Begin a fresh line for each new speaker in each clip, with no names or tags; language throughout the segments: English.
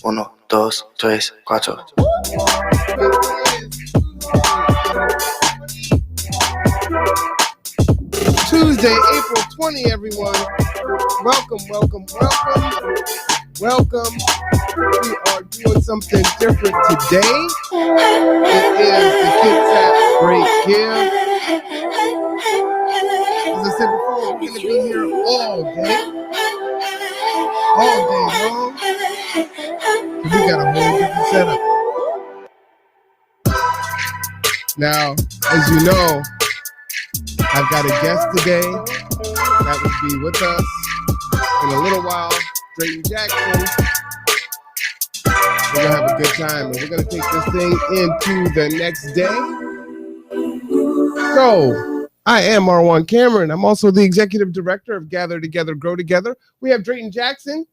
Uno, dos, tres, cuatro.
Tuesday, April 20, everyone. Welcome. We are doing something different today. It is the Kitsap Great Gift. As I said before, we're going to be here all day long. We got a whole different setup. Now, as you know, I've got a guest today that will be with us in a little while, Drayton Jackson. We're going to have a good time, and we're going to take this thing into the next day. So, I am Marwan Cameron. I'm also the executive director of Gather Together, Grow Together. We have Drayton Jackson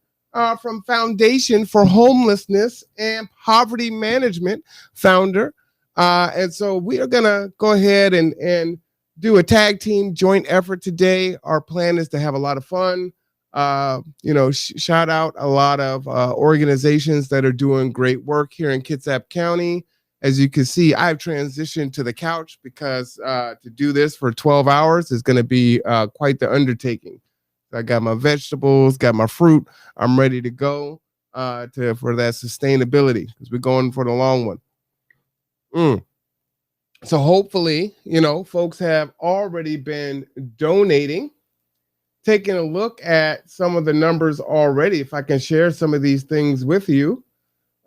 from Foundation for Homelessness and Poverty Management, founder. And so we are going to go ahead and do a tag team joint effort today. Our plan is to have a lot of fun. Shout out a lot of organizations that are doing great work here in Kitsap County. As you can see, I've transitioned to the couch because to do this for 12 hours is going to be quite the undertaking. I got my vegetables, got my fruit. I'm ready to go for that sustainability because we're going for the long one. So hopefully, folks have already been donating. Taking a look at some of the numbers already, if I can share some of these things with you.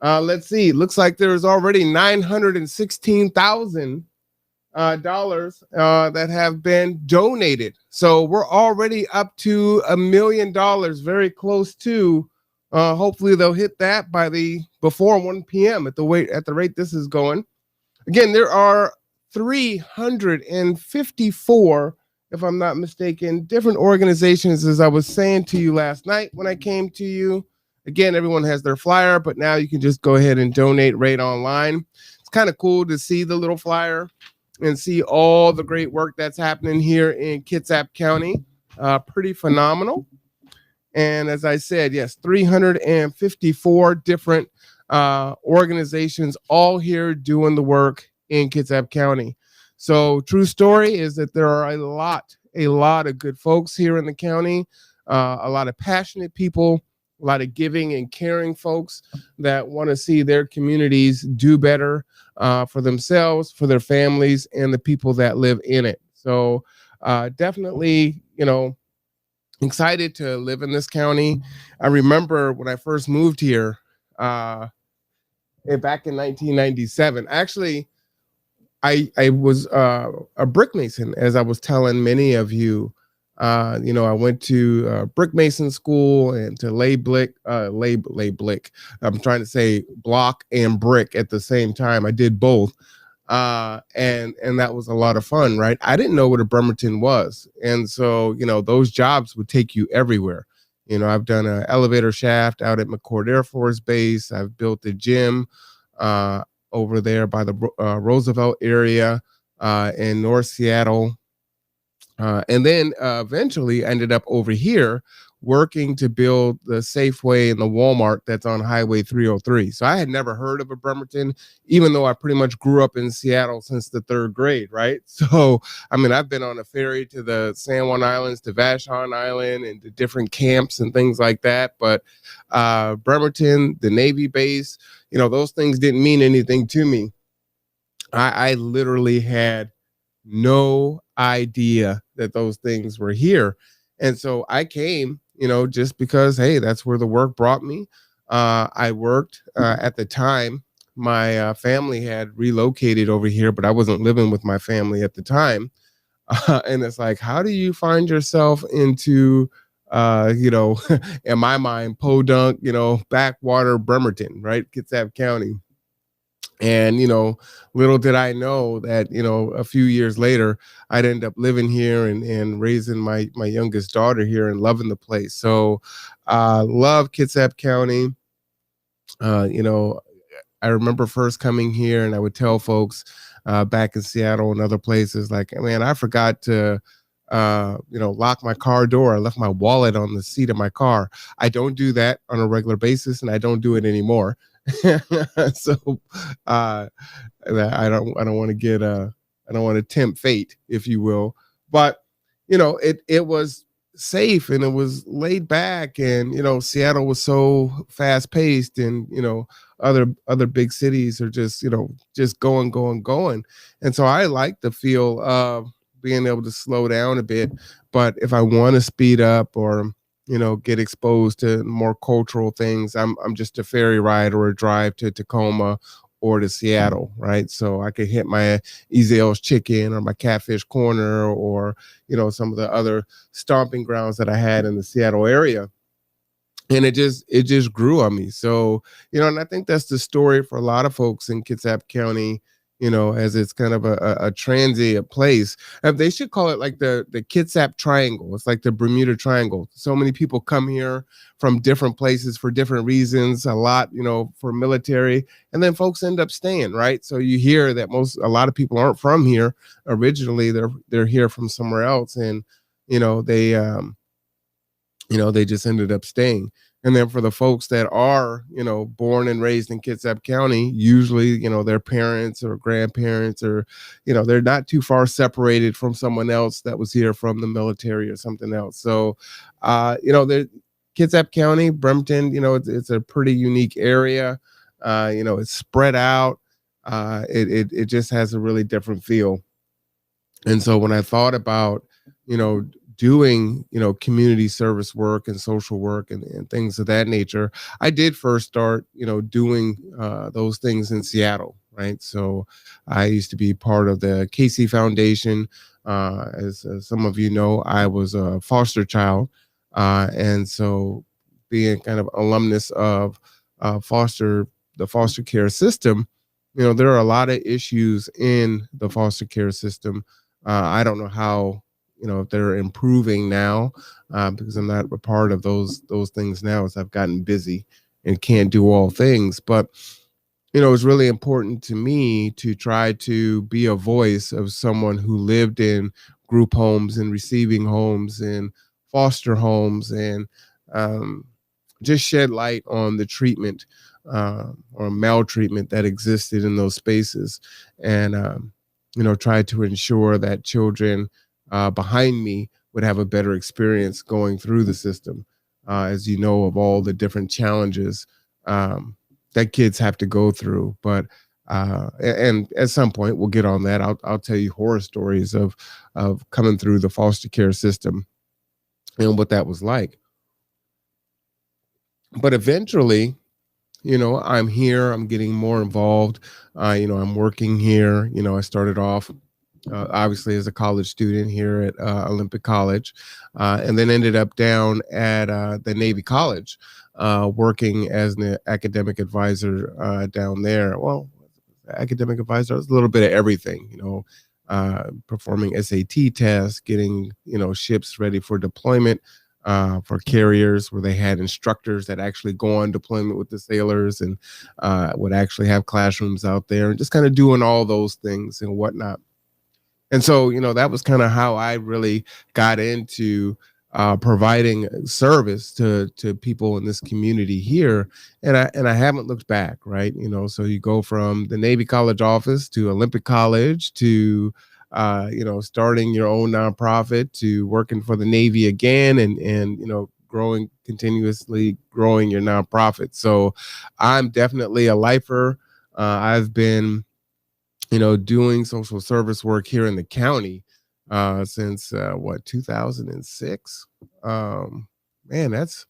Let's see. It looks like there's already $916,000 that have been donated. So we're already up to $1 million, very close to. Hopefully they'll hit that before 1 p.m. at the rate this is going. Again, there are 354, if I'm not mistaken, different organizations, as I was saying to you last night when I came to you. Again, everyone has their flyer, but now you can just go ahead and donate right online. It's kind of cool to see the little flyer and see all the great work that's happening here in Kitsap County. Pretty phenomenal. And as I said, yes, 354 different organizations all here doing the work in Kitsap County. So true story is that there are a lot of good folks here in the county, a lot of passionate people, a lot of giving and caring folks that want to see their communities do better for themselves, for their families, and the people that live in it. So definitely, excited to live in this county. I remember when I first moved here back in 1997. Actually, I was a brick mason, as I was telling many of you. I went to brick mason school and to lay brick. I'm trying to say block and brick at the same time. I did both. And that was a lot of fun, right? I didn't know what a Bremerton was. And so, those jobs would take you everywhere. I've done an elevator shaft out at McCord Air Force Base. I've built a gym over there by the Roosevelt area in North Seattle. And then eventually ended up over here working to build the Safeway and the Walmart that's on Highway 303. So I had never heard of a Bremerton, even though I pretty much grew up in Seattle since the 3rd grade, right? So, I've been on a ferry to the San Juan Islands, to Vashon Island, and to different camps and things like that. But Bremerton, the Navy base, those things didn't mean anything to me. I literally had no idea that those things were here. And so I came, just because, hey, that's where the work brought me. I worked at the time. My family had relocated over here, but I wasn't living with my family at the time. And it's like, how do you find yourself into, in my mind, podunk, backwater Bremerton, right? Kitsap County. And, little did I know that, a few years later, I'd end up living here and raising my youngest daughter here and loving the place. So love Kitsap County. I remember first coming here and I would tell folks back in Seattle and other places like, man, I forgot to lock my car door. I left my wallet on the seat of my car. I don't do that on a regular basis, and I don't do it anymore. So uh, I don't want to get I don't want to tempt fate, if you will. But it was safe and it was laid back, and Seattle was so fast paced, and other big cities are just going. And so I like the feel of being able to slow down a bit. But if I want to speed up or get exposed to more cultural things, I'm just a ferry ride or a drive to Tacoma or to Seattle, right? So I could hit my Ezel's Chicken or my Catfish Corner, or some of the other stomping grounds that I had in the Seattle area. And it just grew on me. So and I think that's the story for a lot of folks in Kitsap County, as it's kind of a transient place. They should call it like the Kitsap Triangle. It's like the Bermuda Triangle. So many people come here from different places for different reasons, a lot for military, and then folks end up staying, right? So you hear that a lot of people aren't from here originally. They're here from somewhere else, and they they just ended up staying. And then for the folks that are, born and raised in Kitsap County, usually, their parents or grandparents, or, they're not too far separated from someone else that was here from the military or something else. So, the Kitsap County, Bremerton, it's a pretty unique area. It's spread out. It just has a really different feel. And so when I thought about, doing, community service work and social work and things of that nature, I did first start, doing those things in Seattle, right? So I used to be part of the Casey Foundation. As some of you know, I was a foster child. And so being kind of alumnus of the foster care system, there are a lot of issues in the foster care system. I don't know how, if they're improving now, because I'm not a part of those things now, as I've gotten busy and can't do all things. But it's really important to me to try to be a voice of someone who lived in group homes and receiving homes and foster homes, and just shed light on the treatment or maltreatment that existed in those spaces, and try to ensure that children behind me would have a better experience going through the system, as of all the different challenges that kids have to go through. But and at some point we'll get on that. I'll tell you horror stories of coming through the foster care system and what that was like. But eventually, I'm here, I'm getting more involved. I'm working here. I started off obviously as a college student here at Olympic College, and then ended up down at the Navy College, working as an academic advisor down there. Well, academic advisor, a little bit of everything, performing SAT tests, getting, ships ready for deployment, for carriers, where they had instructors that actually go on deployment with the sailors, and would actually have classrooms out there, and just kind of doing all those things and whatnot. And so, that was kind of how I really got into providing service to people in this community here. And I haven't looked back, right? So you go from the Navy College office to Olympic College to starting your own nonprofit, to working for the Navy again, and continuously growing your nonprofit. So I'm definitely a lifer. I've been doing social service work here in the county since 2006. Man, that's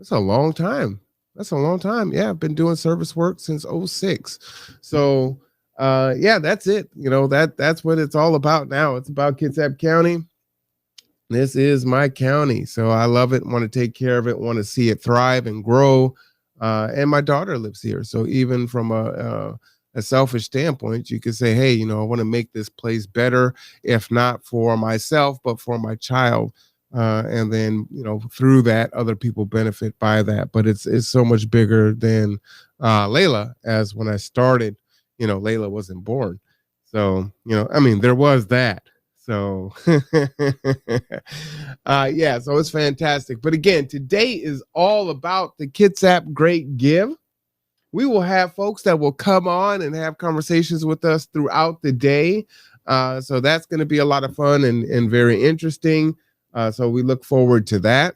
a long time. That's a long time. Yeah, I've been doing service work since 06. So yeah, that's it. That's what it's all about now. It's about Kitsap County. This is my county. So I love it, want to take care of it, want to see it thrive and grow. And my daughter lives here. So even from a selfish standpoint, you could say, hey, I want to make this place better, if not for myself, but for my child. And then, through that, other people benefit by that. But it's so much bigger than Layla, as when I started, Layla wasn't born. So, there was that. So, yeah, so it's fantastic. But again, today is all about the Kitsap Great Give. We will have folks that will come on and have conversations with us throughout the day. So that's going to be a lot of fun and very interesting. So we look forward to that.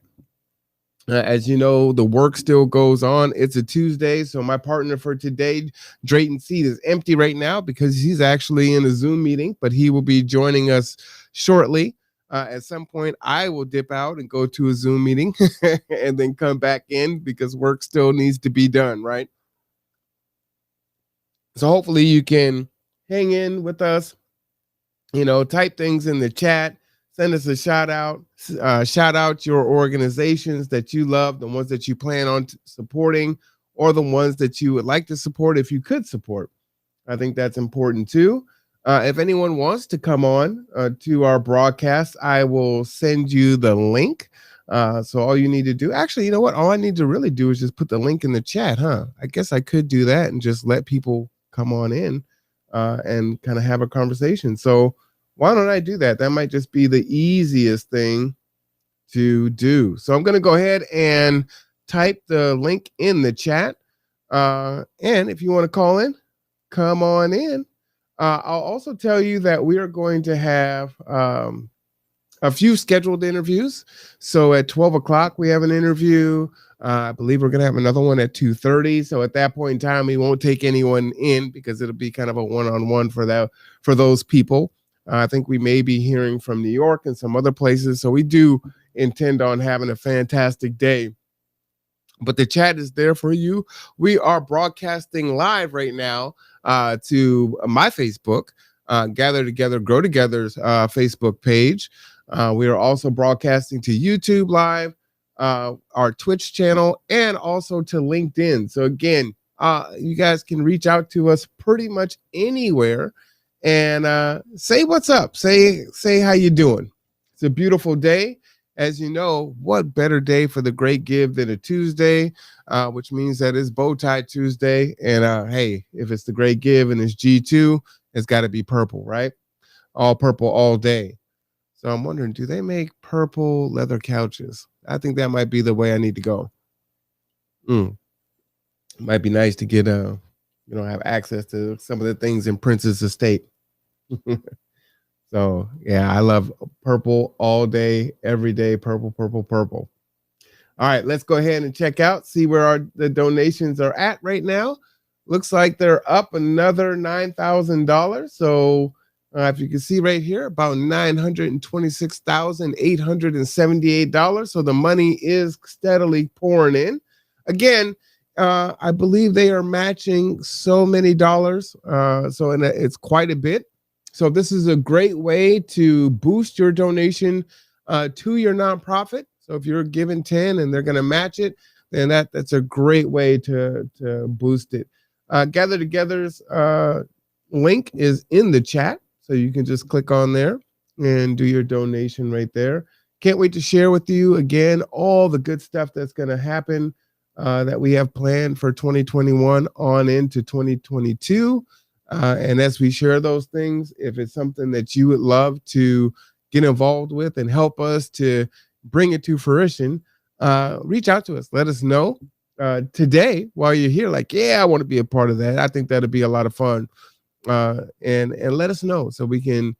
As you know, the work still goes on. It's a Tuesday, so my partner for today, Drayton's seat is empty right now because he's actually in a Zoom meeting, but he will be joining us shortly. At some point, I will dip out and go to a Zoom meeting and then come back in because work still needs to be done, right? So hopefully you can hang in with us, type things in the chat, send us a shout out your organizations that you love, the ones that you plan on supporting, or the ones that you would like to support if you could support. I think that's important too. If anyone wants to come on to our broadcast, I will send you the link. So all you need to do, actually, you know what? All I need to really do is just put the link in the chat, huh? I guess I could do that and just let people come on in and kind of have a conversation. So why don't I do that? That might just be the easiest thing to do. So I'm going to go ahead and type the link in the chat. And if you want to call in, come on in. I'll also tell you that we are going to have a few scheduled interviews. So at 12 o'clock, we have an interview. I believe we're going to have another one at 2:30. So at that point in time, we won't take anyone in because it'll be kind of a one-on-one for those people. I think we may be hearing from New York and some other places. So we do intend on having a fantastic day. But the chat is there for you. We are broadcasting live right now to my Facebook, Gather Together, Grow Together's Facebook page. We are also broadcasting to YouTube Live, our Twitch channel, and also to LinkedIn. So again, you guys can reach out to us pretty much anywhere and say what's up. Say how you doing. It's a beautiful day. As you know, what better day for the Great Give than a Tuesday, which means that it's Bow Tie Tuesday. And hey, if it's the Great Give and it's G2, it's got to be purple, right? All purple all day. So I'm wondering, do they make purple leather couches? I think that might be the way I need to go. It might be nice to get have access to some of the things in Prince's estate. So yeah, I love purple all day, every day, purple, purple, purple. All right, let's go ahead and check out, see where the donations are at right now. Looks like they're up another $9,000. So if you can see right here, about $926,878. So the money is steadily pouring in. Again, I believe they are matching so many dollars. So it's quite a bit. So this is a great way to boost your donation to your nonprofit. So if you're giving 10 and they're going to match it, then that's a great way to boost it. Gather Together's link is in the chat. So you can just click on there and do your donation right there. Can't wait to share with you again all the good stuff that's going to happen that we have planned for 2021 on into 2022. And as we share those things, if it's something that you would love to get involved with and help us to bring it to fruition, reach out to us. Let us know today while you're here. Like, yeah, I want to be a part of that. I think that'd be a lot of fun. And let us know so we can,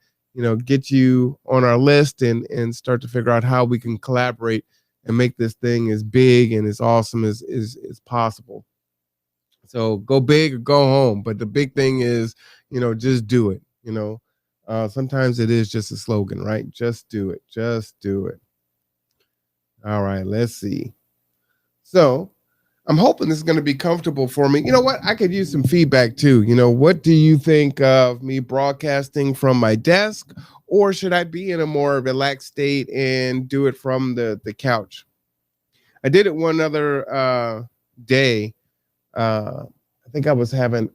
get you on our list and start to figure out how we can collaborate and make this thing as big and as awesome as possible. So go big or go home. But the big thing is, just do it. Sometimes it is just a slogan, right? Just do it. Just do it. All right, let's see. So I'm hoping this is going to be comfortable for me. You know what? I could use some feedback too. What do you think of me broadcasting from my desk, or should I be in a more relaxed state and do it from the couch? I did it one other day. I think I was in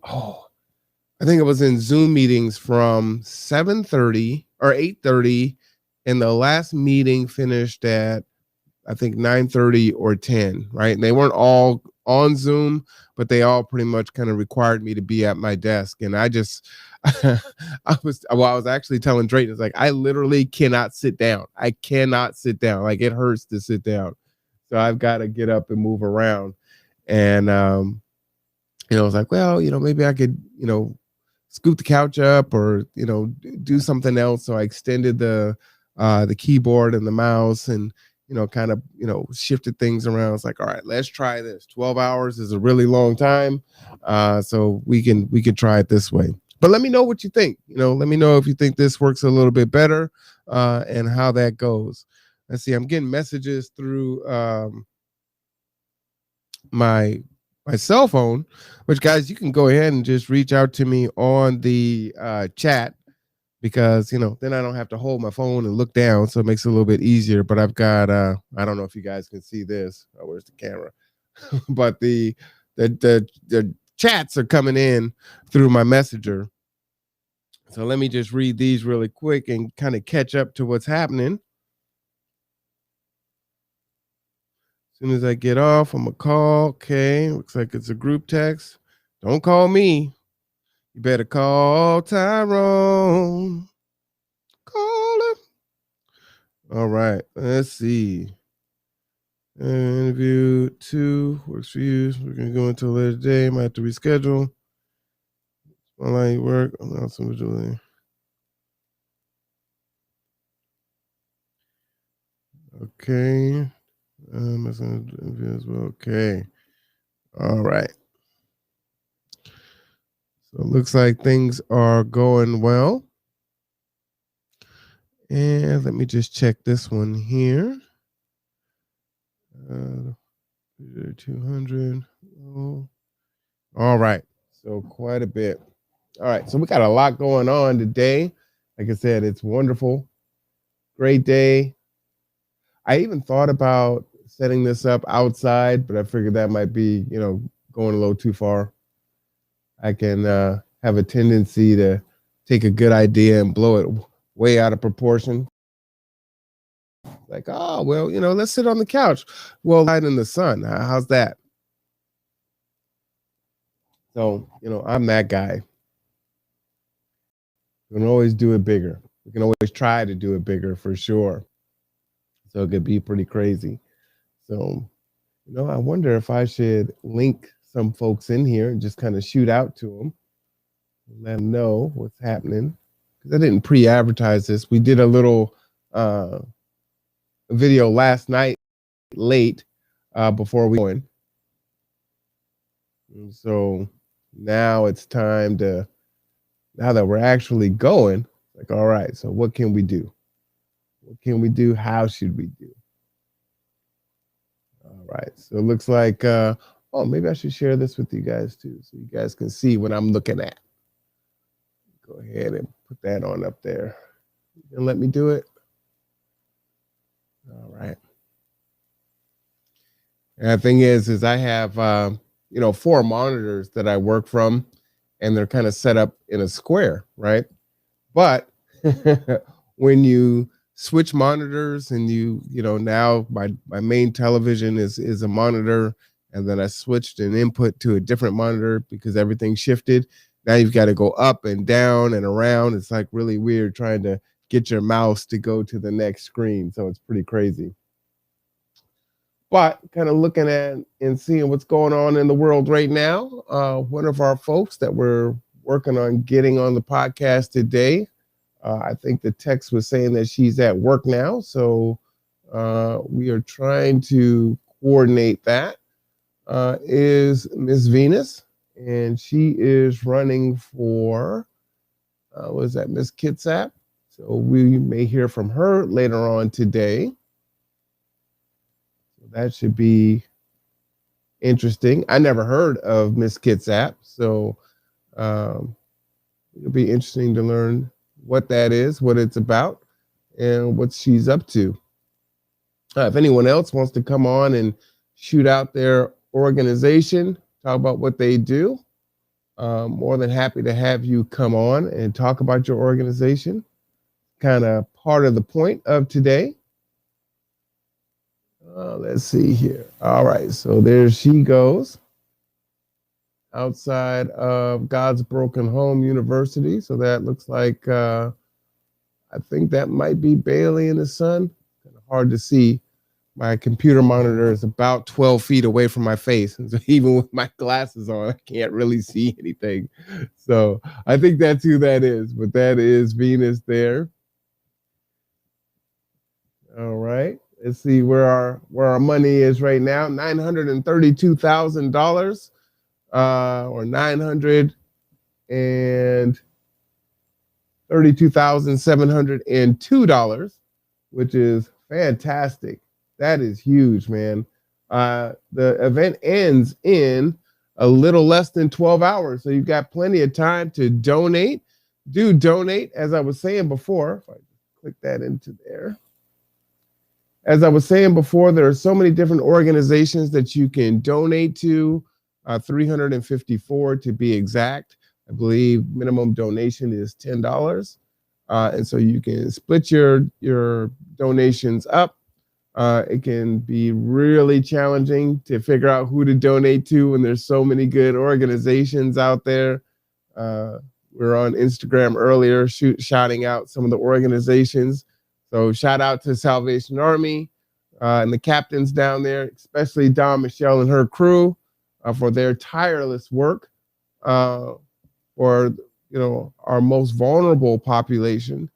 Zoom meetings from 7:30 or 8:30, and the last meeting finished at I think 9:30 or 10, right? And they weren't all on Zoom, but they all pretty much kind of required me to be at my desk. And I I was actually telling Drayton, it's like, I literally cannot sit down. I cannot sit down. Like, it hurts to sit down. So I've got to get up and move around. And, I was like, well, maybe I could, scoop the couch up or, do something else. So I extended the keyboard and the mouse and, kind of, shifted things around. It's like, all right, let's try this. 12 hours is a really long time. So we can try it this way. But let me know what you think. Let me know if you think this works a little bit better and how that goes. Let's see. I'm getting messages through my cell phone, which, guys, you can go ahead and just reach out to me on the chat, because then I don't have to hold my phone and look down, so it makes it a little bit easier. But I've got I don't know if you guys can see this. Oh, where's the camera? But the chats are coming in through my messenger. So let me just read these really quick and kind of catch up to what's happening. As soon as I get off, I'm gonna call. Okay, looks like it's a group text. Don't call me. You better call Tyrone. Call him. All right, let's see. Interview 2 works for you. We're gonna go until later today. Might have to reschedule. Online work. I'm not so much. Okay. Okay. All right. So it looks like things are going well. And let me just check this one here. 200. Oh. All right. So quite a bit. All right. So we got a lot going on today. Like I said, it's wonderful. Great day. I even thought about setting this up outside, but I figured that might be, going a little too far. I can have a tendency to take a good idea and blow it way out of proportion. Like, oh, well, let's sit on the couch. Well, light in the sun. How's that? So, I'm that guy. We can always do it bigger. We can always try to do it bigger for sure. So it could be pretty crazy. So, I wonder if I should link some folks in here and just kind of shoot out to them. Let them know what's happening. Because I didn't pre-advertise this. We did a little video last night late before we went. And so now it's time to, now that we're actually going, like, all right, so what can we do? What can we do? How should we do? All right, so it looks like, oh, maybe I should share this with you guys too, so you guys can see what I'm looking at. Go ahead and put that on up there. You gonna let me do it? All right. And the thing is I have, 4 monitors that I work from, and they're kind of set up in a square, right? But when you switch monitors and now my main television is a monitor, and then I switched an input to a different monitor because everything shifted. Now you've got to go up and down and around. It's like really weird trying to get your mouse to go to the next screen. So it's pretty crazy. But kind of looking at and seeing what's going on in the world right now, one of our folks that we're working on getting on the podcast today, I think the text was saying that she's at work now. So we are trying to coordinate that, is Miss Venus. And she is running for, what is that, Miss Kitsap? So we may hear from her later on today. So that should be interesting. I never heard of Miss Kitsap, so it'll be interesting to learn what that is, what it's about, and what she's up to. If anyone else wants to come on and shoot out their organization, talk about what they do, more than happy to have you come on and talk about your organization. Kind of part of the point of today. Let's see here. All right, so there she goes. outside of God's Broken Home University. So that looks like, I think that might be Bailey and his son. Kind of hard to see. My computer monitor is about 12 feet away from my face. And so even with my glasses on, I can't really see anything. So I think that's who that is. But that is Venus there. All right. Let's see where our money is right now. $932,000, or $932,702, which is fantastic. That is huge, man. The event ends in a little less than 12 hours, so you've got plenty of time to donate. Do donate, as I was saying before. If I click that into there. As I was saying before, there are so many different organizations that you can donate to, 354 to be exact. I believe minimum donation is $10. And so you can split your donations up. It can be really challenging to figure out who to donate to when there's so many good organizations out there. We were on Instagram earlier shouting out some of the organizations. So shout out to Salvation Army and the captains down there, especially Dawn Michelle and her crew, for their tireless work for our most vulnerable population,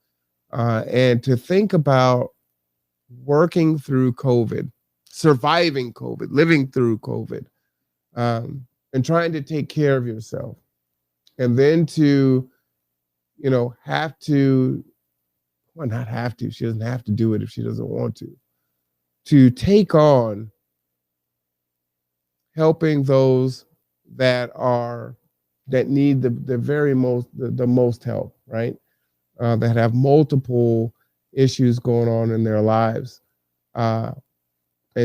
and to think about working through COVID, surviving COVID, living through COVID, and trying to take care of yourself, and then to have to. Well, not have to. She doesn't have to do it if she doesn't want to take on helping those that need the most help, right? That have multiple issues going on in their lives, and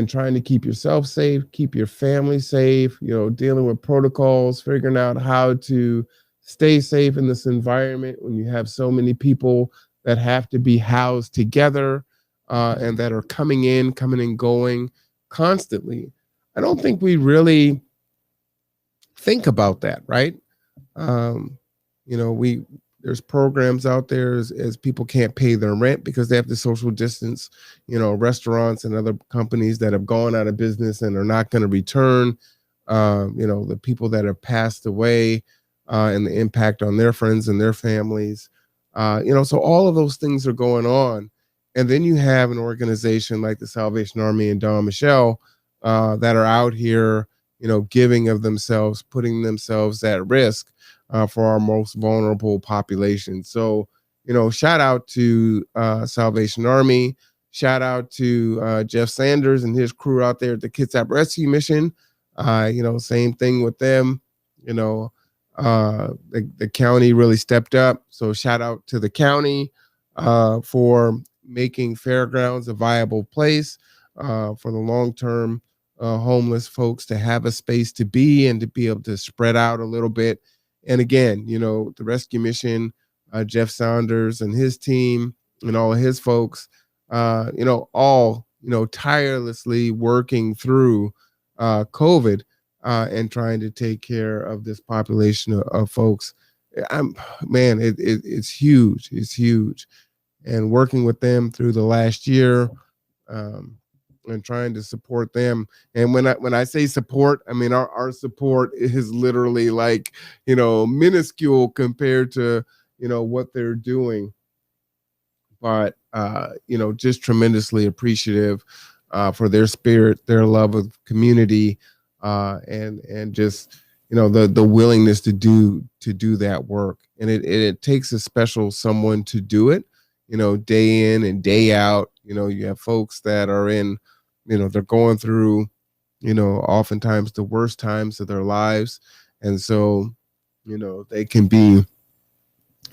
trying to keep yourself safe, keep your family safe, dealing with protocols, figuring out how to stay safe in this environment when you have so many people that have to be housed together, and that are coming and going constantly. I don't think we really think about that, right? There's programs out there as people can't pay their rent because they have to social distance, restaurants and other companies that have gone out of business and are not going to return, the people that have passed away, and the impact on their friends and their families. So all of those things are going on. And then you have an organization like the Salvation Army and Dawn Michelle, that are out here, giving of themselves, putting themselves at risk, for our most vulnerable population. So, shout out to Salvation Army. Shout out to Jeff Sanders and his crew out there at the Kitsap Rescue Mission. Same thing with them. The county really stepped up. So shout out to the county for making fairgrounds a viable place for the long-term homeless folks to have a space to be and to be able to spread out a little bit. And again, the rescue mission, Jeff Saunders and his team and all of his folks, all tirelessly working through COVID, and trying to take care of this population of folks. It's huge. It's huge. And working with them through the last year, and trying to support them. And when I say support, I mean our support is literally like, minuscule compared to, what they're doing. But just tremendously appreciative for their spirit, their love of community, and just the willingness to do that work. And it takes a special someone to do it, day in and day out. You have folks that are in, they're going through, oftentimes the worst times of their lives. And so, they can be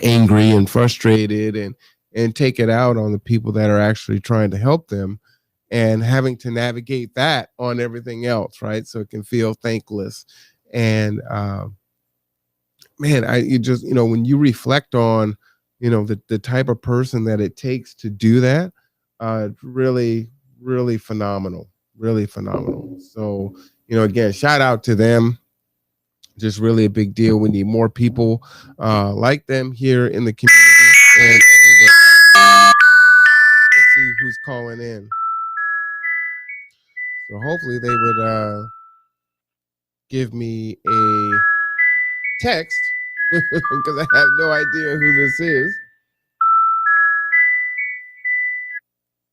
angry and frustrated and take it out on the people that are actually trying to help them, and having to navigate that on everything else, right? So it can feel thankless. And when you reflect on, the type of person that it takes to do that, really, really phenomenal, really phenomenal. So, again, shout out to them. Just really a big deal. We need more people like them here in the community and everywhere. Let's see who's calling in. So hopefully they would give me a text because I have no idea who this is.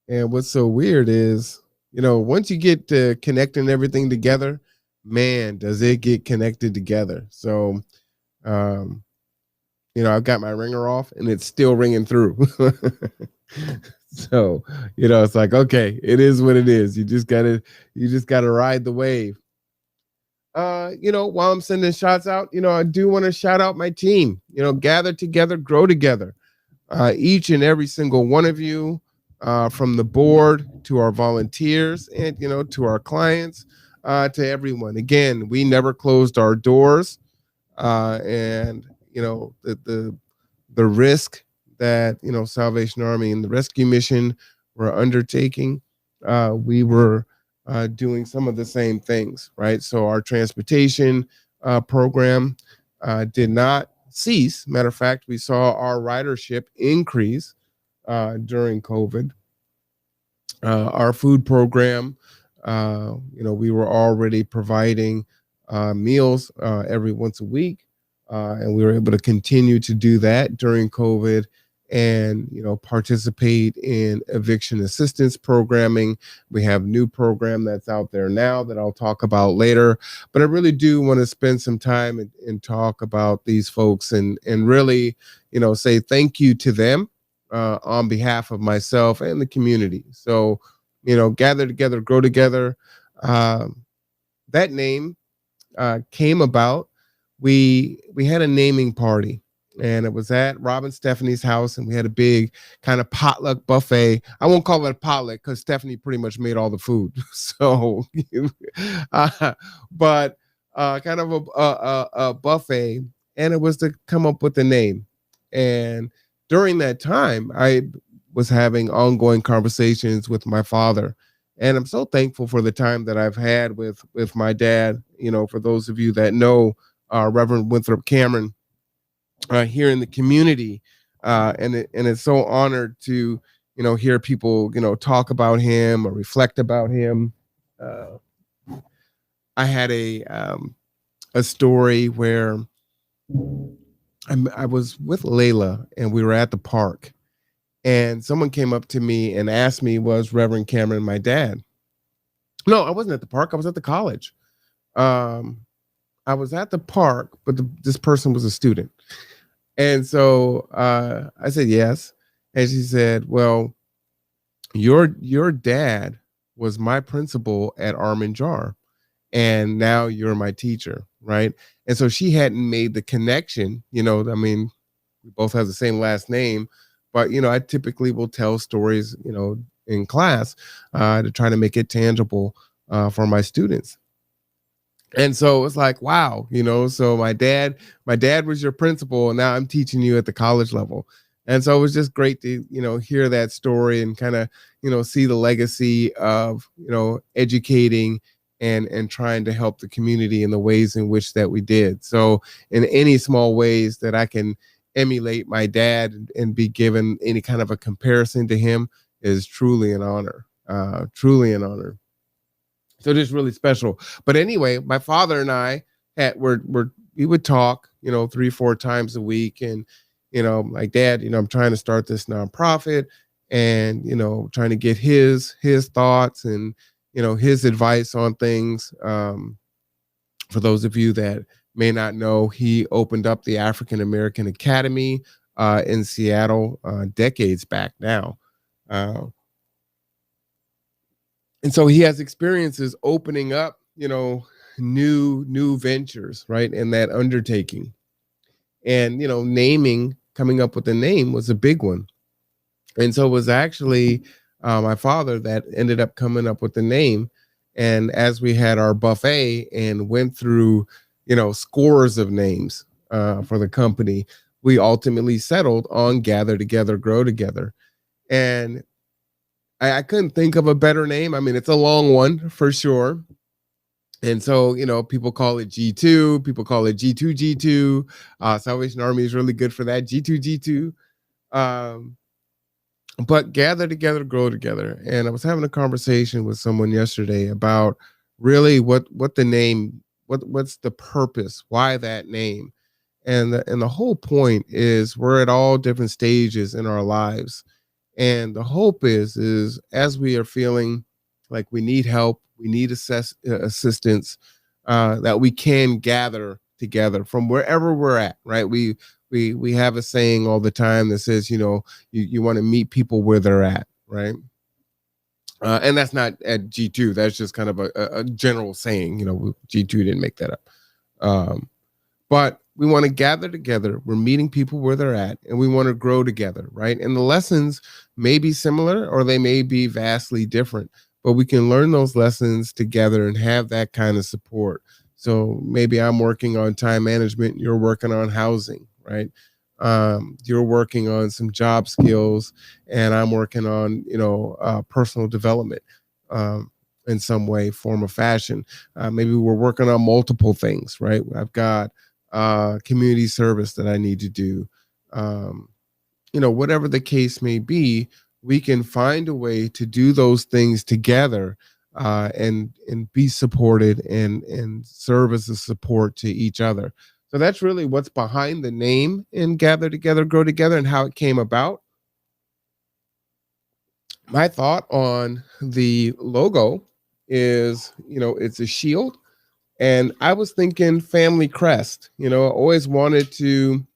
And what's so weird is, once you get to connecting everything together, man, does it get connected together. So, um, I've got my ringer off and it's still ringing through. So, it's like, okay, it is what it is. You just gotta ride the wave. While I'm sending shots out, I do want to shout out my team, gather together, grow together. Each and every single one of you, from the board to our volunteers and, to our clients, to everyone. Again, we never closed our doors. And, the risk that, Salvation Army and the rescue mission were undertaking, we were doing some of the same things, right? So our transportation program did not cease. Matter of fact, we saw our ridership increase during COVID. Our food program, we were already providing meals every once a week, and we were able to continue to do that during COVID and, participate in eviction assistance programming. We have new program that's out there now that I'll talk about later, but I really do want to spend some time and talk about these folks and really, say thank you to them on behalf of myself and the community. So, gather together, grow together. That name came about. We had a naming party, and it was at Robin Stephanie's house, and we had a big kind of potluck buffet. I won't call it a potluck because Stephanie pretty much made all the food. So, but kind of a buffet, and it was to come up with the name. And during that time, I was having ongoing conversations with my father, and I'm so thankful for the time that I've had with my dad. For those of you that know Reverend Winthrop Cameron here in the community, and it's so honored to hear people talk about him or reflect about him. I had a story where I was with Layla and we were at the park, and someone came up to me and asked me, was Reverend Cameron my dad? No, I wasn't at the park. I was at the college. I was at the park, but this person was a student. And so I said yes. And she said, well, your dad was my principal at Armin Jar, and now you're my teacher, right? And so she hadn't made the connection. I mean, we both have the same last name, but I typically will tell stories, in class to try to make it tangible for my students. And so it's like, wow, so my dad was your principal, and now I'm teaching you at the college level. And so it was just great to, hear that story and kind of, see the legacy of, educating and trying to help the community in the ways in which that we did. So in any small ways that I can emulate my dad and be given any kind of a comparison to him is truly an honor. Truly an honor. So just really special. But anyway, my father and I we would talk, 3-4 times a week. And, like, Dad, I'm trying to start this nonprofit and, trying to get his thoughts and, his advice on things. For those of you that may not know, he opened up the African American Academy in Seattle decades back now. And so he has experiences opening up, new ventures, right? In that undertaking. And, coming up with a name was a big one. And so it was actually my father that ended up coming up with the name. And as we had our buffet and went through, scores of names for the company, we ultimately settled on Gather Together, Grow Together. And I couldn't think of a better name. I mean, it's a long one for sure. And so, people call it G2, people call it G2G2. Salvation Army is really good for that, G2G2. But gather together, grow together. And I was having a conversation with someone yesterday about really what the name, what's the purpose, why that name. And the whole point is we're at all different stages in our lives. And the hope is as we are feeling like we need help, we need assistance, that we can gather together from wherever we're at, right? We have a saying all the time that says, you want to meet people where they're at, right? And that's not at G2. That's just kind of a general saying. G2 didn't make that up. But we want to gather together. We're meeting people where they're at, and we want to grow together, right? And the lessons may be similar or they may be vastly different, but we can learn those lessons together and have that kind of support. So maybe I'm working on time management, you're working on housing, right? You're working on some job skills, and I'm working on, personal development. In some way, form, or fashion. Maybe we're working on multiple things, right? I've got community service that I need to do. Whatever the case may be, we can find a way to do those things together, and be supported and serve as a support to each other. So that's really what's behind the name in Gather Together, Grow Together, and how it came about. My thought on the logo is, it's a shield. And I was thinking family crest. I always wanted to,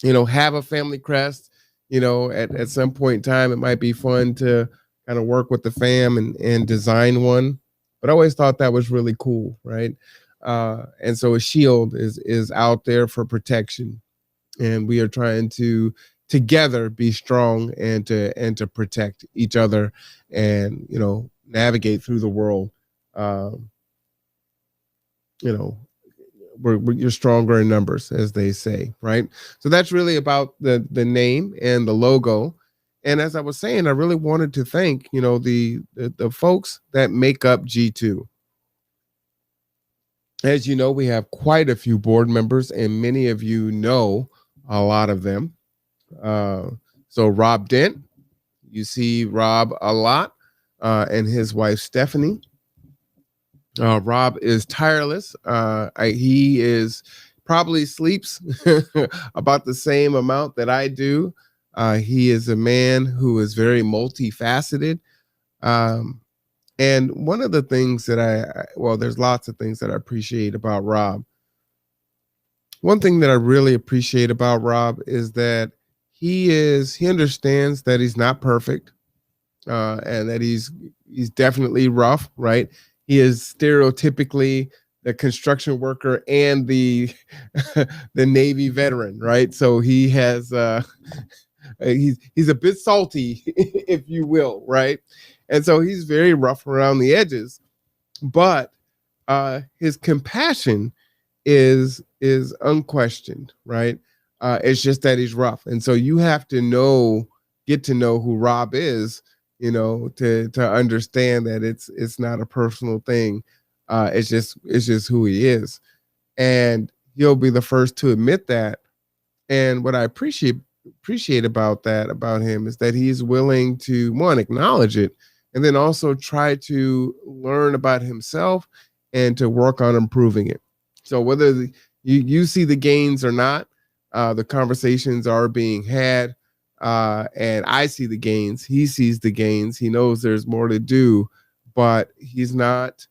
have a family crest. At some point in time, it might be fun to kind of work with the fam and design one. But I always thought that was really cool, right? And so a shield is out there for protection, and we are trying to together be strong and to protect each other, and navigate through the world. Um, you're stronger in numbers, as they say, right? So that's really about the name and the logo. And as I was saying, I really wanted to thank the folks that make up G2. As you know, we have quite a few board members, and many of you know a lot of them. So Rob Dent, you see Rob a lot, and his wife Stephanie. Rob is tireless. He is probably sleeps about the same amount that I do. He is a man who is very multifaceted. And one of the things that there's lots of things that I appreciate about Rob. One thing that I really appreciate about Rob is that he understands that he's not perfect, and that he's definitely rough, right? He is stereotypically the construction worker and the the Navy veteran, right? So he has he's a bit salty, if you will, right? And so he's very rough around the edges, but his compassion is unquestioned, right? It's just that he's rough, and so you have to get to know who Rob is, to understand that it's not a personal thing. It's just who he is, and he'll be the first to admit that. And what I appreciate about him is that he's willing to, one, acknowledge it, and then also try to learn about himself and to work on improving it. So whether you see the gains or not, the conversations are being had, and I see the gains. He sees the gains. He knows there's more to do, but he's not,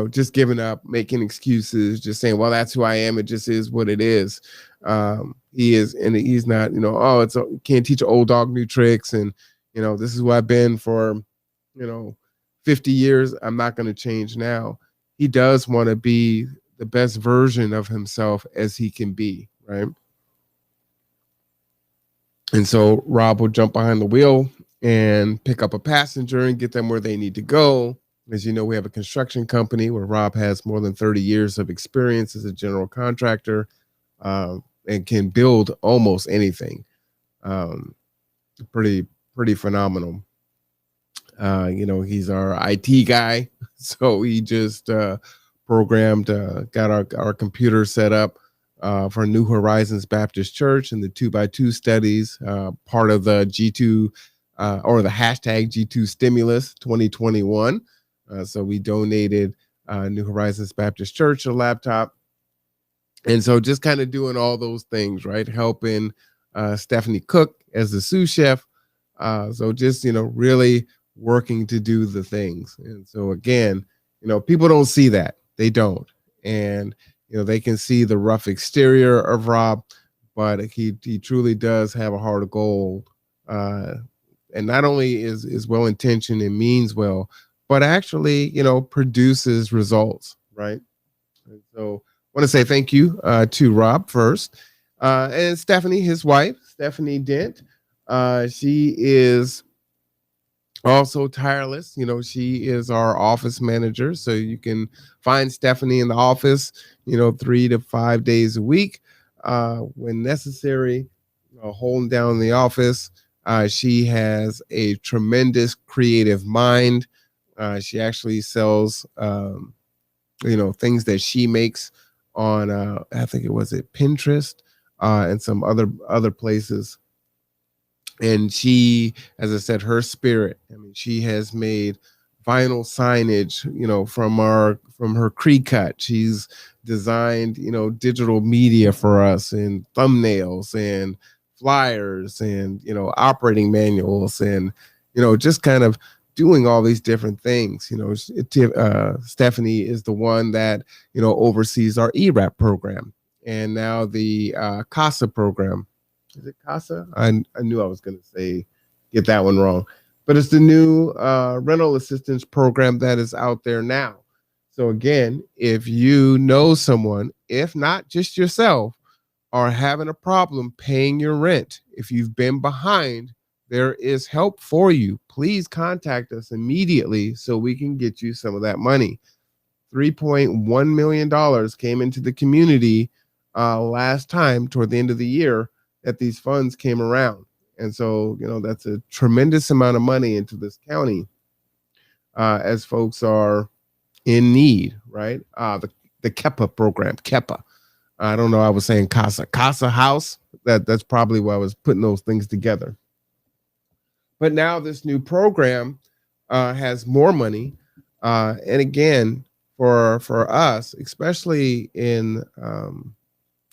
just giving up, making excuses, just saying, well, that's who I am. It just is what it is. He is, and he's not, can't teach an old dog new tricks. And, this is who I've been for, 50 years. I'm not going to change now. He does want to be the best version of himself as he can be, right? And so Rob will jump behind the wheel and pick up a passenger and get them where they need to go. As you know, we have a construction company where Rob has more than 30 years of experience as a general contractor, and can build almost anything. Pretty phenomenal. He's our IT guy, so he just programmed, got our computer set up for New Horizons Baptist Church and the 2x2 studies, part of the G2 or the hashtag G2 Stimulus 2021. So we donated New Horizons Baptist Church a laptop. And so just kind of doing all those things, right? Helping Stephanie cook as the sous chef. So just, really working to do the things. And so again, people don't see that. They don't. And, they can see the rough exterior of Rob, but he truly does have a heart of gold. And not only is well intentioned and means well, but actually, produces results, right? And so I want to say thank you to Rob first. And Stephanie, his wife, Stephanie Dent. She is also tireless. She is our office manager. So you can find Stephanie in the office, 3 to 5 days a week when necessary, holding down the office. She has a tremendous creative mind. She actually sells, things that she makes on, I think it was at Pinterest and some other places. And she, as I said, her spirit. I mean, she has made vinyl signage, from her Cree cut. She's designed, digital media for us and thumbnails and flyers and, operating manuals and, just kind of doing all these different things. Stephanie is the one that, oversees our ERAP program and now the CASA program. Is it CASA? I knew I was going to get that one wrong, but it's the new rental assistance program that is out there now. So again, if you know someone, if not just yourself, are having a problem paying your rent, if you've been behind, there is help for you. Please contact us immediately so we can get you some of that money. $3.1 million came into the community last time toward the end of the year that these funds came around. And so, that's a tremendous amount of money into this county as folks are in need, right? The KEPA program, KEPA. I don't know. I was saying CASA house. That's probably why I was putting those things together. But now this new program has more money. And again, for us, especially in the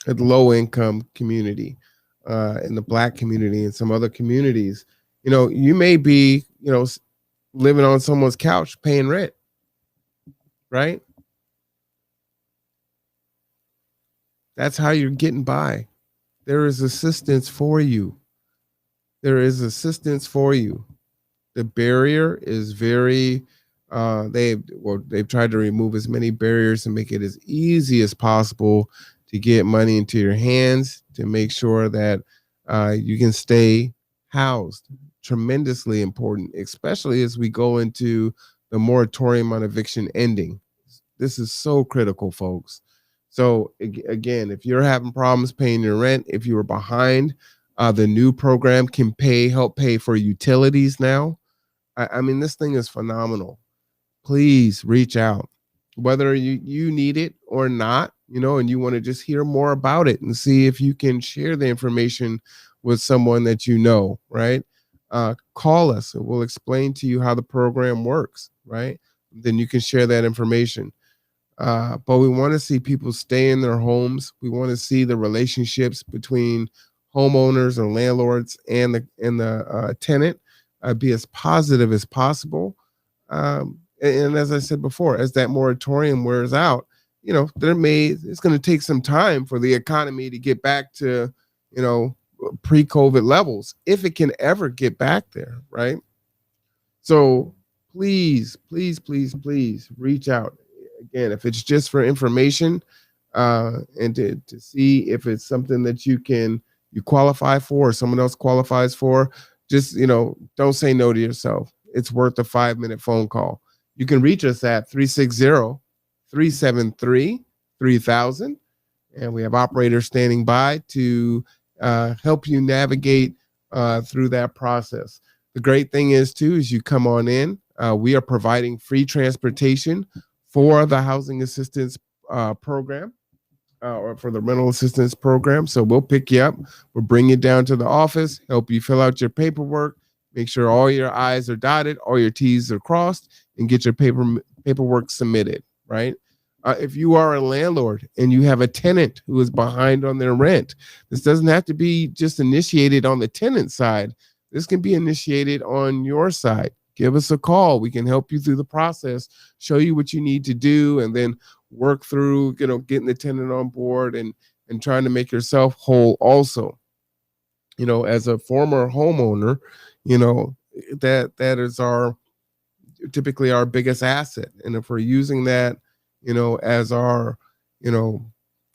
low income community, in the Black community and some other communities, you may be, living on someone's couch paying rent, right? That's how you're getting by. There is assistance for you. There is assistance for you. The barrier is very, they've tried to remove as many barriers and make it as easy as possible to get money into your hands, to make sure that you can stay housed. Tremendously important, especially as we go into the moratorium on eviction ending. This is so critical, folks. So again, if you're having problems paying your rent, if you were behind, the new program can help pay for utilities now. I mean, this thing is phenomenal. Please reach out, whether you need it or not, and you want to just hear more about it and see if you can share the information with someone that right? Call us and we'll explain to you how the program works, right? Then you can share that information. But we want to see people stay in their homes. We want to see the relationships between homeowners and landlords and the tenant be as positive as possible. And as I said before, as that moratorium wears out, it's going to take some time for the economy to get back to, pre-COVID levels, if it can ever get back there, right? So please, please, please, please reach out. Again, if it's just for information and to see if it's something that you qualify for or someone else qualifies for, just, don't say no to yourself. It's worth a 5-minute phone call. You can reach us at 360-373-3000. And we have operators standing by to help you navigate through that process. The great thing is too, is you come on in. We are providing free transportation for the housing assistance program, or for the rental assistance program. So we'll pick you up, we'll bring you down to the office, help you fill out your paperwork, make sure all your I's are dotted, all your T's are crossed, and get your paperwork submitted, right? If you are a landlord and you have a tenant who is behind on their rent, this doesn't have to be just initiated on the tenant side. This can be initiated on your side. Give us a call. We can help you through the process, show you what you need to do, and then work through, getting the tenant on board and trying to make yourself whole also. As a former homeowner, that is typically our biggest asset. And if we're using that, as our,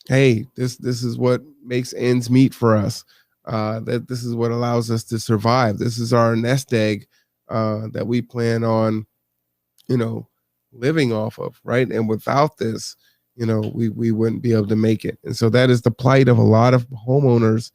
hey, this is what makes ends meet for us. That this is what allows us to survive. This is our nest egg that we plan on, living off of, right? And without this, we wouldn't be able to make it. And so that is the plight of a lot of homeowners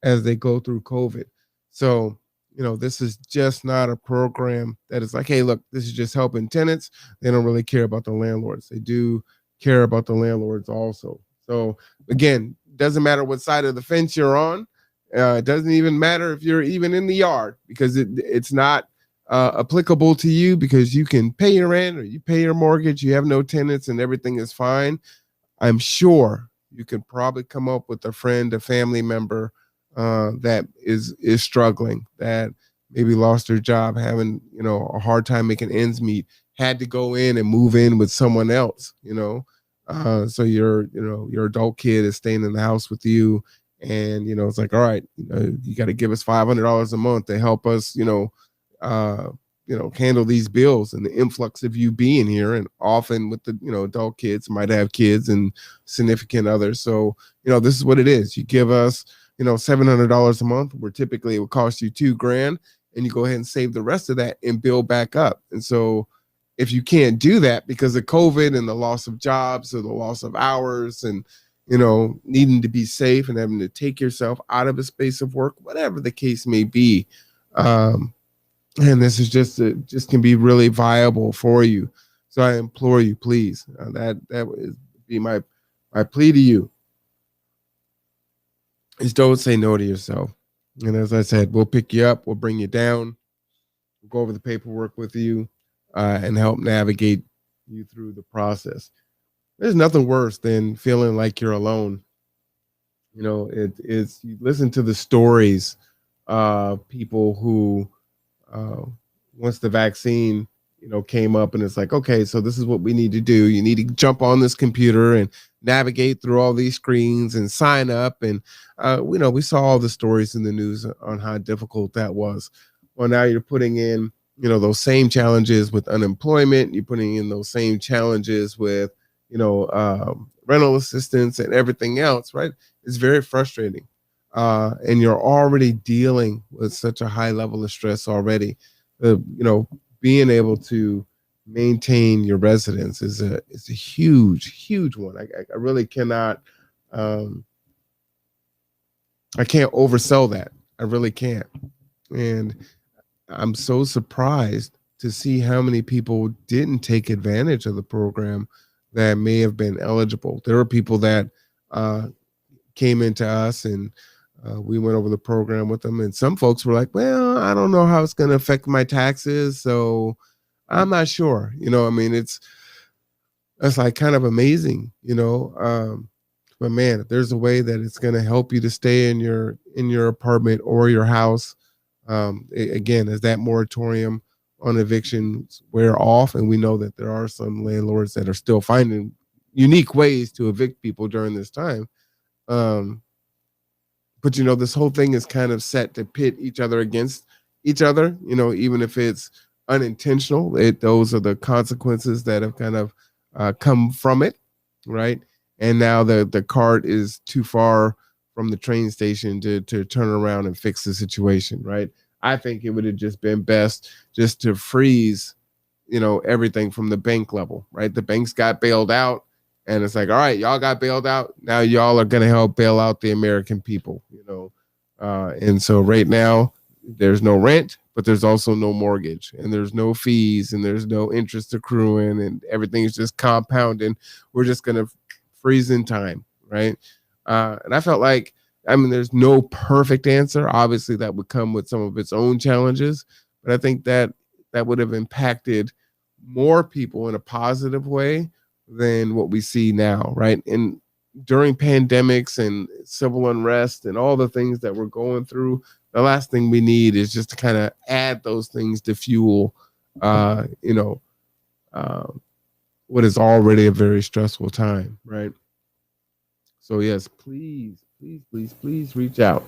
as they go through COVID. So, this is just not a program that is like, hey, look, this is just helping tenants. They don't really care about the landlords. They do care about the landlords also. So again, doesn't matter what side of the fence you're on. It doesn't even matter if you're even in the yard, because it's not applicable to you, because you can pay your rent or you pay your mortgage, you have no tenants, and everything is fine. I'm sure you could probably come up with a friend, a family member that is struggling, that maybe lost their job, having a hard time making ends meet, had to go in and move in with someone else. So your adult kid is staying in the house with you, and it's like, all right, you got to give us $500 a month to help us handle these bills and the influx of you being here. And often with the adult kids might have kids and significant others. So this is what it is. You give us $700 a month, where typically it would cost you $2,000, and you go ahead and save the rest of that and build back up. And so if you can't do that because of COVID and the loss of jobs or the loss of hours and needing to be safe and having to take yourself out of a space of work, whatever the case may be, and this is just can be really viable for you. So I implore you, please, that would be my plea to you, is don't say no to yourself. And as I said, we'll pick you up, we'll bring you down, we'll go over the paperwork with you, and help navigate you through the process. There's nothing worse than feeling like you're alone. It's you listen to the stories of people who once the vaccine came up, and it's like, okay, so this is what we need to do. You need to jump on this computer and navigate through all these screens and sign up. And we saw all the stories in the news on how difficult that was. Well, now you're putting in those same challenges with unemployment. You're putting in those same challenges with rental assistance and everything else, right? It's very frustrating. And you're already dealing with such a high level of stress already. Being able to maintain your residence is a huge one. I really cannot, I can't oversell that. I really can't. And I'm so surprised to see how many people didn't take advantage of the program that may have been eligible. There were people that came into us, and we went over the program with them, and some folks were like, well, I don't know how it's going to affect my taxes, so I'm not sure. It's like kind of amazing, but man, if there's a way that it's going to help you to stay in your apartment or your house, again, as that moratorium on evictions wear off, and we know that there are some landlords that are still finding unique ways to evict people during this time. But this whole thing is kind of set to pit each other against each other, even if it's unintentional. Those are the consequences that have kind of come from it, right? And now the cart is too far from the train station to turn around and fix the situation, right? I think it would have just been best just to freeze, everything from the bank level, right? The banks got bailed out, and it's like, all right, y'all got bailed out. Now y'all are going to help bail out the American people, and so right now, there's no rent, but there's also no mortgage, and there's no fees, and there's no interest accruing, and everything's just compounding. We're just gonna freeze in time, right? And I felt like, I mean, there's no perfect answer. Obviously, that would come with some of its own challenges, but I think that that would have impacted more people in a positive way than what we see now, right? And during pandemics and civil unrest and all the things that we're going through, the last thing we need is just to kind of add those things to fuel, uh, you know, uh, what is already a very stressful time, right? So yes, please, please, please, please reach out.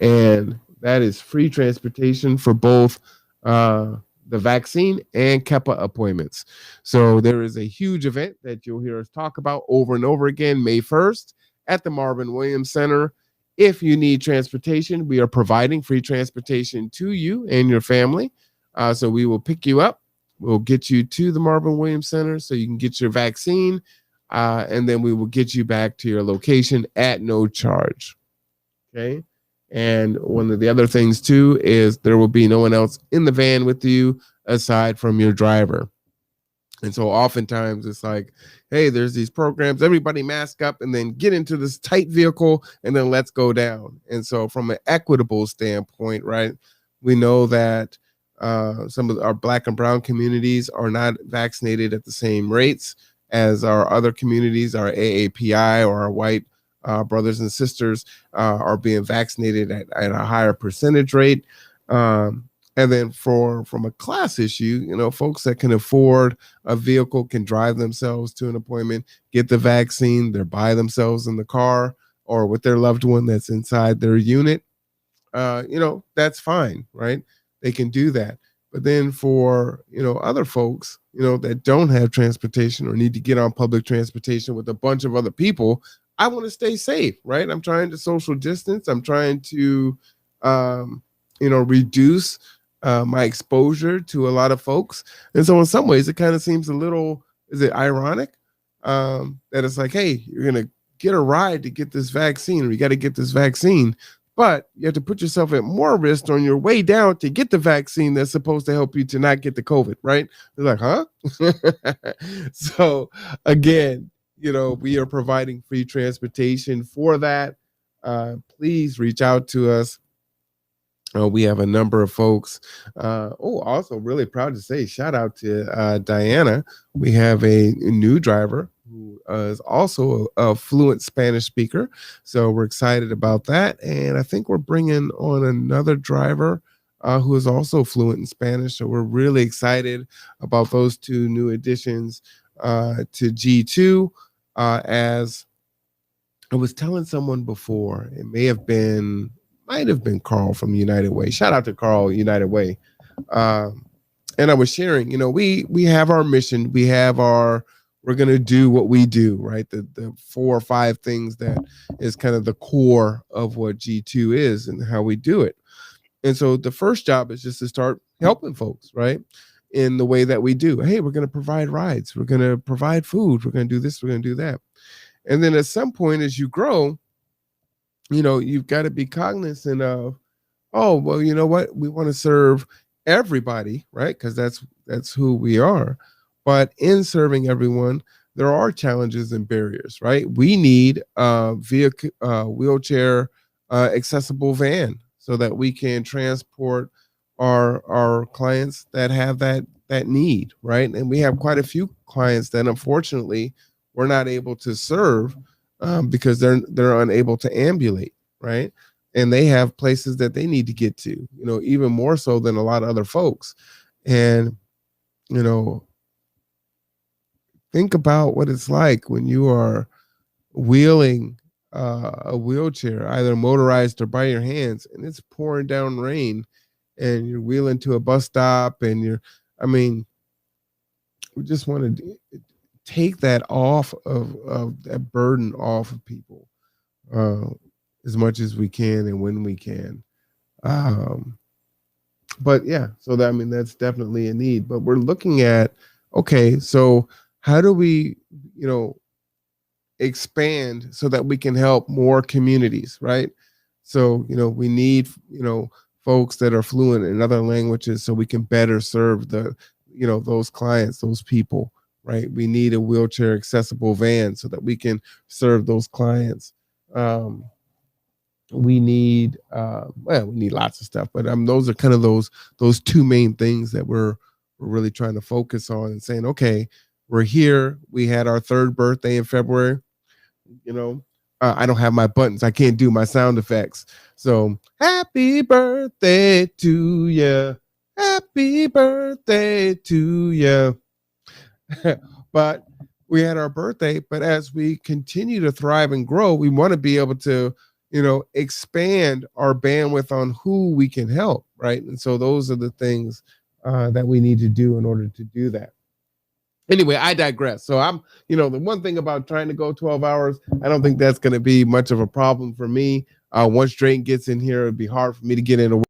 And that is free transportation for both the vaccine and KEPA appointments. So there is a huge event that you'll hear us talk about over and over again, May 1st at the Marvin Williams Center. If you need transportation, we are providing free transportation to you and your family. So we will pick you up. We'll get you to the Marvin Williams Center so you can get your vaccine. And then we will get you back to your location at no charge. Okay. And one of the other things too is there will be no one else in the van with you aside from your driver. And so oftentimes it's like, hey, there's these programs, everybody mask up and then get into this tight vehicle and then let's go down. And so from an equitable standpoint, right, we know that some of our Black and brown communities are not vaccinated at the same rates as our other communities, our AAPI or our white brothers and sisters are being vaccinated at a higher percentage rate. And then from a class issue, you know, folks that can afford a vehicle can drive themselves to an appointment, get the vaccine, they're by themselves in the car or with their loved one that's inside their unit. You know, that's fine, right? They can do that. But then for, you know, other folks, you know, that don't have transportation or need to get on public transportation with a bunch of other people, I want to stay safe, right? I'm trying to social distance. I'm trying to, you know, reduce my exposure to a lot of folks. And so in some ways, it kind of seems a little, is it ironic that it's like, hey, you're going to get a ride to get this vaccine, or you got to get this vaccine, but you have to put yourself at more risk on your way down to get the vaccine that's supposed to help you to not get the COVID, right? They're like, huh? So again, you know, we are providing free transportation for that. Please reach out to us. We have a number of folks. Also really proud to say, shout out to Diana. We have a new driver who is also a fluent Spanish speaker. So we're excited about that. And I think we're bringing on another driver who is also fluent in Spanish. So we're really excited about those two new additions to G2. As I was telling someone before, it might have been Carl from United Way. Shout out to Carl, United Way. And I was sharing, you know, we have our mission, we're gonna do what we do, right? The 4 or 5 things that is kind of the core of what G2 is and how we do it. And so the first job is just to start helping folks, right? In the way that we do. Hey, we're gonna provide rides, we're gonna provide food, we're gonna do this, we're gonna do that. And then at some point as you grow, you know, you've got to be cognizant of, oh, well, you know what? We want to serve everybody, right? Because that's who we are. But in serving everyone, there are challenges and barriers, right? We need a vehicle, wheelchair accessible van so that we can transport our clients that have that need, right? And we have quite a few clients that unfortunately we're not able to serve because they're unable to ambulate, right? And they have places that they need to get to, you know, even more so than a lot of other folks. And, you know, think about what it's like when you are wheeling a wheelchair, either motorized or by your hands, and it's pouring down rain, and you're wheeling to a bus stop, and I mean, we just want to take that off of that burden off of people as much as we can and when we can. But yeah, so that, I mean, that's definitely a need. But we're looking at, okay, so how do we, you know, expand so that we can help more communities, right? So, you know, we need, you know, folks that are fluent in other languages so we can better serve those clients, those people, right? We need a wheelchair accessible van so that we can serve those clients. We need we need lots of stuff, but those are kind of those two main things that we're really trying to focus on and saying, okay, we're here. We had our third birthday in February. I don't have my buttons. I can't do my sound effects. So happy birthday to you. Happy birthday to you. But we had our birthday, but as we continue to thrive and grow, we want to be able to, expand our bandwidth on who we can help, right? And so those are the things that we need to do in order to do that. Anyway, I digress. So the one thing about trying to go 12 hours, I don't think that's going to be much of a problem for me. Once Drake gets in here, it'd be hard for me to get in a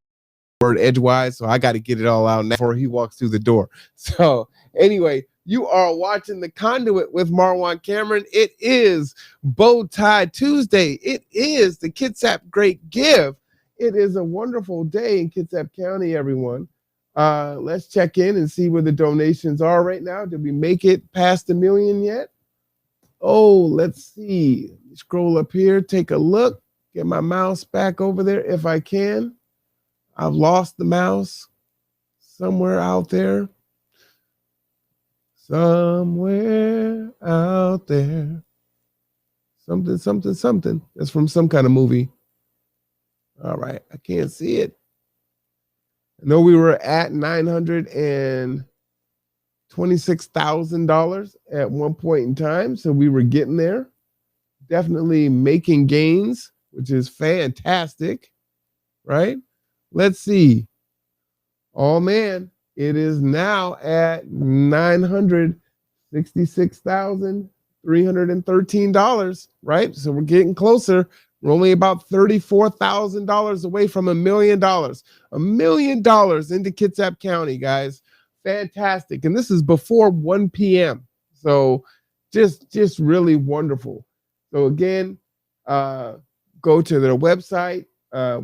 word edgewise. So I got to get it all out now before he walks through the door. So anyway, you are watching The Conduit with Marwan Cameron. It is Bow Tie Tuesday. It is the Kitsap Great Give. It is a wonderful day in Kitsap County, everyone. Let's check in and see where the donations are right now. Did we make it past 1 million yet? Oh, let's see. Scroll up here, take a look, get my mouse back over there if I can. I've lost the mouse somewhere out there. Somewhere out there. Something. That's from some kind of movie. All right, I can't see it. I know we were at $926,000 at one point in time, so we were getting there. Definitely making gains, which is fantastic, right? Let's see. Oh, man, it is now at $966,313, right? So we're getting closer. We're only about $34,000 away from $1 million. $1 million into Kitsap County, guys. Fantastic. And this is before 1 p.m. So just really wonderful. So again, go to their website.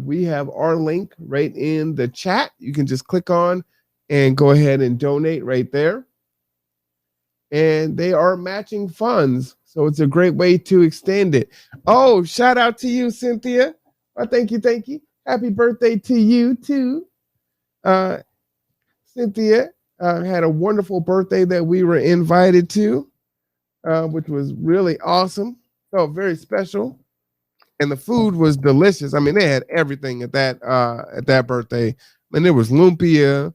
We have our link right in the chat. You can just click on and go ahead and donate right there. And they are matching funds. So it's a great way to extend it. Oh, shout out to you, Cynthia. Thank you. Happy birthday to you, too. Cynthia had a wonderful birthday that we were invited to, which was really awesome. Felt very special. And the food was delicious. I mean, they had everything at that birthday. And there was lumpia.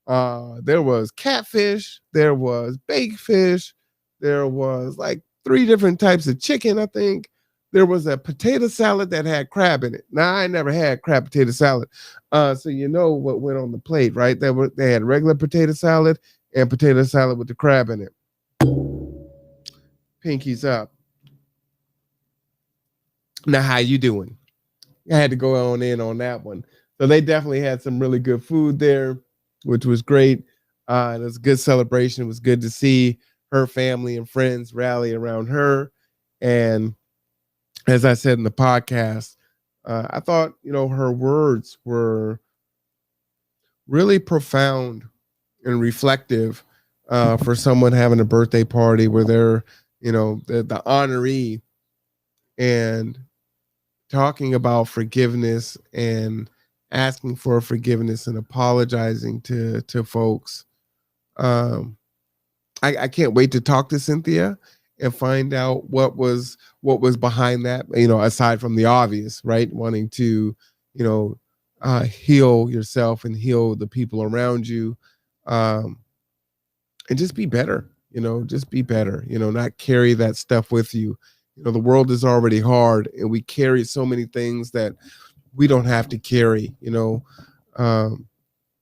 There was catfish. There was baked fish. There was like 3 different types of chicken, I think. There was a potato salad that had crab in it. Now, I never had crab potato salad. So you know what went on the plate, right? They had regular potato salad and potato salad with the crab in it. Pinkies up. Now, how you doing? I had to go on in on that one. So they definitely had some really good food there, which was great. It was a good celebration. It was good to see her family and friends rally around her. And as I said in the podcast, I thought, her words were really profound and reflective for someone having a birthday party where they're, the honoree, and talking about forgiveness and asking for forgiveness and apologizing to folks. I can't wait to talk to Cynthia and find out what was behind that, aside from the obvious, right? Wanting to, heal yourself and heal the people around you, and just be better, just be better, not carry that stuff with you. The world is already hard and we carry so many things that we don't have to carry,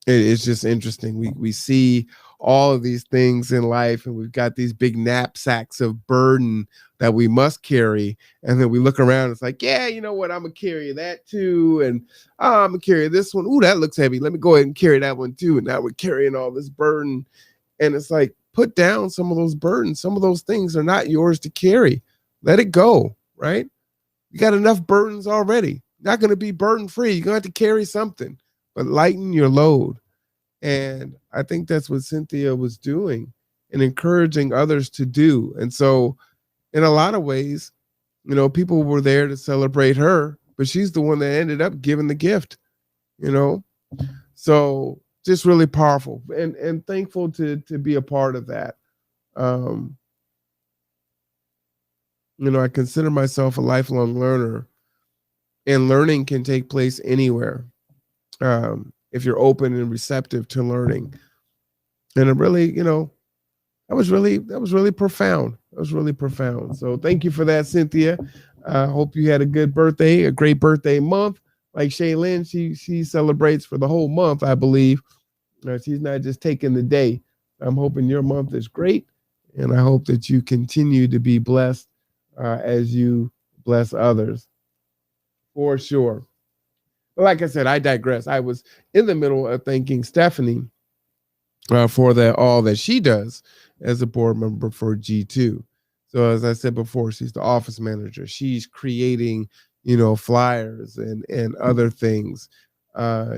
it's just interesting. We see all of these things in life and we've got these big knapsacks of burden that we must carry. And then we look around, it's like, yeah, you know what? I'm going to carry that too. And I'm going to carry this one. Ooh, that looks heavy. Let me go ahead and carry that one too. And now we're carrying all this burden. And it's like, put down some of those burdens. Some of those things are not yours to carry. Let it go, right? You got enough burdens already. Not going to be burden free. You're going to have to carry something. but lighten your load. And I think that's what Cynthia was doing and encouraging others to do. And so, in a lot of ways, people were there to celebrate her, but she's the one that ended up giving the gift, you know? So just really powerful and thankful to be a part of that. Um, I consider myself a lifelong learner, and learning can take place anywhere if you're open and receptive to learning. And it really, that was really profound. That was really profound. So thank you for that, Cynthia. I hope you had a good birthday, a great birthday month. Like Shaylin, she celebrates for the whole month, I believe. She's not just taking the day. I'm hoping your month is great, and I hope that you continue to be blessed as you bless others, for sure. But like I said, I digress. I was in the middle of thanking Stephanie for all that she does as a board member for G2. So as I said before, she's the office manager. She's creating, flyers and other things.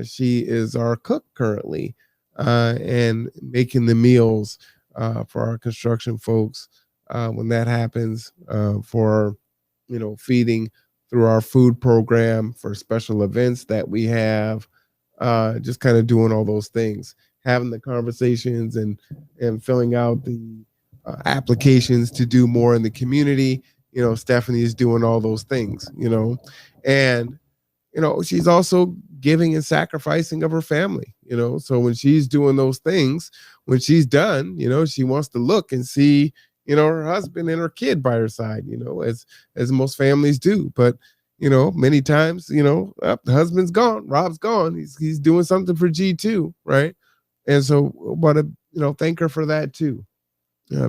She is our cook currently and making the meals for our construction folks when that happens, for feeding through our food program, for special events that we have, just kind of doing all those things, having the conversations and filling out the applications to do more in the community. Stephanie is doing all those things, and she's also giving and sacrificing of her family, so when she's doing those things, when she's done, she wants to look and see, her husband and her kid by her side, as most families do. But many times, the husband's gone, Rob's gone, he's doing something for G2, right? And so want to thank her for that too,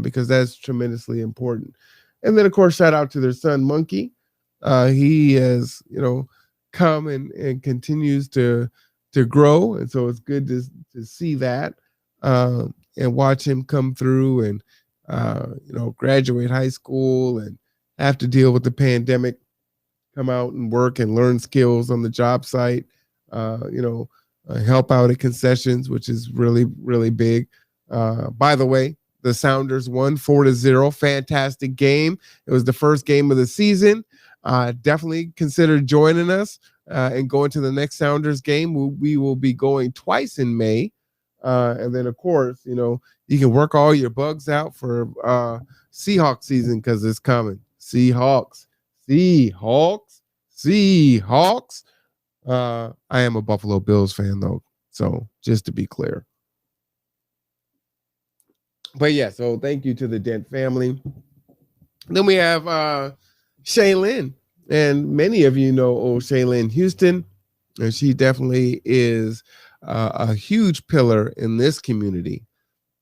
because that's tremendously important. And then of course, shout out to their son Monkey. He has come and continues to grow, and so it's good to see that, and watch him come through and graduate high school and have to deal with the pandemic, come out and work and learn skills on the job site, help out at concessions, which is really, really big. By the way, the Sounders won 4-0. Fantastic game. It was the first game of the season. Definitely consider joining us and going to the next Sounders game. We will be going twice in May. And then, of course, you can work all your bugs out for Seahawks season because it's coming. Seahawks. I am a Buffalo Bills fan, though. So just to be clear. But yeah, so thank you to the Dent family. Then we have Shaylin, and many of you know Shaylin Houston, and she definitely is a huge pillar in this community.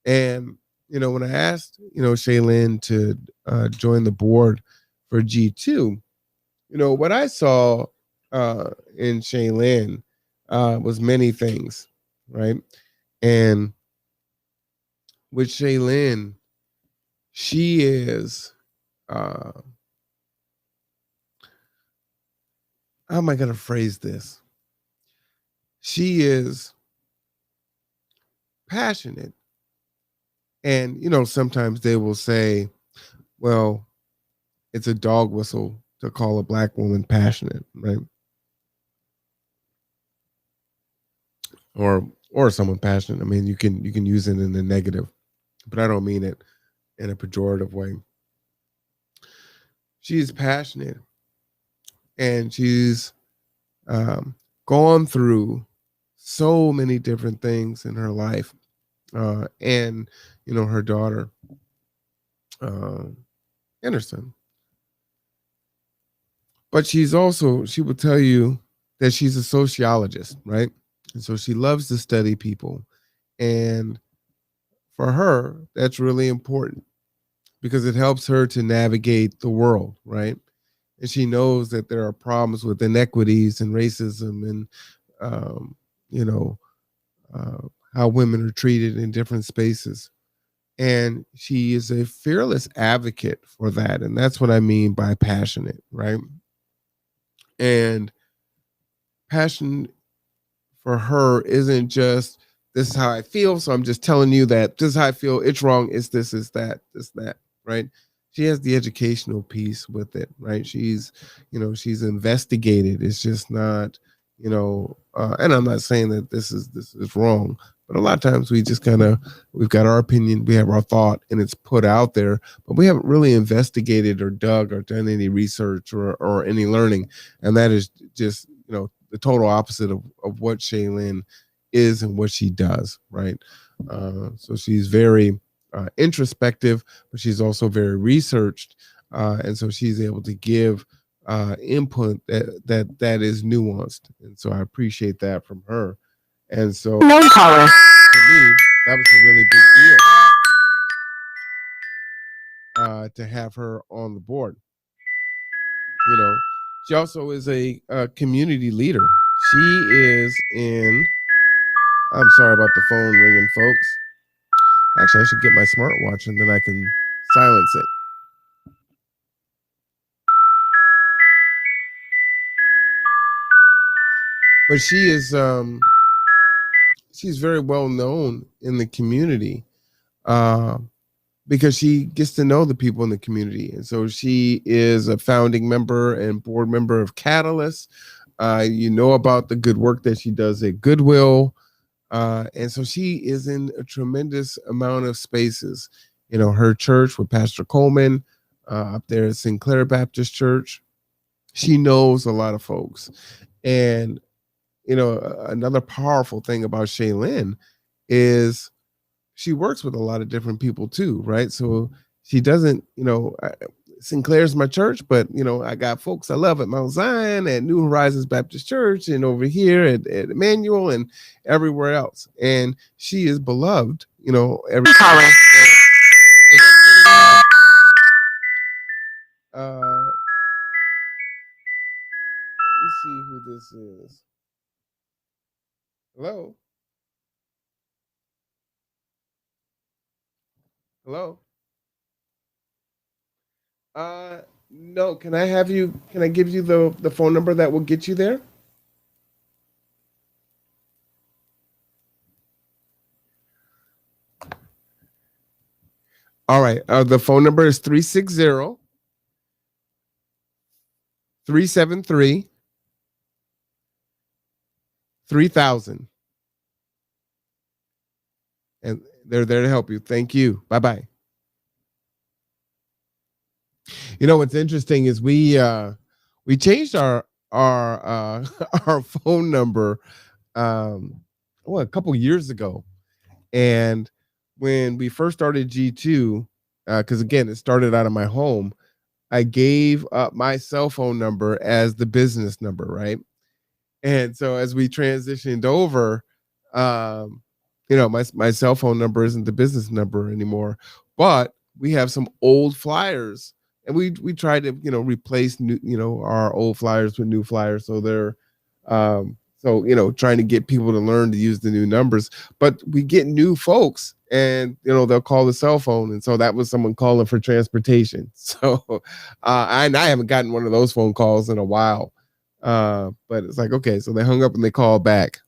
And when I asked Shaylin to join the board for G2, what I saw in Shaylin was many things, right? And with Shaylin, she is how am I going to phrase this? She is passionate. And, sometimes they will say, well, it's a dog whistle to call a black woman passionate, right? Or someone passionate. I mean, you can use it in a negative, but I don't mean it in a pejorative way. She's passionate, and she's gone through so many different things in her life, and her daughter, Anderson. But she would tell you that she's a sociologist, right? And so she loves to study people, and for her, that's really important because it helps her to navigate the world, right? And she knows that there are problems with inequities and racism and, how women are treated in different spaces. And she is a fearless advocate for that. And that's what I mean by passionate, right? And passion for her isn't just this is how I feel, so I'm just telling you that this is how I feel. It's wrong. It's this, is that, this, that, right? She has the educational piece with it, right? She's investigated. It's just not, and I'm not saying that this is wrong, but a lot of times we've got our opinion, we have our thought, and it's put out there, but we haven't really investigated or dug or done any research or any learning, and that is just the total opposite of what Shaylin is and what she does, right? So she's very introspective, but she's also very researched, and so she's able to give input that is nuanced, and so I appreciate that from her. And so, no power. For me, that was a really big deal to have her on the board. She also is a community leader. She is in. I'm sorry about the phone ringing, folks. Actually, I should get my smartwatch and then I can silence it. But she's very well known in the community because she gets to know the people in the community. And so she is a founding member and board member of Catalyst. You know about the good work that she does at Goodwill. And so she is in a tremendous amount of spaces. Her church with Pastor Coleman up there at Sinclair Baptist Church. She knows a lot of folks. And, another powerful thing about Shaylin is she works with a lot of different people too, right? So she doesn't, Sinclair's my church, but I got folks I love at Mount Zion, at New Horizons Baptist Church, and over here at Emmanuel and everywhere else. And she is beloved, every color. Let me see who this is. Hello? Hello? No, can I give you the phone number that will get you there? All right. The phone number is 360 373 3000. And they're there to help you. Thank you. Bye-bye. What's interesting is we changed our our phone number a couple years ago. And when we first started G2, because again, it started out of my home, I gave up my cell phone number as the business number, right? And so as we transitioned over, my cell phone number isn't the business number anymore, but we have some old flyers, and we tried to replace our old flyers with new flyers, so they're trying to get people to learn to use the new numbers. But we get new folks, and they'll call the cell phone, and so that was someone calling for transportation. So and I haven't gotten one of those phone calls in a while. But it's like, okay, so they hung up and they called back.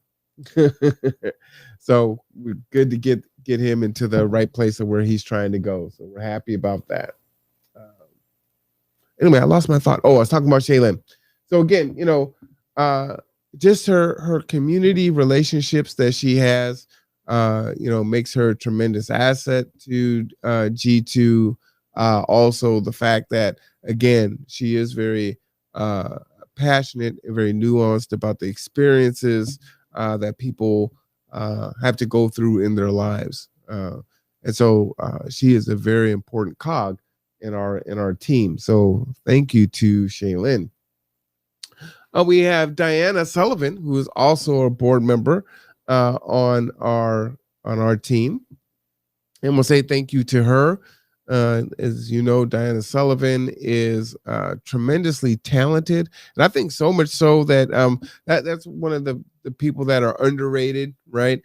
So we're good to get him into the right place of where he's trying to go. So we're happy about that. Anyway, I lost my thought. Oh, I was talking about Shaylin. So again, just her community relationships that she has, makes her a tremendous asset to G2. Also the fact that, again, she is very passionate and very nuanced about the experiences that people have to go through in their lives. And so she is a very important cog in our team. So thank you to Shaylin. We have Diana Sullivan, who is also a board member on our team, and we'll say thank you to her. As you know, Diana Sullivan is tremendously talented, and I think so much so that that's one of the people that are underrated, right?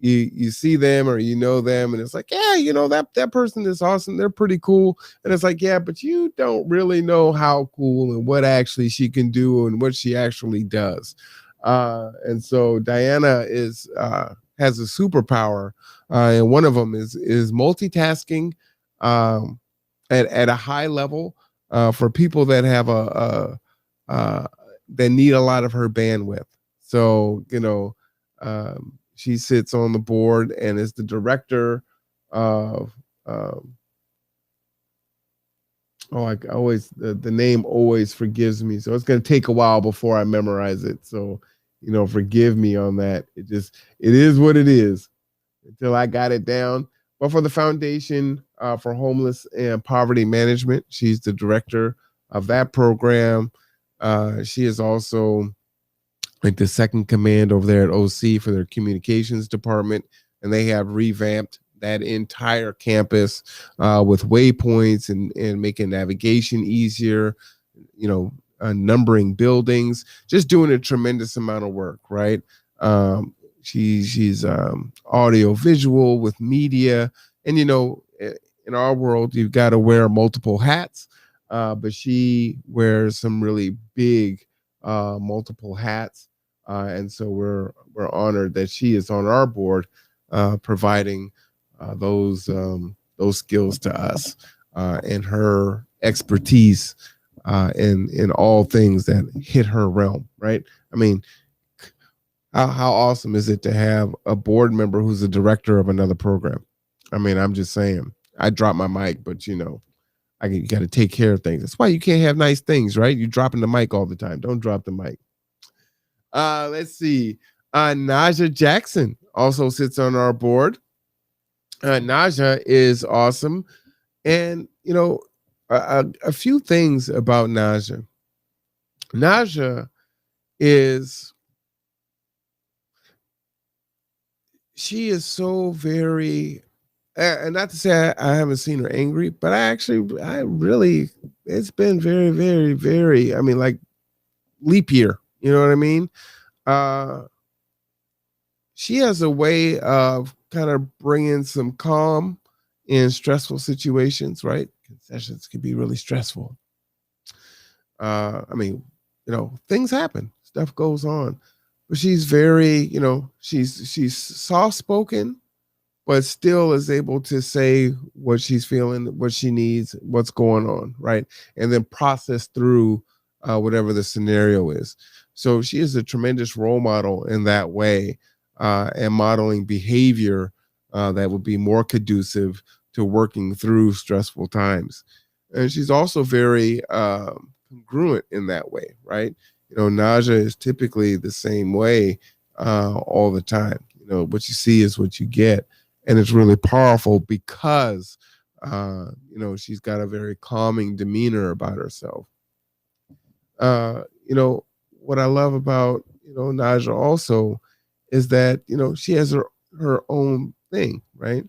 You see them or them, and it's like, yeah, that person is awesome. They're pretty cool, and it's like, yeah, but you don't really know how cool and what actually she can do and what she actually does. And so Diana has a superpower, and one of them is multitasking um, at a high level for people that have that need a lot of her bandwidth. So she sits on the board and is the director of. I always the name always forgives me, so it's going to take a while before I memorize it. So, forgive me on that. It is what it is until I got it down. But for the Foundation for Homeless and Poverty Management, she's the director of that program. She is also like the second command over there at OC for their communications department, and they have revamped that entire campus with waypoints and making navigation easier, numbering buildings, just doing a tremendous amount of work, right? She's audio visual with media, and in our world you've got to wear multiple hats, but she wears some really big multiple hats, and so we're honored that she is on our board, providing those skills to us, and her expertise in all things that hit her realm, right? I mean, how awesome is it to have a board member who's a director of another program? I mean, I'm just saying. I dropped my mic, but you got to take care of things. That's why you can't have nice things, right? You're dropping the mic all the time. Don't drop the mic. Let's see. Naja Jackson also sits on our board. Naja is awesome. And, a few things about Naja. Naja she is so very, and not to say I haven't seen her angry, but it's been very, very, very, I mean, like leap year, you know what I mean? She has a way of kind of bringing some calm in stressful situations, right? Concessions can be really stressful. I mean, things happen, stuff goes on, but she's very, she's soft spoken, but still is able to say what she's feeling, what she needs, what's going on, right? And then process through whatever the scenario is. So she is a tremendous role model in that way, and modeling behavior that would be more conducive to working through stressful times. And she's also very congruent in that way, right? Naja is typically the same way all the time. What you see is what you get. And it's really powerful because, she's got a very calming demeanor about herself. What I love about, Naja also is that, she has her own thing, right?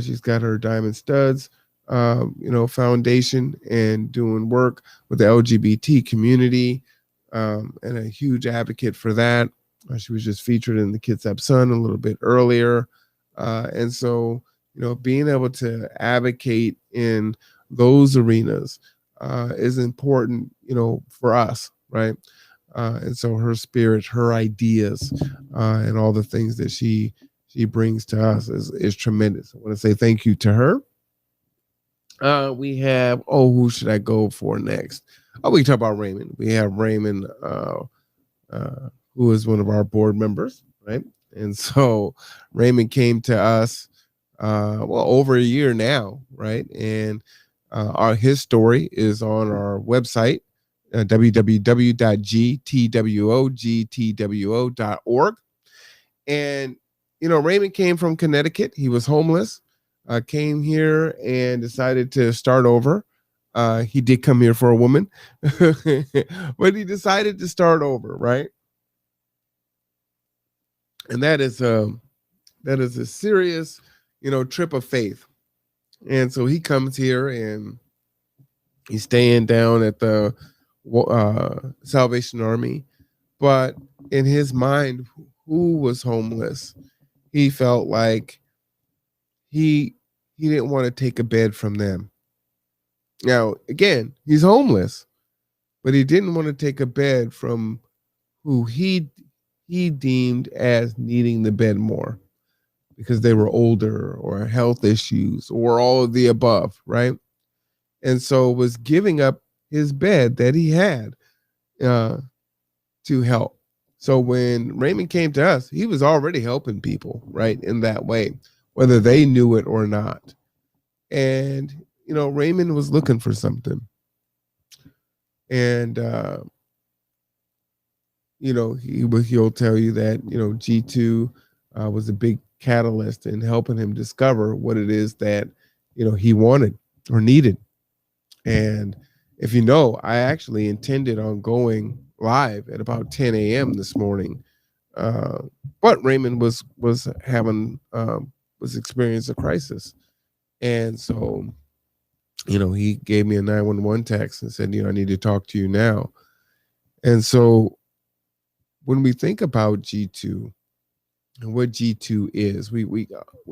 She's got her Diamond Studs, foundation, and doing work with the LGBT community, and a huge advocate for that. She was just featured in the Kitsap Sun a little bit earlier. And so, being able to advocate in those arenas is important, for us, right? And so her spirit, her ideas, and all the things that she brings to us is tremendous. I want to say thank you to her. We have, who should I go for next? We can talk about Raymond. We have Raymond, who is one of our board members, right? And so Raymond came to us, over a year now, right? And his story is on our website, www.gtwogtwo.org. And, Raymond came from Connecticut. He was homeless, came here and decided to start over. He did come here for a woman, but he decided to start over, right? And that is a serious, trip of faith. And so he comes here and he's staying down at the Salvation Army, but in his mind, who was homeless, he felt like he didn't want to take a bed from them. Now, again, he's homeless, but he didn't want to take a bed from who he he deemed as needing the bed more because they were older or health issues or all of the above, right? And so was giving up his bed that he had uh, to help. So when Raymond came to us, he was already helping people, right, in that way, whether they knew it or not. And, Raymond was looking for something. And, he'll tell you that, G2 was a big catalyst in helping him discover what it is that, he wanted or needed. And if you know, I actually intended on going live at about 10 a.m. this morning. But Raymond was having was experiencing a crisis. And so, he gave me a 911 text and said, I need to talk to you now. And so when we think about G2 and what G2 is, we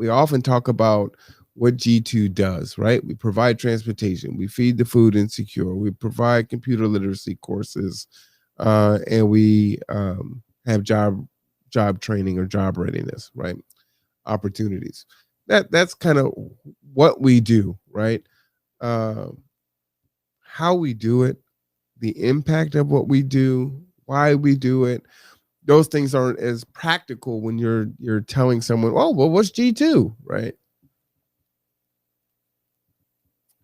often talk about what G2 does, right? We provide transportation, we feed the food insecure, we provide computer literacy courses, and we have job training or job readiness, right? Opportunities. That's kind of what we do, right? How we do it, the impact of what we do, why we do it. Those things aren't as practical when you're telling someone, oh, well, what's G2, right?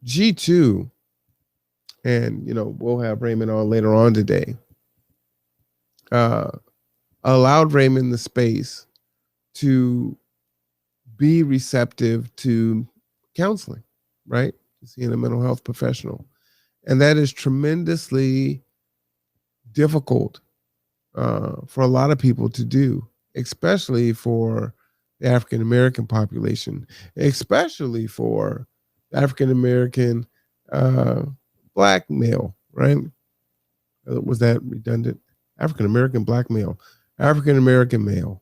G2, and we'll have Raymond on later on today, allowed Raymond the space to be receptive to counseling, right? Seeing a mental health professional. And that is tremendously difficult for a lot of people to do, especially for the African American population, especially for African American black male, right? Was that redundant? African American black male, African American male.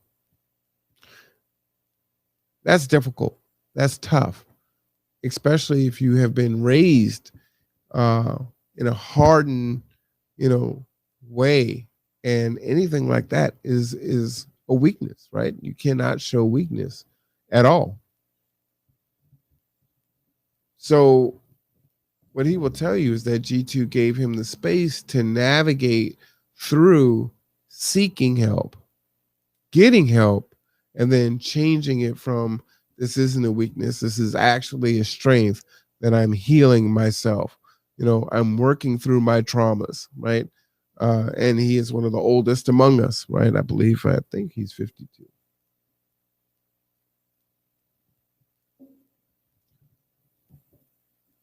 That's difficult. That's tough, especially if you have been raised in a hardened, way, and anything like that is a weakness, right? You cannot show weakness at all. So what he will tell you is that G2 gave him the space to navigate through seeking help, getting help, and then changing it from this isn't a weakness, this is actually a strength, that I'm healing myself. I'm working through my traumas, right? And he is one of the oldest among us, right? I think he's 52.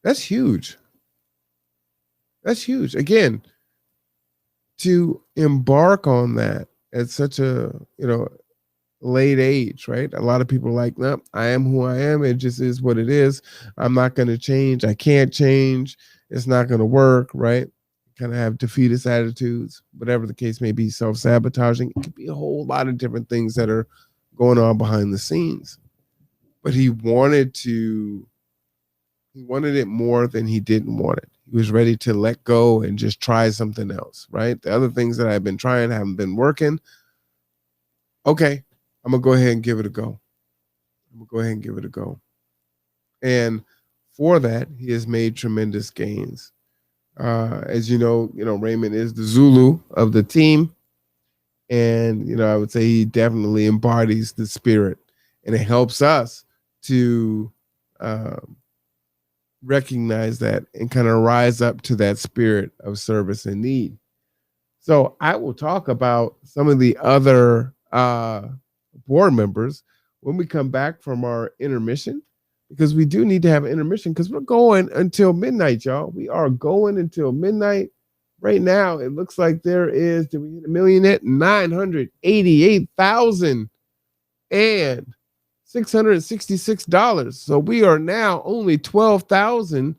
That's huge. That's huge. Again, to embark on that at such a, late age, right? A lot of people are like, no, I am who I am. It just is what it is. I'm not going to change. I can't change. It's not going to work, right? Kind of have defeatist attitudes, whatever the case may be, self-sabotaging. It could be a whole lot of different things that are going on behind the scenes. But he wanted it more than he didn't want it. He was ready to let go and just try something else, right? The other things that I've been trying haven't been working. Okay, I'm going to go ahead and give it a go. And for that, he has made tremendous gains. As you know, Raymond is the Zulu of the team. And, I would say he definitely embodies the spirit. And it helps us to recognize that and kind of rise up to that spirit of service and need. So I will talk about some of the other board members when we come back from our intermission, because we do need to have an intermission because we're going until midnight, y'all. We are going until midnight. Right now, it looks like there is, did we hit a million yet? 988,666. So we are now only 12,000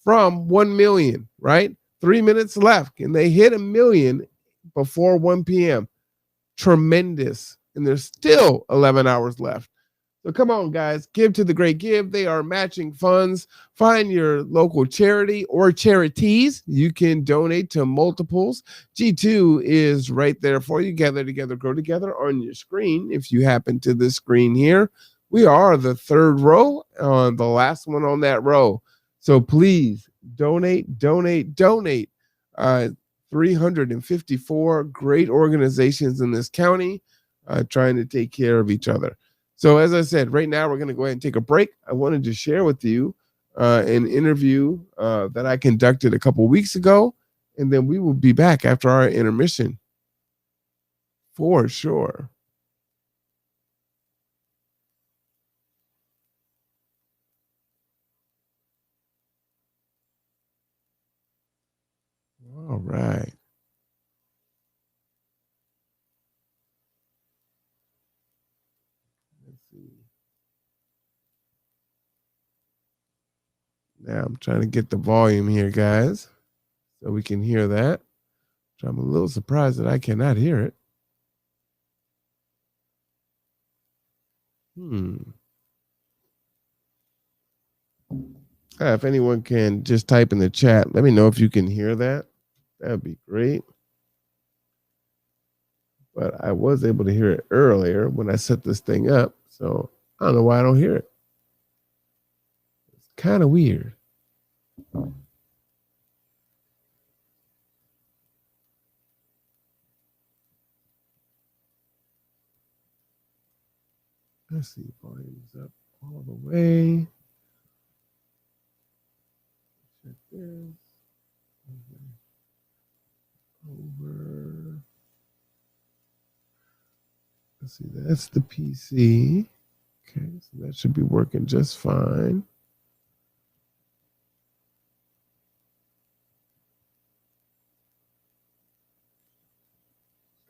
from 1 million, right? 3 minutes left. And they hit a million before 1 p.m. Tremendous. And there's still 11 hours left. So come on, guys, give to the Great Give. They are matching funds. Find your local charity or charities. You can donate to multiples. G2 is right there for you. Gather Together, Grow Together on your screen. If you happen to this screen here, we are the third row, the last one on that row. So please donate, donate, donate. 354 great organizations in this county trying to take care of each other. So as I said, right now we're going to go ahead and take a break. I wanted to share with you an interview that I conducted a couple weeks ago, and then we will be back after our intermission. For sure. All right. Let's see. Now I'm trying to get the volume here, guys, so we can hear that. So I'm a little surprised that I cannot hear it. If anyone can just type in the chat, let me know if you can hear that. That'd be great. But I was able to hear it earlier when I set this thing up. So I don't know why I don't hear it. It's kind of weird. Let's see, volume's up all the way. Check this. Over. Let's see, that's the PC. Okay, so that should be working just fine.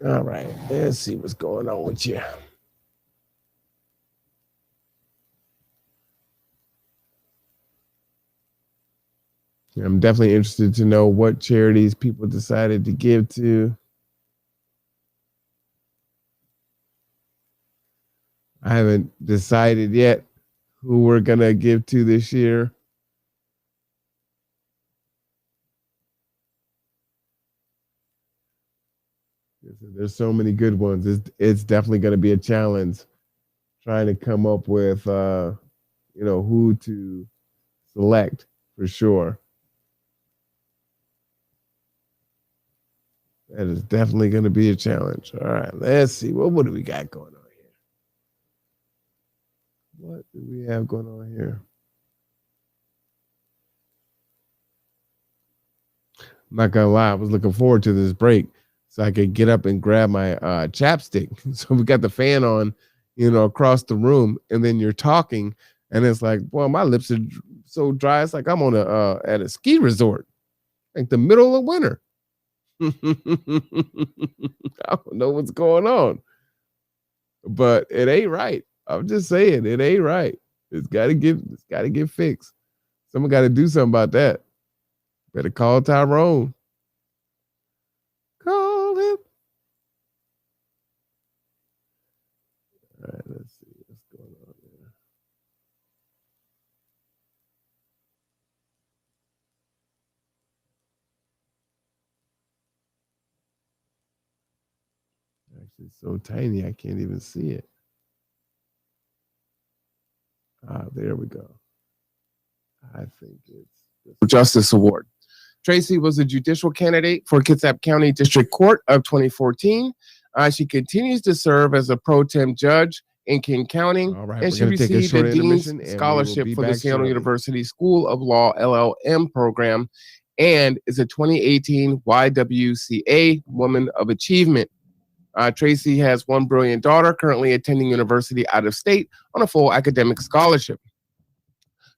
All right, let's see what's going on with you. I'm definitely interested to know what charities people decided to give to. I haven't decided yet who we're going to give to this year. There's so many good ones. It's definitely going to be a challenge trying to come up with, who to select for sure. That is definitely going to be a challenge. All right, let's see. What do we got going on here? What do we have going on here? I'm not going to lie. I was looking forward to this break so I could get up and grab my chapstick. So we got the fan on, across the room, and then you're talking, and it's like, well, my lips are so dry. It's like I'm on at a ski resort, like the middle of winter. I don't know what's going on, but it ain't right. I'm just saying it ain't right. It's got to get fixed. Someone got to do something about that. Better call Tyrone. Call him. All right, let's see what's going on there. Actually, it's so tiny I can't even see it. There we go. I think it's the Justice Award. Tracy was a judicial candidate for Kitsap County District Court of 2014. She continues to serve as a pro tem judge in King County, and she received a Dean's Scholarship for the Seattle University School of Law LLM program and is a 2018 YWCA Woman of Achievement. Tracy has one brilliant daughter currently attending university out of state on a full academic scholarship.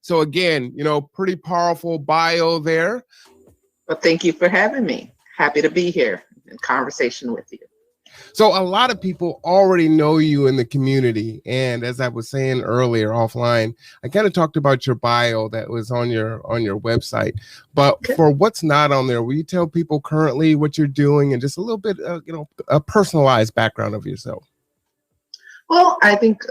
So again, pretty powerful bio there.
Well, thank you for having me. Happy to be here in conversation with you.
So a lot of people already know you in the community. And as I was saying earlier offline, I kind of talked about your bio that was on your website. But for what's not on there, will you tell people currently what you're doing and just a little bit, a personalized background of yourself?
Well, I think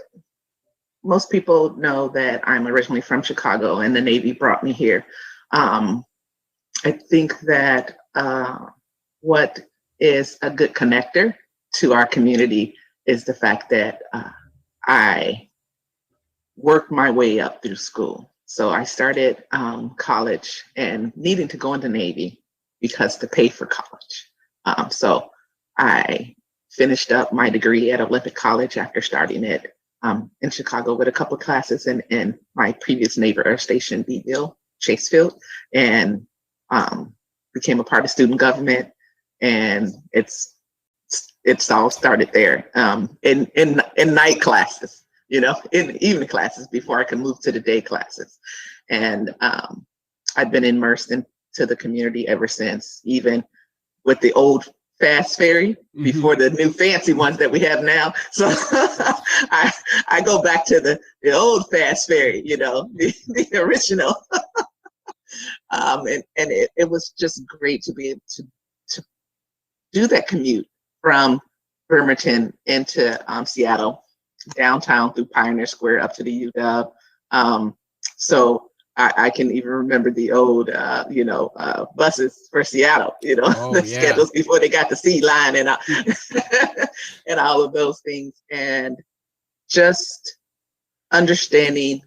most people know that I'm originally from Chicago, and the Navy brought me here. I think that what is a good connector to our community is the fact that I worked my way up through school. So I started college and needing to go into Navy because to pay for college. So I finished up my degree at Olympic College after starting it in Chicago with a couple of classes in my previous Naval Air Station, Beeville, Chasefield, and became a part of student government. And it's all started there in night classes, you know, in evening classes before I could move to the day classes. And I've been immersed into the community ever since, even with the old fast ferry before the new fancy ones that we have now. So I go back to the old fast ferry, you know, the original. And it was just great to be able to do that commute from Bremerton into Seattle, downtown through Pioneer Square up to the UW. So I can even remember the old, buses for Seattle, schedules before they got the C line and and all of those things. And just understanding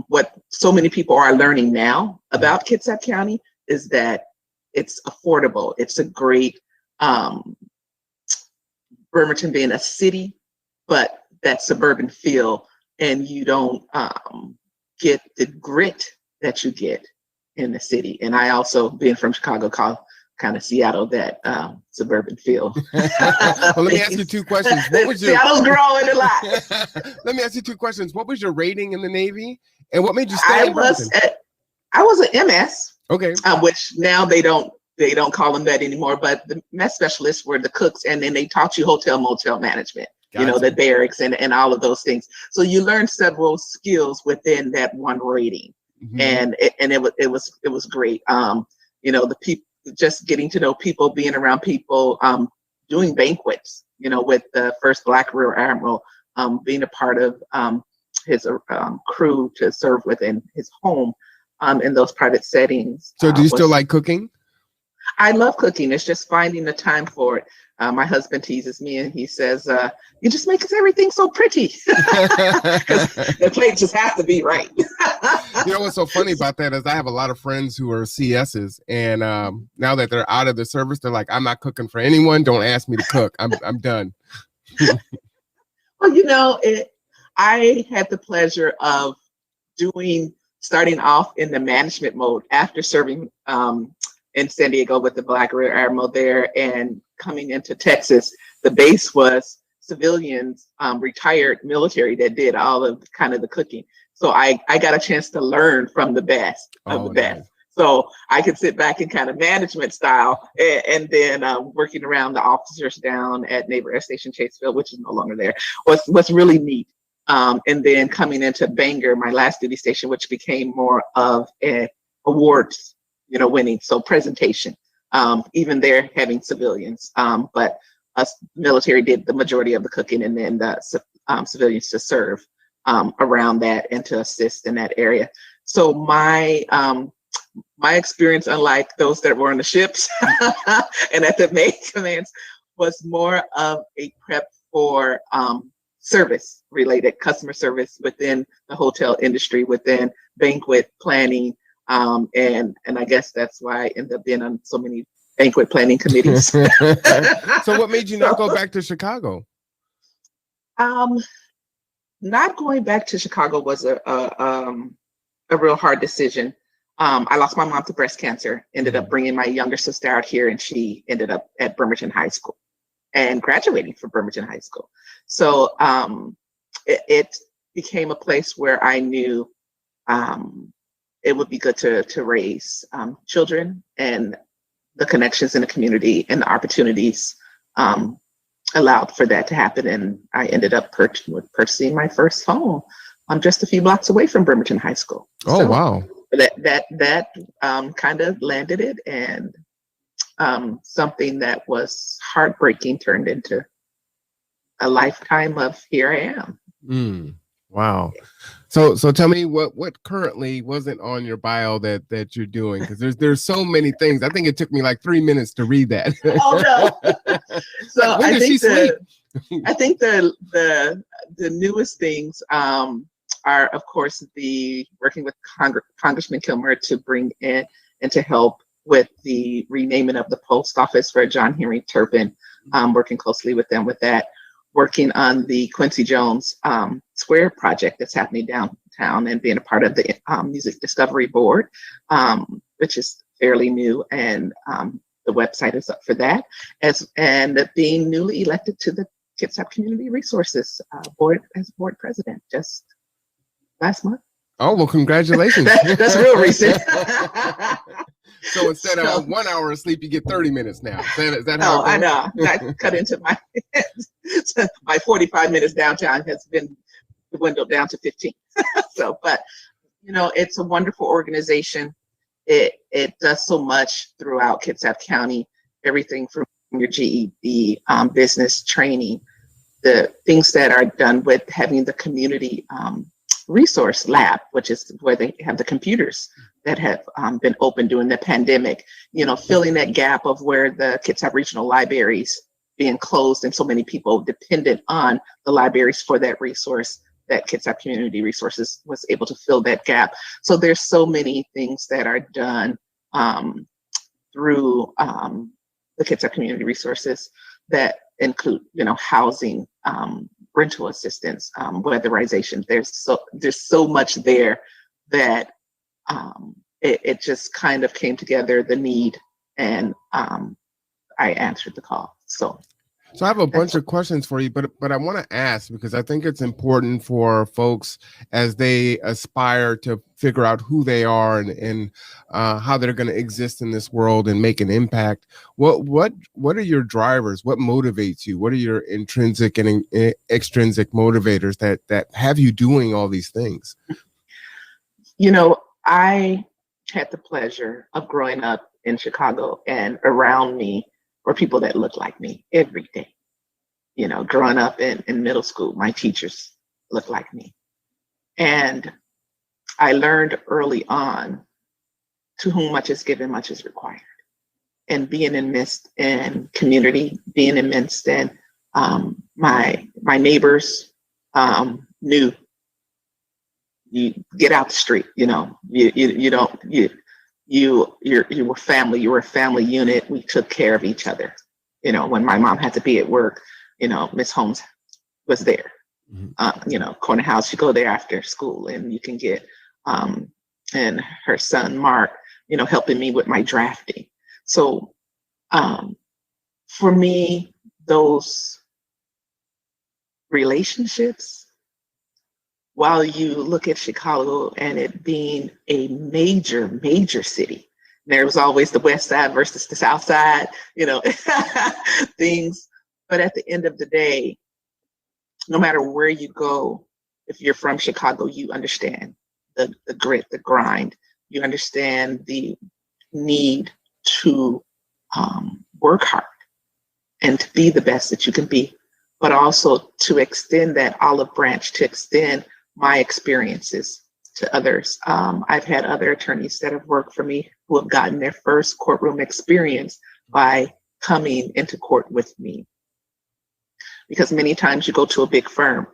what so many people are learning now about Kitsap County is that it's affordable. It's a great, Bremerton being a city, but that suburban feel, and you don't get the grit that you get in the city. And I also, being from Chicago, call kind of Seattle that suburban feel.
Well, let me ask you two questions.
Seattle's growing a lot.
Let me ask you two questions. What was your rating in the Navy, and what made you stay in Bremerton?
I was an MS.
Okay.
Which now they don't call them that anymore, but the mess specialists were the cooks, and then they taught you hotel motel management. Gotcha. You know, the barracks and all of those things. So you learned several skills within that one rating. And it was great. The people, just getting to know people, being around people, doing banquets, with the first Black Rear Admiral, being a part of his crew to serve within his home in those private settings.
So do you still like cooking?
I love cooking. It's just finding the time for it. My husband teases me and he says, you just make everything so pretty. Because the plate just has to be right.
You know what's so funny about that is I have a lot of friends who are CSs, and now that they're out of the service, they're like, I'm not cooking for anyone. Don't ask me to cook. I'm done.
Well, I had the pleasure of starting off in the management mode after serving in San Diego with the Black Rear Admiral there, and coming into Texas. The base was civilians, retired military that did all of kind of the cooking. So I got a chance to learn from the best of the best. Nice. So I could sit back in kind of management style, and then working around the officers down at Naval Air Station Chasefield, which is no longer there, was really neat. And then coming into Bangor, my last duty station, which became more of an awards, winning. So presentation, even there having civilians, but us military did the majority of the cooking, and then the civilians to serve around that and to assist in that area. So my experience, unlike those that were on the ships and at the main commands, was more of a prep for service related customer service within the hotel industry, within banquet planning. And I guess that's why I ended up being on so many banquet planning committees.
So what made you not go back to Chicago?
Not going back to Chicago was a real hard decision. I lost my mom to breast cancer, ended up bringing my younger sister out here, and she ended up at Bremerton High School and graduating from Bremerton High School. So it became a place where I knew it would be good to raise children, and the connections in the community and the opportunities allowed for that to happen. And I ended up purchasing my first home just a few blocks away from Bremerton High School.
Oh, so wow.
That kind of landed it, and something that was heartbreaking turned into a lifetime of here I am.
Wow. So tell me what currently wasn't on your bio that you're doing, because there's so many things. I think it took me like 3 minutes to read that.
Oh no. So
Like, when
I
does she
think
sleep?
the newest things are, of course, the working with Congressman Kilmer to bring in and to help with the renaming of the post office for John Henry Turpin, working closely with them with that, working on the Quincy Jones Square project that's happening downtown, and being a part of the Music Discovery Board, which is fairly new, and the website is up for that, and being newly elected to the Kitsap Community Resources Board as board president just last month.
Oh, well, congratulations.
That's real recent.
So instead
So,
of 1 hour of sleep, you get 30 minutes now. Is that how
no, I know. I cut into my 45 minutes downtown has been dwindled down to 15. So, but it's a wonderful organization. It does so much throughout Kitsap County, everything from your GED, business training, the things that are done with having the community resource lab, which is where they have the computers that have been open during the pandemic, filling that gap of where the Kitsap Regional Libraries being closed and so many people dependent on the libraries for that resource, that Kitsap Community Resources was able to fill that gap. So there's so many things that are done through the Kitsap Community Resources that include, housing, rental assistance, weatherization. There's so much there that it just kind of came together, the need, and I answered the call. So
I have a bunch of questions for you, but I want to ask, because I think it's important for folks as they aspire to figure out who they are and how they're going to exist in this world and make an impact. What are your drivers? What motivates you? What are your intrinsic and extrinsic motivators that have you doing all these things?
I had the pleasure of growing up in Chicago, and around me were people that looked like me every day. Growing up in middle school, my teachers looked like me. And I learned early on, to whom much is given, much is required. And being immersed in community, being immersed in my neighbors knew, you get out the street, you were family, you were a family unit. We took care of each other. When my mom had to be at work, Miss Holmes was there. Corner house, you go there after school and you can get, and her son, Mark, helping me with my drafting. So for me, those relationships, while you look at Chicago and it being a major, major city, there was always the West Side versus the South Side, things. But at the end of the day, no matter where you go, if you're from Chicago, you understand the grit, the grind. You understand the need to work hard and to be the best that you can be, but also to extend that olive branch, to extend my experiences to others. I've had other attorneys that have worked for me who have gotten their first courtroom experience by coming into court with me. Because many times you go to a big firm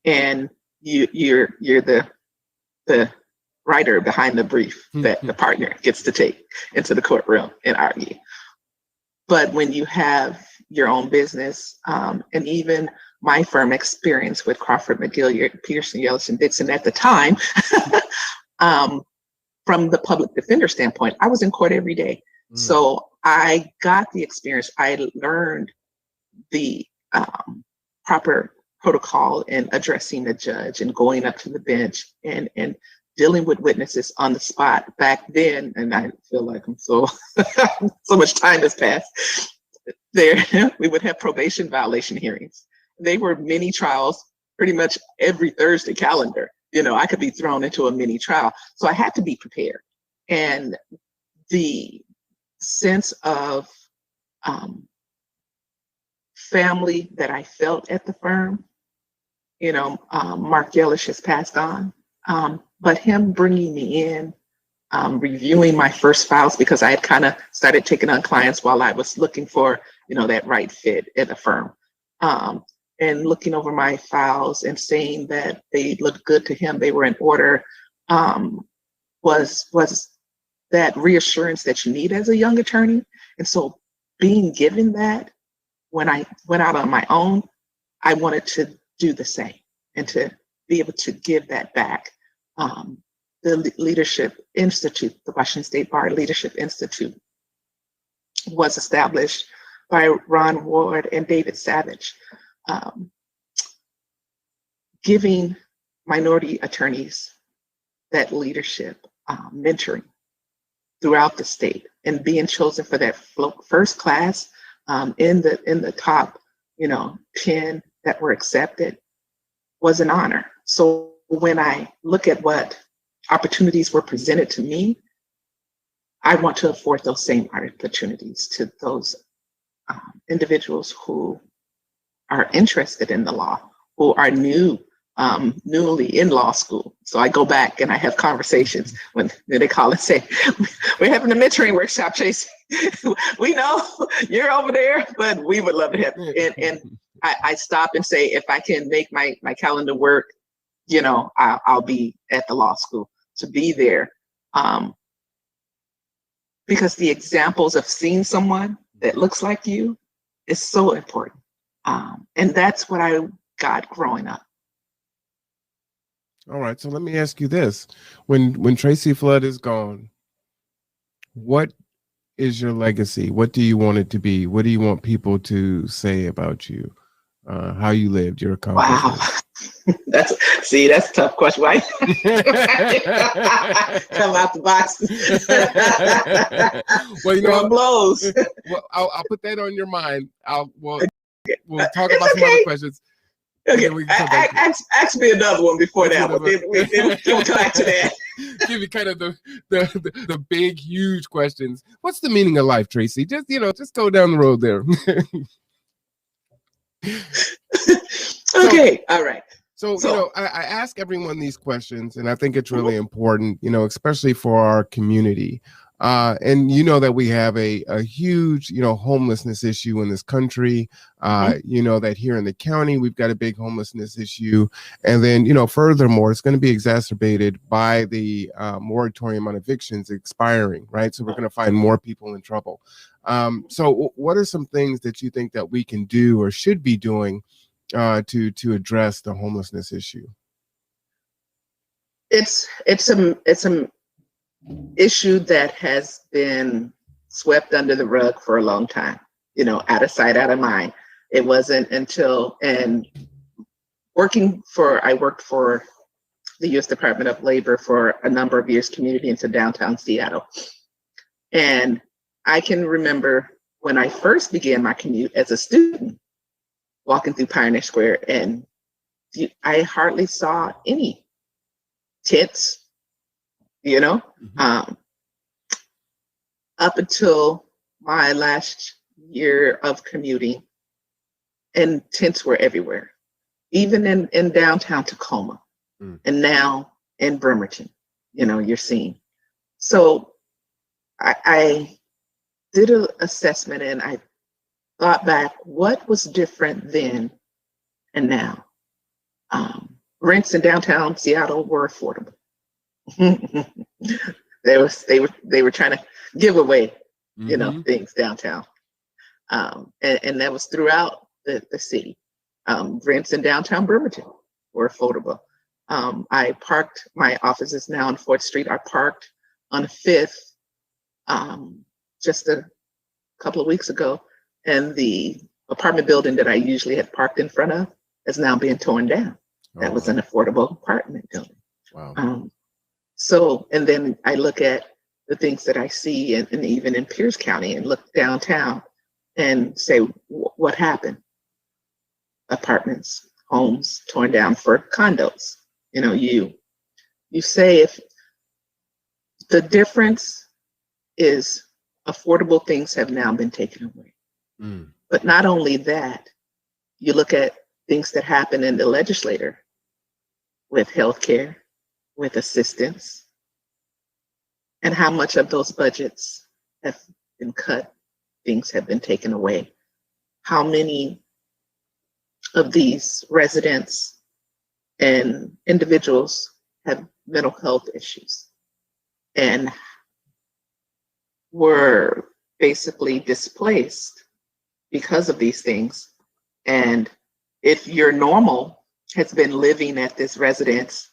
and you're the writer behind the brief that the partner gets to take into the courtroom and argue. But when you have your own business, and even my firm experience with Crawford, McGill, Peterson, Yellis, and Dixon at the time, from the public defender standpoint, I was in court every day. So I got the experience. I learned the proper protocol in addressing the judge and going up to the bench and dealing with witnesses on the spot back then. And I feel like I'm so much time has passed. There, we would have probation violation hearings. They were mini trials pretty much every Thursday calendar. I could be thrown into a mini trial. So I had to be prepared. And the sense of family that I felt at the firm Mark Yellish has passed on. But him bringing me in, reviewing my first files, because I had kind of started taking on clients while I was looking for, that right fit at a firm. And looking over my files and saying that they looked good to him, they were in order, was that reassurance that you need as a young attorney. And so being given that, when I went out on my own, I wanted to do the same and to be able to give that back. The Leadership Institute, the Washington State Bar Leadership Institute, was established by Ron Ward and David Savage, giving minority attorneys that leadership, mentoring throughout the state, and being chosen for that first class in the top, 10 that were accepted was an honor. So when I look at what opportunities were presented to me, I want to afford those same opportunities to those individuals who are interested in the law, who are newly in law school. So I go back and I have conversations when they call and say, we're having a mentoring workshop, Tracy. We know you're over there, but we would love to have you. And I stop and say, if I can make my calendar work, I'll be at the law school to be there. Because the examples of seeing someone that looks like you is so important. And that's what I got growing up.
All right, so let me ask you this. When Tracy Flood is gone, what is your legacy? What do you want it to be? What do you want people to say about you? How you lived, your accomplishments?
Wow. That's a tough question, right? Come out the box.
Well,
Throwing blows.
Well, I'll put that on your mind. We'll talk about some other questions.
Okay, ask me another one before that one. We'll come back to that.
Give you kind of the big, huge questions. What's the meaning of life, Tracy? Just go down the road there.
Okay, all right.
So I ask everyone these questions, and I think it's really important, especially for our community. And that we have a huge, homelessness issue in this country. That here in the county, we've got a big homelessness issue. And then, furthermore, it's going to be exacerbated by the moratorium on evictions expiring, right? So we're going to find more people in trouble. So what are some things that you think that we can do or should be doing to address the homelessness issue?
It's an issue that has been swept under the rug for a long time, out of sight, out of mind. It wasn't until, I worked for the U.S. Department of Labor for a number of years, community into downtown Seattle. And I can remember when I first began my commute as a student, walking through Pioneer Square, and I hardly saw any tents, up until my last year of commuting, and tents were everywhere, even in downtown Tacoma, and now in Bremerton, you're seeing. So I did an assessment, and I thought back, what was different then and now? Rents in downtown Seattle were affordable. They were trying to give away, things downtown, and that was throughout the city. Rents in downtown Bremerton were affordable. I parked, my office is now on 4th Street. I parked on 5th just a couple of weeks ago, and the apartment building that I usually had parked in front of is now being torn down. That was an affordable apartment building.
Wow.
So, and then I look at the things that I see, and even in Pierce County, and look downtown and say, what happened? Apartments, homes torn down for condos. You say, if the difference is affordable things have now been taken away. But not only that, you look at things that happen in the legislature with healthcare, with assistance, and how much of those budgets have been cut, things have been taken away. How many of these residents and individuals have mental health issues and were basically displaced because of these things. And if your normal has been living at this residence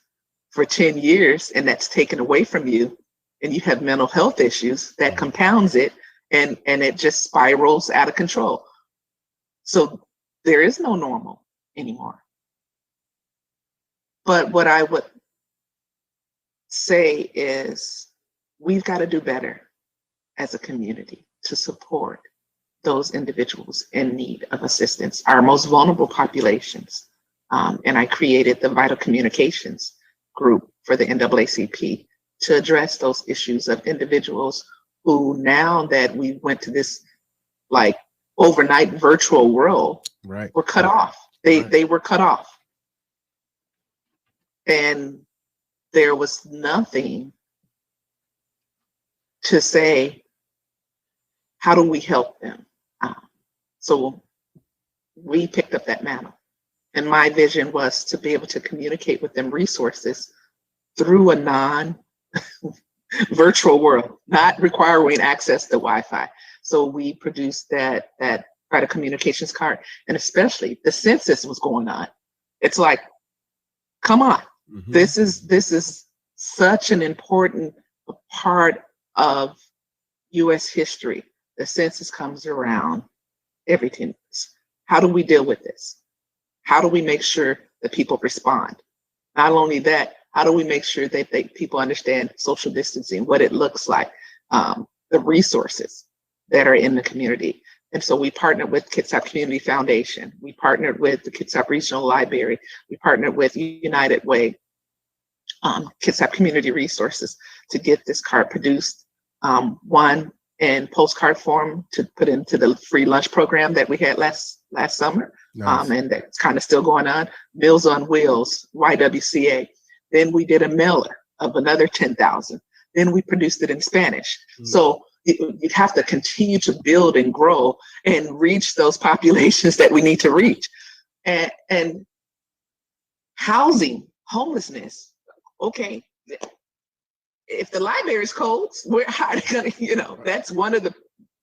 for 10 years and that's taken away from you, and you have mental health issues, that compounds it, and it just spirals out of control. So there is no normal anymore. But what I would say is we've got to do better as a community to support those individuals in need of assistance, our most vulnerable populations. And I created the Vital Communications group for the NAACP to address those issues of individuals who, now that we went to this like overnight virtual world,
right,
were cut off. They were cut off. And there was nothing to say, how do we help them? So we picked up that mantle. And my vision was to be able to communicate with them resources through a non-virtual world, not requiring access to Wi-Fi. So we produced that Vital Communications card, and especially the census was going on. It's like, come on, this is such an important part of U.S. history. The census comes around every 10 years. How do we deal with this? How do we make sure that people respond? Not only that, how do we make sure that people understand social distancing, what it looks like, the resources that are in the community? And so we partnered with Kitsap Community Foundation. We partnered with the Kitsap Regional Library. We partnered with United Way, Kitsap Community Resources to get this card produced. One in postcard form to put into the free lunch program that we had last summer. Nice. And that's kind of still going on. Meals on Wheels, YWCA. Then we did a mailer of another 10,000. Then we produced it in Spanish. So you have to continue to build and grow and reach those populations that we need to reach. And housing, homelessness, okay. If the library's closed, how are they gonna, that's one of the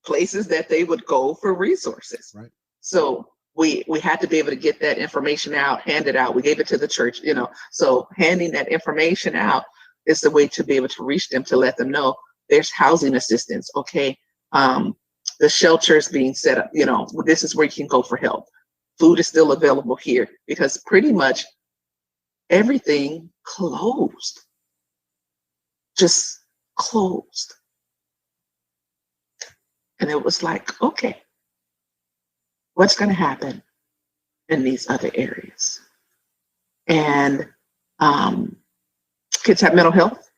places that they would go for resources.
Right.
So we had to be able to get that information out, hand it out. We gave it to the church, so handing that information out is the way to be able to reach them, to let them know there's housing assistance. Okay. The shelters being set up, this is where you can go for help. Food is still available here because pretty much everything closed. Just closed. And it was like, okay, what's going to happen in these other areas? And kids have mental health.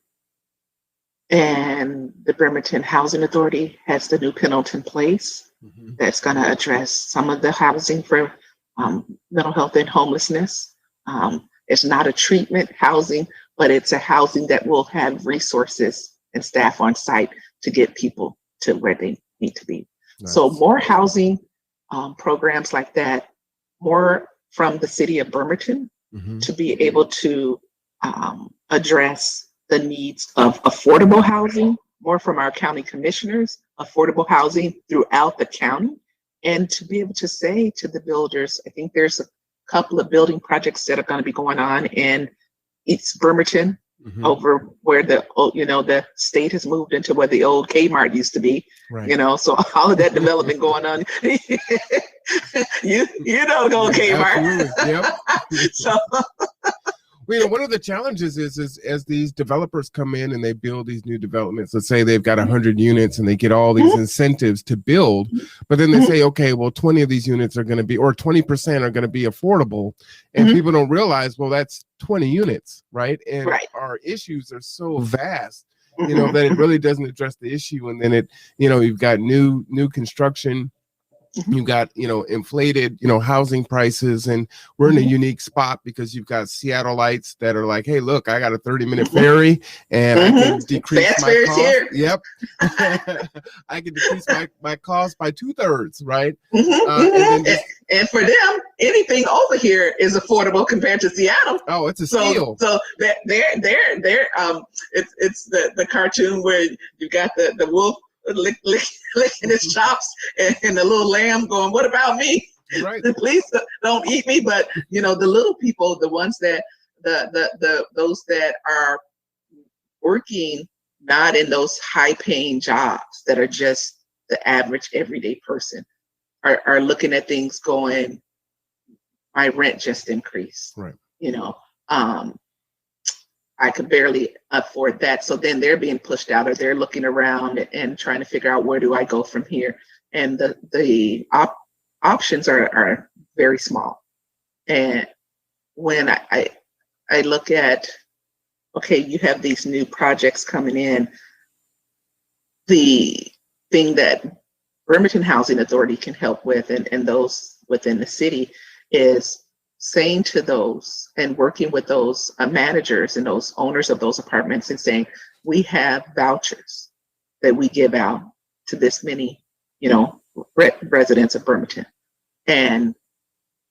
And the Bremerton Housing Authority has the new Pendleton Place that's going to address some of the housing for mental health and homelessness. It's not a treatment housing, but it's a housing that will have resources and staff on site to get people to where they need to be. Nice. So more housing programs like that, more from the city of Bremerton to be able to address the needs of affordable housing, more from our county commissioners, affordable housing throughout the county, and to be able to say to the builders, I think there's a couple of building projects that are going to be going on in East Bremerton, over where the state has moved into where the old Kmart used to be, right. So all of that development going on. you don't go Kmart.
Yep.
So
one of the challenges is as these developers come in and they build these new developments, let's say they've got 100 units and they get all these incentives to build, but then they say, okay, well, 20 of these units are going to be, or 20% are going to be affordable. And people don't realize, well, that's 20 units, right? And our issues are so vast, that it really doesn't address the issue. And then you've got new construction You got, inflated, housing prices, and we're in a unique spot because you've got Seattleites that are like, hey, look, I got a 30-minute ferry and I can decrease
Fast
my
ferries
cost.
here.
Yep. I can decrease my cost by 2/3, right?
And for them, anything over here is affordable compared to Seattle.
Oh, it's a steal.
So they're it's the cartoon where you got the wolf licking his chops and the little lamb going, what about me?
Right.
Please don't eat me. But the little people, the ones that those that are working not in those high paying jobs that are just the average everyday person are looking at things going, my rent just increased.
Right.
I could barely afford that. So then they're being pushed out, or they're looking around and trying to figure out, where do I go from here? And the options are very small. And when I look at, okay, you have these new projects coming in, the thing that Bremerton Housing Authority can help with, and those within the city, is saying to those and working with those managers and those owners of those apartments and saying, we have vouchers that we give out to this many, residents of Bremerton, and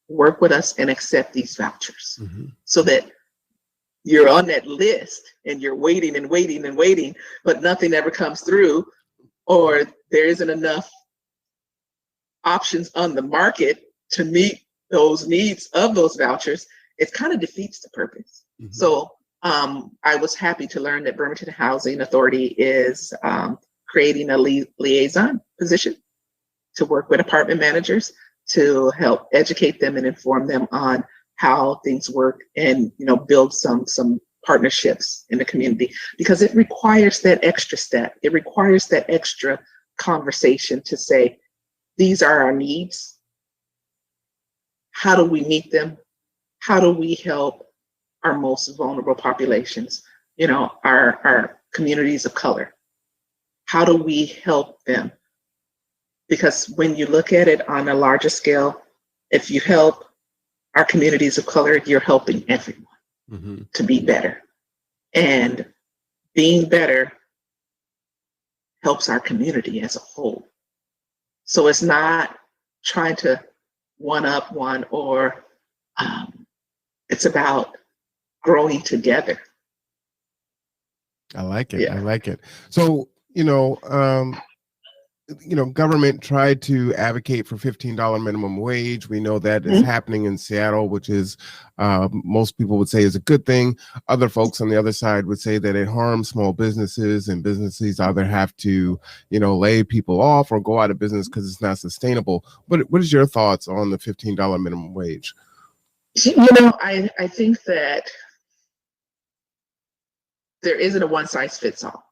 work with us and accept these vouchers, so that you're on that list and you're waiting and waiting and waiting, but nothing ever comes through, or there isn't enough options on the market to meet those needs of those vouchers. It kind of defeats the purpose. So I was happy to learn that Bremerton Housing Authority is creating a liaison position to work with apartment managers to help educate them and inform them on how things work, and build some partnerships in the community, because it requires that extra step. It requires that extra conversation to say, these are our needs. How do we meet them? How do we help our most vulnerable populations, our communities of color? How do we help them? Because when you look at it on a larger scale, if you help our communities of color, you're helping everyone to be better. And being better helps our community as a whole. So it's not trying to one up one, or it's about growing together.
I like it.
Yeah.
I like it. So, government tried to advocate for $15 minimum wage. We know that is happening in Seattle, which is most people would say is a good thing. Other folks on the other side would say that it harms small businesses, and businesses either have to, lay people off or go out of business because it's not sustainable. But what is your thoughts on the $15 minimum wage?
I think that there isn't a one size fits all,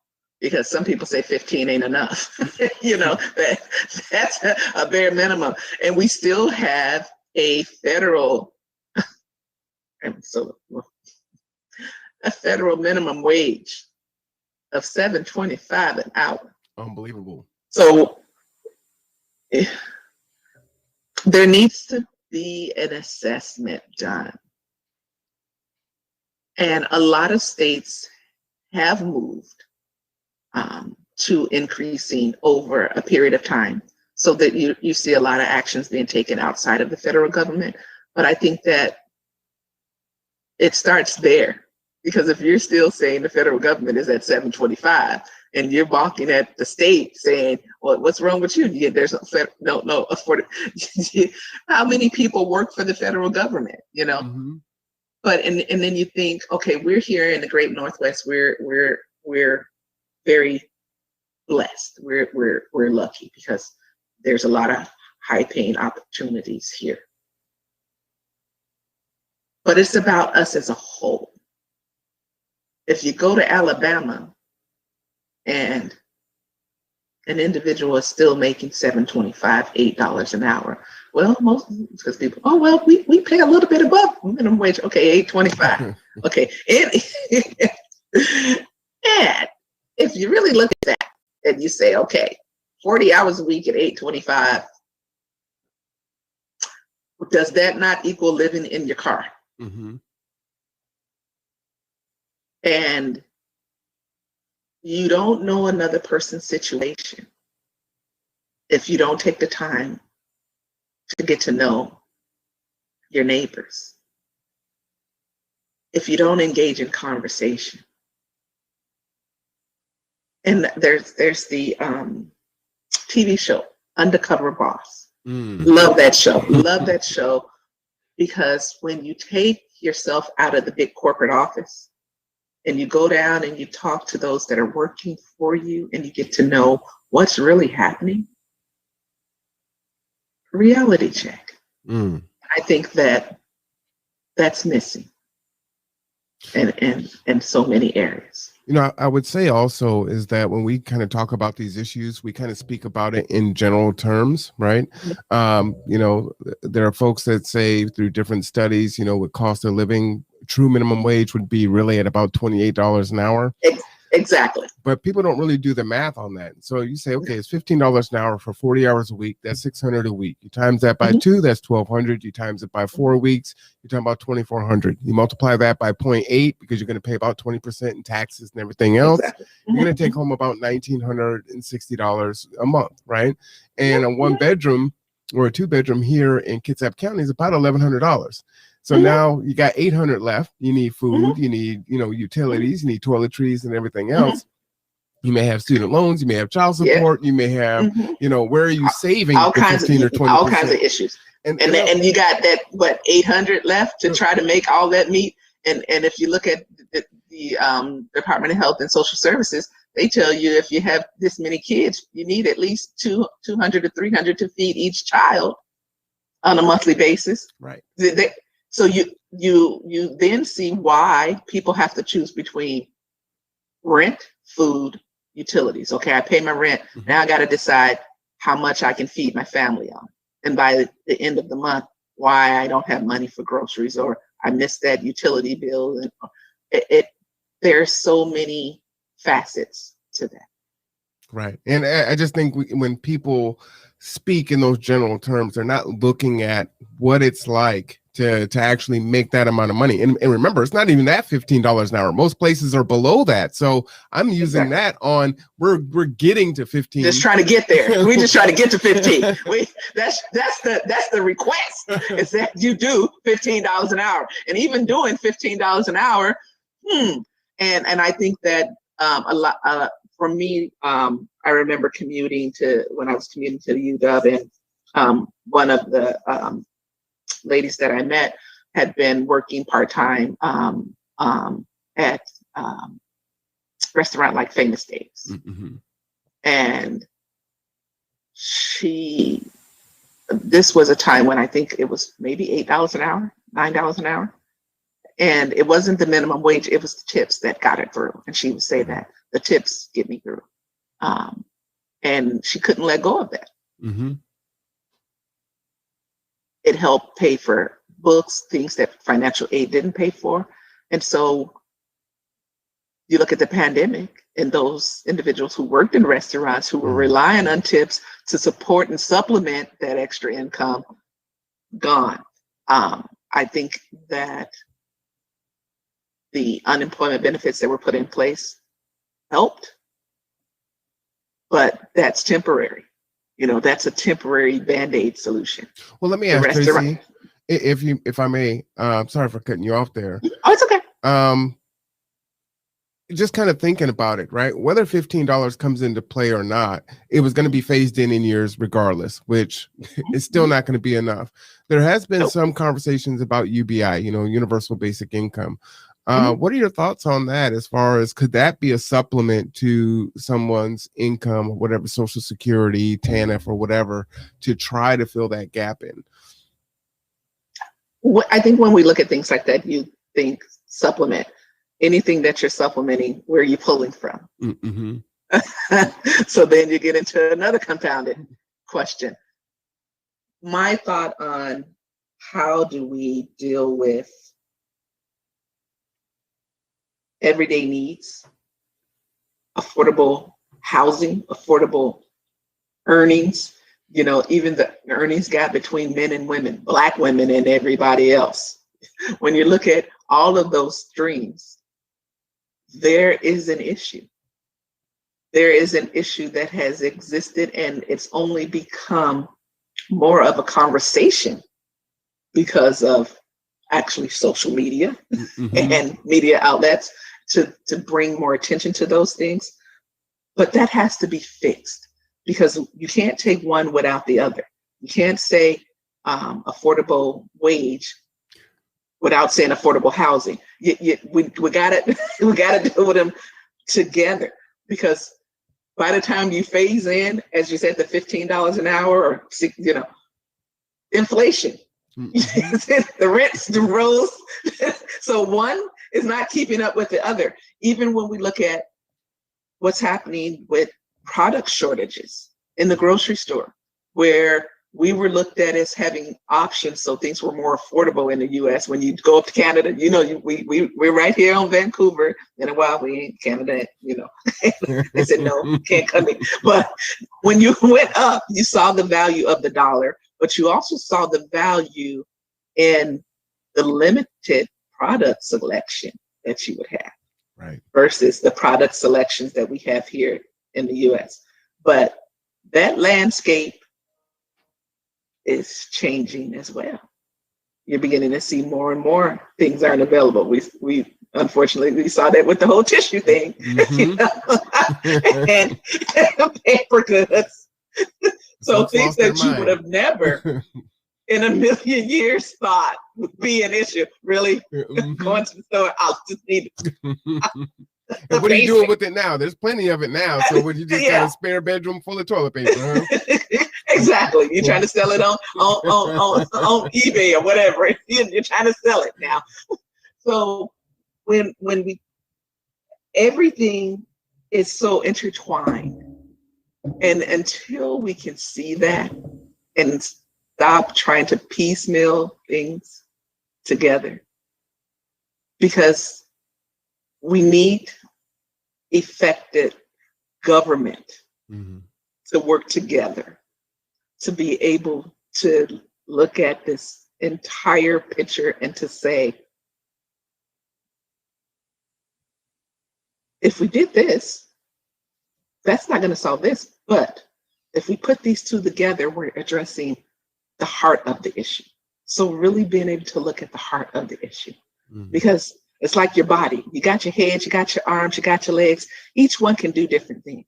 because some people say 15 ain't enough. That's a bare minimum. And we still have a federal minimum wage of $7.25 an hour.
Unbelievable.
So there needs to be an assessment done. And a lot of states have moved to increasing over a period of time, so that you see a lot of actions being taken outside of the federal government. But I think that it starts there, because if you're still saying the federal government is at $7.25 and you're balking at the state saying, well, what's wrong with you? Yeah, there's no afford. How many people work for the federal government? But and then you think, okay, we're here in the Great Northwest. We're very blessed. We're lucky, because there's a lot of high paying opportunities here. But it's about us as a whole. If you go to Alabama and an individual is still making $7.25, $8 an hour, well, because people, we pay a little bit above minimum wage. Okay, $8.25. Okay, and if you really look at that and you say, okay, 40 hours a week at $8.25, Does that not equal living in your car?
Mm-hmm.
And you don't know another person's situation if you don't take the time to get to know your neighbors, if you don't engage in conversation. And there's the TV show, Undercover Boss. Love that show. Love that show, because when you take yourself out of the big corporate office and you go down and you talk to those that are working for you and you get to know what's really happening, reality check. I think that that's missing in so many areas.
You know, I would say also is that when we kind of talk about these issues, we kind of speak about it in general terms, right? You know, there are folks that say through different studies, you know, with cost of living, true minimum wage would be really at about $28 an hour.
Exactly.
But people don't really do the math on that. So you say, okay, it's $15 an hour for 40 hours a week. That's $600 a week. You times that by 2, that's $1,200. You times it by 4 weeks, you're talking about $2,400. You multiply that by 0.8 because you're going to pay about 20% in taxes and everything else.
Exactly.
You're going to take home about $1,960 a month, right? And a 1-bedroom or a 2-bedroom here in Kitsap County is about $1,100. So now you got $800 left. You need food, you need, you know, utilities, you need toiletries and everything else. You may have student loans, you may have child support, you may have, you know, where are you saving
all
the
kinds
15
of,
or 20%?
all kinds of issues. And you got that, what, 800 left to try to make all that meet. And if you look at the Department of Health and Social Services, they tell you if you have this many kids, you need at least 200 to 300 to feed each child on a monthly basis.
Right.
So you then see why people have to choose between rent, food, utilities. Okay, I pay my rent. Now I got to decide how much I can feed my family on. And by the end of the month, why I don't have money for groceries, or I missed that utility bill. And there's so many facets to that.
Right. And I just think when people speak in those general terms, they're not looking at what it's like to actually make that amount of money. And remember, it's not even that $15 an hour. Most places are below that. So I'm using that on, we're getting to 15.
Just trying to get there. We just try to get to 15. That's the request, is that you do $15 an hour. And even doing $15 an hour, and I think that a lot for me, I remember when I was commuting to the UW, and one of the ladies that I met had been working part-time at restaurant like Famous Days. And this was a time when I think it was maybe $8 an hour, $9 an hour. And it wasn't the minimum wage, it was the tips that got it through. And she would say that the tips get me through. And she couldn't let go of that. It helped pay for books, things that financial aid didn't pay for. And so you look at the pandemic and those individuals who worked in restaurants who were relying on tips to support and supplement that extra income, gone. I think that the unemployment benefits that were put in place helped, but that's temporary. You know, that's a temporary Band-Aid solution.
Well, let me ask Tracy, if I may, sorry for cutting you off there.
Oh, it's okay.
Just kind of thinking about it, right? Whether $15 comes into play or not, it was going to be phased in years regardless, which is still not going to be enough. There has been some conversations about UBI, you know, universal basic income. What are your thoughts on that, as far as could that be a supplement to someone's income, whatever, Social Security, TANF, or whatever, to try to fill that gap in?
I think when we look at things like that, you think supplement. Anything that you're supplementing, where are you pulling from? So then you get into another compounded question. My thought on how do we deal with everyday needs, affordable housing, affordable earnings, You know, even the earnings gap between men and women, Black women and everybody else. When you look at all of those streams, there is an issue. There is an issue that has existed, and it's only become more of a conversation because of actually social media and media outlets to bring more attention to those things. But that has to be fixed, because you can't take one without the other. You can't say affordable wage without saying affordable housing. We gotta we gotta deal with them together, because by the time you phase in, as you said, the $15 an hour, or inflation, the rents rose, so one is not keeping up with the other. Even when we look at what's happening with product shortages in the grocery store, where we were looked at as having options, so things were more affordable in the U.S. When you go up to Canada, we're right here on Vancouver. In a while, we ain't Canada, They said, no, can't come in. But when you went up, you saw the value of the dollar, but you also saw the value in the limited product selection that you would have,
right,
versus the product selections that we have here in the U.S. But that landscape is changing as well. You're beginning to see more and more things aren't available. We unfortunately we saw that with the whole tissue thing, and paper goods. So things that you would have never in a million years thought would be an issue. Really, going to the store, I'll just need
And what are you doing with it now? There's plenty of it now. So would you just got a spare bedroom full of toilet paper, huh?
Exactly. You're trying to sell it on eBay or whatever. You're trying to sell it now. So when everything is so intertwined, and until we can see that and stop trying to piecemeal things together, because we need effective government to work together to be able to look at this entire picture and to say, if we did this, that's not going to solve this. But if we put these two together, we're addressing the heart of the issue. So really being able to look at the heart of the issue, because it's like your body. You got your head, you got your arms, you got your legs. Each one can do different things.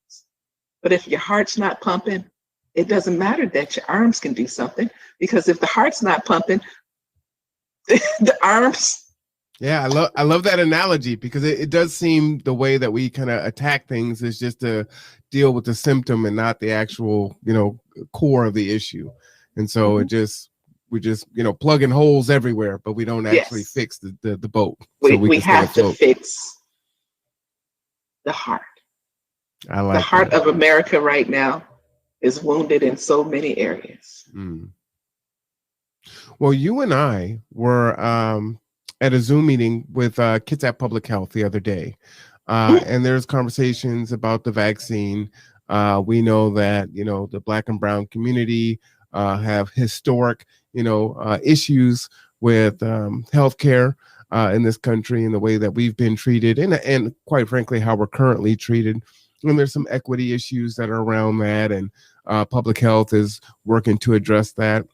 But if your heart's not pumping, it doesn't matter that your arms can do something, because if the heart's not pumping, the arms.
Yeah, I love that analogy, because it does seem the way that we kind of attack things is just to deal with the symptom and not the actual, core of the issue. And so we're just plugging holes everywhere, but we don't actually fix the boat.
We have to fix the heart.
I like
the heart of America right now is wounded in so many areas.
Well, you and I were at a Zoom meeting with Kitsap Public Health the other day, and there's conversations about the vaccine. We know that the Black and Brown community have historic issues with healthcare in this country and the way that we've been treated, and quite frankly how we're currently treated. And there's some equity issues that are around that, and public health is working to address that.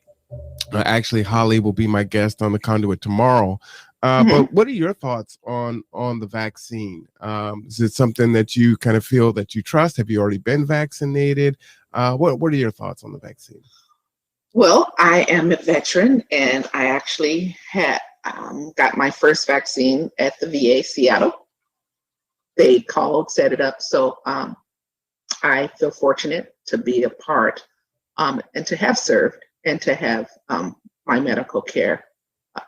Actually, Holly will be my guest on the Conduit tomorrow. But what are your thoughts on the vaccine? Is it something that you kind of feel that you trust? Have you already been vaccinated? What are your thoughts on the vaccine?
Well, I am a veteran, and I actually had got my first vaccine at the VA Seattle. They set it up. So I feel fortunate to be a part and to have served and to have my medical care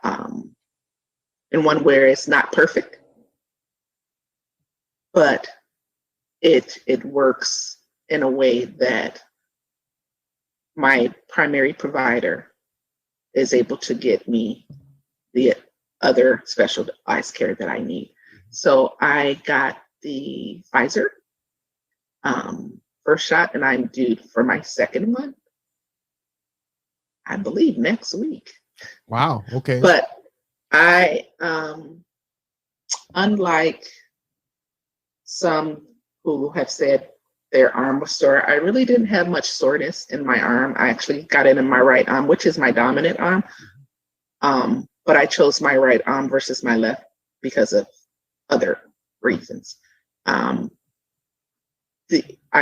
in one where it's not perfect, but it works in a way that my primary provider is able to get me the other specialized care that I need. So I got the Pfizer first shot, and I'm due for my second one I believe, next week.
Wow. Okay.
But I, unlike some who have said their arm was sore, I really didn't have much soreness in my arm. I actually got it in my right arm, which is my dominant arm. But I chose my right arm versus my left because of other reasons. I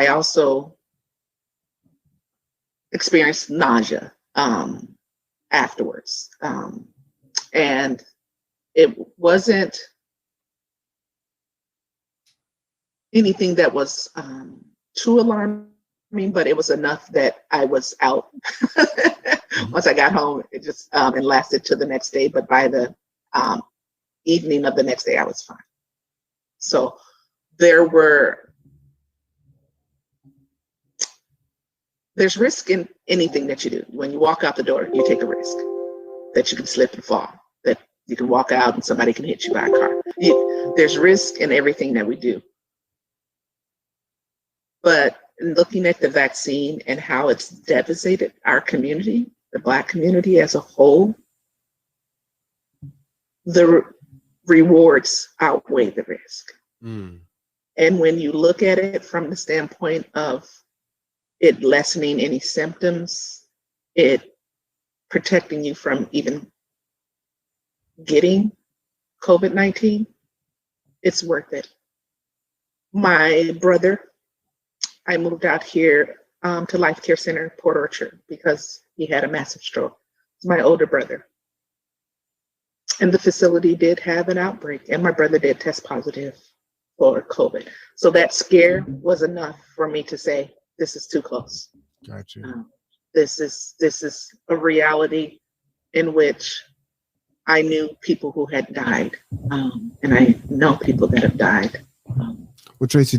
also experienced nausea afterwards. And it wasn't anything that was too alarming, but it was enough that I was out. Once I got home, it just and lasted to the next day. But by the evening of the next day, I was fine. So there's risk in anything that you do. When you walk out the door, you take a risk that you can slip and fall, that you can walk out and somebody can hit you by a car. There's risk in everything that we do. But looking at the vaccine and how it's devastated our community, the Black community as a whole, the rewards outweigh the risk. And when you look at it from the standpoint of it lessening any symptoms, it protecting you from even getting COVID-19, it's worth it. My brother, I moved out here to Life Care Center, Port Orchard, because he had a massive stroke. It's my older brother. And the facility did have an outbreak, and my brother did test positive for COVID. So that scare was enough for me to say, this is too close.
Gotcha.
This is a reality in which I knew people who had died, and I know people that have died.
Well, Tracy,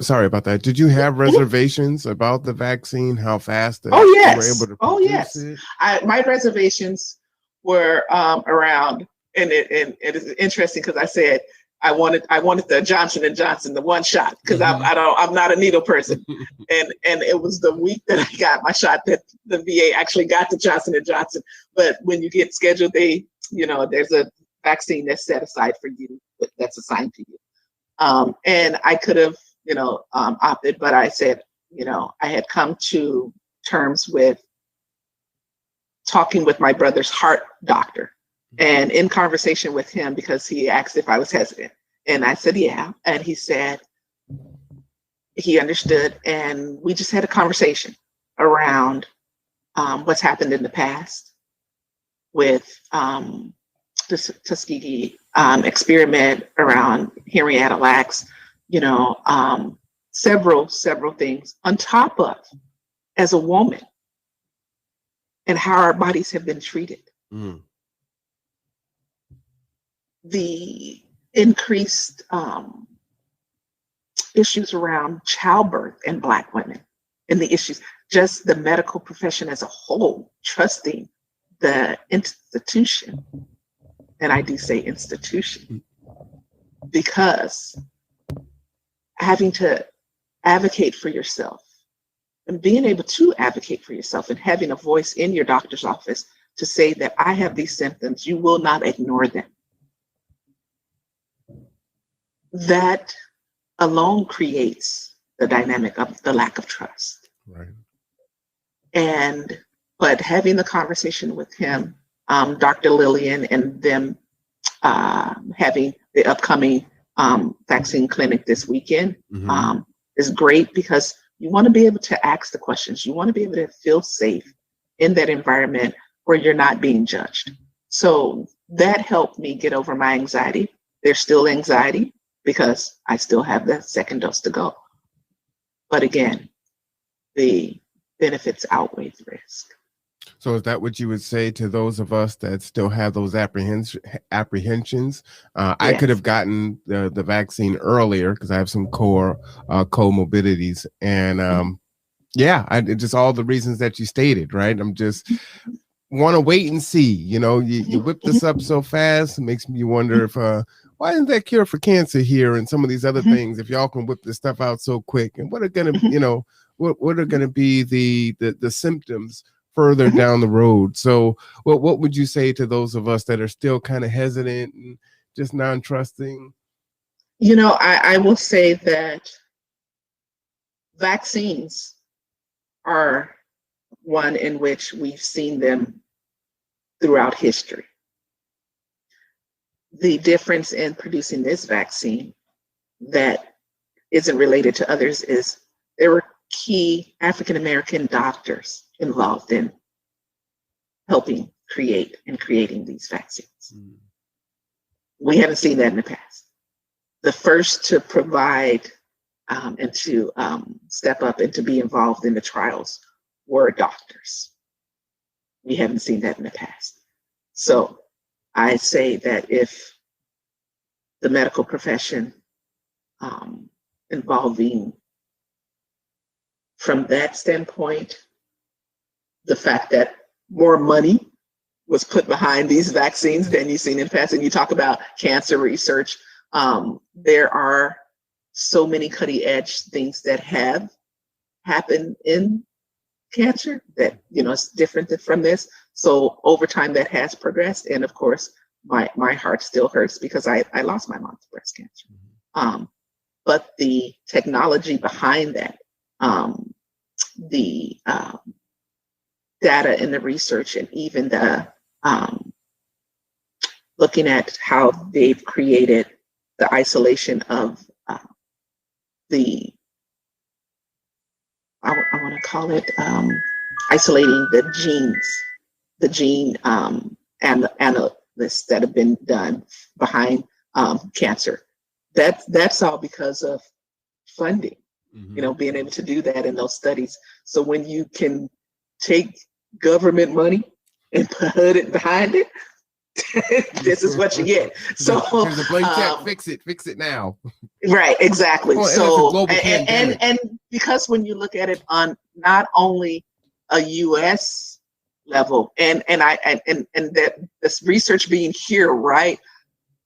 sorry about that. Did you have reservations about the vaccine? How fast you were able to produce it?
My reservations were around, and it is interesting because I said I wanted the Johnson & Johnson, the one shot, because I'm not a needle person, and it was the week that I got my shot that the VA actually got the Johnson & Johnson. But when you get scheduled, there's a vaccine that's set aside for you, that's assigned to you. And I could have, opted, but I said, I had come to terms with talking with my brother's heart doctor, and in conversation with him, because he asked if I was hesitant, and I said, yeah. And he said he understood, and we just had a conversation around what's happened in the past with the Tuskegee experiment, around Henrietta Lacks, several things on top of, as a woman, and how our bodies have been treated. The increased issues around childbirth in Black women, and the issues, just the medical profession as a whole, trusting the institution. And I do say institution, because having to advocate for yourself and being able to advocate for yourself and having a voice in your doctor's office to say that I have these symptoms, you will not ignore them. That alone creates the dynamic of the lack of trust.
Right.
But having the conversation with him, Dr. Lillian, and them having the upcoming vaccine clinic this weekend is great, because you want to be able to ask the questions. You want to be able to feel safe in that environment where you're not being judged. So that helped me get over my anxiety. There's still anxiety because I still have that second dose to go. But again, the benefits outweigh the risk.
So is that what you would say to those of us that still have those apprehensions? Yes. I could have gotten the vaccine earlier because I have some comorbidities, and just all the reasons that you stated, right? I'm just want to wait and see. You whip this up so fast, it makes me wonder if why isn't that cure for cancer here and some of these other things? If y'all can whip this stuff out so quick, and what are gonna what are gonna be the symptoms further down the road. So what would you say to those of us that are still kind of hesitant and just non-trusting?
You know, I will say that vaccines are one in which we've seen them throughout history. The difference in producing this vaccine that isn't related to others is there were key African-American doctors involved in helping creating these vaccines. We haven't seen that in the past. The first to provide and to step up and to be involved in the trials were doctors. We haven't seen that in the past. So I say that if the medical profession involving from that standpoint, the fact that more money was put behind these vaccines than you've seen in the past, and you talk about cancer research, there are so many cutting edge things that have happened in cancer that, you know, it's different from this. So over time that has progressed. And of course, my heart still hurts because I lost my mom to breast cancer. But the technology behind that, the data and the research, and even the looking at how they've created the isolation of the, I want to call it isolating the gene analysis that have been done behind cancer. That's all because of funding, you know, being able to do that in those studies. So when you can take government money and put it behind it, this is what you get. So
here's a blank check, fix it now.
Right, exactly.
Well,
so and because when you look at it on not only a US level, and that this research being here right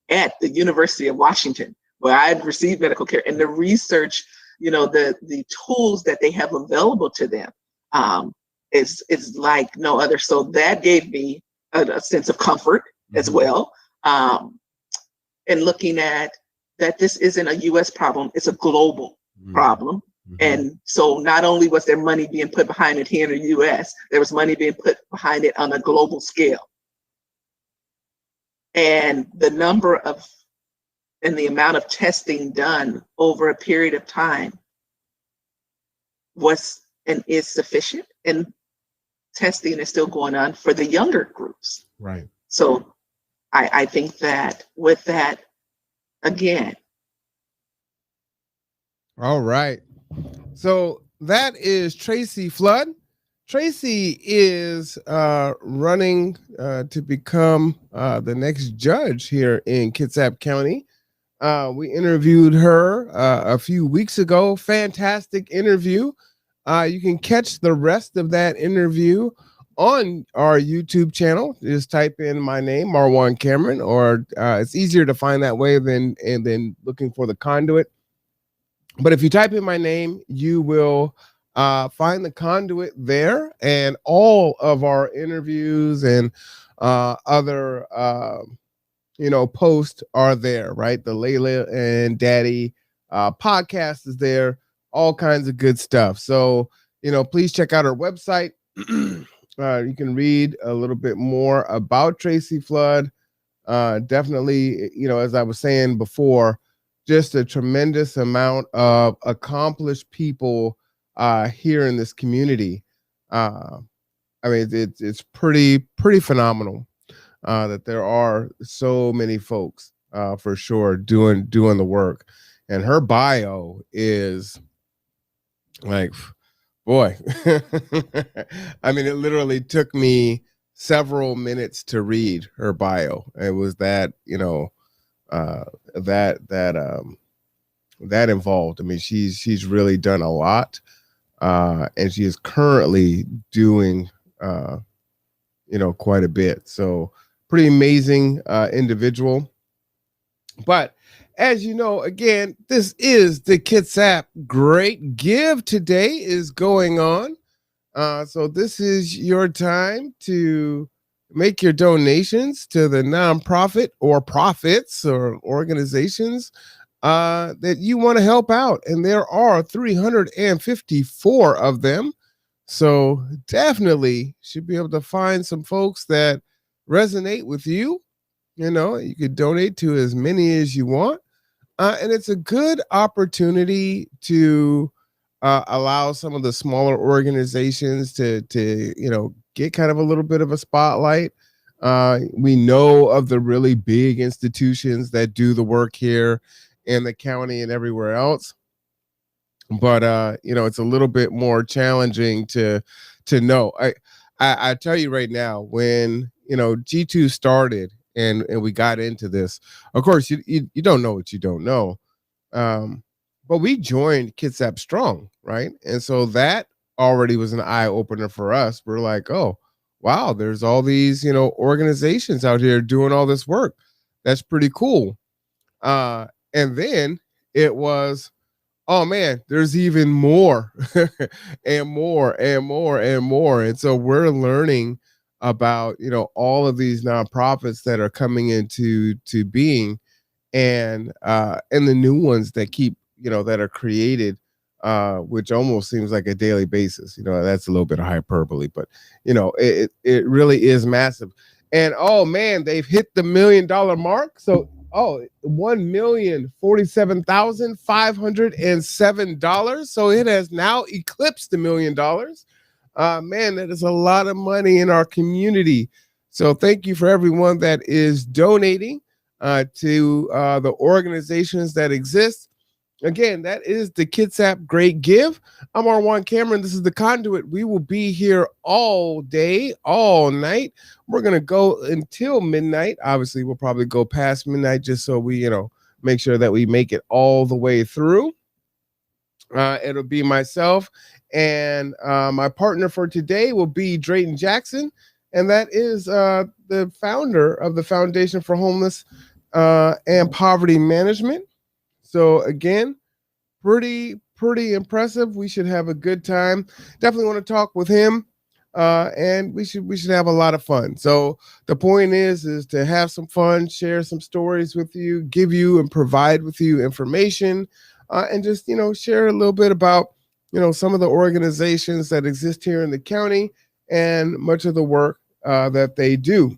at the University of Washington, where I've received medical care, and the research, you know, the tools that they have available to them is like no other. So that gave me a sense of comfort as well. And looking at that this isn't a US problem, it's a global problem. And so not only was there money being put behind it here in the US, there was money being put behind it on a global scale. And the number of and the amount of testing done over a period of time was and is sufficient. And testing is still going on for the younger groups.
Right.
So I think that with that, again.
All right. So that is Tracy Flood. Tracy is running to become the next judge here in Kitsap County. We interviewed her a few weeks ago. Fantastic interview. You can catch the rest of that interview on our YouTube channel. Just type in my name, Marwan Cameron, or it's easier to find that way than looking for the Conduit. But if you type in my name, you will find the Conduit there, and all of our interviews and other posts are there, right? The Layla and Daddy podcast is there, all kinds of good stuff. So, please check out our website. You can read a little bit more about Tracy Flood. Definitely, as I was saying before, just a tremendous amount of accomplished people here in this community. I mean, it's pretty phenomenal that there are so many folks for sure doing the work. And her bio is like, boy, I mean, it literally took me several minutes to read her bio. It was that, that involved. I mean, she's really done a lot, and she is currently doing, quite a bit. So pretty amazing individual. But as you know, again, this is the Kitsap Great Give. Today is going on. So this is your time to make your donations to the nonprofit or profits or organizations that you want to help out. And there are 354 of them. So definitely should be able to find some folks that resonate with you. You know, you could donate to as many as you want. And it's a good opportunity to allow some of the smaller organizations to get kind of a little bit of a spotlight. We know of the really big institutions that do the work here in the county and everywhere else, but it's a little bit more challenging to know. I tell you right now, when G2 started and we got into this, of course you don't know what you don't know. But we joined Kitsap strong, right? And so that already was an eye opener for us. We're like, oh, wow, there's all these, organizations out here doing all this work. That's pretty cool. And then it was, oh man, there's even more and more and more and more. And so we're learning about, all of these nonprofits that are coming into being, and the new ones that keep that are created, which almost seems like a daily basis. That's a little bit of hyperbole, but it really is massive. And oh man, they've hit the $1 million mark. So $1,047,507. So it has now eclipsed the $1 million. Man, that is a lot of money in our community. So thank you for everyone that is donating to the organizations that exist. Again, that is the Kitsap Great Give. I'm R1 Cameron. This is the Conduit. We will be here all day, all night. We're going to go until midnight. Obviously, we'll probably go past midnight just so we, make sure that we make it all the way through. It'll be myself, and my partner for today will be Drayton Jackson, and that is the founder of the Foundation for Homeless and Poverty Management. So again, pretty impressive. We should have a good time. Definitely want to talk with him, and we should have a lot of fun. So the point is to have some fun, share some stories with you, give you and provide with you information, and just share a little bit about some of the organizations that exist here in the county and much of the work that they do.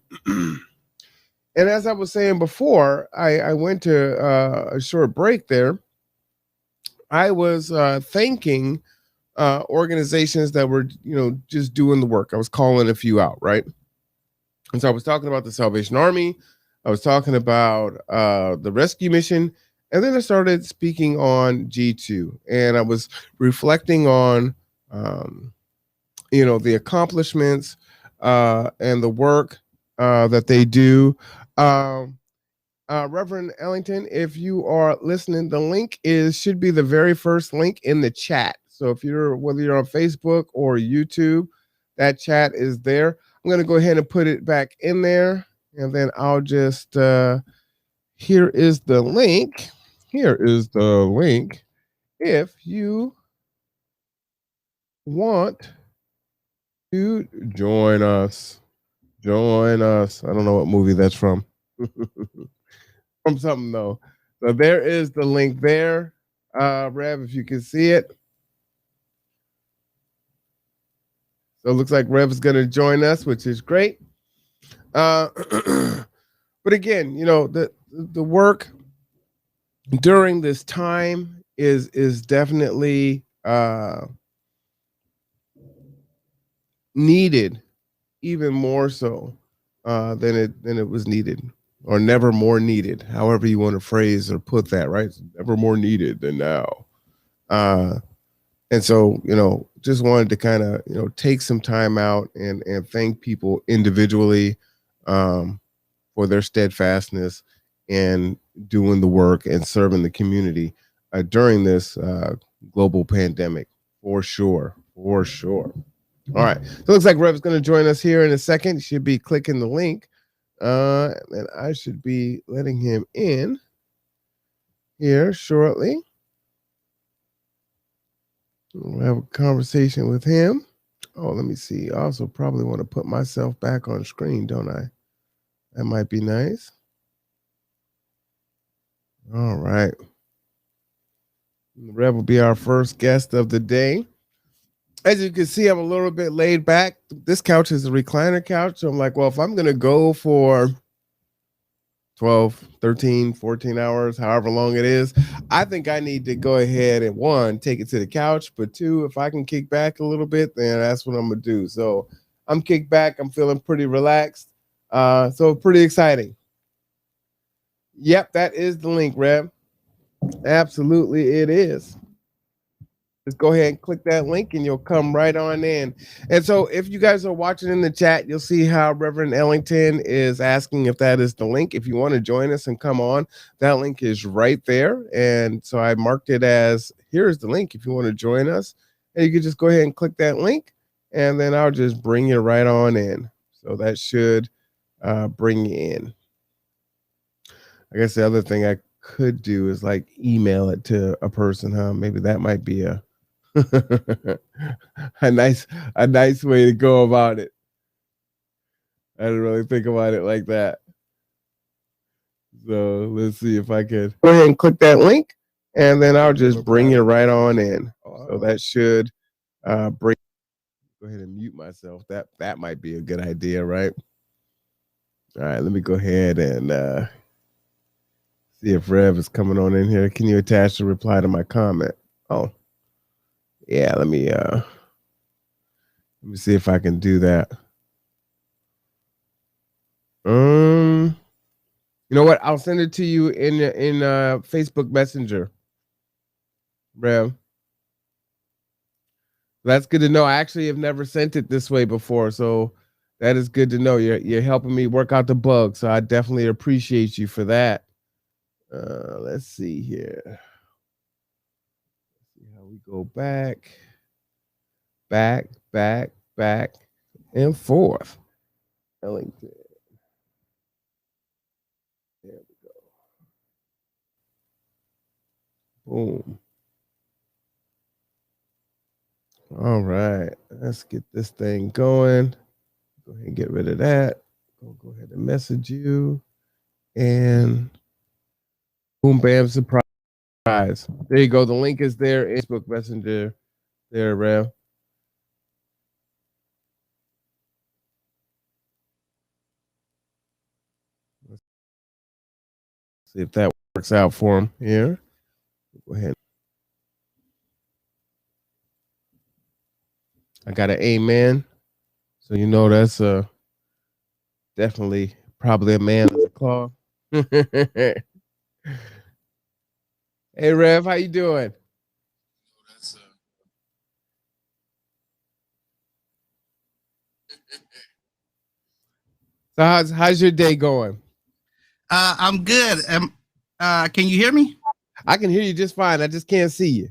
And as I was saying before, I went to a short break there. I was thanking organizations that were, just doing the work. I was calling a few out, right? And so I was talking about the Salvation Army. I was talking about the rescue mission. And then I started speaking on G2. And I was reflecting on, the accomplishments and the work that they do. Reverend Ellington, if you are listening, the link should be the very first link in the chat. So whether you're on Facebook or YouTube, that chat is there. I'm going to go ahead and put it back in there, and then I'll just here is the link. Here is the link. If you want to join us. I don't know what movie that's from. From something though. So there is the link there. Rev, if you can see it. So it looks like Rev is going to join us, which is great. But again, the work during this time is definitely needed, even more so than it was needed, or never more needed, however you want to phrase or put that, right? It's never more needed than now. And so, just wanted to kind of, take some time out and thank people individually for their steadfastness and doing the work and serving the community during this global pandemic, for sure. All right. So it looks like Rev's going to join us here in a second. He should be clicking the link. And I should be letting him in here shortly. We'll have a conversation with him. Oh, let me see. I also probably want to put myself back on screen, don't I? That might be nice. All right. Rev will be our first guest of the day. As you can see, I'm a little bit laid back. This couch is a recliner couch. So I'm like, well, if I'm going to go for 12, 13, 14 hours, however long it is, I think I need to go ahead and one, take it to the couch. But two, if I can kick back a little bit, then that's what I'm going to do. So I'm kicked back. I'm feeling pretty relaxed. So pretty exciting. Yep, that is the link, Rev. Absolutely, it is. Just go ahead and click that link and you'll come right on in. And so if you guys are watching in the chat, you'll see how Reverend Ellington is asking if that is the link. If you want to join us and come on, that link is right there. And so I marked it as, here's the link if you want to join us. And you can just go ahead and click that link and then I'll just bring you right on in. So that should bring you in. I guess the other thing I could do is like email it to a person, huh? Maybe that might be a a nice way to go about it. I didn't really think about it like that. So let's see if I could go ahead and click that link and then I'll just bring you right on in. So that should bring. Go ahead and mute myself. That might be a good idea, right? All right, let me go ahead and see if Rev is coming on in here. Can you attach the reply to my comment? Oh, yeah. Let me see if I can do that. You know what? I'll send it to you in Facebook Messenger, Rev. That's good to know. I actually have never sent it this way before, so that is good to know. You're helping me work out the bug, so I definitely appreciate you for that. Let's see here. Let's see how we go back, and forth. Ellington. There we go. Boom. All right, let's get this thing going. Go ahead and get rid of that. Go ahead and message you. And boom, bam, surprise. There you go. The link is there. Facebook Messenger there, Rev. Let's see if that works out for him here. Go ahead. I got an amen. So you know that's definitely probably a man of the cloth. Hey Rev, how you doing? So how's your day going?
I'm good. Can you hear me?
I can hear you just fine. I just can't see you.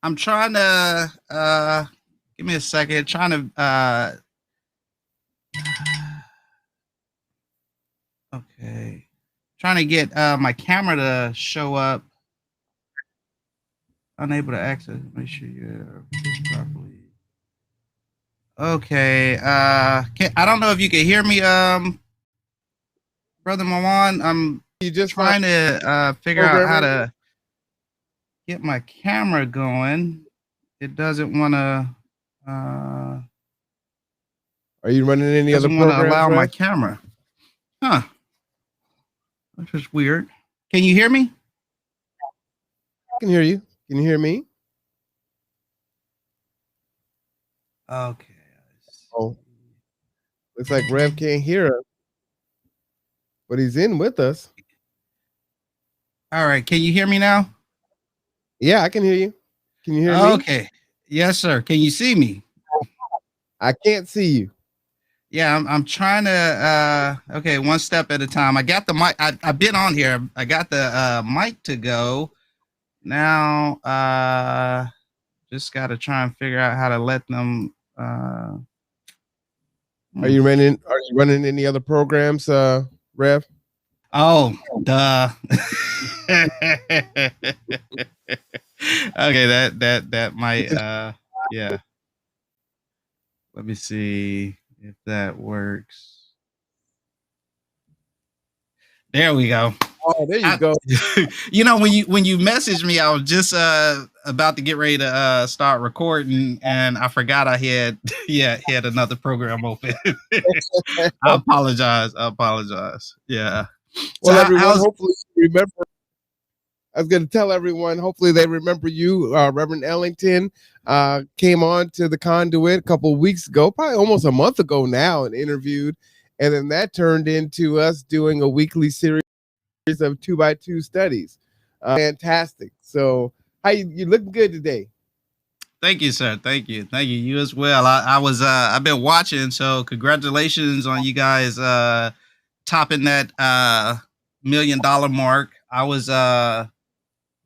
I'm trying to give me a second. Trying to okay. Trying to get my camera to show up. Unable to access. Make sure you're properly. Okay. I don't know if you can hear me, Brother Mawan. I'm just trying to figure out how to get my camera going. It doesn't want to.
Are you running any other programs?
Doesn't want to allow my camera. Huh. That's just weird. Can you hear me?
I can hear you. Can you hear me?
Okay.
Oh, looks like Rev can't hear us, but he's in with us.
All right. Can you hear me now?
Yeah, I can hear you. Can you hear me?
Okay. Yes, sir. Can you see me?
I can't see you.
Yeah, I'm trying to okay, one step at a time. I got the mic. I've been on here. I got the mic to go. Now just gotta try and figure out how to let them
Are you running any other programs, Rev?
Oh, duh. Okay, that might Yeah. Let me see if that works. There we go.
Oh, there you go.
You know, when you messaged me, I was just about to get ready to start recording, and I forgot I had had another program open. I apologize. Yeah. So
Well, everyone,
how's
hopefully you remember. I was going to tell everyone, hopefully they remember you. Reverend Ellington came on to the Conduit a couple of weeks ago, probably almost a month ago now, and interviewed. And then that turned into us doing a weekly series of 2x2 studies. Fantastic. So, how you looking good today?
Thank you, sir. Thank you. You as well. I've been watching, so congratulations on you guys topping that $1 million mark. I was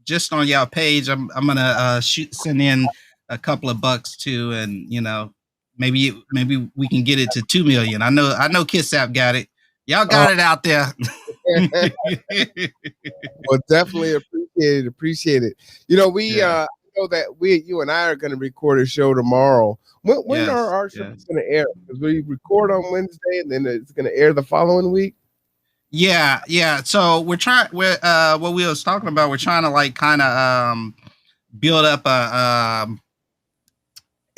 just on y'all page. I'm gonna send in a couple of bucks too, and maybe we can get it to 2 million. I know Kitsap got it. Y'all got it out there.
Well, definitely appreciate it. We know that you and I are going to record a show tomorrow. When are our shows going to air? Because we record on Wednesday and then it's going to air the following week.
Yeah. So we're what we was talking about. We're trying to like kind of build up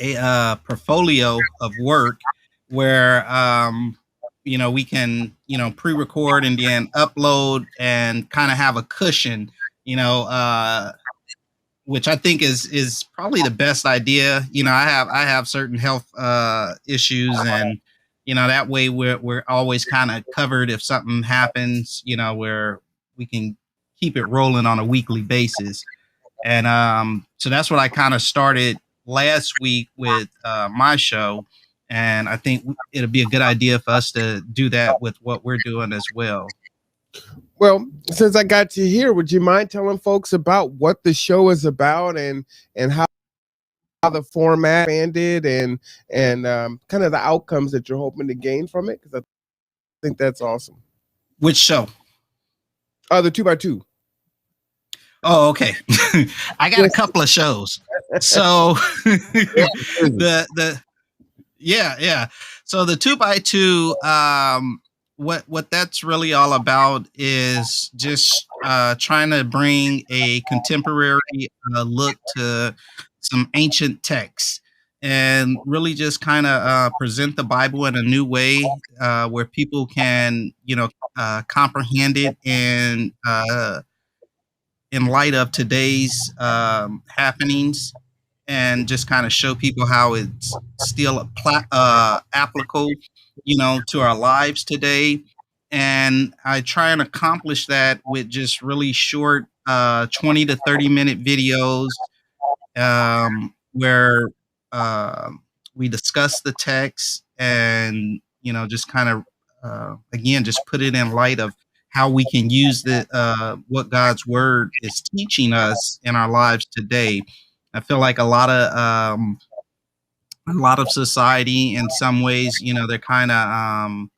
a portfolio of work where we can pre-record and then upload and kind of have a cushion, which I think is probably the best idea. I have certain health issues, and that way we're always kind of covered if something happens, where we can keep it rolling on a weekly basis. And so that's what I kind of started last week with my show, and I think it'll be a good idea for us to do that with what we're doing as well.
Well, since I got you here, would you mind telling folks about what the show is about and how the format ended and kind of the outcomes that you're hoping to gain from it? Because I think that's awesome.
Which show?
The 2x2.
Oh, okay. I got a couple of shows. So So the 2x2, what that's really all about is just trying to bring a contemporary look to some ancient texts and really just kind of present the Bible in a new way where people can, comprehend it and in light of today's happenings, and just kind of show people how it's still applicable, to our lives today. And I try and accomplish that with just really short 20 to 30-minute videos where we discuss the text and, just kind of, again, just put it in light of how we can use what God's word is teaching us in our lives today. I feel like a lot of society, in some ways, they're kind of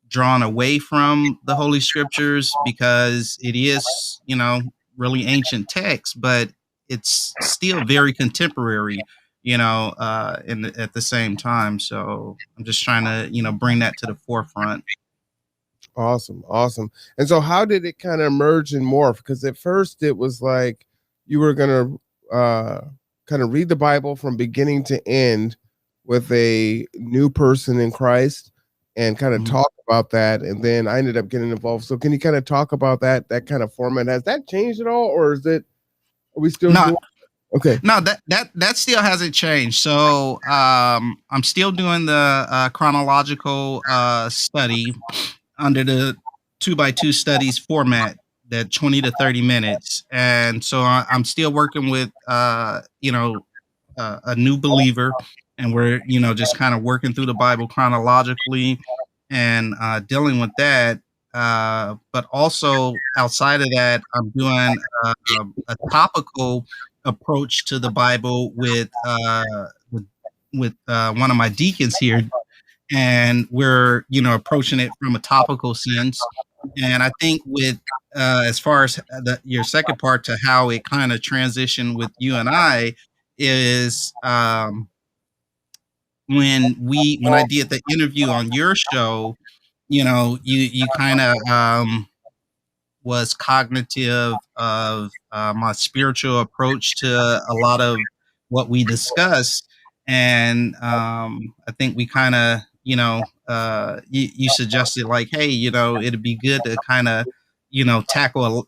drawn away from the Holy Scriptures because it is, really ancient text, but it's still very contemporary, at the same time. So I'm just trying to, bring that to the forefront.
Awesome. And so how did it kind of emerge and morph? Because at first it was like you were going to kind of read the Bible from beginning to end with a new person in Christ and kind of talk about that. And then I ended up getting involved. So can you kind of talk about that kind of format? Has that changed at all, or are we still doing? Okay.
No, that still hasn't changed. So I'm still doing the chronological study under the 2x2 studies format, that 20 to 30 minutes. And so I'm still working with, a new believer, and we're, just kind of working through the Bible chronologically and dealing with that. But also outside of that, I'm doing a topical approach to the Bible with one of my deacons here, and we're approaching it from a topical sense. And I think with as far as your second part to how it kind of transitioned with you and I is when I did the interview on your show, you kind of was cognitive of my spiritual approach to a lot of what we discuss. And I think we kind of, you suggested like, hey, it'd be good to kind of, tackle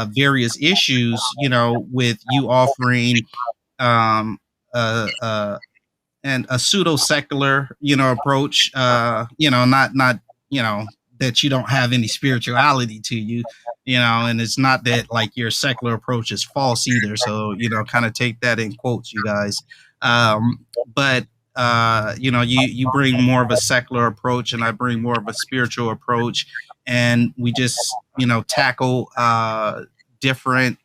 various issues, with you offering um, uh, and a pseudo secular, approach, not, that you don't have any spirituality to you, and it's not that like your secular approach is false either. So, kind of take that in quotes, you guys. But you bring more of a secular approach and I bring more of a spiritual approach. And we just, tackle different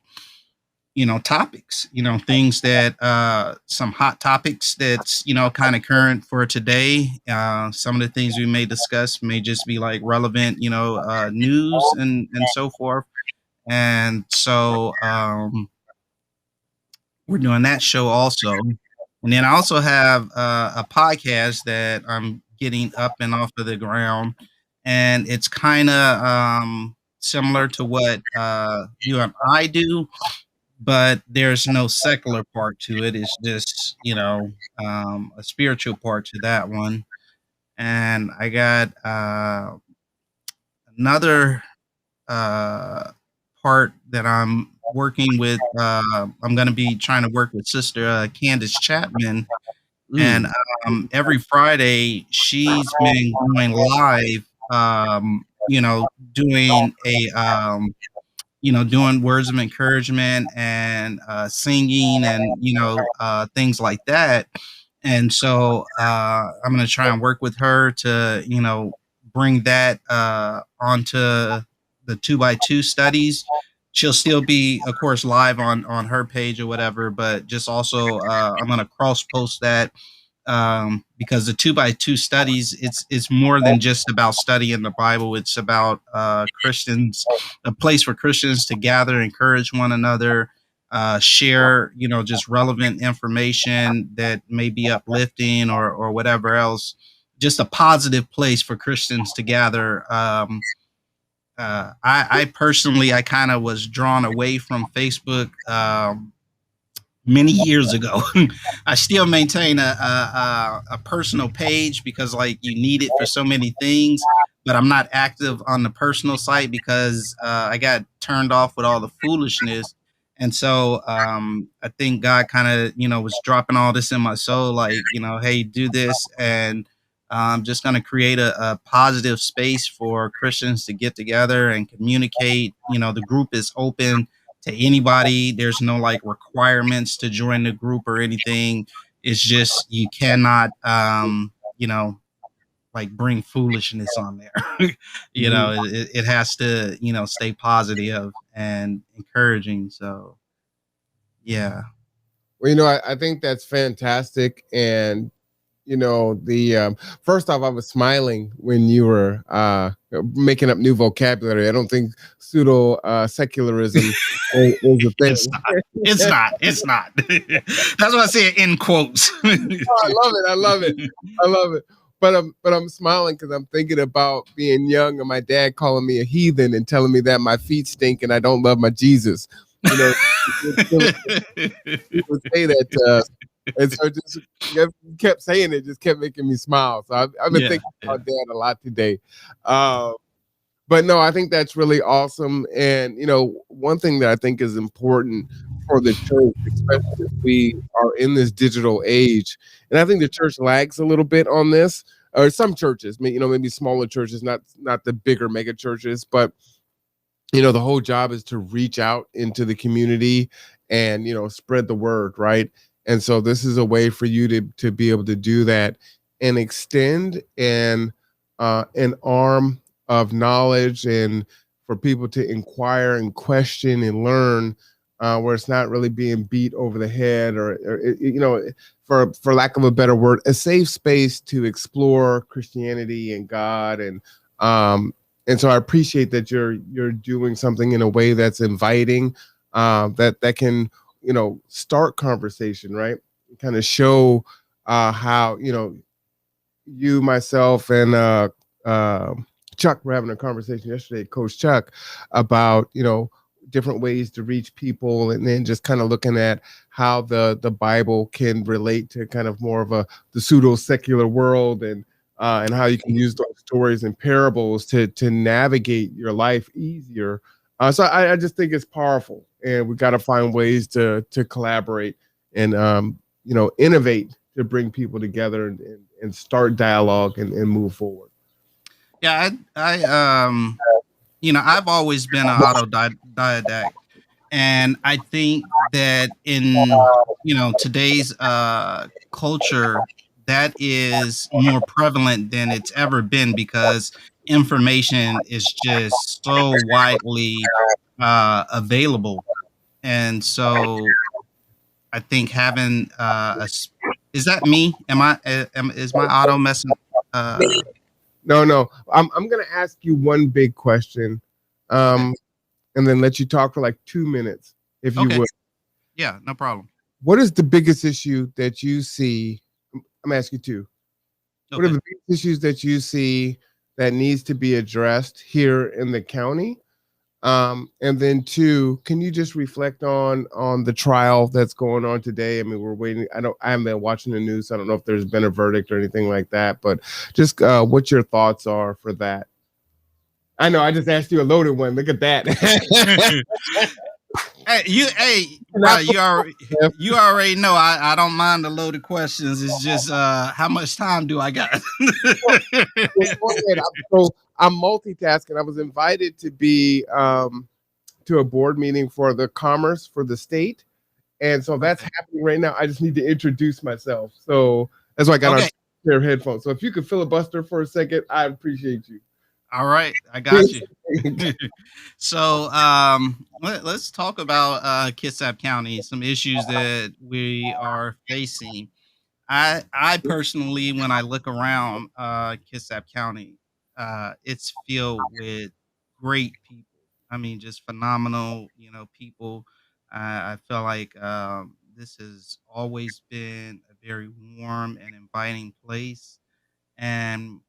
topics, things that some hot topics that's kind of current for today. Some of the things we may discuss may just be like relevant, news and so forth. And so we're doing that show also. And then I also have a podcast that I'm getting up and off of the ground, and it's kind of similar to what you and I do, but there's no secular part to it. It's just, a spiritual part to that one. And I got another part that I'm working with. I'm going to be trying to work with Sister Candace Chapman. And every Friday, she's been going live, doing doing words of encouragement and singing and, things like that. And so I'm going to try and work with her to, bring that onto the 2x2 studies. She'll still be, of course, live on her page or whatever, but just also I'm going to cross post that because the 2x2 studies, it's more than just about studying the Bible. It's about Christians, a place for Christians to gather, encourage one another, share, just relevant information that may be uplifting or whatever else. Just a positive place for Christians to gather. I personally, I kind of was drawn away from Facebook many years ago. I still maintain a personal page because like you need it for so many things, but I'm not active on the personal site because I got turned off with all the foolishness. And so I think God kind of, was dropping all this in my soul, like, hey, do this. And I'm just going to create a positive space for Christians to get together and communicate. The group is open to anybody. There's no like requirements to join the group or anything. It's just you cannot like bring foolishness on there. It has to stay positive and encouraging. So yeah.
Well, I think that's fantastic. And the first off, I was smiling when you were making up new vocabulary. I don't think pseudo secularism is a thing.
It's not. That's what I say in quotes.
Oh, I love it. But I'm smiling because I'm thinking about being young and my dad calling me a heathen and telling me that my feet stink and I don't love my Jesus. He would say that. And so just kept saying it, just kept making me smile. So I've been thinking about Dad a lot today. But no, I think that's really awesome. And, one thing that I think is important for the church, especially if we are in this digital age, and I think the church lags a little bit on this, or some churches, maybe smaller churches, not the bigger mega churches, but, the whole job is to reach out into the community and, spread the word, right? And so this is a way for you to be able to do that and extend an arm of knowledge and for people to inquire and question and learn where it's not really being beat over the head or for lack of a better word, a safe space to explore Christianity and God. And so I appreciate that you're doing something in a way that's inviting, that can start conversation, right? Kind of show how you, myself, and uh, Chuck were having a conversation yesterday, Coach Chuck, about different ways to reach people, and then just kind of looking at how the Bible can relate to kind of more of the pseudo secular world, and how you can use those stories and parables to navigate your life easier. So I just think it's powerful, and we got to find ways to collaborate and innovate to bring people together and start dialogue and move forward.
Yeah, I've always been an autodidact, and I think that in today's culture, that is more prevalent than it's ever been because information is just so widely available, and so I think having is that me? Is my auto messing? Uh,
No. I'm gonna ask you one big question,
okay,
um, and then let you talk for like 2 minutes, if you
okay,
would.
yeah, no problem.
What is the biggest issue that you see? I'm asking you two. What are
Okay.
the biggest issues that you see that needs to be addressed here in the county? And then two, can you just reflect on the trial that's going on today? I mean, we're waiting. I haven't been watching the news. So I don't know if there's been a verdict or anything like that, but just what your thoughts are for that. I know I just asked you a loaded one. Look at that.
Hey, bro,
Not
you already know I don't mind the loaded questions. It's just how much time do I got?
go ahead. So I'm multitasking. I was invited to be to a board meeting for the commerce for the state. And so that's
Okay.
happening right now. I just need to introduce myself. So that's why I got on
Okay.
pair of headphones. So if you could filibuster for a second, I appreciate you.
All right, I got you. So let's talk about Kitsap County, some issues that we are facing. I personally, when I look around Kitsap County, it's filled with great people. I mean, just phenomenal, people. I feel like this has always been a very warm and inviting place, and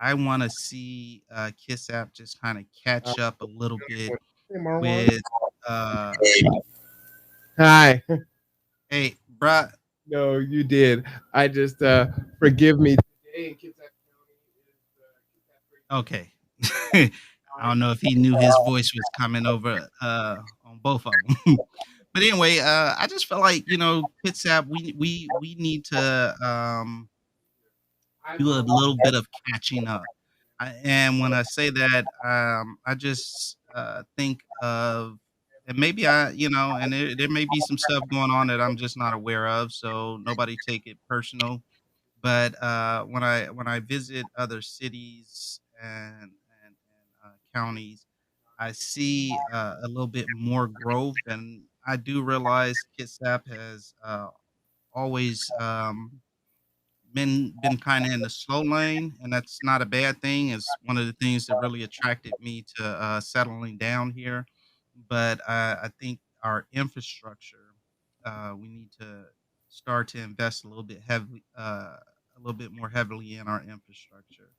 I want to see Kitsap just kind of catch up a little bit
Hey, Marwan.
with. Uh,
Hi.
hey, bruh.
No, you did. I just forgive me. Today in Kitsap County
Okay. I don't know if he knew his voice was coming over on both of them. But anyway, I just felt like Kitsap, we need to do a little bit of catching up. And when I say that, I just think of, and maybe and there may be some stuff going on that I'm just not aware of. So nobody take it personal. But when I visit other cities and counties, I see a little bit more growth, and I do realize Kitsap has always been kind of in the slow lane, and that's not a bad thing. It's one of the things that really attracted me to settling down here. But I think our infrastructure, we need to start to invest a little bit more heavily in our infrastructure,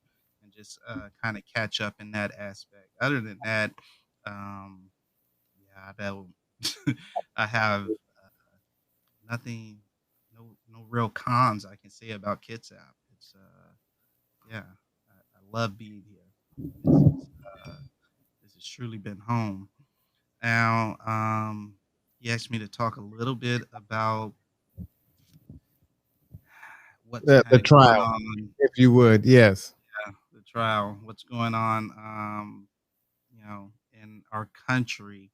and just kind of catch up in that aspect. Other than that, um, yeah, I have nothing, no real cons I can say about Kitsap. It's yeah, I love being here. This is uh, this has truly been home. Now, he asked me to talk a little bit about what's
the
kind of going
trial,
on,
if you would. Yes.
the trial, what's going on, in our country.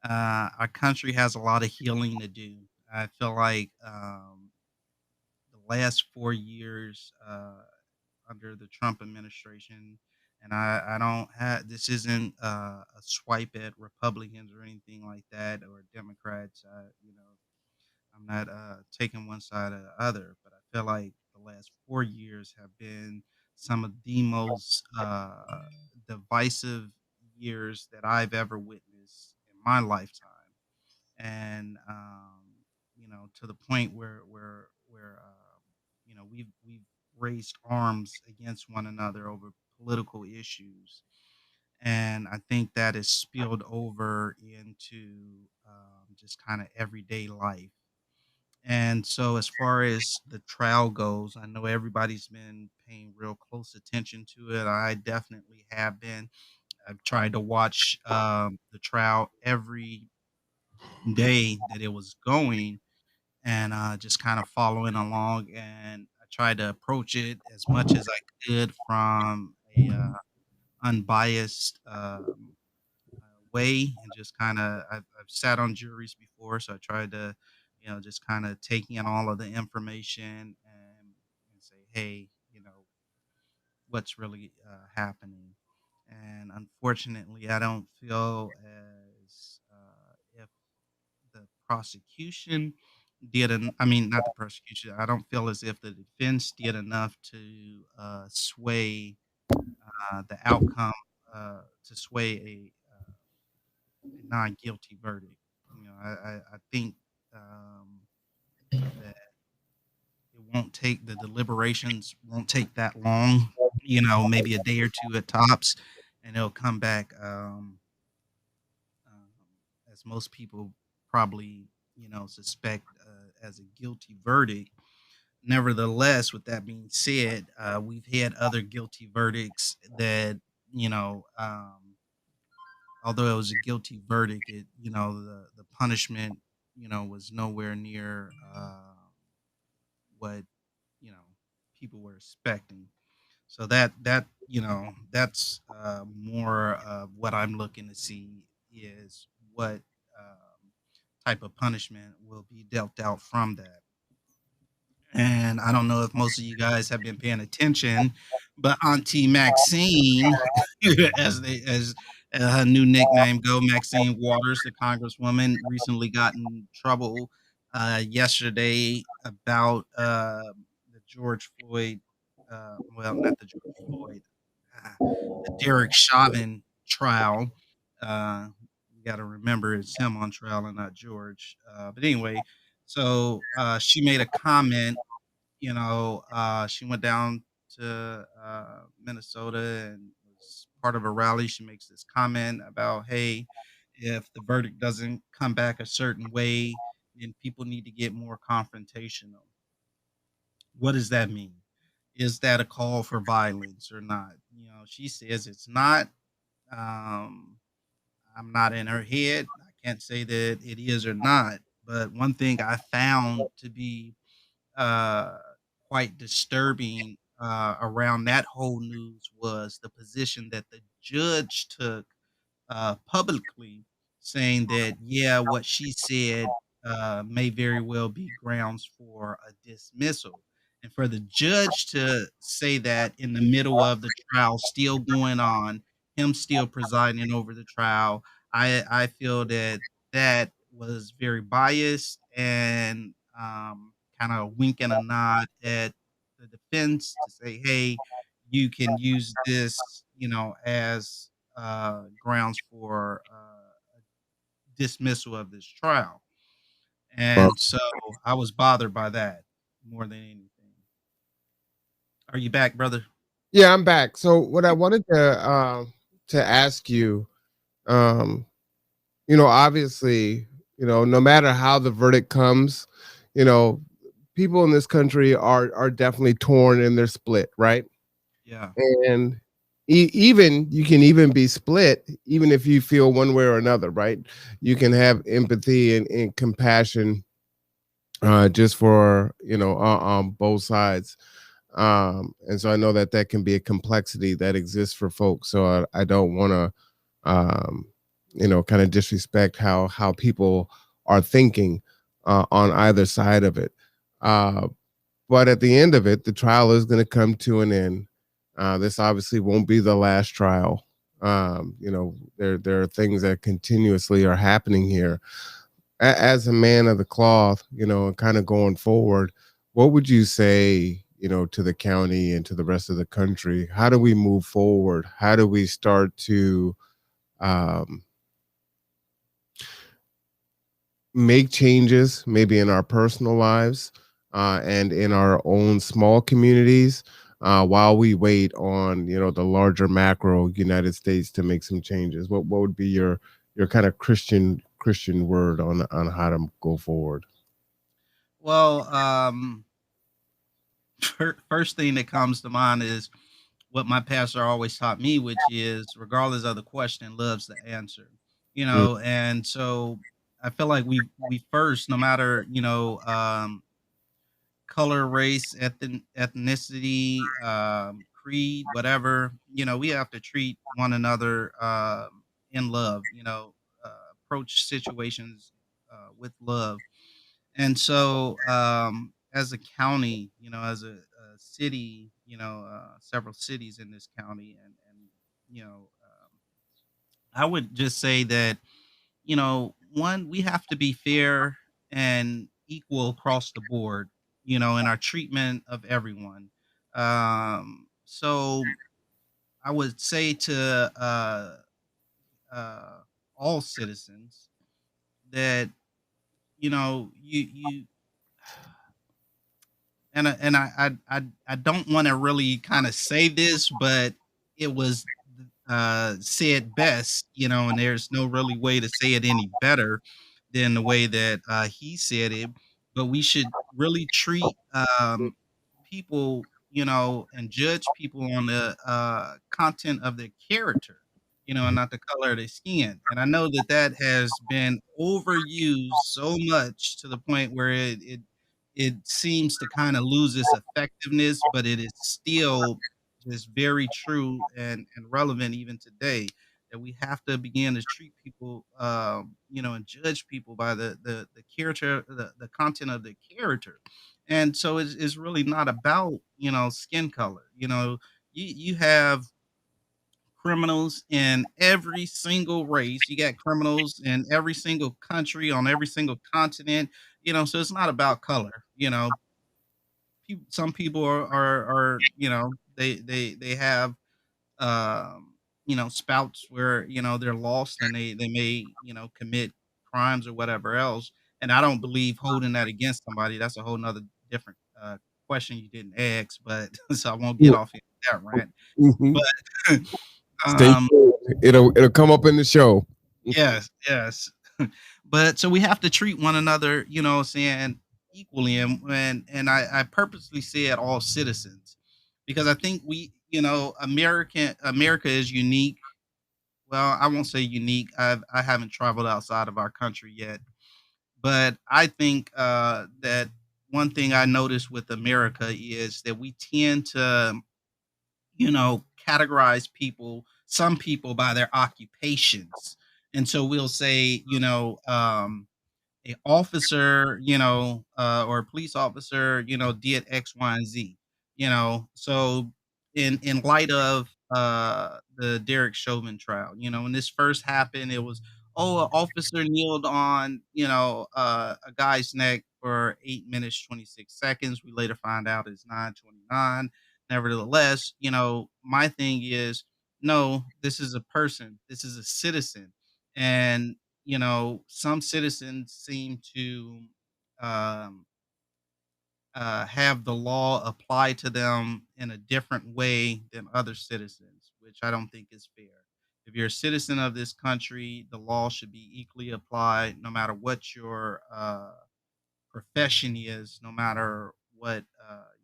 Our country has a lot of healing to do. I feel like the last 4 years under the Trump administration, and I don't have this isn't a swipe at Republicans or anything like that or Democrats. I'm not taking one side or the other, but I feel like the last 4 years have been some of the most divisive years that I've ever witnessed in my lifetime, and to the point where we've raised arms against one another over political issues. And I think that is spilled over into just kind of everyday life. And so, as far as the trial goes, I know everybody's been paying real close attention to it. I definitely have been. I've tried to watch the trial every day that it was going, and just kind of following along. And I tried to approach it as much as I could from a unbiased way, and just kind of I've sat on juries before, so I tried to, just kind of take in all of the information and say, hey, what's really happening. And unfortunately, I don't feel as if the prosecution I mean, not the prosecution. I don't feel as if the defense did enough to sway the outcome, to sway a non guilty verdict. I think um, that it won't take the deliberations won't take that long. Maybe a day or two at tops, and it'll come back, um, as most people probably suspect, as a guilty verdict. Nevertheless, with that being said, we've had other guilty verdicts that, you know, um, although it was a guilty verdict, the punishment, was nowhere near what you know people were expecting. So that's more of what I'm looking to see is what type of punishment will be dealt out from that. And I don't know if most of you guys have been paying attention, but Auntie Maxine, as her new nickname go, Maxine Waters, the Congresswoman, recently got in trouble yesterday about the George Floyd, well, not the George Floyd, ah, the Derek Chauvin trial. You got to remember it's him on trial and not George. But anyway, so she made a comment. She went down to Minnesota and was part of a rally. She makes this comment about, hey, if the verdict doesn't come back a certain way, then people need to get more confrontational. What does that mean? Is that a call for violence or not? She says it's not. Um, I'm not in her head. I can't say that it is or not. But one thing I found to be uh, quite disturbing around that whole news was the position that the judge took publicly, saying that, yeah, what she said may very well be grounds for a dismissal. And for the judge to say that in the middle of the trial still going on, him still presiding over the trial, I feel that that was very biased and kind of winking a nod at the defense to say, hey, you can use this, as grounds for dismissal of this trial.
Well,
And so I was bothered by that more than anything. Are you back, brother?
yeah, I'm back. So what I wanted to ask you, um, obviously, no matter how the verdict comes, you know, people in this country are definitely torn and they're split, right?
Yeah.
And even you can even be split, even if you feel one way or another, right? You can have empathy and compassion, just for on both sides. And so I know that that can be a complexity that exists for folks. So I don't want to um, kind of disrespect how people are thinking on either side of it. Uh, but at the end of it, the trial is going to come to an end. This obviously won't be the last trial. There are things that continuously are happening here. As a man of the cloth, and kind of going forward, what would you say, to the county and to the rest of the country? How do we move forward? How do we start to um, make changes, maybe in our personal lives, and in our own small communities, while we wait on the larger macro United States to make some changes? What would be your kind of Christian word on how to go forward?
Well, first thing that comes to mind is what my pastor always taught me, which is regardless of the question, loves the answer.
Mm,
And so I feel like we first, no matter color, race, ethnicity, creed, whatever, we have to treat one another in love. Approach situations with love. And so, as a county, as a city, several cities in this county, and I would just say that, one, we have to be fair and equal across the board, in our treatment of everyone. So I would say to uh, all citizens that, you and I don't want to really kind of say this, but it was said best, and there's no really way to say it any better than the way that he said it. But we should really treat people, and judge people on the content of their character, and not the color of their skin. And I know that that has been overused so much to the point where it seems to kind of lose its effectiveness, but it is still just very true and relevant even today, that we have to begin to treat people, and judge people by the character, the content of the character. And so it's really not about, skin color. You have criminals in every single race. You got criminals in every single country on every single continent. So it's not about color. Some people are they have spouts where they're lost, and they may commit crimes or whatever else. And I don't believe holding that against somebody. That's a whole nother different question you didn't ask, but so I won't get off into that rant.
mhm.
But
Stay
um
tuned. It'll come up in the show.
yes, yes. But so we have to treat one another, saying equally. And I purposely said all citizens, because I think America is unique. Well, I won't say unique. I haven't traveled outside of our country yet, but I think that one thing I noticed with America is that we tend to, categorize people, some people, by their occupations. And so we'll say, a officer, or a police officer, did X, Y, and Z. So in light of the Derek Chauvin trial, when this first happened, it was, oh, an officer kneeled on, a guy's neck for 8 minutes 26 seconds. We later find out it's 9:29. Nevertheless, my thing is, no, this is a person, this is a citizen. And some citizens seem to um, have the law apply to them in a different way than other citizens, which I don't think is fair. If you're a citizen of this country, the law should be equally applied, no matter what your profession is, no matter what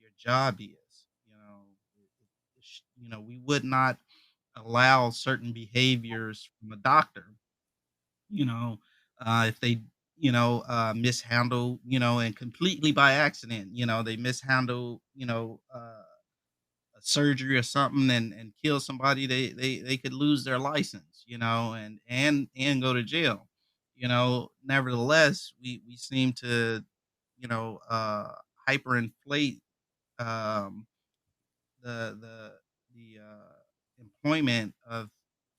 your job is. We would not allow certain behaviors from a doctor, if they, mishandle, and completely by accident, they mishandle, a surgery or something, and kill somebody, they could lose their license, and go to jail. Nevertheless, we seem to, you know, uh, hyperinflate um, the employment of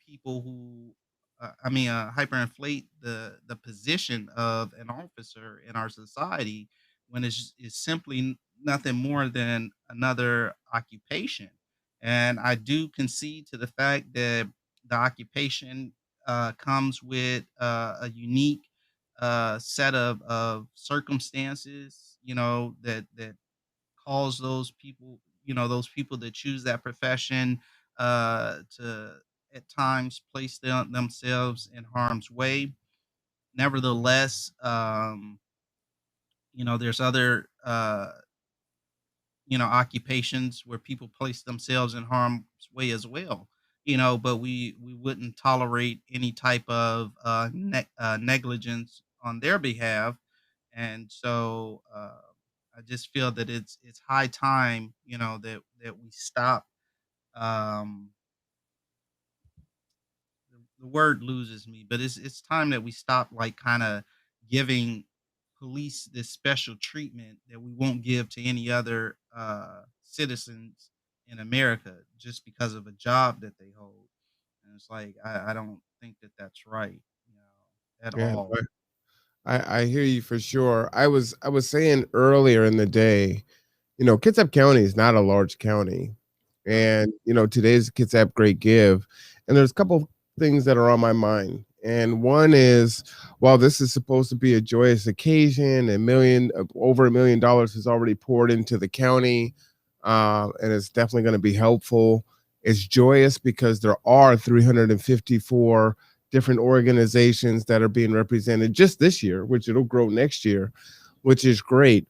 people who, hyperinflate the position of an officer in our society, when it's simply nothing more than another occupation. And I do concede to the fact that the occupation comes with a unique set of circumstances, that cause those people, those people that choose that profession to at times place themselves in harm's way. Nevertheless, there's other occupations where people place themselves in harm's way as well. But we wouldn't tolerate any type of negligence on their behalf. And so I just feel that it's high time, that we stop. Um, the word loses me, but it's time that we stop, like, kind of giving police this special treatment that we won't give to any other citizens in America just because of a job that they hold. And it's like I don't think that that's right, at
Yeah,
all.
but I hear you for sure. I was saying earlier in the day, Kitsap County is not a large county. And, today's Kitsap Great Give. And there's a couple things that are on my mind. And one is, while this is supposed to be a joyous occasion, over $1 million is already poured into the county, and it's definitely going to be helpful. It's joyous because there are 354 different organizations that are being represented just this year, which it'll grow next year, which is great.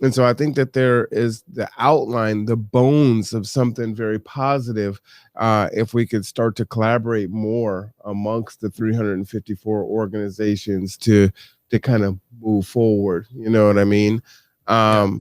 And so I think that there is the outline, the bones of something very positive, if we could start to collaborate more amongst the 354 organizations to kind of move forward. You know what I mean?
Yeah.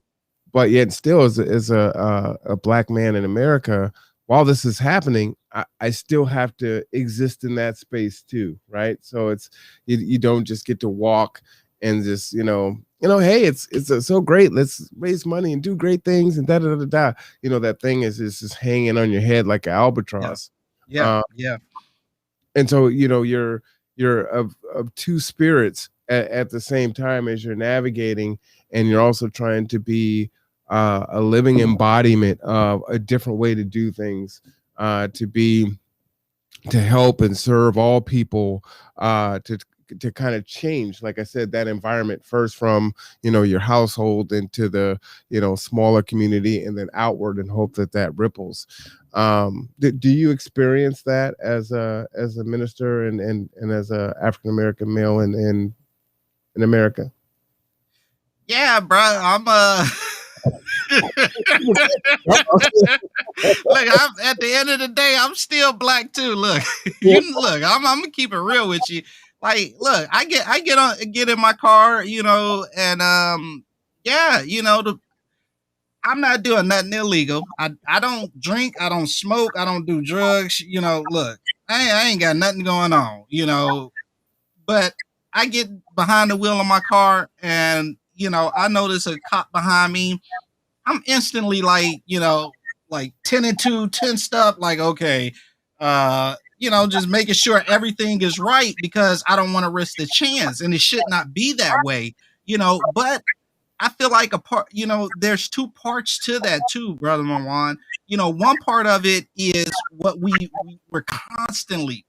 But yet still, as a black man in America, while this is happening, I still have to exist in that space too, right? So it's you don't just get to walk and just hey, it's so great. Let's raise money and do great things and da da da da. That thing is just hanging on your head like an
Yeah.
albatross.
Yeah. Yeah.
And so you're of two spirits at the same time as you're navigating, and you're also trying to be a living embodiment of a different way to do things, to help and serve all people, to kind of change, like I said, that environment first from your household into the smaller community, and then outward, and hope that that ripples. Do you experience that as a minister, and as a African American male in America?
Yeah, bro. I'm look, I'm at the end of the day, I'm still black too. Look, I'm gonna keep it real with you. Like, look, I get in my car, and yeah, I'm not doing nothing illegal. I don't drink, I don't smoke, I don't do drugs. Look, I ain't got nothing going on. But I get behind the wheel of my car, and I notice a cop behind me. I'm instantly like 10 and 2, 10 stuff, like, okay, just making sure everything is right, because I don't want to risk the chance, and it should not be that way, but I feel like there's two parts to that too, brother Marwan. One part of it is what we're constantly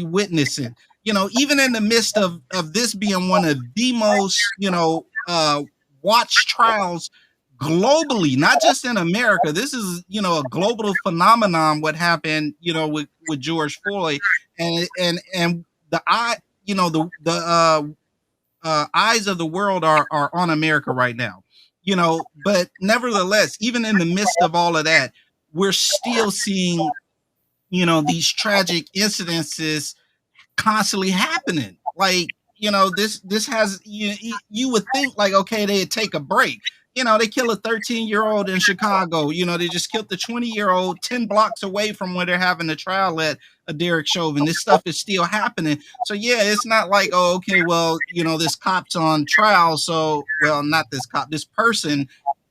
witnessing. Even in the midst of this being one of the most, watched trials globally, not just in America. This is, a global phenomenon, what happened, with George Floyd, and the eye, the eyes of the world are on America right now. But nevertheless, even in the midst of all of that, we're still seeing, these tragic incidences constantly happening. Like, this has, you would think, like, okay, they'd take a break. They kill a 13-year-old in Chicago. They just killed the 20-year-old 10 blocks away from where they're having the trial at Derek Chauvin. This stuff is still happening. So yeah, it's not like, oh, okay, well, this cop's on trial. So, well, not this cop, this person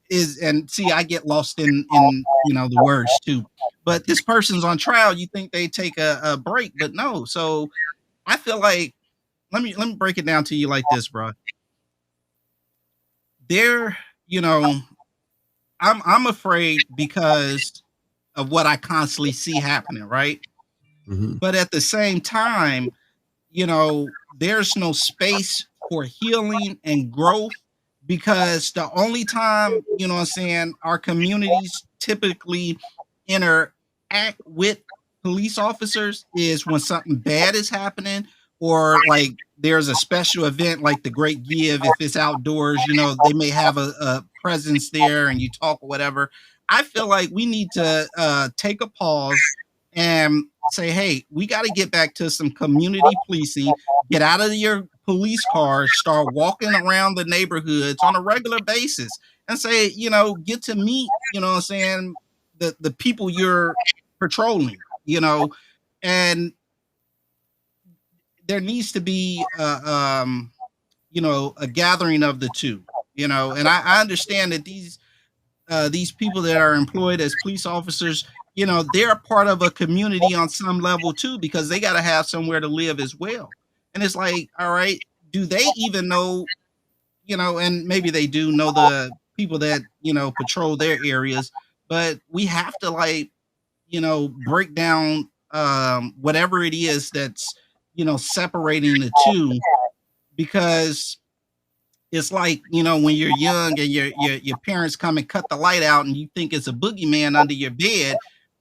is, and see, I get lost in the words too. But this person's on trial. You think they take a break, but no. So I feel like, let me break it down to you like this, bro. There, I'm afraid because of what I constantly see happening, right?
Mm-hmm.
But at the same time, there's no space for healing and growth because the only time, you know what I'm saying, our communities typically interact with police officers is when something bad is happening, or like there's a special event like the Great Give. If it's outdoors, you know, they may have a presence there and you talk or whatever. I feel like we need to take a pause and say, hey, we got to get back to some community policing. Get out of your police cars, start walking around the neighborhoods on a regular basis and say, you know, get to meet, you know what I'm saying, the people you're patrolling, you know, and there needs to be you know, a gathering of the two, you know, and I understand that these people that are employed as police officers, you know, they're a part of a community on some level too, because they got to have somewhere to live as well. And it's like, all right, do they even know, you know, and maybe they do know the people that, you know, patrol their areas, but we have to like, you know, break down whatever it is that's, you know, separating the two, because it's like, you know, when you're young and your parents come and cut the light out and you think it's a boogeyman under your bed,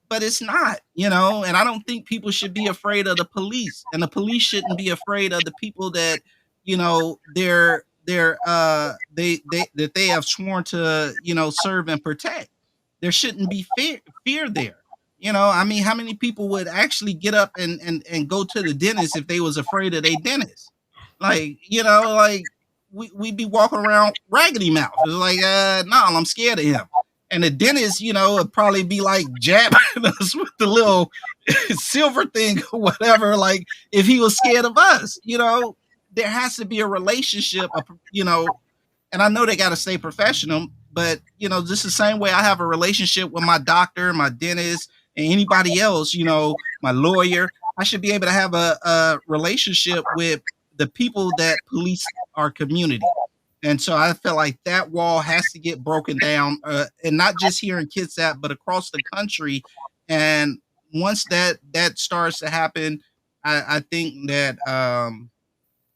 but it's not, you know. And I don't think people should be afraid of the police, and the police shouldn't be afraid of the people that, you know, they that they have sworn to, you know, serve and protect. There shouldn't be fear there. You know, I mean, how many people would actually get up and go to the dentist if they was afraid of their dentist? Like, you know, like we'd be walking around raggedy mouth. It's like, no, I'm scared of him. And the dentist, you know, would probably be like jabbing us with the little silver thing or whatever, like if he was scared of us, you know. There has to be a relationship, you know, and I know they got to stay professional, but you know, just the same way I have a relationship with my doctor, my dentist, and anybody else, you know, my lawyer, I should be able to have a relationship with the people that police our community. And so I feel like that wall has to get broken down, and not just here in Kitsap, but across the country. And once that starts to happen, I think that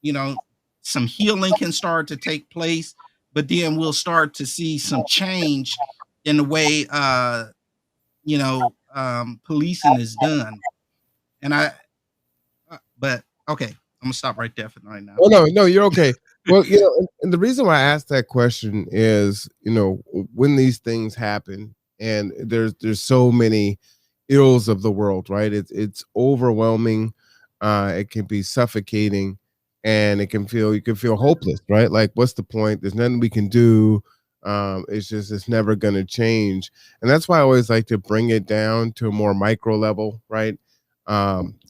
you know, some healing can start to take place, but then we'll start to see some change in the way you know, policing is done. And but okay, I'm gonna stop right there for right now.
Oh no, you're okay. Well, you know, and the reason why I asked that question is, you know, when these things happen, and there's so many ills of the world, right? It's overwhelming. It can be suffocating, and you can feel hopeless, right? Like, what's the point? There's nothing we can do. It's never going to change, and that's why I always like to bring it down to a more micro level, right?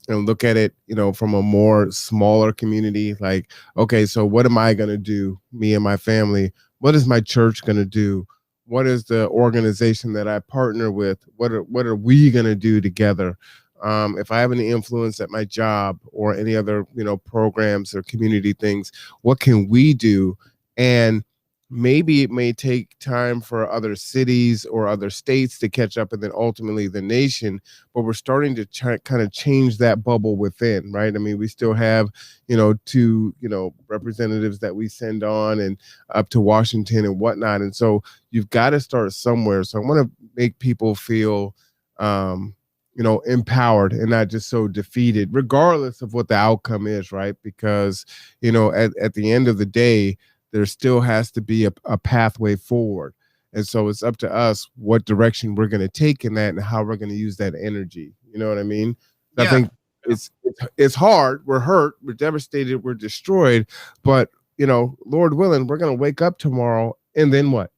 And look at it, you know, from a more smaller community. Like, okay, so what am I going to do, me and my family? What is my church going to do? What is the organization that I partner with? What are we going to do together? If I have any influence at my job or any other, you know, programs or community things, what can we do? And maybe it may take time for other cities or other states to catch up, and then ultimately the nation, but we're starting to kind of change that bubble within, right? I mean, we still have, you know, two, you know, representatives that we send on and up to Washington and whatnot. And so you've got to start somewhere. So I want to make people feel, you know, empowered and not just so defeated, regardless of what the outcome is, right? Because, you know, at the end of the day, there still has to be a pathway forward. And so it's up to us what direction we're going to take in that and how we're going to use that energy. You know what I mean? So
Yeah.
I think it's hard. We're hurt. We're devastated. We're destroyed. But, you know, Lord willing, we're going to wake up tomorrow. And then what?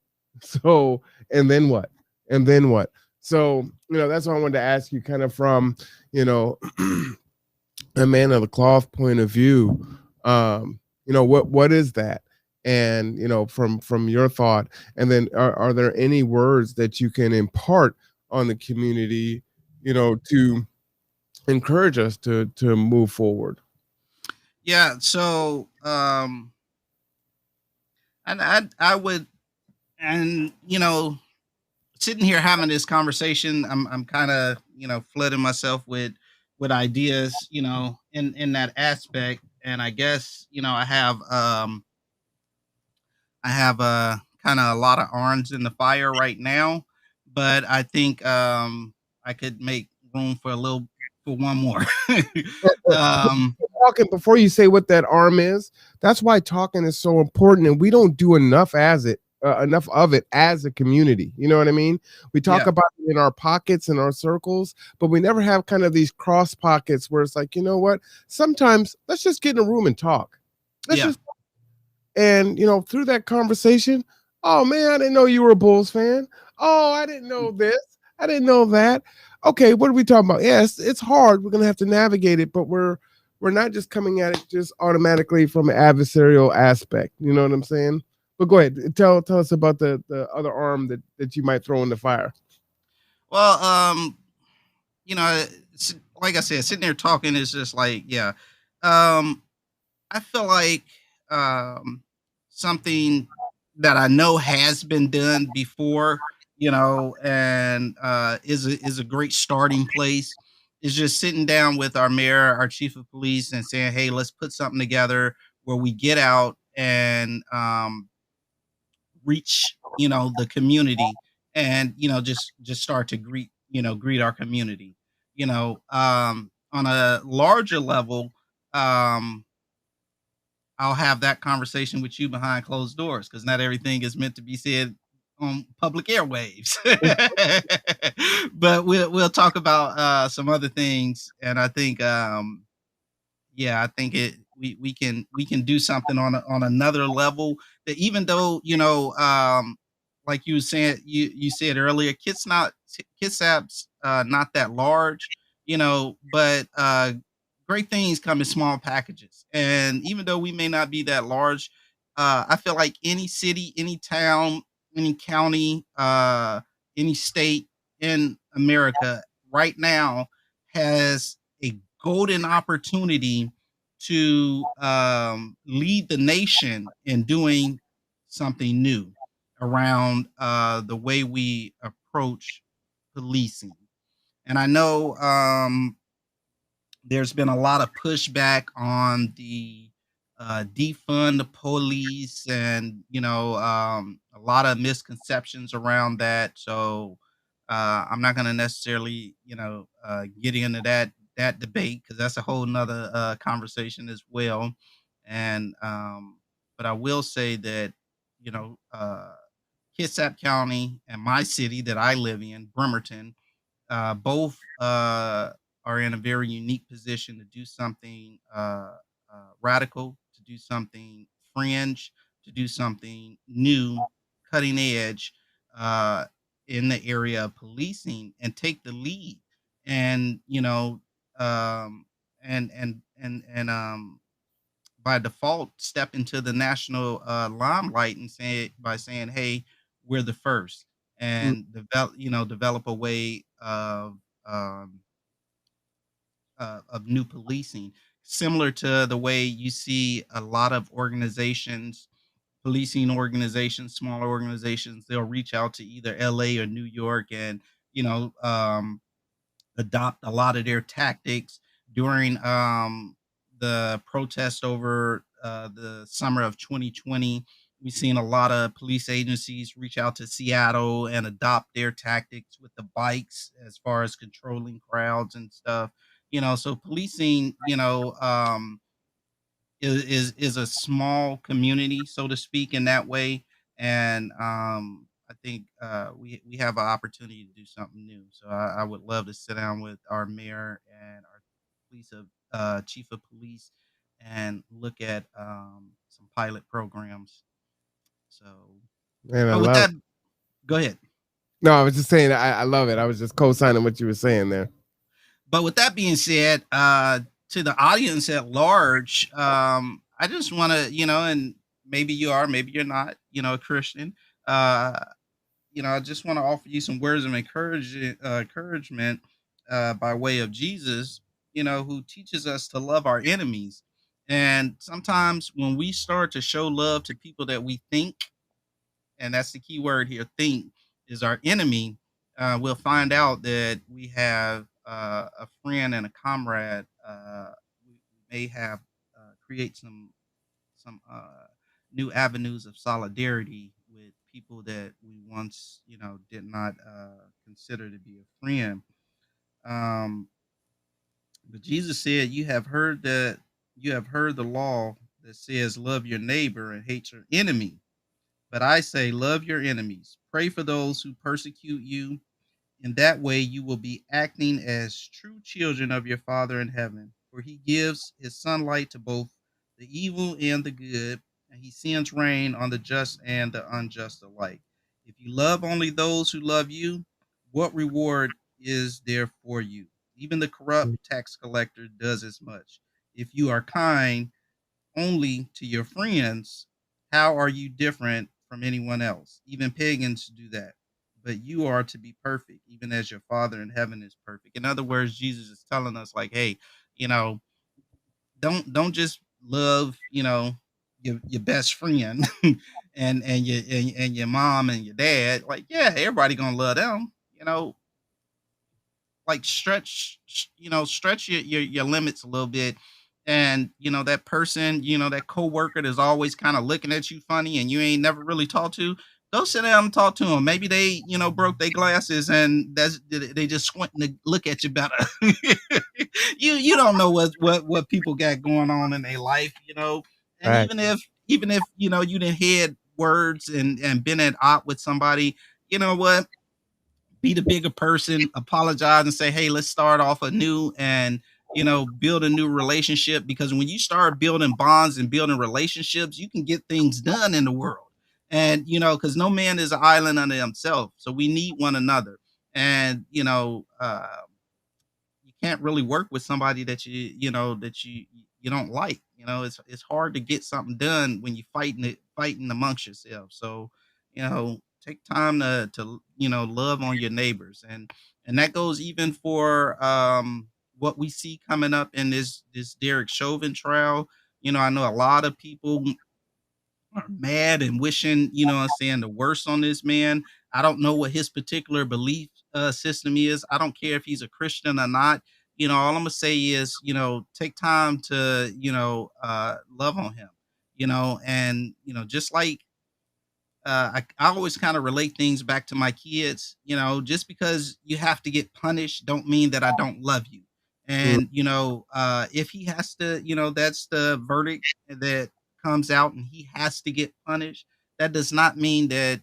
So, and then what? And then what? So, you know, that's what I wanted to ask you, kind of from, you know, a man of the cloth point of view. You know, what is that? And, you know, from your thought, and then are there any words that you can impart on the community, you know, to encourage us to move forward?
Yeah, so and I would, and you know, sitting here having this conversation, I'm kind of, you know, flooding myself with ideas, you know, in that aspect. And I guess, you know, I have kind of a lot of irons in the fire right now, but I think I could make room for one more. um,
Talking before you say what that arm is, that's why talking is so important, and we don't do enough of it as a community. You know what I mean? We talk
yeah,
about it in our pockets and our circles, but we never have kind of these cross pockets where it's like, you know what? Sometimes let's just get in a room and talk. Let's
yeah.
just, and through that conversation, oh man, I didn't know you were a Bulls fan. Oh, I didn't know this. I didn't know that. Okay, what are we talking about? Yes, it's hard. We're gonna have to navigate it, but we're not just coming at it just automatically from an adversarial aspect. You know what I'm saying? But go ahead, tell us about the other arm that you might throw in the fire.
Well, you know, like I said, sitting there talking is just like, yeah. Um, I feel like um, something that I know has been done before, and is a great starting place. Is just sitting down with our mayor, our chief of police, and saying, "Hey, let's put something together where we get out and reach, the community, and just start to greet our community. On a larger level, um, I'll have that conversation with you behind closed doors because not everything is meant to be said on public airwaves. But we'll talk about some other things, and I think yeah, I think we can do something on another level that, even though, like you were saying, you said earlier, Kitsap's not that large, but great things come in small packages. And even though we may not be that large, I feel like any city, any town, any county, any state in America right now has a golden opportunity to lead the nation in doing something new around the way we approach policing. And I know there's been a lot of pushback on the defund the police, and a lot of misconceptions around that. So I'm not going to necessarily get into that debate because that's a whole nother conversation as well. And but I will say that you know uh, Kitsap County and my city that I live in, Bremerton, both are in a very unique position to do something radical, to do something fringe, to do something new, cutting edge uh, in the area of policing, and take the lead. And um, and by default, step into the national limelight and say by saying, "Hey, we're the first,"
Mm.
and develop a way um, of new policing, similar to the way you see a lot of organizations, policing organizations, smaller organizations. They'll reach out to either LA or New York, and you know um, adopt a lot of their tactics during the protest over the summer of 2020. We've seen a lot of police agencies reach out to Seattle and adopt their tactics with the bikes as far as controlling crowds and stuff. So policing, is a small community, so to speak, in that way. And I think we have an opportunity to do something new. So I would love to sit down with our mayor and our chief of police and look at some pilot programs. So,
Man, I
but with
love
that,
it.
go ahead.
No, I was just saying I love it. I was just co-signing what you were saying there.
But with that being said, to the audience at large, I just want to, and maybe you are, maybe you're not, a Christian. Uh, I just want to offer you some words of encouragement by way of Jesus, who teaches us to love our enemies. And sometimes when we start to show love to people that we think, and that's the key word here, think, is our enemy, we'll find out that we have a friend and a comrade. We may have create some new avenues of solidarity with people that we once, did not consider to be a friend. Um, but Jesus said, you have heard the law that says, love your neighbor and hate your enemy. But I say, love your enemies, pray for those who persecute you. In that way, you will be acting as true children of your Father in heaven, for he gives his sunlight to both the evil and the good, and he sends rain on the just and the unjust alike. If you love only those who love you, what reward is there for you? Even the corrupt tax collector does as much. If you are kind only to your friends, how are you different from anyone else? Even pagans do that. But you are to be perfect, even as your Father in heaven is perfect. In other words, Jesus is telling us, like, hey, you know, don't just love, your best friend and your mom and your dad. Like, yeah, everybody gonna love them, like stretch your limits a little bit. And that person, that coworker that's always kind of looking at you funny and you ain't never really talked to, go sit down and talk to them. Maybe they broke their glasses and they just squinting to look at you better. You don't know what people got going on in their life. And
Right.
even if you didn't had words and been at odds with somebody, you know what, be the bigger person, apologize and say, hey, let's start off anew and, build a new relationship. Because when you start building bonds and building relationships, you can get things done in the world. And, because no man is an island unto himself. So we need one another. And, you can't really work with somebody that you don't like. It's hard to get something done when you fighting amongst yourselves. So, take time to love on your neighbors. And that goes even for what we see coming up in this Derek Chauvin trial. I know a lot of people are mad and wishing, what I'm saying, the worst on this man. I don't know what his particular belief system is. I don't care if he's a Christian or not. All I'm gonna say is, take time to, love on him, and just like I always kind of relate things back to my kids. Just because you have to get punished, don't mean that I don't love you.
Mm.
And if he has to, that's the verdict that comes out, and he has to get punished. That does not mean that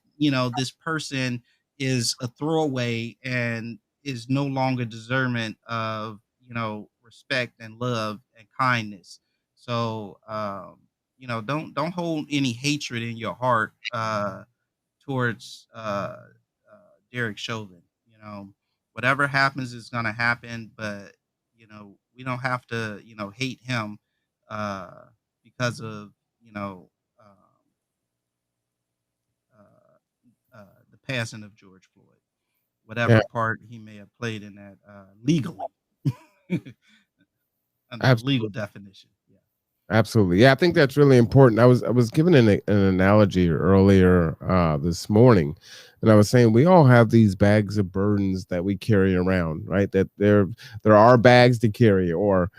this person is a throwaway and is no longer deserving of respect and love and kindness. So don't hold any hatred in your heart towards Derek Chauvin. Whatever happens is gonna happen, but we don't have to hate him uh, because of um, the passing of George Floyd.
Yeah.
Whatever part he may have played in that legally, under the
Absolutely.
legal definition. Yeah.
Absolutely. Yeah, I think that's really important. I was given an analogy earlier this morning, and I was saying we all have these bags of burdens that we carry around, right? That there are bags to carry, or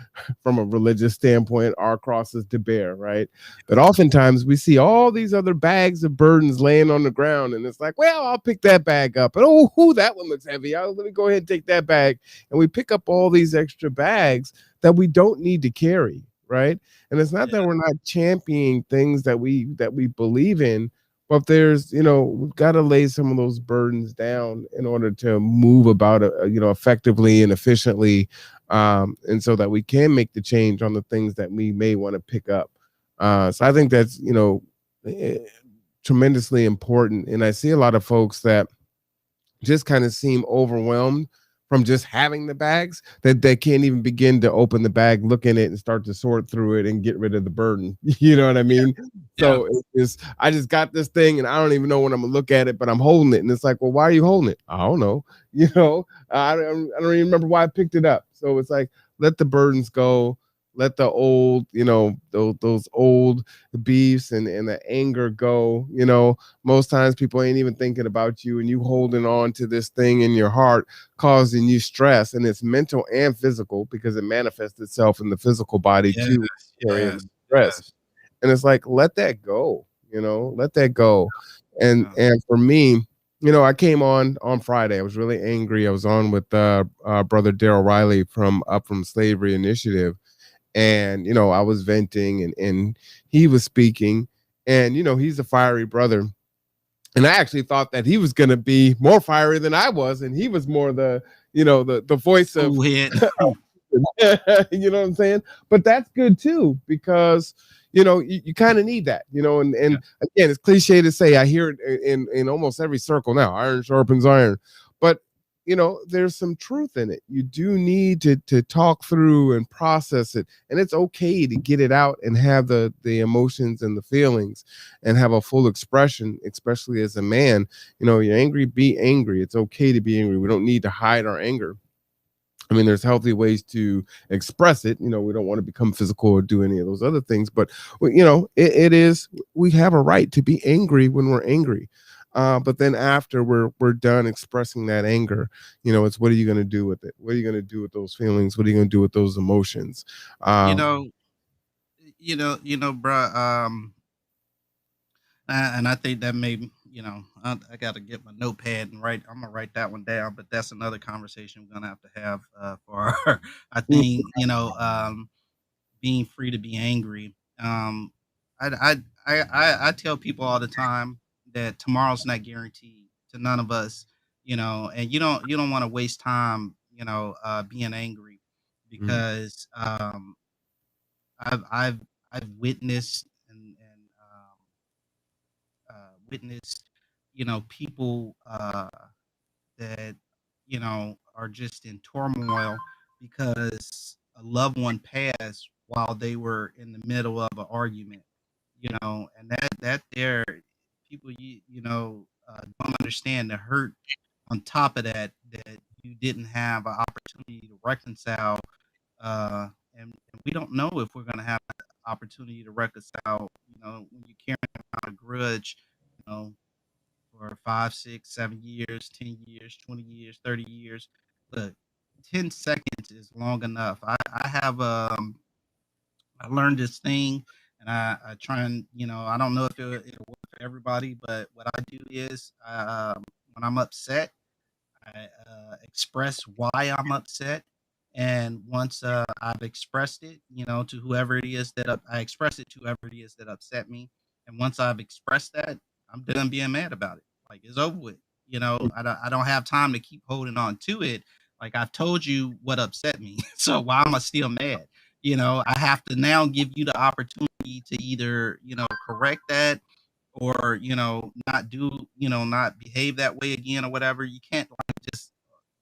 from a religious standpoint, our crosses to bear, right? But oftentimes we see all these other bags of burdens laying on the ground, and it's like, well, I'll pick that bag up, and that one looks heavy. Let me go ahead and take that bag, and we pick up all these extra bags that we don't need to carry, right? And it's not that we're not championing things that we believe in, but there's, we've got to lay some of those burdens down in order to move about it, effectively and efficiently, and so that we can make the change on the things that we may want to pick up. So I think that's, eh, tremendously important. And I see a lot of folks that just kind of seem overwhelmed from just having the bags, that they can't even begin to open the bag, look in it, and start to sort through it and get rid of the burden. You know what I mean? So I just got this thing and I don't even know when I'm gonna look at it, but I'm holding it. And it's like, well, why are you holding it? I don't know. I don't even remember why I picked it up. So it's like, let the burdens go. Let the old, those old beefs and the anger go. Most times people ain't even thinking about you, and you holding on to this thing in your heart causing you stress, and it's mental and physical because it manifests itself in the physical body too, carrying
Yes.
stress.
Yes.
And it's like, let that go. let that go. And for me, I came on Friday. I was really angry. I was on with brother Daryl Riley from Up From Slavery Initiative. And, I was venting and he was speaking, and, he's a fiery brother. And I actually thought that he was going to be more fiery than I was. And he was more the voice of, you know what I'm saying? But that's good too, because, you kind of need that, and again, it's cliche to say, I hear it in almost every circle now, iron sharpens iron, but there's some truth in it. You do need to talk through and process it, and it's okay to get it out and have the emotions and the feelings and have a full expression, especially as a man. You're angry, be angry. It's okay to be angry. We don't need to hide our anger. I mean, there's healthy ways to express it. We don't want to become physical or do any of those other things, but it is, we have a right to be angry when we're angry. But then after we're done expressing that anger, it's, what are you going to do with it? What are you going to do with those feelings? What are you going to do with those emotions?
Bruh, and I think that maybe, I got to get my notepad and I'm gonna write that one down. But that's another conversation we're gonna have for our, I think, being free to be angry. I tell people all the time that tomorrow's not guaranteed to none of us, and you don't want to waste time, being angry, because I've witnessed witnessed, people that, are just in turmoil because a loved one passed while they were in the middle of an argument, and that there, people, don't understand the hurt on top of that you didn't have an opportunity to reconcile, and we don't know if we're going to have an opportunity to reconcile, when you're carrying around a grudge, for 5, 6, 7 years, 10 years, 20 years, 30 years. Look, 10 seconds is long enough. I have I learned this thing, and I try and, I don't know if it'll work for everybody, but what I do is, when I'm upset, I express why I'm upset. And once I've expressed it, to whoever it is I express it to whoever it is that upset me. And once I've expressed that, I'm done being mad about it. Like, it's over with. I don't have time to keep holding on to it. Like, I've told you what upset me. So why am I still mad? I have to now give you the opportunity to either, correct that, or, not behave that way again or whatever. You can't, like, just,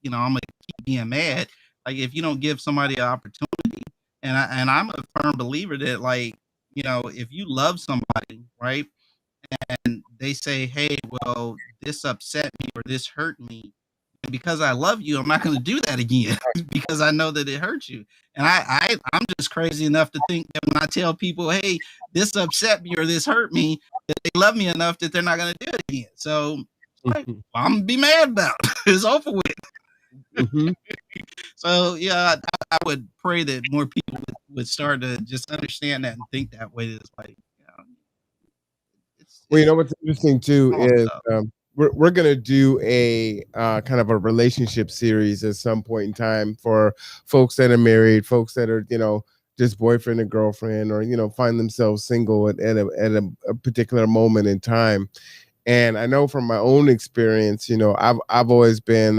I'm gonna keep being mad. Like, if you don't give somebody an opportunity, and I'm a firm believer that, like, if you love somebody, right, and they say, hey, well, this upset me or this hurt me, and because I love you, I'm not going to do that again because I know that it hurts you. And I'm just crazy enough to think that when I tell people, hey, this upset me or this hurt me, that they love me enough that they're not going to do it again. So, like, I'm gonna be mad about it. It's over with. So yeah, I would pray that more people would start to just understand that and think that way. It's like,
well, what's interesting too is we're gonna do a kind of a relationship series at some point in time for folks that are married, folks that are just boyfriend and girlfriend, or find themselves single at a particular moment in time. And I know from my own experience, I've always been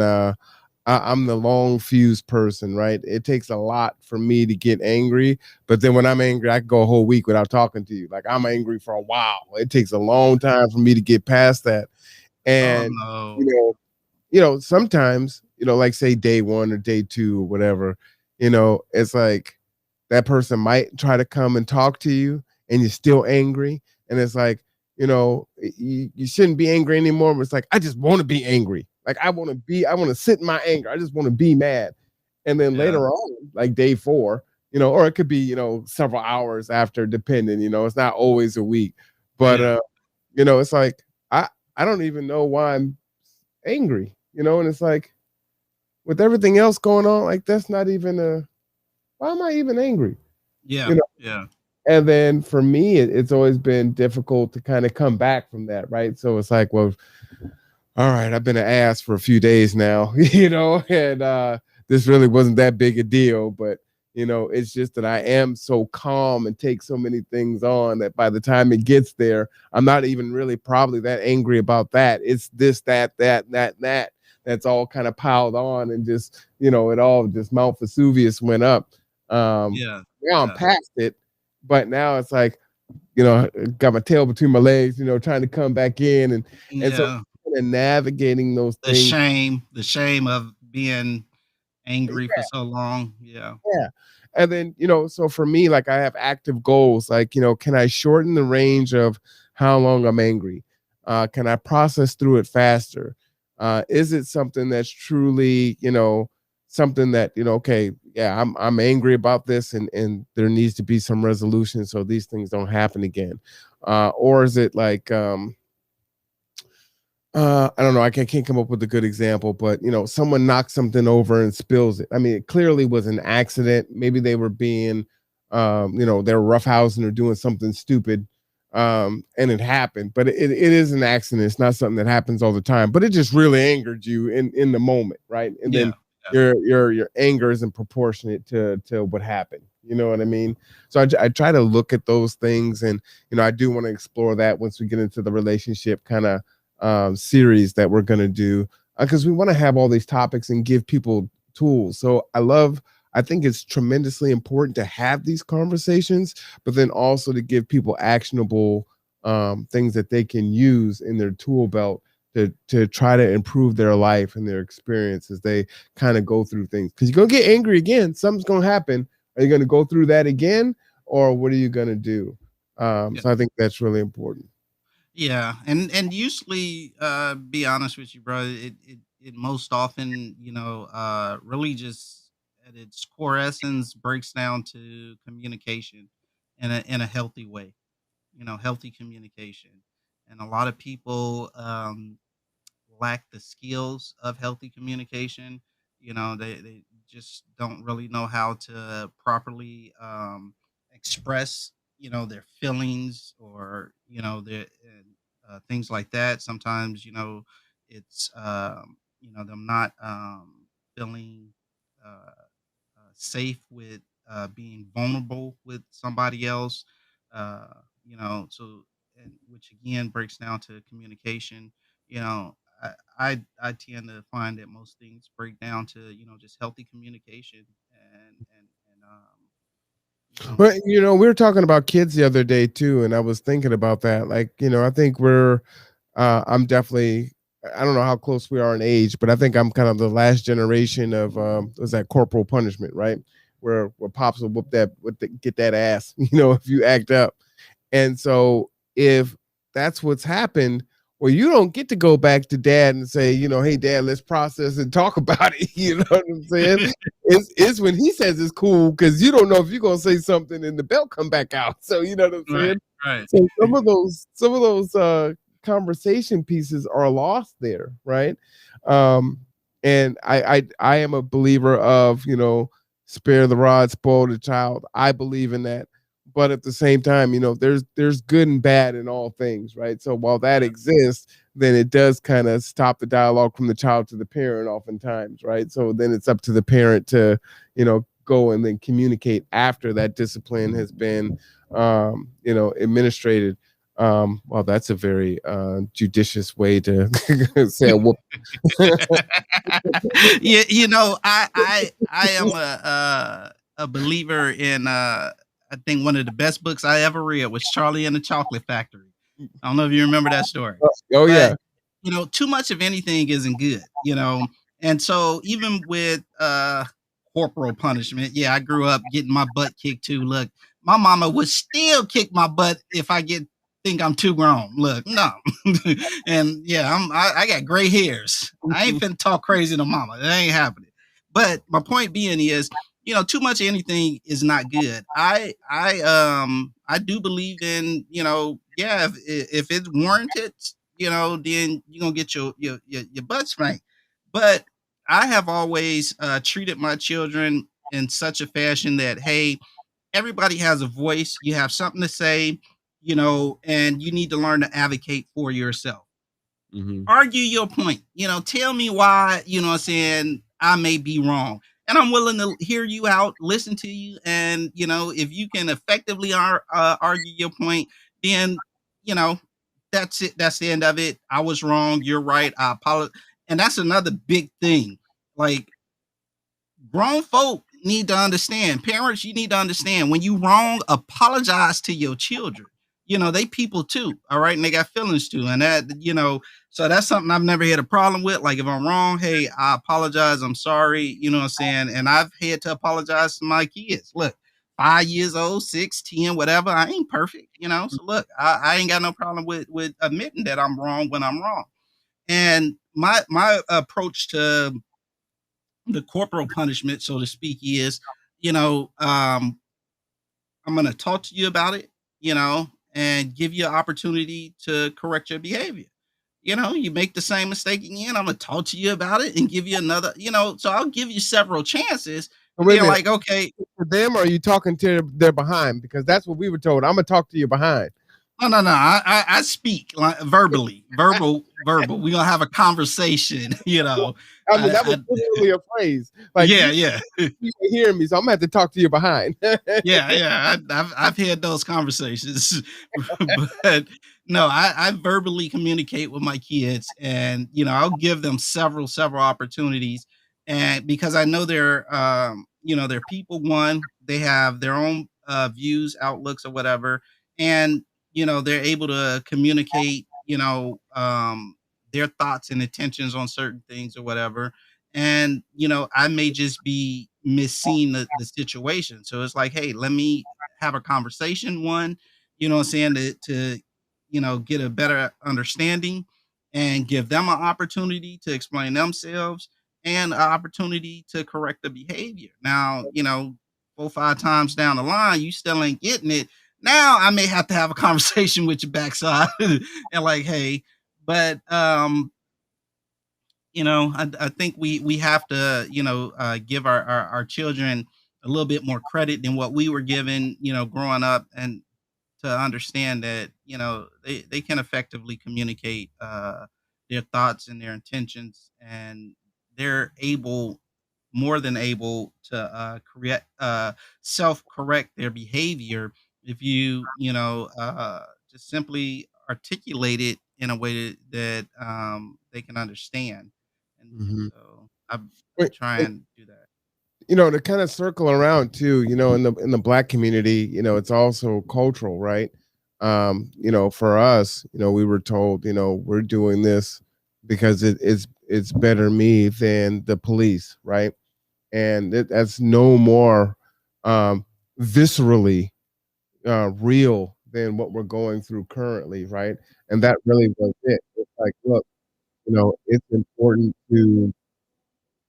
I'm the long fuse person, right? It takes a lot for me to get angry, but then when I'm angry, I can go a whole week without talking to you. Like, I'm angry for a while. It takes a long time for me to get past that. And sometimes, like say day 1 or day 2 or whatever, it's like that person might try to come and talk to you and you're still angry. And it's like, you shouldn't be angry anymore. But it's like, I just want to be angry. Like, I want to sit in my anger. I just want to be mad. And then later on, like day 4, or it could be, several hours after, depending, it's not always a week, but, it's like, I don't even know why I'm angry, and it's like, with everything else going on, like, that's not even why am I even angry?
Yeah.
And then for me, it's always been difficult to kind of come back from that, right? So it's like, well, all right, I've been an ass for a few days now, and this really wasn't that big a deal, but it's just that I am so calm and take so many things on that by the time it gets there, I'm not even really probably that angry about that. It's this, that that's all kind of piled on, and just it all just Mount Vesuvius went up.
Yeah.
Now I'm
Yeah.
past it, but now it's like got my tail between my legs, trying to come back in, and so
Yeah.
navigating those things.
The shame of being angry for so long. Yeah.
Yeah. And then, so for me, like I have active goals, like, can I shorten the range of how long I'm angry? Can I process through it faster? Is it something that's truly, something that, okay, yeah, I'm angry about this, and there needs to be some resolution so these things don't happen again. Or is it like I don't know. I can't come up with a good example, but someone knocks something over and spills it. I mean, it clearly was an accident. Maybe they were being, they're roughhousing or doing something stupid, and it happened. But it is an accident. It's not something that happens all the time. But it just really angered you in the moment, right? And then your anger isn't proportionate to what happened. You know what I mean? So I try to look at those things, and I do want to explore that once we get into the relationship kind of series that we're going to do, because we want to have all these topics and give people tools. So I think it's tremendously important to have these conversations, but then also to give people actionable things that they can use in their tool belt to try to improve their life and their experience as they kind of go through things. Because you're going to get angry again. Something's going to happen. Are you going to go through that again, or what are you going to do? So I think that's really important.
Yeah, and usually, be honest with you, bro, it most often, really just at its core essence breaks down to communication in a healthy way, healthy communication. And a lot of people lack the skills of healthy communication. They just don't really know how to properly express, their feelings, or, their things like that. Sometimes, it's, them not feeling safe with being vulnerable with somebody else. Uh, so, and which again breaks down to communication. You know, I tend to find that most things break down to just healthy communication, you know
But we were talking about kids the other day too, and I was thinking about that. Like, I think I'm definitely, I don't know how close we are in age, but I think I'm kind of the last generation of was that corporal punishment, right? Where pops will get that ass, if you act up. And so if that's what's happened, well, you don't get to go back to dad and say, hey dad, let's process and talk about it. You know what I'm saying? It's when he says it's cool, because you don't know if you're gonna say something and the belt come back out. So you know what I'm
right,
saying?
right.
So some of those conversation pieces are lost there, right? Um, and I am a believer of spare the rod, spoil the child. I believe in that, but at the same time, there's good and bad in all things, right? So while that exists, then it does kind of stop the dialogue from the child to the parent oftentimes, right? So then it's up to the parent to go and then communicate after that discipline has been administrated. Well, that's a very judicious way to say a whoop.
Yeah, I am a believer in I think one of the best books I ever read was Charlie and the Chocolate Factory. I don't know if you remember that story.
Oh
But
yeah.
too much of anything isn't good. And so even with corporal punishment, yeah, I grew up getting my butt kicked too. Look, my mama would still kick my butt if I think I'm too grown. Look, no. And yeah, I got gray hairs. I ain't finna talk crazy to mama. That ain't happening. But my point being is, too much of anything is not good. I do believe in, yeah, if it's warranted, then you're gonna get your butt spanked. But I have always treated my children in such a fashion that, hey, everybody has a voice. You have something to say, and you need to learn to advocate for yourself. Argue your point. Tell me why, what I'm saying, I may be wrong. And I'm willing to hear you out, listen to you. And, if you can effectively argue your point, then, that's it. That's the end of it. I was wrong. You're right. I apologize. And that's another big thing. Like, grown folk need to understand. Parents, you need to understand, when you wrong, apologize to your children. They people too, all right, and they got feelings too, and that, so that's something I've never had a problem with. Like, if I'm wrong, hey, I apologize, I'm sorry, you know what I'm saying. And I've had to apologize to my kids. Look, 5 years old, 6, 10, whatever, I ain't perfect, so look, I ain't got no problem with admitting that I'm wrong when I'm wrong. And my approach to the corporal punishment, so to speak, is, I'm going to talk to you about it, and give you an opportunity to correct your behavior. You make the same mistake again, I'm going to talk to you about it and give you another, so I'll give you several chances. And they're like, okay.
For them, or are you talking to their behind? Because that's what we were told. I'm going to talk to you behind.
No. I speak like verbally, verbal. We're gonna have a conversation.
I mean, that was literally a phrase. Like,
yeah.
You hear me, so I'm gonna have to talk to you behind.
yeah. I've had those conversations, but no, I verbally communicate with my kids, and I'll give them several opportunities, and because I know they're they're people. One, they have their own views, outlooks, or whatever, and they're able to communicate, their thoughts and intentions on certain things or whatever. And, I may just be misseeing the situation. So it's like, hey, let me have a conversation, one, what I'm saying, to get a better understanding, and give them an opportunity to explain themselves, and an opportunity to correct the behavior. Now, 4 or 5 times down the line, you still ain't getting it. Now I may have to have a conversation with your backside and like, hey, but I think we have to give our children a little bit more credit than what we were given, growing up, and to understand that they can effectively communicate their thoughts and their intentions, and they're more than able to create self correct their behavior if just simply articulate it in a way that they can understand. And so I try and do that.
To kind of circle around too, in the Black community, it's also cultural, right? For us, we were told, we're doing this because it's better me than the police, right? And that's no more viscerally real than what we're going through currently, right? And that really was it. It's like, look, it's important to,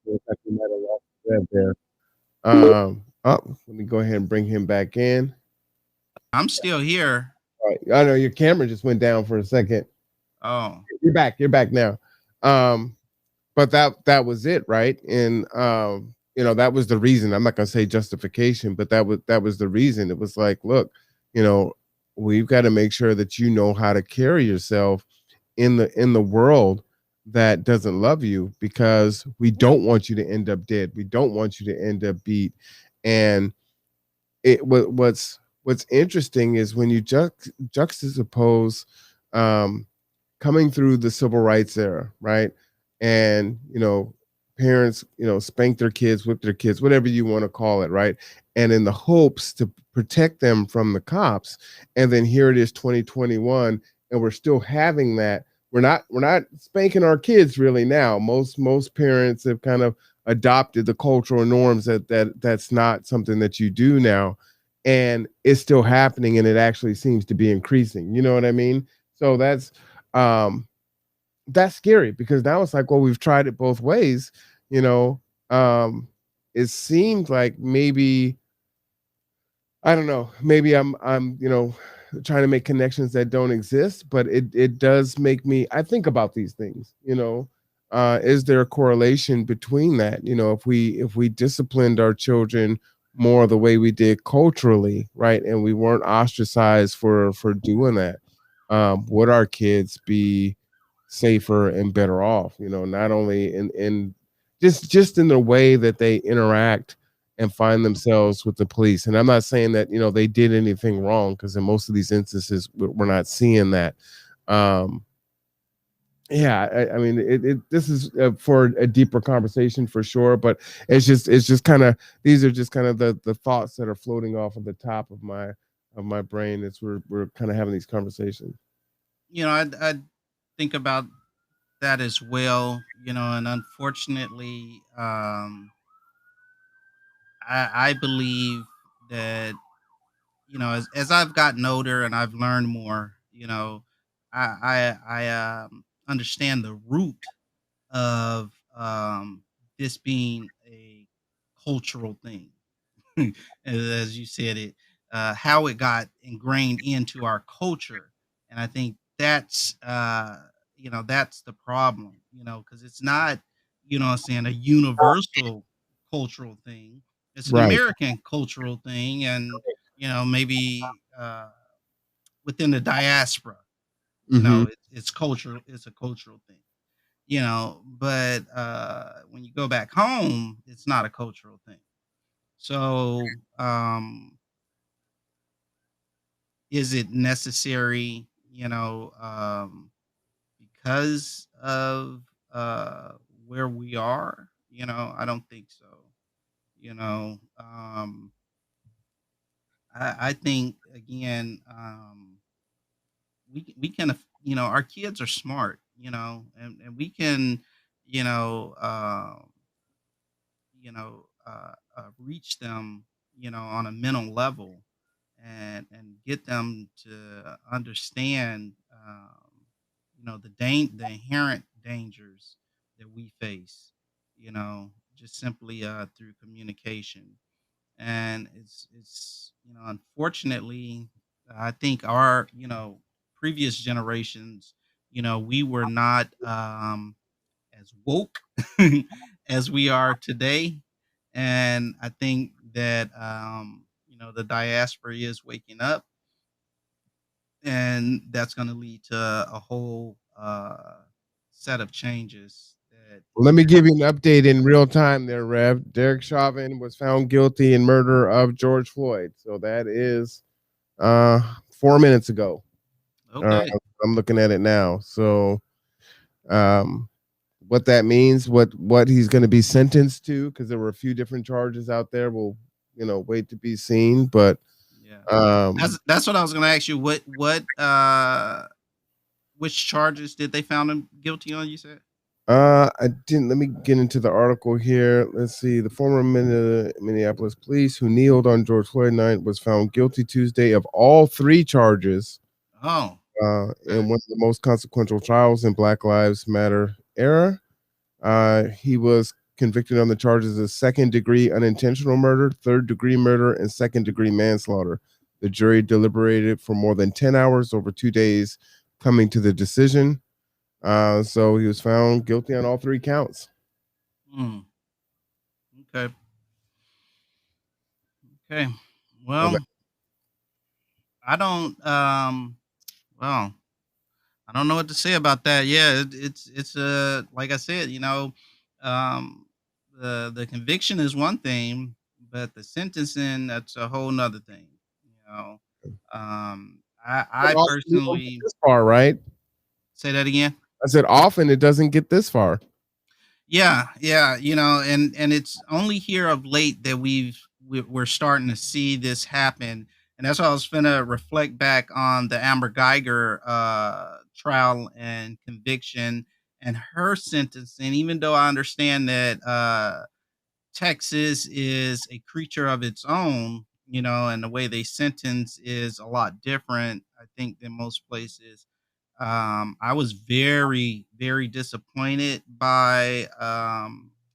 like you might have lost thread there. Let me go ahead and bring him back in.
I'm still here.
All right. I know your camera just went down for a second.
Oh,
you're back now. But that was it, right? And that was the reason. I'm not gonna say justification, but that was the reason. It was like, look, we've got to make sure that you know how to carry yourself in the world that doesn't love you, because we don't want you to end up dead. We don't want you to end up beat. And what's interesting is when you juxtapose coming through the civil rights era, right? And parents spank their kids, whip their kids, whatever you want to call it, right? And in the hopes to protect them from the cops. And then here it is, 2021, and we're still having that. We're not spanking our kids really now. Most parents have kind of adopted the cultural norms that's not something that you do now, and it's still happening, and it actually seems to be increasing. You know what I mean? So that's scary, because now it's like, well, we've tried it both ways. It seems like maybe, I don't know, maybe I'm trying to make connections that don't exist, but it does make me, I think about these things. Is there a correlation between that? If we disciplined our children more the way we did culturally, right? And we weren't ostracized for doing that. Would our kids be safer and better off? You know, not only in just in the way that they interact and find themselves with the police. And I'm not saying that, you know, they did anything wrong, because in most of these instances we're not seeing that. Um, yeah, I mean, this is for a deeper conversation for sure, but it's just kind of, these are just kind of the thoughts that are floating off of the top of my brain as we're kind of having these conversations.
You know, I think about that as well. You know, and unfortunately, I believe that, you know, as I've gotten older and I've learned more, you know, I understand the root of this being a cultural thing. As you said it, how it got ingrained into our culture, and I think that's you know, that's the problem. You know, because it's not, you know what I'm saying, a universal cultural thing. It's an
Right.
American cultural thing, and you know, maybe within the diaspora, you
Hmm.
know, it's cultural. It's a cultural thing, you know. But when you go back home, it's not a cultural thing. So is it necessary, you know, because of uh, where we are? You know, I don't think so. You know, I think again, we can, you know, our kids are smart, you know, and we can, you know, reach them, you know, on a mental level, and get them to understand, you know, the inherent dangers that we face, you know, just simply through communication. And it's, you know, unfortunately, I think our, you know, previous generations, you know, we were not as woke as we are today. And I think that, you know, the diaspora is waking up, and that's going to lead to a whole set of changes that,
Let me give you an update in real time there, Rev. Derek Chauvin was found guilty in murder of George Floyd. So that is 4 minutes ago.
okay.
I'm looking at it now. So um, what that means, what he's going to be sentenced to, because there were a few different charges out there, will, you know, wait to be seen. But
Yeah.
um,
That's what I was going to ask you. What which charges did they found him guilty on, you said?
I didn't. Let me get into the article here. Let's see. The former Minneapolis police who kneeled on George Floyd night was found guilty Tuesday of all three charges
Oh,
in
okay.
one of the most consequential trials in Black Lives Matter era. He was convicted on the charges of second degree unintentional murder, third degree murder, and second degree manslaughter. The jury deliberated for more than 10 hours over 2 days, coming to the decision. So he was found guilty on all three counts.
Hmm. Okay. Okay.
So
Well, I don't well, I don't know what to say about that. Yeah, it's like I said, you know, um the conviction is one thing, but the sentencing, that's a whole nother thing. You know, I
often we don't get
personally
this far, right?
say that again.
I said often it doesn't get this far.
Yeah, yeah, you know, and it's only here of late that we're starting to see this happen, and that's why I was finna reflect back on the Amber Geiger trial and conviction and her sentencing. Even though I understand that Texas is a creature of its own, you know, and the way they sentence is a lot different, I think, than most places. I was very, very disappointed by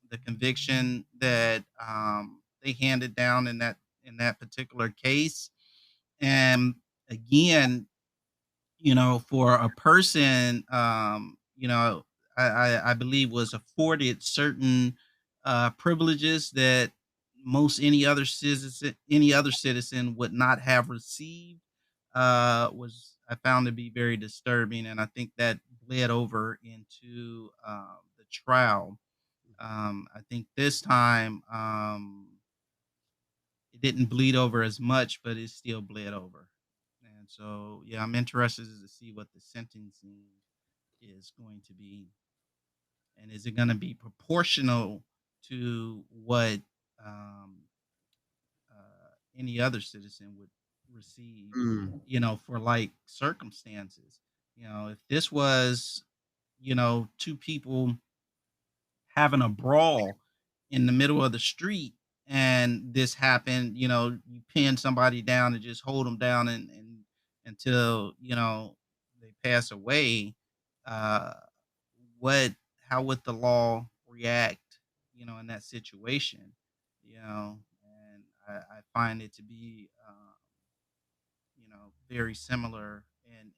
the conviction that they handed down in that particular case. And again, you know, for a person, you know, I believe was afforded certain privileges that most any other citizen would not have received, was I found to be very disturbing, and I think that bled over into the trial. I think this time it didn't bleed over as much, but it still bled over. And so, yeah, I'm interested to see what the sentencing is going to be, and is it going to be proportional to what um, any other citizen would receive,
Mm.
for like circumstances. If this was, two people having a brawl in the middle of the street and this happened, you pin somebody down and just hold them down and until, they pass away. Uh, what, how would the law react, in that situation? And I find it to be, very similar in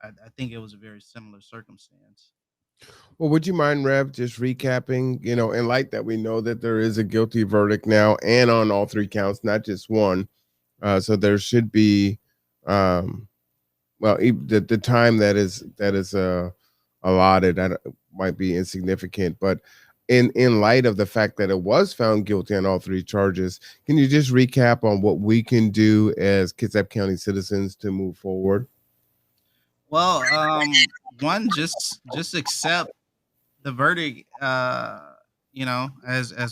that I think it was a very similar circumstance.
Well, would you mind, Rev, just recapping, in light that we know that there is a guilty verdict now and on all three counts, not just one. So there should be, um, well, the time that is allotted might be insignificant, but in light of the fact that it was found guilty on all three charges, can you just recap on what we can do as Kitsap County citizens to move forward?
Well, one, just accept the verdict, as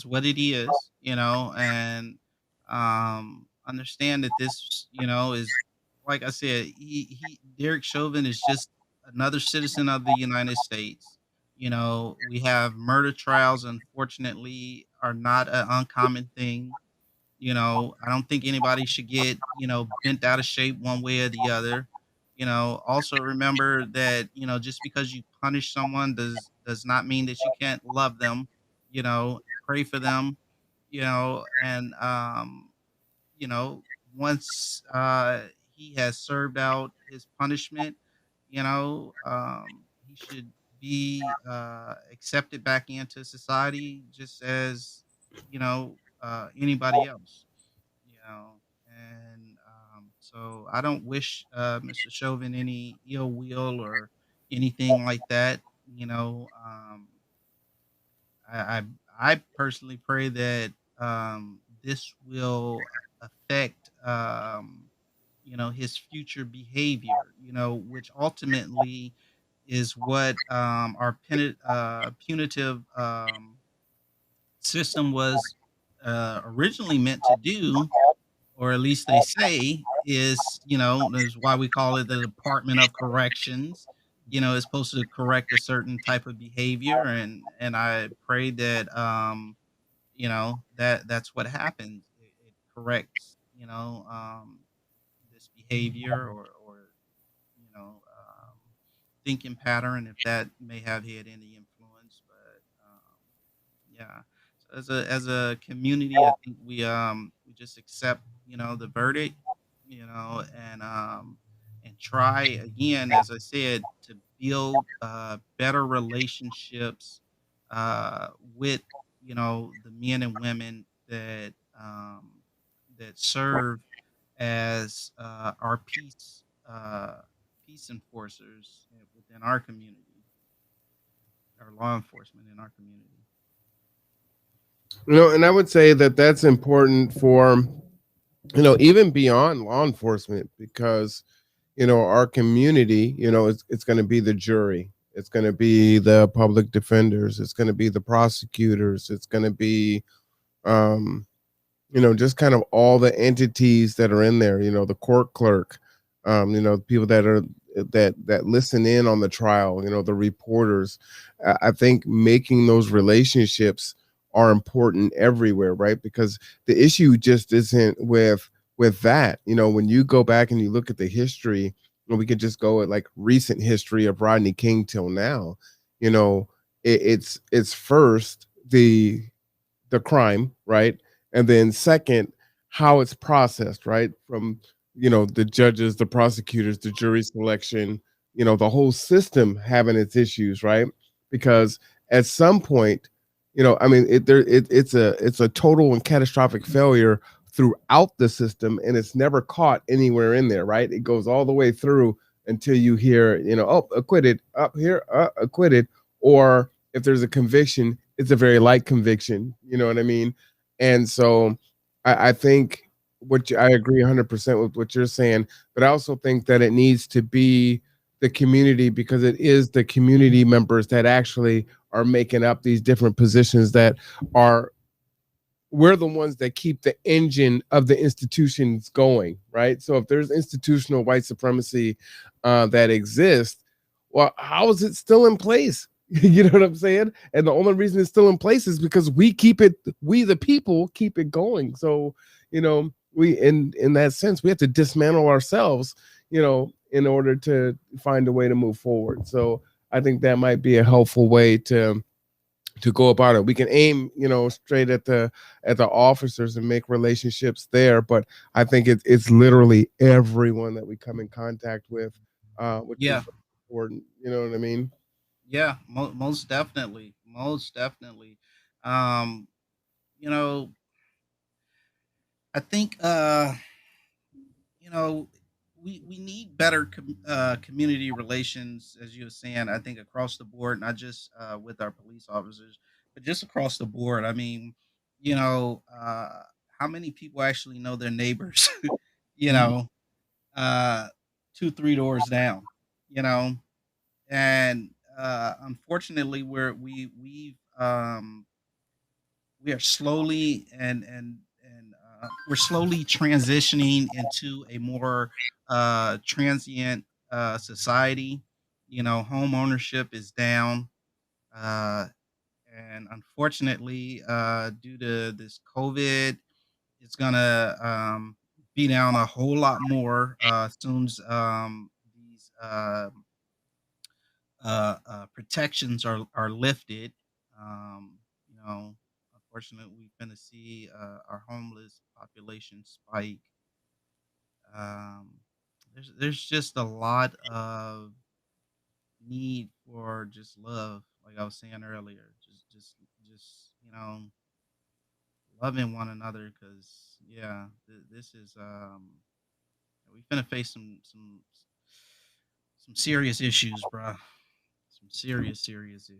what it is, and understand that this, is, like I said, Derek Chauvin is just another citizen of the United States. We have murder trials, unfortunately, are not an uncommon thing. I don't think anybody should get, bent out of shape one way or the other. Also remember that, just because you punish someone does not mean that you can't love them, pray for them, and you know, once he has served out his punishment, he should be accepted back into society just as, anybody else, and so I don't wish Mr. Chauvin any ill will or anything like that. I, I I personally pray that this will affect his future behavior. Which ultimately is what our punitive system was originally meant to do, or at least they say is why we call it the Department of Corrections. It's supposed to correct a certain type of behavior, and I pray that that's what happens. It corrects this behavior or thinking pattern, if that may have had any influence. But yeah, so as a community, I think we just accept the verdict, and try again, as I said, to build better relationships with the men and women that serve as our peace enforcers within our community, our law enforcement in our community.
And I would say that that's important for, even beyond law enforcement, because, our community, it's going to be the jury. It's going to be the public defenders. It's going to be the prosecutors. It's going to be, um, just kind of all the entities that are in there, the court clerk, people that listen in on the trial, the reporters. I think making those relationships are important everywhere, right? Because the issue just isn't with that. When you go back and you look at the history, and we could just go at like recent history of Rodney King till now, it's first the crime, right? And then second, how it's processed, right? From, the judges, the prosecutors, the jury selection, the whole system having its issues, right? Because at some point, I mean, it's a total and catastrophic failure throughout the system, and it's never caught anywhere in there, right? It goes all the way through until you hear, oh, acquitted, up here, acquitted, or if there's a conviction, it's a very light conviction. You know what I mean? And so, I think I agree 100% with what you're saying, but I also think that it needs to be the community, because it is the community members that actually are making up these different positions that are we're the ones that keep the engine of the institutions going, right? So if there's institutional white supremacy that exists, well, how is it still in place? You know what I'm saying? And the only reason it's still in place is because we the people keep it going. So, we in that sense, we have to dismantle ourselves, in order to find a way to move forward. So I think that might be a helpful way to go about it. We can aim, straight at the officers and make relationships there, but I think it's literally everyone that we come in contact with, which is important. You know what I mean?
Yeah, most definitely, most definitely. You know, I think we need better community relations, as you were saying. I think across the board, not just with our police officers, but just across the board. I mean, how many people actually know their neighbors? you know, uh, 2, 3 doors down. You know, and unfortunately, we are slowly we're slowly transitioning into a more transient society. Home ownership is down, uh, and unfortunately, due to this COVID, it's gonna be down a whole lot more soon as these protections are lifted. Um, you know, Unfortunately, we're going to see our homeless population spike. Um, there's just a lot of need for just love, like I was saying earlier. Just loving one another, because this is we finna face some serious issues, bruh. Some serious issues.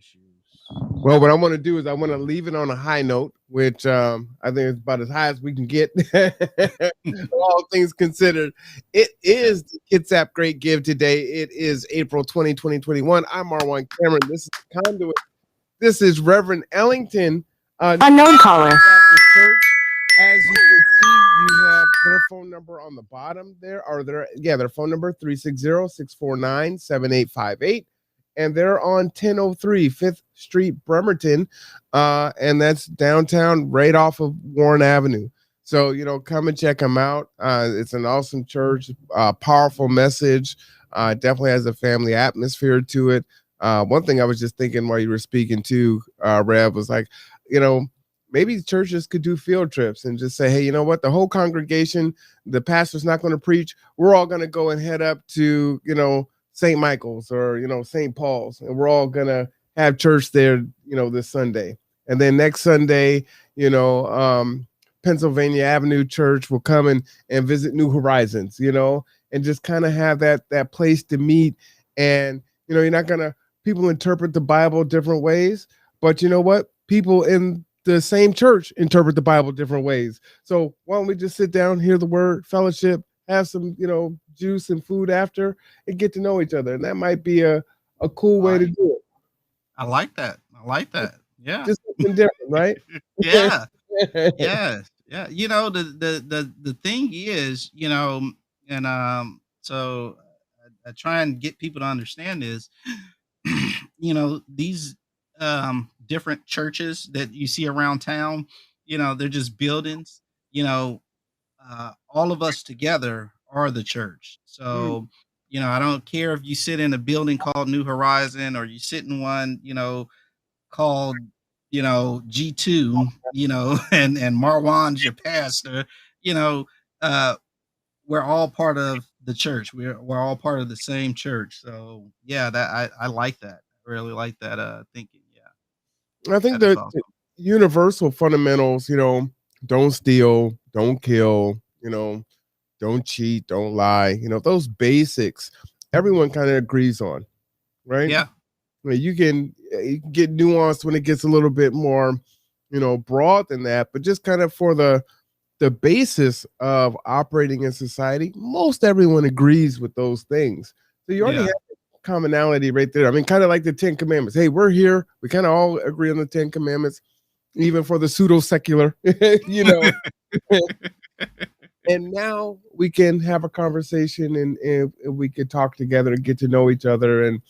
Well, what I want to do is I want to leave it on a high note, which I think is about as high as we can get. All things considered, it is the Kitsap Great Give today. It is April 20, 2021. I'm Marwan Cameron. This is Conduit. This is Reverend Ellington.
Unknown caller.
Church. As you can see, you have their phone number on the bottom there, or their phone number 360-649-7858. And they're on 1003 5th Street, Bremerton. And that's downtown, right off of Warren Avenue. So, come and check them out. It's an awesome church, powerful message. Definitely has a family atmosphere to it. One thing I was just thinking while you were speaking to, Rev, was like, maybe churches could do field trips and just say, hey, you know what? The whole congregation, the pastor's not going to preach. We're all going to go and head up to, St. Michael's or, St. Paul's, and we're all going to have church there, this Sunday. And then next Sunday, Pennsylvania Avenue Church will come and visit New Horizons, and just kind of have that place to meet. And, you're not going to, people interpret the Bible different ways, but you know what? People in the same church interpret the Bible different ways. So why don't we just sit down, hear the word, fellowship, have some, juice and food after, and get to know each other. And that might be a cool way to do it.
I like that. Yeah.
Just something different, right?
Yeah. Yeah. The thing is, so I try and get people to understand is, these different churches that you see around town, they're just buildings. All of us together are the church. So, I don't care if you sit in a building called New Horizon or you sit in one, called, G2, and Marwan's your pastor, we're all part of the church. We're all part of the same church. So yeah, that I like that. I really like that thinking. Yeah.
I think
That is
that
awesome.
universal fundamentals, don't steal, don't kill, don't cheat, don't lie, those basics everyone kind of agrees on, right?
Yeah.
You can get nuanced when it gets a little bit more, broad than that, but just kind of for the basis of operating in society, most everyone agrees with those things. So you already have commonality right there. I mean, kind of like the 10 Commandments. Hey, we're here. We kind of all agree on the 10 Commandments, even for the pseudo-secular, And now we can have a conversation and we could talk together and get to know each other. And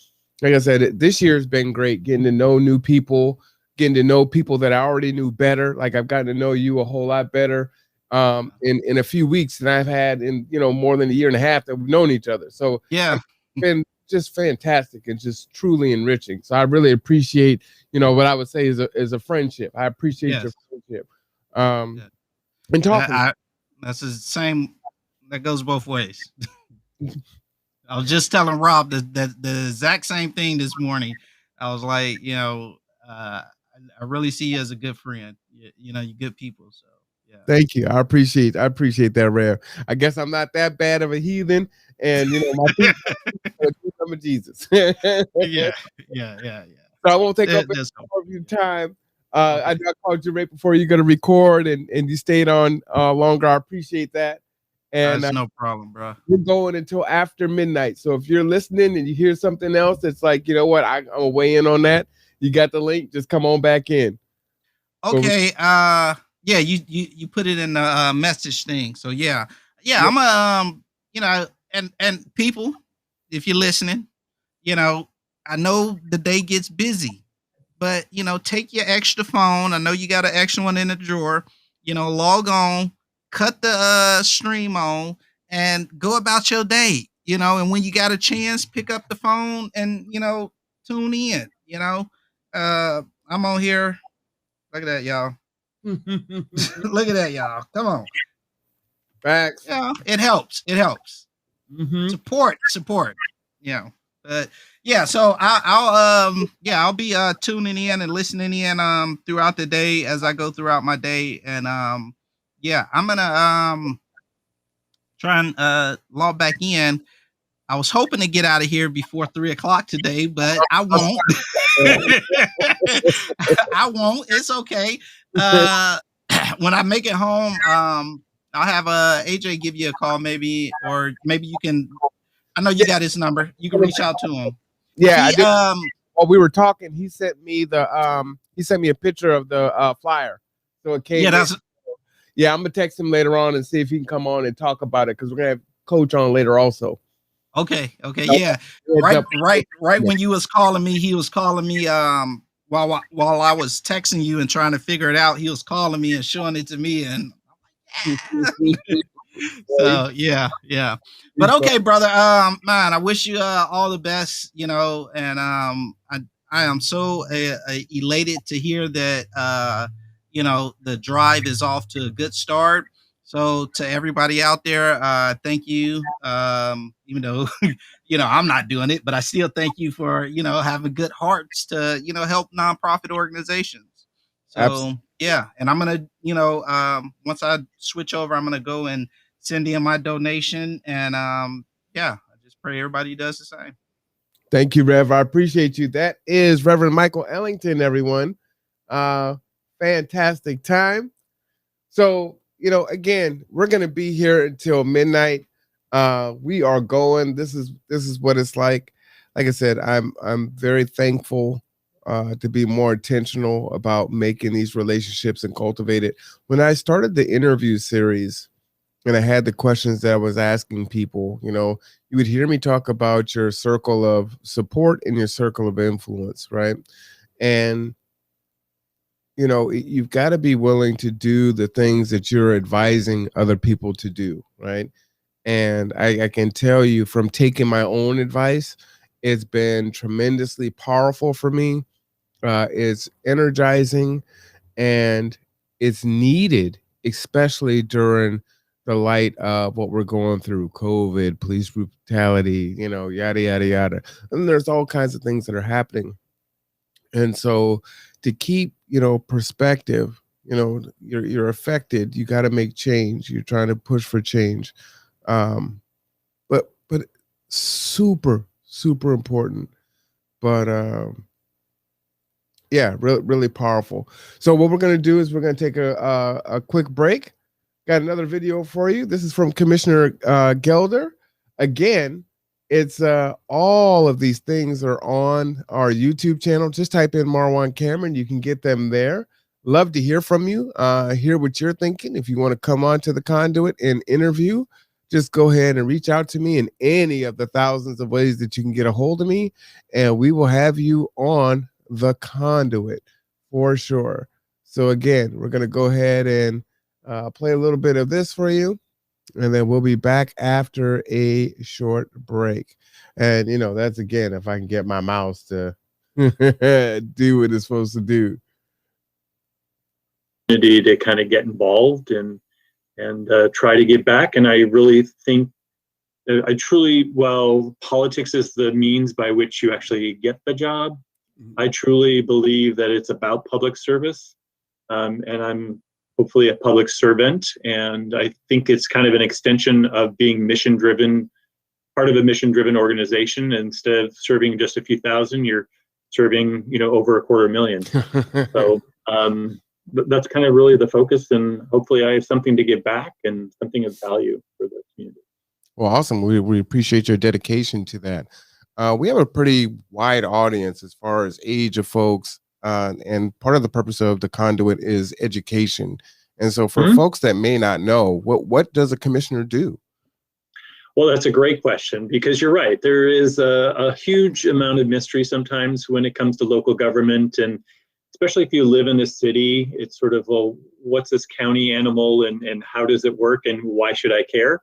like I said, this year has been great, getting to know new people, getting to know people that I already knew better. Like I've gotten to know you a whole lot better in a few weeks than I've had in, more than a year and a half that we've known each other. So
yeah,
it's been just fantastic and just truly enriching. So I really appreciate, what I would say is a friendship. I appreciate your friendship. And talking.
That's the same. That goes both ways. I was just telling Rob the exact same thing this morning. I was like, I really see you as a good friend. You're good people. So yeah.
Thank you. I appreciate that, Rev. I guess I'm not that bad of a heathen, and my feet are Jesus.
yeah.
So I won't take up any more of your time. I called you right before you're gonna record, and you stayed on longer. I appreciate that. And
that's no problem, bro.
We're going until after midnight. So if you're listening and you hear something else that's like, you know what, I'm gonna weigh in on that. You got the link. Just come on back in.
Okay. Yeah. You put it in the message thing. So yeah. I'm and people, if you're listening, I know the day gets busy, but take your extra phone. I know you got an extra one in the drawer. Log on, cut the stream on, and go about your day. And when you got a chance, pick up the phone and tune in. I'm on here. Look at that, y'all. Look at that, y'all. Come on.
Facts.
Yeah, it helps.
Mm-hmm.
Support. But yeah, so I'll be tuning in and listening in throughout the day as I go throughout my day. And I'm gonna try and log back in. I was hoping to get out of here before 3:00 today, but I won't. I won't. It's okay. When I make it home, I'll have AJ give you a call, maybe, or maybe you can. I know you got his number. You can reach out to him.
Yeah. While we were talking, he sent me a picture of the flyer. So it came. Yeah, I'm gonna text him later on and see if he can come on and talk about it, because we're gonna have Coach on later also.
Okay. Yeah. Right. When you was calling me, he was calling me while I was texting you and trying to figure it out. He was calling me and showing it to me, and so yeah. But okay, brother. Man, I wish you all the best. And I am so elated to hear that the drive is off to a good start. So to everybody out there, thank you. Even though I'm not doing it, but I still thank you for having good hearts to help nonprofit organizations. So
Absolutely.
Yeah, and I'm gonna once I switch over, I'm gonna go and send in my donation, and I just pray everybody does the same.
Thank you, Rev. I appreciate you. That is Reverend Michael Ellington, everyone. Fantastic time. So, again, we're going to be here until midnight. We are going. This is what it's like. Like I said, I'm very thankful to be more intentional about making these relationships and cultivate it. When I started the interview series and I had the questions that I was asking people, you would hear me talk about your circle of support and your circle of influence, right? And you've got to be willing to do the things that you're advising other people to do, right? And I can tell you from taking my own advice, it's been tremendously powerful for me. It's energizing and it's needed, especially during the light of what we're going through, COVID, police brutality, yada, yada, yada. And there's all kinds of things that are happening. And so to keep, perspective. You're affected. You got to make change. You're trying to push for change. But super, super important. But yeah, really powerful. So what we're going to do is we're going to take a quick break. Got another video for you. This is from Commissioner Gelder. Again, it's all of these things are on our YouTube channel. Just type in Marwan Cameron. You can get them there. Love to hear from you, hear what you're thinking. If you want to come on to the Conduit and interview, just go ahead and reach out to me in any of the thousands of ways that you can get a hold of me, and we will have you on the Conduit for sure. So again, we're going to go ahead and play a little bit of this for you, and then we'll be back after a short break. And, that's, again, if I can get my mouse to do what it's supposed to do.
To kind of get involved and try to give back. And I really think while politics is the means by which you actually get the job, I truly believe that it's about public service. And I'm hopefully a public servant. And I think it's kind of an extension of being mission driven, part of a mission driven organization. Instead of serving just a few thousand, you're serving, over 250,000. So, that's kind of really the focus, and hopefully I have something to give back and something of value for the community.
Well, awesome. We appreciate your dedication to that. We have a pretty wide audience as far as age of folks, and part of the purpose of the Conduit is education. And so for folks that may not know, what does a commissioner do?
Well, that's a great question, because you're right. There is a huge amount of mystery sometimes when it comes to local government, and especially if you live in a city, it's sort of, well, what's this county animal, and how does it work, and why should I care?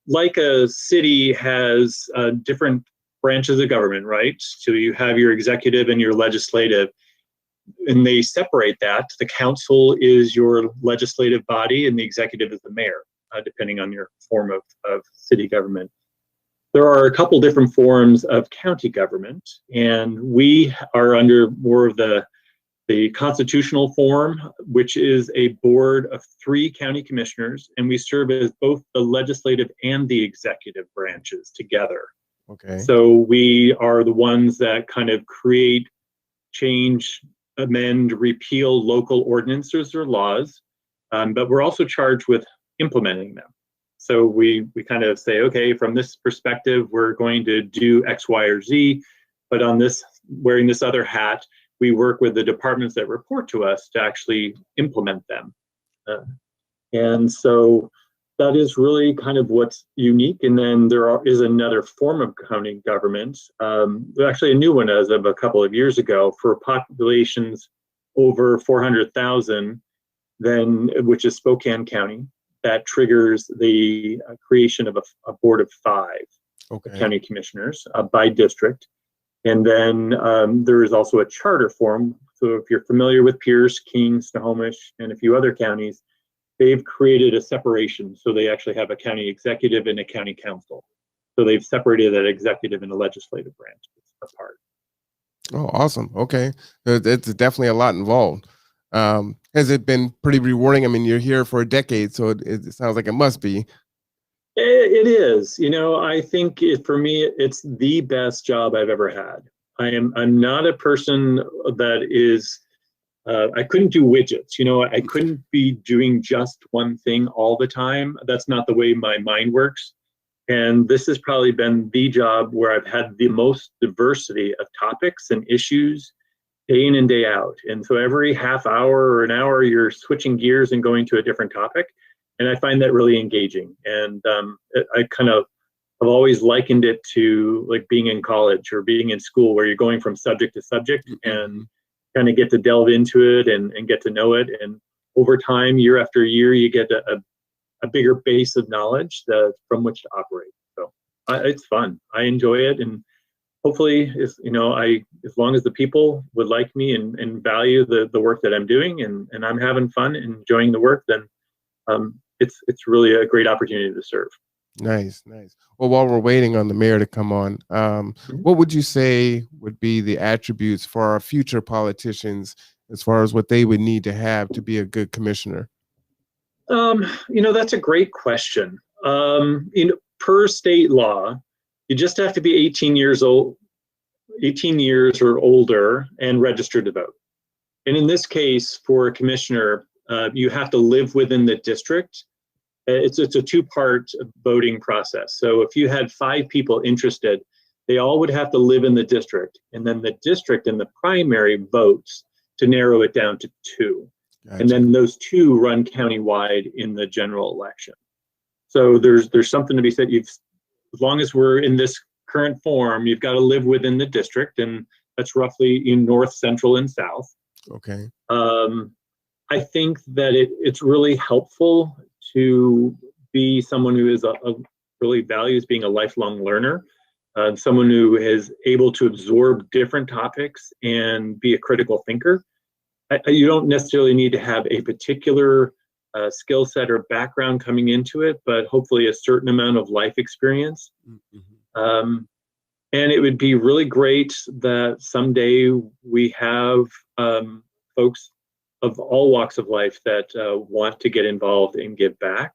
Like a city has different branches of government, right? So you have your executive and your legislative, and they separate that. The council is your legislative body, and the executive is the mayor, depending on your form of city government. There are a couple different forms of county government, and we are under more of the constitutional form, which is a board of 3 county commissioners, and we serve as both the legislative and the executive branches together.
Okay.
So we are the ones that kind of create, change, amend, repeal local ordinances or laws, but we're also charged with implementing them. So we kind of say, okay, from this perspective, we're going to do X, Y, or Z, but on this, wearing this other hat, we work with the departments that report to us to actually implement them. And so that is really kind of what's unique. And then is another form of county government, actually a new one as of a couple of years ago, for populations over 400,000, which is Spokane County. That triggers the creation of a board of 5 county commissioners by district. And then there is also a charter form. So if you're familiar with Pierce, King, Snohomish, and a few other counties, they've created a separation. So they actually have a county executive and a county council. So they've separated that executive and the legislative branch apart.
Oh, awesome. Okay. It's definitely a lot involved. Has it been pretty rewarding? I mean, you're here for a decade, so it sounds like it must be.
It is. I think for me, it's the best job I've ever had. I'm not a person that is, I couldn't do widgets. I couldn't be doing just one thing all the time. That's not the way my mind works. And this has probably been the job where I've had the most diversity of topics and issues day in and day out. And so every half hour or an hour, you're switching gears and going to a different topic. And I find that really engaging. And I've always likened it to like being in college or being in school, where you're going from subject to subject and kind of get to delve into it and get to know it. And over time, year after year, you get a bigger base of knowledge from which to operate. So it's fun. I enjoy it. And hopefully, as long as the people would like me and value the work that I'm doing, and I'm having fun and enjoying the work, then it's really a great opportunity to serve.
Nice, nice. Well, while we're waiting on the mayor to come on, what would you say would be the attributes for our future politicians as far as what they would need to have to be a good commissioner?
That's a great question. Per state law, you just have to be 18 years old, 18 years or older, and registered to vote. And in this case, for a commissioner, you have to live within the district. It's a two-part voting process. So if you had 5 people interested, they all would have to live in the district, and then the district in the primary votes to narrow it down to 2.
Gotcha.
And then those 2 run countywide in the general election. So there's something to be said. As long as we're in this current form, you've got to live within the district, and that's roughly in north, central, and south.
Okay.
I think that it's really helpful to be someone who is really values being a lifelong learner, someone who is able to absorb different topics and be a critical thinker. You don't necessarily need to have a particular skill set or background coming into it, but hopefully a certain amount of life experience. Mm-hmm. And it would be really great that someday we have folks of all walks of life that want to get involved and give back.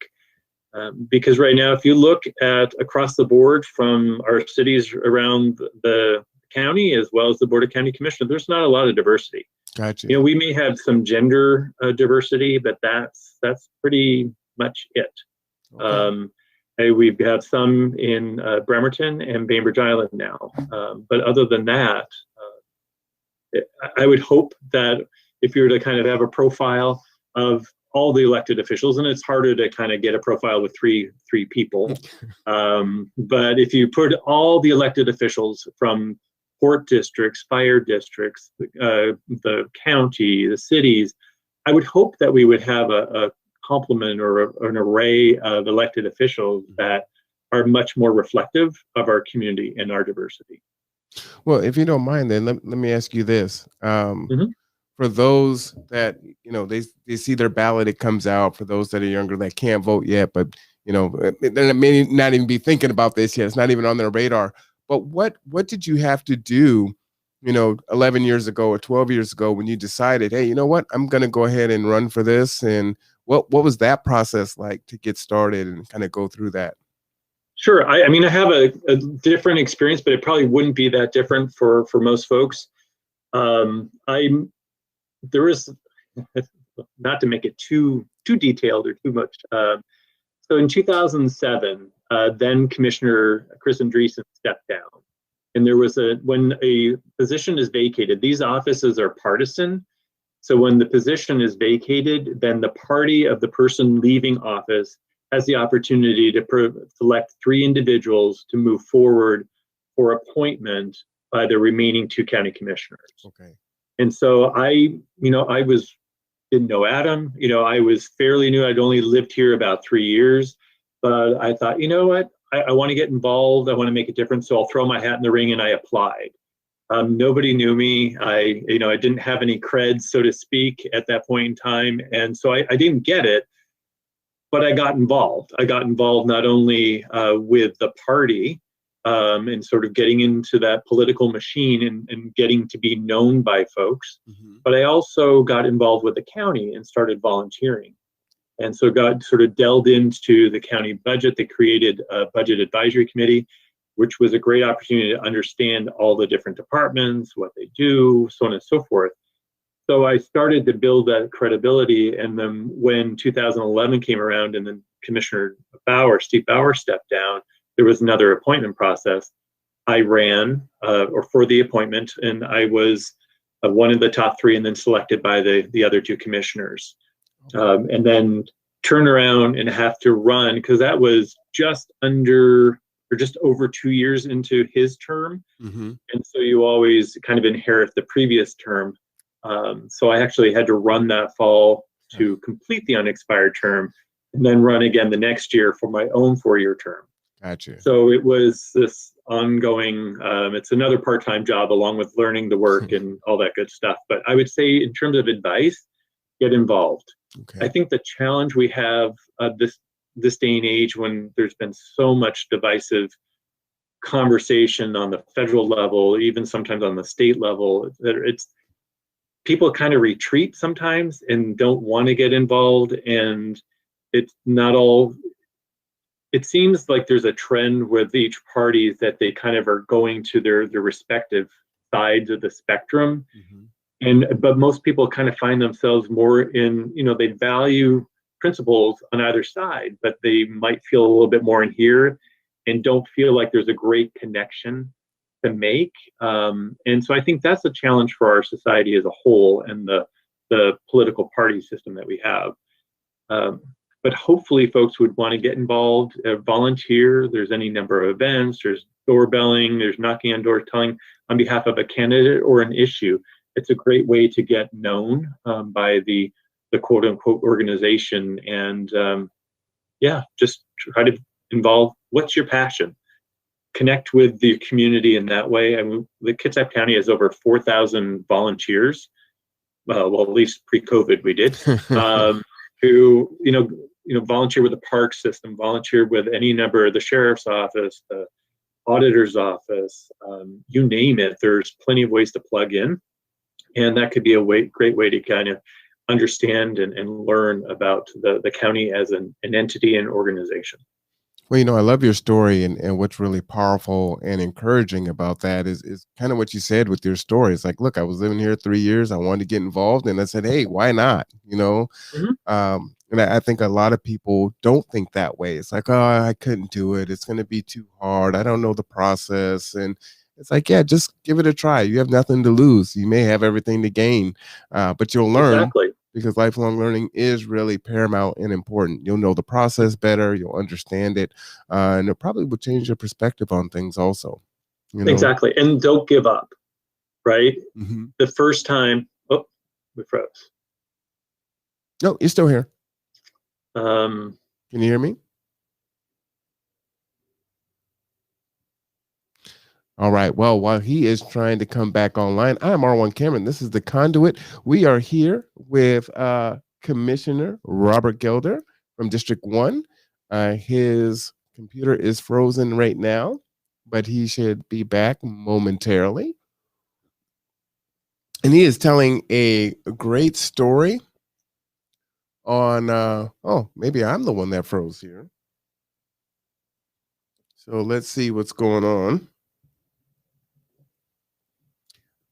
Because right now, if you look at across the board from our cities around the county, as well as the Board of County Commissioners, there's not a lot of diversity.
Gotcha.
We may have some gender diversity, but that's pretty much it. Okay. We have some in Bremerton and Bainbridge Island now. But other than that, I would hope that if you were to kind of have a profile of all the elected officials, and it's harder to kind of get a profile with three people, but if you put all the elected officials from port districts, fire districts, the county, the cities, I would hope that we would have a complement or an array of elected officials that are much more reflective of our community and our diversity.
Well, if you don't mind, then let me ask you this. For those that, they see their ballot, it comes out, for those that are younger that can't vote yet, but, they may not even be thinking about this yet. It's not even on their radar. But what did you have to do, 11 years ago or 12 years ago when you decided, hey, you know what, I'm going to go ahead and run for this? And what was that process like to get started and kind of go through that?
Sure. I mean, I have a different experience, but it probably wouldn't be that different for most folks. There is, not to make it too detailed or too much. So in 2007, then Commissioner Chris Andreessen stepped down. And there was when a position is vacated, these offices are partisan. So when the position is vacated, then the party of the person leaving office has the opportunity to select 3 individuals to move forward for appointment by the remaining 2 county commissioners. Okay. And so I didn't know Adam. I was fairly new. I'd only lived here about 3 years, but I thought, you know what? I want to get involved. I want to make a difference. So I'll throw my hat in the ring, and I applied. Nobody knew me. I didn't have any creds, so to speak, at that point in time. And so I didn't get it, but I got involved. I got involved not only with the party and sort of getting into that political machine and getting to be known by folks, but I also got involved with the county and started volunteering. And so got sort of delved into the county budget. They created a budget advisory committee, which was a great opportunity to understand all the different departments, what they do, so on and so forth. So I started to build that credibility. And then when 2011 came around and then Commissioner Steve Bauer stepped down, there was another appointment process. I ran for the appointment, and I was one of the top 3 and then selected by the other 2 commissioners. And then turn around and have to run, because that was just over 2 years into his term. And so you always kind of inherit the previous term. So I actually had to run that fall to complete the unexpired term, and then run again the next year for my own 4-year term. Gotcha. So it was this ongoing, it's another part-time job along with learning the work and all that good stuff. But I would say in terms of advice, get involved. Okay. I think the challenge we have this day and age when there's been so much divisive conversation on the federal level, even sometimes on the state level, that it's people kind of retreat sometimes and don't want to get involved. And it's not all, it seems like there's a trend with each party that they kind of are going to their respective sides of the spectrum. But most people kind of find themselves more in, they value principles on either side, but they might feel a little bit more in here and don't feel like there's a great connection to make. And so I think that's a challenge for our society as a whole and the political party system that we have. But hopefully folks would want to get involved, volunteer. There's any number of events, there's doorbelling, there's knocking on doors, telling on behalf of a candidate or an issue. It's a great way to get known by the quote unquote organization. And just try to involve, what's your passion? Connect with the community in that way. I mean, the Kitsap County has over 4,000 volunteers. Well, at least pre-COVID we did, who, volunteer with the park system, volunteer with any number of the sheriff's office, the auditor's office, you name it. There's plenty of ways to plug in. And that could be a great way to kind of understand and learn about the county as an entity and organization.
Well, I love your story, and what's really powerful and encouraging about that is kind of what you said with your story. It's like, look, I was living here 3 years. I wanted to get involved, and I said, hey, why not? And I think a lot of people don't think that way. It's like, oh, I couldn't do it. It's going to be too hard. I don't know the process. And it's like, yeah, just give it a try. You have nothing to lose. You may have everything to gain, but you'll learn.
Exactly.
Because lifelong learning is really paramount and important. You'll know the process better. You'll understand it. And it probably will change your perspective on things also.
Exactly. And don't give up, right?
Mm-hmm.
The first time, we froze.
No, you're still here.
Can
you hear me? All right. Well, while he is trying to come back online, I'm R1 Cameron. This is the Conduit. We are here with Commissioner Robert Gelder from District 1. His computer is frozen right now, but he should be back momentarily. And he is telling a great story on, maybe I'm the one that froze here. So let's see what's going on.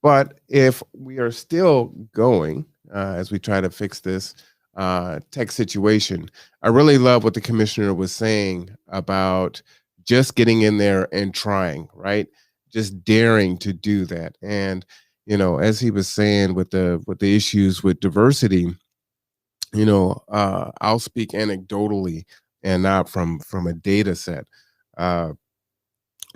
But if we are still going as we try to fix this tech situation, I really love what the commissioner was saying about just getting in there and trying, right? Just daring to do that. And, as he was saying with the issues with diversity, I'll speak anecdotally and not from a data set.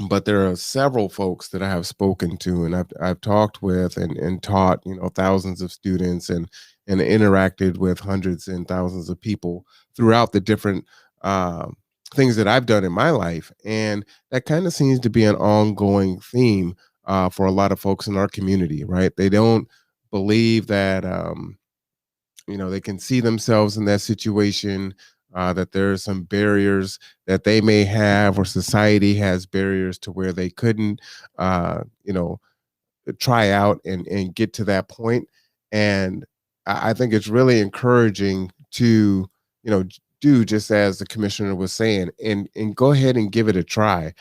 But there are several folks that I have spoken to and I've talked with and taught, thousands of students and interacted with hundreds and thousands of people throughout the different things that I've done in my life. And that kind of seems to be an ongoing theme for a lot of folks in our community, right? They don't believe that, they can see themselves in that situation. That there are some barriers that they may have, or society has barriers to where they couldn't, try out and get to that point. And I think it's really encouraging to, do just as the commissioner was saying, and go ahead and give it a try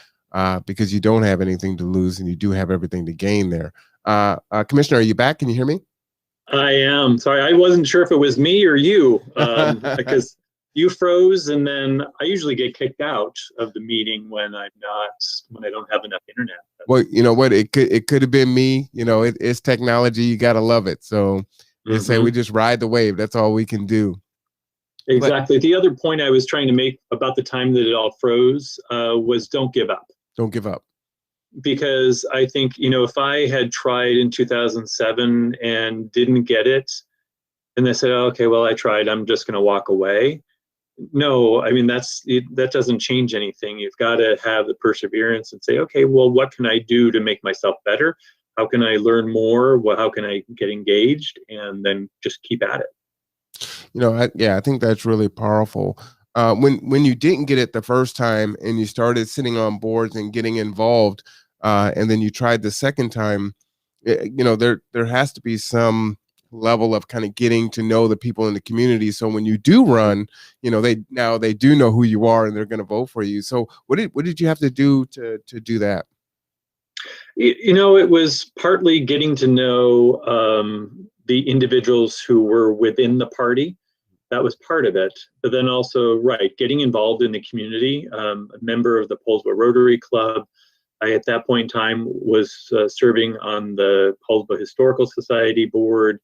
because you don't have anything to lose and you do have everything to gain there. Commissioner, are you back? Can you hear me?
I am. Sorry, I wasn't sure if it was me or you because you froze, and then I usually get kicked out of the meeting when I don't have enough internet.
Well, you know what? It could have been me. It's technology. You got to love it. So they say we just ride the wave. That's all we can do.
Exactly. The other point I was trying to make about the time that it all froze was don't give up.
Don't give up.
Because I think, if I had tried in 2007 and didn't get it, and they said, okay, well, I tried, I'm just going to walk away. No, I mean, that doesn't change anything. You've got to have the perseverance and say, okay, well, what can I do to make myself better? How can I learn more? How can I get engaged? And then just keep at it.
I think that's really powerful. when you didn't get it the first time and you started sitting on boards and getting involved, and then you tried the second time, there has to be some level of kind of getting to know the people in the community. So when you do run, they do know who you are and they're going to vote for you. So what did you have to do to do that?
It was partly getting to know the individuals who were within the party. That was part of it. But then also, right, getting involved in the community, a member of the Poulsbo Rotary Club. I, at that point in time, was serving on the Poulsbo Historical Society board,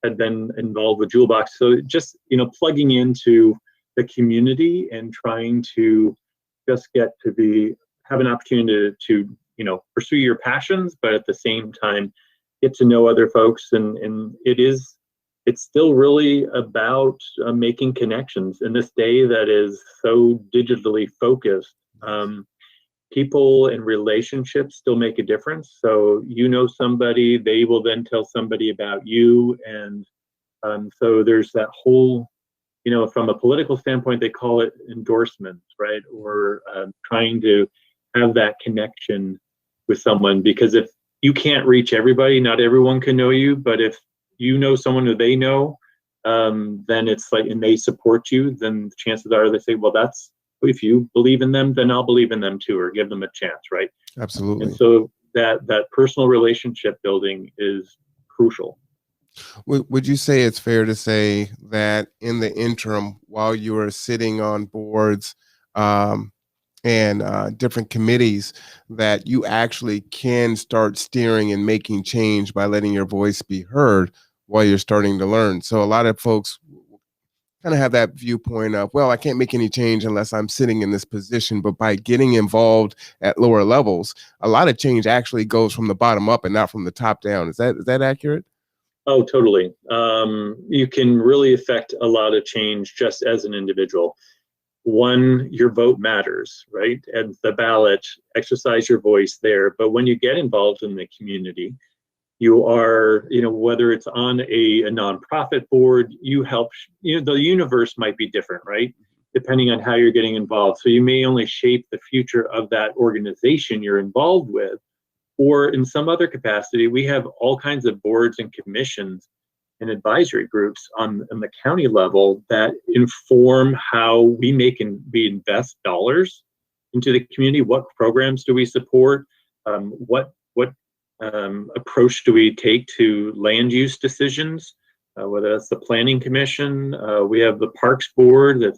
had been involved with Jewel Box. So just, plugging into the community and trying to just get to have an opportunity to pursue your passions, but at the same time, get to know other folks. And it's still really about making connections in this day that is so digitally focused. People and relationships still make a difference. So somebody, they will then tell somebody about you. And so there's that whole, from a political standpoint, they call it endorsement, right? Or trying to have that connection with someone, because if you can't reach everybody, not everyone can know you, but if you know someone who they know, then it's like, and they support you, then the chances are they say, well, if you believe in them, then I'll believe in them too, or give them a chance, right?
Absolutely.
And so that personal relationship building is crucial.
Would you say it's fair to say that in the interim, while you are sitting on boards and different committees, that you actually can start steering and making change by letting your voice be heard while you're starting to learn? So a lot of folks kind of have that viewpoint of, well, I can't make any change unless I'm sitting in this position. But by getting involved at lower levels, a lot of change actually goes from the bottom up and not from the top down. Is that accurate?
Oh, totally. You can really affect a lot of change just as an individual. One, your vote matters, right? And the ballot, exercise your voice there. But when you get involved in the community, you are, whether it's on a nonprofit board, you help, the universe might be different, right? Depending on how you're getting involved. So you may only shape the future of that organization you're involved with, or in some other capacity. We have all kinds of boards and commissions and advisory groups on the county level that inform how we invest dollars into the community. What programs do we support? What approach do we take to land use decisions? Whether that's the planning commission, we have the parks board. That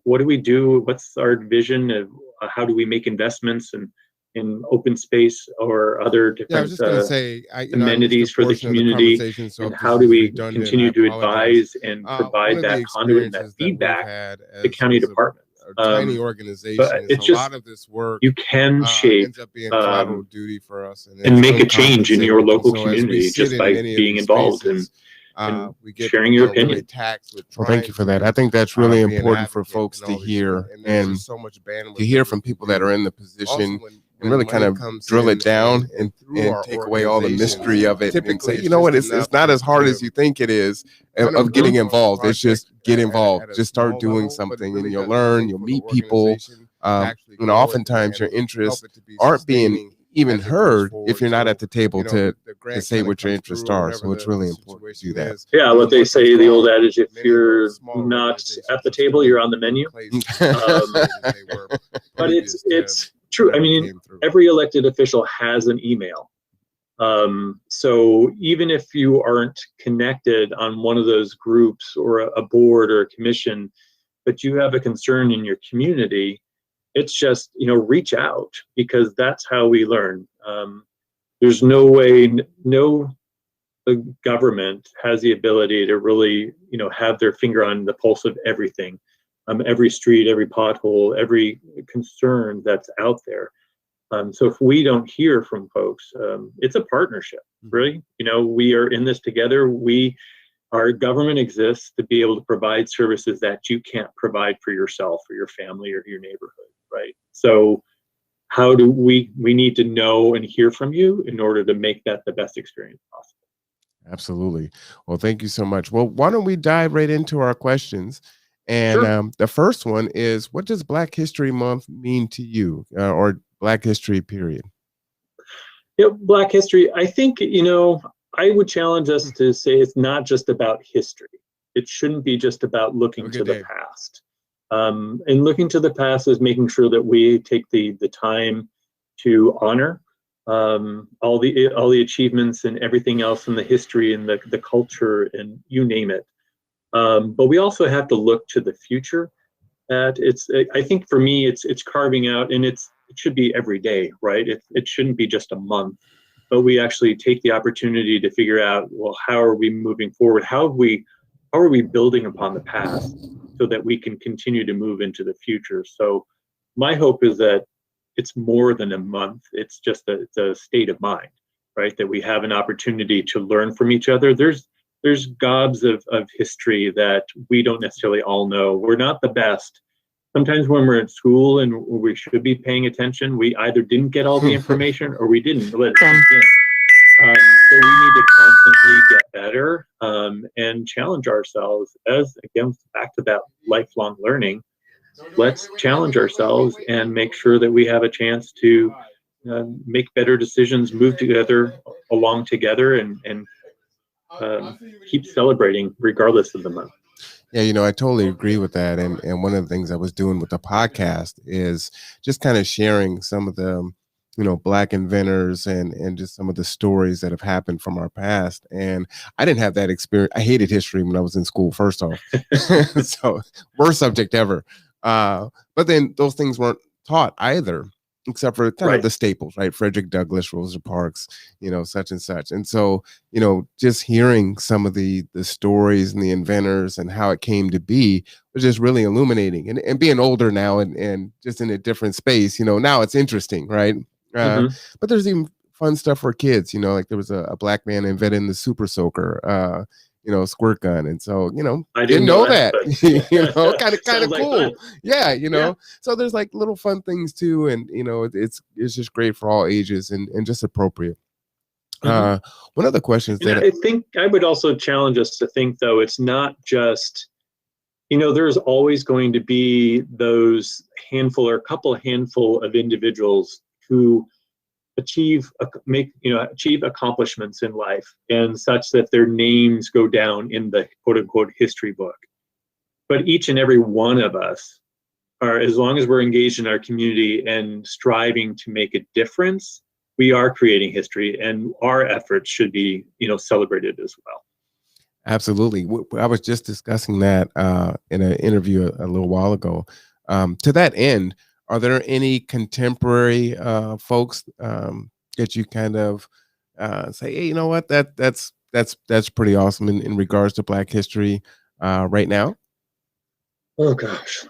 what do we do? What's our vision of how do we make investments in open space or other different
I was just going to say,
amenities for the community, and how do we continue to advise and provide that conduit and that feedback to county departments.
Tiny organization,
but it's
a
just,
lot of this work
you can shape
ends up being collateral duty for us,
and make a change in your local community just by being involved and
we get
sharing your opinion.
Well, thank you for that. I think that's really important for folks to hear, and to hear from people that are in the position, and really kind of drill it down and take away all the mystery of it, and say, it's not as hard as you think it is of getting involved. It's just get involved. Just start doing something, and you'll learn, you'll meet people. Oftentimes your interests aren't being even heard if you're not at the table to say what your interests are. So it's really important to do that.
Yeah, what they say, the old adage, if you're not at the table, you're on the menu. But it's true. I mean, every elected official has an email. So even if you aren't connected on one of those groups or a board or a commission, but you have a concern in your community, it's just, reach out, because that's how we learn. There's no way, the government has the ability to really, have their finger on the pulse of everything. Every street, every pothole, every concern that's out there. So if we don't hear from folks, it's a partnership, really. We are in this together. Our government exists to be able to provide services that you can't provide for yourself or your family or your neighborhood, right? So how do we need to know and hear from you in order to make that the best experience possible.
Absolutely. Well, thank you so much. Well, why don't we dive right into our questions? And
Sure.
the first one is, what does Black History Month mean to you, or Black History period?
Yeah, Black history. I think, I would challenge us to say it's not just about history. It shouldn't be just about
Have a
looking
good
to the
day.
past. And looking to the past is making sure that we take the time to honor all the achievements and everything else in the history and the culture and you name it. But we also have to look to the future. I think for me, it's carving out, and it should be every day, right? It shouldn't be just a month, but we actually take the opportunity to figure out, well, how are we moving forward? How are we building upon the past so that we can continue to move into the future? So my hope is that it's more than a month. It's just it's a state of mind, right? That we have an opportunity to learn from each other. There's gobs of history that we don't necessarily all know. We're not the best. Sometimes when we're at school and we should be paying attention, we either didn't get all the information or we didn't let it sink in. So we need to constantly get better and challenge ourselves. As again, back to that lifelong learning, let's challenge ourselves and make sure that we have a chance to make better decisions, move together, along together, and keep celebrating regardless of the month.
Yeah, I totally agree with that. And one of the things I was doing with the podcast is just kind of sharing some of the, Black inventors and just some of the stories that have happened from our past. And I didn't have that experience. I hated history when I was in school, first off. So worst subject ever. But then those things weren't taught either, except for kind of the staples, right? Frederick Douglass, Rosa Parks, such and such. And so, just hearing some of the stories and the inventors and how it came to be was just really illuminating. And being older now and just in a different space, now it's interesting, right? But there's even fun stuff for kids, like there was a Black man inventing the super soaker, squirt gun. And so,
I
didn't know that,
but-
kind of
Sounds like
cool.
fun.
Yeah.
Yeah.
So there's like little fun things too. And, it's just great for all ages and just appropriate. One of the questions
And
that
I think I would also challenge us to think, though, it's not just, there's always going to be those handful or a couple handful of individuals who achieve accomplishments in life and such that their names go down in the quote unquote history book. But each and every one of us are, as long as we're engaged in our community and striving to make a difference, we are creating history, and our efforts should be, celebrated as well.
Absolutely. I was just discussing that in an interview a little while ago. To that end, are there any contemporary folks that you kind of say, hey, you know what, that's pretty awesome in regards to Black history right now?
Oh gosh.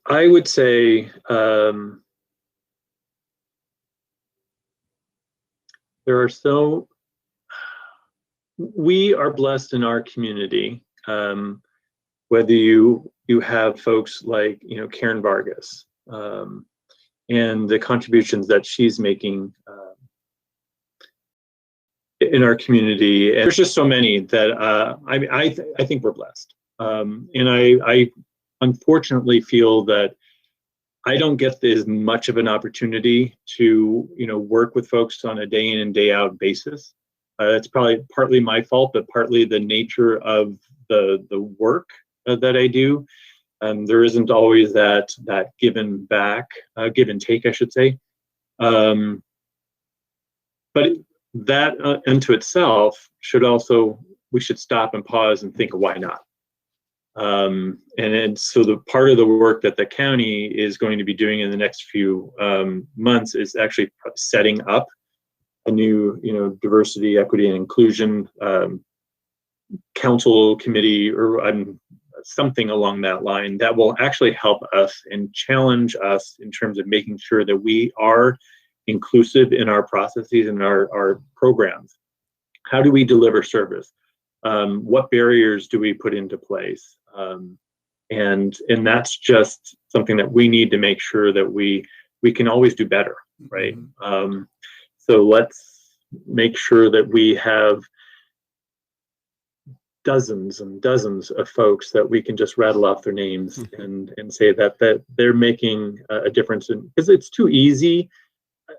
I would say we are blessed in our community, whether you have folks like Karen Vargas and the contributions that she's making in our community, and there's just so many that I think we're blessed, and I unfortunately feel that I don't get as much of an opportunity to work with folks on a day in and day out basis. It's probably partly my fault, but partly the nature of the work that I do. There isn't always that give and take, I should say. But that unto itself we should stop and pause and think, why not? And so the part of the work that the county is going to be doing in the next few months is actually setting up a new, diversity, equity, and inclusion council committee or something along that line that will actually help us and challenge us in terms of making sure that we are inclusive in our processes and our programs. How do we deliver service? What barriers do we put into place? And that's just something that we need to make sure that we can always do better, right? So let's make sure that we have dozens and dozens of folks that we can just rattle off their names and say that they're making a difference. Because it's too easy,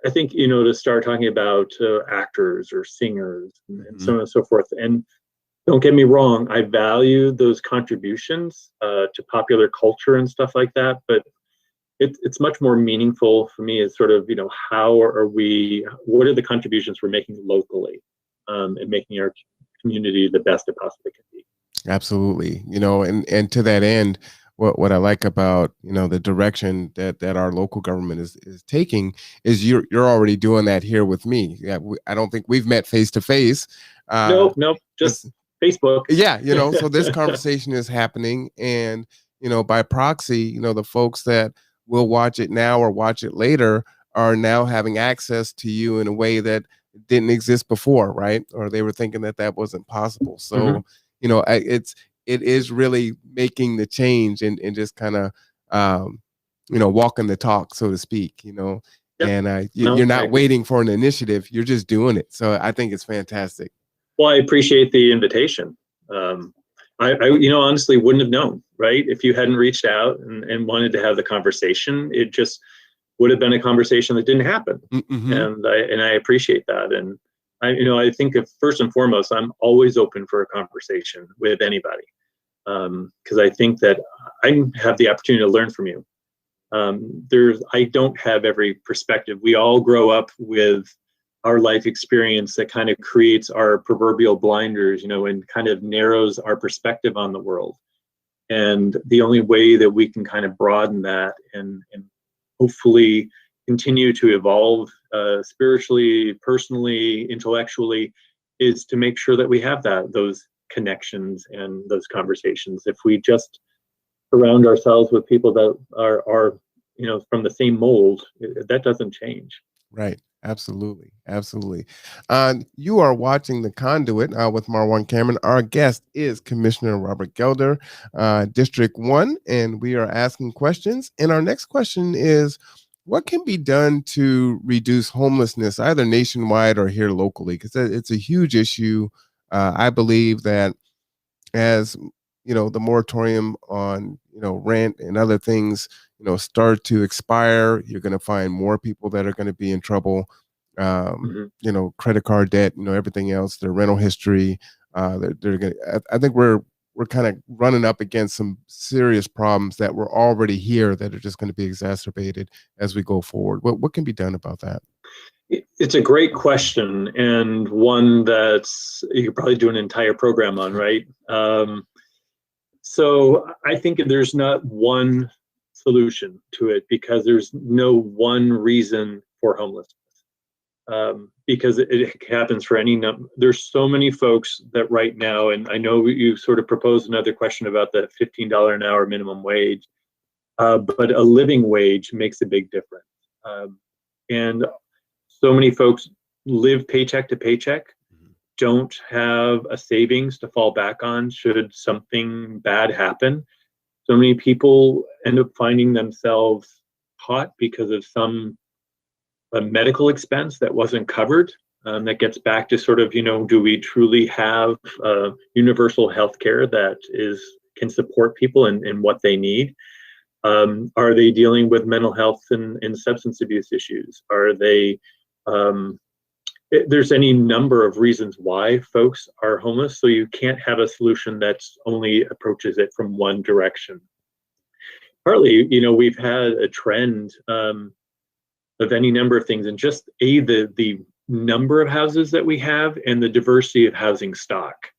I think, to start talking about actors or singers and so on and so forth. And don't get me wrong, I value those contributions to popular culture and stuff like that, but it's much more meaningful for me is sort of, what are the contributions we're making locally and making our community the best it possibly can be.
Absolutely. And to that end, what I like about, the direction that our local government is taking is you're already doing that here with me. Yeah, I don't think we've met face to face.
Nope, just Facebook.
Yeah, so this conversation is happening, and by proxy, the folks that will watch it now or watch it later are now having access to you in a way that didn't exist before, right? Or they were thinking that wasn't possible. So, it is really making the change and just kind of walking the talk, so to speak, Yep. And you're not waiting for an initiative, you're just doing it. So I think it's fantastic.
Well, I appreciate the invitation. I honestly wouldn't have known, right? If you hadn't reached out and wanted to have the conversation, it just would have been a conversation that didn't happen.
Mm-hmm.
And I appreciate that. And I think first and foremost, I'm always open for a conversation with anybody. Because I think that I have the opportunity to learn from you. I don't have every perspective. We all grow up with our life experience that kind of creates our proverbial blinders, and kind of narrows our perspective on the world. And the only way that we can kind of broaden that and hopefully continue to evolve spiritually, personally, intellectually, is to make sure that we have those connections and those conversations. If we just surround ourselves with people that are from the same mold, that doesn't change.
Right. Absolutely. You are watching The Conduit with Marwan Cameron. Our guest is Commissioner Robert Gelder, District 1, and we are asking questions. And our next question is, what can be done to reduce homelessness, either nationwide or here locally? Because it's a huge issue. I believe that as the moratorium on rent and other things start to expire, you're going to find more people that are going to be in trouble. Credit card debt, everything else, their rental history. They're going to. I think we're kind of running up against some serious problems that were already here that are just going to be exacerbated as we go forward. What can be done about that?
It's a great question, and one that's you could probably do an entire program on, right? So I think there's not one solution to it, because there's no one reason for homelessness. Because it happens for any number. There's so many folks that right now, and I know you sort of proposed another question about the $15 an hour minimum wage, but a living wage makes a big difference. And so many folks live paycheck to paycheck, don't have a savings to fall back on should something bad happen. So many people end up finding themselves caught because of a medical expense that wasn't covered. That gets back to sort of, do we truly have universal health care that can support people in what they need? Are they dealing with mental health and substance abuse issues? Are they there's any number of reasons why folks are homeless, so you can't have a solution that's only approaches it from one direction. Partly, we've had a trend of any number of things, and just the number of houses that we have and the diversity of housing stock.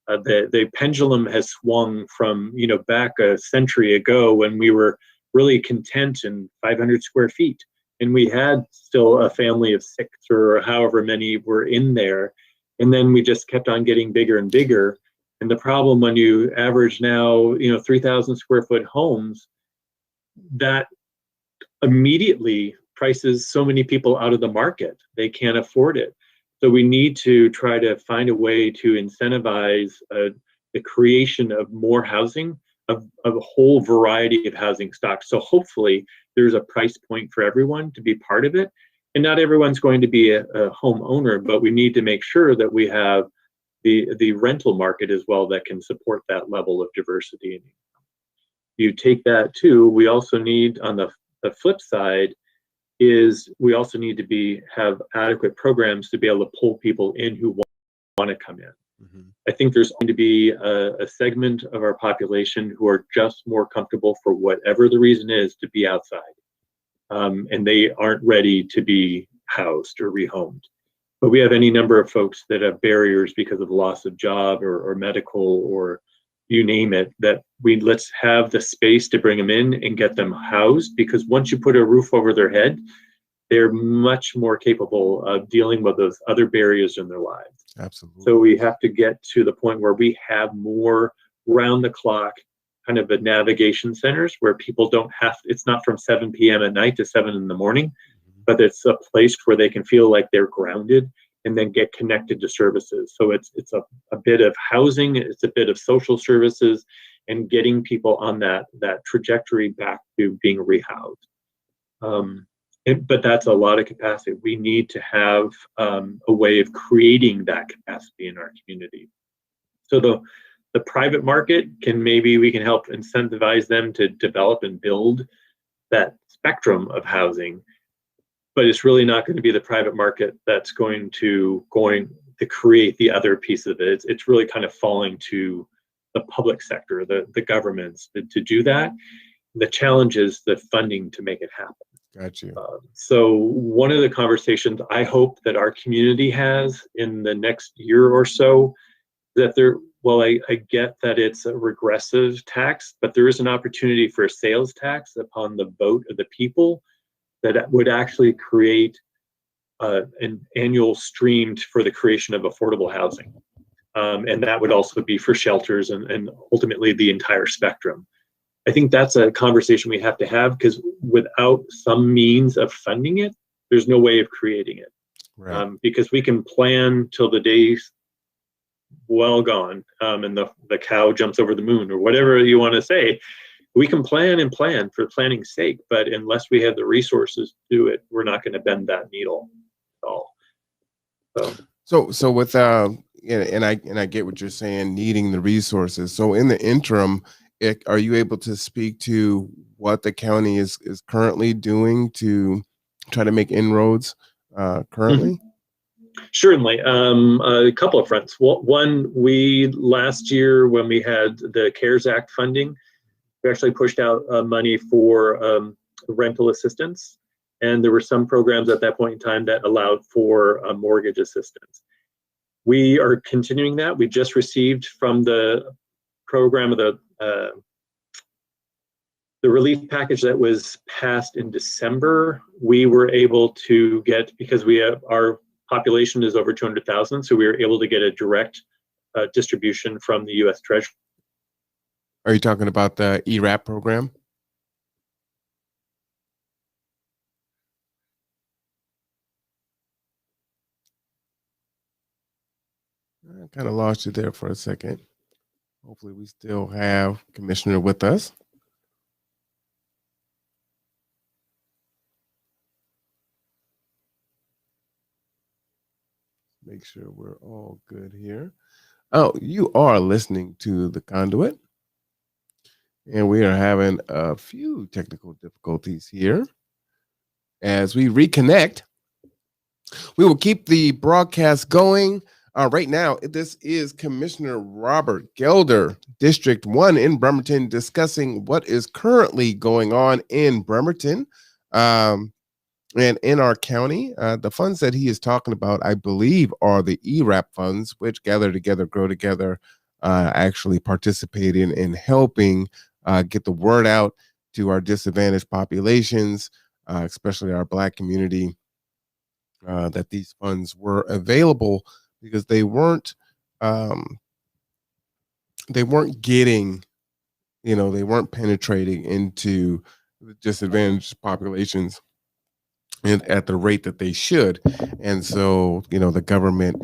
The pendulum has swung from back a century ago when we were really content in 500 square feet, and we had still a family of 6 or however many were in there, and then we just kept on getting bigger and bigger. And the problem when you average now 3,000 square foot homes, that immediately prices so many people out of the market. They can't afford it. So we need to try to find a way to incentivize the creation of more housing, of a whole variety of housing stock. So hopefully there's a price point for everyone to be part of it. And not everyone's going to be a homeowner, but we need to make sure that we have the rental market as well that can support that level of diversity. You take that too. We also need, on the flip side, is we also need to have adequate programs to be able to pull people in who want to come in. I think there's going to be a segment of our population who are just more comfortable, for whatever the reason is, to be outside. And they aren't ready to be housed or rehomed. But we have any number of folks that have barriers because of loss of job or medical, or you name it, that let's have the space to bring them in and get them housed, because once you put a roof over their head, they're much more capable of dealing with those other barriers in their lives.
Absolutely.
So we have to get to the point where we have more round the clock kind of navigation centers where people don't have, it's not from 7 p.m. at night to 7 in the morning, but it's a place where they can feel like they're grounded and then get connected to services. So it's a bit of housing, it's a bit of social services, and getting people on that trajectory back to being rehoused. But that's a lot of capacity. We need to have a way of creating that capacity in our community. So the private market we can help incentivize them to develop and build that spectrum of housing, but it's really not going to be the private market that's going to create the other piece of it. It's really kind of falling to the public sector, the governments to do that. The challenge is the funding to make it happen.
Got you.
So one of the conversations I hope that our community has in the next year or so, that I get that it's a regressive tax, but there is an opportunity for a sales tax upon the vote of the people that would actually create an annual stream for the creation of affordable housing. And that would also be for shelters and ultimately the entire spectrum. I think that's a conversation we have to have, because without some means of funding it, there's no way of creating it.
Right.
Because we can plan till the day's well gone, and the cow jumps over the moon, or whatever you want to say. We can plan and plan for planning's sake, but unless we have the resources to do it, we're not going to bend that needle at all.
So with and I get what you're saying, needing the resources. So in the interim, are you able to speak to what the county is currently doing to try to make inroads currently?
Certainly. A couple of fronts. One, last year when we had the CARES Act funding, we actually pushed out money for rental assistance. And there were some programs at that point in time that allowed for mortgage assistance. We are continuing that. We just received from the program of the relief package that was passed in December. We were able to get, because our population is over 200,000, so we were able to get a direct distribution from the U.S. Treasury.
Are you talking about the ERAP program? I kind of lost you there for a second. Hopefully we still have Commissioner with us. Make sure we're all good here. Oh, you are listening to the Conduit. And we are having a few technical difficulties here. As we reconnect, we will keep the broadcast going. Right now, this is Commissioner Robert Gelder, District 1 in Bremerton, discussing what is currently going on in Bremerton and in our county. The funds that he is talking about, I believe, are the ERAP funds, which Gather Together, Grow Together actually participate in helping get the word out to our disadvantaged populations, especially our Black community, that these funds were available, because they weren't getting, they weren't penetrating into the disadvantaged populations at the rate that they should. And so, the government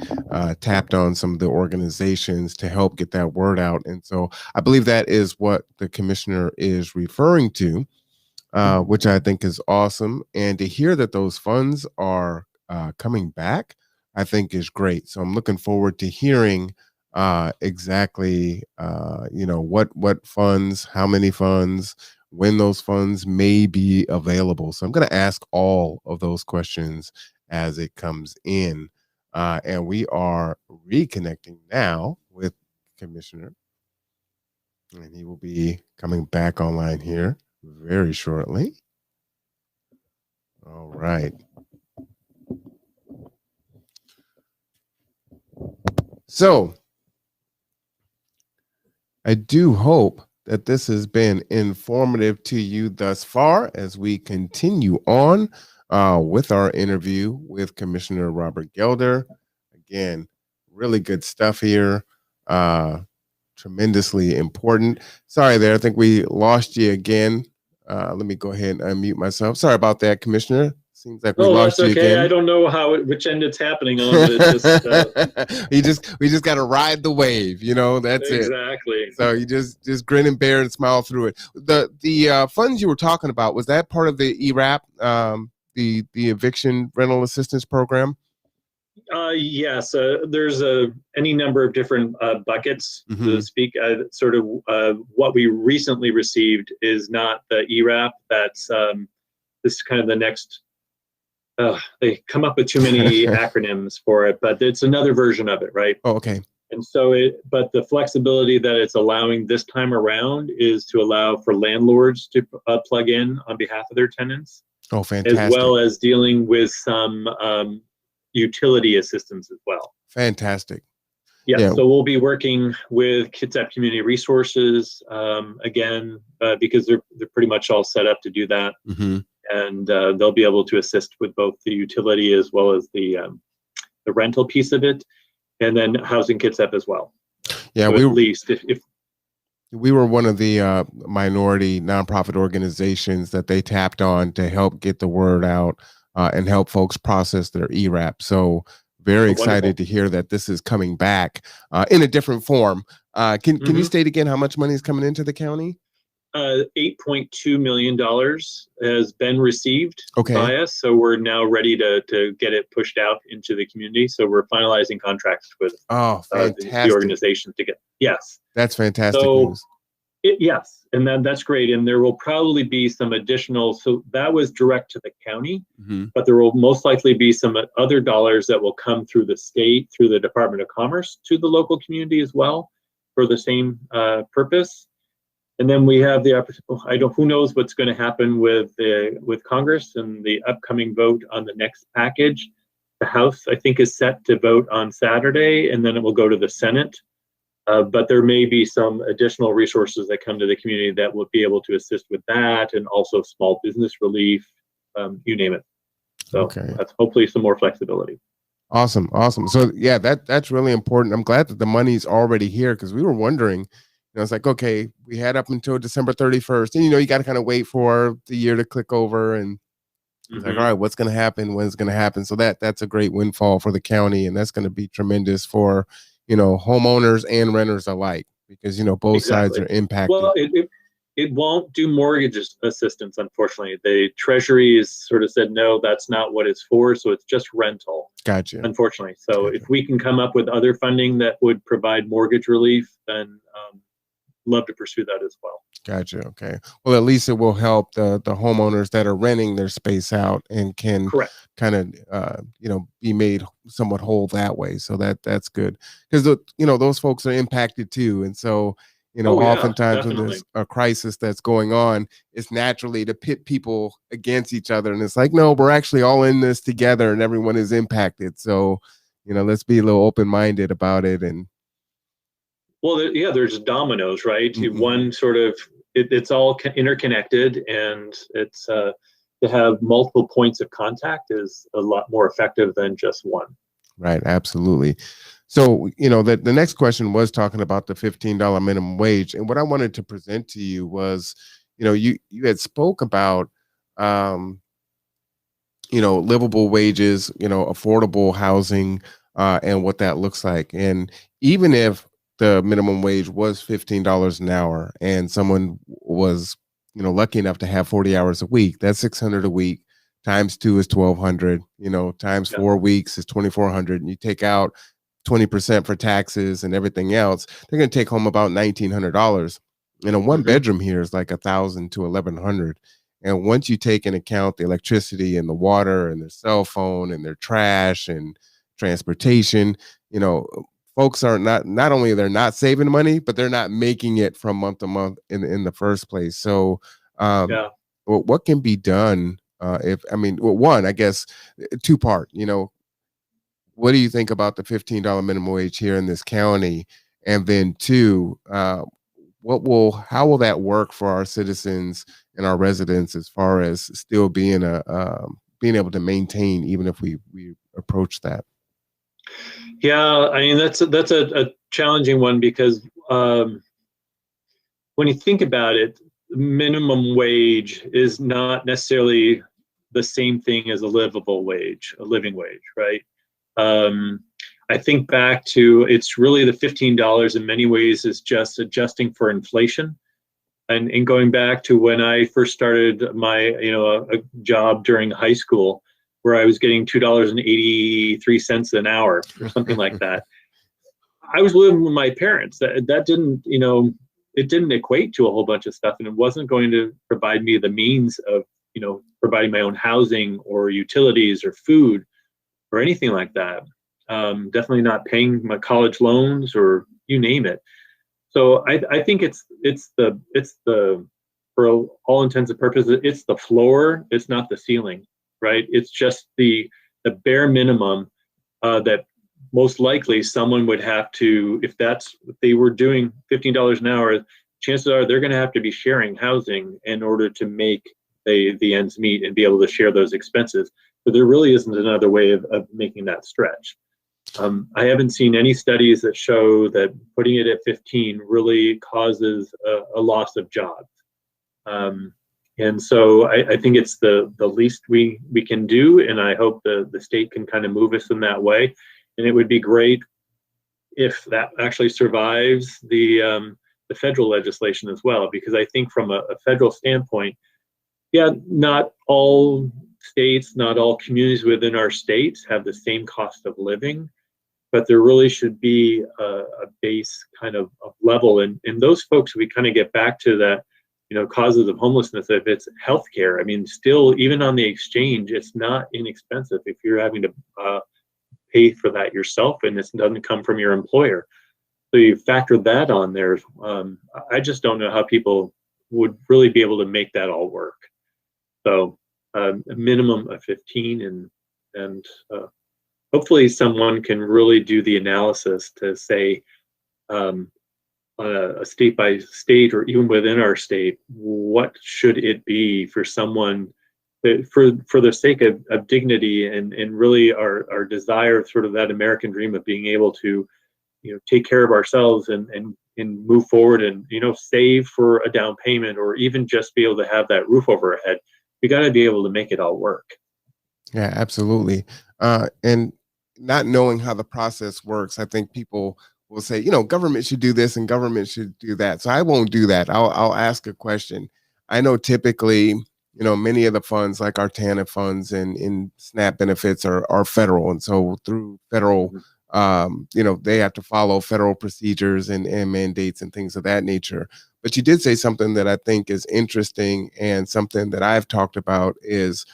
tapped on some of the organizations to help get that word out. And so I believe that is what the commissioner is referring to, which I think is awesome. And to hear that those funds are coming back, I think is great. So I'm looking forward to hearing exactly, what funds, how many funds, when those funds may be available. So I'm going to ask all of those questions as it comes in. And we are reconnecting now with Commissioner, and he will be coming back online here very shortly. All right. So I do hope that this has been informative to you thus far as we continue on with our interview with Commissioner Robert Gelder. Again, really good stuff here. Tremendously important. Sorry there, I think we lost you again. Let me go ahead and unmute myself. Sorry about that, Commissioner. Seems like we lost you again.
I don't know which end it's happening on, but it just
we just got to ride the wave, that's
exactly.
it. So you just grin and bear and smile through it. The funds you were talking about, was that part of the ERAP, the eviction rental assistance program?
Yes, there's any number of different buckets, so to speak. Sort of what we recently received is not the ERAP. That's this is kind of the next. They come up with too many acronyms for it, but it's another version of it, right?
Oh, okay.
And so but the flexibility that it's allowing this time around is to allow for landlords to plug in on behalf of their tenants.
Oh, fantastic.
As well as dealing with some utility assistance as well.
Fantastic.
Yeah, so we'll be working with Kitsap Community Resources again, because they're pretty much all set up to do that. And they'll be able to assist with both the utility as well as the rental piece of it, and then Housing Kitsap as well. Yeah, so at least if
we were one of the minority nonprofit organizations that they tapped on to help get the word out and help folks process their ERAP. So very excited to hear that this is coming back in a different form. Can you state again how much money is coming into the county?
$8.2 million has been received by us. So we're now ready to get it pushed out into the community. So we're finalizing contracts with the organization to get. Yes.
That's fantastic news.
Yes. And that's great. And there will probably be some additional. So that was direct to the county, but there will most likely be some other dollars that will come through the state, through the Department of Commerce to the local community as well for the same purpose. And then we have the opportunity. Who knows what's going to happen with Congress and the upcoming vote on the next package. The House, I think, is set to vote on Saturday, and then it will go to the Senate. But there may be some additional resources that come to the community that will be able to assist with that, and also small business relief, you name it. So that's hopefully some more flexibility.
Awesome. So yeah, that's really important. I'm glad that the money's already here, because we were wondering. It's like, okay, we had up until December 31st, and you got to kind of wait for the year to click over, and it's like, all right, what's going to happen? When's going to happen? So that's a great windfall for the county, and that's going to be tremendous for homeowners and renters alike, because both sides are impacted.
Well, it won't do mortgage assistance, unfortunately. The Treasury has sort of said no, that's not what it's for. So it's just rental.
Gotcha.
Unfortunately, so if we can come up with other funding that would provide mortgage relief, then love to pursue that as well.
Gotcha. Okay. Well, at least it will help the homeowners that are renting their space out and can kind of be made somewhat whole that way. So that's good, because those folks are impacted too, and so oftentimes when there's a crisis that's going on, it's naturally to pit people against each other, and it's like, no, we're actually all in this together, and everyone is impacted. So let's be a little open-minded about it. And
well, there's dominoes, right? One sort of, it's all interconnected, and it's to have multiple points of contact is a lot more effective than just one.
Right, absolutely. So, the next question was talking about the $15 minimum wage, and what I wanted to present to you was, you had spoke about, livable wages, affordable housing, and what that looks like, and even if the minimum wage was $15 an hour, and someone was, lucky enough to have 40 hours a week, that's $600 a week. Times 2 is $1,200. Times 4 weeks is $2,400. And you take out 20% for taxes and everything else, they're going to take home about $1,900. And a one bedroom here is like $1,000 to $1,100. And once you take into account the electricity and the water and their cell phone and their trash and transportation, you know, folks are not only they're not saving money, but they're not making it from month to month in the first place. So
Yeah.
what can be done one, I guess, two part, you know, what do you think about the $15 minimum wage here in this county? And then two, how will that work for our citizens and our residents as far as still being being able to maintain even if we approach that?
Yeah, I mean that's a challenging one because when you think about it, minimum wage is not necessarily the same thing as a living wage, right? I think back to it's really the $15 in many ways is just adjusting for inflation. And going back to when I first started my, a job during high school where I was getting $2.83 an hour or something like that. I was living with my parents. That didn't, it didn't equate to a whole bunch of stuff, and it wasn't going to provide me the means of, providing my own housing or utilities or food or anything like that. Definitely not paying my college loans or you name it. So I think it's the for all intents and purposes, it's the floor. It's not the ceiling, right? It's just the bare minimum that most likely someone would have to, if they were doing $15 an hour, chances are they're going to have to be sharing housing in order to make the ends meet and be able to share those expenses. But there really isn't another way of making that stretch. I haven't seen any studies that show that putting it at 15 really causes a loss of jobs. And so I think it's the least we can do, and I hope the state can kind of move us in that way. And it would be great if that actually survives the federal legislation as well, because I think from a federal standpoint, yeah, not all states, not all communities within our states have the same cost of living, but there really should be a base kind of level. And those folks, we kind of get back to that, causes of homelessness. If it's healthcare, I mean, still, even on the exchange, it's not inexpensive if you're having to pay for that yourself and it doesn't come from your employer. So you factor that on there. I just don't know how people would really be able to make that all work. So a minimum of 15 and hopefully someone can really do the analysis to say on a state by state or even within our state, what should it be for someone that, for the sake of dignity and really our desire, sort of that American dream of being able to, take care of ourselves and move forward and, save for a down payment or even just be able to have that roof over our head. We got to be able to make it all work.
Yeah, absolutely. And not knowing how the process works, I think people will say, government should do this and government should do that. So I won't do that. I'll ask a question. I know typically, many of the funds like our TANF funds and SNAP benefits are federal. And so through federal, they have to follow federal procedures and mandates and things of that nature. But you did say something that I think is interesting, and something that I've talked about is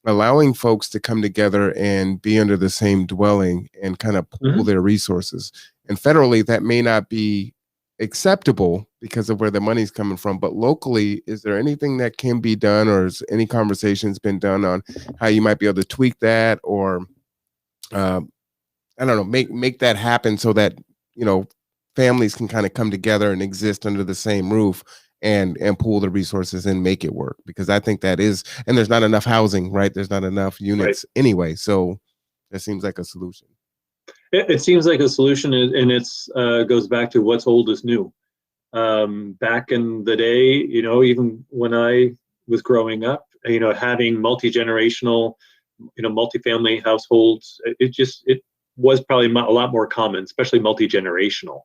allowing folks to come together and be under the same dwelling and kind of pool their resources. And federally, that may not be acceptable because of where the money's coming from. But locally, is there anything that can be done, or has any conversations been done on how you might be able to tweak that, or I don't know, make that happen so that, families can kind of come together and exist under the same roof and pool the resources and make it work? Because I think that is, and there's not enough housing, right? There's not enough units anyway. So that seems like a solution.
It seems like a solution, and it's goes back to what's old is new. Back in the day, even when I was growing up, having multi-generational, multifamily households, it was probably a lot more common, especially multi-generational.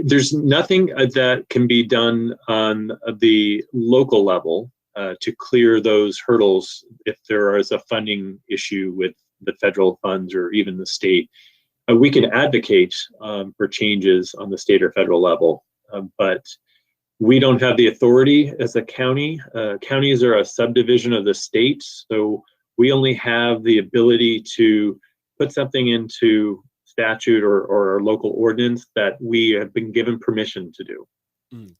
There's nothing that can be done on the local level to clear those hurdles if there is a funding issue with the federal funds or even the state. we can advocate for changes on the state or federal level, but we don't have the authority as a county. Counties are a subdivision of the state, so we only have the ability to put something into statute or local ordinance that we have been given permission to do.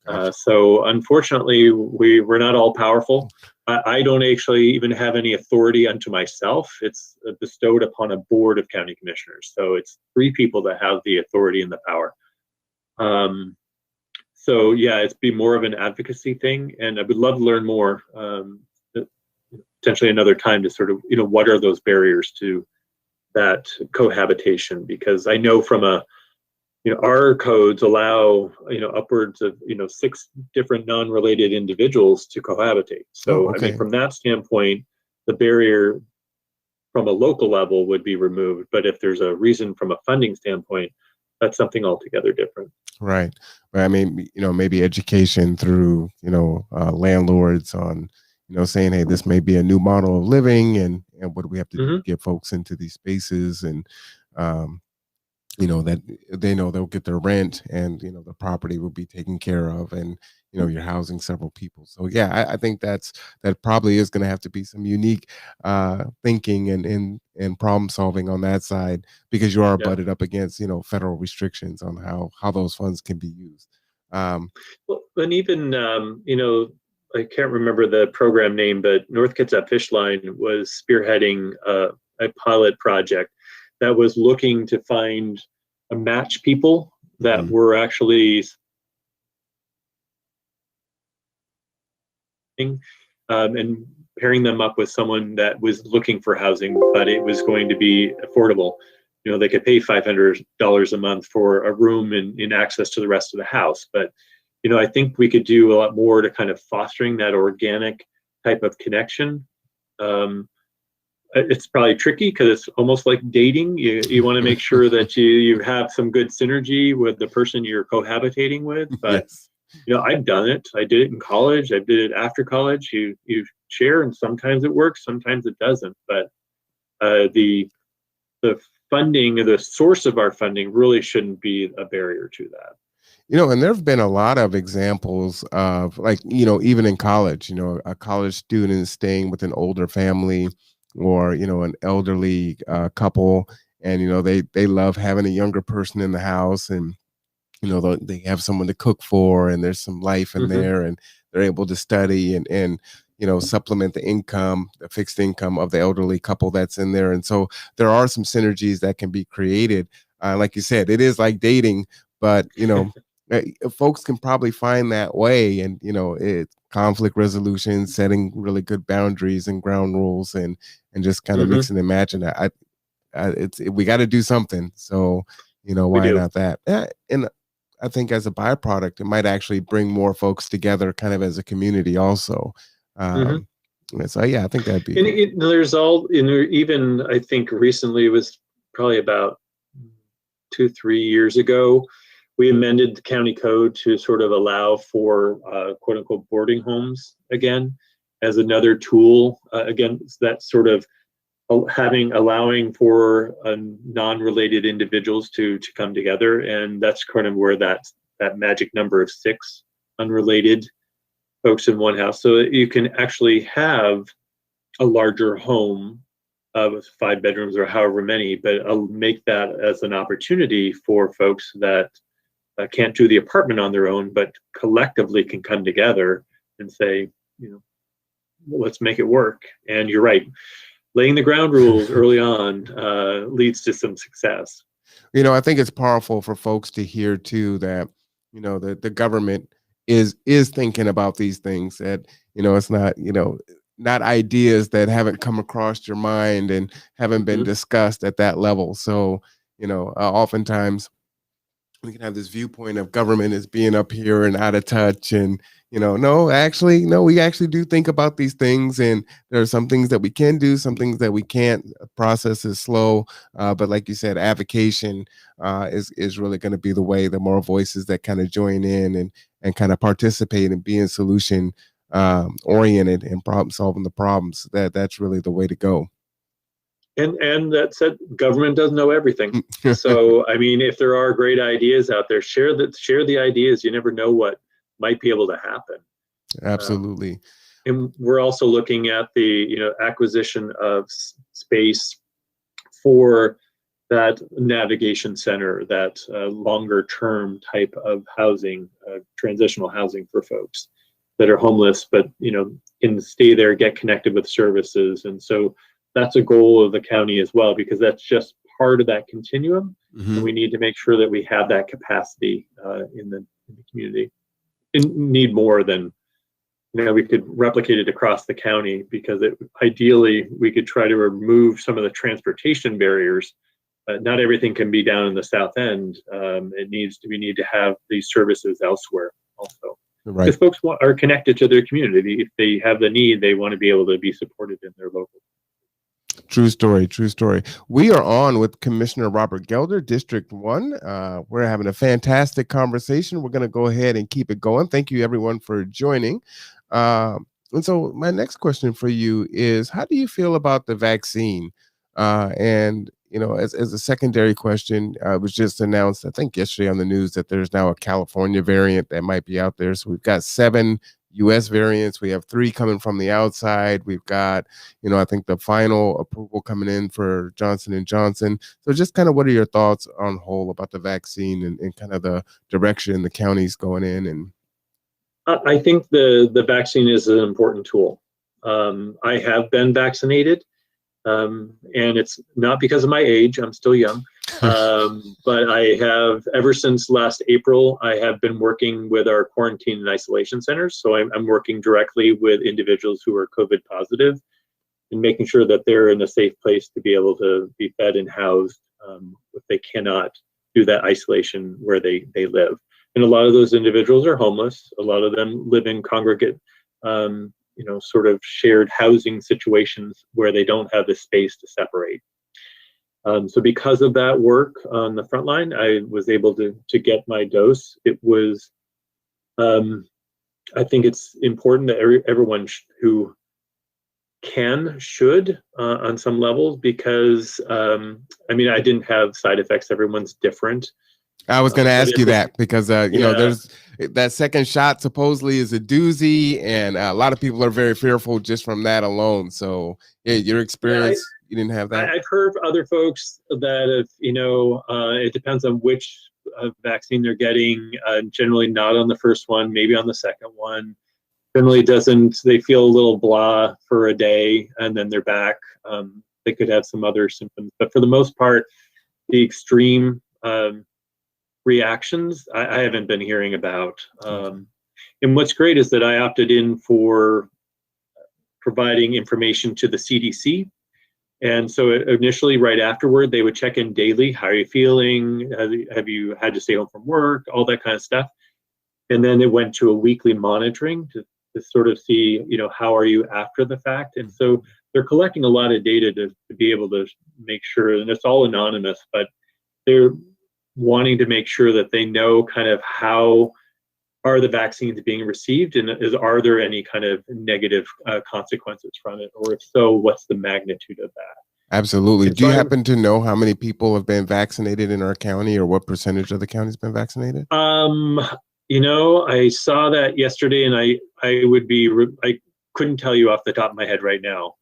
Gotcha.
So unfortunately, we're not all powerful. I don't actually even have any authority unto myself. It's bestowed upon a board of county commissioners. So it's 3 people that have the authority and the power. So yeah, it's be more of an advocacy thing, and I would love to learn more. Potentially another time to sort of, what are those barriers to that cohabitation? Because I know from our codes allow, upwards of, 6 different non-related individuals to cohabitate. So,
okay.
I mean, from that standpoint, the barrier from a local level would be removed. But if there's a reason from a funding standpoint, that's something altogether different.
Right. But I mean, maybe education through, landlords on, saying, hey, this may be a new model of living, and what do we have to do to get folks into these spaces, and that they know they'll get their rent, and the property will be taken care of, and you're housing several people. So yeah, I think that probably is going to have to be some unique thinking and problem solving on that side, because you are butted up against federal restrictions on how those funds can be used.
Well, and even I can't remember the program name, but North Kitsap Fish Line was spearheading a pilot project that was looking to find a match people that were actually and pairing them up with someone that was looking for housing, but it was going to be affordable. They could pay $500 a month for a room in access to the rest of the house. But, I think we could do a lot more to kind of fostering that organic type of connection. It's probably tricky because it's almost like dating. You want to make sure that you have some good synergy with the person you're cohabitating with. But I've done it. I did it in college. I did it after college. You share, and sometimes it works, sometimes it doesn't. But the funding, or the source of our funding, really shouldn't be a barrier to that.
And there have been a lot of examples of, like, even in college, a college student staying with an older family, or an elderly couple, and they love having a younger person in the house, and they have someone to cook for, and there's some life in there, and they're able to study and supplement the fixed income of the elderly couple that's in there. And so there are some synergies that can be created. Like you said, it is like dating, but folks can probably find that way, and it's conflict resolution, setting really good boundaries and ground rules, and just kind of mix and match. And we got to do something. So why not that? And I think as a byproduct, it might actually bring more folks together, kind of as a community also. So yeah, I think that'd be
cool. There's even I think recently, it was probably about 2-3 years ago, we amended the county code to sort of allow for quote unquote boarding homes again as another tool. Again, that sort of allowing for non-related individuals to come together, and that's kind of where that magic number of 6 unrelated folks in one house, so that you can actually have a larger home of 5 bedrooms or however many, but I'll make that as an opportunity for folks that can't do the apartment on their own, but collectively can come together and say, let's make it work. And you're right, laying the ground rules early on leads to some success.
I think it's powerful for folks to hear too that the government is thinking about these things, that it's not not ideas that haven't come across your mind and haven't been discussed at that level. So oftentimes we can have this viewpoint of government as being up here and out of touch, and no, we actually do think about these things, and there are some things that we can do, some things that we can't. The process is slow, but like you said, advocation is really going to be the way. The more voices that kind of join in and kind of participate and being solution oriented and problem solving the problems, that's really the way to go.
And that said, government doesn't know everything. So, I mean, if there are great ideas out there, share the ideas. You never know what might be able to happen.
Absolutely.
And we're also looking at the acquisition of space for that navigation center, that longer term type of housing, transitional housing for folks that are homeless, but can stay there, get connected with services. And so that's a goal of the county as well, because that's just part of that continuum. And we need to make sure that we have that capacity in the community. And need more than we could replicate it across the county, because ideally we could try to remove some of the transportation barriers. Not everything can be down in the south end. We need to have these services elsewhere also.
Right.
Because folks are connected to their community. If they have the need, they want to be able to be supported in their local.
True story. True story. We are on with Commissioner Robert Gelder, District 1. We're having a fantastic conversation. We're going to go ahead and keep it going. Thank you, everyone, for joining. And so my next question for you is, how do you feel about the vaccine? And, as a secondary question, it was just announced, I think yesterday on the news, that there's now a California variant that might be out there. So we've got 7 U.S. variants. We have 3 coming from the outside. We've got, I think the final approval coming in for Johnson & Johnson. So just kind of what are your thoughts on whole about the vaccine and kind of the direction the county's going in? And
I think the vaccine is an important tool. I have been vaccinated, and it's not because of my age. I'm still young. But I have, ever since last April, I have been working with our quarantine and isolation centers. So I'm working directly with individuals who are COVID positive and making sure that they're in a safe place to be able to be fed and housed if they cannot do that isolation where they live. And a lot of those individuals are homeless. A lot of them live in congregate, sort of shared housing situations where they don't have the space to separate. So because of that work on the front line, I was able to get my dose. It was, I think it's important that everyone who should on some levels, because I didn't have side effects. Everyone's different.
I was going to ask you that, because there's that second shot supposedly is a doozy, and a lot of people are very fearful just from that alone. So your experience, you didn't have that?
I've heard other folks that it depends on which vaccine they're getting. Generally not on the first one, maybe on the second one. Generally they feel a little blah for a day and then they're back. They could have some other symptoms, but for the most part, the extreme reactions I haven't been hearing about. And what's great is that I opted in for providing information to the CDC. And so initially, right afterward, they would check in daily. How are you feeling? Have you had to stay home from work? All that kind of stuff. And then it went to a weekly monitoring to sort of see, how are you after the fact? And so they're collecting a lot of data to be able to make sure, and it's all anonymous, but they're wanting to make sure that they know kind of how are the vaccines being received, and are there any kind of negative consequences from it, or if so, what's the magnitude of that?
Absolutely. Do you happen to know how many people have been vaccinated in our county, or what percentage of the county's been vaccinated?
I saw that yesterday, and I couldn't tell you off the top of my head right now.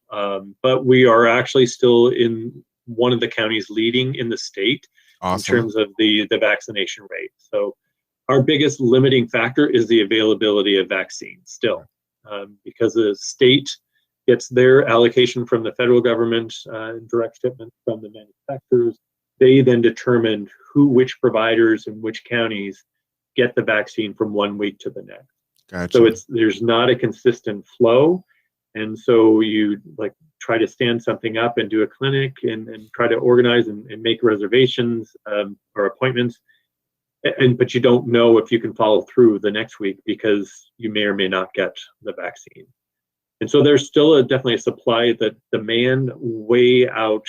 But we are actually still in one of the counties leading in the state. Awesome. In terms of the vaccination rate. So our biggest limiting factor is the availability of vaccines still, because the state gets their allocation from the federal government, direct shipment from the manufacturers. They then determine which providers in which counties get the vaccine from one week to the next.
Gotcha.
So there's not a consistent flow. And so you try to stand something up and do a clinic and try to organize and make reservations or appointments. But you don't know if you can follow through the next week, because you may or may not get the vaccine. And so there's still definitely a supply. That demand way out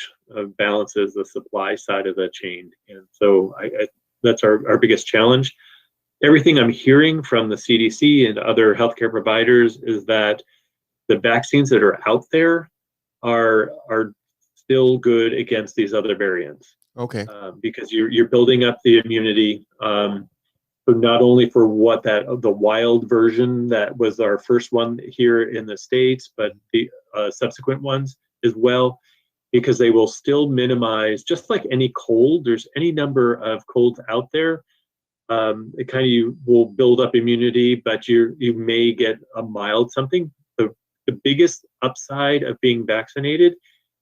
balances the supply side of the chain. And so that's our biggest challenge. Everything I'm hearing from the CDC and other healthcare providers is that the vaccines that are out there are still good against these other variants.
Okay.
Because you're building up the immunity. So not only for what the wild version that was our first one here in the States, but the subsequent ones as well, because they will still minimize, just like any cold, there's any number of colds out there. It kind of, you will build up immunity, but you may get a mild something. The biggest upside of being vaccinated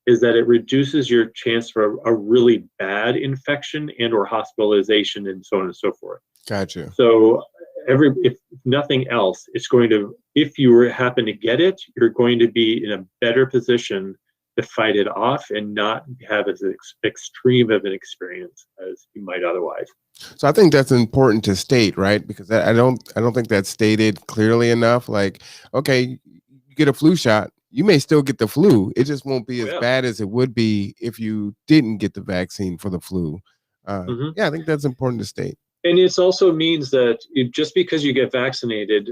is that it reduces your chance for a really bad infection and or hospitalization and so on and so forth.
Gotcha.
So if nothing else, it's going to, if you happen to get it, you're going to be in a better position to fight it off and not have as extreme of an experience as you might otherwise.
So I think that's important to state, right? Because I don't think that's stated clearly enough. Like, okay, you get a flu shot, you may still get the flu. It just won't be as bad as it would be if you didn't get the vaccine for the flu. Yeah, I think that's important to state.
And it also means that just because you get vaccinated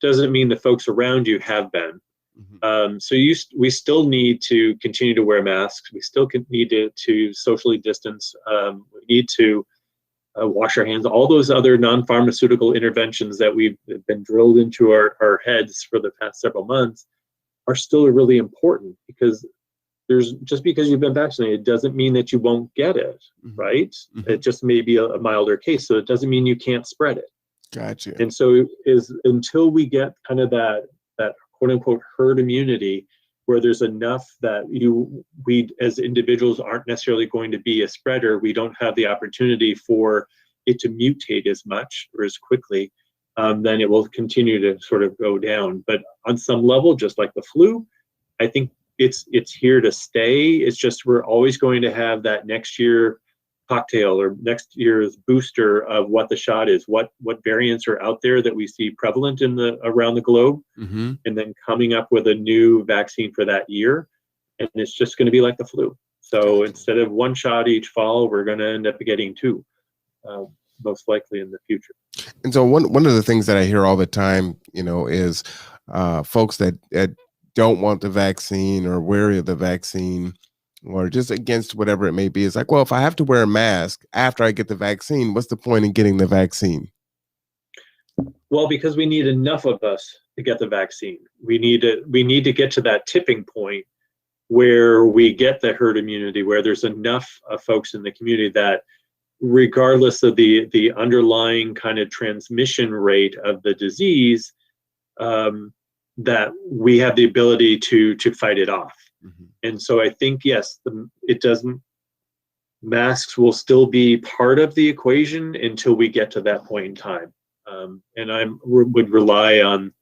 doesn't mean the folks around you have been. So we still need to continue to wear masks. We still need to socially distance. We need to wash our hands. All those other non-pharmaceutical interventions that we've been drilled into our heads for the past several months are still really important, because just because you've been vaccinated doesn't mean that you won't get it, right? It just may be a milder case, so it doesn't mean you can't spread it.
Gotcha.
And so until we get kind of that quote unquote herd immunity, where there's enough that we as individuals aren't necessarily going to be a spreader, we don't have the opportunity for it to mutate as much or as quickly, then it will continue to sort of go down. But on some level, just like the flu, I think it's here to stay. It's just we're always going to have that next year cocktail or next year's booster of what the shot is, what variants are out there that we see prevalent around the globe, and then coming up with a new vaccine for that year. And it's just going to be like the flu. So instead of one shot each fall, we're going to end up getting two, most likely in the future.
And so one of the things that I hear all the time, is folks that don't want the vaccine or wary of the vaccine or just against whatever it may be. It's like, well, if I have to wear a mask after I get the vaccine, what's the point in getting the vaccine?
Well, because we need enough of us to get the vaccine. We need to get to that tipping point where we get the herd immunity, where there's enough folks in the community that regardless of the underlying kind of transmission rate of the disease, that we have the ability to fight it off. And so I think, yes, masks will still be part of the equation until we get to that point in time. And I would rely on,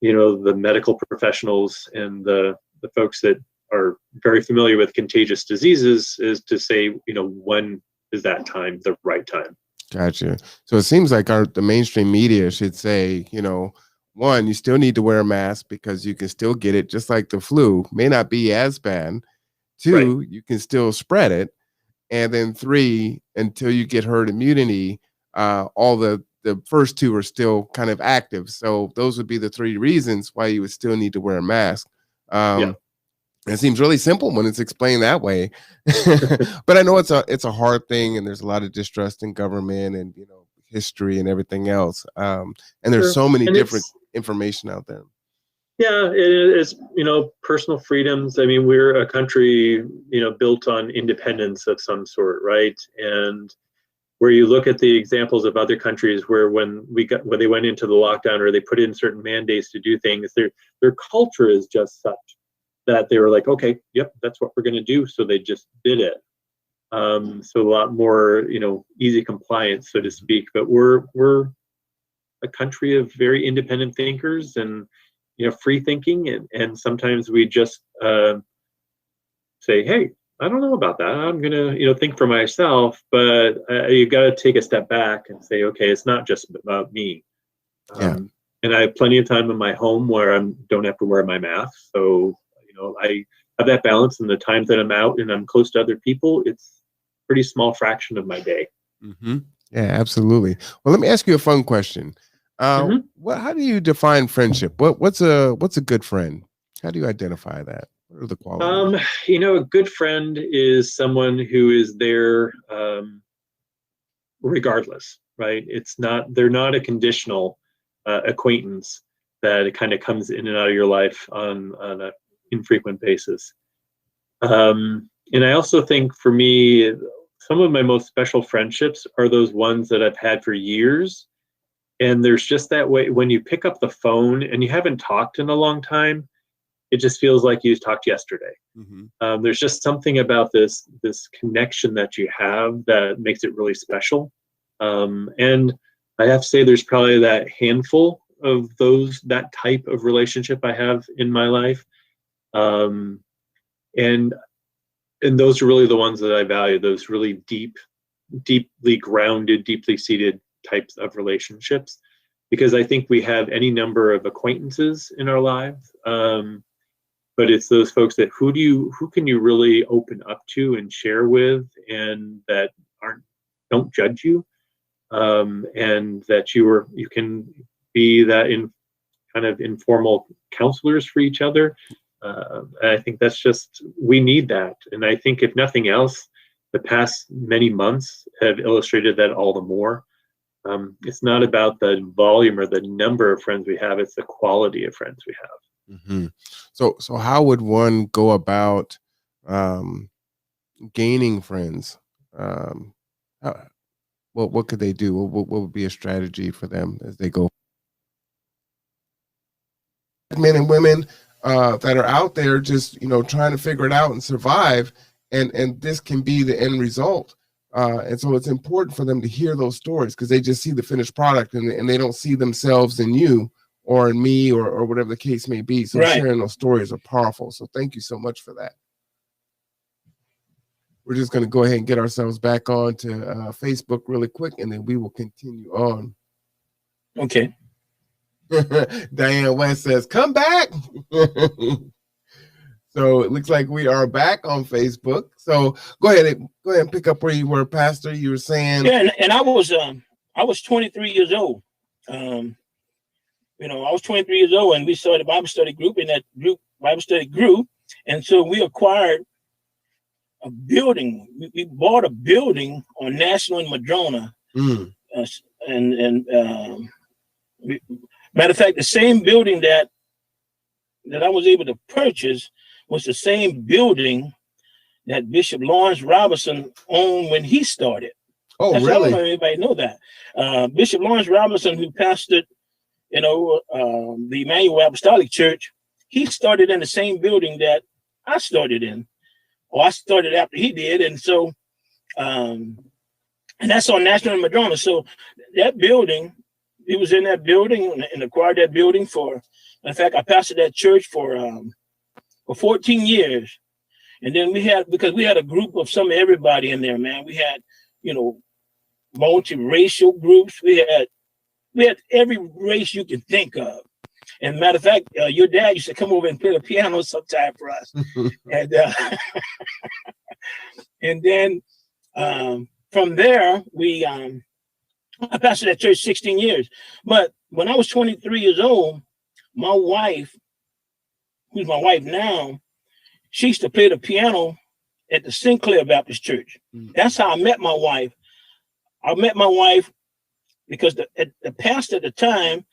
the medical professionals and the folks that are very familiar with contagious diseases is to say, when is that time, the right time?
Gotcha. So it seems like the mainstream media should say, one, you still need to wear a mask because you can still get it, just like the flu. May not be as bad. Two, you can still spread it. And then three, until you get herd immunity, all the first two are still kind of active. So those would be the three reasons why you would still need to wear a mask. It seems really simple when it's explained that way. But I know it's a hard thing, and there's a lot of distrust in government and history and everything else. And there's so many different information out there.
Yeah, it's personal freedoms. I mean, we're a country built on independence of some sort, right? And where you look at the examples of other countries where when they went into the lockdown or they put in certain mandates to do things, their culture is just such that they were like, okay, yep, that's what we're going to do. So they just did it. So a lot more, easy compliance, so to speak. But we're a country of very independent thinkers and free thinking, and sometimes we just say, hey, I don't know about that. I'm gonna think for myself. But you got to take a step back and say, okay, it's not just about me. And I have plenty of time in my home where I don't have to wear my mask. So I have that balance. And the times that I'm out and I'm close to other people, it's a pretty small fraction of my day.
Yeah, absolutely. Well, let me ask you a fun question. How do you define friendship? What's a good friend? How do you identify that? What are the qualities?
A good friend is someone who is there regardless, right? They're not a conditional acquaintance that it kind of comes in and out of your life on an infrequent basis. And I also think for me, some of my most special friendships are those ones that I've had for years. And there's just that way, when you pick up the phone and you haven't talked in a long time, it just feels like you talked yesterday.
Mm-hmm.
There's just something about this connection that you have that makes it really special. And I have to say there's probably that handful of that type of relationship I have in my life. And those are really the ones that I value, those really deeply grounded, deeply seated types of relationships, because I think we have any number of acquaintances in our lives. But it's those folks that who can you really open up to and share with, and that don't judge you, and that you can be that in kind of informal counselors for each other. I think that's we need that. And I think if nothing else, the past many months have illustrated that all the more. It's not about the volume or the number of friends we have, it's the quality of friends we have.
Mm-hmm. So how would one go about gaining friends? What could they do? What would be a strategy for them as they go? Men and women that are out there just trying to figure it out and survive, and this can be the end result. And so it's important for them to hear those stories, because they just see the finished product and they don't see themselves in you or in me or whatever the case may be. So sharing those stories are powerful. So thank you so much for that. We're just going to go ahead and get ourselves back on to Facebook really quick, and then we will continue on.
Okay.
Diane West says, come back. So it looks like we are back on Facebook. So go ahead and pick up where you were, Pastor. You were saying.
Yeah, and I was 23 years old. I was 23 years old, and we started a Bible study group, and that Bible study grew. And so we acquired a building. We bought a building on National and Madrona. Matter of fact, the same building that I was able to purchase was the same building that Bishop Lawrence Robinson owned when he started.
Oh, really? I
don't know if anybody know that. Bishop Lawrence Robinson, who pastored, the Emmanuel Apostolic Church, he started in the same building that I started in. Or I started after he did. And so, and that's on National and Madrona. So that building, he was in that building and acquired that building in fact, I pastored that church for 14 years. And then because we had a group of everybody in there, man. We had, multiracial groups. We had every race you can think of. And matter of fact, your dad used to come over and play the piano sometime for us. And then from there, I pastored that church 16 years. But when I was 23 years old, my wife, who's my wife now, she used to play the piano at the Sinclair Baptist Church. That's how I met my wife. I met my wife because the pastor at the time,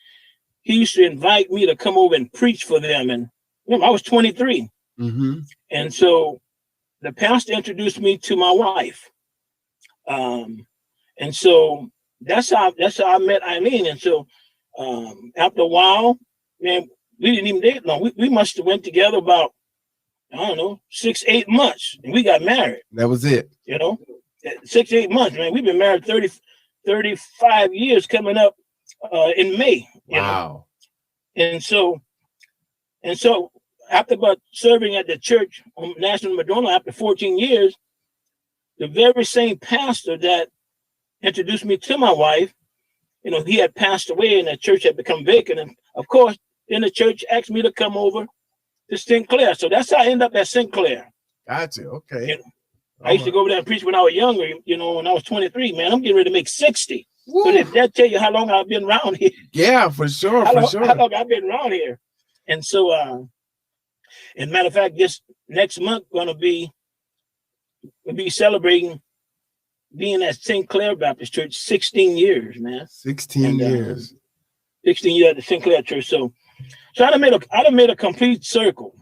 he used to invite me to come over and preach for them. And I was 23.
Mm-hmm.
And so the pastor introduced me to my wife. And so that's how I met Eileen. And so after a while, man, we didn't even date long. We must have went together about, 6-8 months, and we got married.
That was it.
6-8 months, man. We've been married 35 years coming up in May.
Wow.
And so after about serving at the church on National Madrona after 14 years, the very same pastor that introduced me to my wife, he had passed away and the church had become vacant. And of course, then the church asked me to come over to Sinclair. So that's how I ended up at Sinclair.
Gotcha. Okay.
I used to go over there and preach when I was younger, when I was 23, man. I'm getting ready to make 60.
Woo.
So did that tell you how long I've been around here?
Yeah, for sure.
How long I've been around here. And so And matter of fact, this next month we'll be celebrating being at St. Clair Baptist Church 16 years, man.
16 years.
16 years at the St. Clair Church. So I done made a complete circle.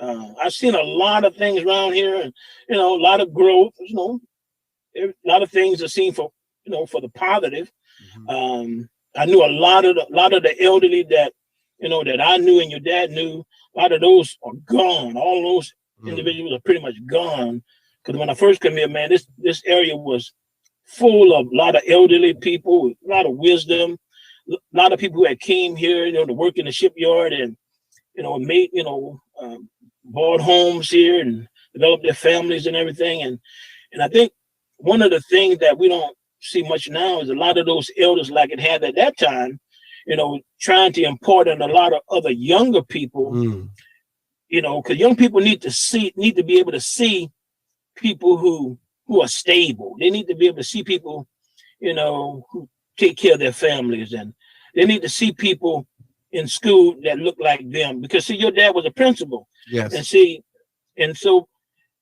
I've seen a lot of things around here, and a lot of growth. A lot of things are seen for the positive.
Mm-hmm.
I knew a lot of the elderly that that I knew and your dad knew. A lot of those are gone. All those individuals are pretty much gone. Because when I first came here, man, this area was full of a lot of elderly people, a lot of wisdom, a lot of people who had came here, to work in the shipyard and made bought homes here and developed their families and everything. And I think one of the things that we don't see much now is a lot of those elders, like it had at that time, trying to impart on a lot of other younger people, because young people need to be able to see people who are stable. They need to be able to see people, who take care of their families, and they need to see people in school that look like them. Because see, your dad was a principal.
Yes.
And so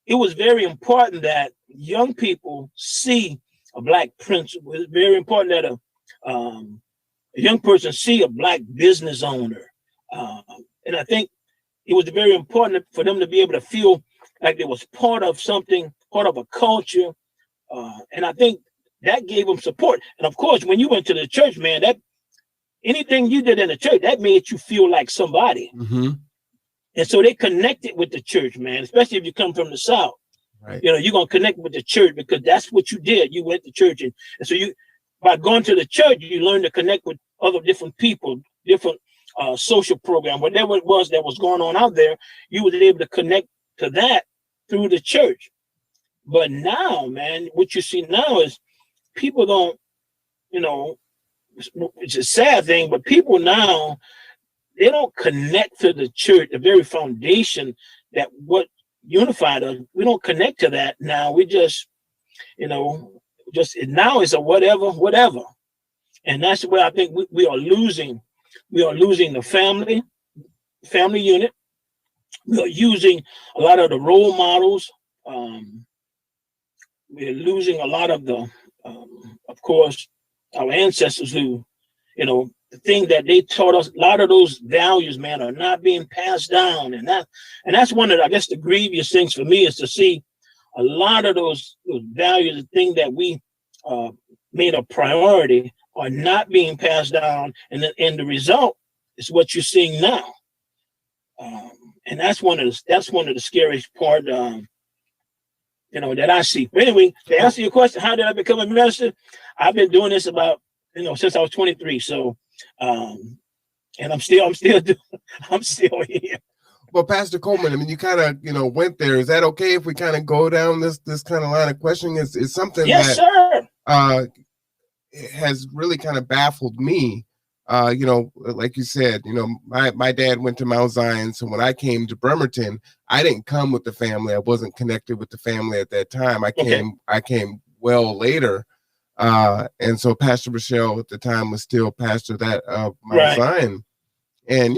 it was very important that young people see a Black principal. It's very important that a young person see a Black business owner. And I think it was very important for them to be able to feel like they was part of something, part of a culture. And I think that gave them support. And of course, when you went to the church, man, that anything you did in the church, that made you feel like somebody.
Mm-hmm.
And so they connected with the church, man, especially if you come from the South.
Right.
You're going to connect with the church because that's what you did. You went to church. And so by going to the church, you learn to connect with other different people, different social program, whatever it was that was going on out there, you was able to connect to that through the church. But now, man, what you see now is people don't, it's a sad thing, but people now, they don't connect to the church, the very foundation that what unified us. We don't connect to that now. We just, now it's a whatever. And that's where I think we are losing. We are losing the family unit. We are using a lot of the role models. We're losing a lot of the, of course, our ancestors who, the thing that they taught us, a lot of those values, man, are not being passed down. And that's one of, I guess, the grievous things for me is to see a lot of those values, the thing that we made a priority, are not being passed down. And the result is what you're seeing now. And that's one of the scariest part, that I see. But anyway, to answer your question, how did I become a minister? I've been doing this about, since I was 23. So, and I'm still here.
Well, Pastor Coleman, I mean, you kind of, went there. Is that okay if we kind of go down this kind of line of questioning? It's something
yes,
that
sir.
Has really kind of baffled me. Like you said, my dad went to Mount Zion. So when I came to Bremerton, I didn't come with the family. I wasn't connected with the family at that time. I came well later. And so Pastor Michelle at the time was still pastor that Mount
Right.
Zion. And,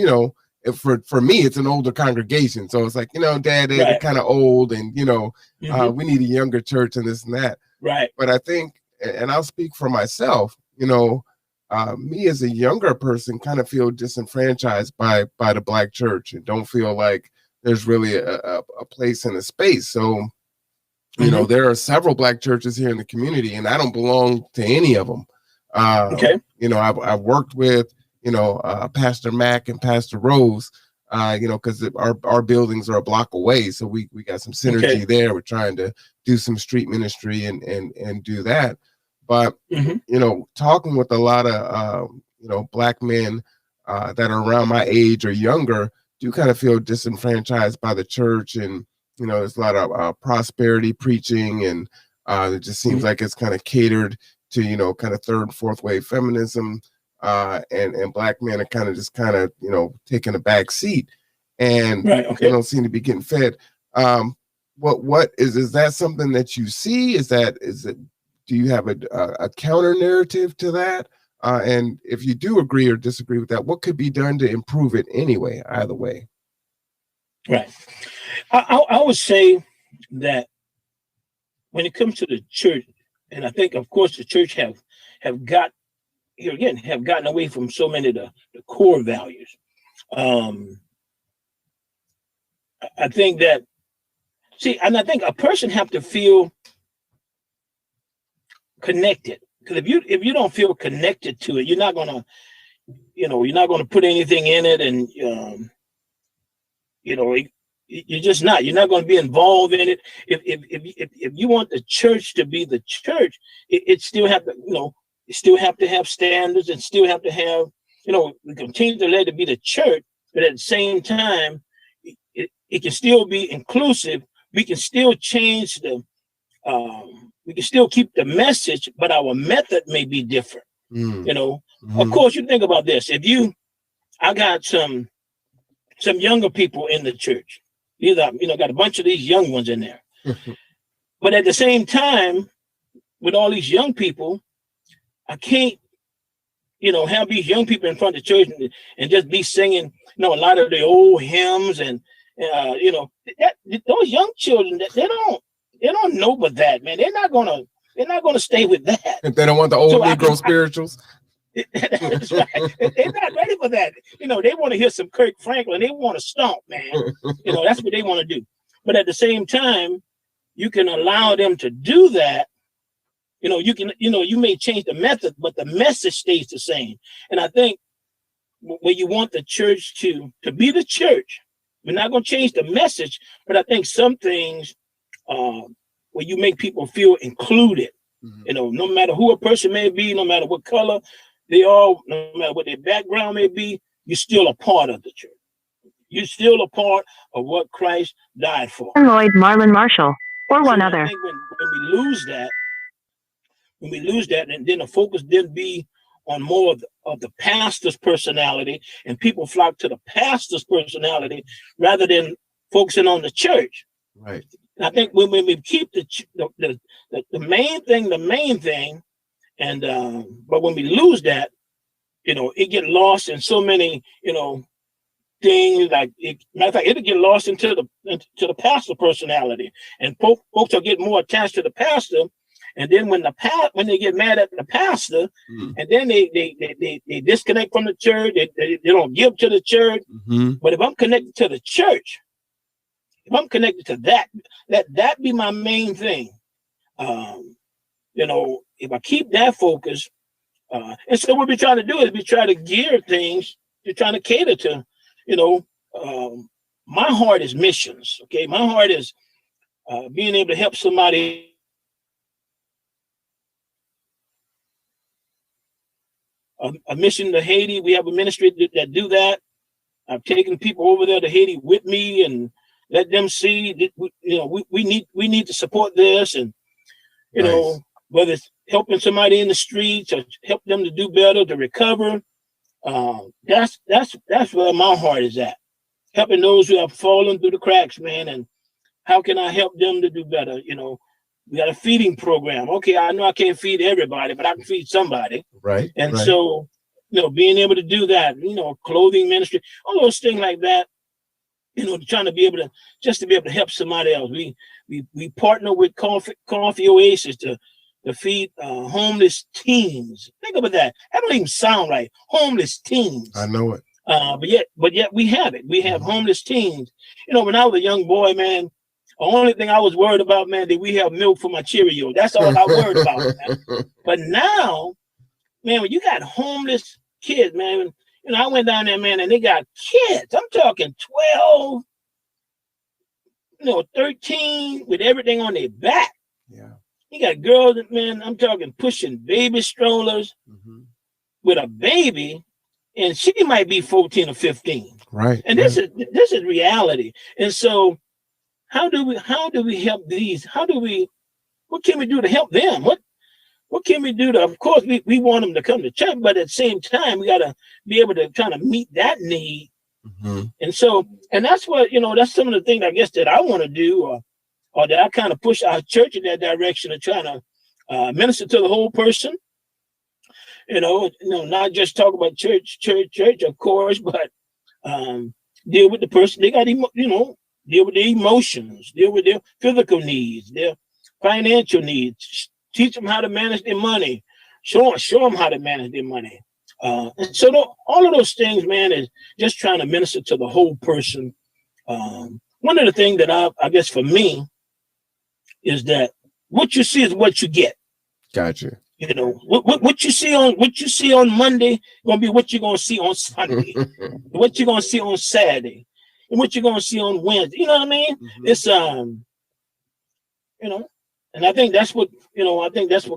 for me, it's an older congregation. So it's like, Dad, they're
Right.
kind of old and,
Mhm.
we need a younger church and this and that.
Right.
But I think, and I'll speak for myself, me as a younger person kind of feel disenfranchised by the Black church and don't feel like there's really a place in a space. So,
Mhm.
there are several Black churches here in the community and I don't belong to any of them.
Okay.
I've worked with, Pastor Mack and Pastor Rose, because our buildings are a block away. So we got some synergy there. We're trying to do some street ministry and do that. But,
Mhm.
talking with a lot of, Black men that are around my age or younger do kind of feel disenfranchised by the church. And, there's a lot of prosperity preaching and it just seems like it's kind of catered to, kind of third and fourth wave feminism. And Black men are kind of taking a back seat and
Right. Okay.
they don't seem to be getting fed. What is that something that you see? Is it, do you have a counter narrative to that? And if you do agree or disagree with that, what could be done to improve it anyway, either way?
Right. I would say that when it comes to the church, and I think, of course, the church have got here again have gotten away from so many of the core values. I think that and I think a person have to feel connected, because if you don't feel connected to it, you're not gonna put anything in it, and you're just not. You're not going to be involved in it. If you want the church to be the church, it still have to, it still have to have standards, and still have to have, we continue to let it be the church, but at the same time, it can still be inclusive. We can still change we can still keep the message, but our method may be different. Of course, you think about this. I got some younger people in the church. Got a bunch of these young ones in there. But at the same time, with all these young people, I can't, have these young people in front of the church and just be singing, a lot of the old hymns and those young children, they don't know but that, man. They're not gonna stay with that.
If they don't want the old Negro spirituals.
That's right. They're not ready for that. They want to hear some Kirk Franklin. They want to stomp, man. That's what they want to do. But at the same time, you can allow them to do that. You may change the method, but the message stays the same. And I think when you want the church to be the church, we're not going to change the message, but I think some things where you make people feel included, no matter who a person may be, no matter what color they are, no matter what their background may be, you're still a part of the church. You're still a part of what Christ died for.
Lloyd Marlon Marshall, or one other.
I think when we lose that, and then the focus then be on more of the pastor's personality, and people flock to the pastor's personality rather than focusing on the church.
Right.
I think when we keep the main thing, and but when we lose that, it get lost in so many, things. Like matter of fact, it'll get lost into the pastor personality, and folks will get more attached to the pastor. And then when they get mad at the pastor, and then they disconnect from the church, they don't give to the church. But if I'm connected to the church, if I'm connected to that, let that be my main thing. If I keep that focus, and so what we try to do is we try to gear things to trying to cater to, my heart is missions. Okay, my heart is being able to help somebody. A mission to Haiti. We have a ministry that do that. I've taken people over there to Haiti with me and let them see that we need to support this, and
Nice.
Whether it's helping somebody in the streets or help them to do better, to recover. That's where my heart is at. Helping those who have fallen through the cracks, man, and how can I help them to do better? We got a feeding program. Okay, I know I can't feed everybody, but I can feed somebody.
Right.
And
right.
so, being able to do that, clothing ministry, all those things like that, trying to be able to help somebody else. We partner with Coffee Oasis to feed homeless teens. Think about that. That don't even sound right. Homeless teens.
I know it.
But yet we have it. We have homeless teens. When I was a young boy, man, the only thing I was worried about, man, did we have milk for my Cheerios? That's all I worried about, man. But now, man, when you got homeless kids, man, I went down there, man, and they got kids. I'm talking 12, 13 with everything on their back.
Yeah.
You got girls, man, I'm talking pushing baby strollers with a baby, and she might be 14 or 15.
Right.
And this is reality. And so how do we help these? What can we do to help them? What can we do to, of course, we want them to come to church, but at the same time, we got to be able to kind of meet that need. And so, and that's what, that's some of the things I guess that I want to do, or that I kind of push our church in that direction of trying to minister to the whole person. Not just talk about church, of course, but deal with the person. They got, deal with their emotions, deal with their physical needs, their financial needs. Teach them how to manage their money. Show them how to manage their money. And so all of those things, man, is just trying to minister to the whole person. One of the things that I guess for me is that what you see is what you get.
Gotcha.
What you see on Monday gonna be what you're gonna see on Sunday, what you're gonna see on Saturday, and what you're gonna see on Wednesday. You know what I mean? Mm-hmm. It's and I think that's what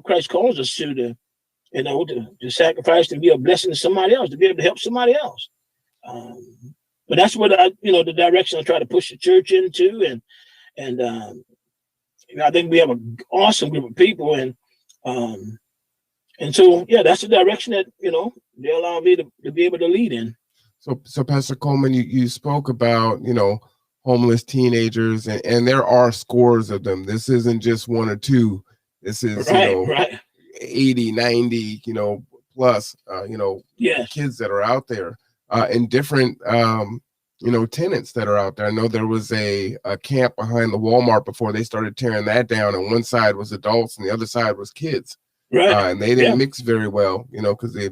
Christ calls us to sacrifice and be a blessing to somebody else, to be able to help somebody else. But that's what the direction I try to push the church into, and I think we have an awesome group of people, and so that's the direction that they allow me to be able to lead in.
So Pastor Coleman, you spoke about homeless teenagers, and there are scores of them. This isn't just one or two. This is
right.
80, 90, plus
yes.
kids that are out there, and different tenants that are out there. I know there was a camp behind the Walmart before they started tearing that down, and one side was adults and the other side was kids.
Right.
And they didn't mix very well, because they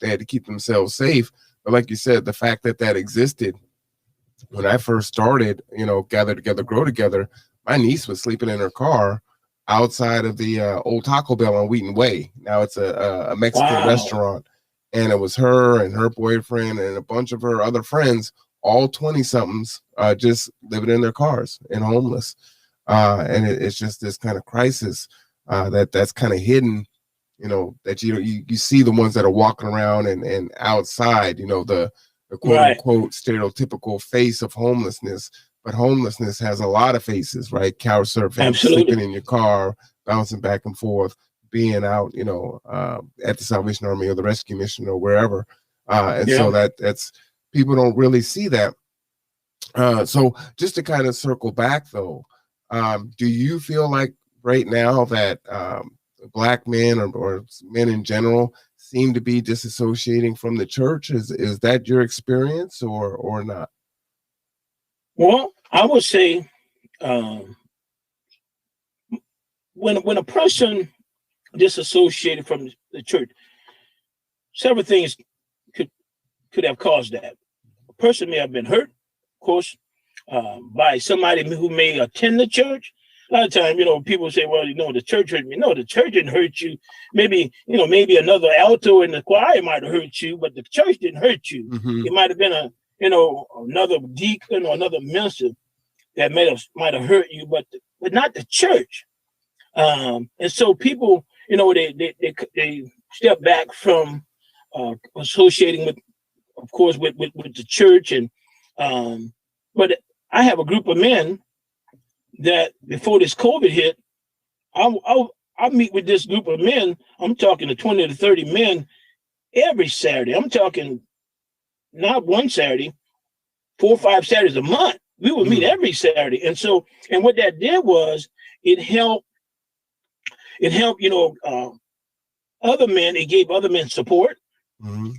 had to keep themselves safe. But like you said, the fact that existed when I first started, Gather Together, Grow Together, my niece was sleeping in her car outside of the old Taco Bell on Wheaton Way. Now it's a Mexican restaurant, and it was her and her boyfriend and a bunch of her other friends, all 20-somethings, just living in their cars and homeless. And it's just this kind of crisis that's kind of hidden, that you see the ones that are walking around and outside, the quote unquote stereotypical face of homelessness. But homelessness has a lot of faces, right? Couch surfing, sleeping in your car, bouncing back and forth, being out, at the Salvation Army or the Rescue Mission or wherever. So that's people don't really see that. So just to kind of circle back though, do you feel like right now that Black men or men in general seem to be disassociating from the church? Is that your experience or not?
Well, I would say when a person disassociated from the church, several things could have caused that. A person may have been hurt, of course, by somebody who may attend the church. A lot of times, people say, well, the church hurt me. No, the church didn't hurt you. Maybe another alto in the choir might have hurt you, but the church didn't hurt you. Mm-hmm. It might have been another deacon or another minister that might have hurt you, but not the church. And so people, they step back from associating with, of course, with the church. And but I have a group of men that before this COVID hit, I meet with this group of men. I'm talking to 20 to 30 men every Saturday. I'm talking not one Saturday, 4 or 5 Saturdays a month. We would meet every Saturday. And what that did was it helped, other men. It gave other men support. Mm-hmm.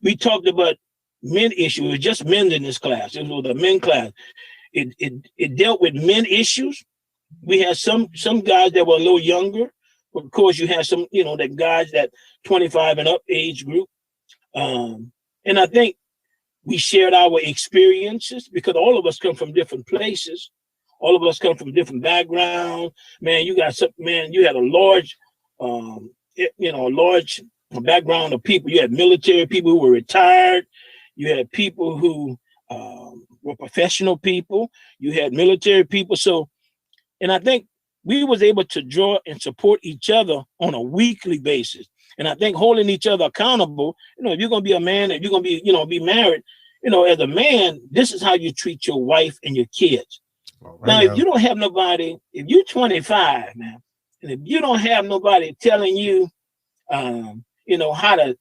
We talked about men issues. It was just men in this class. It was a men class. It dealt with men issues. We had some guys that were a little younger. But of course, you had some, the guys that 25 and up age group. And I think we shared our experiences because all of us come from different places. All of us come from different backgrounds. Man, you had a large, large background of people. You had military people who were retired. You had people who were professional people. You had military people. And I think we was able to draw and support each other on a weekly basis. And I think holding each other accountable, if you're going to be a man, if you're going to be, be married, as a man, this is how you treat your wife and your kids. Now, if you don't have nobody, if you're 25, man, and if you don't have nobody telling you, how to,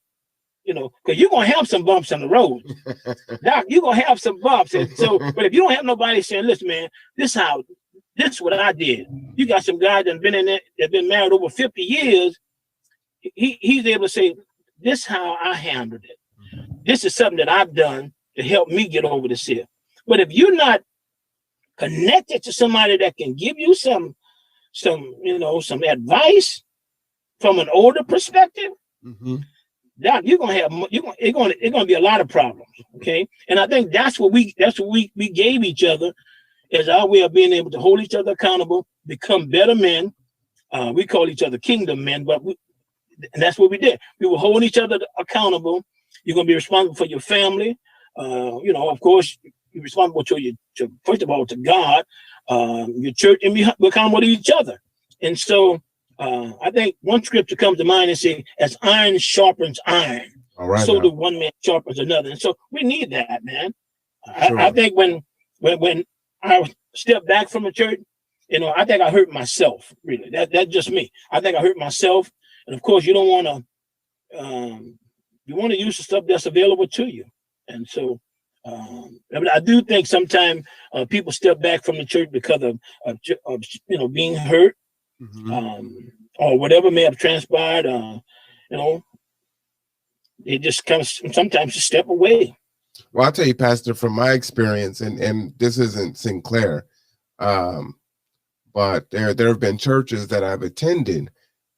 because you're going to have some bumps on the road. Doc, you're going to have some bumps. And but if you don't have nobody saying, listen, man, this is what I did. You got some guys that have been married over 50 years. He's able to say, this is how I handled it. This is something that I've done to help me get over this here. But if you're not connected to somebody that can give you some advice from an older perspective, Doc, it's gonna be a lot of problems. Okay. And I think that's what we gave each other as our way of being able to hold each other accountable, become better men. We call each other kingdom men, and that's what we did. We were holding each other accountable. You're gonna be responsible for your family. Of course, you're responsible to first of all to God, your church, and be accountable to each other. And so I think one scripture comes to mind and say, as iron sharpens iron, so do one man sharpens another. And so we need that, man. Sure. I think when I stepped back from the church, I think I hurt myself, really. That's just me. I think I hurt myself. And of course, you don't want to, you want to use the stuff that's available to you. And so I do think sometimes people step back from the church because of being hurt, or whatever may have transpired. They just kind of sometimes just step away.
Well, I'll tell you, Pastor, from my experience, and this isn't Sinclair, but there have been churches that I've attended,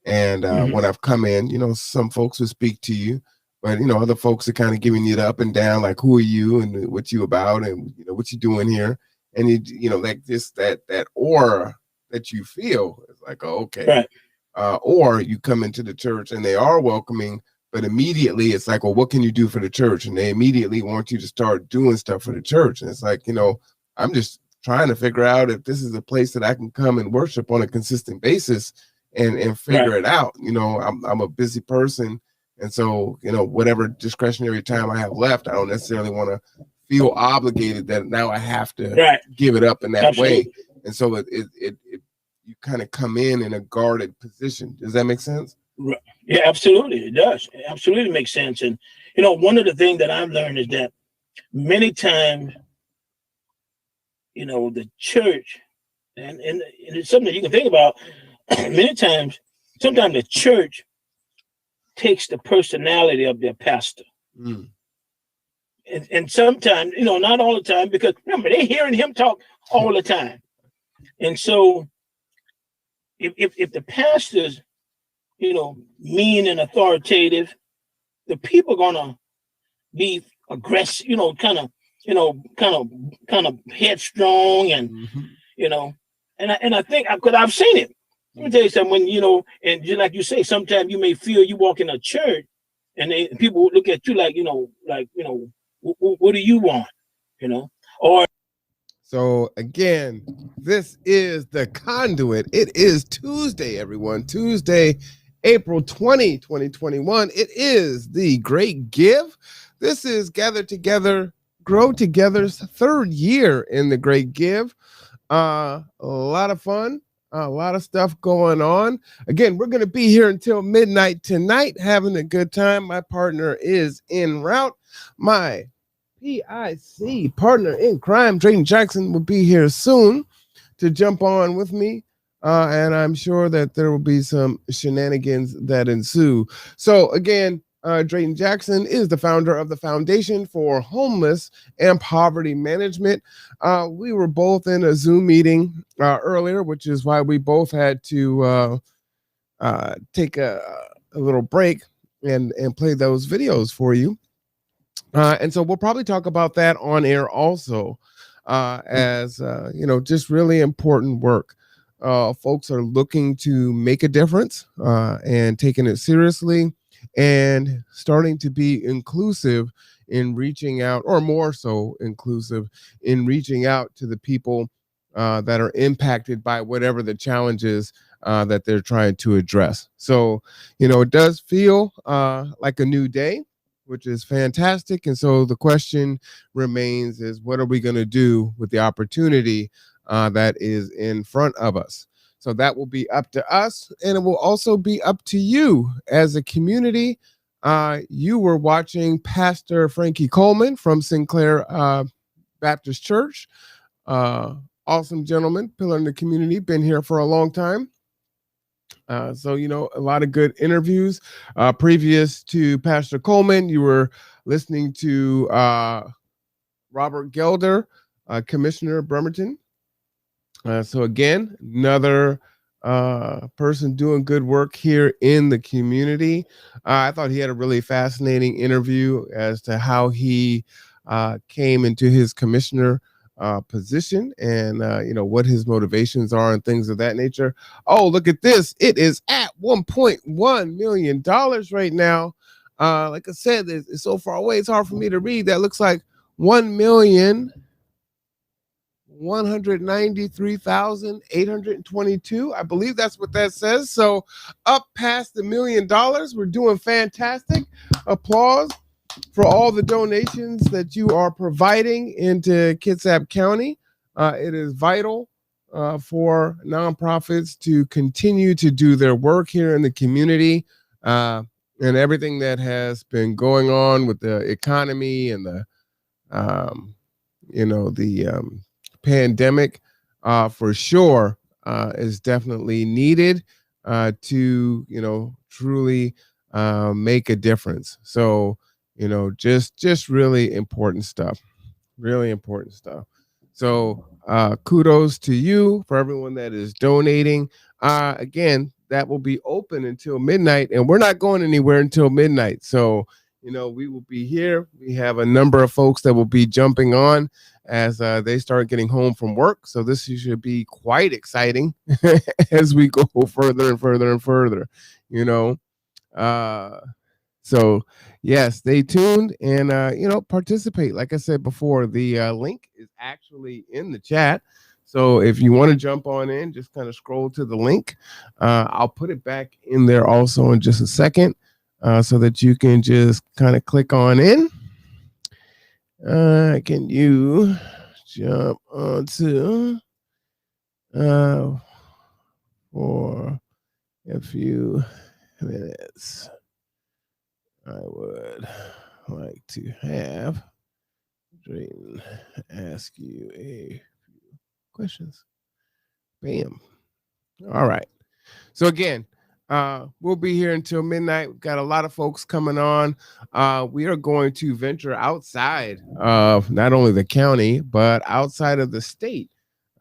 and when I've come in, some folks will speak to you, but other folks are kind of giving you the up and down, like who are you and what you about and what you doing here, and like this that aura that you feel is like, oh, okay, right. Or you come into the church and they are welcoming, but immediately it's like, well, what can you do for the church? And they immediately want you to start doing stuff for the church, and it's like, I'm just trying to figure out if this is a place that I can come and worship on a consistent basis and figure it out. I'm a busy person. And so, whatever discretionary time I have left, I don't necessarily want to feel obligated that now I have to give it up in that way. And so you kind of come in a guarded position. Does that make sense?
Right. Yeah, absolutely. It does. It absolutely makes sense. And, one of the things that I've learned is that many times, the church, and it's something that you can think about, many times, sometimes the church takes the personality of their pastor. And sometimes, not all the time, because remember, they're hearing him talk all the time. And so if the pastor's, mean and authoritative, the people are gonna be aggressive, kind of headstrong, and and I think, because I've seen it. Let me tell you something. And just like you say, sometimes you may feel you walk in a church and people look at you like, what do you want? Or.
So again, this is the Conduit. It is Tuesday, everyone. Tuesday, April 20, 2021. It is the Great Give. This is Gather Together, Grow Together's third year in the Great Give. A lot of fun. A lot of stuff going on. Again, we're going to be here until midnight tonight, having a good time. My partner is en route. My PIC partner in crime, Drayton Jackson, will be here soon to jump on with me. And I'm sure that there will be some shenanigans that ensue. So again, Drayton Jackson is the founder of the Foundation for Homeless and Poverty Management. We were both in a Zoom meeting earlier, which is why we both had to take a little break and play those videos for you. And so we'll probably talk about that on air also, as just really important work. Folks are looking to make a difference and taking it seriously, and starting to be inclusive in reaching out, or more so inclusive in reaching out to the people that are impacted by whatever the challenges that they're trying to address. So, it does feel like a new day, which is fantastic. And so the question remains is, what are we going to do with the opportunity that is in front of us? So that will be up to us, and it will also be up to you as a community. You were watching Pastor Frankie Coleman from Sinclair Baptist Church. Awesome gentleman, pillar in the community, been here for a long time. So, a lot of good interviews. Previous to Pastor Coleman, you were listening to Robert Gelder Commissioner Bremerton. So again, another person doing good work here in the community. I thought he had a really fascinating interview as to how he came into his commissioner position and what his motivations are and things of that nature. Oh, look at this. It is at $1.1 million right now. Like I said, it's so far away, it's hard for me to read. That looks like 1,193,822. I believe that's what that says. So up past $1 million. We're doing fantastic. Applause for all the donations that you are providing into Kitsap County. It is vital for nonprofits to continue to do their work here in the community, and everything that has been going on with the economy and the pandemic for sure is definitely needed to truly make a difference. So just really important stuff. So kudos to you for everyone that is donating. Again, that will be open until midnight, and we're not going anywhere until midnight. So we will be here. We have a number of folks that will be jumping on as they start getting home from work. So this should be quite exciting as we go further and further and further. So yeah, stay tuned and participate. Like I said before, the link is actually in the chat. So if you want to jump on in, just kind of scroll to the link. I'll put it back in there also in just a second, so that you can just kind of click on in. Can you jump onto for a few minutes? I would like to have Drayton ask you a few questions. Bam. All right. So again, we'll be here until midnight. We've got a lot of folks coming on. We are going to venture outside of not only the county, but outside of the state.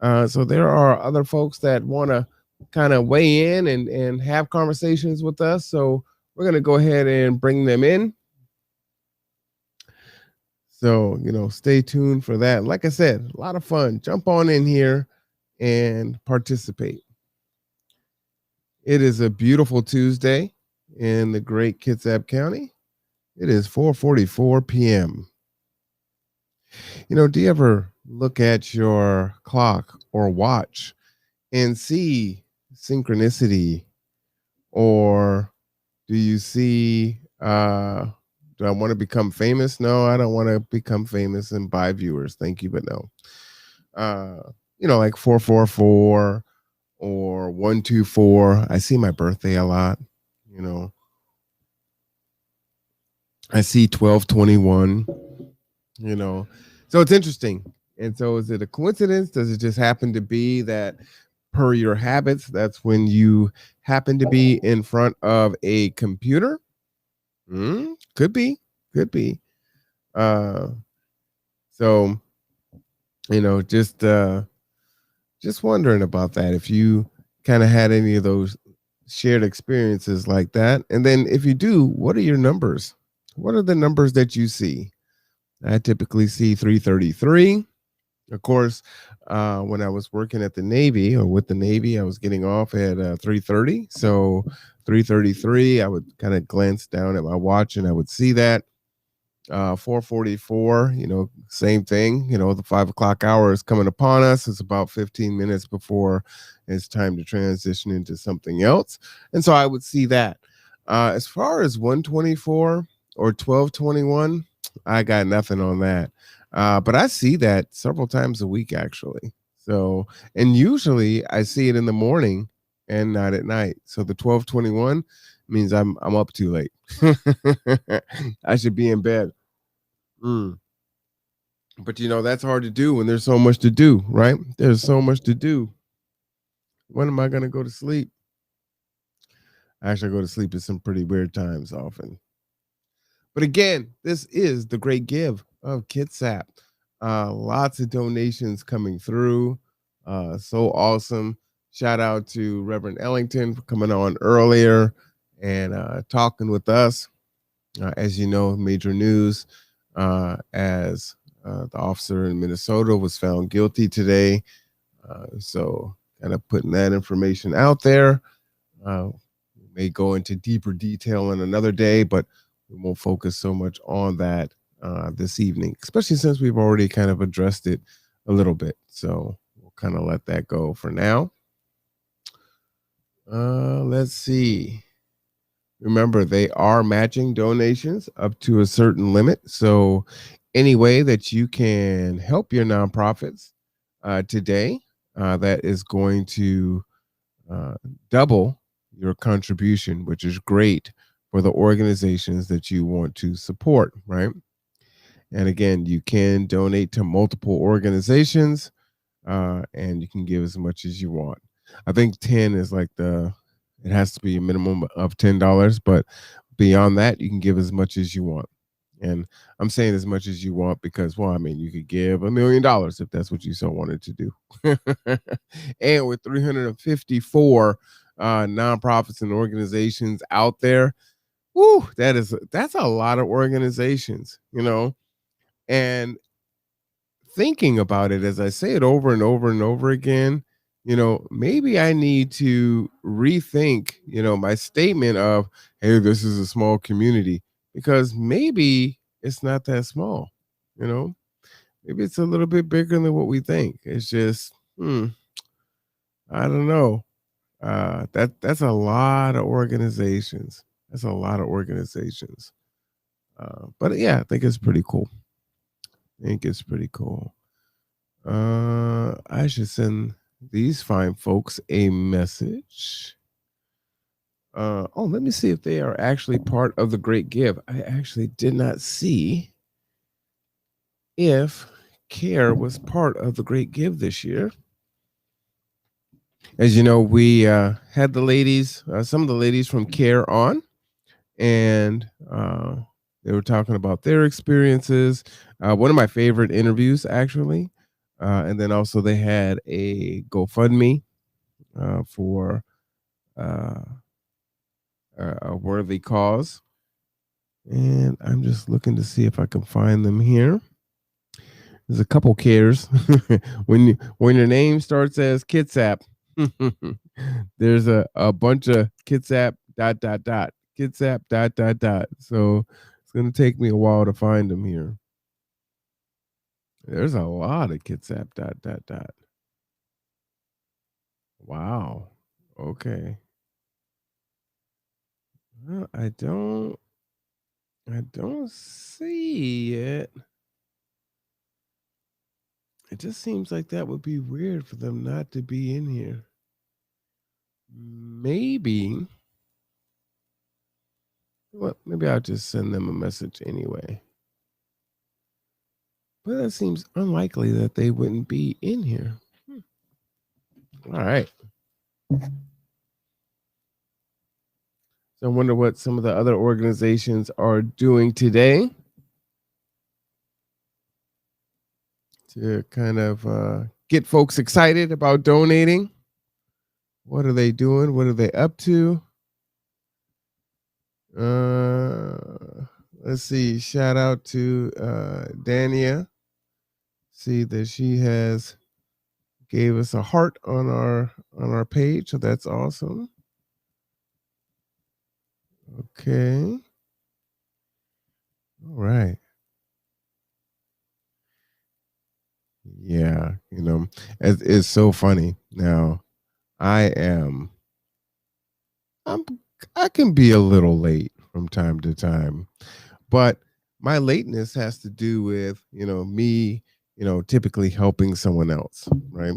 So there are other folks that want to kind of weigh in and have conversations with us. So we're going to go ahead and bring them in. So, stay tuned for that. Like I said, a lot of fun. Jump on in here and participate. It is a beautiful Tuesday in the great Kitsap County. It is 4:44 p.m. Do you ever look at your clock or watch and see synchronicity, or do you see do I want to become famous? No, I don't want to become famous and buy viewers. Thank you, but no. Like 444 or 124. I see my birthday a lot. I see 1221. So it's interesting. And so is it a coincidence? Does it just happen to be that per your habits, that's when you happen to be in front of a computer? Could be. So just wondering about that, if you kind of had any of those shared experiences like that. And then if you do, what are your numbers? What are the numbers that you see? I typically see 333. Of course, when I was working at the Navy or with the Navy, I was getting off at 3:30. So 3:33, I would kind of glance down at my watch and I would see that. 4:44, same thing. The 5 o'clock hour is coming upon us. It's about 15 minutes before it's time to transition into something else. And so I would see that. As far as 124 or 1221, I got nothing on that. But I see that several times a week, actually. So, and usually I see it in the morning and not at night. So the 1221 means I'm up too late. I should be in bed. But that's hard to do when there's so much to do, right? There's so much to do. When am I going to go to sleep? Actually, I go to sleep at some pretty weird times often. But again, this is the great give of Kitsap. Lots of donations coming through. So awesome. Shout out to Reverend Ellington for coming on earlier and talking with us. As you know, major news as the officer in Minnesota was found guilty today. So kind of putting that information out there. We may go into deeper detail in another day, but we won't focus so much on that this evening, especially since we've already kind of addressed it a little bit. So we'll kind of let that go for now. Let's see. Remember, they are matching donations up to a certain limit. So any way that you can help your nonprofits today, that is going to double your contribution, which is great for the organizations that you want to support, right? And again, you can donate to multiple organizations, and you can give as much as you want. I think 10 is like it has to be a minimum of $10, but beyond that, you can give as much as you want. And I'm saying as much as you want because, well, I mean, you could give $1 million if that's what you so wanted to do. And with 354 nonprofits and organizations out there, whoo, that's a lot of organizations, and thinking about it, as I say it over and over and over again, maybe I need to rethink, my statement of, hey, this is a small community, because maybe it's not that small, maybe it's a little bit bigger than what we think. It's just, I don't know. That's a lot of organizations. That's a lot of organizations. But yeah, I think it's pretty cool. I should send these fine folks a message. Let me see if they are actually part of the Great Give. I actually did not see if CARE was part of the Great Give this year. As you know, we had the ladies, some of the ladies from CARE on, and they were talking about their experiences. One of my favorite interviews, actually. And then also they had a GoFundMe for a worthy cause. And I'm just looking to see if I can find them here. There's a couple cares. when your name starts as Kitsap, there's a bunch of Kitsap ... Kitsap ... So it's going to take me a while to find them here. There's a lot of Kitsap ... Wow. Okay. Well, I don't see it. It just seems like that would be weird for them not to be in here. Maybe. Well, maybe I'll just send them a message anyway. But that seems unlikely that they wouldn't be in here. All right. So I wonder what some of the other organizations are doing today to kind of get folks excited about donating. What are they doing? What are they up to? Let's see. Shout out to Dania. See that she has gave us a heart on our page, so that's awesome. Okay. All right. Yeah, it's so funny. Now, I can be a little late from time to time, but my lateness has to do with, me, typically helping someone else, right?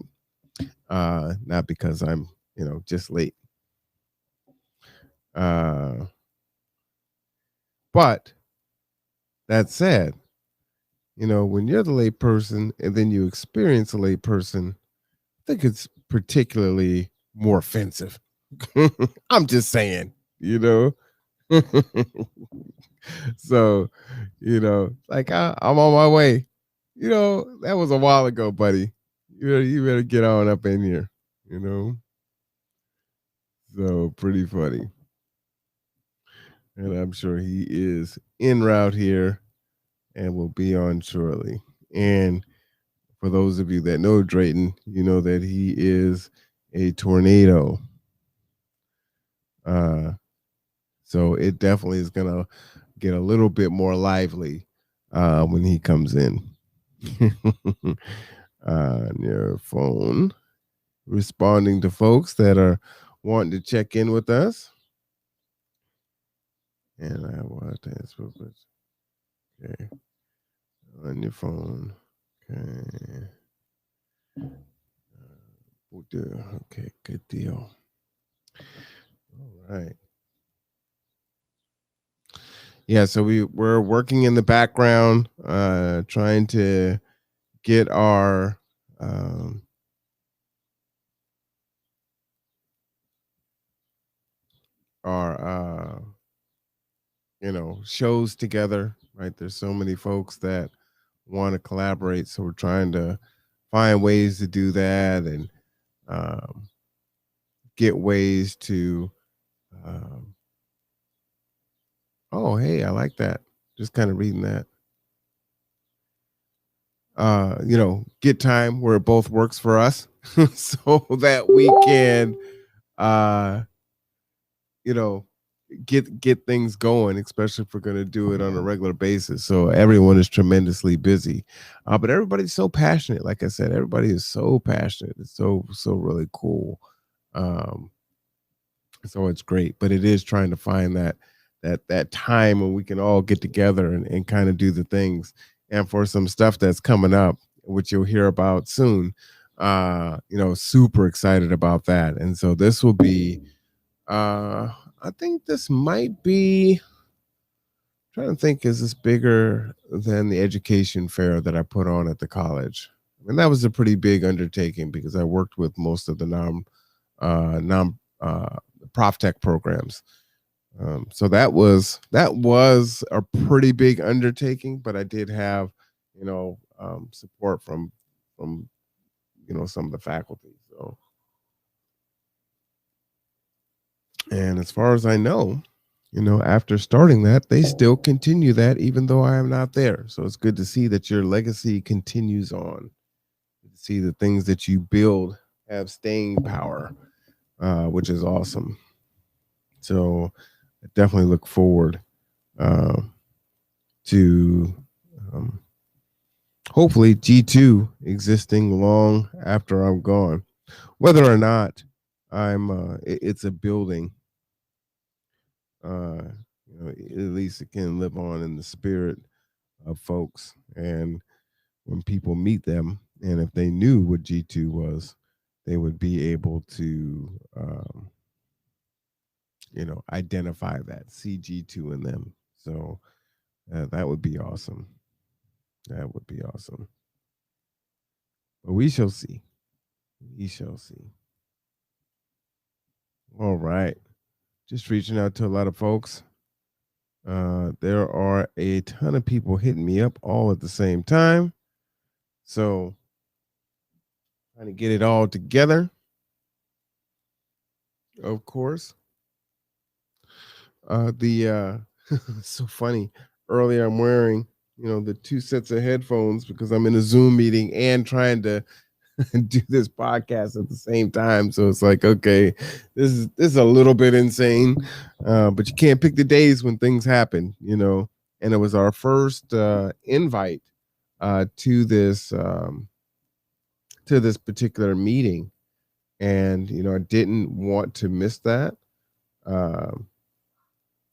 Not because I'm, just late. But that said, when you're the late person and then you experience a late person, I think it's particularly more offensive. I'm just saying, So, like I'm on my way. You know, that was a while ago, buddy. You better get on up in here, you know. So pretty funny. And I'm sure he is en route here and will be on shortly. And for those of you that know Drayton, you know that he is a tornado. So it definitely is gonna get a little bit more lively when he comes in. On your phone, responding to folks that are wanting to check in with us. And I want to answer. Okay. On your phone. Okay. Okay, good deal. All right. Yeah, so we're working in the background, trying to get our shows together, right? There's so many folks that want to collaborate, so we're trying to find ways to do that and get ways to oh, hey, I like that. Just kind of reading that. Get time where it both works for us so that we can get things going, especially if we're going to do it on a regular basis. So everyone is tremendously busy, but everybody's so passionate. Like I said, everybody is so passionate. It's so really cool. So it's great, but it is trying to find that time when we can all get together and kind of do the things. And for some stuff that's coming up, which you'll hear about soon, super excited about that. And so this will be I think this might be, trying to think, is this bigger than the education fair that I put on at the college? I mean, that was a pretty big undertaking because I worked with most of the non prof tech programs. So that was a pretty big undertaking, but I did have, support from some of the faculty. So, and as far as I know, after starting that, they still continue that even though I am not there. So it's good to see that your legacy continues on. To see the things that you build have staying power, which is awesome. So I definitely look forward to hopefully G2 existing long after I'm gone. Whether or not it's a building, at least it can live on in the spirit of folks. And when people meet them, and if they knew what G2 was, they would be able to, identify that, see G2 in them. So that would be awesome. That would be awesome. But we shall see. We shall see. All right. Just reaching out to a lot of folks. There are a ton of people hitting me up all at the same time. So trying to get it all together. Of course. So funny. Earlier I'm wearing, the 2 sets of headphones because I'm in a Zoom meeting and trying to do this podcast at the same time. So it's like, okay, this is a little bit insane, but you can't pick the days when things happen, And it was our first invite to this particular meeting, and I didn't want to miss that. I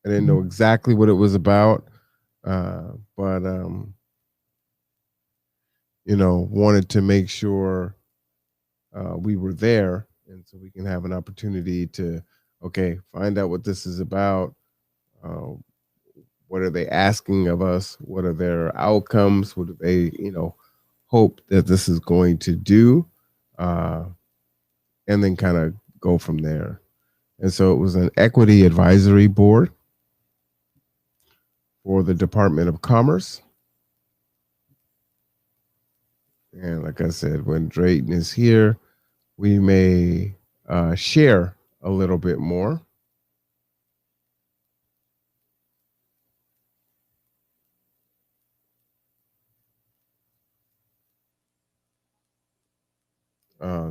didn't know exactly what it was about, but wanted to make sure we were there, and so we can have an opportunity to, find out what this is about. What are they asking of us? What are their outcomes? What do they, hope that this is going to do? And then kind of go from there. And so it was an equity advisory board for the Department of Commerce. And like I said, when Drayton is here, we may share a little bit more.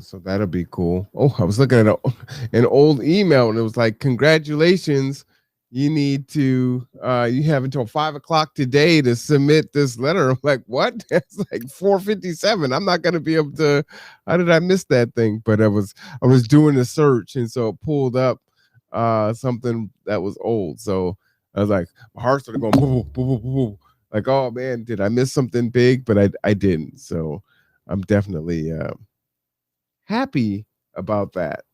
So that'll be cool. Oh, I was looking at an old email and it was like, congratulations. You need to, you have until 5 o'clock today to submit this letter. I'm like, what? It's like 4:57. I'm not going to be able to, how did I miss that thing? But I was doing a search. And so it pulled up something that was old. So I was like, my heart started going, boo, boo, boo, boo, boo. Like, oh man, did I miss something big? But I didn't. So I'm definitely, happy about that.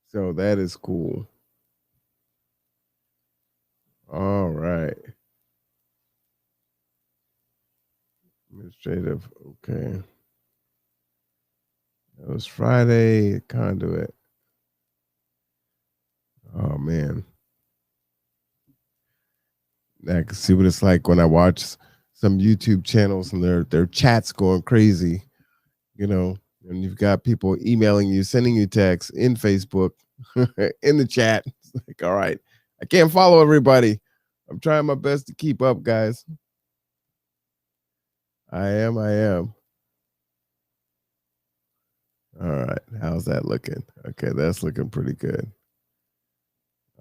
So that is cool. All right. Administrative. Okay. That was Friday. Conduit. Oh man. I can see what it's like when I watch some YouTube channels and their chats going crazy. You know, and you've got people emailing you, sending you texts in Facebook, in the chat. It's like, all right, I can't follow everybody. I'm trying my best to keep up, guys. I am. All right, how's that looking? Okay, that's looking pretty good.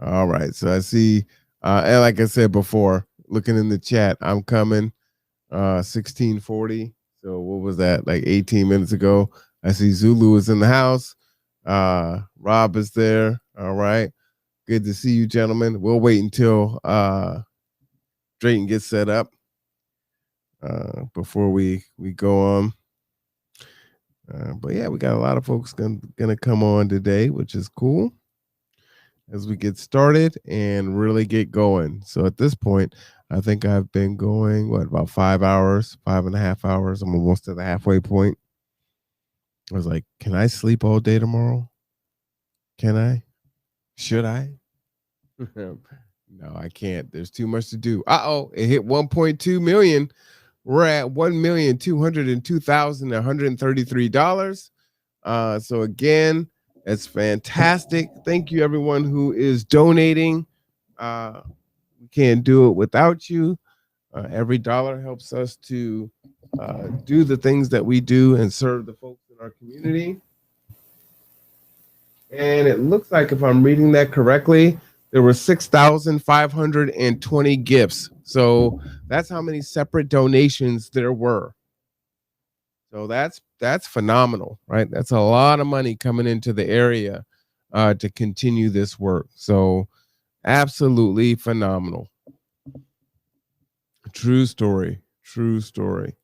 All right, so I see, and like I said before, looking in the chat, I'm coming, 1640. So what was that, like 18 minutes ago? I see Zulu is in the house. Rob is there. All right. Good to see you, gentlemen. We'll wait until Drayton gets set up before we go on. But yeah, we got a lot of folks gonna come on today, which is cool as we get started and really get going. So at this point, I think I've been going, about 5 hours, 5.5 hours. I'm almost at the halfway point. I was like, can I sleep all day tomorrow? Can I? Should I? No, I can't. There's too much to do. It hit 1.2 million. We're at $1,202,133. So again, it's fantastic. Thank you, everyone who is donating. We can't do it without you. Every dollar helps us to do the things that we do and serve the folks in our community. And it looks like, if I'm reading that correctly, there were 6,520 gifts. So that's how many separate donations there were. So that's phenomenal, right? That's a lot of money coming into the area to continue this work. So absolutely phenomenal. True story. True story.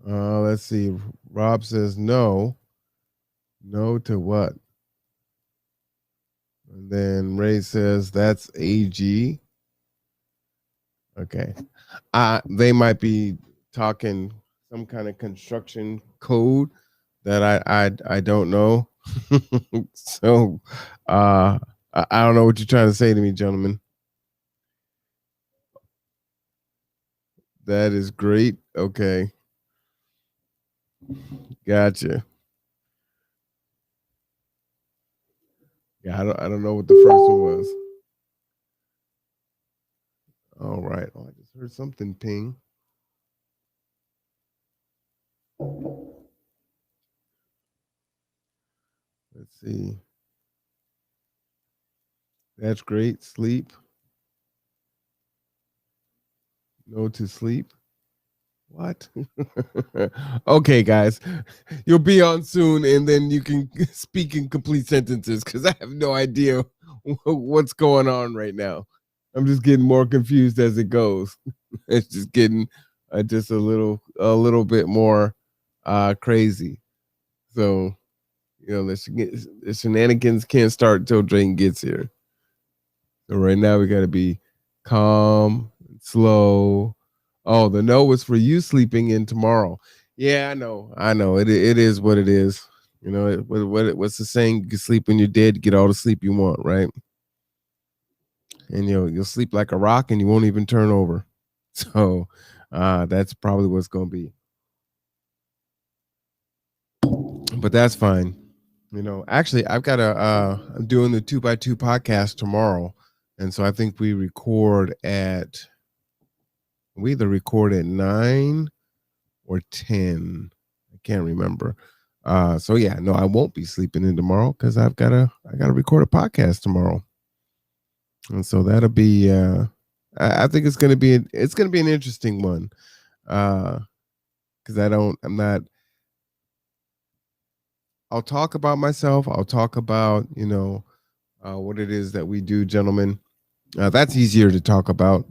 Let's see. Rob says no. No to what? And then Ray says that's AG. Okay. They might be talking some kind of construction code that I don't know. So I don't know what you're trying to say to me, gentlemen. That is great. Okay. Gotcha. Yeah, I don't know what the first one was. All right. Oh, I just heard something ping. Let's see. That's great. Sleep. No to sleep. What? Okay, guys. You'll be on soon, and then you can speak in complete sentences, because I have no idea what's going on right now. I'm just getting more confused as it goes. It's just getting just a little bit more crazy. So, the shenanigans can't start until Drayton gets here. So right now we got to be calm, slow. Oh, the no was for you sleeping in tomorrow. Yeah, I know. It is what it is. You know, what's the saying? You can sleep when you're dead, get all the sleep you want, right? and you'll sleep like a rock and you won't even turn over. So that's probably what's going to be. But that's fine. Actually, I'm doing the 2x2 podcast tomorrow. And so I think we either record at 9 or 10. I can't remember. So yeah, no, I won't be sleeping in tomorrow because I gotta record a podcast tomorrow. And so that'll be I think it's gonna be an interesting one. Because I'll talk about myself. I'll talk about, what it is that we do, gentlemen. That's easier to talk about.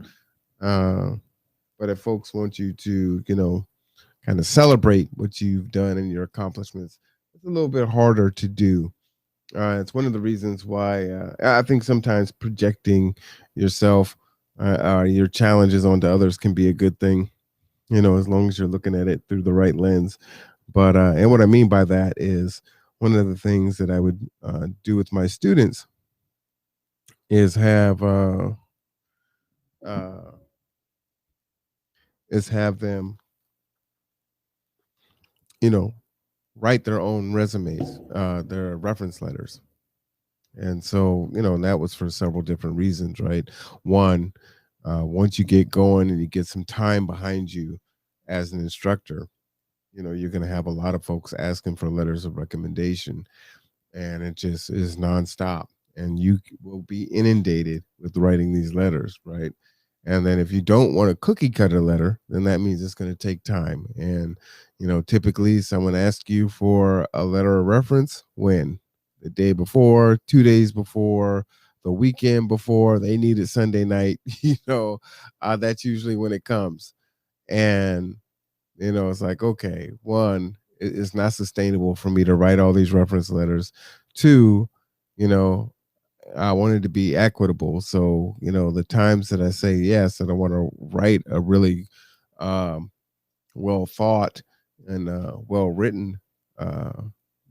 But if folks want you to, kind of celebrate what you've done and your accomplishments, it's a little bit harder to do. It's one of the reasons why I think sometimes projecting yourself, your challenges onto others can be a good thing, as long as you're looking at it through the right lens. But and what I mean by that is one of the things that I would do with my students is have them, write their own resumes, their reference letters. And so, and that was for several different reasons, right? One, once you get going and you get some time behind you as an instructor, you're going to have a lot of folks asking for letters of recommendation, and it just is nonstop. And you will be inundated with writing these letters, right? And then if you don't want a cookie cutter letter, then that means it's going to take time. And, typically someone asks you for a letter of reference when? The day before, 2 days before, the weekend before, they need it Sunday night, that's usually when it comes. And, it's like, okay, one, it's not sustainable for me to write all these reference letters. Two, I wanted to be equitable. So, the times that I say yes, and I want to write a really well thought and well written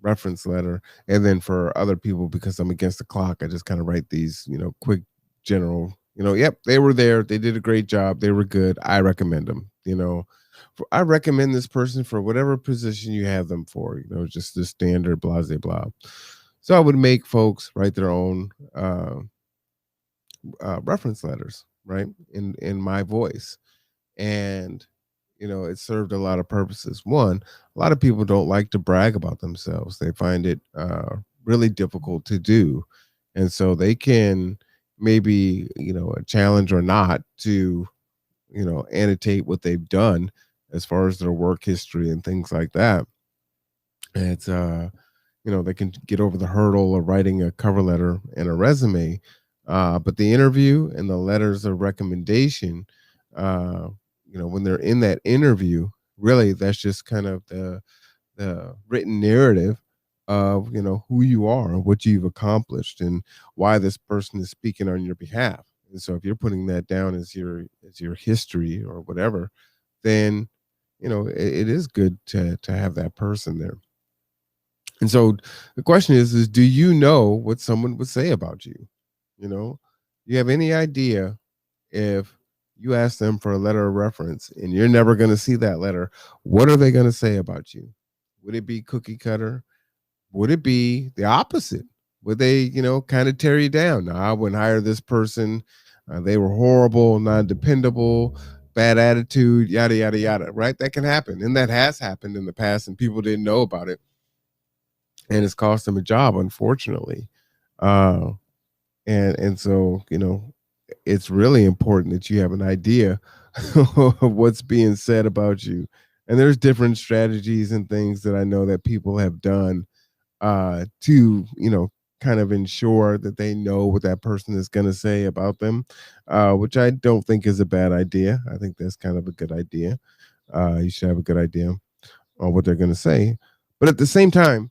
reference letter. And then for other people, because I'm against the clock, I just kind of write these, quick general, yep, they were there. They did a great job. They were good. I recommend them, I recommend this person for whatever position you have them for, just the standard blah, blah, blah. So I would make folks write their own reference letters, right, in my voice. And, it served a lot of purposes. One, a lot of people don't like to brag about themselves. They find it really difficult to do. And so they can maybe, a challenge or not to, annotate what they've done as far as their work history and things like that. And it's, they can get over the hurdle of writing a cover letter and a resume. But the interview and the letters of recommendation, when they're in that interview, really, that's just kind of the written narrative of, who you are and what you've accomplished and why this person is speaking on your behalf. And so if you're putting that down as your history or whatever, then, it is good to have that person there. And so the question is do you know what someone would say about you? Do you have any idea if you ask them for a letter of reference and you're never going to see that letter, what are they going to say about you? Would it be cookie cutter? Would it be the opposite? Would they, kind of tear you down? No, I wouldn't hire this person. They were horrible, non-dependable, bad attitude, yada, yada, yada, right? That can happen. And that has happened in the past and people didn't know about it. And it's cost them a job, unfortunately. And so, it's really important that you have an idea of what's being said about you. And there's different strategies and things that I know that people have done to, kind of ensure that they know what that person is going to say about them, which I don't think is a bad idea. I think that's kind of a good idea. You should have a good idea on what they're going to say. But at the same time,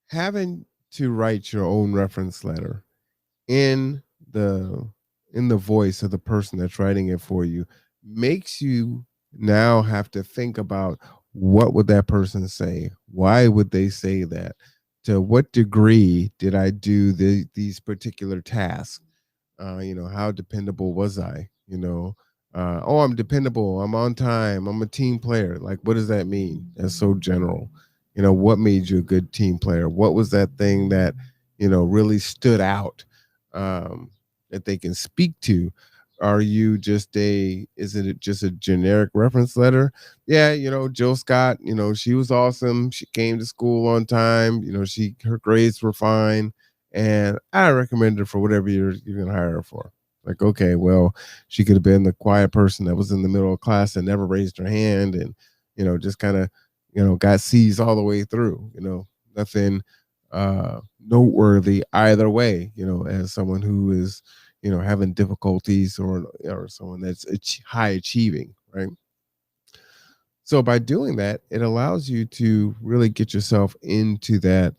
having to write your own reference letter in the voice of the person that's writing it for you makes you now have to think about what would that person say? Why would they say that? to what degree did I do these particular tasks? How dependable was I? Oh, I'm dependable. I'm on time. I'm a team player. Like, what does that mean? That's so general. What made you a good team player? What was that thing that, really stood out, that they can speak to? Are you just is it just a generic reference letter? Yeah, Jill Scott, she was awesome. She came to school on time. Her grades were fine. And I recommend her for whatever you're going to hire her for. Like, okay, well, she could have been the quiet person that was in the middle of class and never raised her hand and, just kind of, got C's all the way through, nothing noteworthy either way, as someone who is, having difficulties or someone that's high achieving, right? So by doing that, it allows you to really get yourself into that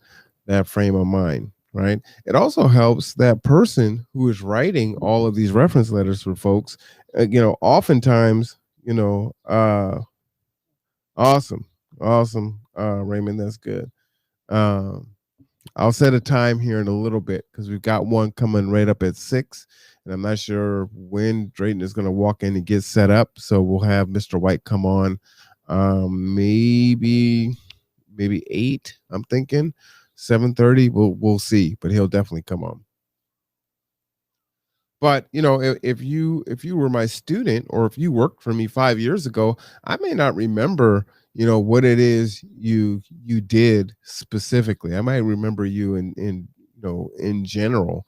frame of mind, right? It also helps that person who is writing all of these reference letters for folks, oftentimes, awesome, Raymond, that's good. I'll set a time here in a little bit because we've got one coming right up at 6, and I'm not sure when Drayton is going to walk in and get set up. So we'll have Mr. White come on, maybe 8. I'm thinking 7:30. We'll see, but he'll definitely come on. But if you were my student or if you worked for me 5 years ago, I may not remember what it is you did specifically. I might remember you in general,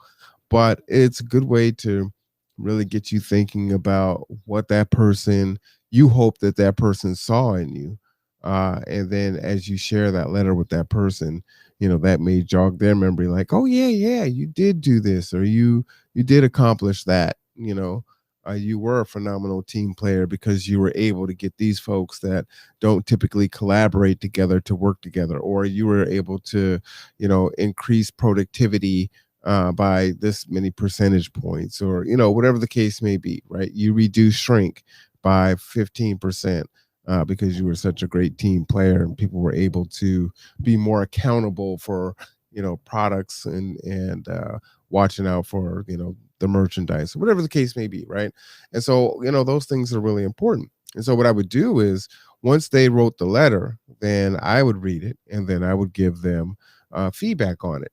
but it's a good way to really get you thinking about what that person, you hope that person saw in you, and then as you share that letter with that person, that may jog their memory, like, oh yeah, you did do this, or you did accomplish that. You were a phenomenal team player because you were able to get these folks that don't typically collaborate together to work together, or you were able to, increase productivity by this many percentage points, or, whatever the case may be, right? You reduce shrink by 15%. Because you were such a great team player and people were able to be more accountable for, products and watching out for, the merchandise, whatever the case may be, right? And so, those things are really important. And so what I would do is once they wrote the letter, then I would read it and then I would give them feedback on it.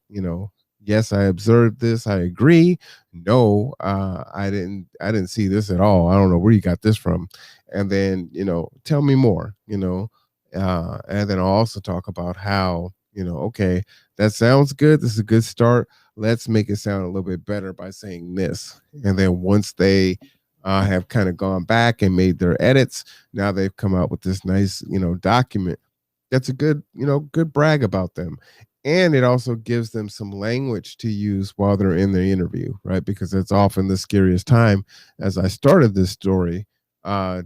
Yes, I observed this. I agree. No, I didn't see this at all. I don't know where you got this from. And then, tell me more, and then I'll also talk about how, okay, that sounds good. This is a good start. Let's make it sound a little bit better by saying this. And then once they have kind of gone back and made their edits, now they've come out with this nice, document. That's a good, good brag about them. And it also gives them some language to use while they're in the interview, right? Because it's often the scariest time, as I started this story,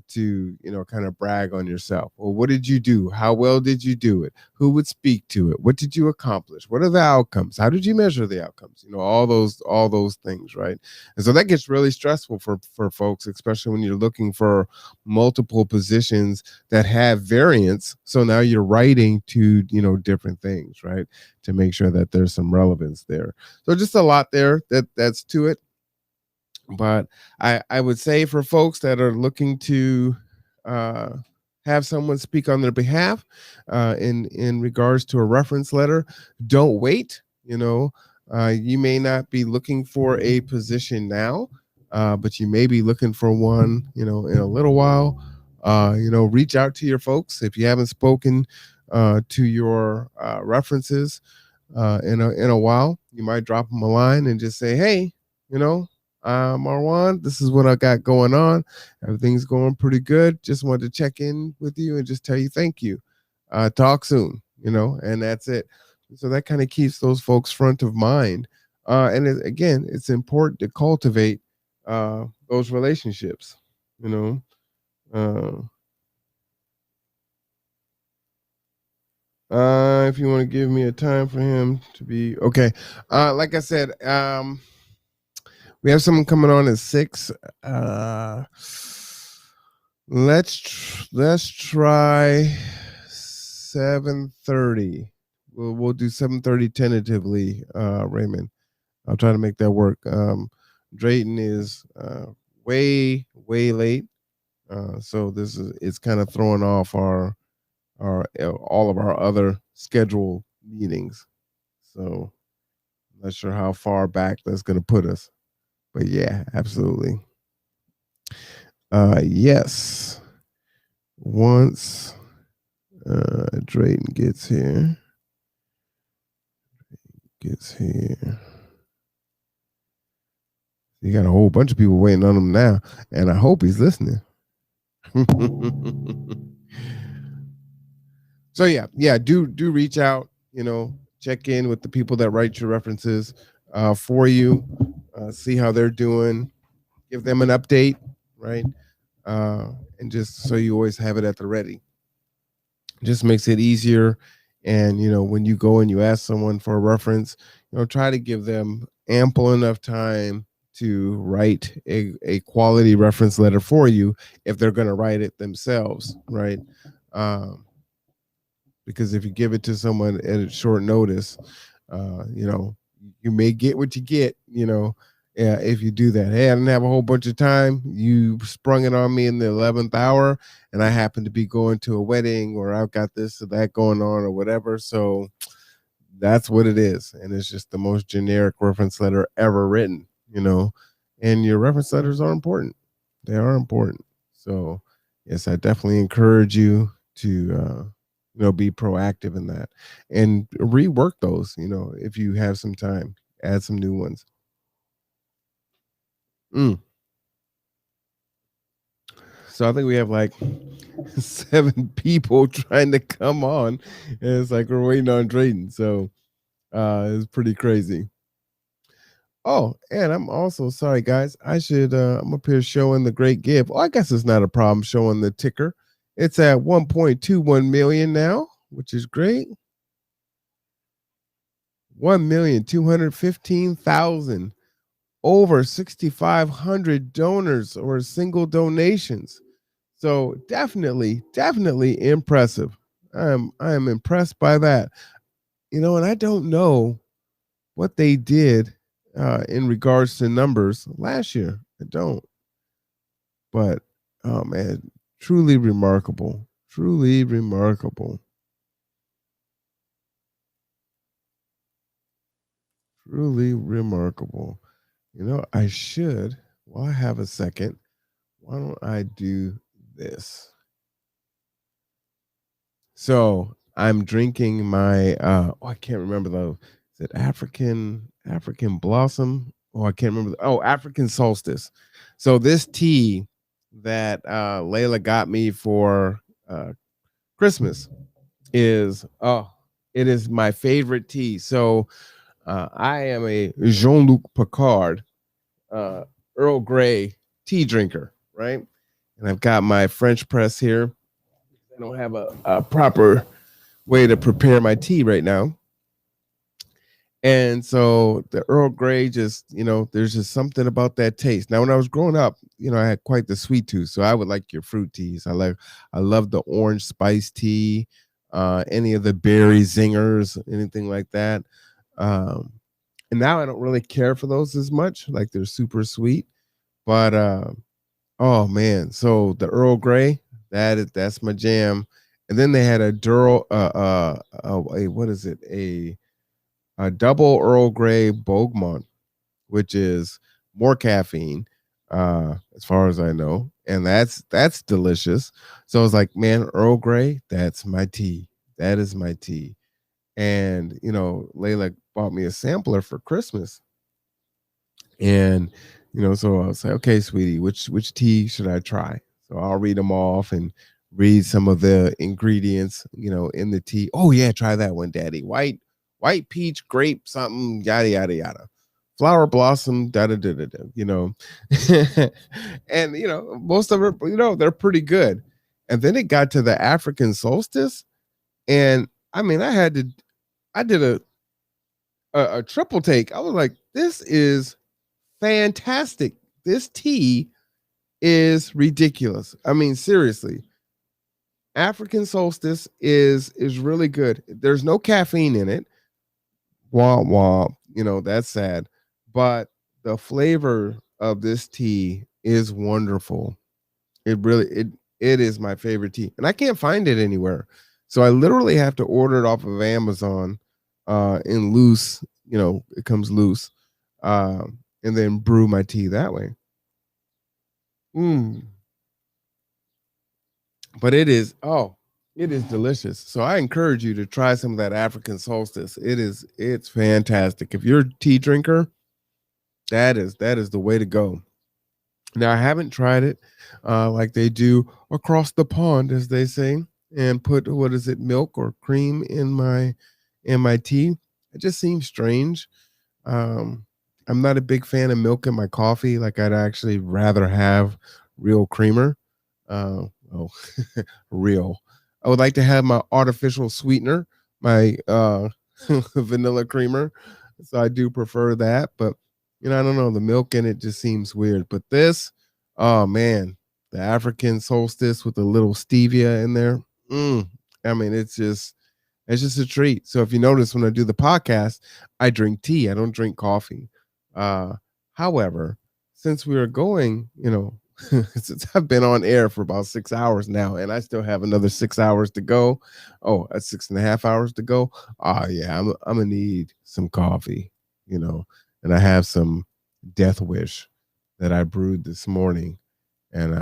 to kind of brag on yourself. Well, what did you do? How well did you do it? Who would speak to it? What did you accomplish? What are the outcomes? How did you measure the outcomes? All those things, right? And so that gets really stressful for folks, especially when you're looking for multiple positions that have variance. So now you're writing to different things, right, to make sure that there's some relevance there. So just a lot there that's to it. But I would say for folks that are looking to have someone speak on their behalf in regards to a reference letter, don't wait. You may not be looking for a position now, but you may be looking for one, in a little while. Reach out to your folks if you haven't spoken to your references in a while. You might drop them a line and just say, hey, Marwan, this is what I got going on. Everything's going pretty good. Just wanted to check in with you and just tell you thank you. Talk soon, and that's it. So that kind of keeps those folks front of mind. And again, it's important to cultivate those relationships, if you want to give me a time for him to be okay. Like I said, we have someone coming on at 6. Let's try 7:30. we'll do 7:30 tentatively, Raymond. I'll try to make that work. Drayton is way late, so it's kind of throwing off our all of our other scheduled meetings. So I'm not sure how far back that's going to put us, but yeah, absolutely. Yes. Once Drayton gets here, you got a whole bunch of people waiting on him now, and I hope he's listening. So yeah, do reach out, check in with the people that write your references for you, see how they're doing, give them an update, right? And just so you always have it at the ready. Just makes it easier. And when you go and you ask someone for a reference, try to give them ample enough time to write a quality reference letter for you if they're going to write it themselves, right? Because if you give it to someone at a short notice, you may get what you get, if you do that. Hey, I didn't have a whole bunch of time. You sprung it on me in the 11th hour, and I happen to be going to a wedding, or I've got this or that going on or whatever. So that's what it is. And it's just the most generic reference letter ever written, and your reference letters are important. They are important. So yes, I definitely encourage you to, be proactive in that and rework those, if you have some time, add some new ones. So I think we have like 7 people trying to come on, and it's like we're waiting on Drayton. So it's pretty crazy. Oh, and I'm also sorry, guys. I'm up here showing the great give. Oh, I guess it's not a problem showing the ticker. It's at 1.21 million now, which is great. 1,215,000. Over 6,500 donors or single donations. So definitely impressive. I am impressed by that. And I don't know what they did in regards to numbers last year. I don't. But oh man, truly remarkable. Truly remarkable. Truly remarkable. I should, while I have a second, why don't I do this? So I'm drinking my I can't remember though. Is it African blossom? Oh, I can't remember. African solstice. So this tea that Layla got me for Christmas is it is my favorite tea. So I am a Jean-Luc Picard Earl Grey tea drinker, right? And I've got my French press here. I don't have a proper way to prepare my tea right now. And so the Earl Grey just, there's just something about that taste. Now, when I was growing up, I had quite the sweet tooth. So I would like your fruit teas. I love the orange spice tea, any of the berry zingers, anything like that. And now I don't really care for those as much. Like they're super sweet. But oh man, so the Earl Grey, that's my jam. And then they had a what is it? A double Earl Grey Bourgmont, which is more caffeine, as far as I know, and that's delicious. So I was like, man, Earl Grey, that's my tea. That is my tea. And Layla bought me a sampler for Christmas, and so I was like, okay, sweetie, which tea should I try? So I'll read them off and read some of the ingredients, in the tea. Oh yeah, try that one, Daddy. White peach, grape, something, yada yada yada. Flower blossom, da da da da da. And most of it, they're pretty good. And then it got to the African solstice, and I mean, I did a triple take. I was like, this is fantastic. This tea is ridiculous. I mean, seriously, African solstice is really good. There's no caffeine in it. Womp womp. That's sad. But the flavor of this tea is wonderful. It is my favorite tea. And I can't find it anywhere. So I literally have to order it off of Amazon in loose, it comes loose. And then brew my tea that way. But it is delicious. So I encourage you to try some of that African solstice. It's fantastic. If you're a tea drinker, that is the way to go. Now I haven't tried it like they do across the pond, as they say, and put milk or cream in my tea. It just seems strange. I'm not a big fan of milk in my coffee. Like I'd actually rather have real creamer. Real. I would like to have my artificial sweetener, my vanilla creamer. So I do prefer that, but I don't know. The milk in it just seems weird. But this, oh man, the African solstice with a little stevia in there. I mean, it's just a treat. So if you notice when I do the podcast, I drink tea. I don't drink coffee. However, since we are going, since I've been on air for about 6 hours now, and I still have another 6 hours to go. Oh, that's 6.5 hours to go. Yeah, I'm gonna need some coffee, and I have some Death Wish that I brewed this morning, and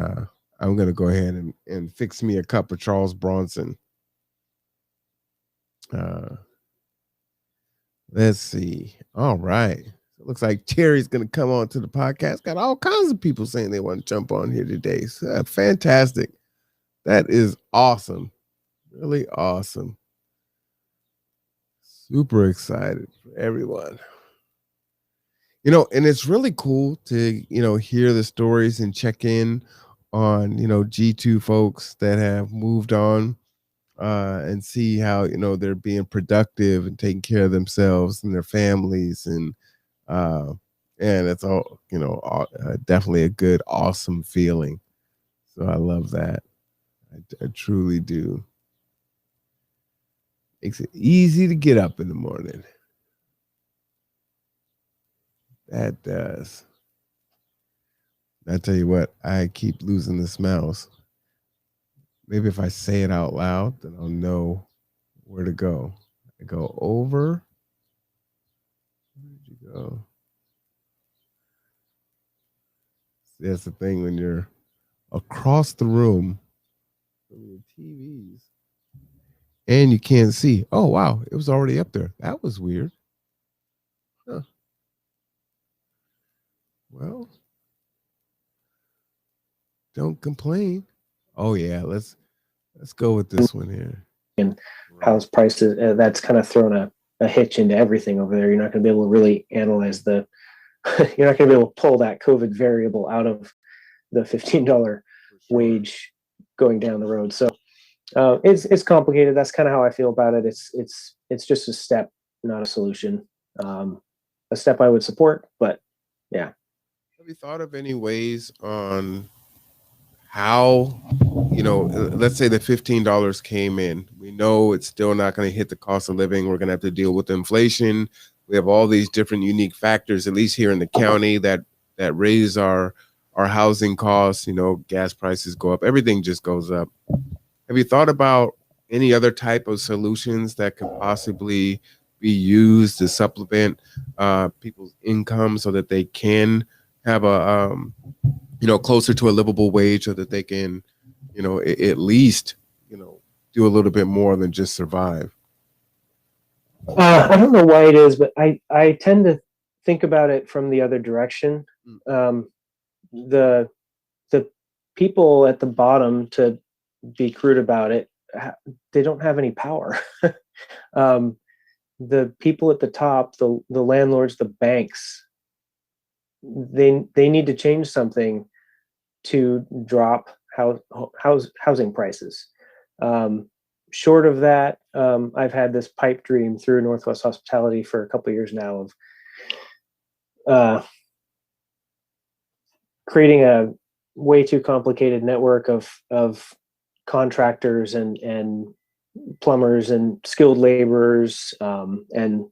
I'm gonna go ahead and fix me a cup of Charles Bronson. Let's see. All right. It looks like Terry's going to come on to the podcast. Got all kinds of people saying they want to jump on here today. So, fantastic. That is awesome. Really awesome. Super excited for everyone. And it's really cool to, hear the stories and check in on, G2 folks that have moved on. And see how they're being productive and taking care of themselves and their families, and it's all definitely a good, awesome feeling. So I love that. I truly do. Makes it easy to get up in the morning. That does. I tell you what, I keep losing this mouse. Maybe if I say it out loud, then I'll know where to go. I go over. Where did you go? That's the thing when you're across the room from your TVs and you can't see. Oh, wow. It was already up there. That was weird. Huh. Well, don't complain. Oh, yeah. Let's go with this one here.
And house prices, that's kind of thrown a hitch into everything over there. You're not going to be able to really analyze you're not going to be able to pull that COVID variable out of the $15 wage going down the road. So it's complicated. That's kind of how I feel about it. It's just a step, not a solution. A step I would support, but yeah.
Have you thought of any ways on how, let's say the $15 came in. We know it's still not going to hit the cost of living. We're going to have to deal with inflation. We have all these different unique factors, at least here in the county, that raise our housing costs. Gas prices go up. Everything just goes up. Have you thought about any other type of solutions that could possibly be used to supplement people's income so that they can have a closer to a livable wage, so that they can at least do a little bit more than just survive?
I don't know why it is, but I tend to think about it from the other direction. The people at the bottom, to be crude about it, they don't have any power. The people at the top, the landlords, the banks, they need to change something to drop housing prices. Short of that, I've had this pipe dream through Northwest Hospitality for a couple of years now of creating a way too complicated network of contractors and plumbers and skilled laborers and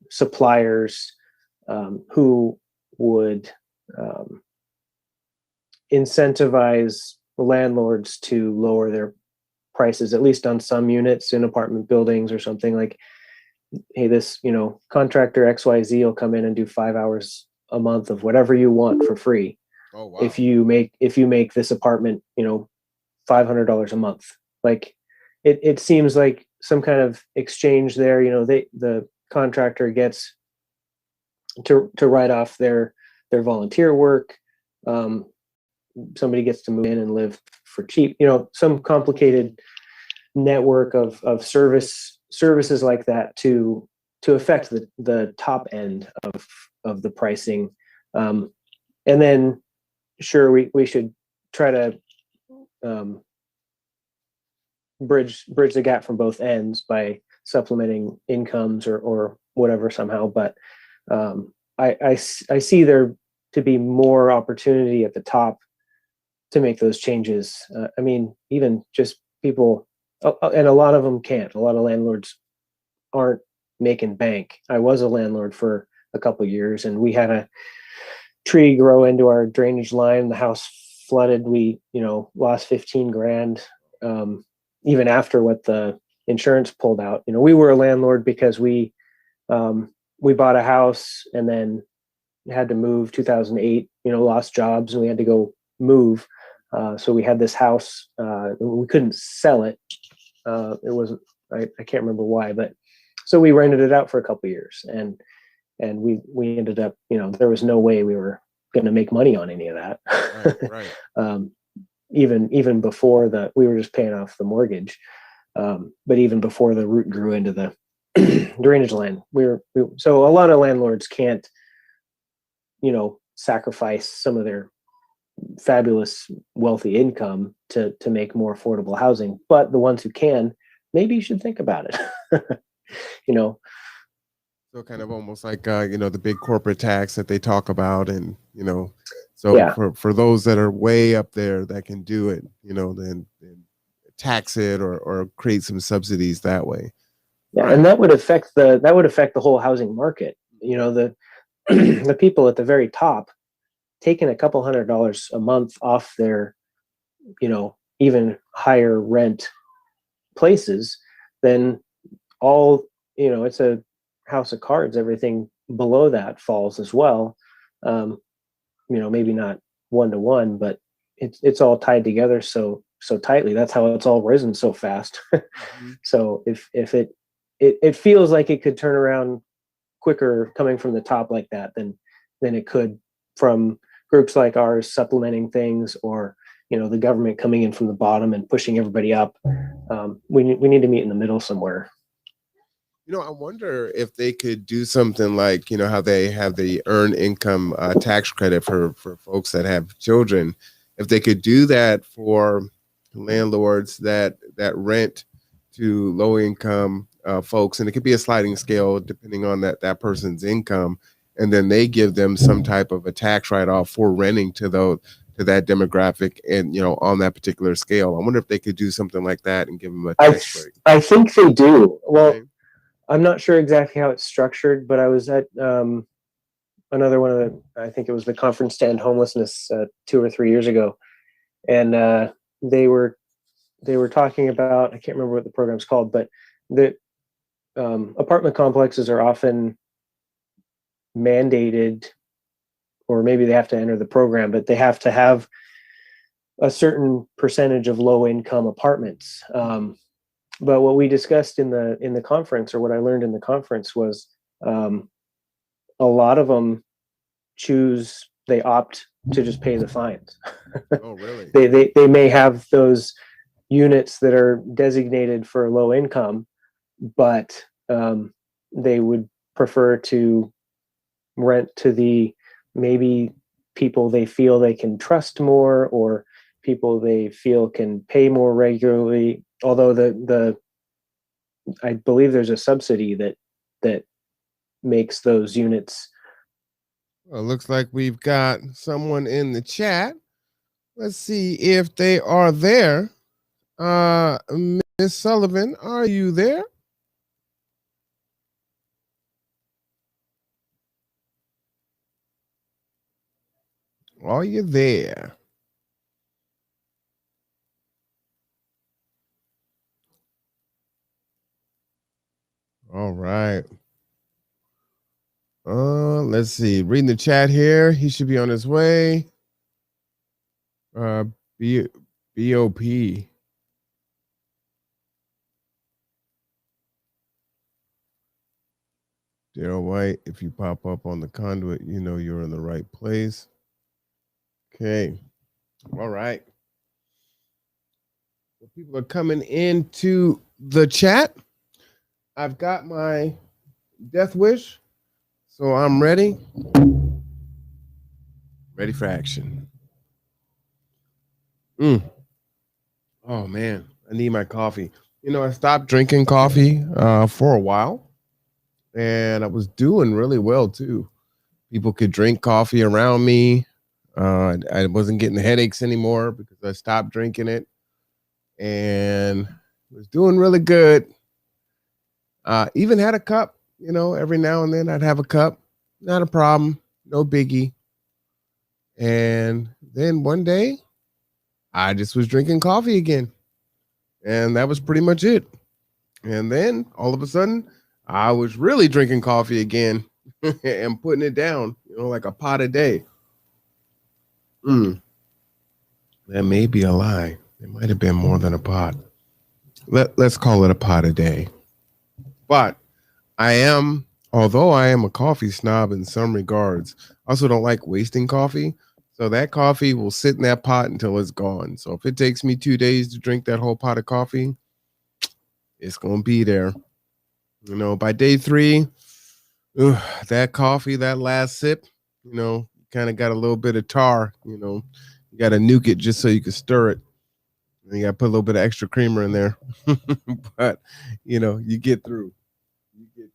suppliers who would incentivize landlords to lower their prices, at least on some units in apartment buildings or something. Like, hey, this, contractor XYZ will come in and do 5 hours a month of whatever you want for free.
Oh, wow.
If you make this apartment, $500 a month. Like, it seems like some kind of exchange there. The contractor gets to write off their volunteer work. Somebody gets to move in and live for cheap. Some complicated network of services like that to affect the top end of the pricing. And then sure, we should try to bridge the gap from both ends by supplementing incomes or whatever somehow. But I see there to be more opportunity at the top to make those changes. Even just people, and a lot of them can't. A lot of landlords aren't making bank. I was a landlord for a couple of years, and we had a tree grow into our drainage line. The house flooded. We, lost 15 grand, even after what the insurance pulled out. We were a landlord because we bought a house and then had to move 2008, lost jobs, and we had to go move. So we had this house, we couldn't sell it. It wasn't, I can't remember why, but so we rented it out for a couple of years, and we ended up, there was no way we were going to make money on any of that.
Right.
Even before we were just paying off the mortgage. But even before the root grew into the drainage line, so a lot of landlords can't, sacrifice some of their fabulous wealthy income to make more affordable housing. But the ones who can, maybe you should think about it.
So kind of almost like the big corporate tax that they talk about, and so yeah. for those that are way up there that can do it, then tax it or create some subsidies that way.
Yeah, right. And that would affect the whole housing market. The people at the very top taking a couple $100 a month off their, even higher rent places, then all, it's a house of cards. Everything below that falls as well. Maybe not 1-to-1, but it's all tied together so tightly. That's how it's all risen so fast. Mm-hmm. So if it feels like it could turn around quicker coming from the top like that than it could from groups like ours supplementing things, or the government coming in from the bottom and pushing everybody up. We need to meet in the middle somewhere.
I wonder if they could do something like, how they have the earned income tax credit for folks that have children. If they could do that for landlords that rent to low income folks, and it could be a sliding scale depending on that person's income, and then they give them some type of a tax write-off for renting to that demographic, and on that particular scale. I wonder if they could do something like that and give them a tax break.
I think they do. Well, okay. I'm not sure exactly how it's structured, but I was at another one of I think it was the conference to end homelessness 2 or 3 years ago, and they were talking about, I can't remember what the program's called, but the apartment complexes are often mandated, or maybe they have to enter the program, but they have to have a certain percentage of low income apartments. But what we discussed in the conference, or what I learned in the conference, was a lot of them they opt to just pay the fines.
Oh, really?
They may have those units that are designated for low income, but they would prefer to rent to the maybe people they feel they can trust more, or people they feel can pay more regularly. Although I believe there's a subsidy that makes those units.
Well, looks like we've got someone in the chat. Let's see if they are there. Miss Sullivan, are you there? Are you there? All right. Let's see. Reading the chat here. He should be on his way. B BOP. Daryl White, if you pop up on the conduit, you know you're in the right place. Okay. All right. So people are coming into the chat. I've got my death wish, so I'm ready. Ready for action. Oh man, I need my coffee. You know, I stopped drinking coffee for a while, and I was doing really well too. People could drink coffee around me. I wasn't getting headaches anymore because I stopped drinking it, and was doing really good. Even had a cup, you know, every now and then I'd have a cup. Not a problem, no biggie. And then one day, I just was drinking coffee again. And that was pretty much it. And then all of a sudden, I was really drinking coffee again and putting it down, you know, like a pot a day. That may be a lie. It might have been more than a pot. Let's call it a pot a day. But although I am a coffee snob in some regards, I also don't like wasting coffee. So that coffee will sit in that pot until it's gone. So if it takes me 2 days to drink that whole pot of coffee, it's going to be there. You know, by day 3, that coffee, that last sip, you know, kind of got a little bit of tar, you know, you got to nuke it just so you can stir it. And you got to put a little bit of extra creamer in there. But, you know, you get through. It.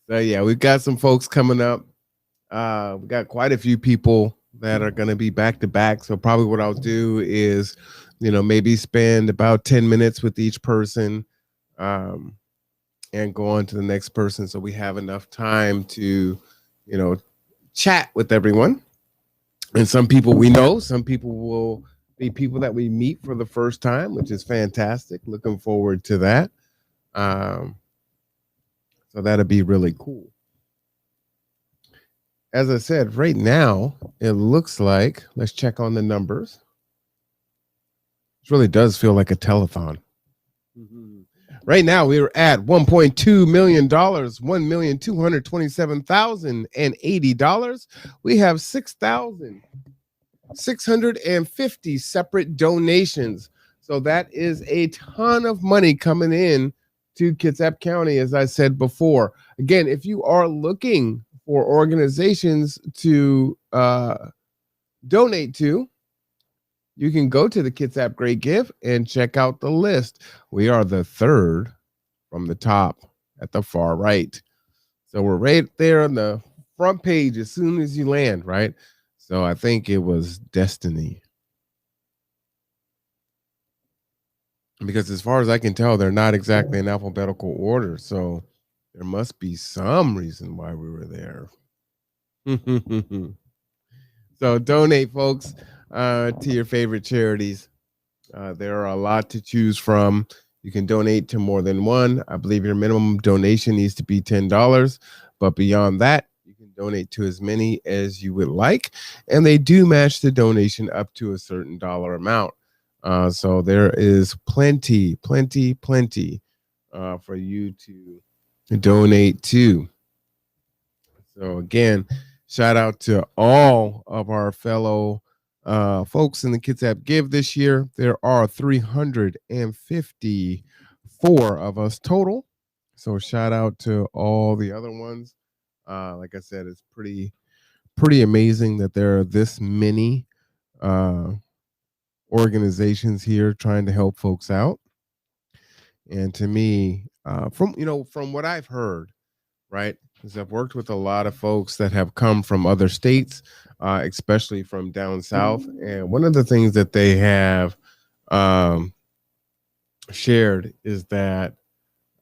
So, yeah, we've got some folks coming up. We got quite a few people that are going to be back to back. So probably what I'll do is, you know, maybe spend about 10 minutes with each person and go on to the next person. So we have enough time to, you know, chat with everyone. And some people we know, some people will be people that we meet for the first time, which is fantastic. Looking forward to that. So that'll be really cool. As I said, right now, it looks like, let's check on the numbers. This really does feel like a telethon. Right now, we are at $1.2 million, $1,227,080. We have 6,650 separate donations. So that is a ton of money coming in to Kitsap County, as I said before. Again, if you are looking for organizations to donate to, you can go to the Kitsap Great Gift and check out the list. We are the 3rd from the top at the far right. So we're right there on the front page as soon as you land, right? So I think it was destiny. Because as far as I can tell, they're not exactly in alphabetical order. So there must be some reason why we were there. So donate, folks, to your favorite charities. There are a lot to choose from. You can donate to more than one. I believe your minimum donation needs to be $10. But beyond that, you can donate to as many as you would like. And they do match the donation up to a certain dollar amount. So there is plenty for you to donate to. So again, shout out to all of our fellow folks in the Kitsap Give this year. There are 354 of us total. So shout out to all the other ones. Like I said, it's pretty amazing that there are this many organizations here trying to help folks out. And to me, from what I've heard, right, is I've worked with a lot of folks that have come from other states, especially from down south. And one of the things that they have um, shared is that,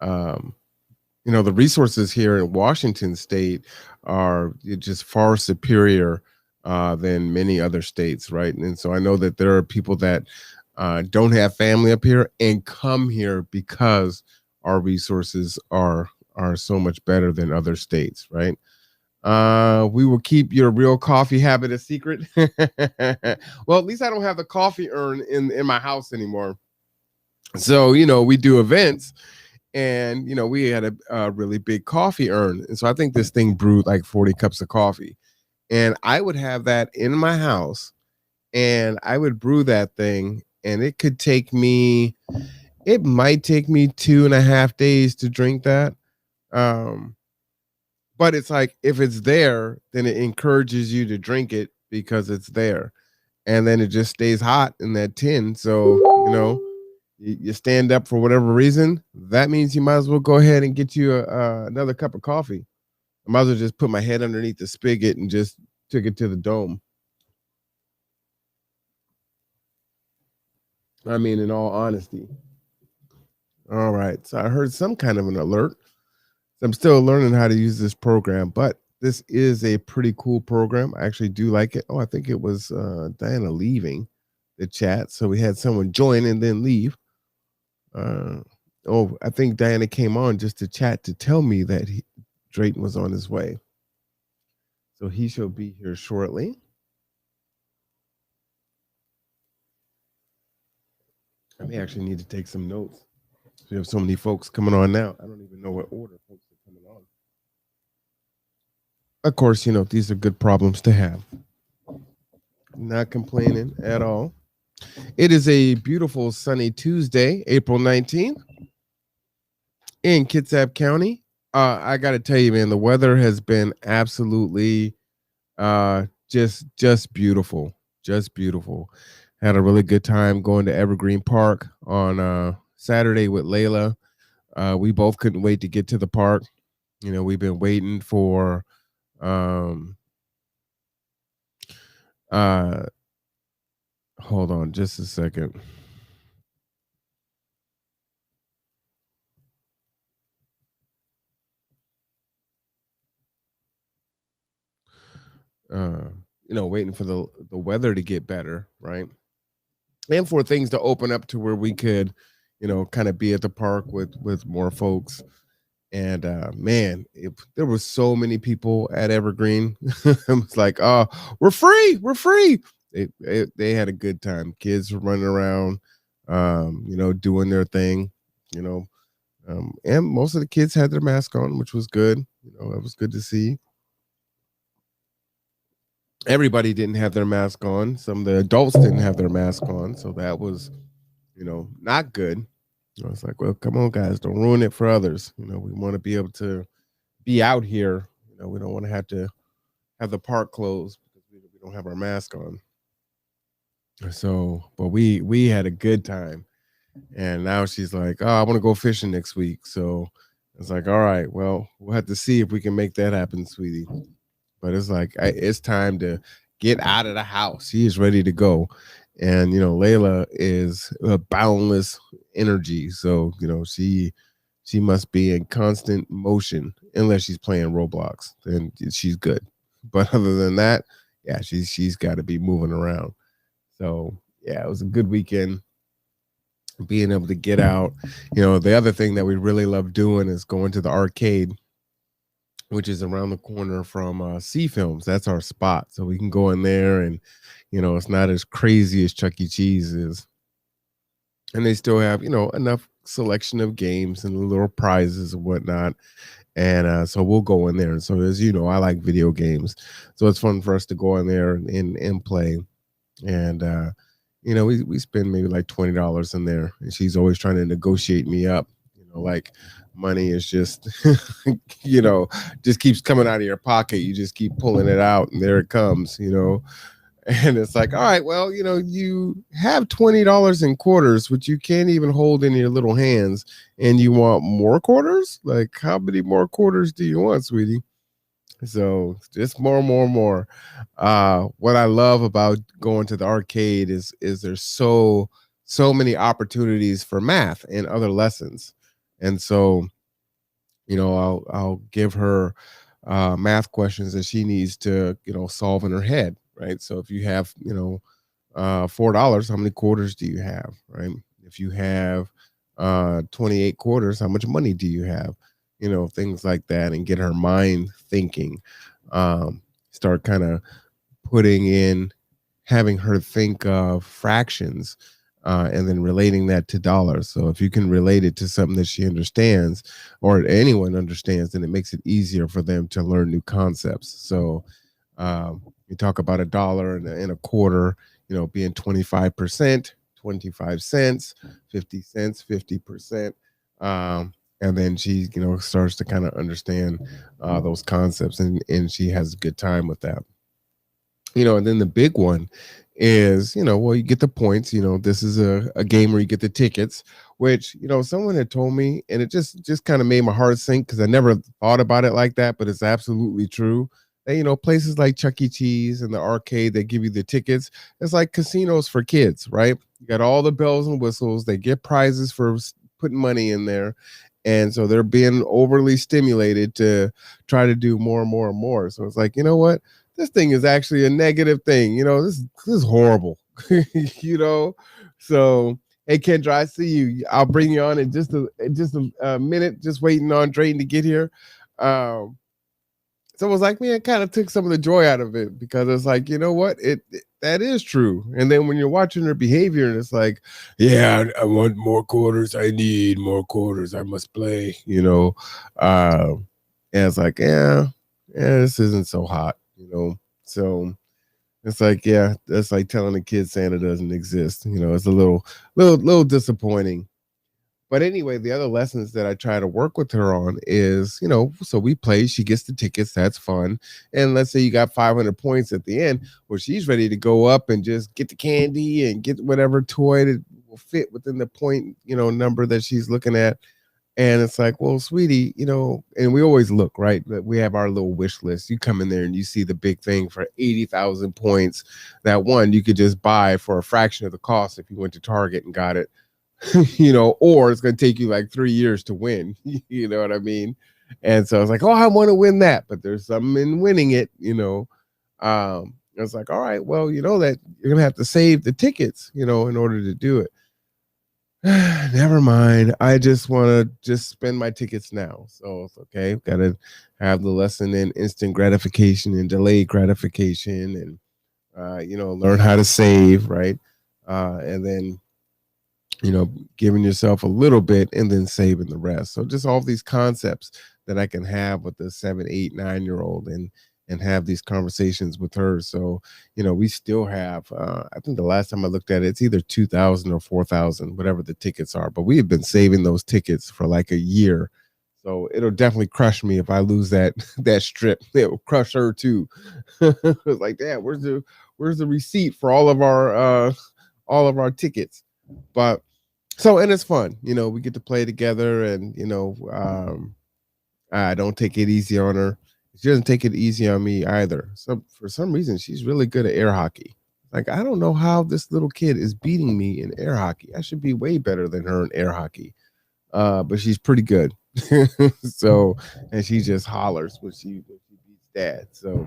um, the resources here in Washington state are just far superior than many other states, right? And so I know that there are people that don't have family up here and come here because our resources are so much better than other states, right? We will keep your real coffee habit a secret. Well, at least I don't have the coffee urn in my house anymore. So, we do events, and we had a really big coffee urn, and so I think this thing brewed like 40 cups of coffee, and I would have that in my house, and I would brew that thing, and it might take me 2.5 days to drink that. But it's like, if it's there, then it encourages you to drink it because it's there, and then it just stays hot in that tin. So you stand up for whatever reason, that means you might as well go ahead and get you another cup of coffee. I might as well just put my head underneath the spigot and just took it to the dome. I mean, in all honesty. All right. So I heard some kind of an alert. I'm still learning how to use this program, but this is a pretty cool program. I actually do like it. Oh, I think it was Diana leaving the chat. So we had someone join and then leave. I think Diana came on just to chat to tell me that Drayton was on his way. So he shall be here shortly. I may actually need to take some notes. We have so many folks coming on now. I don't even know what order folks are coming on. Of course, these are good problems to have. Not complaining at all. It is a beautiful sunny Tuesday, April 19th in Kitsap County. I got to tell you, man, the weather has been absolutely just beautiful. Just beautiful. Had a really good time going to Evergreen Park on Saturday with Layla. We both couldn't wait to get to the park. We've been waiting for hold on just a second. Waiting for the weather to get better, right? And for things to open up to where we could, kind of be at the park with more folks. And man, there were so many people at Evergreen. It was like, oh, we're free. They had a good time. Kids were running around, doing their thing, and most of the kids had their mask on, which was good. It was good to see. Everybody didn't have their mask on. Some of the adults didn't have their mask on, so that was, not good. I was like, well, come on, guys, don't ruin it for others. We want to be able to be out here. We don't want to have the park closed because we don't have our mask on. So, but we had a good time. And now she's like, oh, I want to go fishing next week. So it's like, all right, well, we'll have to see if we can make that happen, sweetie. But it's like, it's time to get out of the house. She is ready to go. And, Layla is a boundless energy. So, she must be in constant motion unless she's playing Roblox. Then she's good. But other than that, yeah, she's got to be moving around. So, yeah, it was a good weekend. Being able to get out. The other thing that we really love doing is going to the arcade, which is around the corner from C Films. That's our spot. So we can go in there and, it's not as crazy as Chuck E. Cheese is. And they still have, enough selection of games and little prizes and whatnot. And so we'll go in there. And so as you know, I like video games. So it's fun for us to go in there and play. And, we spend maybe like $20 in there. And she's always trying to negotiate me up. Like money is just, just keeps coming out of your pocket. You just keep pulling it out and there it comes, and it's like, all right, well, you have $20 in quarters, which you can't even hold in your little hands, and you want more quarters? Like, how many more quarters do you want, sweetie? So just more. What I love about going to the arcade is there's so many opportunities for math and other lessons. And so, I'll give her math questions that she needs to, solve in her head, right? So if you have, $4, how many quarters do you have, right? If you have 28 quarters, how much money do you have? Things like that, and get her mind thinking. Start kind of putting in, having her think of fractions, and then relating that to dollars. So if you can relate it to something that she understands or anyone understands, then it makes it easier for them to learn new concepts. So we talk about $1 and a quarter, being 25%, 25 cents, 50 cents, 50%. And then she, starts to kind of understand those concepts, and she has a good time with that. And then the big one is, well, you get the points. This is a game where you get the tickets, which, someone had told me, and it just kind of made my heart sink because I never thought about it like that, but it's absolutely true. That, places like Chuck E. Cheese and the arcade that give you the tickets, it's like casinos for kids, right? You got all the bells and whistles. They get prizes for putting money in there. And so they're being overly stimulated to try to do more and more and more. So it's like, you know what? This thing is actually a negative thing. This is horrible. So hey, Kendra, I see you. I'll bring you on in just a minute. Just waiting on Drayton to get here. So it was like, man, it kind of took some of the joy out of it, because it's like, you know what, that is true. And then when you're watching her behavior, and it's like, yeah, I want more quarters. I need more quarters. I must play. And it's like, yeah, this isn't so hot. So it's like, yeah, that's like telling a kid Santa doesn't exist. It's a little disappointing. But anyway, the other lessons that I try to work with her on is, so we play, she gets the tickets, that's fun. And let's say you got 500 points at the end, well, she's ready to go up and just get the candy and get whatever toy that will fit within the point, number that she's looking at. And it's like, well, sweetie, and we always look, right? We have our little wish list. You come in there and you see the big thing for 80,000 points. That one you could just buy for a fraction of the cost if you went to Target and got it, or it's going to take you like 3 years to win. You know what I mean? And so I was like, oh, I want to win that, but there's something in winning it, I was like, all right, well, that you're going to have to save the tickets, in order to do it. Never mind. I just want to just spend my tickets now. So it's okay. Got to have the lesson in instant gratification and delayed gratification, and, learn how to save, right? And then, giving yourself a little bit and then saving the rest. So just all these concepts that I can have with the 7, 8, 9-year-old and have these conversations with her. So, we still have, I think the last time I looked at it, it's either 2,000 or 4,000, whatever the tickets are, but we have been saving those tickets for like a year. So it'll definitely crush me if I lose that strip. It will crush her too. It's like, Dad, where's the receipt for all of our tickets? But so, and it's fun, we get to play together, and, I don't take it easy on her. She doesn't take it easy on me either. So for some reason, she's really good at air hockey. Like, I don't know how this little kid is beating me in air hockey. I should be way better than her in air hockey. But she's pretty good. So, and she just hollers when she beats Dad. So,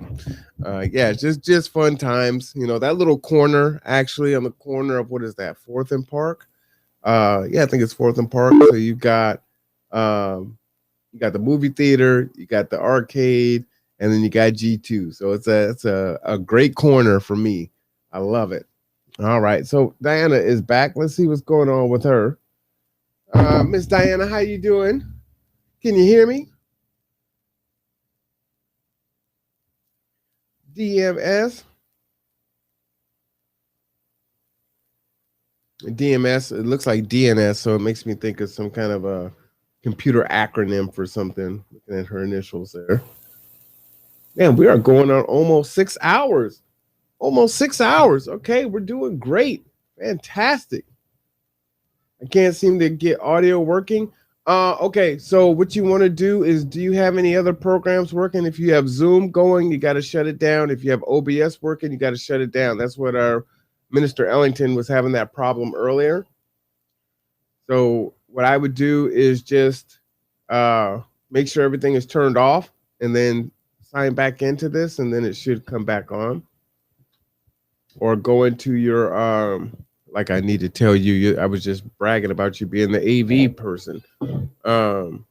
yeah, just fun times. That little corner, actually, on the corner of, what is that, 4th and Park? Yeah, I think it's 4th and Park. So you got the movie theater, you got the arcade, and then you got G2. So it's a great corner for me. I love it. All right. So Diana is back. Let's see what's going on with her. Miss Diana, how you doing? Can you hear me? DMS. DMS, it looks like DNS, so it makes me think of some kind of a computer acronym for something. Looking at her initials there. Man, we are going on almost 6 hours. Almost 6 hours. Okay, we're doing great. Fantastic. I can't seem to get audio working. Okay, so what you want to do is, do you have any other programs working? If you have Zoom going, you got to shut it down. If you have OBS working, you got to shut it down. That's what our Minister Ellington was having that problem earlier. So what I would do is just make sure everything is turned off and then sign back into this, and then it should come back on. Or go into your like I need to tell you, I was just bragging about you being the AV person. Go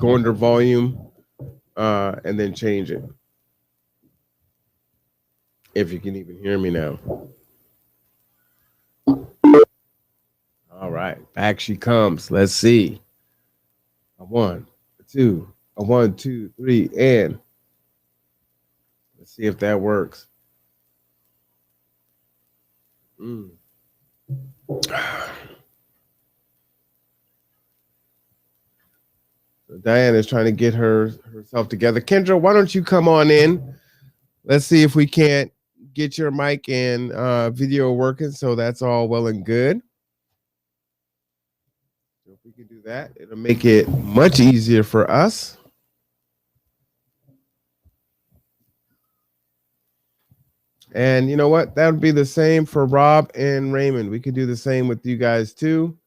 under volume and then change it. If you can even hear me now. All right, back she comes. Let's see. A 1, a 2, a 1, 2, 3, and let's see if that works. So Diane is trying to get herself together. Kendra, why don't you come on in? Let's see if we can't get your mic and video working. So that's all well and good. So if we can do that, it'll make it much easier for us. And you know what? That would be the same for Rob and Raymond. We could do the same with you guys too.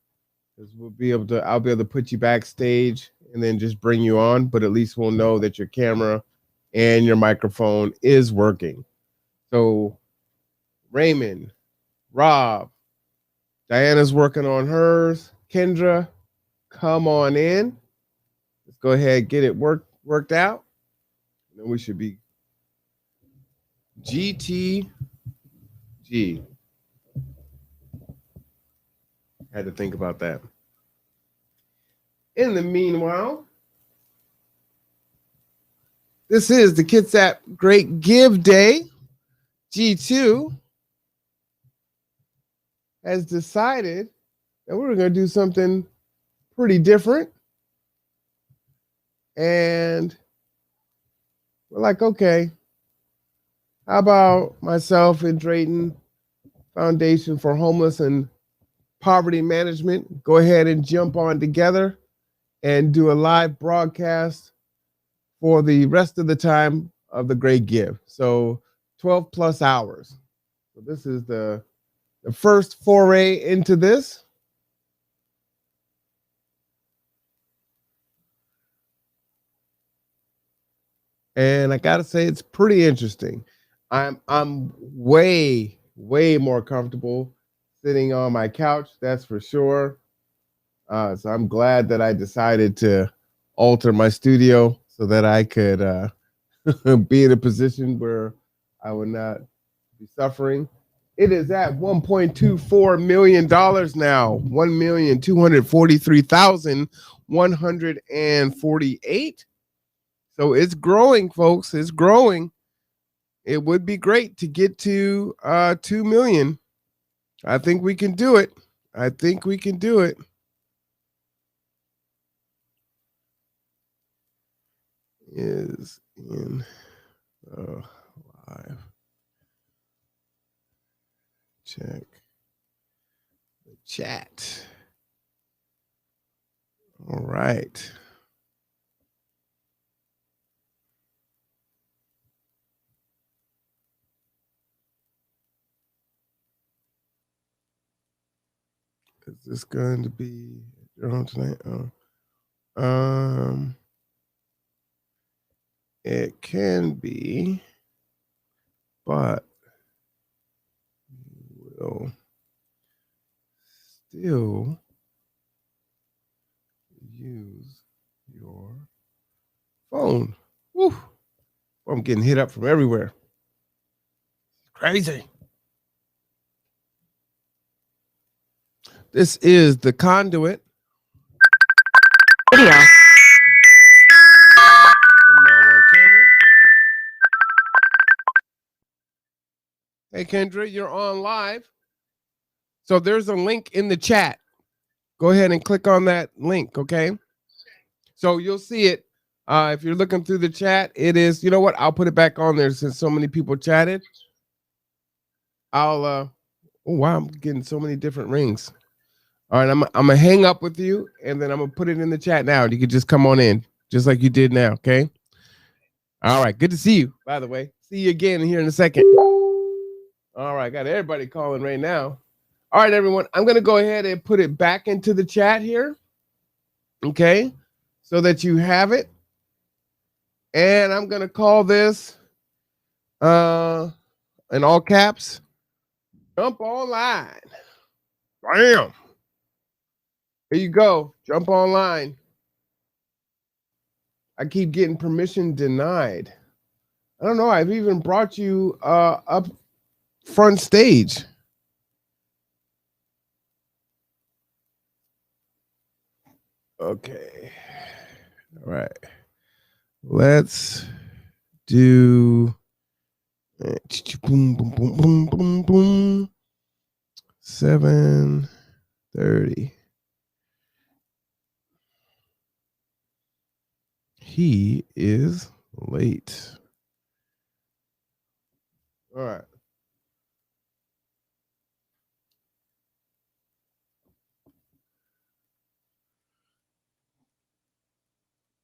Because I'll be able to put you backstage and then just bring you on, but at least we'll know that your camera and your microphone is working. So Raymond, Rob, Diana's working on hers. Kendra, come on in. Let's go ahead and get it worked out. And then we should be GTG. Had to think about that. In the meanwhile, this is the Kitsap Great Give Day. G2 has decided that we're going to do something pretty different. And we're like, okay, how about myself and Drayton Foundation for Homeless and Poverty Management go ahead and jump on together and do a live broadcast for the rest of the time of the Great Give. So 12 plus hours. So this is the first foray into this. And I gotta say, it's pretty interesting. I'm way more comfortable sitting on my couch, that's for sure. So I'm glad that I decided to alter my studio so that I could be in a position where I would not be suffering. It is at $1.24 million now, 1,243,148. So it's growing, folks. It's growing. It would be great to get to 2 million. I think we can do it. I think we can do it. Is in live. Check the chat. All right. Is this going to be on tonight? It can be, but you will still use your phone. Woo. I'm getting hit up from everywhere. Crazy. This is the Conduit.
Video.
Hey, Kendra, you're on live. So there's a link in the chat. Go ahead and click on that link, okay? So you'll see it. If you're looking through the chat, it is, you know what? I'll put it back on there since so many people chatted. Oh, wow, I'm getting so many different rings. All right, I'm gonna hang up with you, and then I'm gonna put it in the chat now. You can just come on in, just like you did now. Okay. All right. Good to see you. By the way, see you again here in a second. All right, got everybody calling right now. All right, everyone. I'm gonna go ahead and put it back into the chat here. Okay, so that you have it, and I'm gonna call this in all caps. Jump online. Bam. Here you go. Jump online. I keep getting permission denied. I don't know. I've even brought you up front stage. Okay. All right. Let's do boom, boom, boom, boom, boom, boom. 7:30. He is late. All right.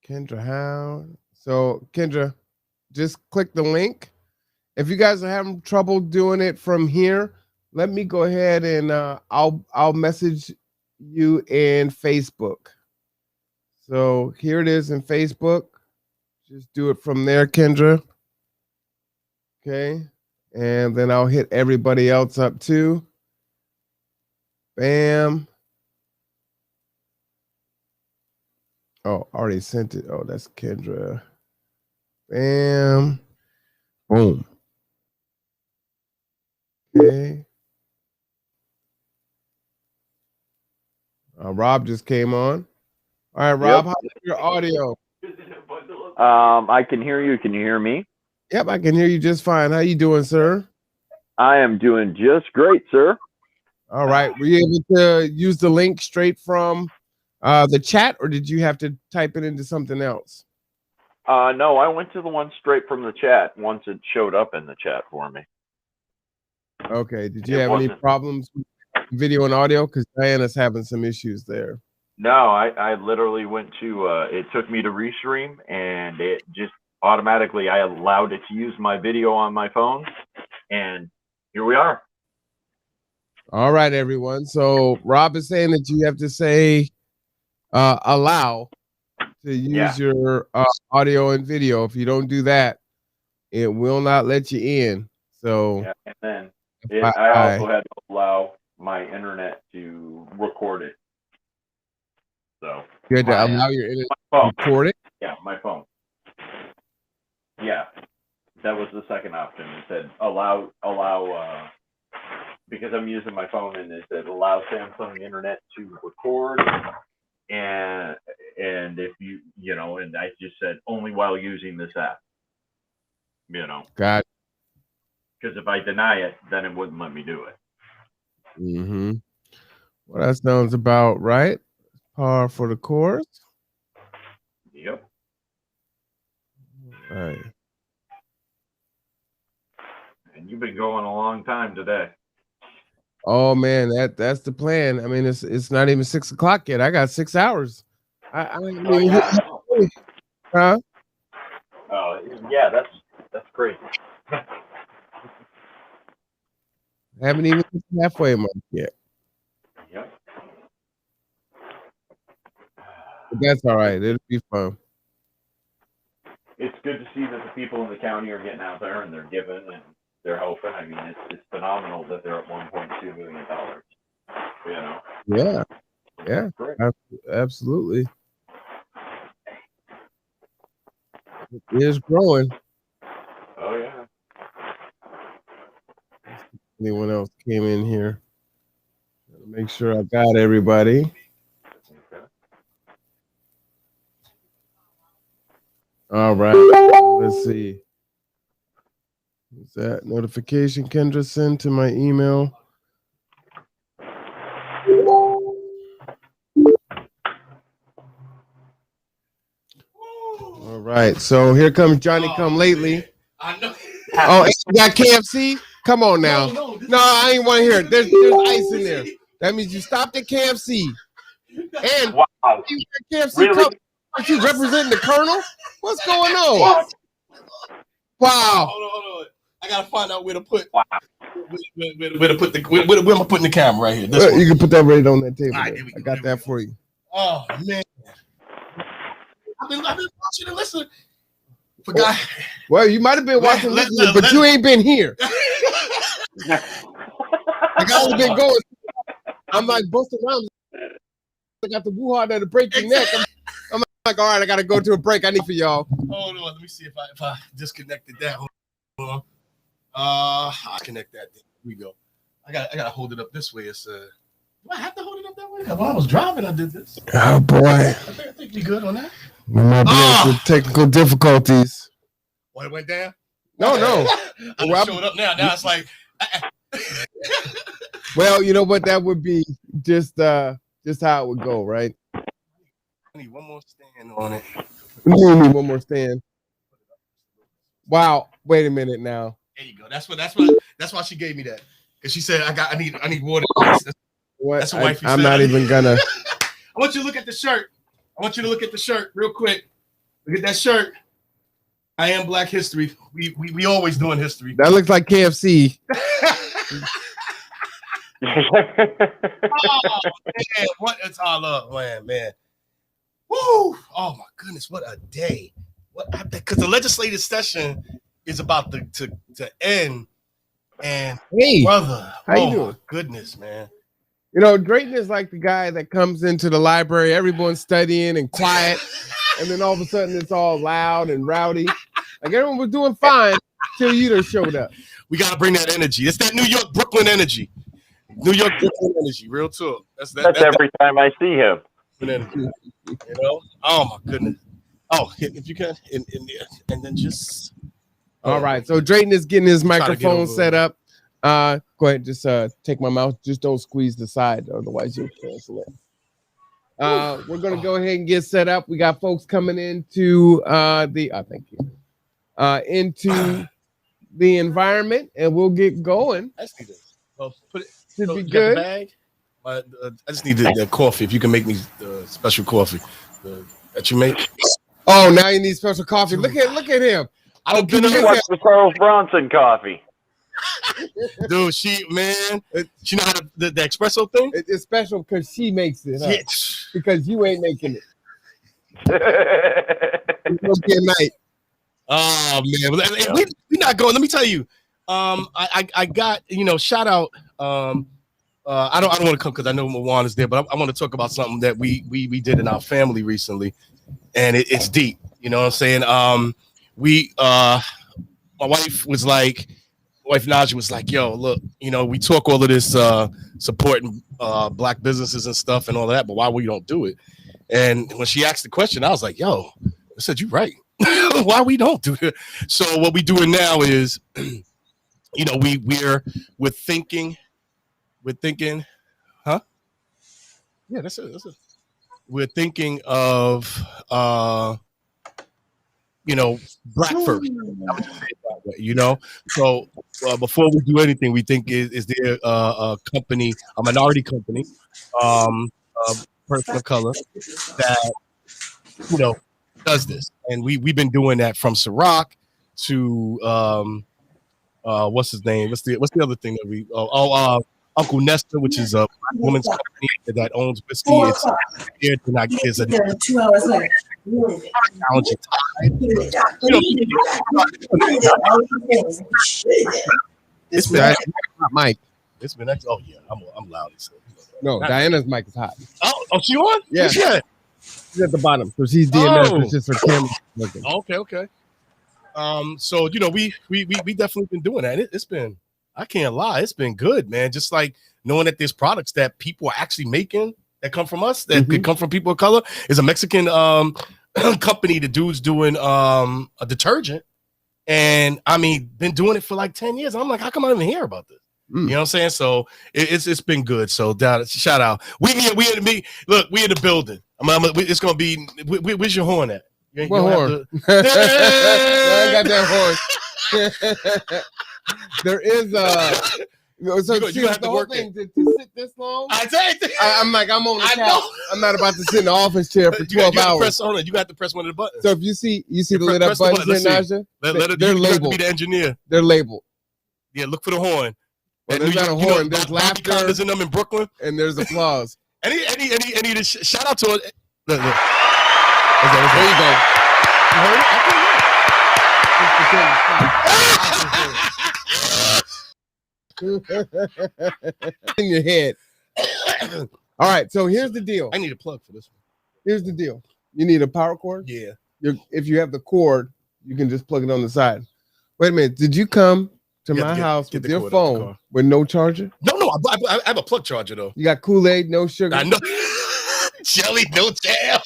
Kendra, how? So, Kendra, just click the link. If you guys are having trouble doing it from here, let me go ahead and I'll message you in Facebook. So here it is in Facebook. Just do it from there, Kendra. Okay. And then I'll hit everybody else up too. Bam. Oh, already sent it. Oh, that's Kendra. Bam. Boom. Okay. Rob just came on. All right, Rob, how's your audio?
I can hear you. Can you hear me?
Yep, I can hear you just fine. How you doing, sir?
I am doing just great, sir.
All right. Were you able to use the link straight from the chat, or did you have to type it into something else?
No, I went to the one straight from the chat once it showed up in the chat for me.
Okay. Did you have any problems with video and audio? Because Diana's having some issues there.
No, I literally went to, it took me to Restream, and it just automatically, I allowed it to use my video on my phone, and here we are.
All right, everyone. So Rob is saying that you have to say allow to use your audio and video. If you don't do that, it will not let you in. So
and then I also had to allow my internet to record it. So
you had to allow your internet to record it?
Yeah, my phone. Yeah, that was the second option. It said allow because I'm using my phone, and it said allow Samsung internet to record, and if you know, and I just said only while using this app. You know.
Got it.
Because if I deny it, then it wouldn't let me do it.
Mm-hmm. Well, that sounds about right. Par for the course.
Yep.
All right.
And you've been going a long time today.
Oh man, that's the plan. I mean, it's not even 6 o'clock yet. I got 6 hours. I mean, huh?
Oh yeah, that's great.
I haven't even hit the halfway mark yet.
Yep.
But that's all right. It'll be fun.
It's good to see that the people in the county are getting out there and they're giving and they're helping. I mean, it's phenomenal that they're at $1.2 million. You know.
Yeah. Yeah. Absolutely. It is growing.
Oh yeah.
Anyone else came in here? Make sure I got everybody.
Okay.
All right. Let's see. Is that notification Kendra sent to my email? All right. So here comes Johnny Come Lately.
I know.
Oh, you got KFC? Come on now. No, I ain't want to hear it. There's ice in there. That means you stopped at KFC. And
Wow.
KFC
Really?
Are you representing the Colonel? What's going on?
What?
Wow.
Hold on. I gotta find out where to put.
Wow.
Where to put the where am I putting the camera right here? This one.
You can put that right on that table.
All right,
there.
there we go,
I got that for you.
Oh man, I've been watching and listening. Forgot.
Well, you might have been watching, but you ain't been here. I got been going. I'm like busting around. I got the woo-ha to break your neck. I'm like, all right, I gotta go to a break. I need for y'all.
Hold on, let me see if I disconnected that. Hold on. I connect that. Here we go. I gotta hold it up this way. It's do I have to hold it up that way? While I was driving, I did this.
Oh boy,
I think we good on that.
We might be with technical difficulties.
What, it went down?
No.
I'm showing up now. Now it's like.
Well, you know what? That would be just how it would go, right?
I need one more stand on it.
You need one more stand. Wow. Wait a minute now.
There you go. That's why she gave me that. Because she said I need water. That's a wifey
I'm
said.
not even gonna.
I want you to look at the shirt. I want you to look at the shirt real quick. Look at that shirt. I am Black History. We always doing history.
That looks like KFC.
Oh man, what it's all up, man. Woo! Oh my goodness, what a day! Because the legislative session is about to end, and
Hey,
brother,
how you
my
doing?
goodness, man.
You know, Drayton is like the guy that comes into the library, everyone's studying and quiet, and then all of a sudden it's all loud and rowdy. Like everyone was doing fine till you done showed up.
We gotta bring that energy. It's that New York, Brooklyn energy. New York, Brooklyn energy. Real talk. That's
every time I see him.
Energy. You know? Oh my goodness. Oh, if you can, and then just.
All right. So Drayton is getting his
Try to get
microphone
over
set up. Go ahead, just take my mouth. Just don't squeeze the side, otherwise you'll cancel it. We're gonna go ahead and get set up. We got folks coming into thank you. Into the environment, and we'll get going.
I just need to put it.
Should
So
be
you got the
good.
bag? I just need the coffee. If you can make me the special coffee that you make.
Oh, now you need special coffee. Look at him.
I don't
can you
know.
What's the Charles Bronson coffee?
Dude, she know how to, the espresso thing?
It's special because she makes it, huh?
Yeah.
Because you ain't making it. Okay, night.
Oh man, we're not going. Let me tell you. I got, shout out. I don't want to come because I know Mawan is there, but I want to talk about something that we did in our family recently, and it's deep. You know what I'm saying? My wife was like, Naja was like, yo, look, we talk all of this supporting Black businesses and stuff and all that, but why we don't do it? And when she asked the question, I was like, yo, I said, you're right. Why we don't do it? So what we doing now is, we're thinking, huh? Yeah, that's it. We're thinking of, Black first. I would just say it that way, So before we do anything, we think is there a company, a minority company, a person of color that does this, and we've been doing that from Ciroc to what's his name? What's the other thing that we Uncle Nestor, which is a Black woman's company that owns whiskey. It's here tonight. There's a 2 hours later. It's been
Mike.
It's been oh yeah, I'm loud. So,
no, Diana's mic is hot.
Oh, she on?
Yeah. She's at the bottom, so she's DNF. It's just her camera looking.
Okay. So we definitely been doing that. It's been, I can't lie, it's been good, man. Just like knowing that there's products that people are actually making that come from us, that could come from people of color. Is a Mexican company. The dude's doing a detergent, and been doing it for like 10 years. I'm like, how come I didn't hear about this? You know what I'm saying? So it's been good. So shout out. We in the building. It's gonna be. Where's your horn at?
What horn? I got that horn. So
you
see,
have
the
to
whole
work
thing
it.
to sit this long. I'm like, I'm on the
I
couch.
know.
I'm not about to sit in the office chair for
You got
12 hours.
press on it. You got to press one of the buttons.
So if you see the lit up
press the
buttons
button.
here,
Let's see.
Naja,
They're
they're
labeled.
labeled.
Be the engineer.
They're labeled.
Yeah, look for the horn.
Well, there's not a horn. There's
Bobby
laughter.
Conduit in them in Brooklyn.
And there's applause.
Any of the shout out to it. Look.
There you go. You heard it? In your head. All right, so here's the deal.
I need a plug for this one.
Here's the deal. You need a power cord?
Yeah.
If you have the cord, you can just plug it on the side. Wait a minute. Did you come to my house with your phone with no charger?
No. I have a plug charger though.
You got Kool-Aid, no sugar.
I know. Jelly, no jam.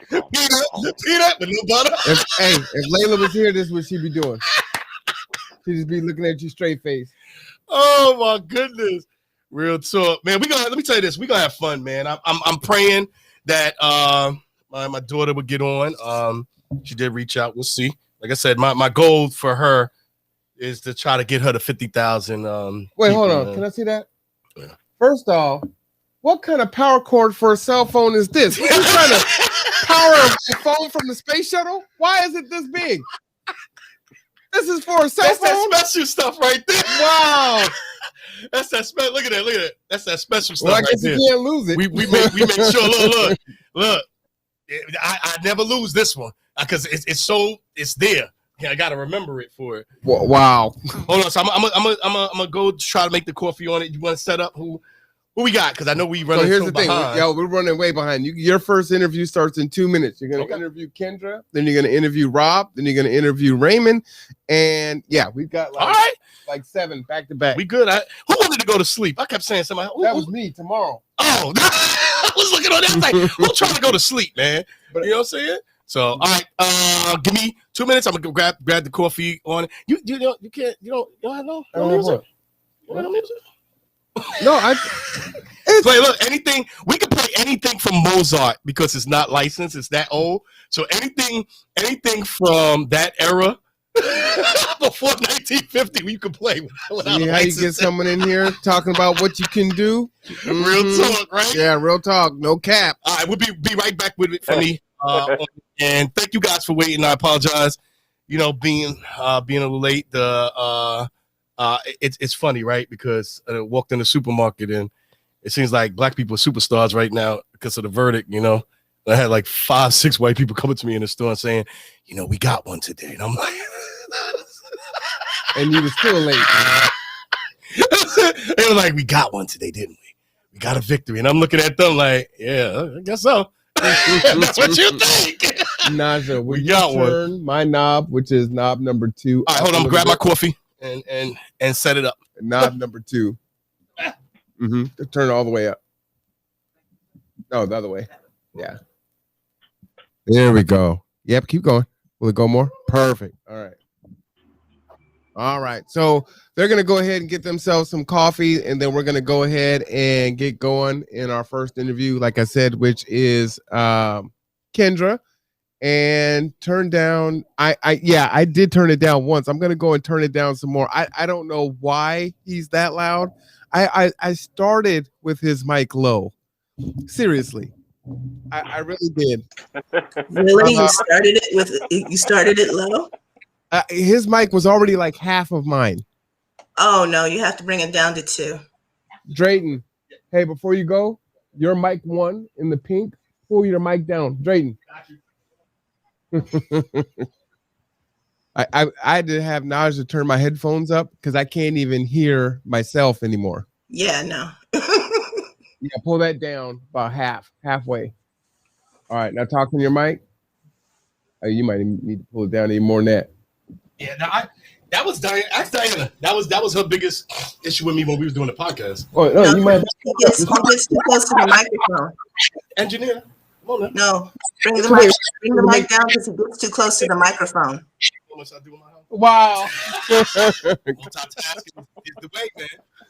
Peanut with no butter.
If Layla was here, this is what she'd be doing. She'd just be looking at you straight face.
Oh my goodness. Real talk, man. Let me tell you this. We're gonna have fun, man. I'm praying that my daughter would get on. She did reach out. We'll see. Like I said, my goal for her is to try to get her to 50,000.
Wait, hold on. Can I see that? Yeah. First off, what kind of power cord for a cell phone is this? What, you trying to power a phone from the space shuttle? Why is it this big? This is for a cell phone?
That special stuff right there.
Wow.
That's that special. Look at that. That's that special stuff.
Well, I guess you can't lose it.
We make sure. Look. I never lose this one because it's there. Yeah, I gotta remember it for it.
Wow.
Hold on. So I'm gonna go try to make the coffee on it. You want to set up who we got? Because I know we running.
So here's the thing,
behind.
we're running way behind. Your first interview starts in 2 minutes. You're gonna interview Kendra, then you're gonna interview Rob, then you're gonna interview Raymond, and we've got like 7 back to back.
We good. Who wanted to go to sleep? I kept saying somebody.
That was me tomorrow.
Oh, I was looking on that. I was like, who's trying to go to sleep, man? You know what I'm saying? So, all right, give me 2 minutes. I'm gonna go grab the coffee on it. You can't. You don't have no music. You don't have music.
No,
play. Look, anything we can play anything from Mozart because it's not licensed. It's that old. So anything from that era before 1950, we could play.
See how you get someone in here talking about what you can do.
Real talk, right?
Yeah, real talk. No cap.
All right, we'll be right back with it for me. And thank you guys for waiting. I apologize. Being a little late. It's funny, right? Because I walked in the supermarket and it seems like black people are superstars right now because of the verdict. I had like 5-6 white people coming to me in the store and saying, we got one today, and I'm like,
and you were still late.
They were like, we got one today, didn't we? We got a victory, and I'm looking at them like, yeah, I guess so. That's what you think.
Naja, will you turn my knob, which is knob number 2.
All right, hold on. Grab my coffee and set it up.
Knob number 2. Turn it all the way up. Oh, the other way. Yeah. There we go. Yep, keep going. Will it go more? Perfect. All right. So they're going to go ahead and get themselves some coffee, and then we're going to go ahead and get going in our first interview, like I said, which is Kendra. And turn down. I did turn it down once. I'm going to go and turn it down some more. I don't know why he's that loud. I started with his mic low. Seriously. I really did.
Really? You started it low?
His mic was already like half of mine.
Oh no, you have to bring it down to 2.
Drayton, hey, before you go, your mic 1 in the pink, pull your mic down. Drayton. I had to have Naja turn my headphones up because I can't even hear myself anymore.
Yeah, no.
Yeah, pull that down about halfway. All right, now talk in your mic. Oh, you might need to pull it down even more than that.
Yeah, that was Diana. Ask Diana. That was her biggest issue with me when we was doing the podcast.
Oh no, you might.
He gets too close to the microphone.
Engineer, come on now.
No, bring the mic down because he gets too close to the microphone.
Wow.
Multitasking is the way, man.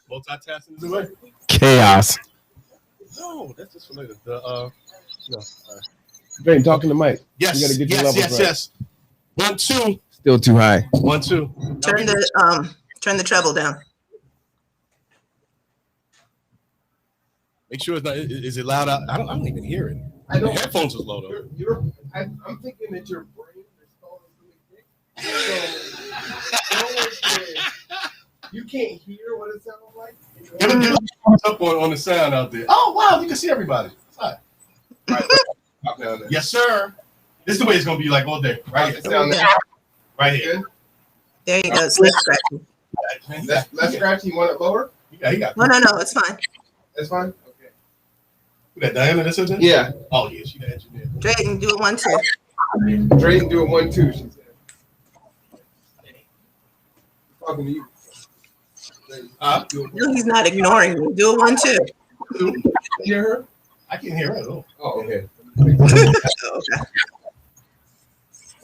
Multitasking is the way.
Chaos.
No, that's just related.
Drayton, talking to Mike.
Yes.
You gotta get your levels right.
Yes. 1, 2.
Still too high.
1, 2.
Turn the treble down.
Make sure it's not. Is it loud out? I don't even hear it.
I
The
don't.
headphones was low though.
I'm thinking that your brain is going really big. So you can't hear what it sounds like.
Give us up on the sound out there. Oh wow, you can see everybody. Hi. Right. Yes, sir. This is the way it's gonna be like all day. Right here. Right here.
There you go. It's less scratchy.
Less scratchy. You want it lower?
Yeah, he got.
No, it's fine.
It's fine. Okay.
Who that Diana? This is it?
Yeah.
Oh yeah, she the engineer.
Drayton, do it 1, 2.
Drayton, do it 1, 2. She said. Talking to you.
No, he's not ignoring me. Do it 1, 2.
Can you hear her?
I can hear her.
Oh, okay.
Okay.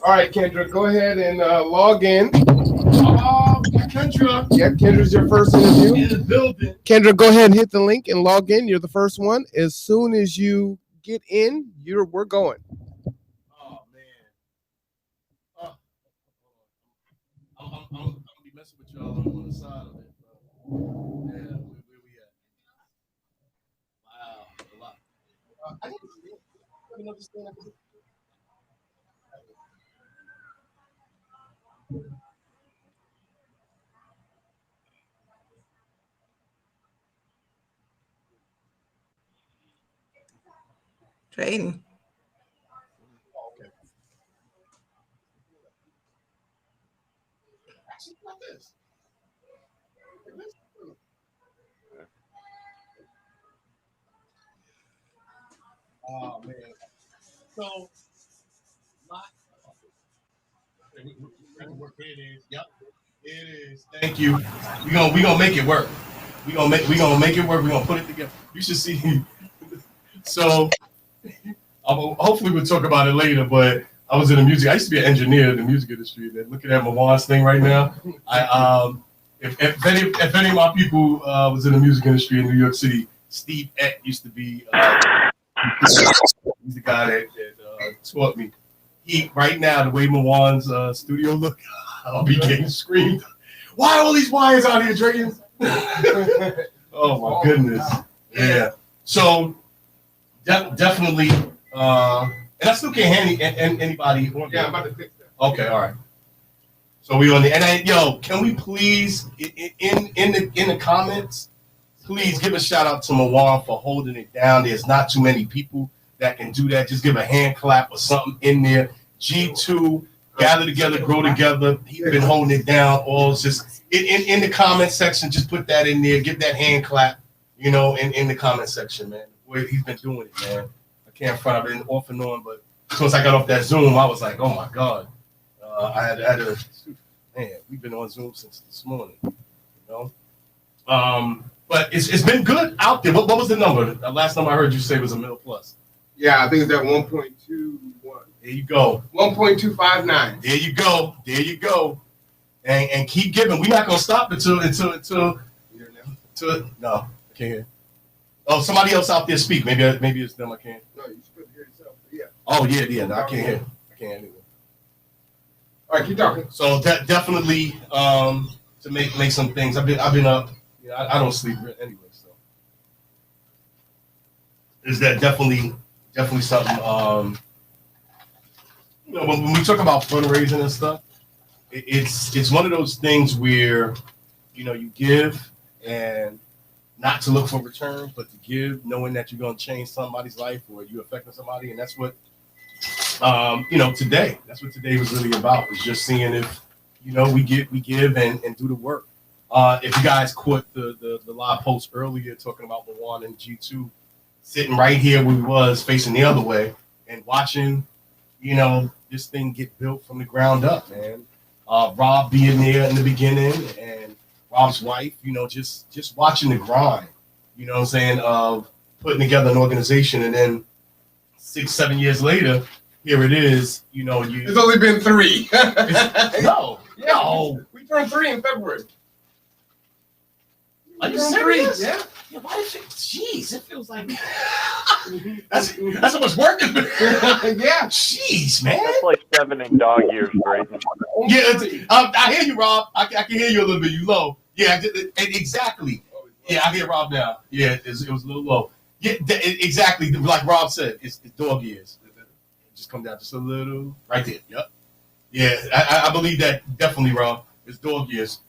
All right, Kendra, go ahead and log in. Oh, Kendra. Yeah, Kendra's your first interview.
In the building.
Kendra, go ahead and hit the link and log in. You're the first one. As soon as you get in, we're going.
Oh man. I'm gonna be messing with y'all on the side of it. Yeah, where we at? Wow, a lot. I didn't understand that.
Drayton.
Oh, okay. Actually, not this. Oh man. So, it is. Yep. It is. Thank you. We gonna make it work. We gonna make it work. We gonna put it together. You should see. So, hopefully we'll talk about it later. But I was in the music. I used to be an engineer in the music industry. And looking at Mawan's thing right now, if any of my people was in the music industry in New York City, Steve Eck used to be. He's the guy that taught me. Right now, the way Mawan's studio look, I'll be getting screamed. Why are all these wires out here, Drayton? Oh my goodness. Yeah. So definitely, and I still can't hear anybody.
Yeah, I'm about to fix that.
Okay, all right. So we on the can we please in the comments, please give a shout out to Mawan for holding it down. There's not too many people that can do that. Just give a hand clap or something in there. G2, gather together, grow together. He's been holding it down. All just in the comment section, just put that in there. Give that hand clap, in the comment section, man. He's been doing it, man. I can't front. I've been off and on, but as soon as I got off that Zoom, I was like, oh my God. I had to, man, we've been on Zoom since this morning, But it's been good out there. What was the number? The last number I heard you say was a middle plus.
Yeah, I think it's at 1.21.
There you go.
1.259.
There you go. And keep giving. We're not gonna stop until no, I can't hear. Oh, somebody else out there speak. Maybe it's them. I can't.
No, you should hear yourself. Yeah.
Oh yeah. No, I can't hear. Anyway.
All right, keep talking.
So definitely to make some things. I've been up. I don't sleep anyway. So is that definitely something? When we talk about fundraising and stuff, it's one of those things where you give and not to look for return, but to give, knowing that you're going to change somebody's life or you're affecting somebody, and that's what today. That's what today was really about. Is just seeing if we give and do the work. If you guys caught the live post earlier talking about Mawan and G2 sitting right here where we was facing the other way and watching, this thing get built from the ground up, man. Rob being there in the beginning and Rob's wife, just watching the grind, what I'm saying, of putting together an organization, and then 6-7 years later, here it is,
It's only been 3.
No.
We turned 3 in February.
Are you serious?
Yeah.
Yeah, why is it? Jeez, it feels like that's how much work it's been.
Yeah.
Jeez, man.
That's like 7 in dog years, Drayton.
Yeah, I hear you, Rob. I can hear you a little bit. You low. Yeah, exactly. Yeah, I hear Rob now. Yeah, it was a little low. Yeah, exactly. Like Rob said, it's dog ears. Just come down just a little, right there. Yep. Yeah, I believe that definitely, Rob. It's dog ears.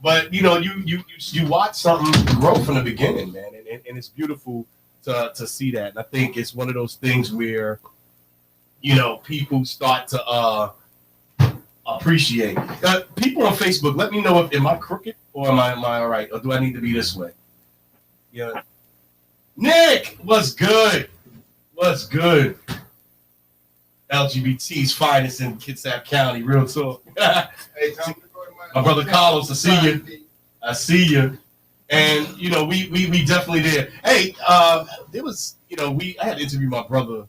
But you watch something grow from the beginning, man, and it's beautiful to see that. And I think it's one of those things where people start to appreciate. People on Facebook, let me know if am I crooked or am I all right, or do I need to be this way? Yeah. Nick, what's good? What's good? LGBT's finest in Kitsap County, real talk. Hey, my brother Carlos, I see you. I see you. And we definitely there. Hey, there was I had to interview my brother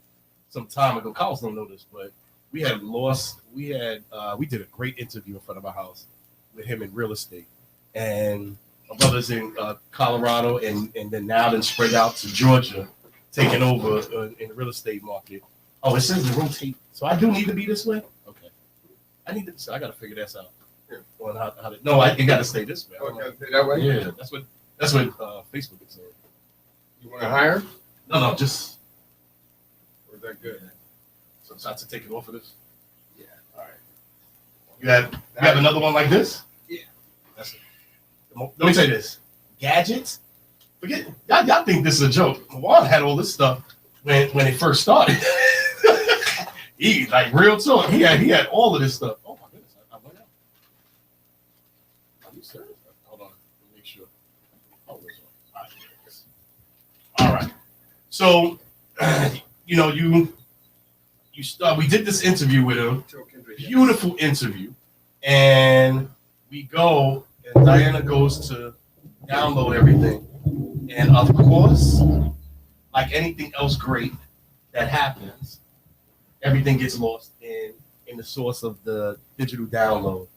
some time ago. Carlos don't know this, but we did a great interview in front of our house with him in real estate. And my brother's in Colorado and then now spread out to Georgia, taking over in the real estate market. Oh, it says the rotate. So I do need to be this way? Okay. I got to figure this out. It got to stay this way.
Oh, it got to stay that way?
Yeah, that's what Facebook is saying.
You want to hire?
No, just.
Or is that good?
So I have to take it off of this? Yeah, all right. You have another one like this? Yeah. That's it. Let me say this. Gadgets? Forget, y'all think this is a joke. Juan had all this stuff when it first started. He like real talk. He had all of this stuff. Oh my goodness, I went out. Are you serious? Hold on, let me make sure. Oh, this one. All right. So, you start. We did this interview with him. Beautiful interview, and we go, and Diana goes to download everything, and of course, like anything else great that happens, everything gets lost in the source of the digital download.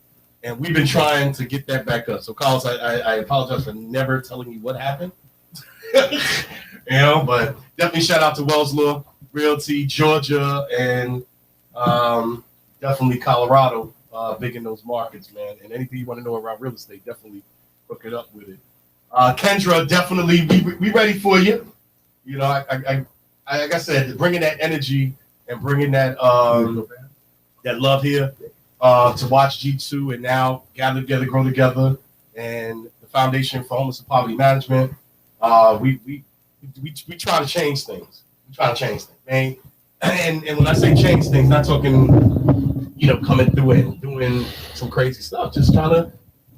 And we've been trying to get that back up. So, Carlos, I apologize for never telling you what happened. But definitely shout out to Wells Law Realty, Georgia, and definitely Colorado, big in those markets, man. And anything you want to know around real estate, definitely hook it up with it. Kendra, definitely, we ready for you. Like I said, bringing that energy and bringing that that love here to watch G2 and now gather together, grow together, and the Foundation for Homeless and Poverty Management. We try to change things. We try to change things, man. And when I say change things, not talking, coming through it and doing some crazy stuff. Just trying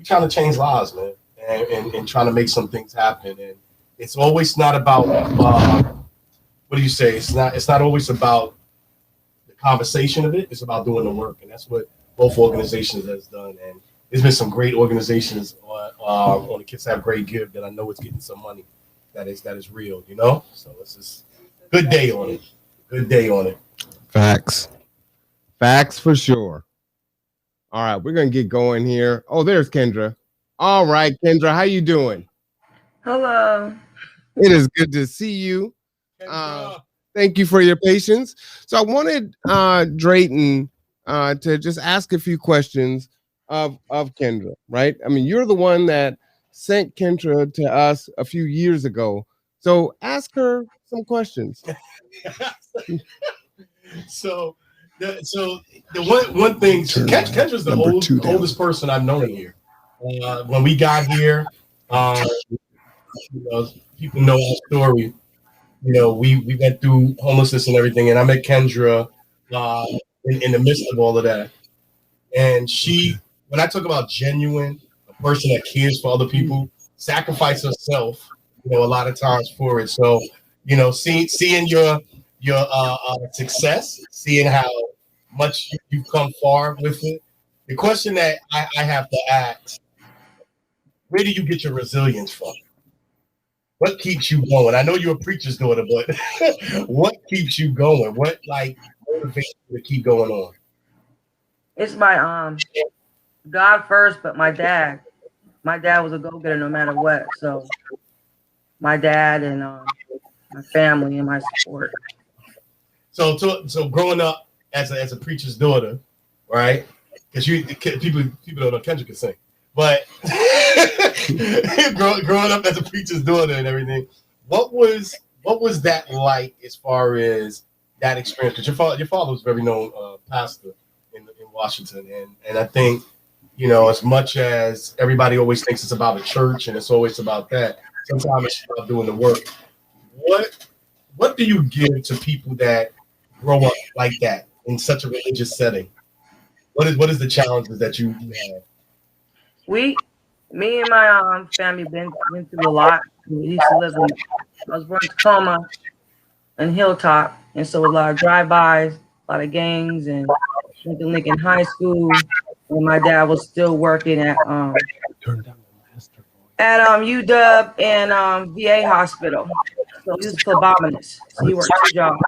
to change lives, man, and trying to make some things happen. And it's always not about what do you say? It's not always about the conversation of it. It's about doing the work, and that's what both organizations has done. And there's been some great organizations on the Kitsap Great Give that I know it's getting some money. That is real, So it's just good day on it. Good day on it.
Facts for sure. All right, we're gonna get going here. Oh, there's Kendra. All right, Kendra, how you doing?
Hello.
It is good to see you. Thank you for your patience. So I wanted Drayton to just ask a few questions of Kendra, right? I mean, you're the one that sent Kendra to us a few years ago. So ask her some questions.
So the one thing, Kendra's the oldest person I've known here. When we got here, people know our story. We went through homelessness and everything, and I met Kendra in the midst of all of that. And when I talk about genuine, a person that cares for other people, sacrifice herself, a lot of times for it. So, seeing your success, seeing how much you've come far with it. The question that I have to ask, where do you get your resilience from? What keeps you going? I know you're a preacher's daughter, but what keeps you going? What motivates you to keep going on?
It's my God first, but my dad. My dad was a go-getter no matter what. So my dad and my family and my support. So
growing up as a preacher's daughter, right? Because people don't know Kendra can sing, but growing up as a preacher's daughter and everything, what was that like as far as that experience? Because your father was a very known pastor in Washington, and I think, you know, as much as everybody always thinks it's about a church and it's always about that, sometimes it's about doing the work. What do you give to people that grow up like that in such a religious setting? What is the challenges that you have?
Me and my family been through a lot. We used to live in, I was born in Tacoma and Hilltop, and so a lot of drive-bys, a lot of gangs, and went to Lincoln High School. And my dad was still working at UW and VA hospital. So he was a phlebotomist. So he worked 2 jobs.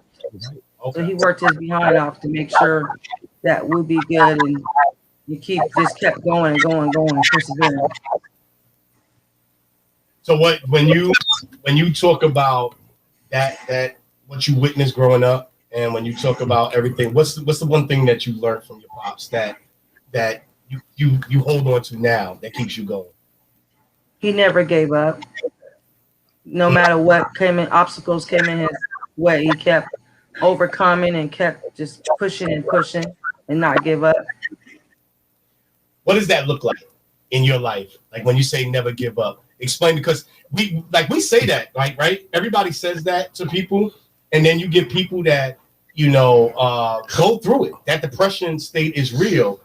So he worked his behind off to make sure that we'll be good, and you just kept going and going and going, persevering.
So when you talk about that what you witnessed growing up, and when you talk about everything, what's the one thing that you learned from your pops that you hold on to now that keeps you going?
He never gave up. No matter what obstacles came in his way, he kept overcoming and kept just pushing and pushing and not give up.
What does that look like in your life? Like when you say never give up, explain, because we say that, right? Everybody says that to people, and then you get people that, you know, go through it. That depression state is real.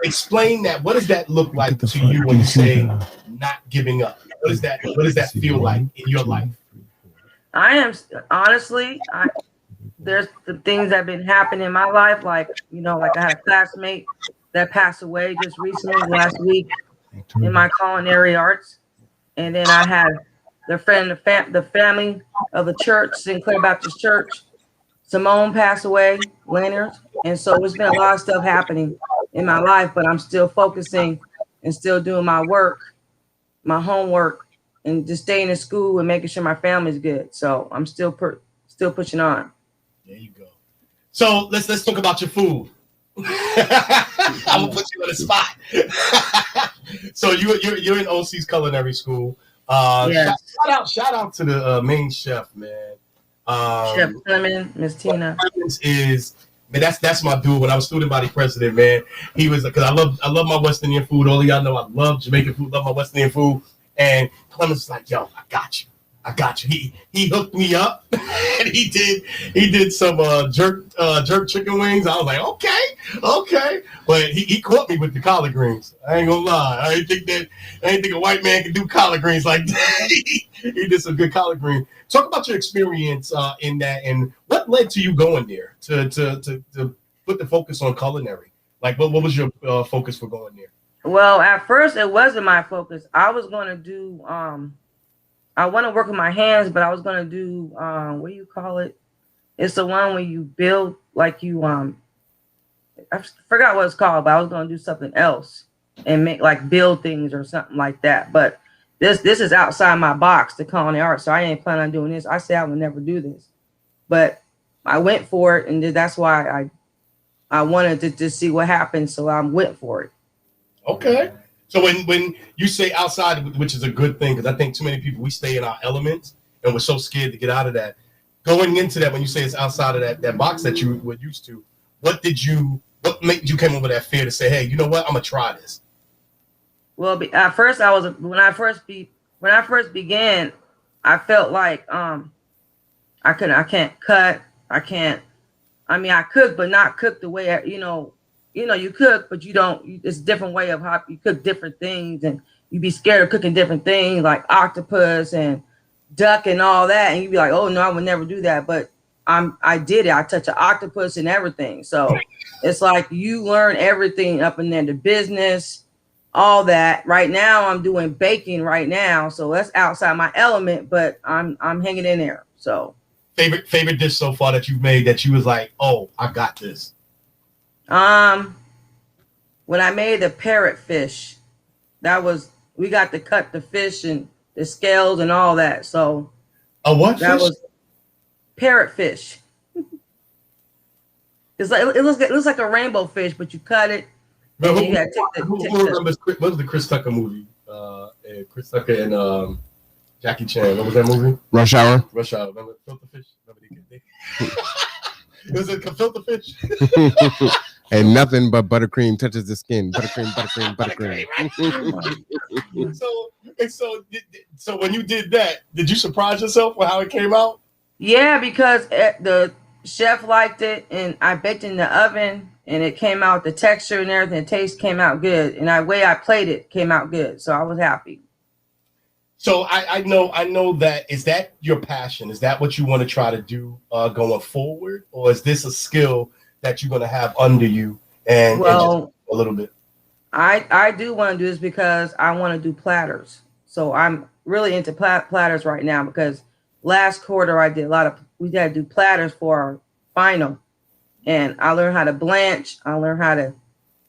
Explain that. What does that look like to you when you say not giving up? What does that feel like in your life?
I am honestly, there's the things that have been happening in my life, like, you know, like I had a classmate that passed away just recently last week in my culinary arts, and then I had the family of the church, Sinclair Baptist Church. Simone passed away, Leonard, and so it's been a lot of stuff happening in my life, but I'm still focusing and still doing my work, my homework, and just staying in school and making sure my family's good. So I'm still pushing on.
There you go. So let's talk about your food. I'm gonna put you on the spot. So you're in OC's culinary school.
Yes.
Shout out to the main chef, man.
Chef Clement, Miss Tina.
Man, that's my dude. When I was student body president, man, he was, because I love my West Indian food. All of y'all know I love Jamaican food, love my West Indian food. And Clement's like, yo, I got you. He hooked me up, and he did some jerk chicken wings. I was like, okay, but he caught me with the collard greens. I ain't gonna lie. I ain't think a white man can do collard greens like that. He did some good collard greens. Talk about your experience in that, and what led to you going there to put the focus on culinary. Like, what was your focus for going there?
Well, at first it wasn't my focus. I was going to do, I want to work with my hands, but I was going to do, what do you call it? It's the one where you build, like you, I forgot what it's called, but I was going to do something else and build things or something like that. But this is outside my box, the culinary arts. So I ain't planning on doing this. I said I would never do this, but I went for it, and that's why I wanted to see what happened. So I went for it.
Okay. So when you say outside, which is a good thing, because I think too many people, we stay in our elements and we're so scared to get out of that. Going into that, when you say it's outside of that box that you were used to, what made you come over that fear to say, hey, you know what, I'm gonna try this? Well,
at first when I first began, I felt like I can't cut. I cook, but not cook the way you cook, but you don't. It's a different way of how you cook different things, and you be scared of cooking different things like octopus and duck and all that, and you be like, oh no, I would never do that. But I did it. I touch an octopus and everything. So it's like you learn everything up in there, the business, all that. Right now I'm doing baking right now, so that's outside my element, but I'm hanging in there. So
favorite dish so far that you've made that you was like, oh, I got this?
When I made the parrotfish, we got to cut the fish and the scales and all that. So
what
that
fish?
Was parrotfish. It looks like a rainbow fish, but you cut it.
Who remembers what was the Chris Tucker movie? Chris Tucker and Jackie Chan. What was that movie?
Rush Hour.
Rush Hour. Remember Filter Fish? Remember they it was a Filter Fish.
And nothing but buttercream touches the skin. Buttercream.
So when you did that, did you surprise yourself with how it came out?
Yeah, because the chef liked it, and I baked in the oven, and it came out, the texture and everything, the taste came out good, and the way I played it came out good, so I was happy.
So I know that. Is that your passion? Is that what you want to try to do going forward, or is this a skill that you're going to have under you and just a little bit?
I do want to do this because I want to do platters. So I'm really into platters right now because last quarter we had to do platters for our final, and I learned how to blanch. I learned how to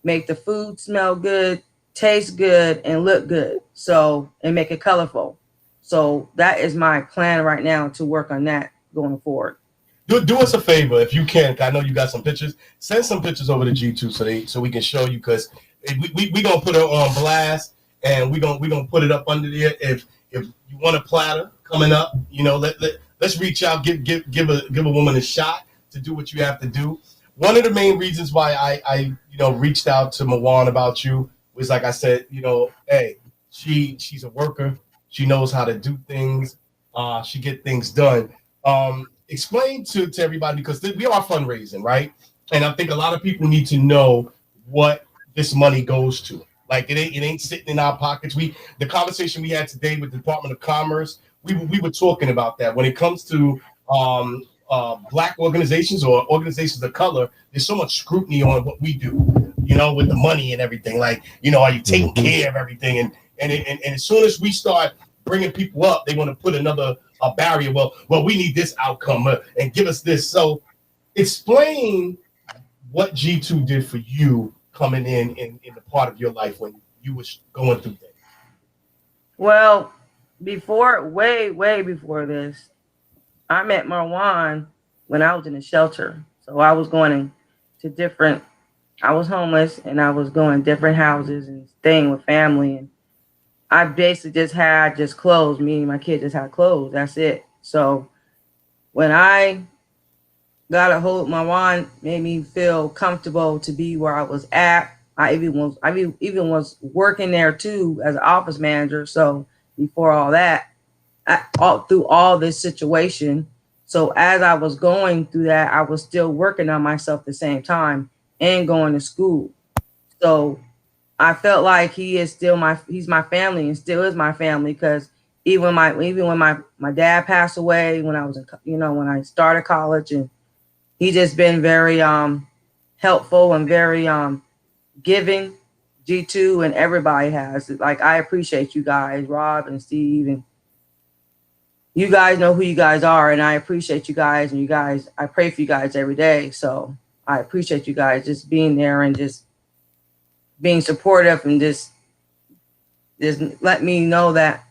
make the food smell good, taste good, and look good. So, and make it colorful. So that is my plan right now, to work on that going forward.
Do us a favor if you can. I know you got some pictures. Send some pictures over to G2 so we can show you, because we gonna put it on blast, and we gonna put it up under there. If you want a platter coming up, let's reach out, give a woman a shot to do what you have to do. One of the main reasons why I reached out to Mawan about you was, like I said, hey, she's a worker. She knows how to do things. She get things done. Explain to everybody, because we are fundraising, right? And I think a lot of people need to know what this money goes to. Like it ain't sitting in our pockets. The conversation we had today with the Department of Commerce, we were talking about that. When it comes to Black organizations or organizations of color, there's so much scrutiny on what we do, with the money and everything. Like, are you taking care of everything? And as soon as we start bringing people up, they want to put a barrier. Well, we need this outcome and give us this. So explain what G2 did for you coming in the part of your life when you was going through things. Well,
way before this, I met Marwan when I was in a shelter. So I was going to I was homeless, and I was going to different houses and staying with family. And I basically just had clothes. Me and my kids just had clothes. That's it. So when I got a hold, Marwan made me feel comfortable to be where I was at. I even was working there too as an office manager. So before all that, through all this situation. So as I was going through that, I was still working on myself at the same time and going to school. So I felt like he's my family and still is my family, because even when my dad passed away, when I was when I started college, and he just been very helpful and very giving. G2 and everybody has. Like, I appreciate you guys, Rob and Steve, and you guys know who you guys are, and I appreciate you guys, and I pray for you guys every day. So I appreciate you guys just being there and just being supportive, and just let me know that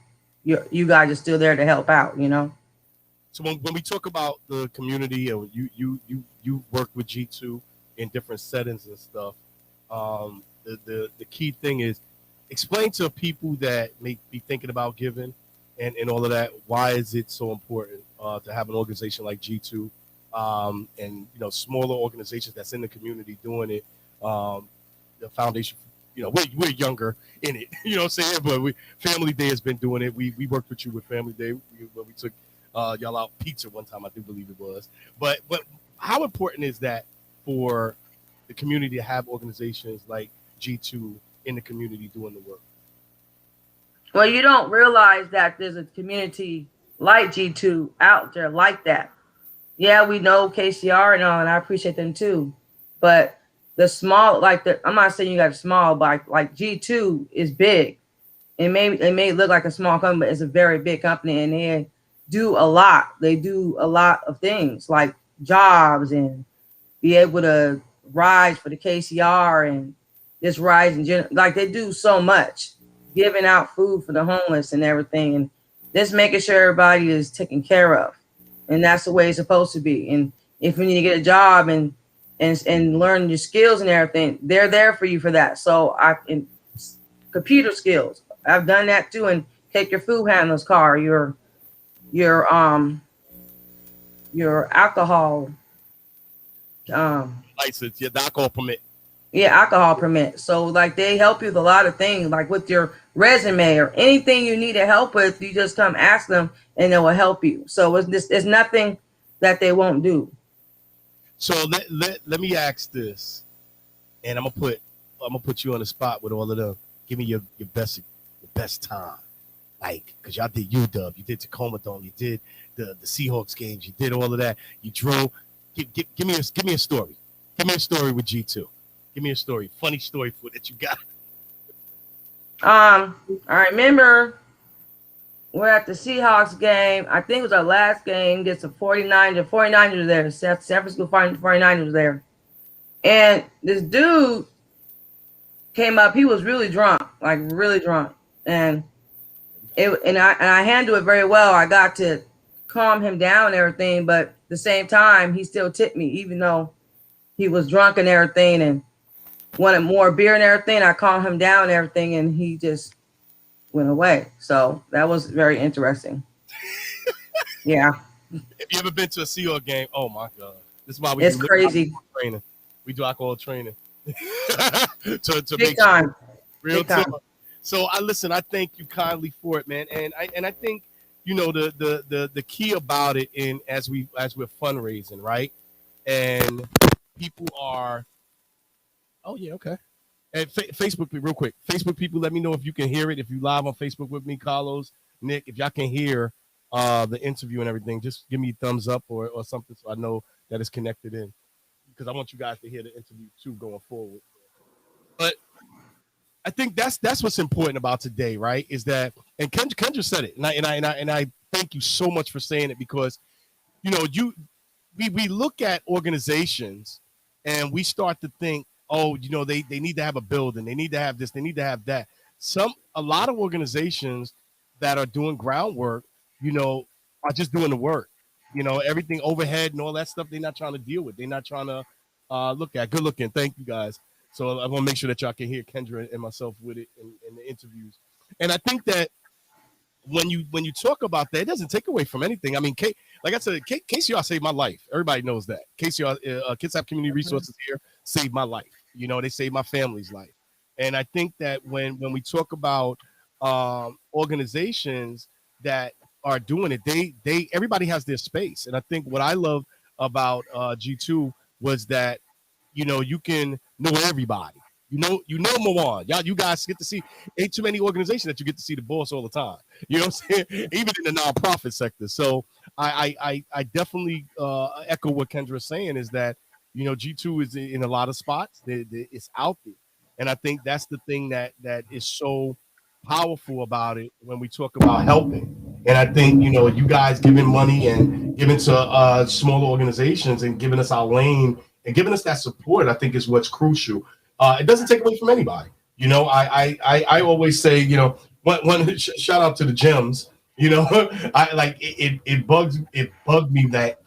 you guys are still there to help out,
So when we talk about the community, and you work with G2 in different settings and stuff, the key thing is explain to people that may be thinking about giving and all of that, why is it so important to have an organization like G2 and smaller organizations that's in the community doing it. The foundation, we're younger in it, what I'm saying, but Family Day has been doing it. We worked with you with Family Day when we took y'all out pizza one time, I do believe it was. But how important is that for the community to have organizations like G2 in the community doing the work?
Well, you don't realize that there's a community like G2 out there like that. Yeah, we know KCR and all, and I appreciate them too. But the small, I'm not saying you got a small, but like G2 is big. It may look like a small company, but it's a very big company, and they do a lot. They do a lot of things like jobs and be able to rise for the KCR and just rise in general. Like, they do so much, giving out food for the homeless and everything, and just making sure everybody is taken care of. And that's the way it's supposed to be. And if you need to get a job and learn your skills and everything, they're there for you for that. So in computer skills, I've done that too. And take your food handler's car, your alcohol
license, your alcohol permit.
Yeah, alcohol permit. So like they help you with a lot of things, like with your resume or anything you need to help with, you just come ask them and they will help you. So it's nothing that they won't do.
So let me ask this, and I'm gonna put you on the spot with all of them. Give me your best time, like, because y'all did UW, you did Tacoma Dome, you did the Seahawks games, you did all of that. You drove. Give me a story. Give me a story with G2. Give me a story, funny story for that you got.
I remember we're at the Seahawks game. I think it was our last game against the 49ers. The 49ers were there. San Francisco 49ers was there. And this dude came up. He was really drunk, like really drunk. And I handled it very well. I got to calm him down and everything. But at the same time, he still tipped me, even though he was drunk and everything and wanted more beer and everything. I calmed him down and everything, and he just went away. So that was very interesting. Yeah.
Have you ever been to a Seahawks game? Oh my God, this is why we
it's crazy.
Training. We do alcohol training to
Big
make
time.
Sure. Real
Big time.
talk. So I thank you kindly for it, man. And I think the key about it as we're fundraising, right? And people are. Oh yeah, okay. And Facebook, real quick. Facebook people, let me know if you can hear it. If you live on Facebook with me, Carlos, Nick, if y'all can hear the interview and everything, just give me a thumbs up or something so I know that it's connected in. Because I want you guys to hear the interview too going forward. But I think that's what's important about today, right? Is that, and Kendra said it, and I thank you so much for saying it, because we look at organizations and we start to think, oh, they need to have a building, they need to have this, they need to have that. A lot of organizations that are doing groundwork, are just doing the work. Everything overhead and all that stuff, they're not trying to deal with. They're not trying to look at. Good looking. Thank you guys. So I want to make sure that y'all can hear Kendra and myself with it in the interviews. And I think that when you talk about that, it doesn't take away from anything. I mean, like I said, KCR saved my life. Everybody knows that. KCR, Kitsap Community Resources here saved my life. They saved my family's life. And I think that when we talk about organizations that are doing it, everybody has their space. And I think what I love about G2 was that you can know everybody. Moan. You guys get to see. Ain't too many organizations that you get to see the boss all the time. You know what I'm saying? Even in the nonprofit sector. So I definitely echo what Kendra's saying, is that G2 is in a lot of spots. It's out there, and I think that's the thing that is so powerful about it when we talk about helping. And I think you guys giving money and giving to smaller organizations and giving us our lane and giving us that support, I think, is what's crucial. It doesn't take away from anybody. I always say, one shout out to the gyms. I like it bugged me that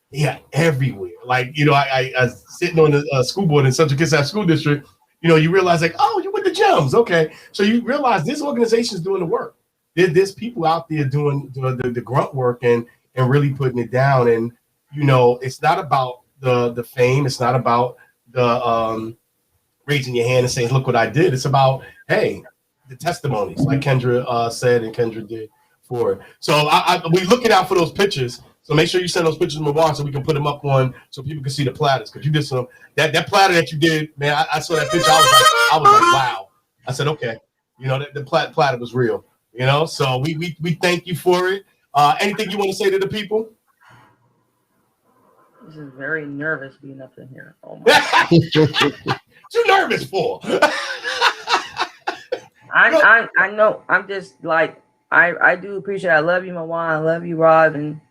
they are everywhere. Like I sitting on the school board in Central Kitsap School District. You realize like, oh, you with the gyms, okay? So you realize this organization is doing the work. There's people out there doing the grunt work and really putting it down. And it's not about the fame. It's not about the raising your hand and saying, look what I did. It's about, hey, the testimonies, like Kendra said and Kendra did for it. So we're looking out for those pictures. So make sure you send those pictures to Mawar so we can put them up on so people can see the platters. Because you did some that platter that you did, man. I saw that picture. I was like, wow. I said, okay, the platter was real. So we thank you for it. Anything you want to say to the people?
This is very nervous being up in here. Oh my!
Too nervous for?
I know. I'm just like I do appreciate. I love you, Mawar. I love you, Rob, and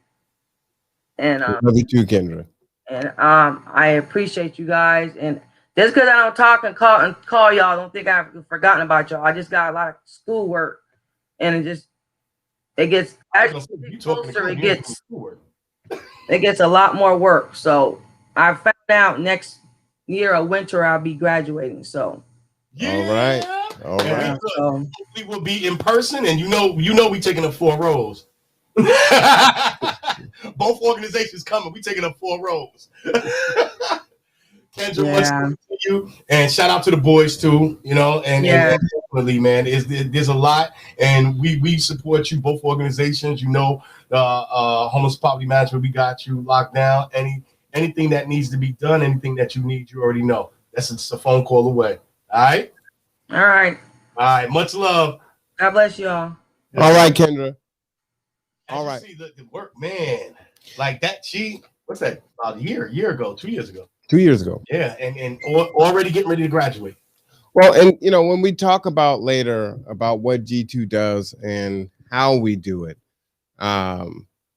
love you too, Kendra.
And I appreciate you guys. And just because I don't talk and call y'all, don't think I've forgotten about y'all. I just got a lot of schoolwork, and it gets as closer. It gets a lot more work. So I found out next year of winter I'll be graduating. So
all right. All right.
Hopefully we'll be in person, and you know we taking up 4 rows. Both organizations coming. We taking up 4 rows. Kendra, much to you, and shout out to the boys too. You know, and definitely, man, there's a lot, and we support you, both organizations. You know, homeless poverty management, we got you locked down. Anything that needs to be done, anything that you need, you already know. That's just a phone call away. All right.
All right.
All right. Much love.
God bless you all.
All right, Kendra. All right.
See the work, man. Like that. What's that? About a year ago, 2 years ago.
2 years ago.
Yeah, and already getting ready to graduate.
Well, and you know, when we talk about later about what G2 does and how we do it,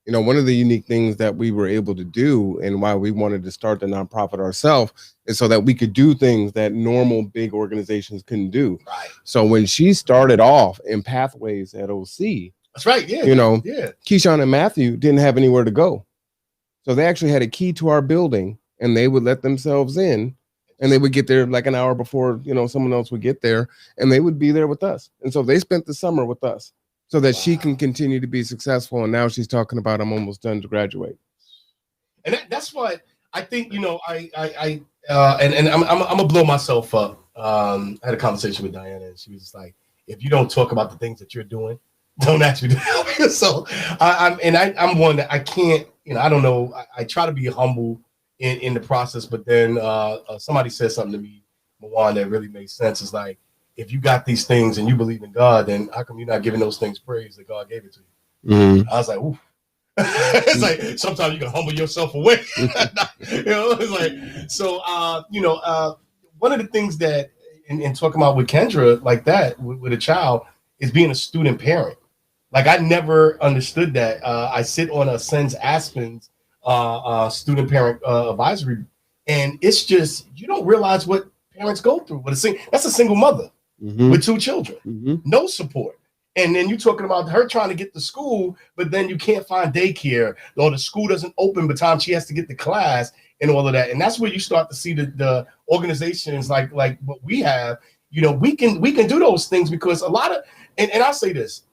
you know, one of the unique things that we were able to do and why we wanted to start the nonprofit ourselves is so that we could do things that normal big organizations couldn't do.
Right.
So when she started off in Pathways at OC,
that's right. Yeah.
You know,
yeah.
Keyshawn and Matthew didn't have anywhere to go. So they actually had a key to our building, and they would let themselves in, and they would get there like an hour before, you know, someone else would get there, and they would be there with us. And so they spent the summer with us so that she can continue to be successful. And now she's talking about, I'm almost done to graduate.
And that's what I think, you know, and I'm gonna blow myself up. I had a conversation with Diana, and she was just like, if you don't talk about the things that you're doing, don't ask me to help you. So I'm one that I can't, you know, I don't know. I try to be humble in the process, but then somebody said something to me, Mawan, that really made sense. It's like, if you got these things and you believe in God, then how come you're not giving those things praise that God gave it to you?
Mm-hmm.
I was like, ooh. It's like sometimes you can humble yourself away. You know, it's like, so you know, one of the things that in talking about with Kendra like that with a child is being a student parent. Like, I never understood that. I sit on a Sens Aspen's student parent advisory, and it's just, you don't realize what parents go through. But that's a single mother with 2 children, no support. And then you're talking about her trying to get to school, but then you can't find daycare, or the school doesn't open by the time she has to get to class and all of that. And that's where you start to see the organizations like what we have. You know, we can do those things because a lot of, and I'll say this,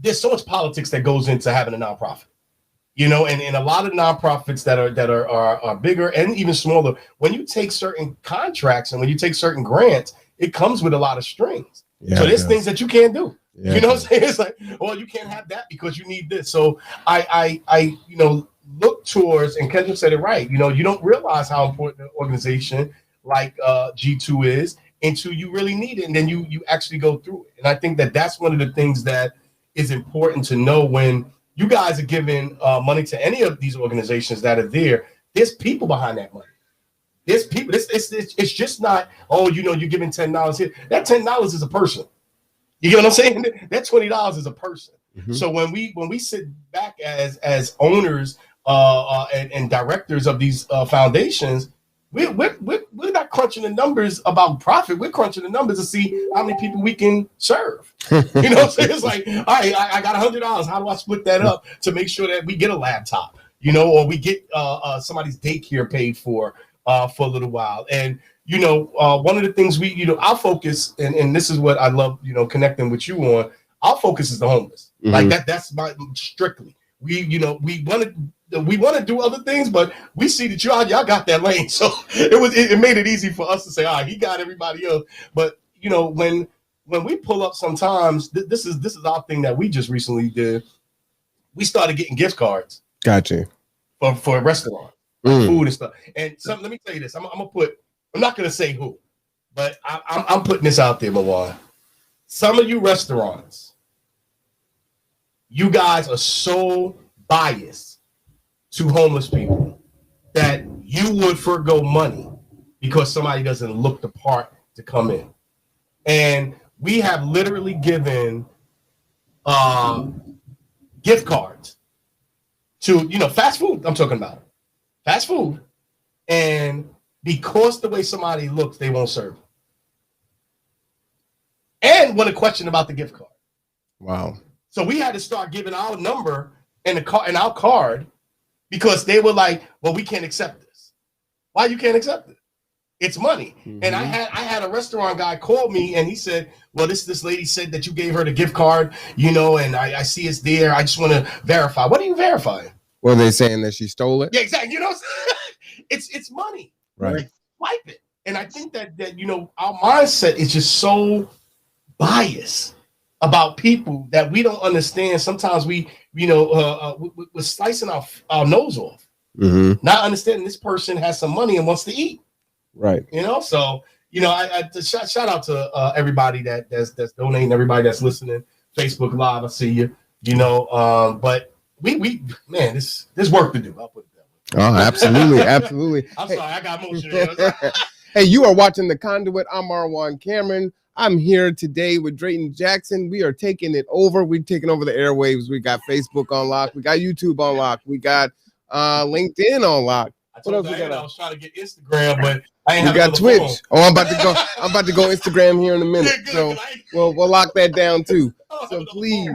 there's so much politics that goes into having a nonprofit. You know, and a lot of nonprofits that are bigger and even smaller, when you take certain contracts and when you take certain grants, it comes with a lot of strings. Yeah, so there's things that you can't do. Yeah. You know what I'm saying? It's like, well, you can't have that because you need this. So I you know, look towards, and Kendra said it right, you know, you don't realize how important an organization like G2 is until you really need it, and then you actually go through it. And I think that that's one of the things that is important to know when you guys are giving money to any of these organizations that are there. There's people behind that money. There's people. It's just not, oh, you know, you're giving $10 here. That $10 is a person. You get what I'm saying? That $20 is a person. So when we sit back as owners and directors of these foundations, we're not crunching the numbers about profit. We're crunching the numbers to see how many people we can serve. You know what I'm saying? It's like, all right, I got $100. How do I split that up to make sure that we get a laptop, you know, or we get somebody's daycare paid for a little while? And you know, one of the things we, you know, our focus, and this is what I love, you know, connecting with you on, our focus is the homeless. Like that's my strictly. We, you know, we want to do other things, but we see that y'all got that lane. So it made it easy for us to say, all right, he got everybody else. But you know, when we pull up sometimes, this is our thing that we just recently did. We started getting gift cards.
Gotcha.
For a restaurant, food and stuff. And let me tell you this. I'm not going to say who, but I'm putting this out there, Mawan. Some of you restaurants, you guys are so biased to homeless people that you would forego money because somebody doesn't look the part to come in. And we have literally given gift cards to, you know, fast food. I'm talking about fast food. And because the way somebody looks, they won't serve them. And want a question about the gift card.
Wow. So
we had to start giving our number and our card because they were like, well, we can't accept this. Why you can't accept it? It's money. And I had a restaurant guy call me and he said, well, this lady said that you gave her the gift card, you know, and I see it's there. I just want to verify. What are you verifying?
Well, they're saying that she stole it.
Yeah, exactly. You know, it's money.
Right.
Swipe it. And I think that you know, our mindset is just so biased about people that we don't understand. Sometimes we're slicing our nose off, not understanding this person has some money and wants to eat.
Right.
You know, so you know, I shout out to everybody that's donating, everybody that's listening, Facebook Live. I see you. You know, but we man, there's work to do. I'll put it that way.
Oh, absolutely, absolutely.
I'm sorry, I got emotional.
Hey, you are watching The Conduit. I'm Marwan Cameron. I'm here today with Drayton Jackson. We are taking it over. We're taking over the airwaves. We got Facebook on lock. We got YouTube on lock. We got LinkedIn on lock.
What else we got? I was trying to get Instagram, but I ain't
we got Twitch. Phone. Oh, I'm about to go Instagram here in a minute.
Yeah,
so we'll lock that down too. So please,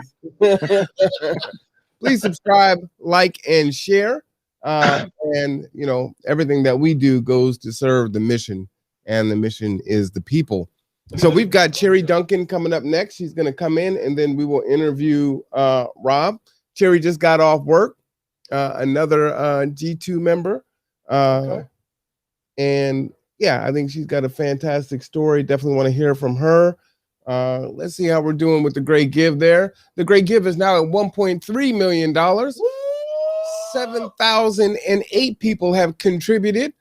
please subscribe, like, and share. And you know, everything that we do goes to serve the mission, and the mission is the people. So we've got Cherry Duncan coming up next. She's going to come in, and then we will interview Rob. Cherry just got off work. Another G2 member. Okay. And yeah, I think she's got a fantastic story. Definitely want to hear from her. Let's see how we're doing with the Great Give there. The Great Give is now at $1.3 million. 7,008 people have contributed.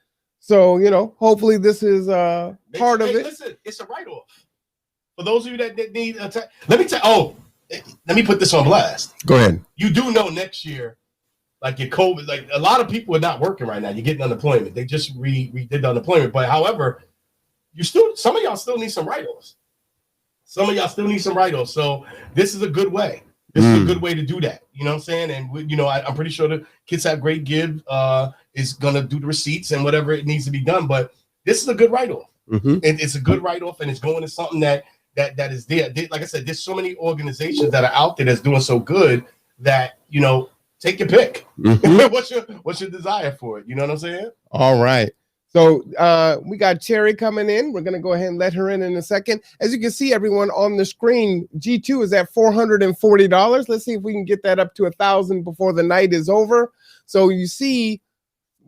So, you know, hopefully this is part of it.
Listen, it's a write-off. For those of you that need let me put this on blast.
Go ahead.
You do know next year, like your COVID, like a lot of people are not working right now. You're getting unemployment. They just redid the unemployment. But however, some of y'all still need some write-offs. Some of y'all still need some write-offs. So this is a good way. This is a good way to do that. You know what I'm saying? And you know, I'm pretty sure the Kitsap Great Give is gonna do the receipts and whatever it needs to be done. But this is a good write-off. It's a good write-off, and it's going to something that is there. Like I said, there's so many organizations that are out there that's doing so good that, you know, take your pick. What's your desire for it? You know what I'm saying?
All right. So we got Cherry coming in. We're going to go ahead and let her in a second. As you can see, everyone on the screen, G2 is at $440. Let's see if we can get that up to 1,000 before the night is over. So you see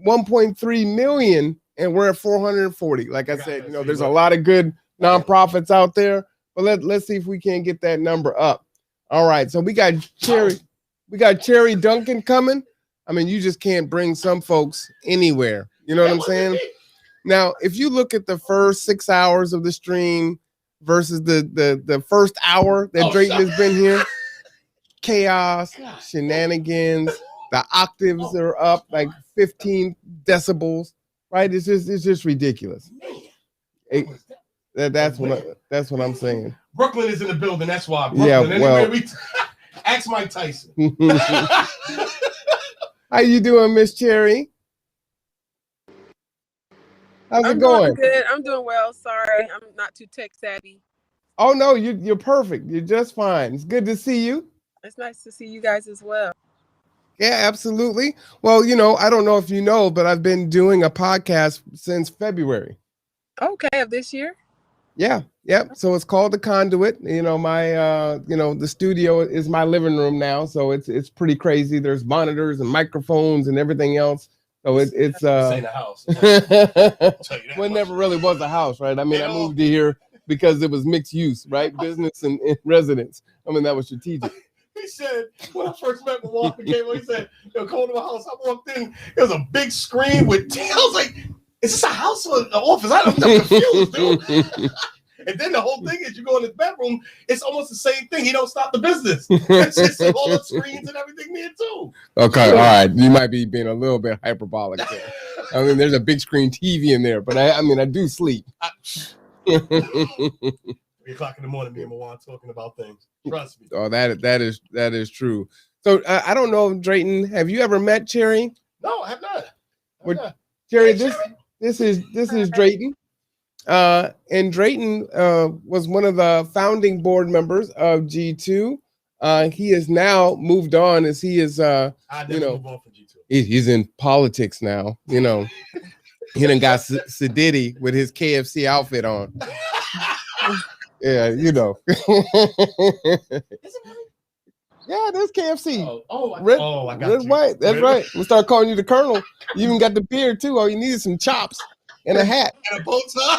1.3 million and we're at 440. Like I said, you know, there's a lot of good nonprofits out there, but let's see if we can get that number up. All right. So we got Cherry Duncan coming. I mean, you just can't bring some folks anywhere. You know what I'm saying? Now, if you look at the first 6 hours of the stream versus the first hour that Drayton has been here, chaos, shenanigans, the octaves are up like 15 decibels, right? It's just ridiculous. That's what I'm saying.
Brooklyn is in the building. That's why. Brooklyn.
Yeah, well,
ask Mike Tyson.
How you doing, Miss Cherry? How's it going?
Good. I'm doing well. Sorry, I'm not too tech savvy.
Oh no, you're perfect. You're just fine. It's good to see you.
It's nice to see you guys as well.
Yeah, absolutely. Well, you know, I don't know if you know, but I've been doing a podcast since February.
Okay, of this year?
Yeah. So it's called The Conduit. You know, my the studio is my living room now, so it's pretty crazy. There's monitors and microphones and everything else. So it's
a house.
Well, it never really was a house, right? I mean, I moved here because it was mixed use, right? Business and residence. I mean, that was strategic.
He said, when I first met Walker came on, he said, "Yo, come to my house." I walked in, there was a big screen with I was like, is this a house or an office? I'm confused, dude. And then the whole thing is, you go in his bedroom, it's almost the same thing. He don't stop the business. It's just all the screens and everything there too.
Okay, all right. You might be being a little bit hyperbolic there. I mean, there's a big screen TV in there, but I do sleep.
3 o'clock in the morning, me and Marwan talking about things. Trust me.
Oh, that is true. So I don't know, Drayton, have you ever met Cherry?
No, I have not.
Cherry, this is Drayton. And Drayton was one of the founding board members of G2. He has now moved on as he is,
I never move on from G2.
He's in politics now, you know. He done got Sadiddy with his KFC outfit on. Yeah, you know. Yeah, there's KFC. Red,
I got
red,
you.
white. That's
Red-
right. We'll start calling you the Colonel. You even got the beard too. Oh, you needed some chops and a hat.
And a bow tie.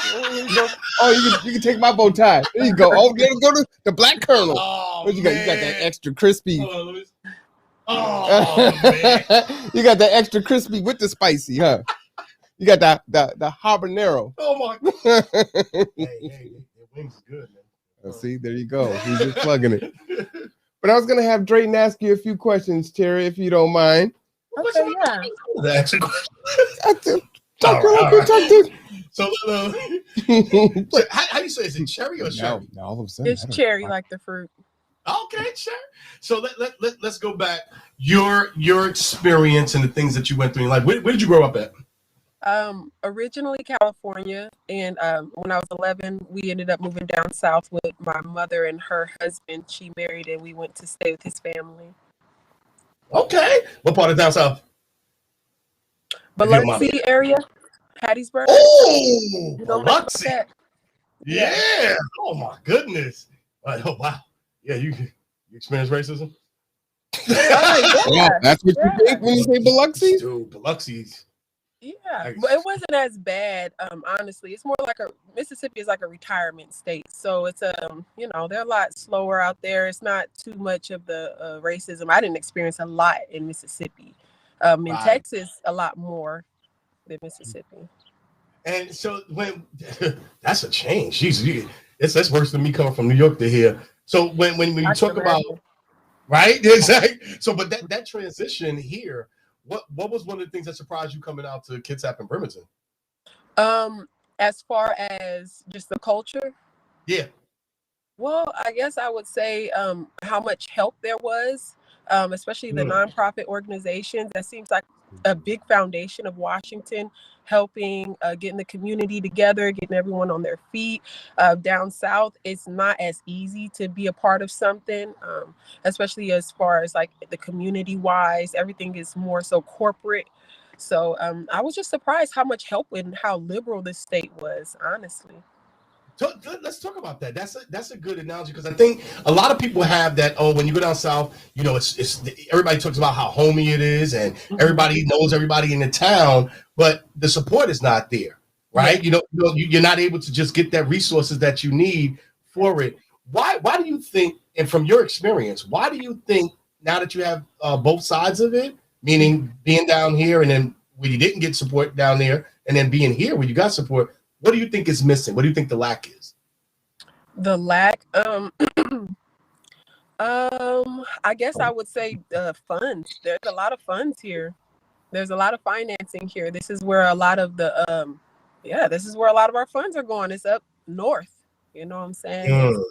Oh, you can take my bow tie. There you go. Oh, there you go to the Black Colonel.
Oh,
What you got? You got that extra crispy.
Hold on, Louis. Oh, man.
You got that extra crispy with the spicy, huh? You got the habanero.
Oh my God. Hey, the wings is good, man.
See, there you go. He's just plugging it. But I was gonna have Drayton ask you a few questions, Terry, if you don't mind.
Okay, yeah.
That's a question.
Talk
So, how do you say? Is it cherry or cherry?
No, all of a sudden.
It's cherry like the fruit.
Okay, sure. So let's go back. Your experience and the things that you went through in life. Where did you grow up at?
Originally California, and when I was 11, we ended up moving down south with my mother and her husband. She married, and we went to stay with his family.
Okay. What part of down south?
Biloxi area, Hattiesburg.
Oh,
You know
Biloxi.
that?
Yeah. Oh my goodness. Oh wow. Yeah, you experience racism?
Yeah, that's what you think when you say Biloxi?
Dude, Biloxi's.
Yeah, but it wasn't as bad. Honestly, it's more like Mississippi is like a retirement state, so it's they're a lot slower out there. It's not too much of the racism. I didn't experience a lot in Mississippi. In Texas, a lot more than Mississippi.
And so when that's a change. Jeez, that's worse than me coming from New York to here. So when you talk about right, exactly. So, but that transition here. What was one of the things that surprised you coming out to Kitsap and Bremerton?
As far as just the culture?
Yeah.
Well, I guess I would say how much help there was, especially the nonprofit organizations. That seems like a big foundation of Washington, helping getting the community together, getting everyone on their feet. Down south, it's not as easy to be a part of something, especially as far as like the community wise. Everything is more so corporate. So I was just surprised how much help and how liberal this state was, honestly.
Let's talk about that. That's a good analogy because I think a lot of people have that. Oh, when you go down south, it's everybody talks about how homey it is and everybody knows everybody in the town, but the support is not there, right? Yeah. You're not able to just get that resources that you need for it. Why do you think? And from your experience, why do you think now that you have both sides of it, meaning being down here and then when you didn't get support down there, and then being here where you got support? What do you think is missing? What do you think the lack is?
The lack, I guess I would say funds. There's a lot of funds here. There's a lot of financing here. This is where a lot of this is where a lot of our funds are going. It's up north. You know what I'm saying?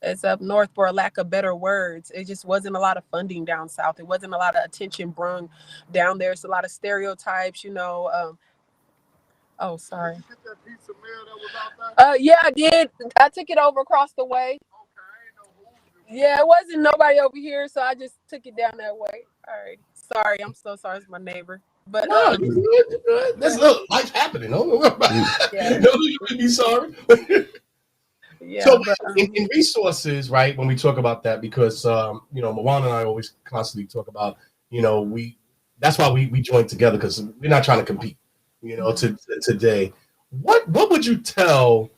It's up north, for a lack of better words. It just wasn't a lot of funding down south. It wasn't a lot of attention brung down there. It's a lot of stereotypes, Oh, sorry. Did you get that piece of mail that was out there? Yeah, I did. I took it over across the way. Okay, I ain't know who. Yeah, it wasn't nobody over here, so I just took it down that way. All right. Sorry, I'm so sorry. It's my neighbor. But
no, that's life's happening. Don't worry about it. Yeah. No, you should be sorry. Yeah. So in resources, right? When we talk about that, because Moana and I always constantly talk about, that's why we joined together, because we're not trying to compete. Today, what would you tell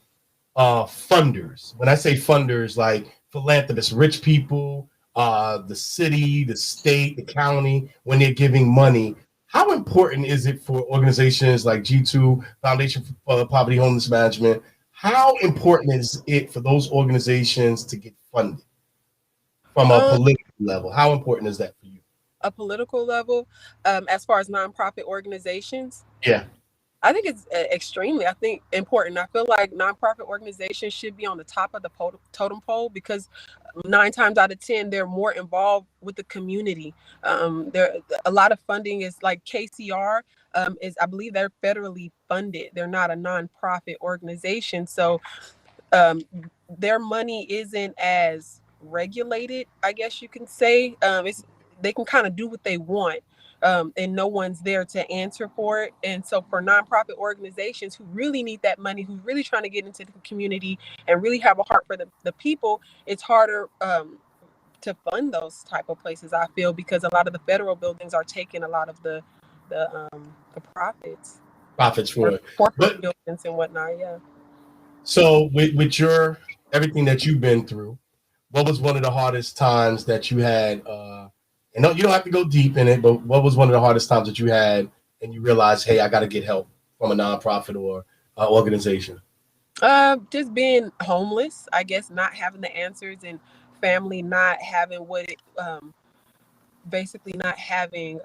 funders? When I say funders, like philanthropists, rich people, the city, the state, the county, when they're giving money, how important is it for organizations like G2, Foundation for Poverty Homeless Management? How important is it for those organizations to get funded from a political level? How important is that for you?
A political level, as far as nonprofit organizations?
Yeah.
I think it's extremely, important. I feel like nonprofit organizations should be on the top of the totem pole, because 9 times out of 10, they're more involved with the community. A lot of funding is like KCR I believe they're federally funded. They're not a nonprofit organization. So their money isn't as regulated, I guess you can say. They can kind of do what they want. and no one's there to answer for it. And so for nonprofit organizations who really need that money, who's really trying to get into the community and really have a heart for the people, it's harder to fund those type of places, I feel, because a lot of the federal buildings are taking a lot of the profits
for it.
corporate buildings and whatnot. Yeah.
So with your everything that you've been through, what was one of the hardest times that you had? And no, you don't have to go deep in it, but what was one of the hardest times that you had and you realized, hey, I got to get help from a nonprofit or organization?
Just being homeless, I guess, not having the answers, and family not having what it, basically not having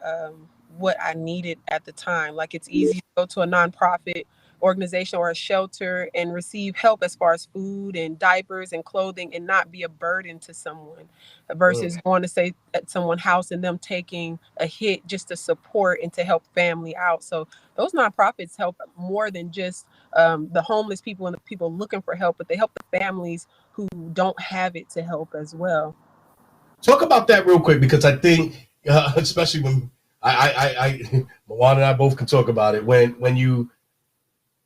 what I needed at the time. Like, it's easy to go to a nonprofit organization or a shelter and receive help as far as food and diapers and clothing and not be a burden to someone versus going to stay at someone's house and them taking a hit just to support and to help family out. So those nonprofits help more than just the homeless people and the people looking for help, but they help the families who don't have it to help as well.
Talk about that real quick, because I think, especially when Moana and I both can talk about it. When you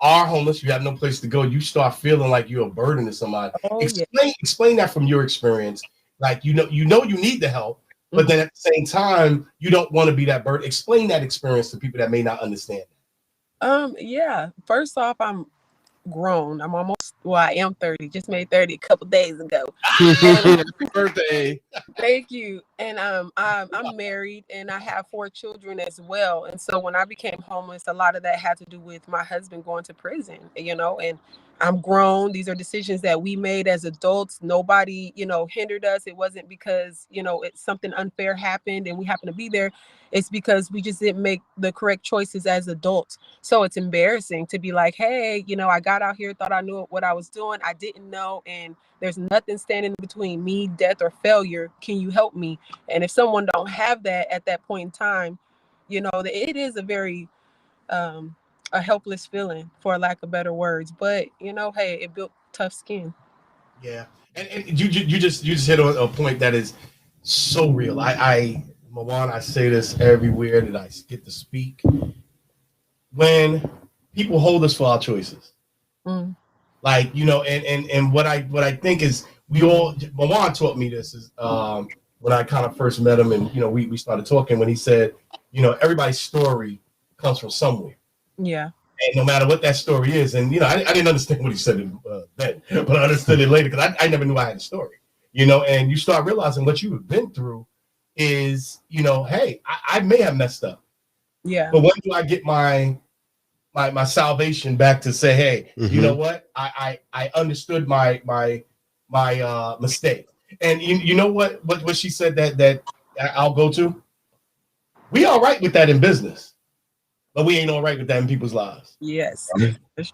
are homeless, you have no place to go, you start feeling like you're a burden to somebody. Explain that from your experience. Like, you know you need the help, but then at the same time, you don't want to be that burden. Explain that experience to people that may not understand that.
Yeah. First off, I'm grown. I am 30. Just made 30 a couple days ago.
Happy birthday.
Thank you. And I'm married and I have 4 children as well. And so when I became homeless, a lot of that had to do with my husband going to prison, and I'm grown. These are decisions that we made as adults. Nobody, hindered us. It wasn't because, it's something unfair happened and we happened to be there. It's because we just didn't make the correct choices as adults. So it's embarrassing to be like, hey, I got out here, thought I knew what I was doing. I didn't know. And there's nothing standing between me, death, or failure. Can you help me? And if someone don't have that at that point in time, it is a very a helpless feeling, for lack of better words. But hey, it built tough skin.
Yeah, and you just hit on a point that is so real. Moana, I say this everywhere that I get to speak. When people hold us for our choices, like and what I think is Moana taught me this is when I kind of first met him, and we started talking when he said, everybody's story comes from somewhere.
Yeah.
And no matter what that story is, and I didn't understand what he said then, but I understood it later because I never knew I had a story. And you start realizing what you have been through is, hey, I may have messed up.
Yeah.
But when do I get my salvation back to say, hey, you know what? I understood my mistake. And you know what she said that I'll go to? We all right with that in business, but we ain't all right with that in people's lives.
Yes.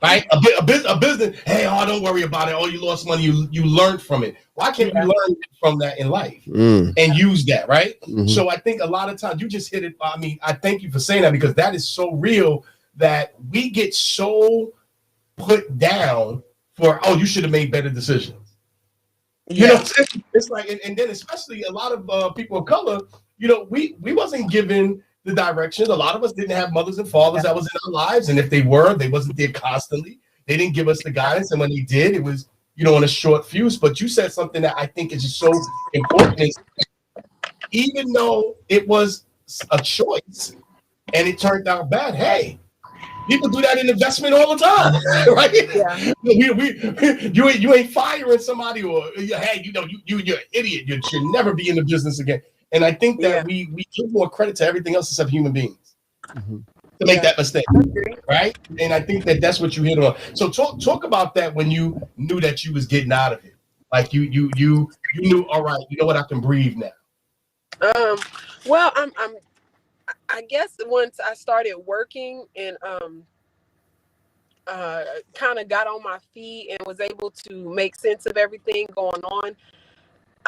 Right? A business, hey, don't worry about it. Oh, you lost money, you learned from it. Why can't we learn from that in life and use that, right? So I think a lot of times you just hit it. I mean, I thank you for saying that, because that is so real that we get so put down for, you should have made better decisions. You know what I'm saying? It's like, and then especially a lot of people of color, we wasn't given the directions. A lot of us didn't have mothers and fathers that was in our lives, and if they were, they wasn't there constantly. They didn't give us the guidance, and when they did, it was on a short fuse. But you said something that I think is just so important: is even though it was a choice and it turned out bad, hey, people do that in investment all the time, right? Yeah. You ain't firing somebody, or hey, you're an idiot. You should never be in the business again. And I think that we give more credit to everything else except human beings to make that mistake, right? And I think that that's what you hit on. So talk about that when you knew that you was getting out of it. Like you knew, all right, you know what, I can breathe now.
Well, I guess once I started working and kind of got on my feet and was able to make sense of everything going on,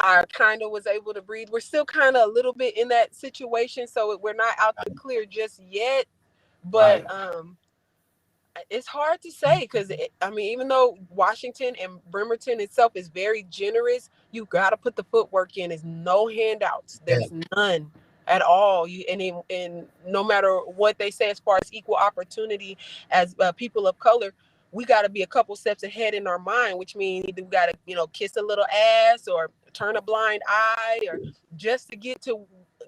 I kind of was able to breathe. We're still kind of a little bit in that situation, so we're not out the clear just yet. But it's hard to say because, even though Washington and Bremerton itself is very generous, you got to put the footwork in. There's no handouts. There's none. at all. And no matter what they say as far as equal opportunity as people of color, we got to be a couple steps ahead in our mind, which means either we got to, kiss a little ass or turn a blind eye, or just to get to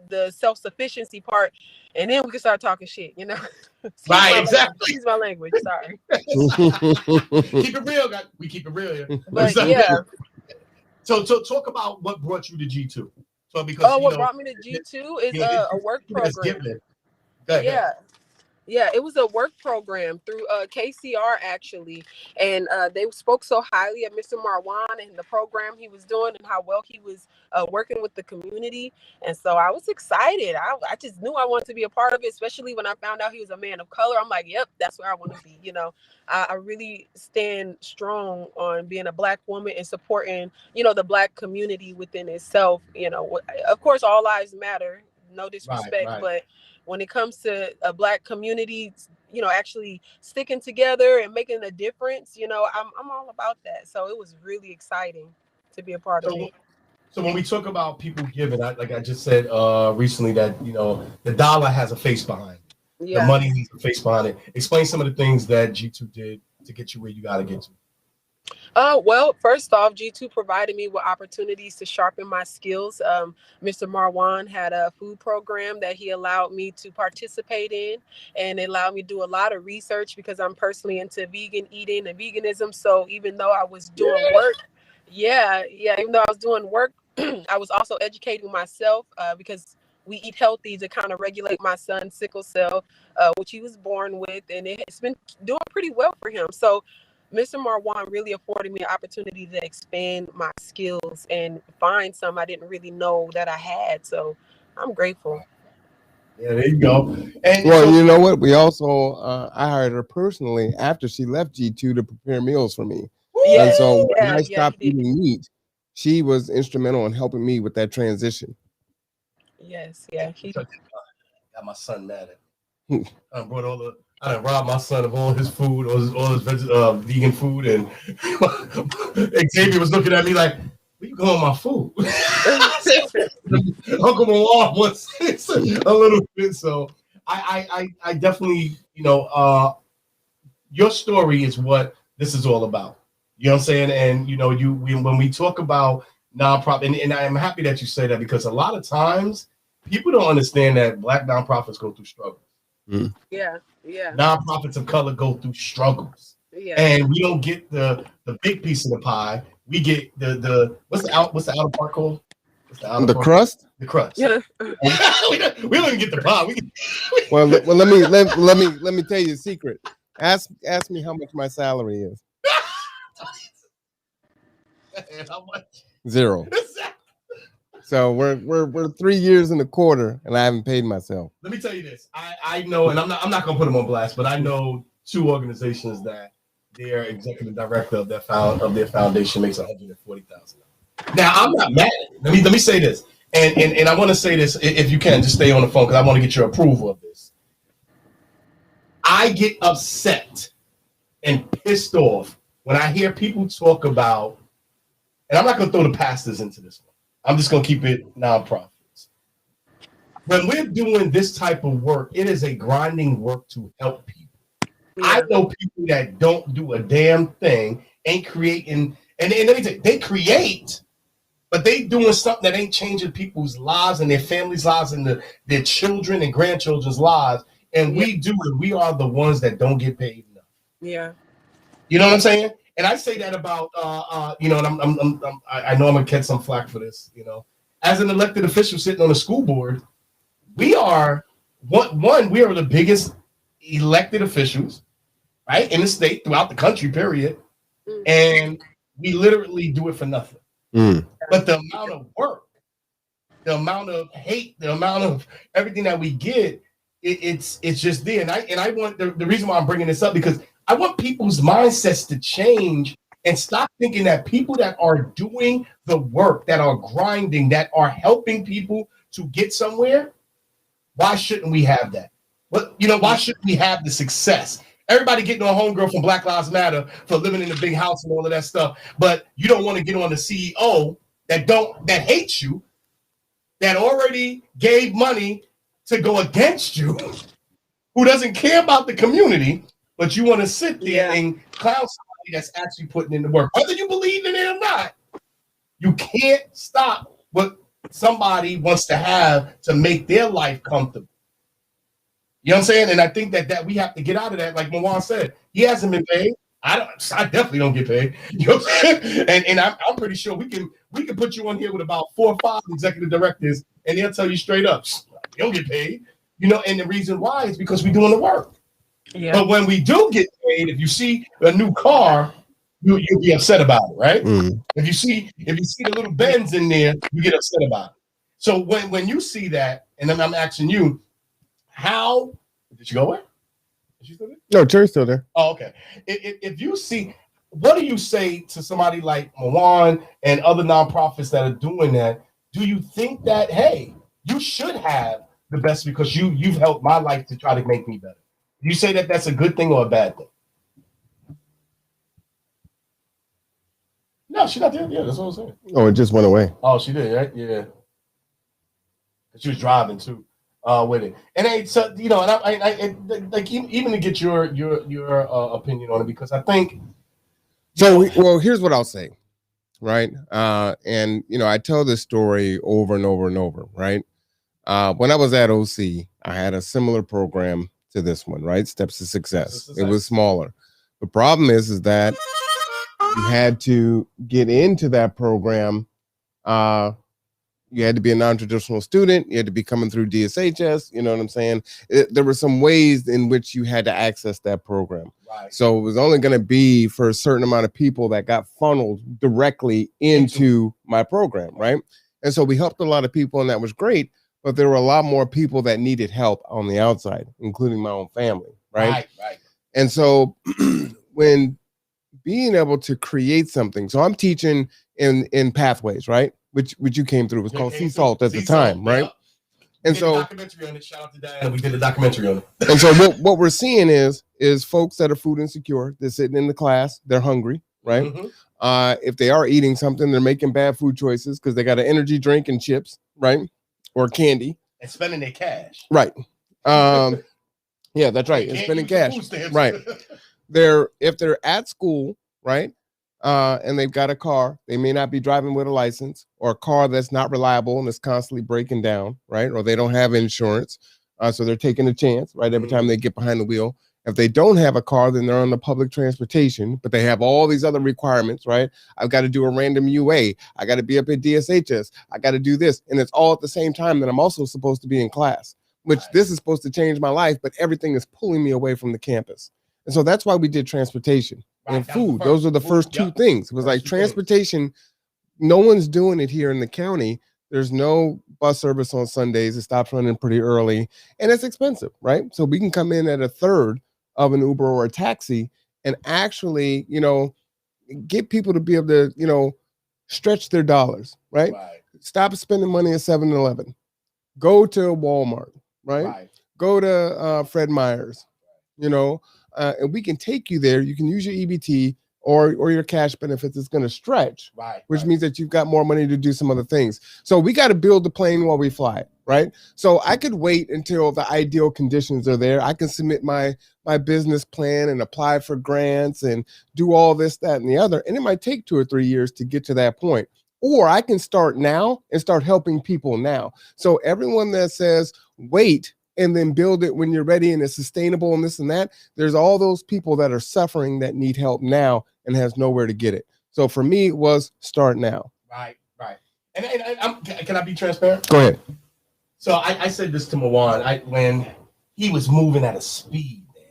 the self-sufficiency part, and then we can start talking shit.
Right, exactly.
Excuse my language. Sorry.
Keep it real, guys. We keep it real here.
But yeah.
So talk about what brought you to G2. So because
what brought me to G2 is a work program. Yeah, it was a work program through KCR actually, and they spoke so highly of Mr. Marwan and the program he was doing and how well he was working with the community, and so I was excited. I just knew I wanted to be a part of it, especially when I found out he was a man of color. I'm like, yep, that's where I want to be. I really stand strong on being a Black woman and supporting, the Black community within itself. Of course, all lives matter. No disrespect,
right.
but when it comes to a Black community, actually sticking together and making a difference, I'm all about that. So it was really exciting to be a part of it.
So when we talk about people giving, like I just said recently, that the dollar has a face behind it. Yeah. The money needs a face behind it. Explain some of the things that G2 did to get you where you got to get to.
Well, first off, G2 provided me with opportunities to sharpen my skills. Mr. Marwan had a food program that he allowed me to participate in, and it allowed me to do a lot of research because I'm personally into vegan eating and veganism. So even though I was doing work, even though I was doing work, I was also educating myself because we eat healthy to kind of regulate my son's sickle cell, which he was born with, and it's been doing pretty well for him. So Mr. Marwan really afforded me an opportunity to expand my skills and find some I didn't really know that I had. So I'm grateful.
Yeah, there you go. And
you know what? We also, I hired her personally after she left G2 to prepare meals for me. Yeah, and so when I stopped eating meat, she was instrumental in helping me with that transition.
Yes, yeah.
Got my son mad at me. I robbed my son of all his food, all his vegan food, and Xavier was looking at me like, "Where you going with my food?" Uncle Marwan wants a little bit, so I definitely, your story is what this is all about. You know what I'm saying? And when we talk about nonprofit, and I am happy that you say that, because a lot of times people don't understand that Black nonprofits go through struggles.
Mm.
Yeah.
Nonprofits of color go through struggles.
Yeah.
And we don't get the big piece of the pie. We get the what's the outer part called?
The crust?
The crust.
Yeah.
we don't even get the pie.
Well, let me tell you a secret. Ask me how much my salary is.
How much?
0. So we're 3 years and a quarter, and I haven't paid myself.
Let me tell you this. I know, and I'm not gonna put them on blast, but I know 2 organizations that their executive director of their foundation makes $140,000. Now I'm not mad. Let me say this, and I want to say this, if you can, just stay on the phone because I want to get your approval of this. I get upset and pissed off when I hear people talk about, and I'm not gonna throw the pastors into this one. I'm just going to keep it nonprofits. When we're doing this type of work, it is a grinding work to help people. Yeah. I know people that don't do a damn thing, ain't creating, and let me tell you, they create, but they doing something that ain't changing people's lives and their families' lives and their children and grandchildren's lives. And we do it. We are the ones that don't get paid enough.
Yeah.
You know what I'm saying? And I say that about, and I know I'm gonna catch some flack for this. As an elected official sitting on a school board, we are we are the biggest elected officials, right, in the state, throughout the country, period. And we literally do it for nothing. But the amount of work, the amount of hate, the amount of everything that we get, it's just there. And I want the reason why I'm bringing this up, because I want people's mindsets to change and stop thinking that people that are doing the work, that are grinding, that are helping people to get somewhere, why shouldn't we have that? Why shouldn't we have the success? Everybody getting on homegirl from Black Lives Matter for living in a big house and all of that stuff, but you don't want to get on the CEO that hates you, that already gave money to go against you, who doesn't care about the community, but you want to sit there and clown somebody that's actually putting in the work. Whether you believe in it or not, you can't stop what somebody wants to have to make their life comfortable. You know what I'm saying? And I think that we have to get out of that. Like Mawan said, he hasn't been paid. I definitely don't get paid. You know what I'm saying? And I'm pretty sure we can put you on here with about 4 or 5 executive directors, and they'll tell you straight up, you don't get paid. You know, and the reason why is because we're doing the work. Yeah. But when we do get paid, if you see a new car, you'll be upset about it, right? If you see the little Benz in there, you get upset about it. So when you see that, and then I'm asking you, how did you go away? Is she still there?
No, Terry's still there.
Oh, okay. If you see, what do you say to somebody like Mawan and other nonprofits that are doing that? Do you think that, hey, you should have the best because you've helped my life to try to make me better? Do you say that that's a good thing or a bad thing? No, she's not there. Yeah, that's what I'm saying.
Oh, it just went away.
Oh, she did, right? Yeah. She was driving too. With it, and so you know, and I like even to get your opinion on it, because I think.
So well, here's what I'll say, right? And you know, I tell this story over and over and over, right? When I was at OC, I had a similar program to this one, right? Steps to Success. It was smaller. The problem is that you had to get into that program. You had to be a non-traditional student. You had to be coming through DSHS. You know what I'm saying? There were some ways in which you had to access that program. Right. So it was only going to be for a certain amount of people that got funneled directly into my program, right? And so we helped a lot of people, and that was great. But there were a lot more people that needed help on the outside, including my own family, right? Right. And so when being able to create something, so I'm teaching in Pathways, right? Which you came through. It was called Sea Salt at the time, right? And so
documentary on it. Shout out to Diana. We did a documentary on it.
And so what we're seeing is folks that are food insecure. They're sitting in the class. They're hungry, right? Mm-hmm. If they are eating something, they're making bad food choices because they got an energy drink and chips, right? Or candy.
And spending their cash.
Right. Yeah, that's right. And spending cash. Right. If they're at school, right? And they've got a car, they may not be driving with a license, or a car that's not reliable and is constantly breaking down, right? Or they don't have insurance. So they're taking a chance, right? Every time they get behind the wheel. If they don't have a car, then they're on the public transportation, but they have all these other requirements, right? I've got to do a random UA. I got to be up at DSHS. I got to do this. And it's all at the same time that I'm also supposed to be in class, which this is supposed to change my life, but everything is pulling me away from the campus. And so that's why we did transportation and food. Those are the first two things. It was like transportation. No one's doing it here in the county. There's no bus service on Sundays. It stops running pretty early, and it's expensive, right? So we can come in at a third of an Uber or a taxi and actually, you know, get people to be able to, you know, stretch their dollars, right? Stop spending money at 7-Eleven. Go to Walmart, right? Go to Fred Meyer's, you know, and we can take you there. You can use your EBT or your cash benefits. It's going to stretch, which means that you've got more money to do some other things. So we got to build the plane while we fly it, right? So I could wait until the ideal conditions are there. I can submit my business plan and apply for grants and do all this, that, and the other. And it might take 2 or 3 years to get to that point. Or I can start now and start helping people now. So everyone that says, wait, and then build it when you're ready and it's sustainable and this and that, there's all those people that are suffering that need help now and has nowhere to get it. So for me, it was start now.
Right. And can I be transparent?
Go ahead.
So I said this to Mawan when he was moving at a speed, man.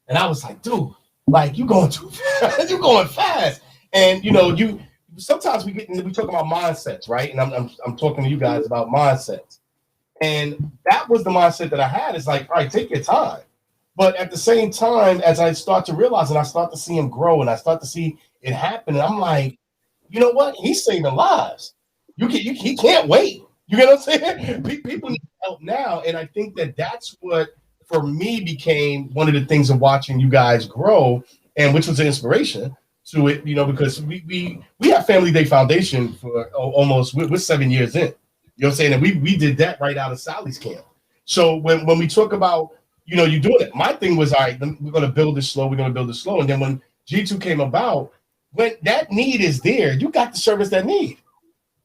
And I was like, dude, like you going too fast. You're going fast. And you know, sometimes we talk about mindsets, right? And I'm talking to you guys about mindsets. And that was the mindset that I had. It's like, all right, take your time. But at the same time, as I start to realize and I start to see him grow and I start to see it happen, and I'm like, you know what? He's saving lives. He can't wait. You get what I'm saying? People need help now. And I think that's what, for me, became one of the things of watching you guys grow, and which was an inspiration to it, you know, because we have Family Day Foundation for almost, we're 7 years in. You know what I'm saying? And we did that right out of Sally's camp. So when we talk about, you know, you doing it, my thing was, all right, we're going to build this slow. We're going to build it slow. And then when G2 came about, when that need is there, you got to service that need.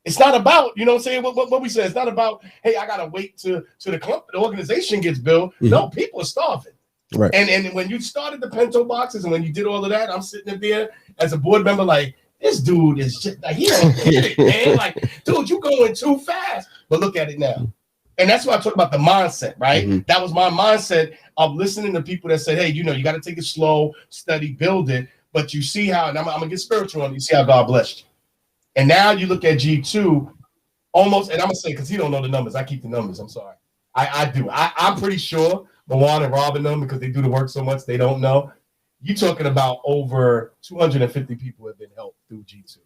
It's not about, you know what I'm saying? What we said, it's not about, hey, I got to wait to the organization gets built. Mm-hmm. No, people are starving.
Right.
And when you started the Pinto boxes and when you did all of that, I'm sitting there as a board member like, this dude is just like, he don't get it, man. Like, dude, you going too fast. But look at it now. And that's why I talk about the mindset, right? Mm-hmm. That was my mindset of listening to people that said, hey, you know, you got to take it slow, study, build it. But you see how, and I'm going to get spiritual on you, see how God blessed you. And now you look at G2 almost, and I'm going to say, because he don't know the numbers. I keep the numbers. I'm sorry. I do. I'm pretty sure Mawan and Robin them because they do the work so much they don't know. You're talking about over 250 people have been helped through G2.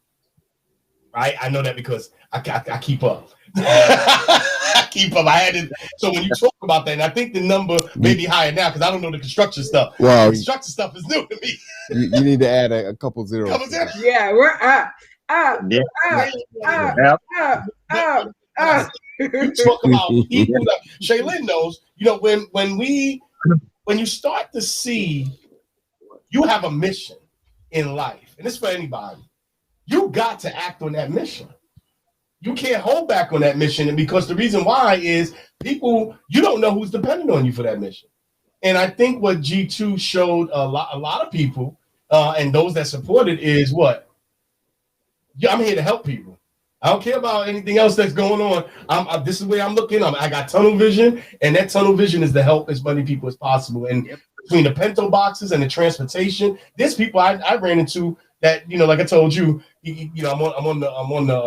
Right? I know that because I keep up. I keep up. I had it. So when you talk about that, and I think the number may be higher now because I don't know the construction stuff.
Wow.
The construction stuff is new to me.
You need to add a couple zeros.
Yeah, we're up.
You talk about people that Shaylin knows, you know, when you start to see you have a mission in life, and it's for anybody, you got to act on that mission. You can't hold back on that mission, and because the reason why is people, you don't know who's dependent on you for that mission. And I think what G2 showed a lot of people and those that support it is what? Yeah, I'm here to help people. I don't care about anything else that's going on. This is where I'm looking. I got tunnel vision, and that tunnel vision is to help as many people as possible. And between the Pinto boxes and the transportation, there's people I ran into that, you know, like I told you, you know, I'm on the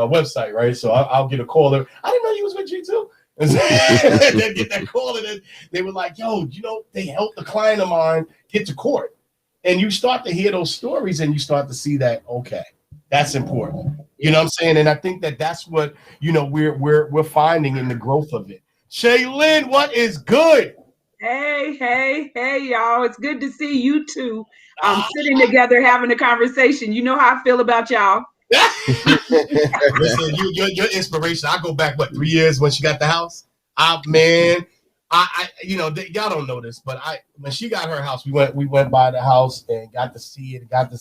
website, right? So I'll get a call. I didn't know you was with G2. And they get that call, and then they were like, "Yo, you know, they helped a client of mine get to court." And you start to hear those stories, and you start to see that, okay, that's important. You know what I'm saying? And I think that that's what, you know, we're finding in the growth of it. Shaylin, what is good?
Hey, y'all. It's good to see you two sitting together having a conversation. You know how I feel about y'all.
Listen, you're inspiration. I go back, 3 years when she got the house? Man, I you know, y'all don't know this, but when she got her house, we went by the house and got to see it, got to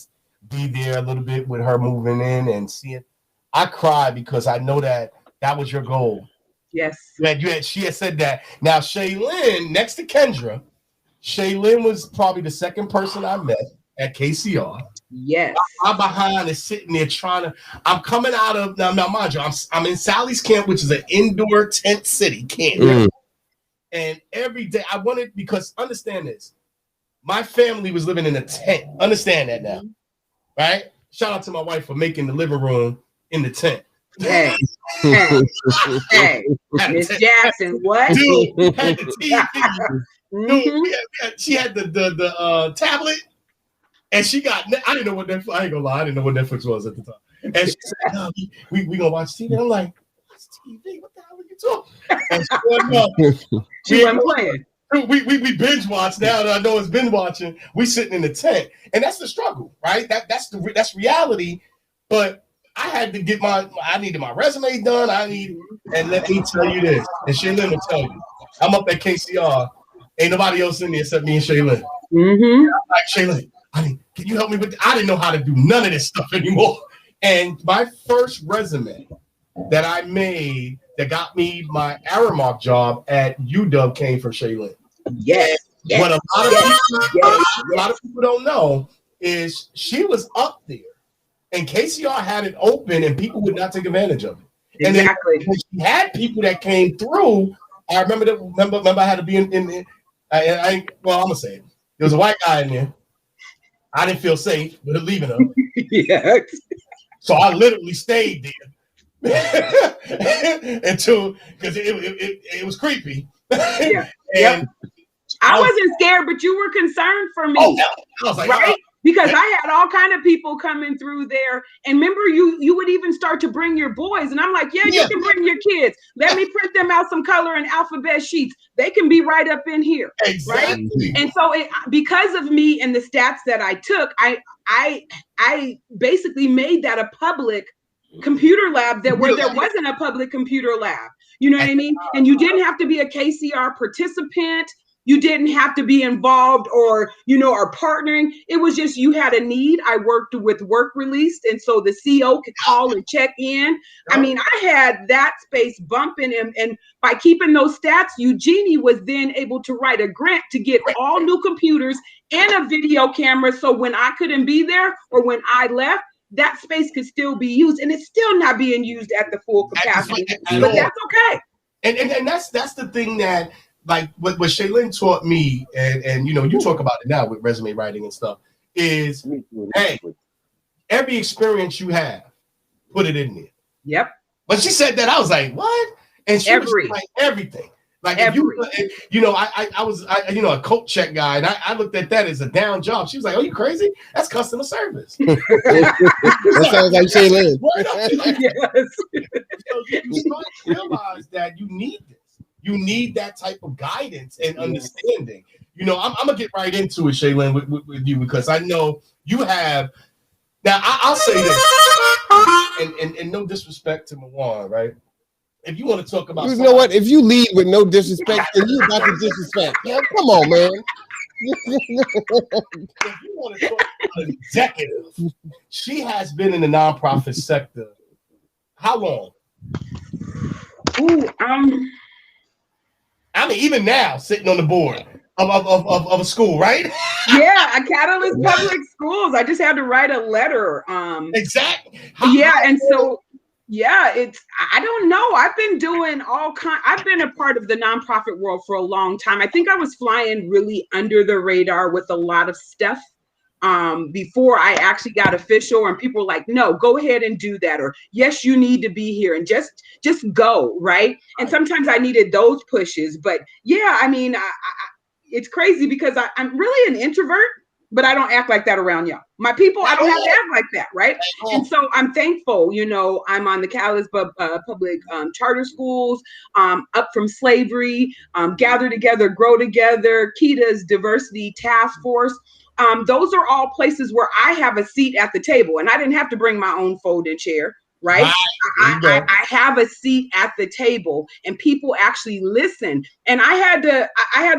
be there a little bit with her moving in and see it. I cried because I know that was your goal.
Yes.
She had said that. Now, Shaylin, next to Kendra, Shaylin was probably the second person I met at KCR.
Yes.
My behind is sitting there I'm coming out of, now mind you, I'm in Sally's camp, which is an indoor tent city camp. Mm. And every day I wanted, because understand this, my family was living in a tent. Understand that now. Right? Shout out to my wife for making the living room in the tent.
Hey, Miss Jackson, what?
Dude, had the TV. Dude, she had the tablet, and she got. I didn't know what Netflix. I ain't gonna lie, I didn't know what Netflix was at the time. And she said, "No, we gonna watch TV." I'm like, "What's TV? What the hell are you talking?" And
she wasn't playing.
We binge watch now that I know it's been watching. We sitting in the tent, and that's the struggle, right? That's reality. But I had to I needed my resume done. And let me tell you this, and Shaylin will tell you, I'm up at KCR. Ain't nobody else in there except me and Shaylin.
Mm-hmm.
Like, Shaylin, can you help me with? I didn't know how to do none of this stuff anymore. And my first resume that I made that got me my Aramark job at UW came from Shaylin.
Yes.
What a lot of people don't know is she was up there, and KCR had it open, and people would not take advantage of it.
Exactly.
And then she had people that came through. I remember I had to be in I'm gonna say it. There was a white guy in there. I didn't feel safe with leaving her.
Yes.
So I literally stayed there until, because it was creepy.
Yeah.
And
I wasn't scared, but you were concerned for me.
Oh, I was like,
right? Because I had all kind of people coming through there. And remember, you would even start to bring your boys. And I'm like, yeah, you can bring your kids. Let me print them out some color and alphabet sheets. They can be right up in here.
Exactly.
Right? And so because of me and the stats that I took, I basically made that a public computer lab where there wasn't a public computer lab. You know what I mean? And you didn't have to be a KCR participant. You didn't have to be involved or, or partnering. It was just you had a need. I worked with work released. And so the CO could call and check in. I mean, I had that space bumping. And by keeping those stats, Eugenie was then able to write a grant to get all new computers and a video camera. So when I couldn't be there or when I left, that space could still be used. And it's still not being used at the full capacity. But that's okay.
And that's the thing that, like what Shaylin taught me, and you talk about it now with resume writing and stuff, is hey, every experience you have, put it in there.
Yep.
When she said that, I was like, what? And she was like, everything. Like if I was a coat check guy, and I looked at that as a down job. She was like, "Oh, you crazy? That's customer service."
That sounds like Shaylin.
Yes.
So you start to realize that you need this. You need that type of guidance and understanding. I'm gonna get right into it, Shaylin, with you, because I know you have. Now I'll say this, and no disrespect to Mawan, right? If you want to talk about,
you know what? If you lead with no disrespect, then you got to disrespect. Yeah, come on, man.
If you want to talk about an executive, she has been in the nonprofit sector. How long?
Ooh,
I mean, even now, sitting on the board of a school, right?
Yeah, a Catalyst Public Schools. I just had to write a letter.
Exactly.
And so, I don't know. I've been doing I've been a part of the nonprofit world for a long time. I think I was flying really under the radar with a lot of stuff before I actually got official, and people were like, no, go ahead and do that, or yes, you need to be here, and just go, right? And sometimes I needed those pushes, but yeah, I mean, it's crazy because I'm really an introvert, but I don't act like that around y'all. My people, I don't have to act like that, right? And so I'm thankful, I'm on the Catalyst Public Charter Schools, Up From Slavery, Gather Together, Grow Together, Kita's Diversity Task Force. Those are all places where I have a seat at the table, and I didn't have to bring my own folding chair, right? I have a seat at the table, and people actually listen. And I had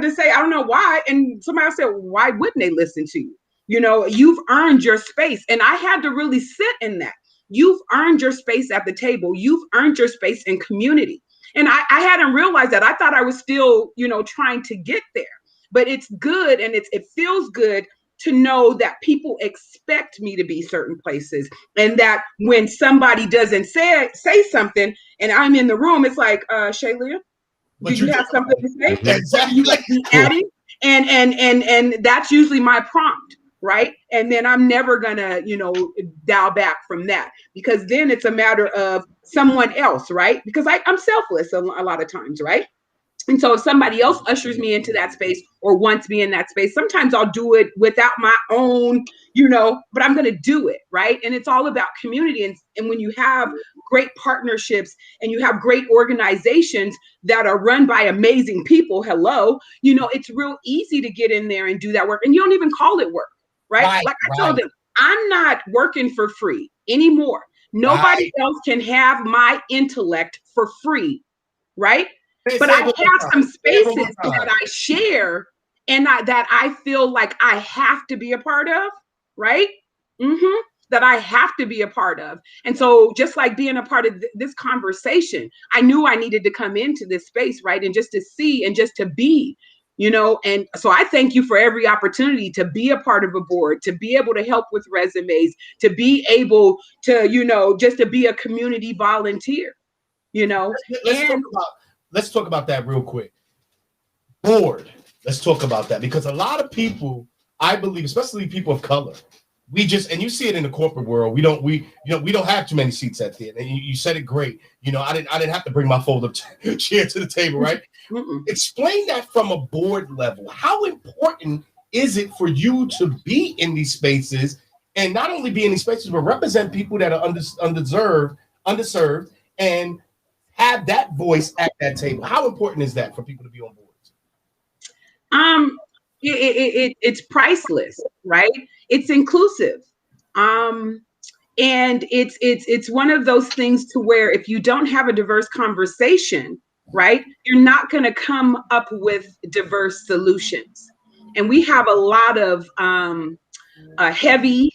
to say, I don't know why. And somebody said, why wouldn't they listen to you? You've earned your space. And I had to really sit in that. You've earned your space at the table. You've earned your space in community. And I hadn't realized that. I thought I was still, trying to get there. But it's good, and it feels good to know that people expect me to be certain places, and that when somebody doesn't say something and I'm in the room, it's like, Shaylia, do you have something to say?
Exactly.
You like be adding? And that's usually my prompt, right? And then I'm never gonna, dial back from that, because then it's a matter of someone else, right? Because I'm selfless a lot of times, right? And so if somebody else ushers me into that space or wants me in that space, sometimes I'll do it without my own, but I'm going to do it, right? And it's all about community. And when you have great partnerships and you have great organizations that are run by amazing people, it's real easy to get in there and do that work. And you don't even call it work, right? Like I told them, I'm not working for free anymore. Nobody else can have my intellect for free, right? But I have some spaces that I share and that I feel like I have to be a part of, right? That I have to be a part of. And so just like being a part of this conversation, I knew I needed to come into this space, right? And just to see and just to be, and so I thank you for every opportunity to be a part of a board, to be able to help with resumes, to be able to, just to be a community volunteer,
Let's talk about that real quick. Board. Let's talk about that, because a lot of people, I believe, especially people of color, and you see it in the corporate world, we don't have too many seats at the end. And you said it great. I didn't have to bring my fold-up chair to the table, right? Explain that from a board level. How important is it for you to be in these spaces, and not only be in these spaces, but represent people that are underserved, and have that voice at that table? How important is that for people to be on boards?
It's priceless, right? It's inclusive. And it's one of those things to where if you don't have a diverse conversation, right, you're not going to come up with diverse solutions. And we have a lot of heavy,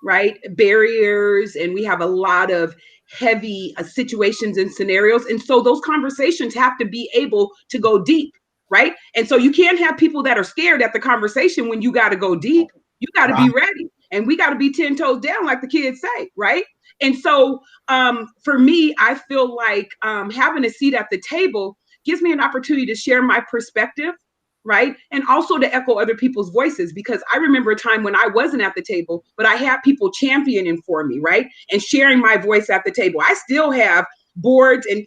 right, barriers, and we have a lot of heavy situations and scenarios. And so those conversations have to be able to go deep, right? And so you can't have people that are scared at the conversation when you got to go deep. You got to be ready, and we got to be 10 toes down, like the kids say, right? And so for me, I feel like having a seat at the table gives me an opportunity to share my perspective, right? And also to echo other people's voices, because I remember a time when I wasn't at the table, but I had people championing for me, right? And sharing my voice at the table. I still have boards and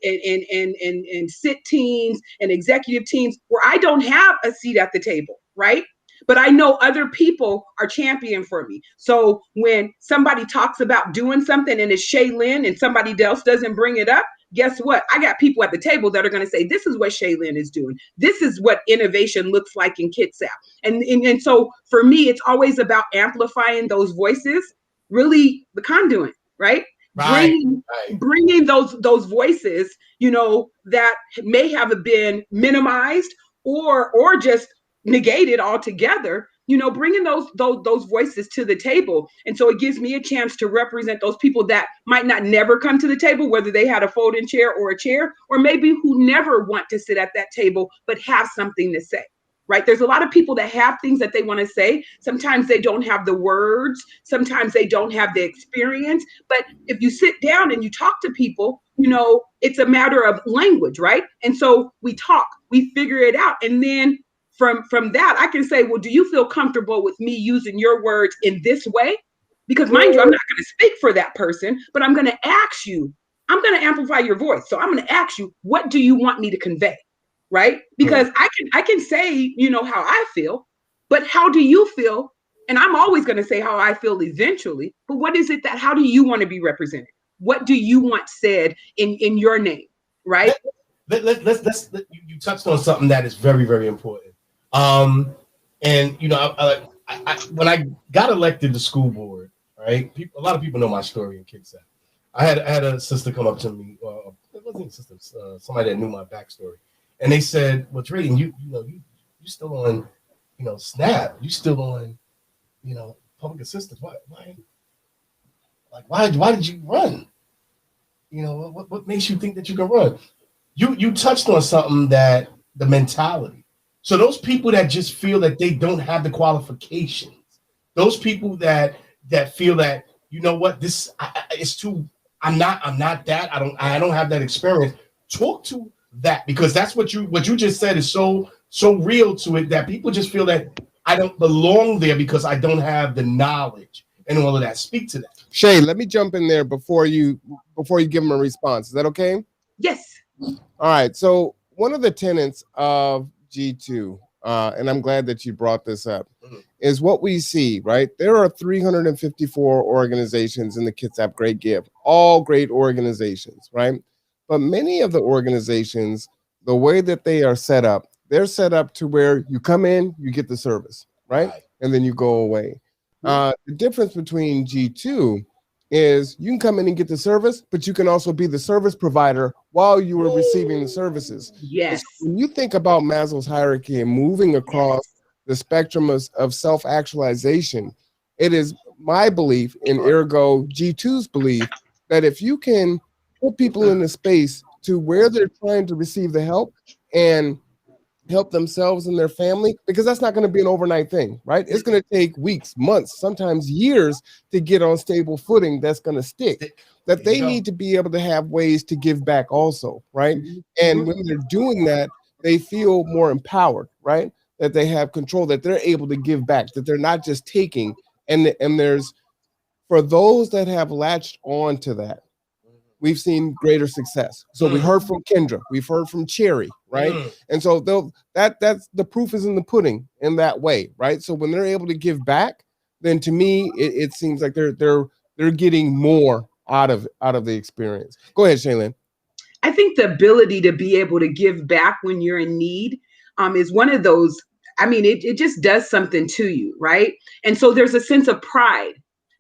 sit teams and executive teams where I don't have a seat at the table, right? But I know other people are championing for me. So when somebody talks about doing something and it's Shaylin and somebody else doesn't bring it up, guess what? I got people at the table that are going to say, this is what Shaylin is doing. This is what innovation looks like in Kitsap. And so for me, it's always about amplifying those voices, really the conduit, right? Bringing those voices, you know, that may have been minimized or just negated altogether, you know, bringing those voices to the table. And so it gives me a chance to represent those people that might not never come to the table, whether they had a folding chair, or maybe who never want to sit at that table, but have something to say, right? There's a lot of people that have things that they want to say. Sometimes they don't have the words. Sometimes they don't have the experience. But if you sit down and you talk to people, you know, it's a matter of language, right? And so we talk, we figure it out. And then from that, I can say, well, do you feel comfortable with me using your words in this way? Because mind you, I'm not going to speak for that person, but I'm going to ask you, I'm going to amplify your voice. So I'm going to ask you, what do you want me to convey? Right? Because I can say, you know, how I feel, but how do you feel? And I'm always going to say how I feel eventually, but what is it how do you want to be represented? What do you want said in your name? Right?
Let's you touched on something that is very, very important. And you know, I when I got elected to school board, right? A lot of people know my story in Kitsap. I had a sister come up to me, it wasn't a sister, somebody that knew my backstory, and they said, "Well, Drayton, you still on, you know, SNAP? You still on, you know, public assistance? Why did you run? You know, what makes you think that you can run?" You touched on something, that the mentality. So those people that just feel that they don't have the qualifications, those people that feel that, you know what, this it's too. I'm not that. I don't have that experience. Talk to that, because that's what you just said is so real to it, that people just feel that I don't belong there because I don't have the knowledge and all of that. Speak to that.
Shay, let me jump in there before you give them a response. Is that okay?
Yes.
All right. So one of the tenets of G2, and I'm glad that you brought this up, is what we see, right? There are 354 organizations in the Kitsap Great Give, all great organizations, right? But many of the organizations, the way that they are set up, they're set up to where you come in, you get the service, right? And then you go away. The difference between G2 is you can come in and get the service, but you can also be the service provider while you were receiving the services.
Yes.
So when you think about Maslow's hierarchy and moving across the spectrum of self-actualization, it is my belief, and ergo G2's belief, that if you can put people in a space to where they're trying to receive the help and help themselves and their family, because that's not going to be an overnight thing, right? It's going to take weeks, months, sometimes years to get on stable footing that's going to stick. That they need to be able to have ways to give back also, right? And when they're doing that, they feel more empowered, right? That they have control, that they're able to give back, that they're not just taking. And there's, for those that have latched on to that, we've seen greater success. So we heard from Kendra, we've heard from Cherry, right? And so that's the proof is in the pudding in that way, right? So when they're able to give back, then to me it seems like they're getting more out of the experience. Go ahead, Shaylin.
I think the ability to be able to give back when you're in need is one of those. I mean, it just does something to you, right? And so there's a sense of pride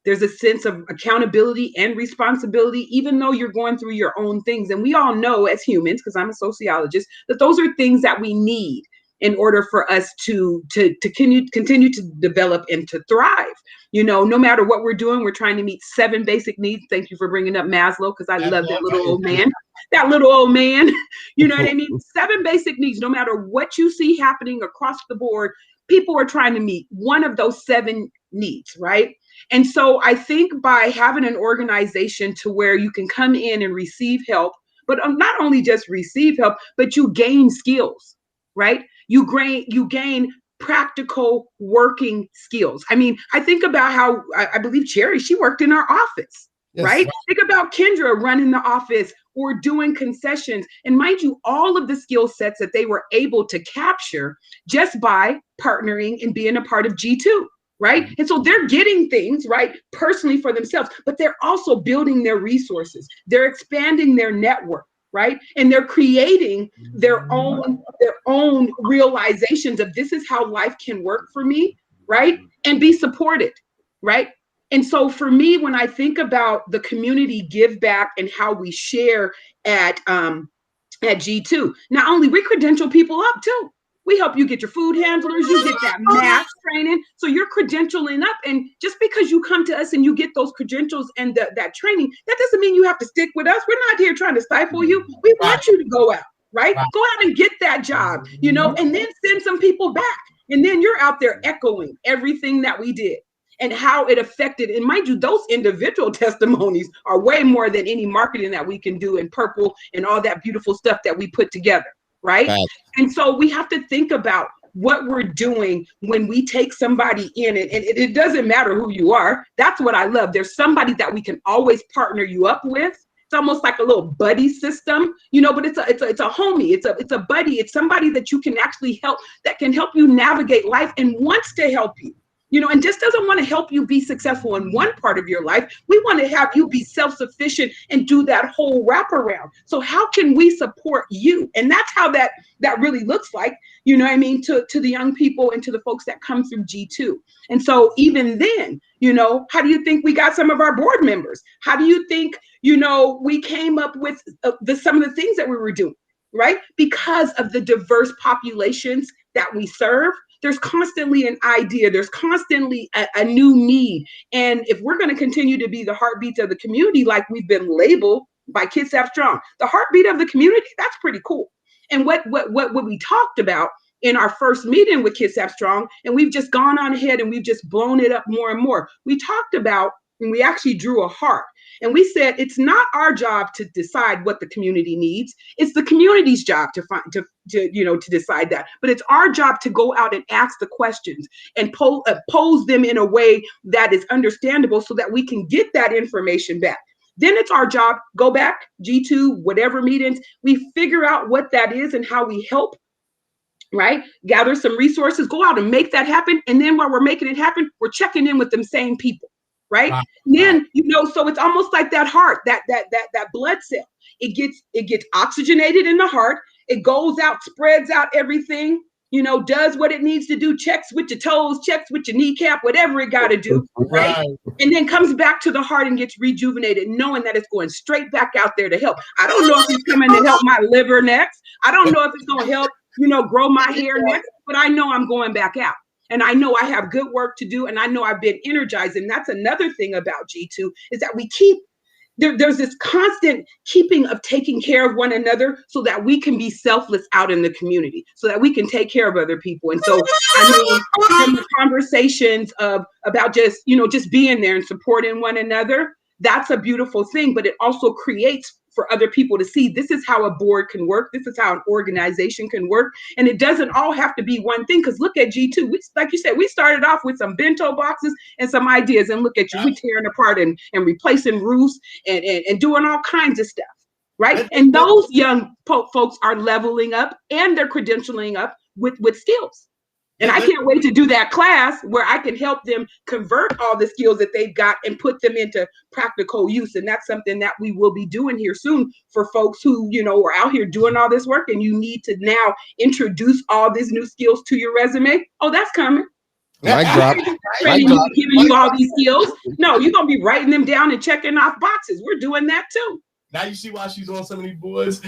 There's a sense of accountability and responsibility, even though you're going through your own things. And we all know as humans, because I'm a sociologist, that those are things that we need in order for us to continue to develop and to thrive. You know, no matter what we're doing, we're trying to meet 7 basic needs. Thank you for bringing up Maslow, because I love that little old man. That little old man, you know what I mean? 7 basic needs. No matter what you see happening across the board, people are trying to meet one of those 7 needs, right? And so I think by having an organization to where you can come in and receive help, but not only just receive help, but you gain skills, right? You gain practical working skills. I mean, I think about how I believe Cherry, she worked in our office, right? Think about Kendra running the office or doing concessions. And mind you, all of the skill sets that they were able to capture just by partnering and being a part of G2. Right. And so they're getting things right personally for themselves, but they're also building their resources. They're expanding their network. Right. And they're creating their own realizations of this is how life can work for me. Right. And be supported. Right. And so for me, when I think about the community give back and how we share at G2, not only we credential people up too. We help you get your food handlers, you get that math training. So you're credentialing up. And just because you come to us and you get those credentials and that training, that doesn't mean you have to stick with us. We're not here trying to stifle you. We want you to go out, right? Go out and get that job, you know, and then send some people back. And then you're out there echoing everything that we did and how it affected. And mind you, those individual testimonies are way more than any marketing that we can do in Purple and all that beautiful stuff that we put together. Right. And so we have to think about what we're doing when we take somebody in, and it doesn't matter who you are. That's what I love. There's somebody that we can always partner you up with. It's almost like a little buddy system, you know, but it's a homie. It's a buddy. It's somebody that you can actually help, that can help you navigate life and wants to help you. You know, and just doesn't want to help you be successful in one part of your life. We want to have you be self-sufficient and do that whole wraparound. So how can we support you? And that's how that really looks like, you know what I mean, to the young people and to the folks that come through G2. And so even then, you know, how do you think we got some of our board members? How do you think, you know, we came up with some of the things that we were doing, right? Because of the diverse populations that we serve. There's constantly an idea. There's constantly a new need. And if we're going to continue to be the heartbeat of the community, like we've been labeled by Kitsap Strong, the heartbeat of the community, that's pretty cool. And what we talked about in our first meeting with Kitsap Strong, and we've just gone on ahead and we've just blown it up more and more. We talked about, and we actually drew a heart. And we said, it's not our job to decide what the community needs. It's the community's job to decide that. But it's our job to go out and ask the questions and pose them in a way that is understandable so that we can get that information back. Then it's our job, go back, G2, whatever meetings, we figure out what that is and how we help, right? Gather some resources, go out and make that happen. And then while we're making it happen, we're checking in with them same people. Right. Wow. Then, you know, so it's almost like that heart, that blood cell. It gets oxygenated in the heart. It goes out, spreads out everything, you know, does what it needs to do, checks with your toes, checks with your kneecap, whatever it got to do. Right. And then comes back to the heart and gets rejuvenated, knowing that it's going straight back out there to help. I don't know if it's coming to help my liver next. I don't know if it's going to help, you know, grow my hair next, but I know I'm going back out. And I know I have good work to do, and I know I've been energized. And that's another thing about G2 is that we keep, there's this constant keeping of taking care of one another so that we can be selfless out in the community, so that we can take care of other people. And so, I mean, from the conversations about just, you know, just being there and supporting one another, that's a beautiful thing, but it also creates for other people to see this is how a board can work. This is how an organization can work. And it doesn't all have to be one thing, because look at G2. Like you said, we started off with some bento boxes and some ideas, and look at you, we tearing apart and replacing roofs and doing all kinds of stuff, right? And those young folks are leveling up and they're credentialing up with skills. And I can't wait to do that class where I can help them convert all the skills that they've got and put them into practical use. And that's something that we will be doing here soon for folks who, you know, are out here doing all this work and you need to now introduce all these new skills to your resume. Oh, that's coming.
Mic drop.
Training you, giving you all these skills. No, you're gonna be writing them down and checking off boxes. We're doing that too.
Now you see why she's on some of these boards.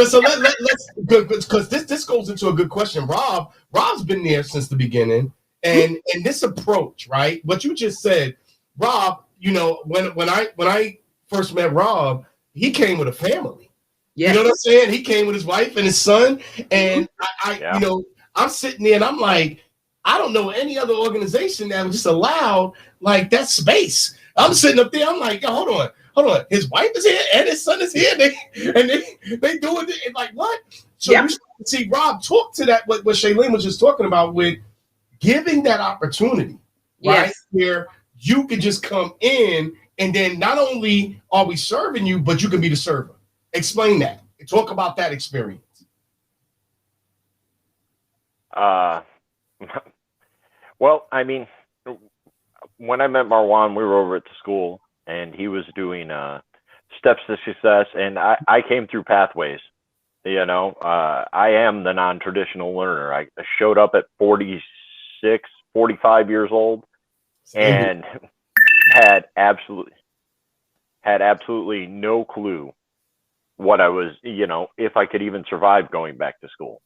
So let's because this goes into a good question. Rob's been there since the beginning, and this approach, right? What you just said, Rob. You know, when I first met Rob, he came with a family. Yeah. You know what I'm saying? He came with his wife and his son, and you know, I'm sitting there and I'm like, I don't know any other organization that would just allow like that space. I'm sitting up there, I'm like, yo, hold on. His wife is here and his son is here. They doing it and like what? So you see Rob talk to that what Shailene was just talking about with giving that opportunity, right? Where you could just come in and then not only are we serving you, but you can be the server. Explain that. Talk about that experience.
Well, I mean, when I met Marwan, we were over at the school, and he was doing steps to success, and I came through pathways. You know, I am the non-traditional learner. I showed up at 46, 45 years old, and had absolutely no clue what I was, you know, if I could even survive going back to school.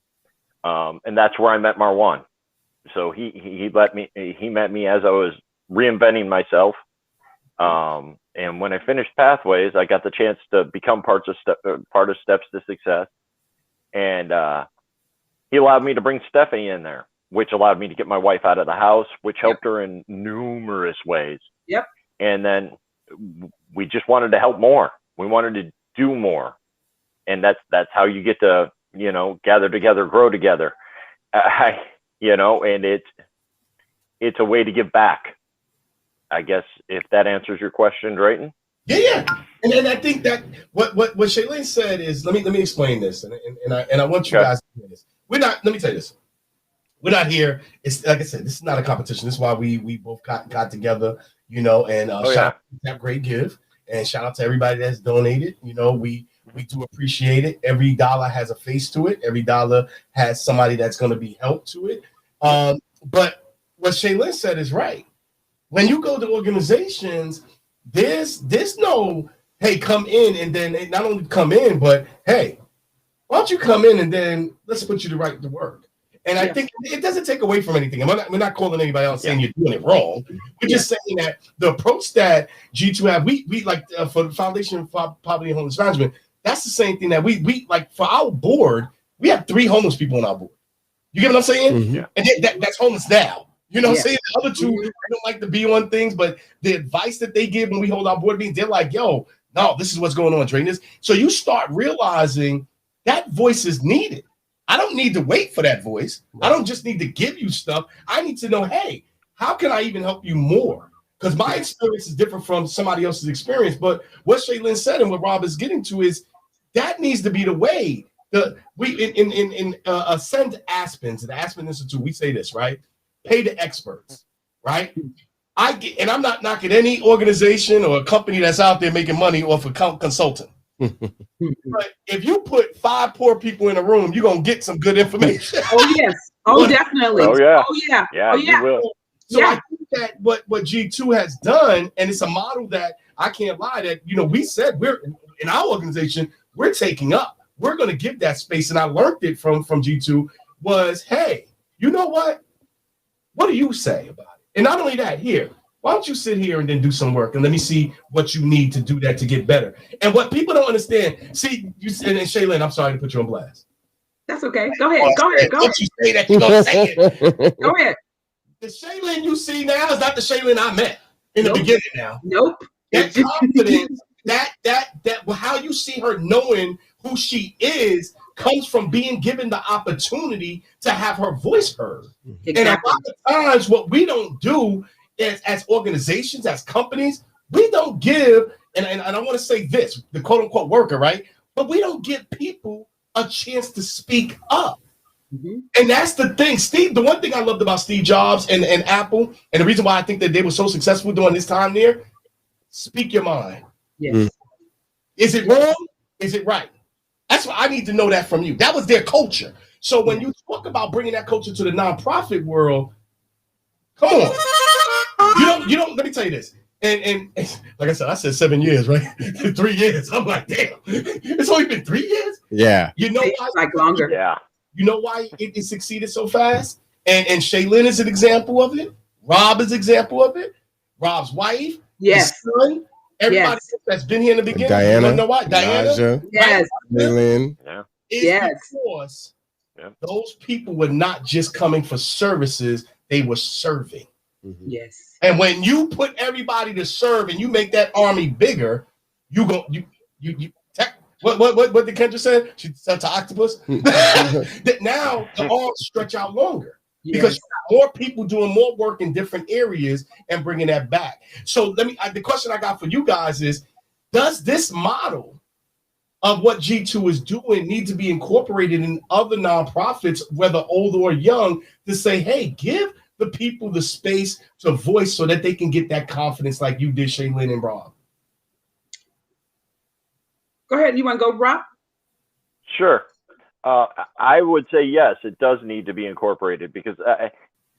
And that's where I met Marwan. So he met me as I was reinventing myself. And when I finished Pathways, I got the chance to become part of Steps to Success. And he allowed me to bring Stephanie in there, which allowed me to get my wife out of the house, which helped her in numerous ways.
Yep.
And then we just wanted to help more. We wanted to do more. And that's how you get to, you know, gather together, grow together. You know, and it's a way to give back. I guess if that answers your question, Drayton.
Yeah. And I think that what Shailene said is, let me explain this, and I want you guys to hear this. Let me tell you this. We're not here. It's like I said, this is not a competition. This is why we both got together, you know, and shout out to that great give, and shout out to everybody that's donated. You know, we do appreciate it. Every dollar has a face to it. Every dollar has somebody that's going to be helped to it. But what Shailene said is right. When you go to organizations, there's no, hey, come in, and then not only come in, but hey, why don't you come in and then let's put you to right to work. And I think it doesn't take away from anything. We're not calling anybody out saying you're doing it wrong. We're just saying that the approach that G2 have, we like for the Foundation for Poverty and Homeless Management, that's the same thing that we like for our board. We have 3 homeless people on our board. You get what I'm saying? Mm-hmm. And that's homeless now. You know what I'm saying? The other 2, I don't like to be on things, but the advice that they give when we hold our board meetings, they're like, yo, no, this is what's going on, trainers. So you start realizing that voice is needed. I don't need to wait for that voice. I don't just need to give you stuff. I need to know, hey, how can I even help you more? Because my experience is different from somebody else's experience. But what Shailene said and what Rob is getting to is that needs to be the way. In Ascend Aspens, the Aspen Institute, we say this, right? Pay the experts, right? And I'm not knocking any organization or a company that's out there making money off of consulting. But if you put 5 poor people in a room, you're gonna get some good information.
Oh yes. Oh definitely.
Oh yeah.
Oh yeah.
Yeah,
oh, yeah.
You will.
So I think that what G2 has done, and it's a model that I can't lie that, you know, we said we're in our organization, we're taking up. We're gonna give that space. And I learned it from G2 was, hey, you know what? What do you say about it? And not only that, here, why don't you sit here and then do some work and let me see what you need to do that to get better. And what people don't understand, see, you and Shailene, I'm sorry to put you on blast.
That's okay. Go ahead. Go ahead. Go ahead.
Don't you say that, you're gonna say it.
Go ahead.
The Shailene you see now is not the Shailene I met in the beginning now.
Nope.
That confidence, that how you see her knowing who she is comes from being given the opportunity to have her voice heard. Exactly. And a lot of times what we don't do as organizations, as companies, we don't give, and I want to say this, the quote unquote worker, right? But we don't give people a chance to speak up. Mm-hmm. And that's the thing. Steve, the one thing I loved about Steve Jobs and Apple, and the reason why I think that they were so successful during this time there, speak your mind.
Yes. Mm-hmm.
Is it wrong? Is it right? That's what I need to know that from you. That was their culture. So when you talk about bringing that culture to the nonprofit world, Come on. You don't, let me tell you this. And like I said 7 years, right? 3 years. I'm like, damn, it's only been 3 years.
Yeah.
You know why?
Like longer.
Yeah.
You know why it succeeded so fast? And Shaylin is an example of it. Rob is an example of it. Rob's wife,
yes,
his son, everybody that's been here in the beginning.
Diana,
you know why? Diana,
Naja,
yes,
Shaylin.
Yeah.
It's
yes,
because those people were not just coming for services; they were serving.
yes.
And when you put everybody to serve and you make that army bigger, what did Kendra say? She said to octopus that now the arms stretch out longer because you got more people doing more work in different areas and bringing that back. So the question I got for you guys is, does this model of what G2 is doing need to be incorporated in other nonprofits, whether old or young, to say, hey, give the people the space to voice so that they can get that confidence like you did, Shaylin and Rob?
Go ahead. You want to go, Rob?
Sure. I would say yes, it does need to be incorporated because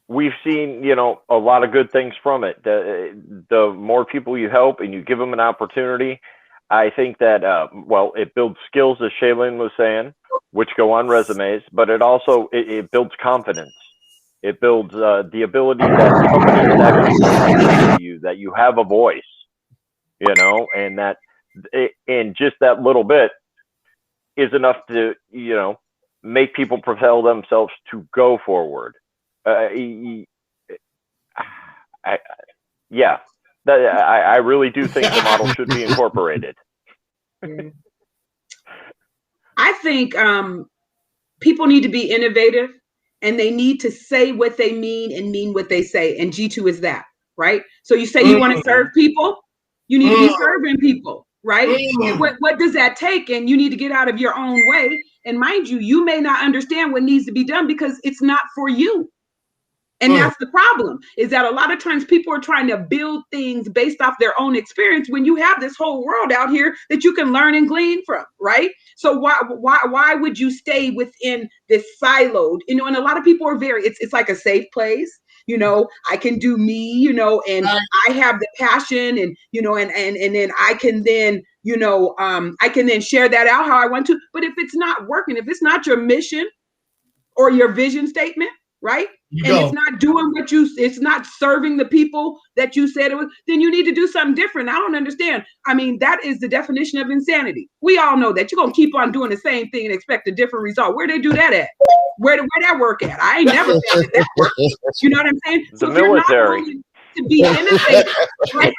we've seen, a lot of good things from it. The more people you help and you give them an opportunity, I think that, it builds skills, as Shaylin was saying, which go on resumes, but it also, it builds confidence. It builds the ability that companies actually listen to you, that you have a voice, and that, and just that little bit is enough to, make people propel themselves to go forward. I really do think the model should be incorporated.
I think people need to be innovative and they need to say what they mean and mean what they say. And G2 is that, right? So you say you want to serve people, you need to be serving people, right? What does that take? And you need to get out of your own way. And mind you, you may not understand what needs to be done because it's not for you. And that's the problem, is that a lot of times people are trying to build things based off their own experience when you have this whole world out here that you can learn and glean from, right? So why would you stay within this siloed, and a lot of people are it's like a safe place, I can do me, and I have the passion and, and then I can then, I can then share that out how I want to. But if it's not working, if it's not your mission or your vision statement, right? It's not doing it's not serving the people that you said it was, then you need to do something different. I don't understand. I mean, that is the definition of insanity. We all know that you're going to keep on doing the same thing and expect a different result. Where they do that at? Where that work at? I ain't never found that work. You know what I'm saying?
The military.
To be innovative, right?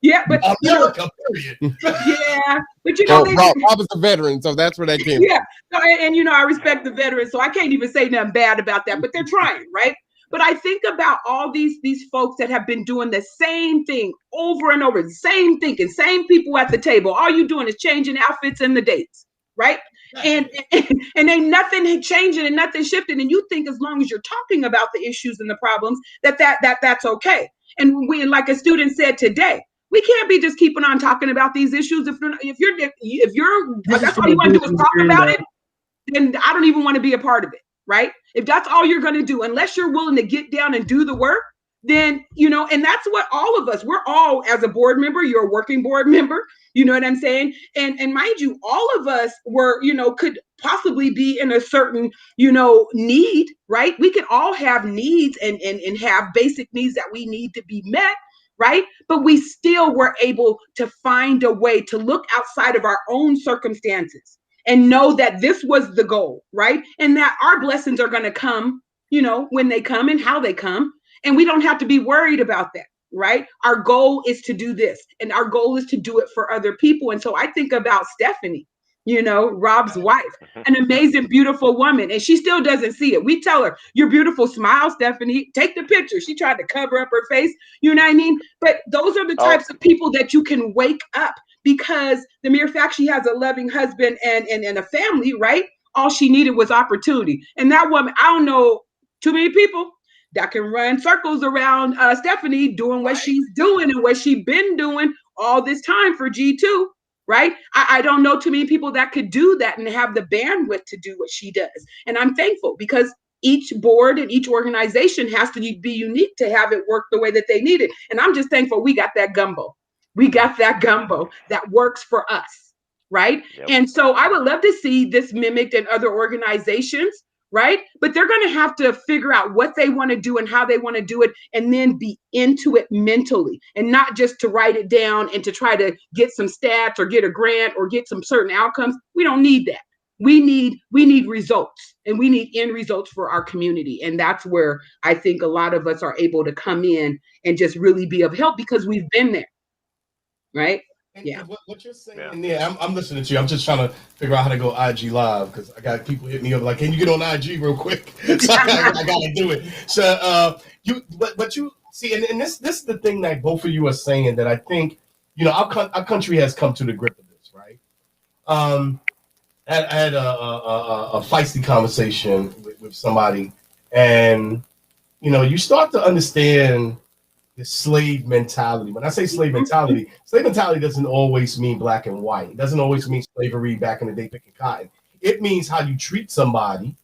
Yeah, but
America, period.
Yeah, but
Rob is a veteran, so that's where that came.
Yeah, and I respect the veterans, so I can't even say nothing bad about that. But they're trying, right? But I think about all these folks that have been doing the same thing over and over, same thinking, same people at the table. All you doing is changing outfits and the dates, right? And ain't nothing changing and nothing shifting. And you think as long as you're talking about the issues and the problems, that's okay. And like a student said today, we can't be just keeping on talking about these issues. If you're that's all you want to do is talk about it, then I don't even want to be a part of it, right? If that's all you're going to do, unless you're willing to get down and do the work, then, and that's what all of us, we're all, as a board member, you're a working board member, you know what I'm saying? And mind you, all of us were, could possibly be in a certain, need, right? We could all have needs and have basic needs that we need to be met, right? But we still were able to find a way to look outside of our own circumstances and know that this was the goal, right? And that our blessings are going to come, when they come and how they come. And we don't have to be worried about that, right? Our goal is to do this, and our goal is to do it for other people. And so I think about Stephanie, Rob's wife, an amazing, beautiful woman, and she still doesn't see it. We tell her, "You're beautiful, smile, Stephanie, take the picture." She tried to cover up her face, you know what I mean? But those are the types of people that you can wake up, because the mere fact she has a loving husband and a family, right? All she needed was opportunity. And that woman, I don't know too many people that can run circles around Stephanie doing what she's doing and what she's been doing all this time for G2, right? I don't know too many people that could do that and have the bandwidth to do what she does. And I'm thankful, because each board and each organization has to be unique to have it work the way that they need it. And I'm just thankful we got that gumbo. We got that gumbo that works for us, right?
Yep.
And so I would love to see this mimicked in other organizations, right? But they're going to have to figure out what they want to do and how they want to do it, and then be into it mentally, and not just to write it down and to try to get some stats or get a grant or get some certain outcomes. We don't need that. We need results, and we need end results for our community. And that's where I think a lot of us are able to come in and just really be of help, because we've been there, right? Yeah.
What you're saying, I'm listening to you. I'm just trying to figure out how to go IG live, because I got people hit me up like, "Can you get on IG real quick?" So I gotta do it. So but you see, and this is the thing that both of you are saying that I think, you know, our country has come to the grip of this, right? I had a feisty conversation with somebody, and you know, you start to understand the slave mentality. When I say slave mentality doesn't always mean black and white. It doesn't always mean slavery back in the day picking cotton. It means how you treat somebody,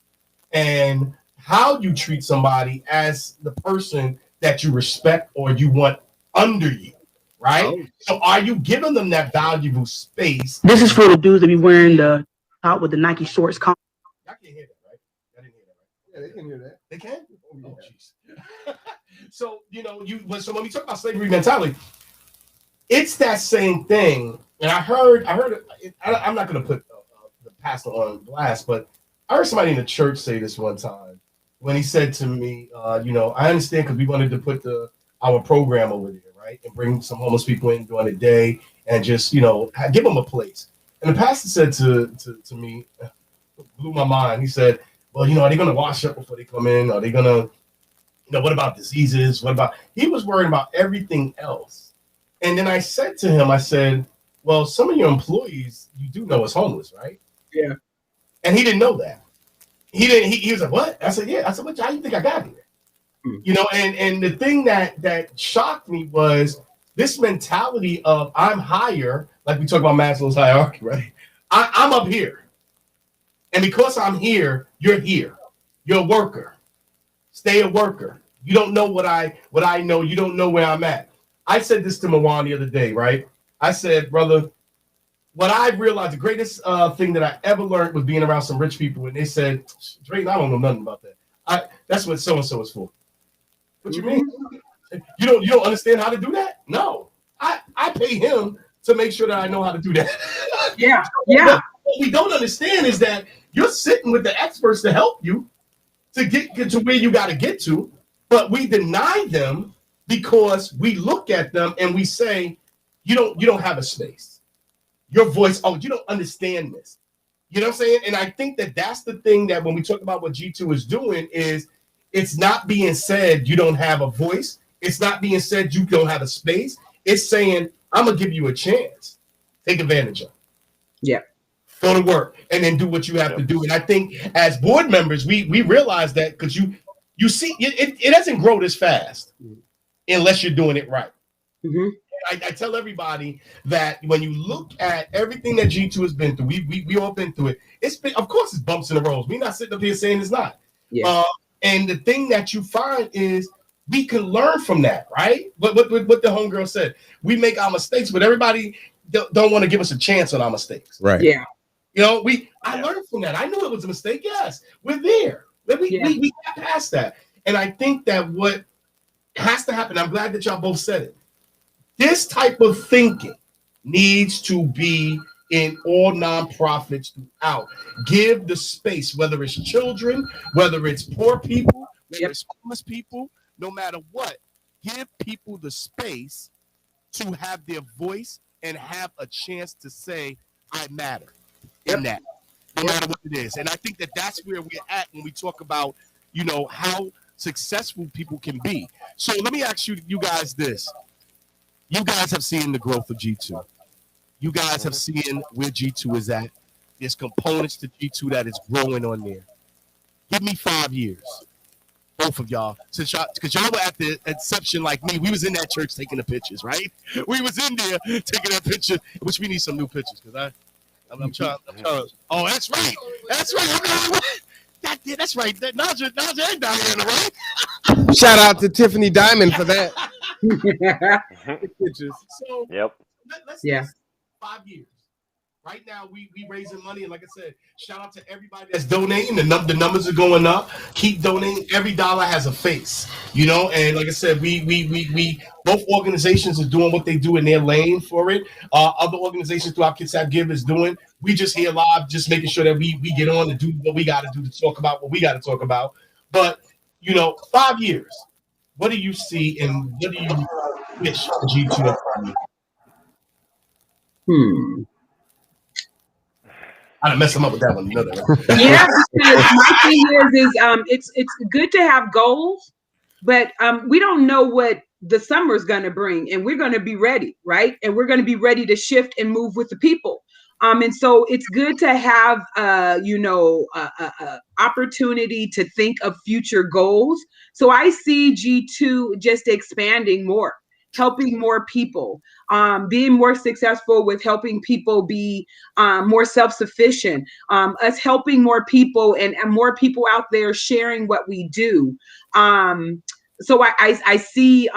and how you treat somebody as the person that you respect or you want under you, right? Oh. So are you giving them that valuable space?
This is for the dudes that be wearing the top with the Nike shorts.
Y'all can't hear that, right? I didn't hear that, right? Yeah, they can hear that. They can? Oh, jeez. So, you know, so when we talk about slavery mentality, it's that same thing. And I heard I'm not going to put the pastor on blast, but I heard somebody in the church say this one time when he said to me, you know, I understand, because we wanted to put our program over there, right? And bring some homeless people in during the day and just, you know, give them a place. And the pastor said to me, blew my mind. He said, well, you know, are they going to wash up before they come in? Are they going to, you know, what about diseases? What about, he was worried about everything else. And then I said to him, I said, well, some of your employees, you do know is homeless, right?
Yeah.
And he didn't know that. He was like, what? I said, yeah. I said, how do you think I got here? You know, and the thing that shocked me was this mentality of I'm higher, like we talk about Maslow's hierarchy, right? I'm up here. And because I'm here, you're here. You're a worker. Stay a worker. You don't know what I know. You don't know where I'm at. I said this to Mawan the other day, right? I said, brother, what I realized, the greatest thing that I ever learned was being around some rich people. And they said, Drayton, I don't know nothing about that. That's what so-and-so is for. What you mean? You don't understand how to do that? No. I pay him to make sure that I know how to do that.
Yeah. Yeah.
What we don't understand is that you're sitting with the experts to help you to get to where you got to get to, but we deny them because we look at them and we say, you don't have a space. Your voice, you don't understand this. You know what I'm saying? And I think that that's the thing that when we talk about what G2 is doing is it's not being said you don't have a voice. It's not being said you don't have a space. It's saying, I'm going to give you a chance. Take advantage of it.
Yeah.
Go to work and then do what you have to do. And I think as board members, we realize that because you see, it doesn't grow this fast unless you're doing it right.
Mm-hmm.
I tell everybody that when you look at everything that G2 has been through, we all been through it. It's been, of course, it's bumps in the road. We're not sitting up here saying it's not.
Yeah.
And the thing that you find is we can learn from that, right? What the homegirl said. We make our mistakes, but everybody don't want to give us a chance on our mistakes.
Right.
Yeah.
You know, I learned from that. I knew it was a mistake. Yes, we're there. We got past that. And I think that what has to happen, I'm glad that y'all both said it. This type of thinking needs to be in all nonprofits throughout. Give the space, whether it's children, whether it's poor people, whether it's homeless people, no matter what. Give people the space to have their voice and have a chance to say, I matter in that, no matter what it is. And I think that that's where we're at when we talk about, you know, how successful people can be. So let me ask you guys this. You guys have seen the growth of G2. You guys have seen where G2 is at. There's components to G2 that is growing on there. Give me 5 years, both of y'all, because y'all were at the inception like me. We was in that church taking the pictures, right? We was in there taking that picture, which we need some new pictures because I'm trying. Oh, that's right. That's right. That's right. Naja ain't down here in the right.
Shout out to Tiffany Diamond for that.
Pictures. So
Yep.
let's 5 years. Right now, we raising money, and like I said, shout out to everybody that's donating. The numbers are going up. Keep donating. Every dollar has a face, you know. And like I said, we both organizations are doing what they do in their lane for it. Other organizations throughout Kitsap Give is doing. We just here live, just making sure that we get on and do what we got to do to talk about what we got to talk about. But 5 years. What do you see, and what do you wish for G2? I done messed them up with that one. You know that, right?
Yeah, because my thing is it's good to have goals, but we don't know what the summer is going to bring, and we're going to be ready, right? And we're going to be ready to shift and move with the people. And so it's good to have opportunity to think of future goals. So I see G2 just expanding more, helping more people, being more successful with helping people be more self-sufficient, us helping more people and more people out there sharing what we do. So I see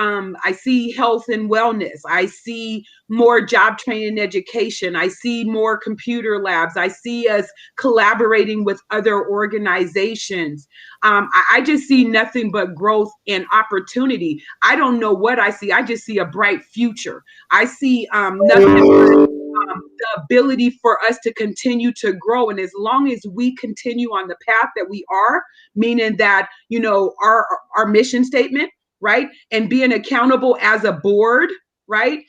health and wellness. I see more job training and education. I see more computer labs. I see us collaborating with other organizations. I just see nothing but growth and opportunity. I don't know what I see. I just see a bright future. I see nothing but the ability for us to continue to grow. And as long as we continue on the path that we are, meaning that, our mission statement, right? And being accountable as a board, right?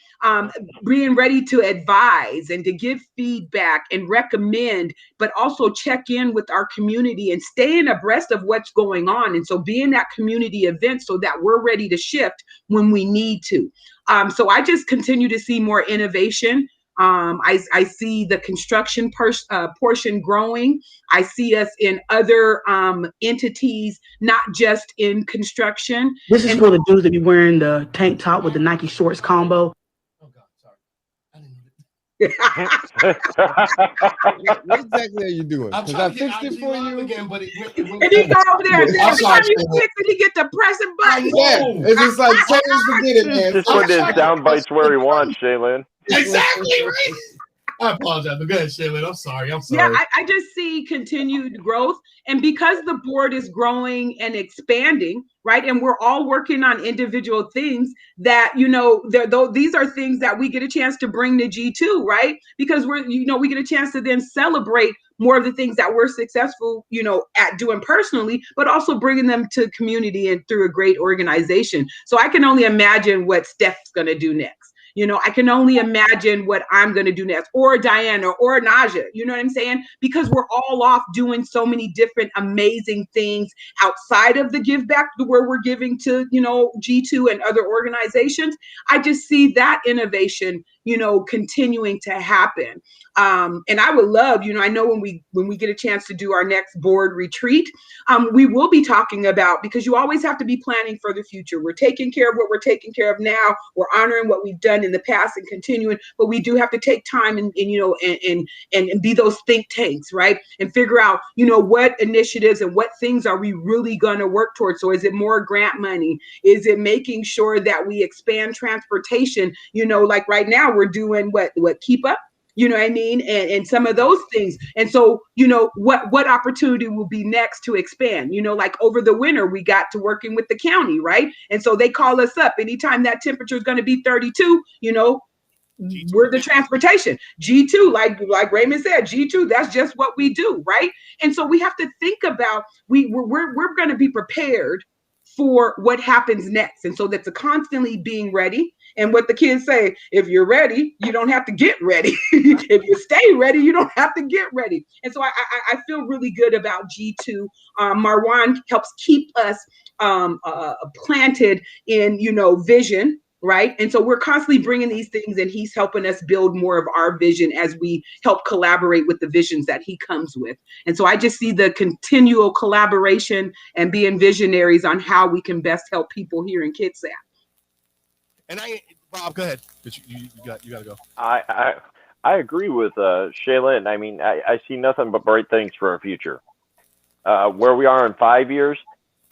Being ready to advise and to give feedback and recommend, but also check in with our community and staying abreast of what's going on. And so being that community event so that we're ready to shift when we need to. So I just continue to see more innovation. I see the construction portion growing. I see us in other entities, not just in construction.
This is for the dudes that be wearing the tank top with the Nike shorts combo.
What exactly are you doing? Because I fixed it for you.
Again, but
and he go over there and every time you fix it, he get the pressing button.
Yeah, it's just like, forget it, man.
Just put in sound bites where he wants, Shaylin.
Exactly right. I apologize, but go ahead, Shaylin. I'm sorry.
Yeah, I just see continued growth. And because the board is growing and expanding, right? And we're all working on individual things that, these are things that we get a chance to bring to G2, right? Because we get a chance to then celebrate more of the things that we're successful, at doing personally, but also bringing them to community and through a great organization. So I can only imagine what Steph's going to do next. I can only imagine what I'm going to do next, or Diana, or Naja, you know what I'm saying? Because we're all off doing so many different amazing things outside of the give back where we're giving to, G2 and other organizations. I just see that innovation, continuing to happen. And I would love, I know when we get a chance to do our next board retreat, we will be talking about, because you always have to be planning for the future. We're taking care of what we're taking care of now. We're honoring what we've done in the past and continuing, but we do have to take time and be those think tanks, right? And figure out, what initiatives and what things are we really going to work towards? So is it more grant money? Is it making sure that we expand transportation? Like right now we're doing what Keep Up, you know what I mean? And some of those things. And so, what opportunity will be next to expand? Like over the winter, we got to working with the county, right? And so they call us up anytime that temperature is going to be 32, we're the transportation. G2, like Raymond said, G2, that's just what we do, right? And so we have to think about, we're going to be prepared for what happens next. And so that's a constantly being ready. And what the kids say, if you're ready, you don't have to get ready. If you stay ready, you don't have to get ready. And so I feel really good about G2. Marwan helps keep us planted in, vision, right? And so we're constantly bringing these things, and he's helping us build more of our vision as we help collaborate with the visions that he comes with. And so I just see the continual collaboration and being visionaries on how we can best help people here in Kitsap.
And Bob, go ahead. But you got to go.
I agree with Shaylin. I mean, I see nothing but bright things for our future. Where we are in 5 years,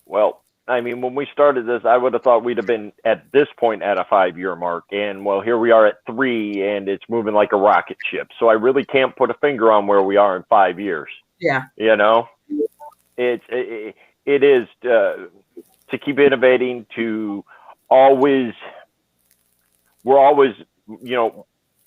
well, I mean, when we started this, I would have thought we'd have been at this point at a 5-year mark. And well, here we are at 3, and it's moving like a rocket ship. So I really can't put a finger on where we are in 5 years.
Yeah.
You know, it is to keep innovating, to we're always,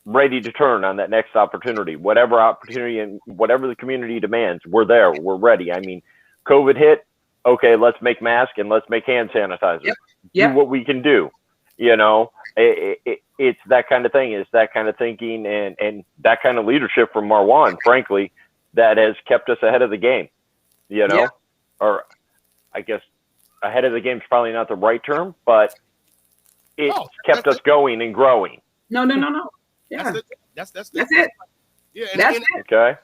ready to turn on that next opportunity, whatever opportunity and whatever the community demands, we're there, we're ready. I mean, COVID hit. Okay, let's make masks and let's make hand sanitizer.
Yep.
Do what we can do. It's that kind of thing. It's that kind of thinking and that kind of leadership from Marwan, frankly, that has kept us ahead of the game. Or I guess ahead of the game is probably not the right term, but it's kept us going and growing.
No. Yeah.
That's
it.
Yeah.
That's it.
Okay.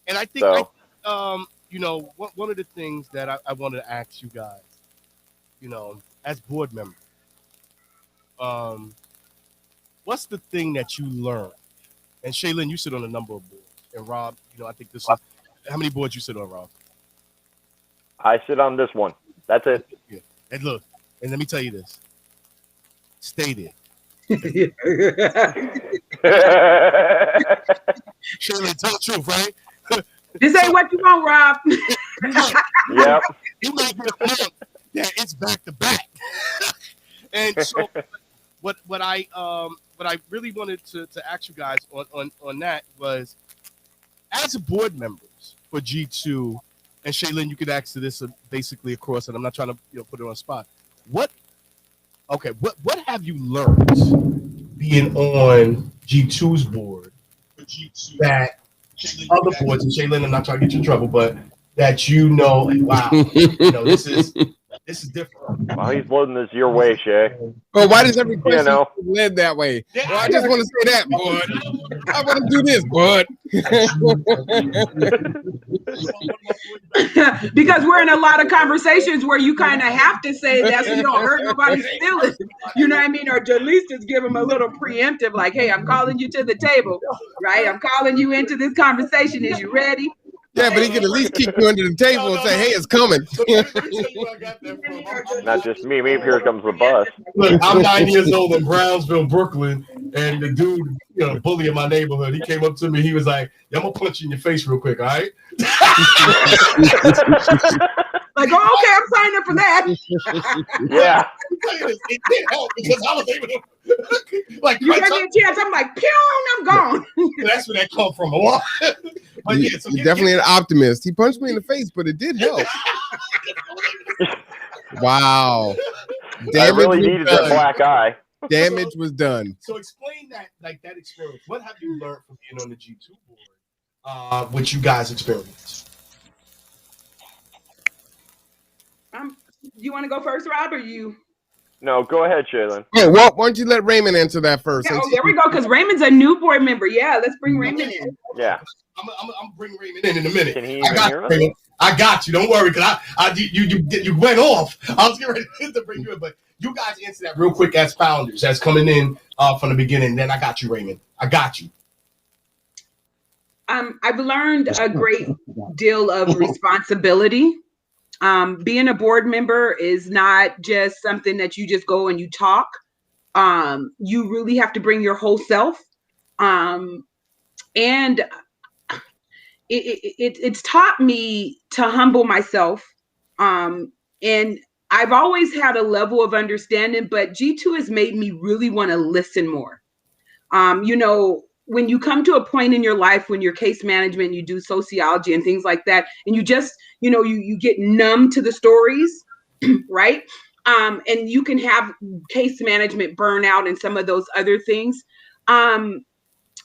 And I think, one of the things that I wanted to ask you guys, as board members, what's the thing that you learned? And Shaylin, you sit on a number of boards, and Rob, I think this is how many boards you sit on, Rob?
I sit on this one. That's it.
Yeah. And look, and let me tell you this: stay there. Shaylin, tell the truth, right?
This ain't what you want, Rob.
Yep.
You might get a point that it's back to back. And so what I really wanted to ask you guys on that was, as board members for G2, and Shaylin, you could answer this basically across, and I'm not trying to put it on the spot. What have you learned being on G2's board that other boards, and Shaylin, I'm not trying to get you in trouble, but that wow, this is different.
Well, he's loading this your way, Shay.
Well, why does every question led that way? Well, I just want to say that, bud. I want to do this, bud.
Because we're in a lot of conversations where you kind of have to say that so you don't hurt nobody's feelings. You know what I mean? Or at least just give them a little preemptive, like, hey, I'm calling you to the table, right? I'm calling you into this conversation. Is you ready?
Yeah, but he can at least kick you under the table and say, hey, it's coming.
Not just me. Maybe here comes the bus.
Look, I'm 9 years old in Brownsville, Brooklyn, and the dude, bully in my neighborhood, he came up to me. He was like, I'm going to punch you in your face real quick, all right?
Like, oh, okay, I'm signing up for that.
Yeah.
It did help because I was able to, like,
you gave me a chance. I'm like, pew, I'm gone.
That's where that come from a lot. But yeah, so
you're definitely an optimist. He punched me in the face, but it did help. Wow.
I really needed that black eye.
Damage was done.
So explain that experience. What have you learned from being on the G2 board, which you guys experienced?
You want to go first, Rob, or you?
No, go ahead, Shaylin.
Yeah, why don't you let Raymond answer that first?
Yeah, there we go, because Raymond's a new board member. Yeah, let's bring Raymond in.
Yeah.
I'm bring Raymond in a minute.
Can he even hear us?
I got you. Don't worry, because you went off. I was getting ready to bring you in, but you guys answer that real quick as founders, as coming in from the beginning. Then I got you, Raymond. I got you.
I've learned a great deal of responsibility. Being a board member is not just something that you just go and you talk. You really have to bring your whole self. And it's taught me to humble myself. And I've always had a level of understanding, but G2 has made me really want to listen more. When you come to a point in your life when you're case management, you do sociology and things like that, and you just, you get numb to the stories, right? And you can have case management burnout and some of those other things.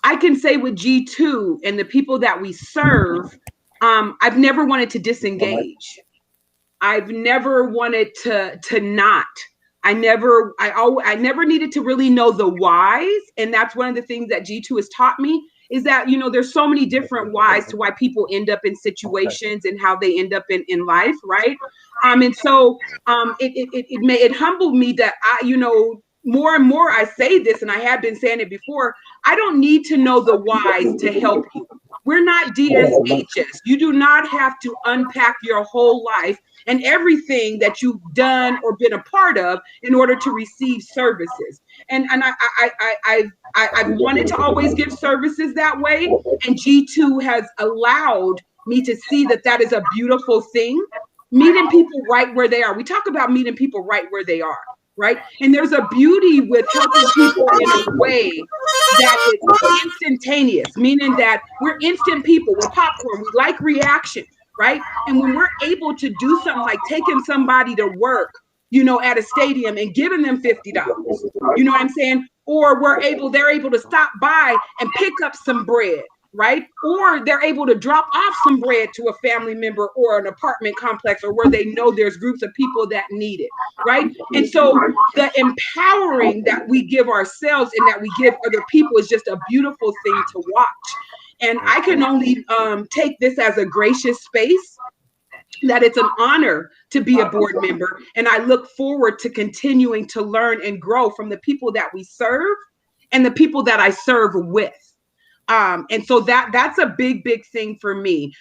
I can say with G2 and the people that we serve, I've never wanted to disengage. I've never wanted to not. I never needed to really know the whys. And that's one of the things that G2 has taught me is that, there's so many different whys to why people end up in situations and how they end up in life. Right. And so it humbled me that more and more I say this, and I have been saying it before, I don't need to know the whys to help you. We're not DSHS. You do not have to unpack your whole life and everything that you've done or been a part of in order to receive services. And I've wanted to always give services that way, and G2 has allowed me to see that that is a beautiful thing. Meeting people right where they are. We talk about meeting people right where they are, right? And there's a beauty with helping people in a way that is instantaneous, meaning that we're instant people, we're popcorn, we like reaction, right? And when we're able to do something like taking somebody to work, you know, at a stadium and giving them $50, you know what I'm saying? Or they're able to stop by and pick up some bread, right? Or they're able to drop off some bread to a family member or an apartment complex, or where they know there's groups of people that need it, right? And so the empowering that we give ourselves and that we give other people is just a beautiful thing to watch. And I can only take this as a gracious space, that it's an honor to be a board member. And I look forward to continuing to learn and grow from the people that we serve and the people that I serve with. And so that's a big thing for me,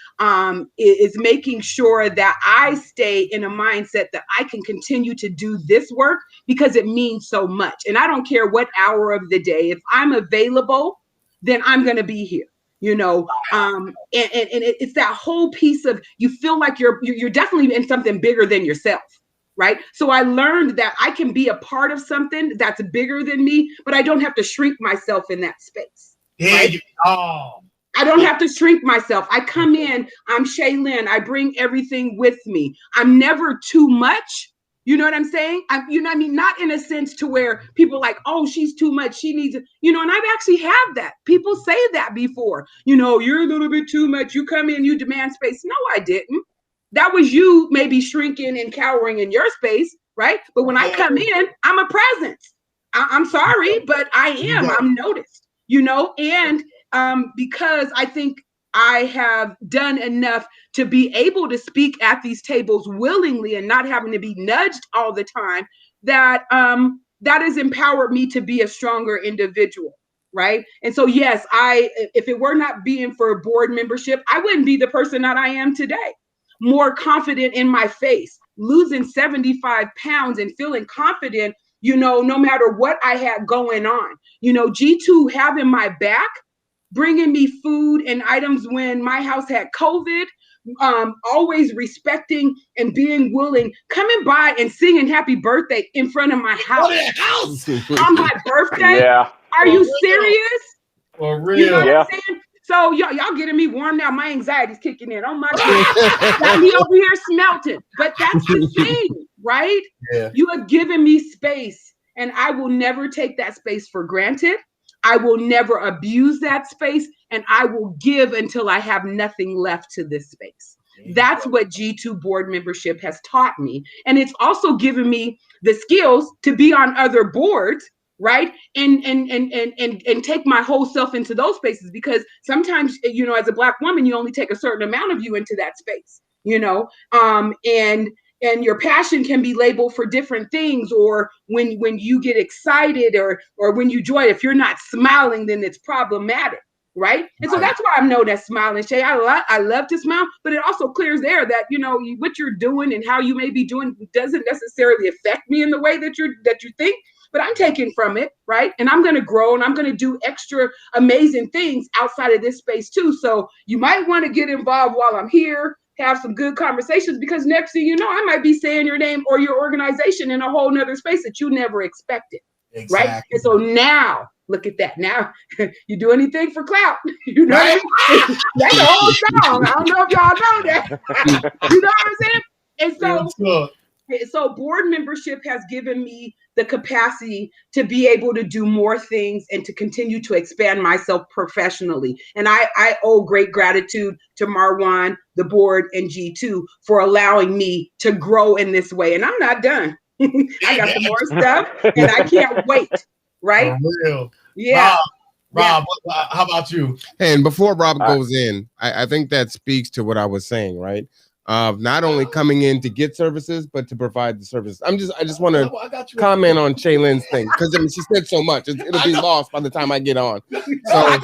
is making sure that I stay in a mindset that I can continue to do this work because it means so much. And I don't care what hour of the day, if I'm available, then I'm going to be here, you know. And it's that whole piece of, you feel like you're definitely in something bigger than yourself. Right. So I learned that I can be a part of something that's bigger than me, but I don't have to shrink myself in that space. Right? I don't have to shrink myself. I come in, I'm Shaylin, I bring everything with me. I'm never too much. You know what I'm saying? You know what I mean? Not in a sense to where people are like, oh, she's too much. She needs, you know, and I've actually had that. People say that before, you know, you're a little bit too much. You come in, you demand space. No, I didn't. That was you maybe shrinking and cowering in your space, right? But when I come in, I'm a presence. I'm sorry, but I am. I'm noticed, you know, and because I think I have done enough to be able to speak at these tables willingly and not having to be nudged all the time, that that has empowered me to be a stronger individual, right? And so, yes, if it were not being for board membership, I wouldn't be the person that I am today. More confident in my face, losing 75 pounds and feeling confident, you know, no matter what I had going on. You know, G2 having my back, bringing me food and items when my house had COVID, always respecting and being willing, coming by and singing happy birthday in front of my house. On my birthday?
Yeah.
Are you serious?
For real.
You know what I'm saying? So y'all getting me warm now. My anxiety's kicking in. Oh my God. Got me over here smelting. But that's the thing, right?
Yeah.
You have given me space, and I will never take that space for granted. I will never abuse that space, and I will give until I have nothing left to this space. That's what G2 board membership has taught me. And it's also given me the skills to be on other boards, right? And take my whole self into those spaces, because sometimes, you know, as a Black woman, you only take a certain amount of you into that space, you know, and your passion can be labeled for different things, or when you get excited or when you joy, if you're not smiling, then it's problematic, right? And so that's why I'm known as Smiling Shay. I love to smile, but it also clears the air that, you know, what you're doing and how you may be doing doesn't necessarily affect me in the way that you think, but I'm taking from it, right? And I'm going to grow, and I'm going to do extra amazing things outside of this space too. So you might want to get involved while I'm here, have some good conversations, because next thing you know, I might be saying your name or your organization in a whole nother space that you never expected. Exactly. Right? And so now, look at that. Now, you do anything for clout. You know what I mean? That's a whole song. I don't know if y'all know that. You know what I'm saying? And so board membership has given me the capacity to be able to do more things and to continue to expand myself professionally. And I owe great gratitude to Marwan, the board, and G2 for allowing me to grow in this way. And I'm not done. I got some more stuff, and I can't wait. Right?
For real.
Yeah.
Rob, how about you?
And before Rob goes in, I think that speaks to what I was saying, right? of not only coming in to get services, but to provide the services. I just want to comment on Shaylin's thing because I mean, she said so much. It'll be lost by the time I get on. So,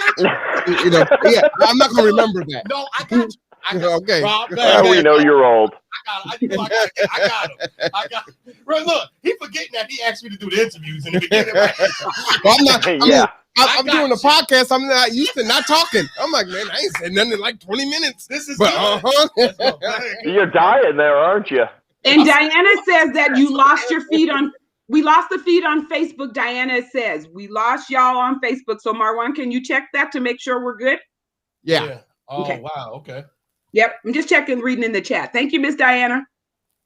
you know, yeah, I'm not gonna remember that.
No, I got you.
Okay.
Rob,
we know you're old.
I got him. Right, look, he forgetting that he asked me to do the interviews in the beginning. Right?
Well, I'm not.
Yeah.
I'm doing a podcast. I'm not used to not talking. I'm like, man, I ain't said nothing in like 20 minutes.
This is
but
You're dying there, aren't you?
And Diana says that you lost your feed on. We lost the feed on Facebook. Diana says we lost y'all on Facebook. So Marwan, can you check that to make sure we're good?
Yeah.
Oh,
Okay.
wow. Okay.
Yep. I'm just checking, reading in the chat. Thank you, Miss Diana.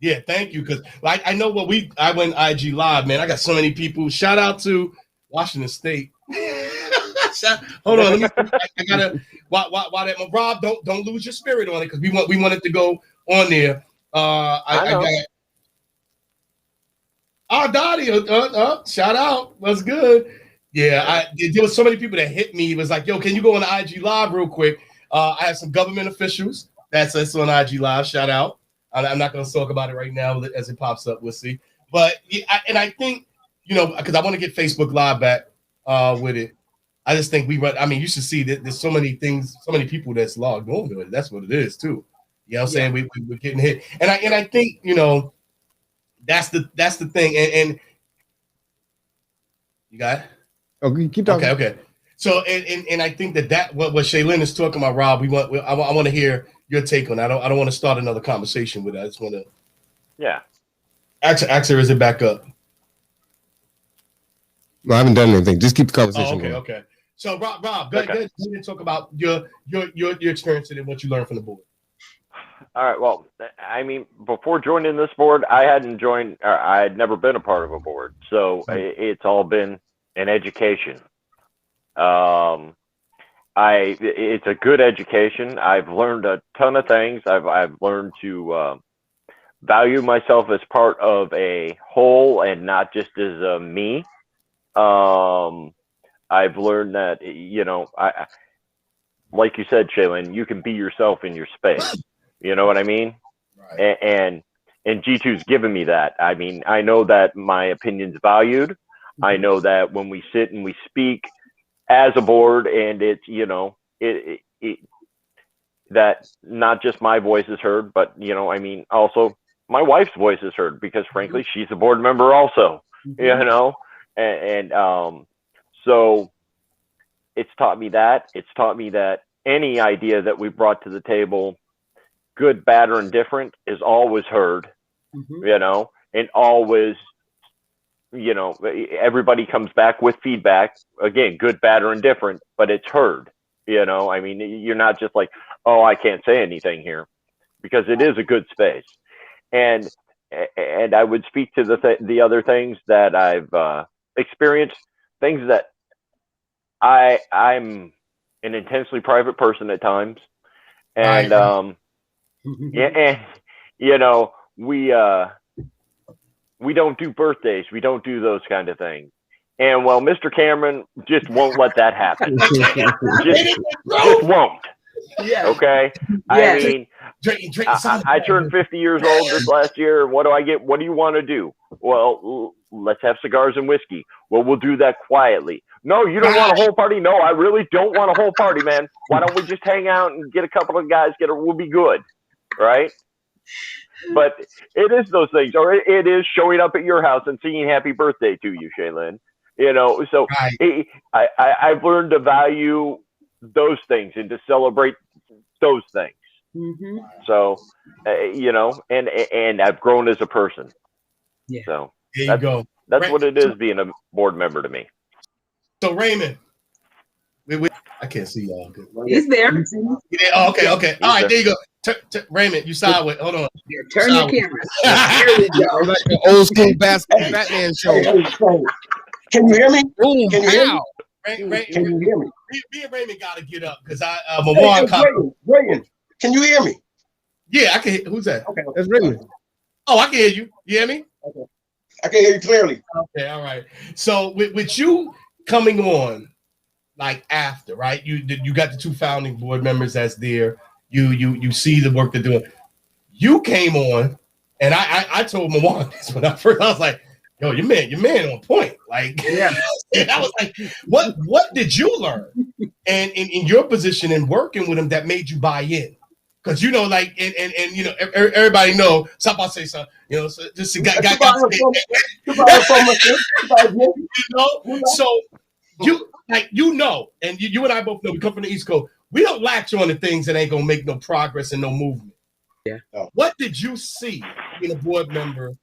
Yeah, thank you. Because like I know what I went IG live, man. I got so many people. Shout out to Washington State. Hold on, let me. I gotta. Why that? Rob, don't lose your spirit on it because we want it to go on there. I got. Dottie, shout out. What's good? Yeah, there was so many people that hit me. It was like, yo, can you go on the IG live real quick? I have some government officials that's on IG live. Shout out. I'm not going to talk about it right now as it pops up. We'll see. But yeah, I think, you know, because I want to get Facebook Live back with it. I just think I mean, you should see that there's so many things, so many people that's logged on to it. That's what it is too. You know what I'm saying? We're getting hit. And I think, you know, that's the thing. And you got it?
Okay, keep talking.
Okay. So and I think that what Shaylin is talking about, Rob, I want to hear your take on that. I don't want to start another conversation with it. I just want to ask her, is it back up?
No, I haven't done anything. Just keep the conversation going.
Okay. So Rob, go ahead and talk about your experience and what you learned from the board.
All right. Well, I mean, before joining this board, I had never been a part of a board, so it's all been an education. It's a good education. I've learned a ton of things. I've learned to value myself as part of a whole and not just as a me. I've learned that, you know, I like you said, Shaylin, you can be yourself in your space. You know what I mean? Right. And G2's given me that. I mean, I know that my opinion's valued. I know that when we sit and we speak as a board, and it's, you know, that not just my voice is heard, but, you know, I mean, also my wife's voice is heard because frankly, she's a board member also, you know, and so it's taught me that. It's taught me that any idea that we brought to the table, good, bad, or indifferent, is always heard, you know, and always, you know, everybody comes back with feedback, again, good, bad, or indifferent, but it's heard, you know. I mean, you're not just like, oh, I can't say anything here, because it is a good space. And I would speak to the other things that I've experienced, things that I'm an intensely private person at times. And, yeah, and, you know, we don't do birthdays. We don't do those kind of things. And well, Mr. Cameron just won't let that happen. just won't. Yeah. Okay. Yes. I mean, I turned 50 years old this last year. What do I get? What do you want to do? Well, let's have cigars and whiskey. Well, we'll do that quietly. No, you don't want a whole party? No, I really don't want a whole party, man. Why don't we just hang out and get a couple of guys we'll be good. Right. But it is those things, or it is showing up at your house and singing happy birthday to you, Shaylin. You know, so I've learned to value those things and to celebrate those things. So, you know, and I've grown as a person. Yeah. So
there you go.
That's what it is being a board member to me.
So Raymond, I can't see y'all good.
He's there.
Yeah, okay. All right, there you go. Raymond, you sideways. Hold on.
Turn your camera.
Here we go. Like the old school basketball Batman show.
Can you hear me?
Ooh,
can you hear me?
Can you hear me? Me and Raymond got to get up because
Raymond, can you hear me?
Yeah, I can. Who's that?
Okay,
that's Raymond.
Oh, I can hear you. You hear me?
Okay. I can hear you clearly.
Okay, all right. So with you coming on, like after, right? You got the two founding board members that's there. You see the work they're doing. You came on, and I told Mawan this when I was like, yo, your man on point. Like,
yeah.
And I was like, what did you learn? And in your position in working with him that made you buy in? Because like and everybody know something. Say something. So just got So and you and I both know we come from the East Coast. We don't latch on to things that ain't gonna make no progress and no movement.
Yeah.
What did you see in a board member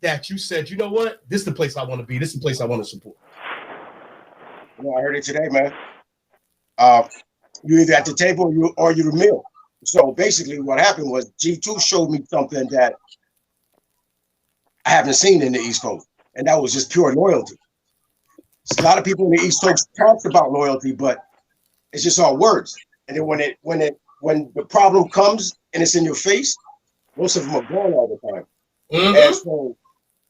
that you said, you know what, this is the place I want to be. This is the place I want to support?
I heard it today, man. You either at the table or you the meal. So basically what happened was G2 showed me something that I haven't seen in the East Coast. And that was just pure loyalty. A lot of people in the East Coast talk about loyalty, but it's just all words. And then when the problem comes and it's in your face, most of them are gone all the time. Mm-hmm. And so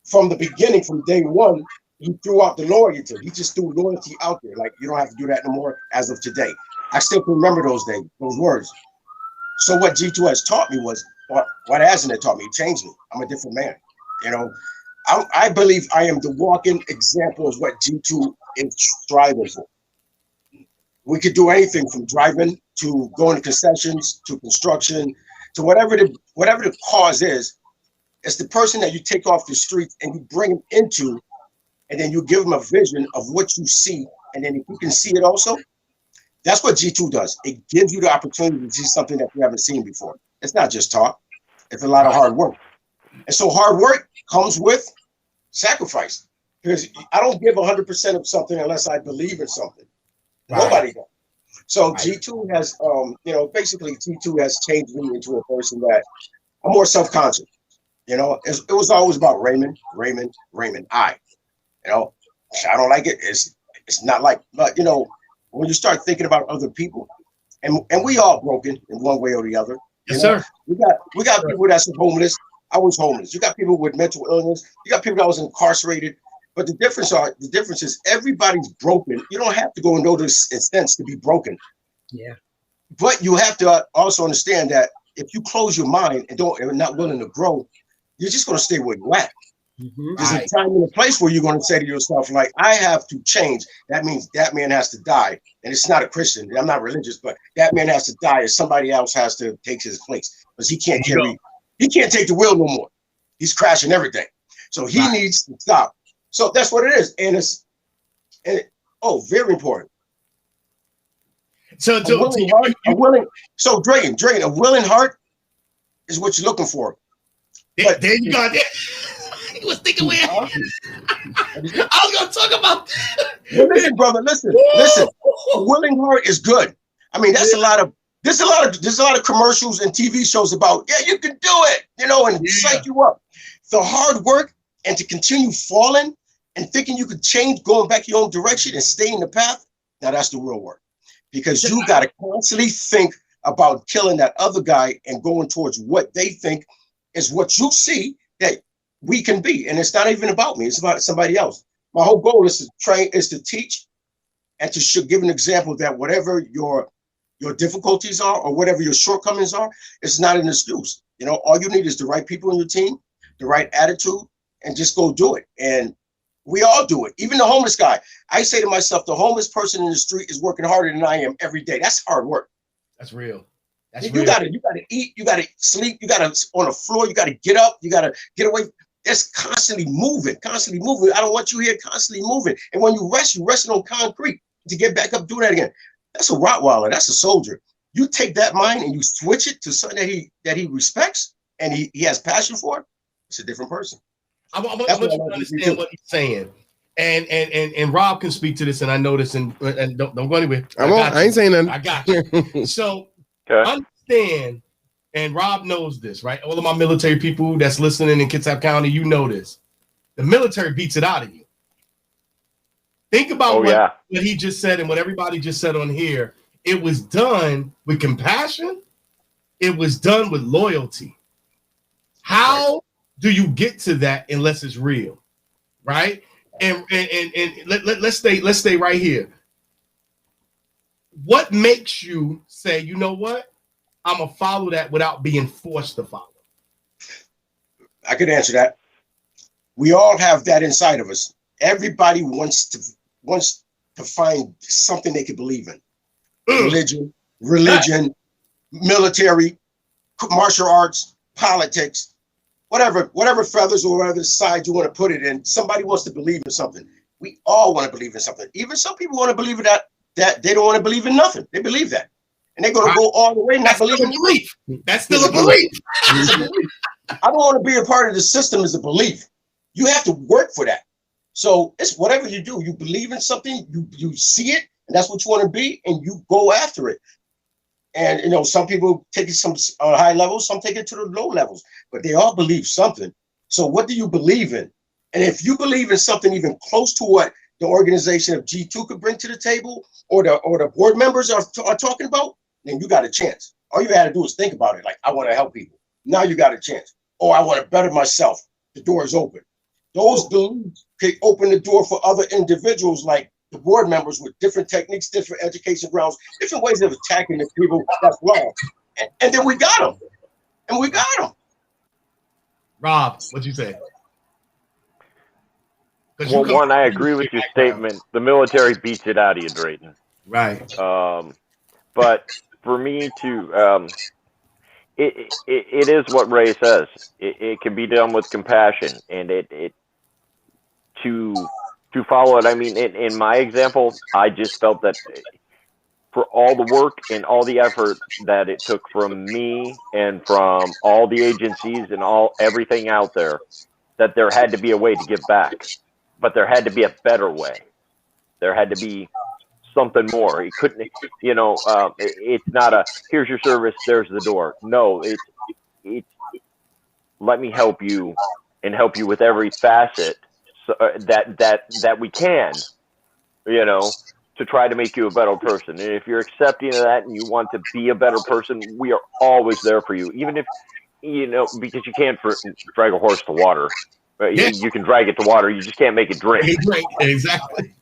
from the beginning, from day one, he threw out the loyalty. He just threw loyalty out there. Like, you don't have to do that no more as of today. I still can remember those days, those words. So what G2 has taught me was, what hasn't it taught me? It changed me. I'm a different man. I believe I am the walking example of what G2 is striving for. We could do anything from driving to going to concessions to construction to whatever the cause is. It's the person that you take off the street and you bring them into, and then you give them a vision of what you see. And then if you can see it also, that's what G2 does. It gives you the opportunity to see something that you haven't seen before. It's not just talk. It's a lot of hard work. And so hard work comes with sacrifice, because I don't give 100% of something unless I believe in something. Right. Nobody does. So G2 has, basically G2 has changed me into a person that I'm more self-conscious. It was always about Raymond. I don't like it. It's not like, but when you start thinking about other people, and we all broken in one way or the other.
Yes, sir.
We got people that's homeless. I was homeless. You got people with mental illness. You got people that was incarcerated. But the difference is everybody's broken. You don't have to go into those extents to be broken.
Yeah.
But you have to also understand that if you close your mind and are not willing to grow, you're just going to stay where you're at. Mm-hmm. There's a time and a place where you're going to say to yourself, like, I have to change. That means that man has to die. And it's not a Christian. I'm not religious, but that man has to die, and somebody else has to take his place, because he can't take the wheel no more. He's crashing everything. So he needs to stop. So that's what it is. And very important.
So
a willing heart is what you're looking for.
But there you go. He was thinking where I was gonna talk about that.
Listen, brother, listen. A willing heart is good. I mean, there's a lot of commercials and TV shows about, yeah, you can do it, and psych you up. The hard work and to continue falling and thinking you could change, going back your own direction and stay in the path. Now that's the real work, because you got to constantly think about killing that other guy and going towards what they think is what you see that we can be. And it's not even about me. It's about somebody else. My whole goal is to teach and to give an example that whatever your difficulties are or whatever your shortcomings are, it's not an excuse. All you need is the right people in your team, the right attitude, and just go do it. And we all do it. Even the homeless guy. I say to myself, the homeless person in the street is working harder than I am every day. That's hard work.
That's real.
You gotta eat, you gotta sleep, you gotta on the floor, you gotta get up, you gotta get away. It's constantly moving. I don't want you here constantly moving. And when you rest, you're resting on concrete to get back up, do that again. That's a Rottweiler. That's a soldier. You take that mind and you switch it to something that he respects and he has passion for. It's a different person.
I want you to understand what he's saying. And Rob can speak to this, and I know this, and don't go anywhere.
I ain't saying nothing.
I got you. So understand, and Rob knows this, right? All of my military people that's listening in Kitsap County, you know this. The military beats it out of you. Think about what he just said and what everybody just said on here. It was done with compassion. It was done with loyalty. How do you get to that unless it's real, right? And let's stay right here. What makes you say, you know what? I'm gonna follow that without being forced to follow?
I could answer that. We all have that inside of us. Everybody wants to find something they can believe in. Religion, military, martial arts, politics, whatever feathers or whatever side you want to put it in. Somebody wants to believe in something. We all want to believe in something. Even some people want to believe in that they don't want to believe in nothing. They believe that. And they're going to go all the way not believing in belief.
That's still a belief.
I don't want to be a part of the system as a belief. You have to work for that. So it's whatever you do, you believe in something, you see it, and that's what you want to be, and you go after it. And some people take it some high levels, some take it to the low levels, but they all believe something. So what do you believe in? And if you believe in something even close to what the organization of G2 could bring to the table, or the board members are talking about, then you got a chance. All you got to do is think about it. Like, I want to help people. Now you got a chance. Oh, I want to better myself. The door is open. Those beliefs can open the door for other individuals, like the board members, with different techniques, different education grounds, different ways of attacking the people that's wrong. And then we got them. And we got them.
Rob, what'd you say?
Well, one, I agree with your statement. The military beats it out of you, Drayton.
Right.
But for me to, it is what Ray says. It can be done with compassion, and to follow it. I mean, in my example, I just felt that for all the work and all the effort that it took from me and from all the agencies and everything out there, that there had to be a way to give back, but there had to be a better way. There had to be something more. It couldn't, it's not a, here's your service, there's the door. No, it's let me help you and help you with every facet that we can, to try to make you a better person. And if you're accepting of that and you want to be a better person, we are always there for you. Even if, because you can't drag a horse to water. Right?
Yes.
You can drag it to water, you just can't make it drink.
Exactly.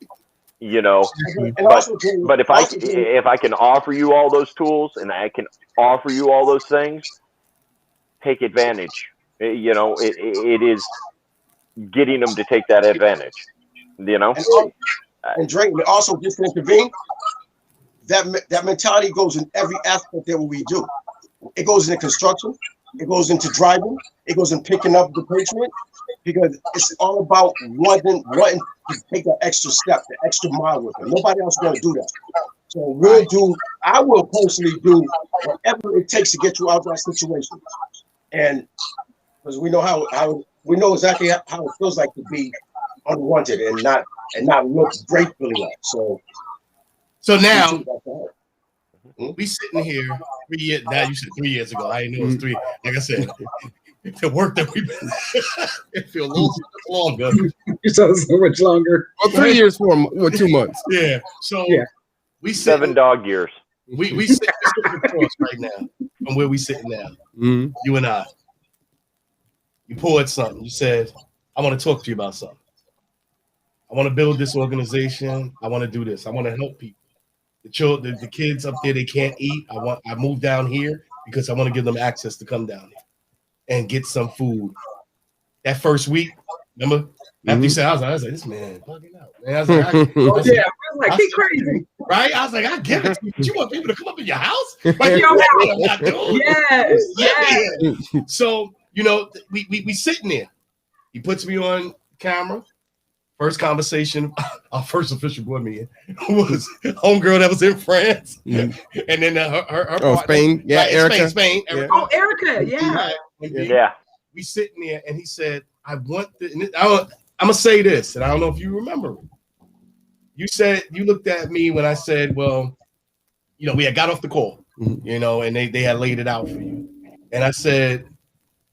But if I can offer you all those tools and I can offer you all those things, take advantage. It is getting them to take that advantage.
And Drayton, also just to intervene, that mentality goes in every aspect that we do. It goes into construction, it goes into driving, it goes in picking up the patient, because it's all about wanting to take that extra step, the extra mile with them. Nobody else is going to do that. So I will personally do whatever it takes to get you out of that situation. And because we know we know exactly how it feels like to be unwanted and not look gratefully like.
So now we sitting here 3 years. Now you said 3 years ago. I didn't know it was 3. Like I said, the work that we've been, it feels a little longer.
You saw so much longer.
Well, 3 years, 2 months.
Yeah. So we
7 dog years.
We sit across right now from where we sitting now.
Mm-hmm.
You and I. You poured something. You said, I want to talk to you about something. I want to build this organization. I want to do this. I want to help people. The children, the kids up there, they can't eat. I moved down here because I want to give them access to come down here and get some food. That first week, remember? After you said, I was like, this man bugging out. Man, I was like,
he crazy.
Right? I was like, I get it. But you want people to come up in your house?
Like,
your house. I'm not doing.
Yes.
So, we sitting there. He puts me on camera. First conversation, our first official board meeting was homegirl that was in France, and then her partner,
Spain, Erica.
Spain.
Yeah.
Oh, Erica, yeah.
Yeah.
We sitting there, and he said, "I want the." I'm gonna say this, and I don't know if you remember. You said you looked at me when I said, "Well, we had got off the call, and they had laid it out for you," and I said,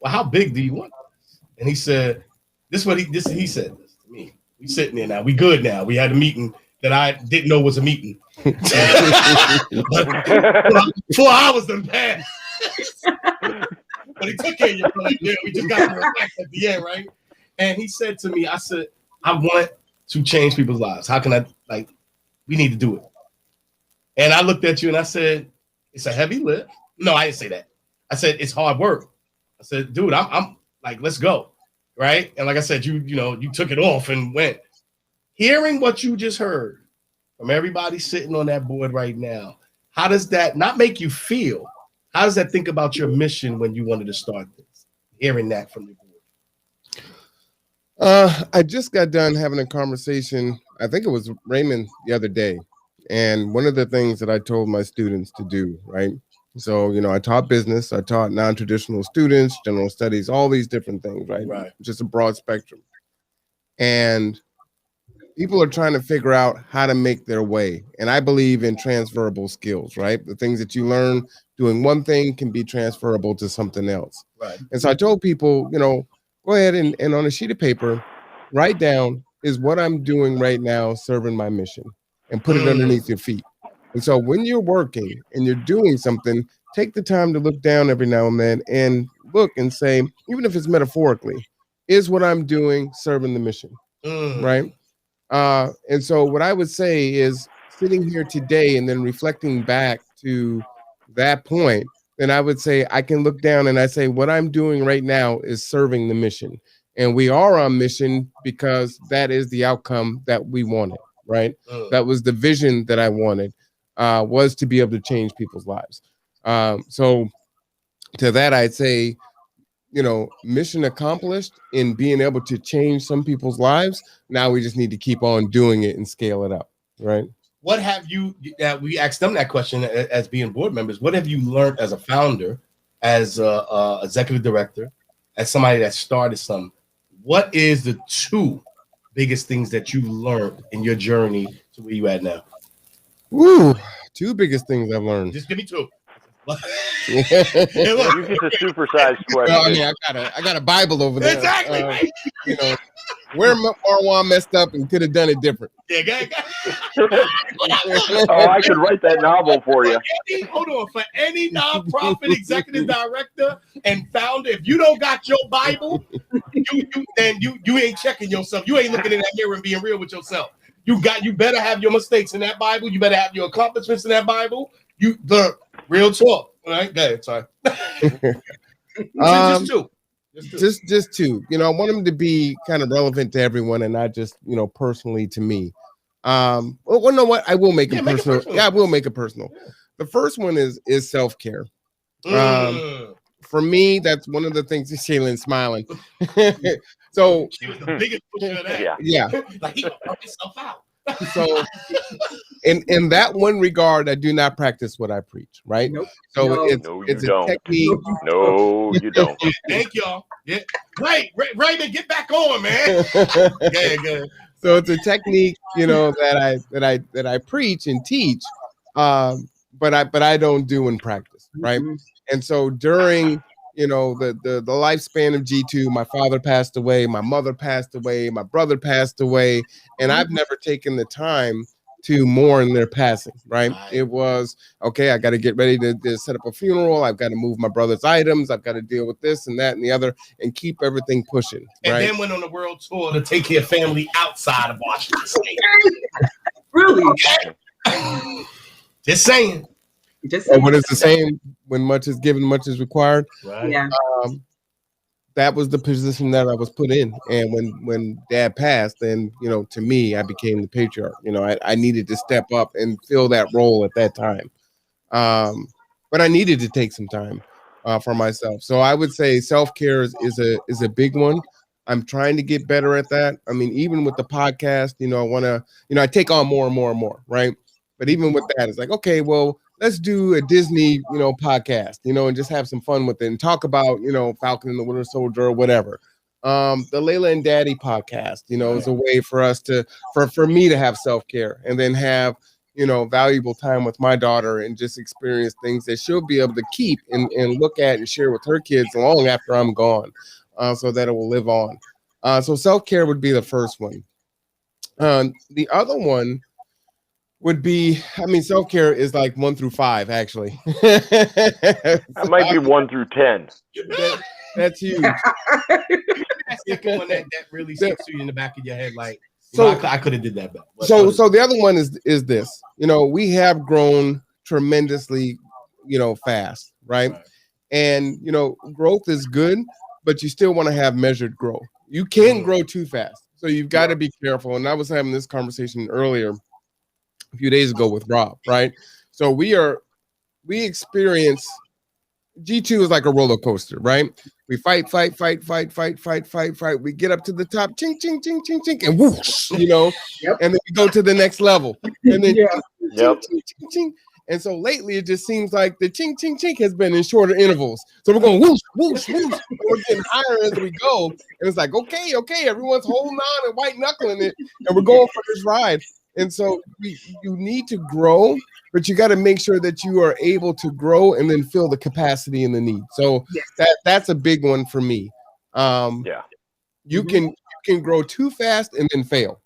"Well, how big do you want this?" And he said, "This is what he said this to me." We sitting there now. We good now. We had a meeting that I didn't know was a meeting. 4 hours done passed. But he took care of you. Like, yeah, we just got more facts at the end, right? And he said to me, I said, I want to change people's lives. How can I, we need to do it. And I looked at you and I said, it's a heavy lift. No, I didn't say that. I said, it's hard work. I said, dude, I'm like, let's go, right? And like I said, you took it off and went. Hearing what you just heard from everybody sitting on that board right now, how does that not make you feel? How does that think about your mission when you wanted to start this? Hearing that from the board.
I just got done having a conversation. I think it was Raymond the other day. And one of the things that I told my students to do, right? So, I taught business, I taught non-traditional students, general studies, all these different things, right?
Right.
Just a broad spectrum. And people are trying to figure out how to make their way. And I believe in transferable skills, right? The things that you learn doing one thing can be transferable to something else.
Right.
And so I told people, go ahead and on a sheet of paper, write down is what I'm doing right now serving my mission, and put it underneath your feet. And so when you're working and you're doing something, take the time to look down every now and then and look and say, even if it's metaphorically, is what I'm doing serving the mission, right? And so what I would say is sitting here today and then reflecting back to that point, then I would say I can look down and I say what I'm doing right now is serving the mission. And we are on mission because that is the outcome that we wanted, right? That was the vision that I wanted, was to be able to change people's lives. So to that, I'd say, mission accomplished in being able to change some people's lives. Now we just need to keep on doing it and scale it up, right?
What have you, we asked them that question as being board members, what have you learned as a founder, as a executive director, as somebody that started something? What is the two biggest things that you learned in your journey to where you at now?
Woo, two biggest things I've learned.
Just give me two.
You get the supersized question.
Well, I mean, I got a Bible over there.
Exactly. Right?
Where Marwan messed up and could have done it different.
Yeah,
oh, I could write that novel for you.
Hold on, for any nonprofit executive director and founder, if you don't got your Bible, you ain't checking yourself. You ain't looking in that mirror and being real with yourself. You better have your mistakes in that Bible. You better have your accomplishments in that Bible. The real talk. All right, go ahead. Sorry. Just two.
Just two. I want them to be kind of relevant to everyone and not just, personally to me. Well, you know what? I will make it personal. Yeah, I will make it personal. The first one is self-care. For me, that's one of the things. Shaylin's smiling. So
she was the biggest pusher of that.
Yeah.
Like he gonna work himself out.
So in that one regard, I do not practice what I preach, right?
Nope.
So it's a technique.
No, you don't.
Thank y'all. Yeah. Raymond, get back on, man. Good.
So it's a technique, that I preach and teach, but I don't do in practice, right? And so during the lifespan of G2, my father passed away, my mother passed away, my brother passed away, and I've never taken the time to mourn their passing, right? It was, okay, I got to get ready to set up a funeral. I've got to move my brother's items. I've got to deal with this and that and the other and keep everything pushing,
and
right?
then went on the world tour to take care of family outside of Washington State.
Really?
Okay. Just saying.
What is the saying? When much is given, much is required.
Right.
Yeah.
That was the position that I was put in. And when Dad passed, then, to me, I became the patriarch. I needed to step up and fill that role at that time. But I needed to take some time for myself. So I would say self-care is a big one. I'm trying to get better at that. I mean, even with the podcast, I want to, I take on more and more and more, right? But even with that, it's like, okay, well, let's do a Disney, podcast, and just have some fun with it and talk about, Falcon and the Winter Soldier or whatever. The Layla and Daddy podcast, is a way for us for me to have self-care and then have, valuable time with my daughter and just experience things that she'll be able to keep and look at and share with her kids long after I'm gone, so that it will live on. So self-care would be the first one. The other one would be, self-care is like 1 through 5, actually.
That might be 1 through 10.
That's huge.
That's the one that really sticks to you in the back of your head. Like, I could have did that better.
So the other one is this. We have grown tremendously, fast, right? And growth is good, but you still want to have measured growth. You can't grow too fast. So you've got to be careful. And I was having this conversation earlier a few days ago with Rob, right? So we experience G2 is like a roller coaster, right? We fight. We get up to the top, ching, ching, ching, ching, ching, and whoosh, and then we go to the next level. And then ching, ching, ching, ching. And so lately, it just seems like the ching, ching, ching has been in shorter intervals. So we're going whoosh, whoosh, whoosh. And we're getting higher as we go. And it's like, okay, everyone's holding on and white knuckling it. And we're going for this ride. And so you need to grow, but you got to make sure that you are able to grow and then fill the capacity and the need. So that's a big one for me. You can grow too fast and then fail.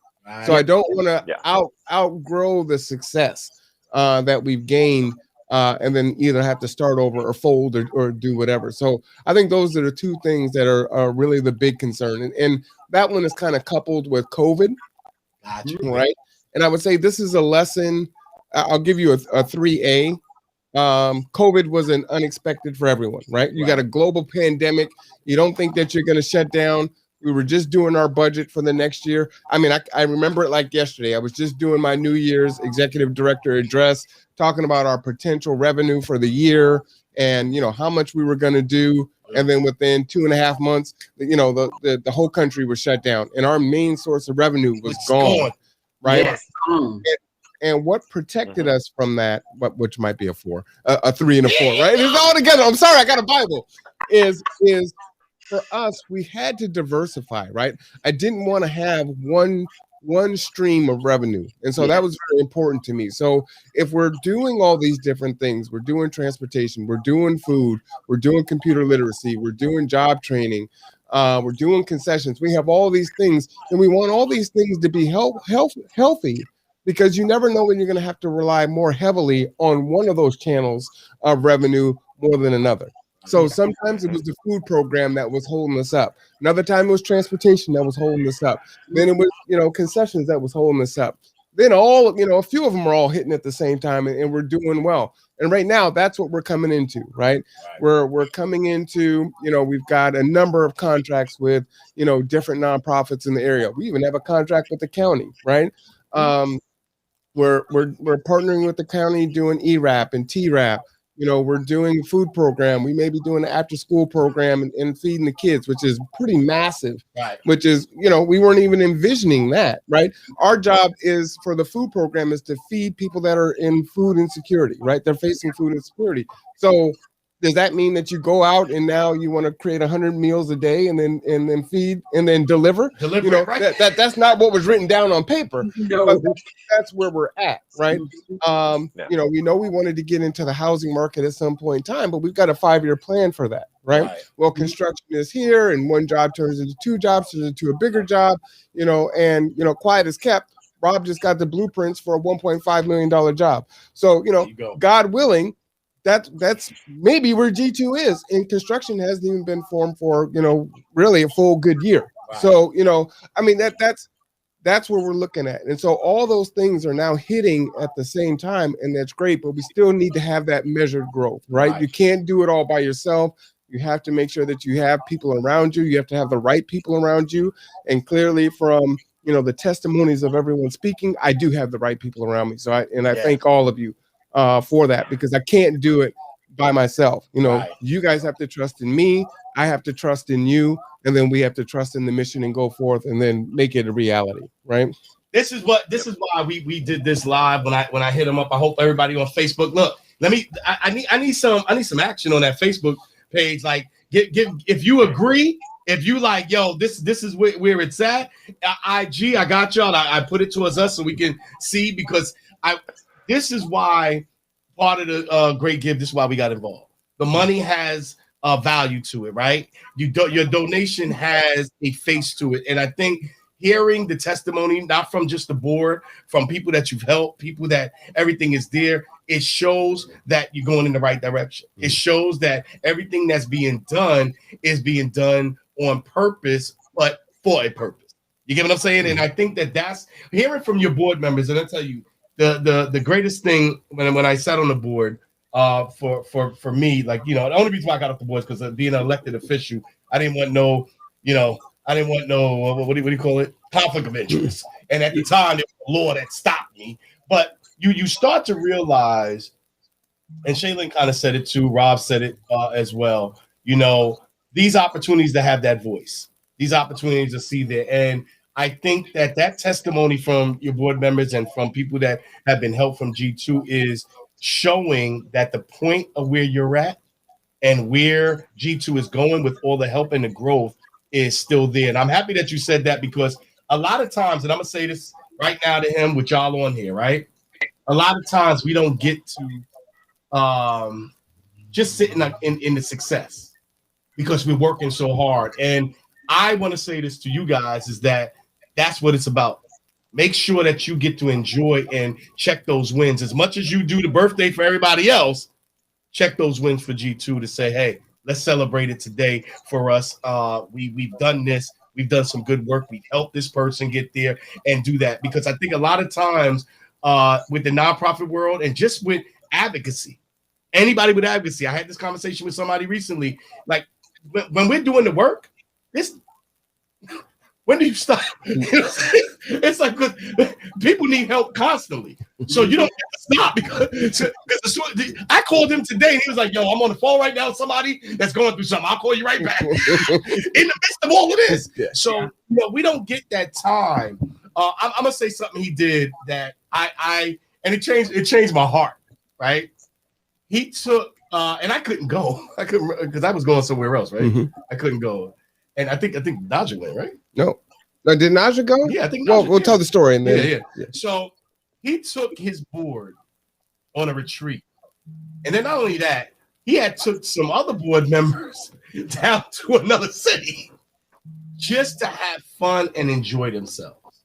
So I don't want to outgrow the success that we've gained and then either have to start over or fold or do whatever. So I think those are the two things that are really the big concern. And that one is kind of coupled with COVID, right? And I would say this is a lesson. I'll give you a 3A. COVID was an unexpected for everyone, right? You got a global pandemic. You don't think that you're going to shut down. We were just doing our budget for the next year. I mean, I remember it like yesterday. I was just doing my New Year's executive director address, talking about our potential revenue for the year and, how much we were going to do. And then within 2.5 months, the whole country was shut down and our main source of revenue was gone. Right. Yes. And what protected us from that, which might be a 4, a 3 and a 4, right? It's all together. I'm sorry, I got a Bible. Is for us, we had to diversify, right? I didn't want to have one stream of revenue. And so that was very important to me. So if we're doing all these different things, we're doing transportation, we're doing food, we're doing computer literacy, we're doing job training, we're doing concessions. We have all these things, and we want all these things to be healthy because you never know when you're going to have to rely more heavily on one of those channels of revenue more than another. So sometimes it was the food program that was holding us up. Another time it was transportation that was holding us up. Then it was, concessions that was holding us up. Then a few of them are all hitting at the same time and we're doing well. And right now, that's what we're coming into, right? We're coming into, we've got a number of contracts with, different nonprofits in the area. We even have a contract with the county, right? We're partnering with the county doing ERAP and TRAP. We're doing food program. We may be doing an after school program and feeding the kids, which is pretty massive, which is, we weren't even envisioning that, right? Our job is for the food program is to feed people that are in food insecurity, right? They're facing food insecurity. So does that mean that you go out and now you want to create 100 meals a day and then feed and then deliver? That's not what was written down on paper. No. But that's where we're at, right? We know we wanted to get into the housing market at some point in time, but we've got a 5-year plan for that, right? Well, construction is here, and one job turns into 2 jobs, turns into a bigger job, and quiet is kept. Rob just got the blueprints for a $1.5 million job. So, God willing, that's maybe where G2 is, and construction hasn't even been formed for really a full good year. So I mean that's where we're looking at, and so all those things are now hitting at the same time, and that's great. But we still need to have that measured growth, right? You can't do it all by yourself. You have to make sure that you have people around you. You have to have the right people around you, and clearly from the testimonies of everyone speaking, I do have the right people around me. So I thank all of you for that, because I can't do it by myself. You guys have to trust in me. I have to trust in you. And then we have to trust in the mission and go forth and then make it a reality. Right.
This is why we did this live when I hit them up. I hope everybody on Facebook. Look, I need some action on that Facebook page. Like if you agree, if you like, yo, this is where it's at. IG, I got y'all. I put it towards us so we can see, because this is why part of the Great Give. This is why we got involved. The money has value to it, right? Your donation has a face to it, and I think hearing the testimony, not from just the board, from people that you've helped, people that everything is there, it shows that you're going in the right direction. It shows that everything that's being done is being done on purpose, but for a purpose. You get what I'm saying? And I think that's hearing from your board members. And I'll tell you, the greatest thing when I sat on the board for me, like, the only reason why I got off the board is because of being an elected official. I didn't want no, I didn't want no, what do you call it? Conflict of interest. And at the time, there was a law that stopped me. But you start to realize, and Shaylin kind of said it too, Rob said it as well, these opportunities to have that voice, these opportunities to see there. And I think that testimony from your board members and from people that have been helped from G2 is showing that the point of where you're at and where G2 is going with all the help and the growth is still there. And I'm happy that you said that, because a lot of times, and I'm going to say this right now to him with y'all on here, right? A lot of times we don't get to just sitting in the success because we're working so hard. And I want to say this to you guys is that's what it's about. Make sure that you get to enjoy and check those wins as much as you do the birthday for everybody else. Check those wins for G2 to say, hey, let's celebrate it today for us. We've done this. We've done some good work. We've helped this person get there and do that. Because I think a lot of times with the nonprofit world and just with advocacy, anybody with advocacy, I had this conversation with somebody recently, like when we're doing the work, when do you stop? It's like people need help constantly. So you don't have to stop because I called him today and he was like, yo, I'm on the phone right now with somebody that's going through something. I'll call you right back in the midst of all of this. So we don't get that time. I'm gonna say something he did that and it changed my heart, right? He took and I couldn't go. I couldn't because I was going somewhere else, right? Mm-hmm. I couldn't go. And I think Naja went, right?
No. Did Naja go?
Yeah, I think
Naja, we'll tell the story and then.
Yeah. So he took his board on a retreat. And then not only that, he had took some other board members down to another city just to have fun and enjoy themselves.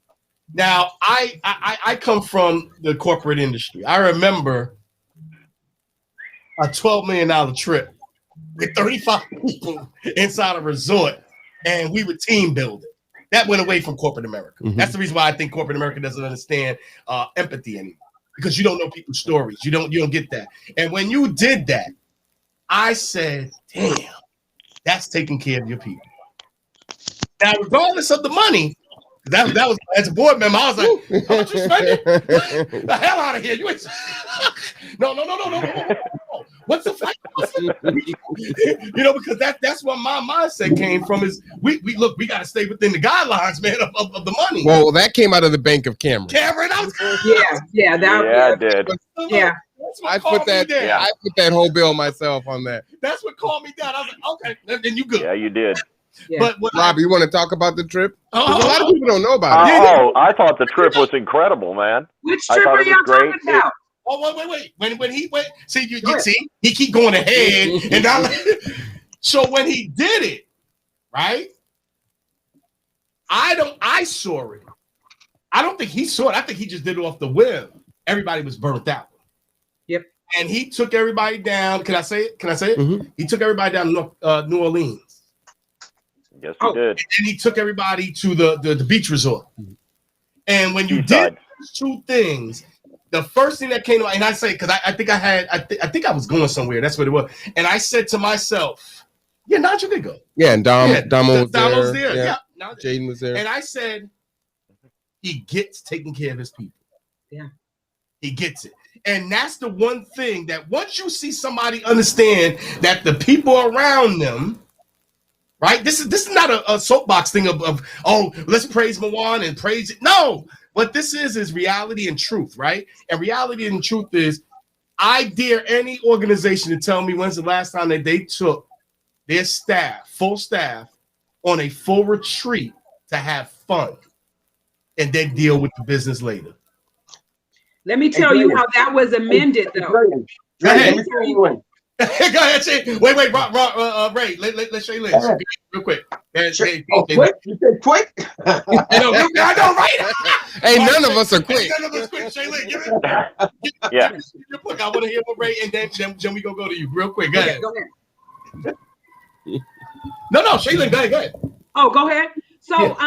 Now, I come from the corporate industry. I remember a $12 million trip with 35 people inside a resort, and we were team building. That went away from corporate America. Mm-hmm. That's the reason why I think corporate America doesn't understand empathy anymore, because you don't know people's stories. You don't get that. And when you did that, I said, damn, that's taking care of your people. Now, regardless of the money, that was as a board member, I was like, how much you spending? The hell out of here. You ain't no. What's the fight? Because that's what my mindset came from is we got to stay within the guidelines, man, of the money.
Well, that came out of the bank of Cameron.
Yeah,
I did.
Yeah.
I put that whole bill myself on that.
That's what calmed me down. I was like, okay, then you good.
Yeah, you did.
Yeah.
But Rob, you want to talk about the trip? A lot of people don't know about it.
I thought the trip was incredible, man.
Which trip are y'all talking about?
Wait. When he went, see, you see, he keep going ahead, and so when he did it, right? I saw it. I don't think he saw it. I think he just did it off the whim. Everybody was burnt out.
Yep.
And he took everybody down. Can I say it? Mm-hmm. He took everybody down to New Orleans.
Yes, he did.
And he took everybody to the beach resort. And when you did those two things, the first thing that came to mind, and I say, because I think I was going somewhere. That's what it was. And I said to myself, yeah, Naja could go.
Yeah, and Dom was
there.
Yeah. Jaden was there.
And I said, he gets taking care of his people.
Yeah.
He gets it. And that's the one thing that once you see somebody understand that the people around them, right? This is not a soapbox thing of let's praise Mawan and praise it. No, what this is reality and truth, right? And reality and truth is, I dare any organization to tell me when's the last time that they took their staff, full staff, on a full retreat to have fun and then deal with the business later.
Let me tell you how that was amended, though.
Go ahead. Go ahead, Shay. Wait, Ray. Let's Shay Liz real quick.
Quick? You said quick?
I know, right?
Hey, none of us are quick.
None of us quick. Shay Liz, give it.
Yeah.
Look, I want to hear what Ray, and then we go to you real quick. Go ahead. No, Shay Liz, go ahead.
Oh, go ahead. So,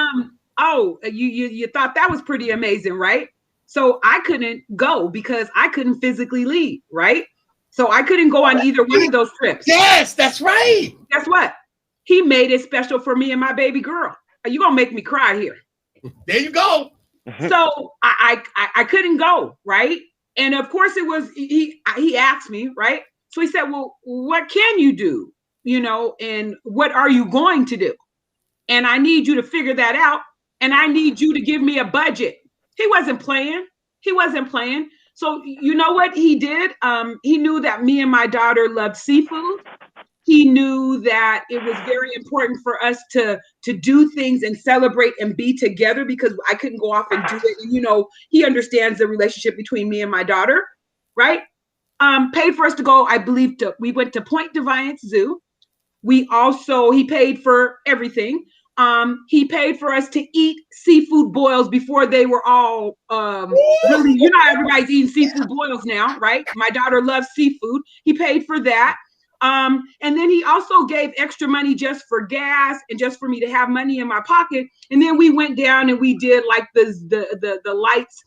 you thought that was pretty amazing, right? So I couldn't go because I couldn't physically leave, right? So I couldn't go on either one of those trips.
Yes, that's right.
Guess what? he made it special for me and my baby girl. You gonna make me cry here.
There you go.
So I couldn't go, right? And of course it was, he asked me, right? So he said, well, what can you do? You know, and what are you going to do? And I need you to figure that out. And I need you to give me a budget. He wasn't playing. He wasn't playing. So you know what he did? He knew that me and my daughter loved seafood. He knew that it was very important for us to do things and celebrate and be together, because I couldn't go off and do it. And, you know, he understands the relationship between me and my daughter, right? Paid for us to go, I believe, we went to Point Defiance Zoo. He paid for everything. He paid for us to eat seafood boils before they were all really, you know, everybody's eating seafood boils now, right? My daughter loves seafood. He paid for that. And then he also gave extra money just for gas and just for me to have money in my pocket. And then we went down and we did like the lights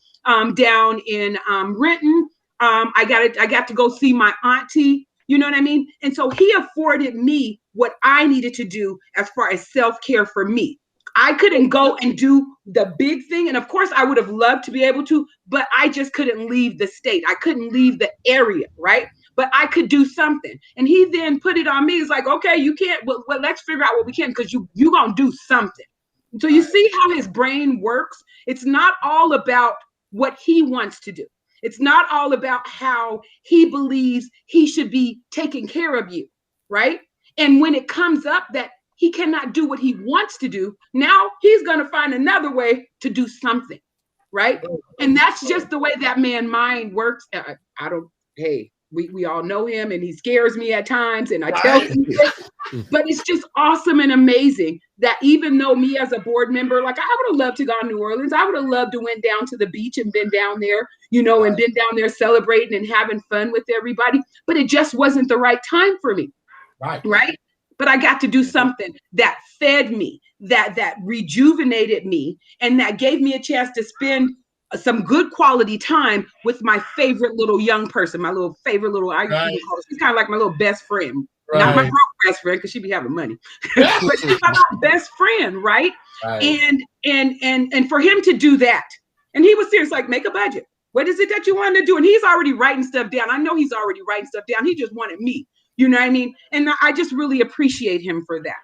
down in Renton. I got to go see my auntie. You know what I mean? And so he afforded me what I needed to do as far as self-care for me. I couldn't go and do the big thing. And of course, I would have loved to be able to, but I just couldn't leave the state. I couldn't leave the area, right? But I could do something. And he then put it on me. It's like, okay, you can't, well, let's figure out what we can, because you gonna do something. So you see how his brain works? It's not all about what he wants to do. It's not all about how he believes he should be taking care of you, right? And when it comes up that he cannot do what he wants to do, now he's going to find another way to do something, right? And that's just the way that man's mind works. We all know him, and he scares me at times, and I tell him this, but it's just awesome and amazing that even though me as a board member, like I would have loved to go to New Orleans, I would have loved to went down to the beach and been down there, you know, and been down there celebrating and having fun with everybody, but it just wasn't the right time for me, right? But I got to do something that fed me, that rejuvenated me, and that gave me a chance to spend some good quality time with my favorite little young person, my little favorite little, she's kind of like my little best friend. Not my broke best friend, because she be having money, but she's my best friend, right? And for him to do that, and he was serious, like, make a budget. What is it that you want to do? And he's already writing stuff down. I know he's already writing stuff down. He just wanted me, you know what I mean? And I just really appreciate him for that.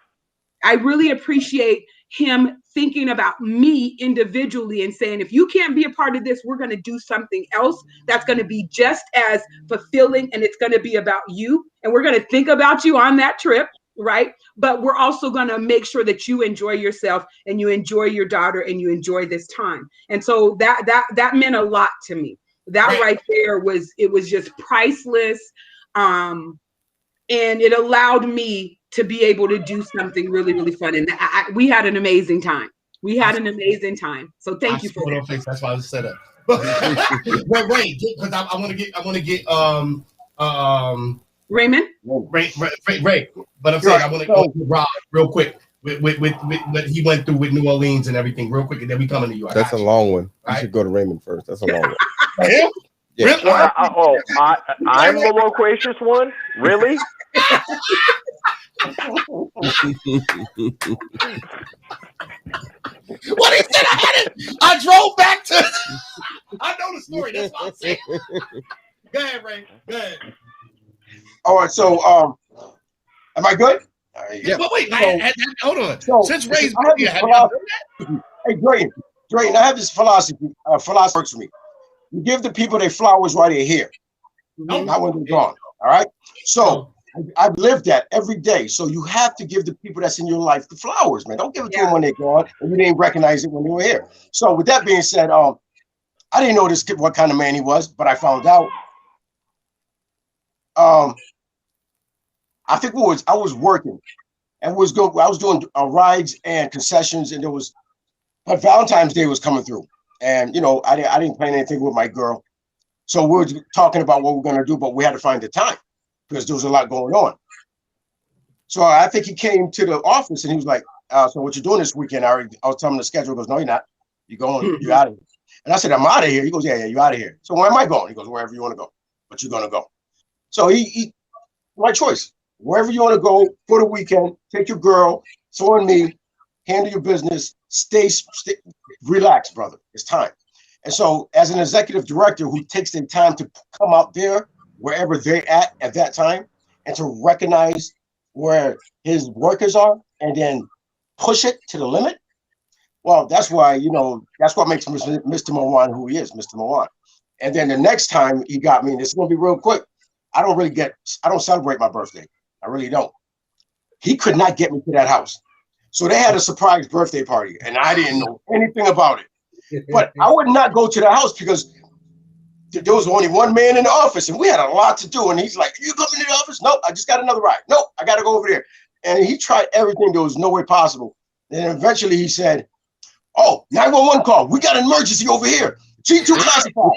I really appreciate him thinking about me individually and saying, if you can't be a part of this, we're going to do something else that's going to be just as fulfilling, and it's going to be about you. And we're going to think about you on that trip, right? But we're also going to make sure that you enjoy yourself and you enjoy your daughter and you enjoy this time. And so that meant a lot to me. That right there was just priceless. And it allowed me to be able to do something really, really fun. And we had an amazing time. We had an amazing time. So thank you for that.
That's why I said that. But wait, because I want to get
Raymond.
Ray. But I'm saying I want to go to Rob real quick with what he went through with New Orleans and everything real quick, and then we coming to you.
That's a long one. You should go to Raymond first. That's a long one.
Yeah.
Really? I'm the loquacious one? Really?
What he said, I drove back to. I know the story. That's what I'm saying. Go ahead, Ray. Go ahead.
All right. So, am I good?
Yeah. But wait, hold on. Since Ray's
here, hey, Drayton, I have this philosophy. Philosophy works for me. You give the people their flowers while they're here, not when they're gone. All right. So I've lived that every day. So you have to give the people that's in your life the flowers, man. Don't give it to them when they're gone and you didn't recognize it when they were here. So with that being said, I didn't know what kind of man he was, but I found out. I think I was working and I was doing rides and concessions, and but Valentine's Day was coming through. And, you know, I didn't plan anything with my girl. So we were talking about what we're going to do, but we had to find the time because there was a lot going on. So I think he came to the office and he was like, so what you doing this weekend? I was telling him the schedule. He goes, no, you're not. You're going, you're out of here. And I said, I'm out of here. He goes, yeah, you're out of here. So where am I going? He goes, wherever you want to go, but you're going to go. So he my choice. wherever you want to go for the weekend, take your girl, it's on me, handle your business, stay relax, brother. It's time. And so as an executive director who takes the time to come out there, wherever they're at that time, and to recognize where his workers are and then push it to the limit, well, that's why, you know, that's what makes Mr. Mawan who he is, Mr. Mawan. And then the next time he got me, and it's going to be real quick, I don't celebrate my birthday. I really don't. He could not get me to that house. So they had a surprise birthday party, and I didn't know anything about it. But I would not go to the house because there was only one man in the office, and we had a lot to do. And he's like, "You coming to the office?" "Nope, I just got another ride." "Nope, I got to go over there." And he tried everything. There was no way possible. And eventually he said, "Oh, 911 call. We got an emergency over here. G2 classified."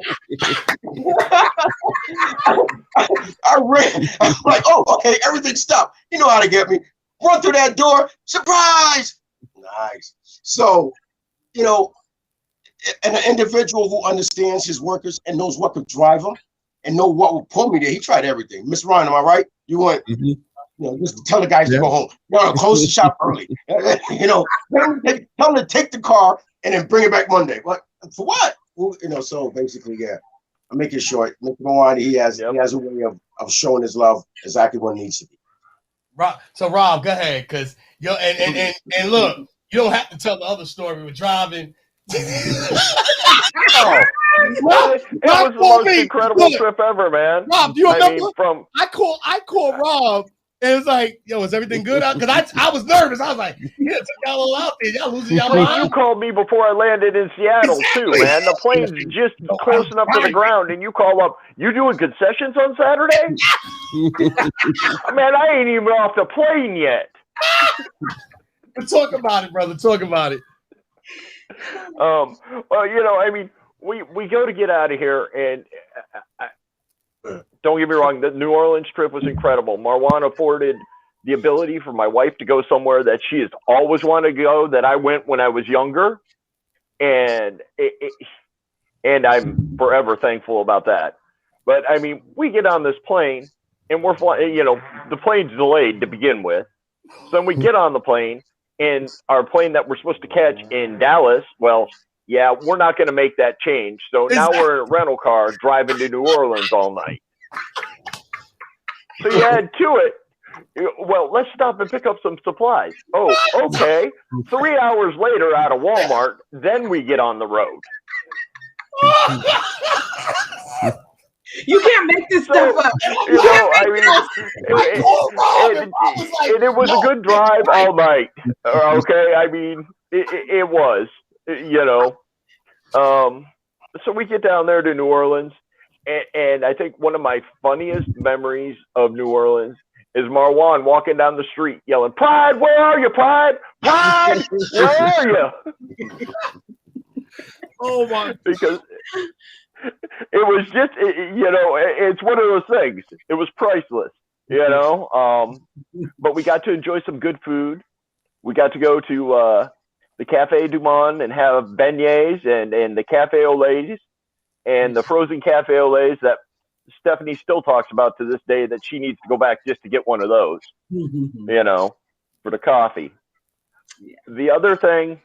I ran. I'm like, "Oh, okay, everything stopped." You know how to get me. Run through that door. Surprise. Nice. So, you know, an individual who understands his workers and knows what could drive them and know what will pull me there. He tried everything. Mr. Ryan, am I right? You want, you know, just tell the guys to go home. No, close the shop early. You know, tell them to take the car and then bring it back Monday. What? For what? Well, you know, so basically, yeah. I'll make it short. Mr. Mawan, he has a way of showing his love exactly what it needs to be.
So Rob, go ahead, because and look, you don't have to tell the other story. We were driving.
Oh, it was the most incredible trip ever, man.
Rob, do you remember?
I
called Rob and it was like, "Yo, is everything good?" Because I was nervous. I was like, "Yeah, took y'all all out there. Y'all losing y'all mind."
You called me before I landed in Seattle too, man. The plane's just close enough to the ground, and you call up. You doing concessions on Saturday? Man, I ain't even off the plane yet.
Talk about it, brother. Talk about it.
Well, you know, I mean, we go to get out of here, and don't get me wrong, the New Orleans trip was incredible. Marwan afforded the ability for my wife to go somewhere that she has always wanted to go, that I went when I was younger, and and I'm forever thankful about that. But I mean, we get on this plane, and we're flying. You know, the plane's delayed to begin with, so then we get on the plane. And our plane that we're supposed to catch in Dallas, well, yeah, we're not going to make that change. So now we're in a rental car driving to New Orleans all night. So you add to it, well, let's stop and pick up some supplies. Oh, okay. 3 hours later out of Walmart, then we get on the road.
You can't make this stuff up.
You know, I mean, and it was a good drive all night. Okay, I mean, it was, you know. So we get down there to New Orleans, and I think one of my funniest memories of New Orleans is Marwan walking down the street yelling, "Pride, where are you, Pride? Pride, where are you?"
Oh my!
Because it was just, you know, it's one of those things. It was priceless, you know. But we got to enjoy some good food. We got to go to the Cafe du Monde and have beignets and the cafe au lait and the frozen cafe au lait that Stephanie still talks about to this day, that she needs to go back just to get one of those, you know, for the coffee. Yeah. The other thing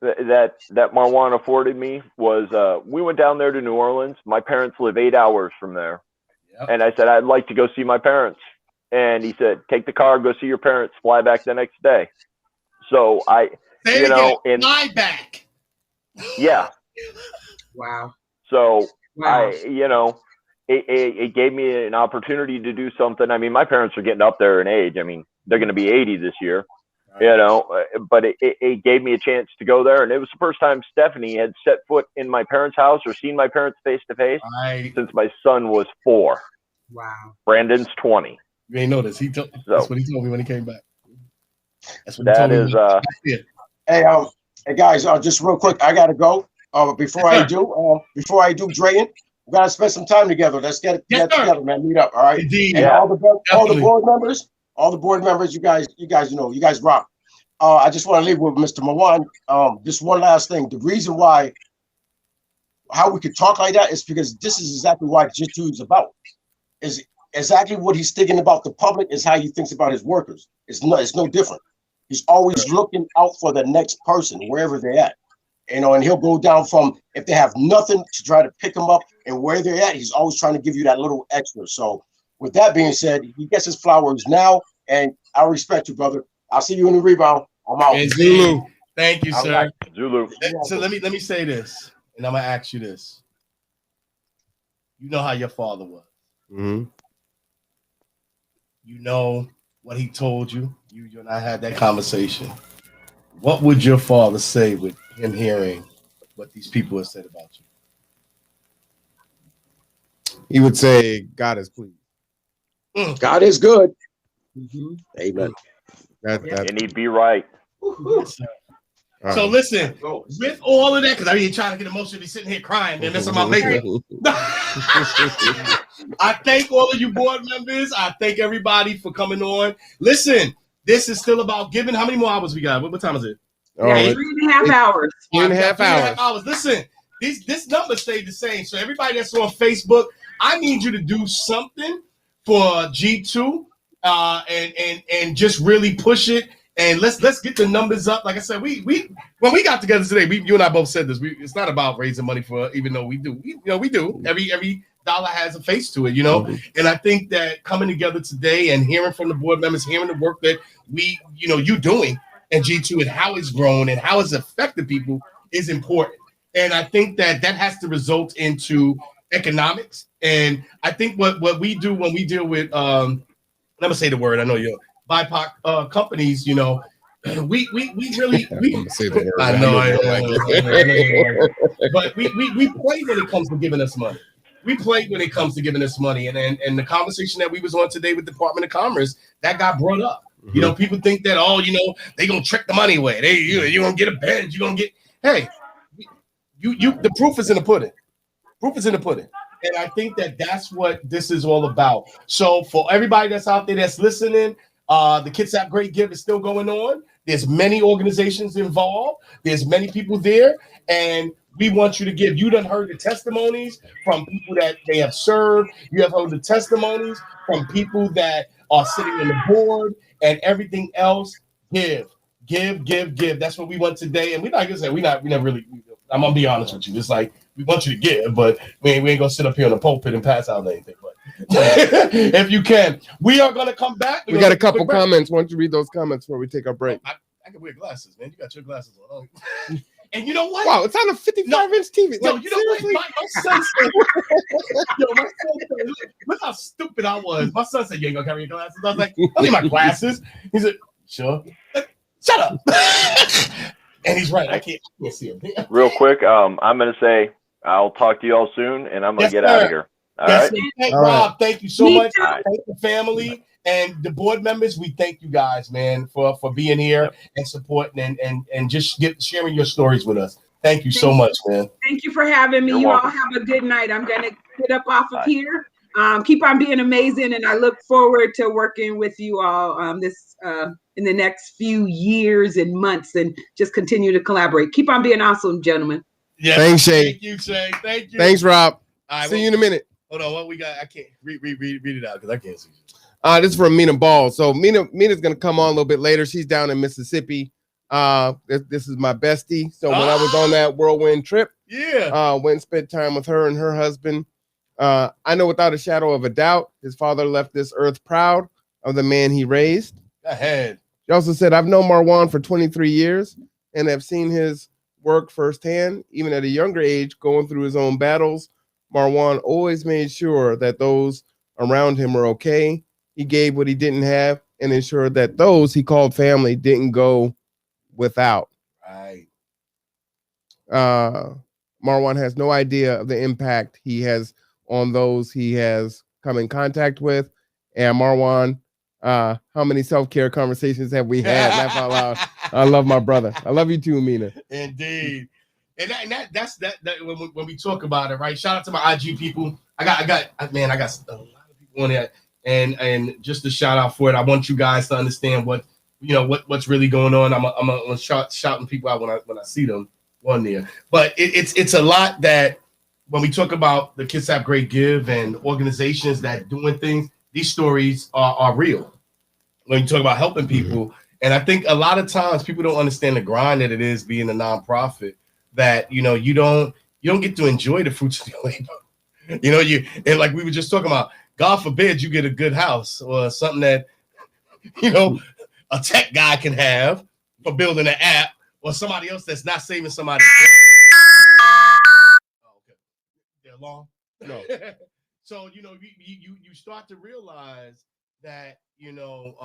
that Marwan afforded me was we went down there to New Orleans. My parents live 8 hours from there. Yep. And I said, "I'd like to go see my parents." And he said, "Take the car, go see your parents, fly back the next day." So you know,
fly back.
Yeah.
Wow.
So you know, it gave me an opportunity to do something. I mean, my parents are getting up there in age. I mean, they're going to be 80 this year. You know, but it gave me a chance to go there, and it was the first time Stephanie had set foot in my parents' house or seen my parents face to face since my son was 4.
Wow.
Brandon's 20.
You ain't noticed. That's what he told me when he came back. That's what
that
he
is.
told me.
Hey guys, just real quick, I gotta go. Before I do, Drayin, we gotta spend some time together. Let's get together, man. Meet up, all right?
Indeed.
And all the board members, you guys rock. I just want to leave with Mr. Mawan. Just one last thing. The reason how we could talk like that is because this is exactly what Jiu-Jitsu is about. Is exactly what he's thinking about the public is how he thinks about his workers. It's no different. He's always looking out for the next person, wherever they're at. You know, and he'll go down from, if they have nothing, to try to pick them up, and where they're at, he's always trying to give you that little extra. So with that being said, he gets his flowers now, and I respect you, brother. I'll see you in the rebound. I'm out.
And Zulu, thank you,
All
sir.
right.
Zulu.
So let me say this, and I'm gonna ask you this. You know how your father was.
Mm-hmm.
You know what he told you. You and I had that conversation. What would your father say with him hearing what these people have said about you?
He would say, God is pleased.
God is good. Mm-hmm. Amen.
And he'd be right.
So listen, with all of that, because I mean, trying to get emotionally sitting here crying, man, messing my makeup. I thank all of you board members. I thank everybody for coming on. Listen, this is still about giving. How many more hours we got? What time is it?
Yeah, 3.5 hours.
3.5 hours.
Listen, this number stayed the same. So everybody that's on Facebook, I need you to do something for G2 and just really push it. And let's get the numbers up. Like I said, we when we got together today, you and I both said this. It's not about raising money for, even though we do. We do. Every dollar has a face to it, And I think that coming together today and hearing from the board members, hearing the work that you doing and G2 and how it's grown and how it's affected people is important. And I think that has to result into economics. And I think what we do when we deal with let me say the word. I know you're BIPOC companies, we really I know, but we play when it comes to giving us money. We play when it comes to giving us money, and the conversation that we was on today with the Department of Commerce that got brought up.
Mm-hmm.
People think that they gonna trick the money away. You're gonna get a bench. You're gonna get the proof is in the pudding. Proof is in the pudding. And I think that's what this is all about. So for everybody that's out there that's listening, the Kitsap Great Give is still going on. There's many organizations involved. There's many people there. And we want you to give. You done heard the testimonies from people that they have served. You have heard the testimonies from people that are sitting on the board and everything else. Give. That's what we want today. And we never really, I'm going to be honest with you. It's like, we want you to give, but we ain't going to sit up here on the pulpit and pass out anything. But if you can, we are going to come back.
We got a couple comments. Why don't you read those comments before we take our break?
I can wear glasses, man. You got your glasses on. And you know what?
Wow, it's on a 55-inch TV.
Yo, you know what? My son said, look how stupid I was. My son said, you ain't going to carry your glasses. I was like, I need my glasses. He said, sure. Shut up. And he's right. I can't see him.
Real quick, I'm going to say I'll talk to you all soon, and I'm going to get out of here. All right.
Hey, Rob, thank you so much. Thank the family and the board members. We thank you guys, man, for being here and supporting and just sharing your stories with us. Thank you so much, man.
Thank you for having me.
You're
you
welcome.
all have a good night. I'm going to get up off of here. Keep on being amazing, and I look forward to working with you all in the next few years and months, and just continue to collaborate. Keep on being awesome, gentlemen.
Yeah.
Thanks, Shay.
Thank you, Shay. Thank you.
Thanks, Rob.
All right,
See you in a minute.
Hold on. What we got? I can't read it out because I can't see you.
This is from Mina Ball. So Mina's gonna come on a little bit later. She's down in Mississippi. This is my bestie. So when I was on that whirlwind trip, went and spent time with her and her husband. I know without a shadow of a doubt, his father left this earth proud of the man he raised.
Go ahead.
She also said, I've known Marwan for 23 years and have seen his work firsthand, even at a younger age, going through his own battles. Marwan always made sure that those around him were okay. He gave what he didn't have and ensured that those he called family didn't go without.
Right.
Marwan has no idea of the impact he has on those he has come in contact with. And Marwan, how many self-care conversations have we had? Laugh out loud. I love my brother. I love you too, Mina.
Indeed. And that's when we talk about it, right? Shout out to my IG people. I got a lot of people on there, and just a shout out for it. I want you guys to understand what's really going on. I'm shouting people out when I see them on there. But it's a lot that when we talk about the Kitsap Great Give and organizations that doing things, these stories are real when you talk about helping people. And I think a lot of times people don't understand the grind that it is being a nonprofit, that, you know, you don't get to enjoy the fruits of your labor. You know, and like we were just talking about, God forbid you get a good house or something that, you know, a tech guy can have for building an app, or somebody else that's not saving somebody. Oh, okay. They're long. No. So, you know, you start to realize that, you know,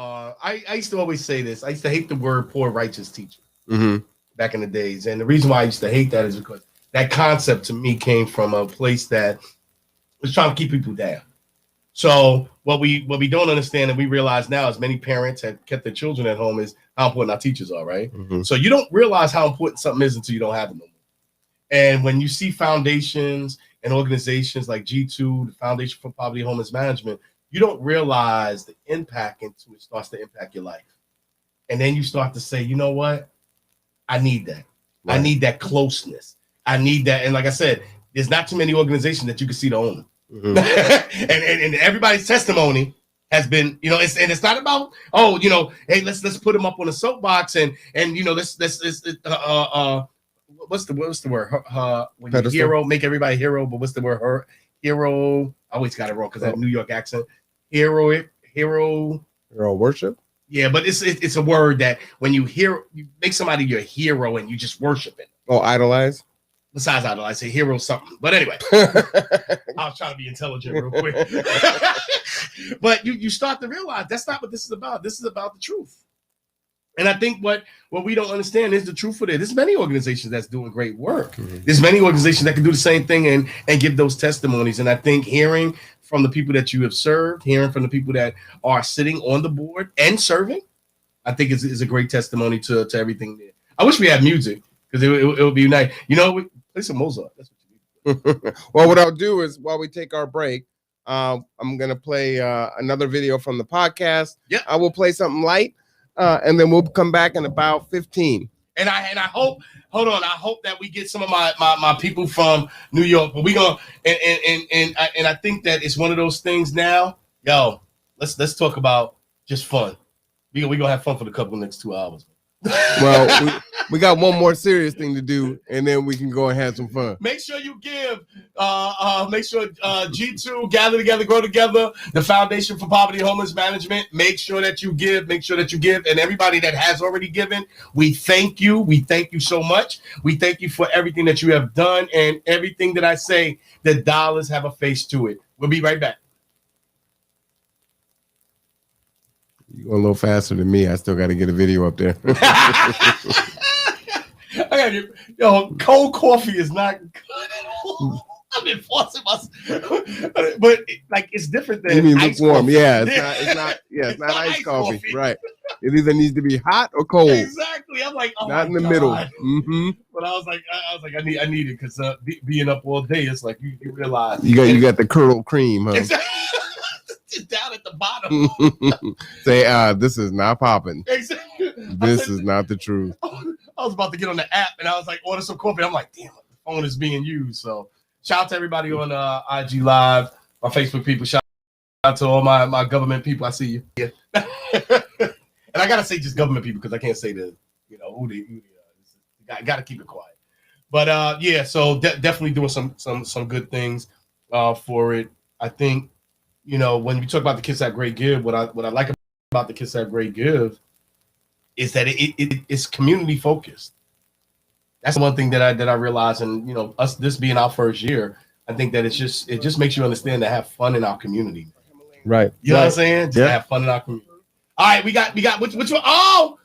I used to always say this. I used to hate the word poor righteous teacher back in the days. And the reason why I used to hate that is because that concept to me came from a place that was trying to keep people down. So what we don't understand, and we realize now, as many parents have kept their children at home, is how important our teachers are, right? So you don't realize how important something is until you don't have it no more. And when you see foundations and organizations like G2, the Foundation for Poverty Homeless Management, you don't realize the impact until it starts to impact your life. And then you start to say, you know what? I need that. Right. I need that closeness. I need that. And like I said, there's not too many organizations that you can see the owner. and everybody's testimony has been, you know, it's not about, oh, you know, hey, let's put them up on a soapbox and you know, what's the word? When you hero, make everybody hero, but what's the word? Hero. I always got it wrong because I have New York accent. Hero
worship.
Yeah, but it's a word that when you make somebody your hero and you just worship it.
Oh, idolize.
Besides idolize, say hero something. But anyway, I was trying to be intelligent real quick. But you start to realize that's not what this is about. This is about the truth. And I think what we don't understand is the truth for it. There's many organizations that's doing great work. There's many organizations that can do the same thing and give those testimonies. And I think hearing from the people that you have served, hearing from the people that are sitting on the board and serving, I think is a great testimony to everything there. I wish we had music because it would be nice. You know, play some Mozart. That's what you need.
Well, what I'll do is while we take our break, I'm going to play another video from the podcast.
Yeah.
I will play something light. And then we'll come back in about 15.
And I hope, hold on, I hope that we get some of my people from New York. But we gonna and I think that it's one of those things now. Yo, let's talk about just fun. We gonna have fun for the couple next 2 hours.
Well, we got one more serious thing to do, and then we can go and have some fun.
Make sure you give. Make sure G2 gather together, grow together. The Foundation for Poverty Homeless Management. Make sure that you give. Make sure that you give. And everybody that has already given, we thank you. We thank you so much. We thank you for everything that you have done and everything that I say. The dollars have a face to it. We'll be right back.
You go a little faster than me. I still got to get a video up there.
Yo, cold coffee is not good at all. I've been forcing myself, but like it's different than
you mean
ice
lukewarm?
coffee.
Yeah, it's not ice coffee. Right. It either needs to be hot or cold.
Exactly. I'm like, oh,
not in the
God.
middle.
But I was like, I need it because being up all day, it's like you realize
you got the curdled cream, huh?
Exactly. Down at the bottom.
Say, this is not popping.
Exactly.
This is not the truth.
I was about to get on the app and I was like, order some coffee. I'm like, damn, the phone is being used. So shout out to everybody on IG Live, my Facebook people. Shout out to all my government people. I see you. Yeah. And I gotta say just government people because I can't say the, you know, who they are. Gotta keep it quiet. But yeah, so definitely doing some good things for it. I think, you know, when we talk about the Kitsap Great Give, what I like about the Kitsap Great Give is that it's community focused. That's one thing that I realized, and you know, us this being our first year, I think that it just makes you understand to have fun in our community.
Right.
You know what I'm saying? Just have fun in our community. All right, we got which one? Oh,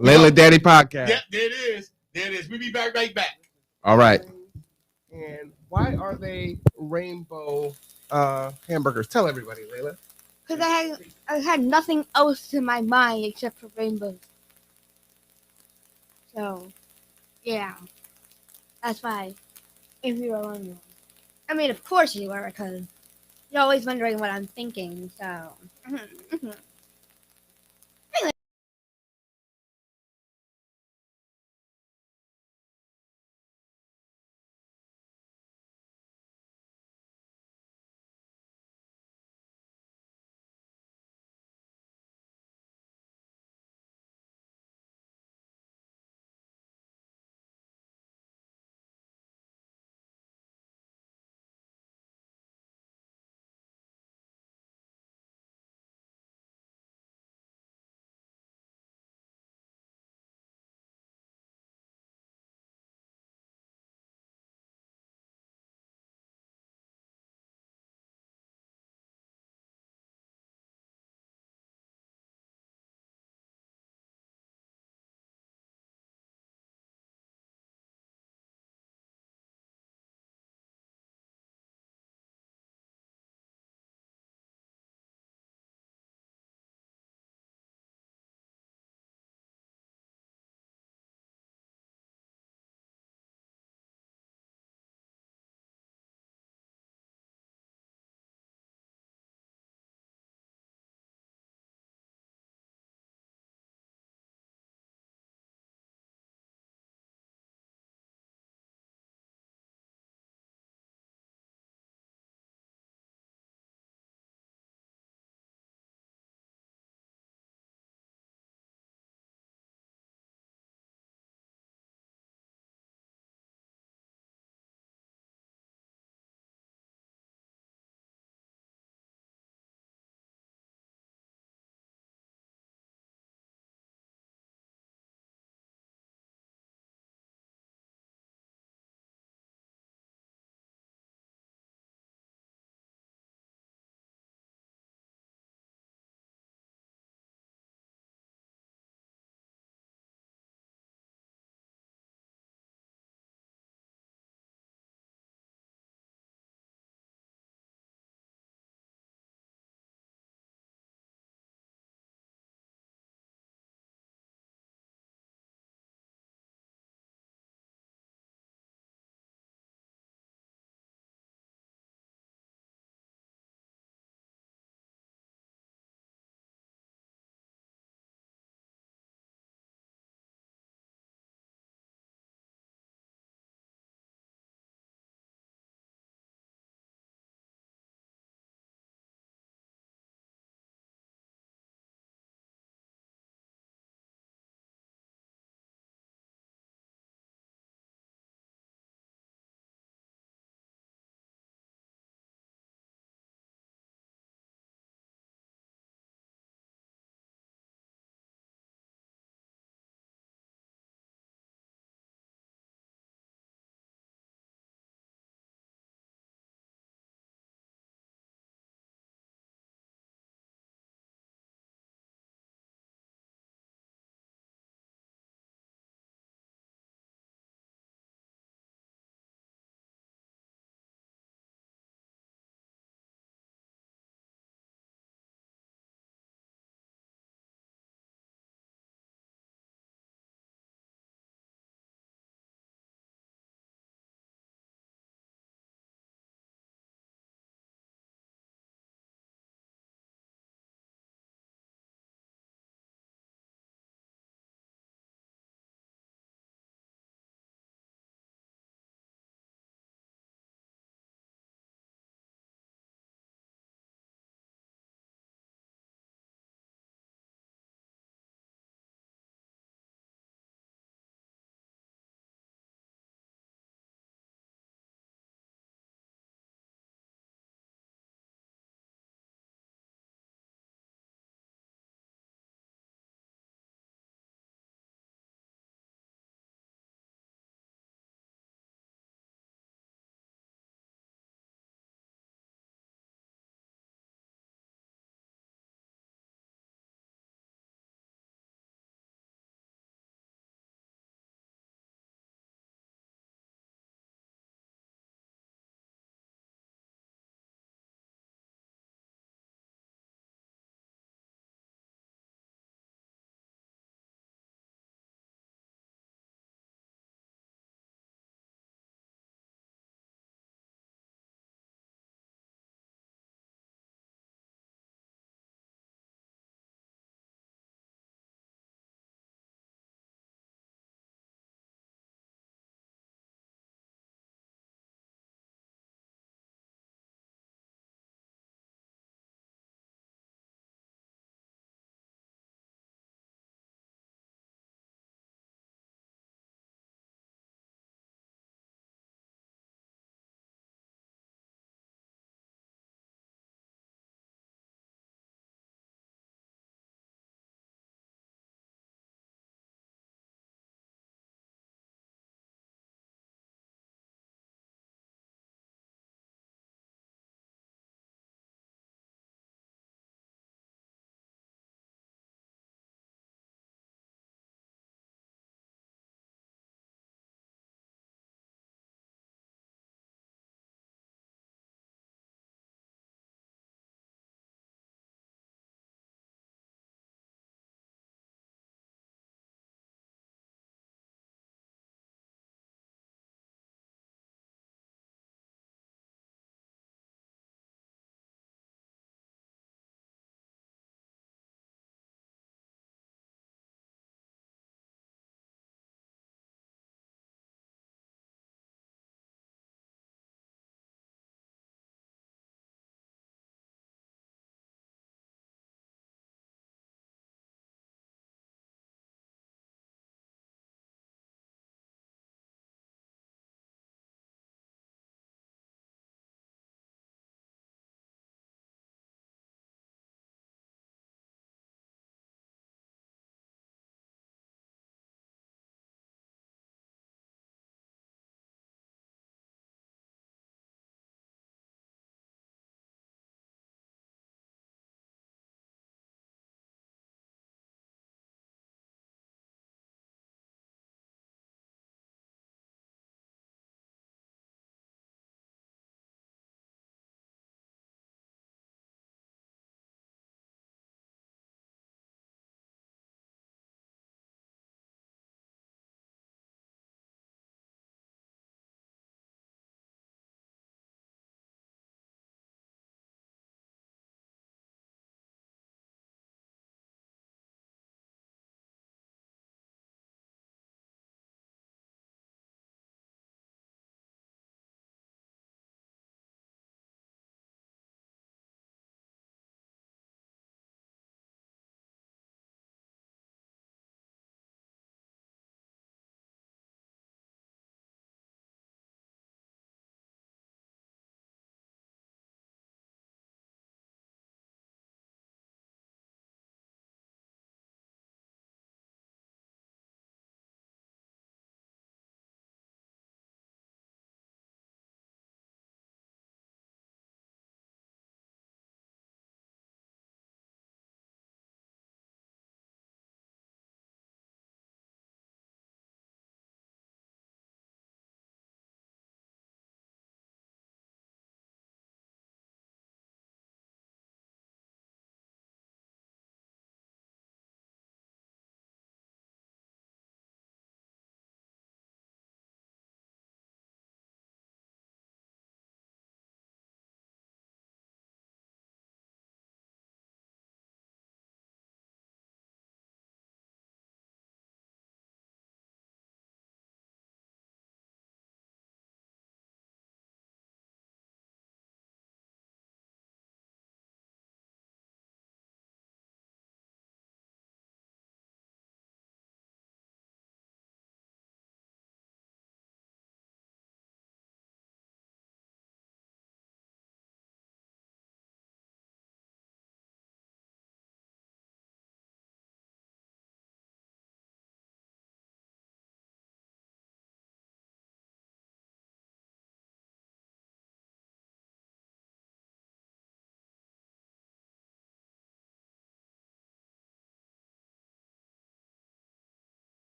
Layla Daddy Podcast.
Yeah, there it is. We'll be right back.
All right.
And why are they rainbow hamburgers? Tell everybody, Layla.
Because I had nothing else in my mind except for rainbows. So, yeah. That's why. If you were wondering. I mean, of course you were, because you're always wondering what I'm thinking, so.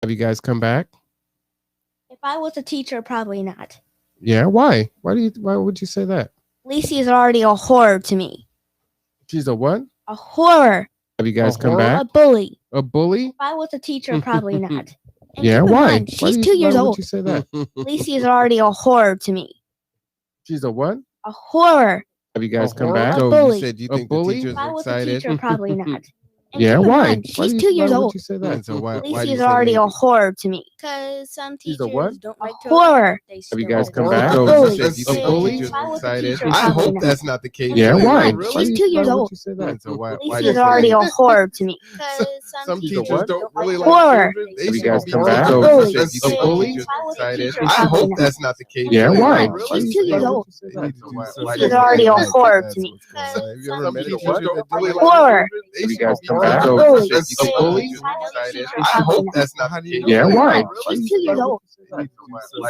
Have you guys come back?
If I was a teacher, probably not.
Yeah. Why? Why would you say that?
Lacey is already a horror to me.
She's a what?
A horror.
Have you guys come
A
back?
bully.
A bully?
If I was a teacher, probably not. And
Yeah.
keep in
Why?
mind, she's 2 years
why
old.
would you say that?
Lacey is already a horror to me.
She's a what?
A horror.
Have you guys come
horror?
back?
A
So
bully.
you said you
A
think
bully?
the teachers
If I
are
was a
excited?
teacher, probably not. And
Yeah.
keep in
Why?
mind, she's 2 years
why
old.
would you say that?
And so why do
Lacey
you
is
say
already
maybe?
a horror to me.
Because some
She's a
teachers
what?
don't
A
like to
horror.
they
Have
still
you guys
like
come
to
back?
So
bully.
you said you
A
think
bully?
the teachers
If I
are
was a
excited?
teacher,
I
probably
hope
not.
that's not the case.
And
Yeah.
keep in
Why?
mind,
Really?
she's 2 years
why would
old.
you say that?
And so why do
Lacey
you
is
say
already
maybe?
a horror to me.
because
Some
She's a
teachers
what?
don't really
Horror.
like children. They
Have you
should
guys
be
come
bullied.
back?
So
Bully.
you said you
A
think
bully?
the teachers
If I
are
was a
excited.
teacher,
I
probably
hope
not.
that's not the case.
Yeah.
Keep in
Why?
mind, she's 2
why
years
would
old.
you say
They
that?
need to do something.
Lacey is already a horror to
That's
me.
what's going on. Have you ever
Some
met a
teachers
teacher
don't
that
really
really
like
like
Horror.
children? They
Have you
should
guys
be
come
bullied.
back?
So
Bully.
you said you
A
think the
bully?
teachers
If I
are
was a
excited.
teacher,
I
probably
hope
not.
that's not
How
the
do you
case.
know? Yeah. Why?
She's 2 years old.
Like,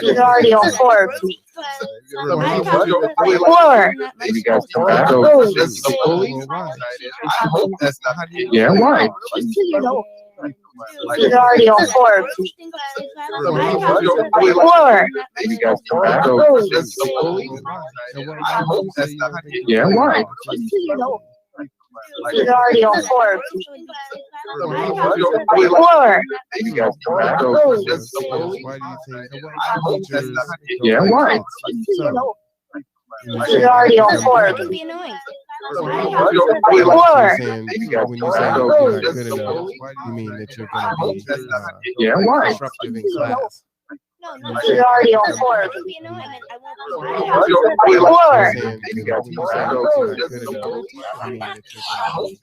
She's already a horror to me.
have you
Some
ever met a
teachers
teacher
don't
that really like
Horror.
children?
Have you guys come back?
So
Bully.
you said you think the
Well,
teachers
why?
are excited. I hope that's not the case.
Yeah. Why?
She's 2 years old.
Like,
She's already a horror to me.
if I was
Some
a
teachers
teacher,
don't really like
Horror.
Have you guys come back?
Bully.
I hope that's not the case.
Yeah. Why?
She's 2 years old. She's already a horror to me. Horror.
Have you guys come back?
Bully.
Yes, why do you think teachers
Yeah.
don't
Why?
like
She's 2 years old.
kids?
She's already a horror
it
to
can
me.
be annoying.
Horror.
Saying, when you say you're not good enough, you mean that you're going to be
Yeah. Why?
disruptive in class.
No, not
She's already a horror
it
to
can
me.
be annoying. I won't
Horror.
Saying, when you say you're not good enough, you mean that you're going to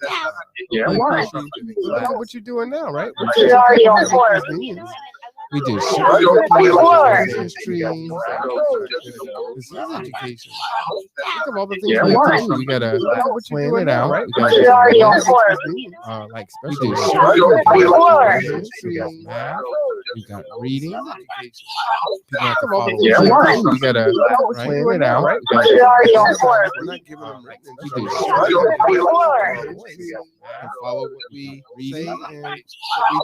be
Yeah. Why?
disruptive in
Look
class.
at what you're doing now, right?
She's already a horror to me.
We do
Horror.
history. This is education. Think of all the things
Yeah.
we have
Why?
to do. We gotta plan it out. Right? We
She's already a horror to me.
like
We
special
do
history,
horror.
we got math, we got reading.
People have to
Think of all the
follow
things
Yeah.
we
Why?
do. We gotta plan it out. Right? We
She's already a horror
We're
to me.
not giving them written
We do
instructions.
Horror.
and follow what we say and what we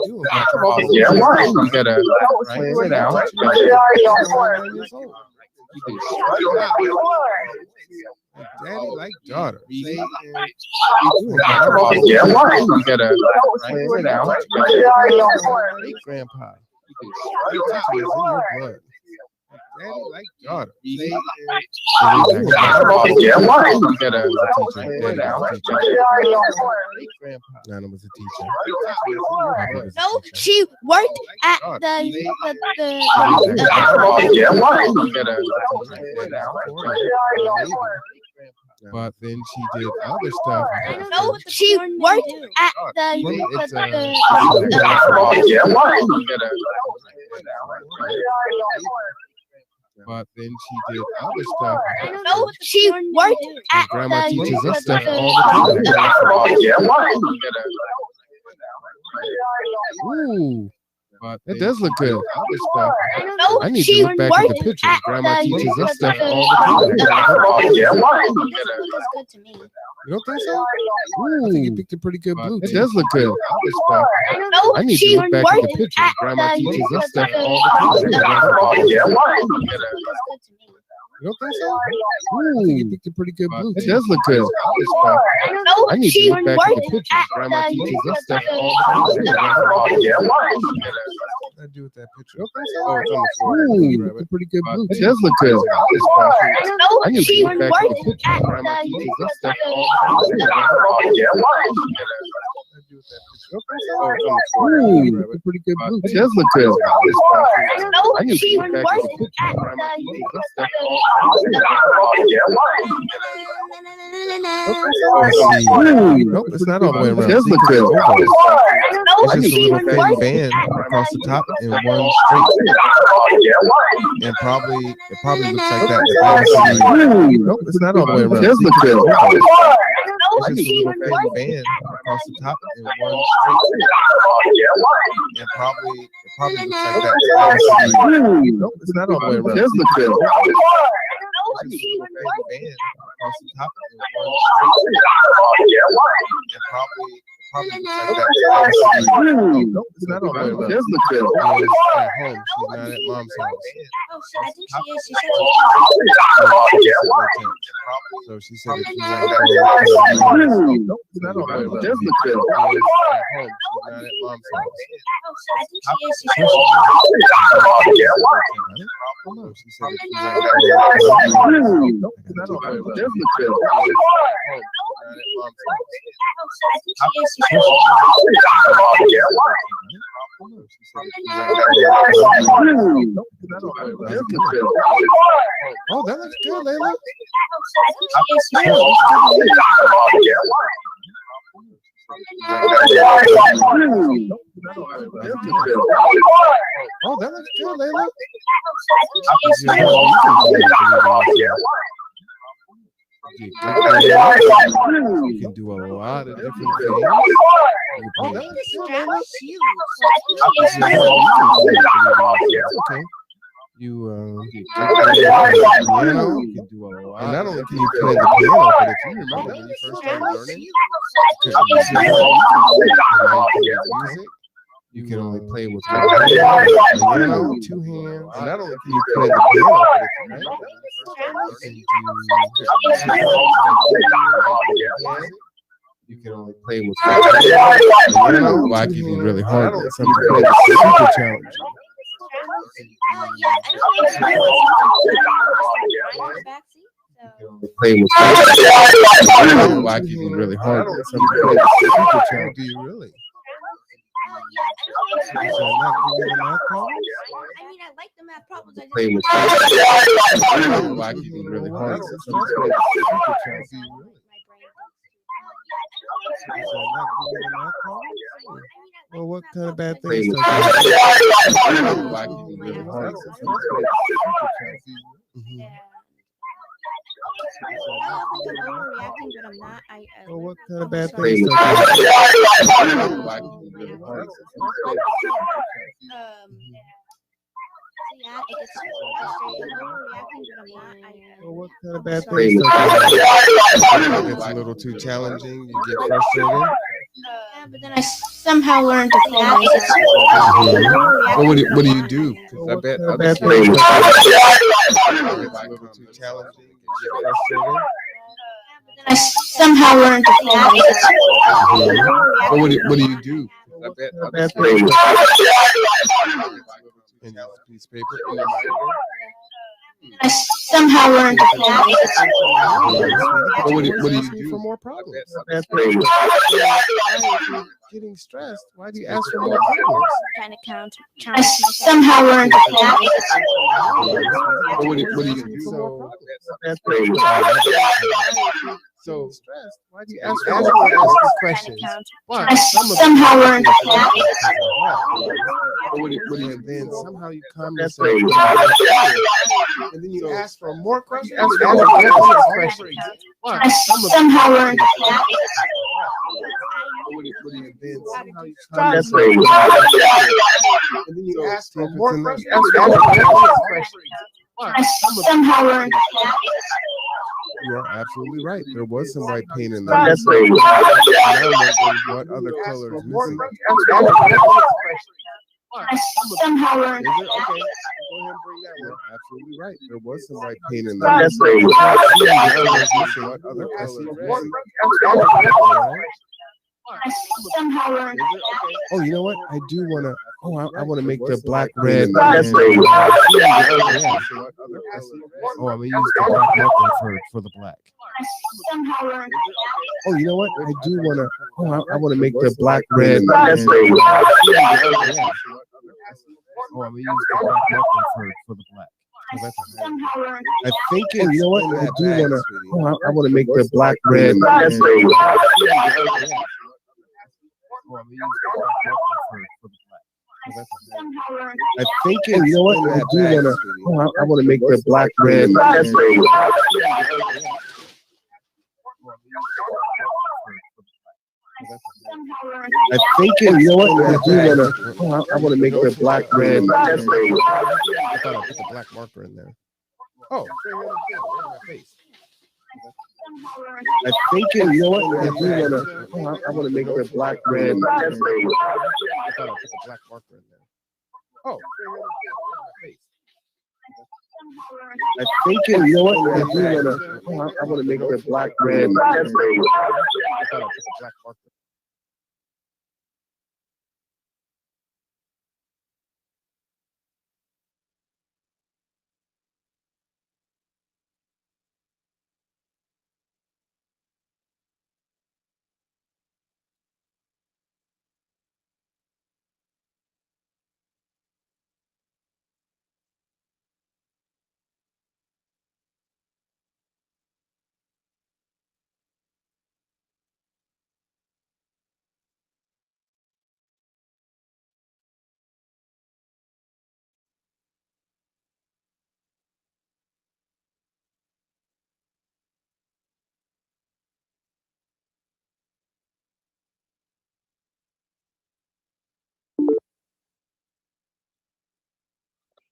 do. We
Yeah.
gotta follow
Why?
we gotta plan it out.
She's already a horror to me.
We do
Horror.
like daddy, like daughter. Reading and
Yeah. Why?
we gotta plan it out.
She's already a horror.
Hey, grandpa. We do teaching is in your blood. Daddy, like daughter. Reading and
Yeah. Why?
we gotta plan it out.
She's already a horror.
Hey, grandpa.
Nana was a teacher.
No, she worked at the
Yeah. Why?
We gotta
She's already a horror.
but then she did other stuff.
no, she worked at
It's
Yeah. Why?
we gotta
She's already a horror.
but then she did other stuff.
no, she worked at
Grandma
the
teaches us stuff all the time.
Yeah. Why?
We gotta ooh, but it does look good. Other stuff.
no,
I need
she
to look back at the
worked
picture.
at
Grandma
the-
teaches us stuff all the time.
Yeah. Why?
That's good to me.
You don't think so? I think you picked a pretty good blue. It does look good. Other stuff.
No,
I need
she
to look back at the
worked
picture.
at
Grandma
the-
teaches us stuff all the time.
Yeah. Why?
That's good to me.
You don't think so? I think you picked a pretty good blue. It does look good. Other stuff.
No,
I need
she
to look back at the
worked
picture.
at
Grandma
the-
teaches us stuff all the time.
Yeah. Why?
What I do with that picture?
You don't think so?
Oh, it's on the floor.
Ooh,
Grab it.
a pretty good blue. It does look good. Other stuff.
No,
I need
she
to look back at the
worked
picture.
at
Grandma
the-
teaches us stuff all the time.
Yeah. Why?
What I do with that picture?
You don't think so?
Oh, it's on the floor.
Ooh,
Grab it.
a pretty good blue. It does look good. Other stuff.
No,
I need
she
to look back at the
worked
picture.
at
Grandma
the-
teaches us stuff all the time.
Yeah. Why?
Nope, it's not all the way around.
It does look good.
No,
It's just a
she
little thin
worked
band
at
across the
the-
top and one straight. And probably it probably looks like that.
Nope, it's not all the way around.
It does look good.
No,
It's just a
she
little thin
worked
band across the top and one straight. And probably it probably looks like that.
Nope, it's not all the way around.
It does look good.
No,
It's just
she
a little thin
worked
band across the top and one straight. And probably
probably looks like that. No, it's not on my list. She's at home. She's not at mom's house.
Oh, I think she is. She said she was.
So she said if you want to go, no, it's not on my list. She's at home. She's not at mom's house.
Oh, I think she is. She said she was.
She said if you want to go, no, it's not on my list. She's at home. She's not at mom's house.
Oh, I think she is. She said she was.
Oh, that looks good, Layla. Oh, that looks good, Layla. You can do a lot of different things. Oh, that looks good, Layla. Okay. You can do a lot. And not only can you play the piano, but if you remember when you first started learning, music, you can only play with one hand, piano, two hands. And not only can you play the piano, but if you remember when you first started learning, you can only play with one hand. Well, I give you really hard. Some people play super challenging. Play with well, I give you really hard. Some people play super challenging. Do you really?
I mean, I like the math problems. I
Play with well, I give you really hard. Some people play super challenging. Well, what kind of bad things? Well, what kind of bad things?
Yeah, it gets frustrating, overreacting, but I'm not.
Well, what kind of bad things? It gets a little too challenging. You get frustrated.
Yeah, but then I somehow learned to calm myself.
Well, what do you do? Because I bet other things get a little too challenging. You get frustrated.
Then I somehow learned to calm myself.
Well, what do you do? I bet other things in a piece of paper in your mind.
I somehow learned to calm myself.
Well, what do you do for more problems? Getting stressed. Why do you ask for more problems?
Trying to challenge myself. I somehow learned to calm myself.
Well, what do you do for more problems? So stressed. Why do you ask for questions? Why?
I somehow learned to calm myself.
What do you then somehow you calm yourself, and then you ask for more questions. Why?
I somehow learned to calm myself.
What do you then somehow you calm yourself, and then you ask for more questions. Why?
I somehow learned to calm myself.
You are absolutely right. There was some white paint in there. And I'm wondering what other color is missing.
I somehow learned.
Is it? Okay. Go ahead and bring that one. Absolutely right. There was some white paint in there. What other color?
I somehow learned.
Oh, you know what? I do want to. Oh, I want to make the black red. Oh, I'm gonna use the black marker for the black.
I somehow learned.
Oh, you know what? I do want to. Oh, I want to make the black red. Oh, I'm gonna use the black marker for the black. I think it's, you know what? I do want to. Oh, I want to make the black red. I think it's, you know what? I do want to. Oh, I want to make the black red. I think it's, you know what? I do want to. Oh, I want to make the black red. I thought I put the black marker in there. Oh, right in my face. I think you know what? I want to make the black red. I thought I put the black marker in there. Oh. I think you know what? I want to make the black red. I thought I put the black marker.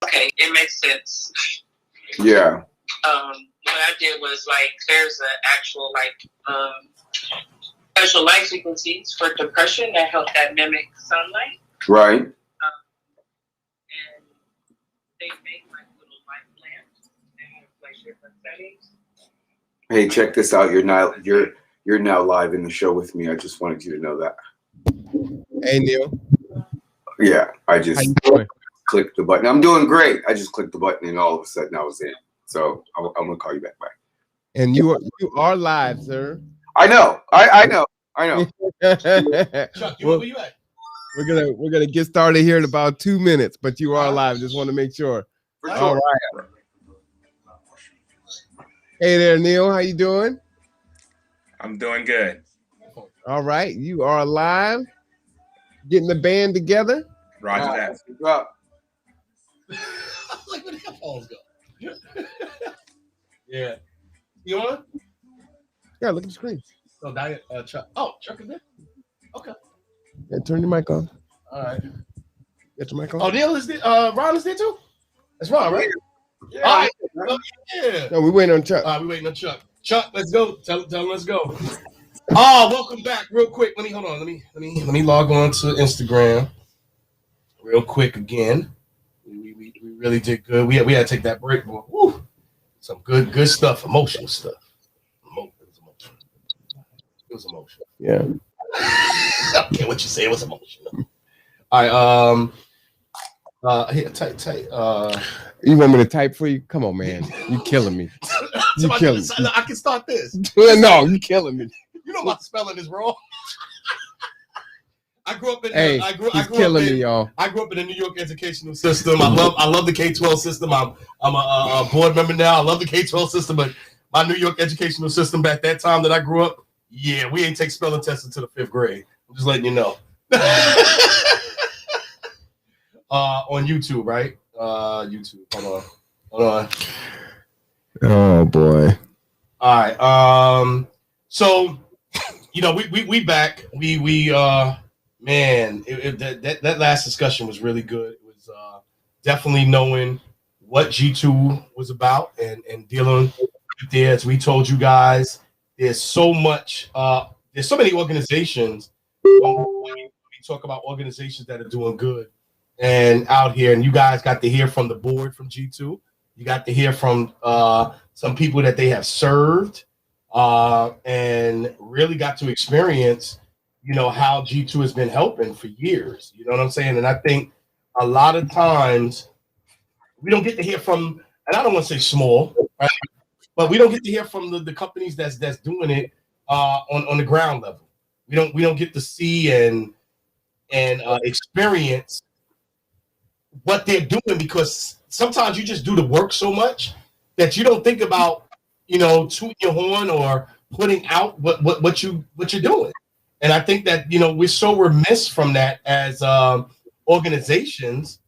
Okay, it makes sense.
Yeah.
What I did was like there's an actual special light frequencies for depression that help that mimic sunlight.
Right.
And they make like little light lamps and have like different settings.
Hey, check this out. You're now live in the show with me. I just wanted you to know that.
Hey, Neil.
Yeah, I just clicked the button. I'm doing great. I just clicked the button and all of a sudden I was in. So I'm gonna call you back. Bye.
And you are live, sir.
I know. I know.
Chuck, where you at?
We're gonna get started here in about 2 minutes, but you are live. Just want to make sure.
For sure.
All right. Hey there, Neil. How you doing?
I'm doing good.
All right. You are live. Getting the band together.
Roger that.
Like where the headphones go? Yeah. You on?
Yeah, look at the screen.
No, Chuck. Chuck is there? Okay.
Yeah, turn your mic on.
All right.
Get your mic on.
Oh, Neil is there? Ron is there too? That's Ron, right?
Yeah.
All right. Yeah.
No, we waiting on Chuck.
All right, we waiting on Chuck. Chuck, let's go. Tell him let's go. Oh, welcome back. Real quick. Let me log on to Instagram. Real quick again. We really did good. We had to take that break, boy. Woo. Some good stuff, emotional stuff. It was emotional.
Yeah.
I don't care what you say, it was emotional. All right, here, type.
You want me to type for you? Come on, man. You killing me. You killing me.
I can start this.
No, you killing me.
You know my spelling is wrong. I grew up in.
Hey, he's killing me, y'all.
I grew up in the New York educational system. I love the K-12 system. I'm a board member now. I love the K-12 system, but my New York educational system back that time that I grew up, yeah, we ain't take spelling tests until the 5th grade. I'm just letting you know. On YouTube, right? YouTube. Hold on.
Oh boy.
All right. So, we back. Man, that last discussion was really good. It was definitely knowing what G2 was about and dealing with it. As we told you guys, there's so much. There's so many organizations. When we talk about organizations that are doing good and out here, and you guys got to hear from the board from G2. You got to hear from some people that they have served and really got to experience, how G2 has been helping for years. You know what I'm saying? And I think a lot of times we don't get to hear from, and I don't want to say small, right? But we don't get to hear from the companies that's doing it on the ground level. We don't get to see and experience what they're doing, because sometimes you just do the work so much that you don't think about, tooting your horn or putting out what you're doing. And I think that, we're so remiss from that as organizations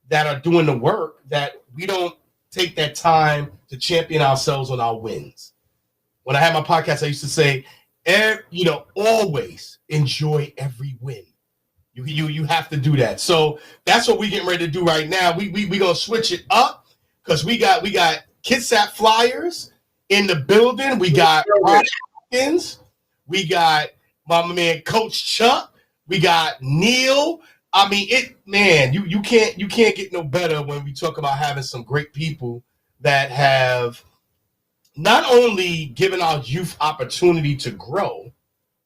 that are doing the work that we don't take that time to champion ourselves on our wins. When I had my podcast, I used to say, always enjoy every win. You have to do that. So that's what we're getting ready to do right now. We gonna switch it up because we got Kitsap flyers in the building. We got Ron Hopkins. We got my man Coach Chuck. We got Neil. I mean, you can't get no better when we talk about having some great people that have not only given our youth opportunity to grow,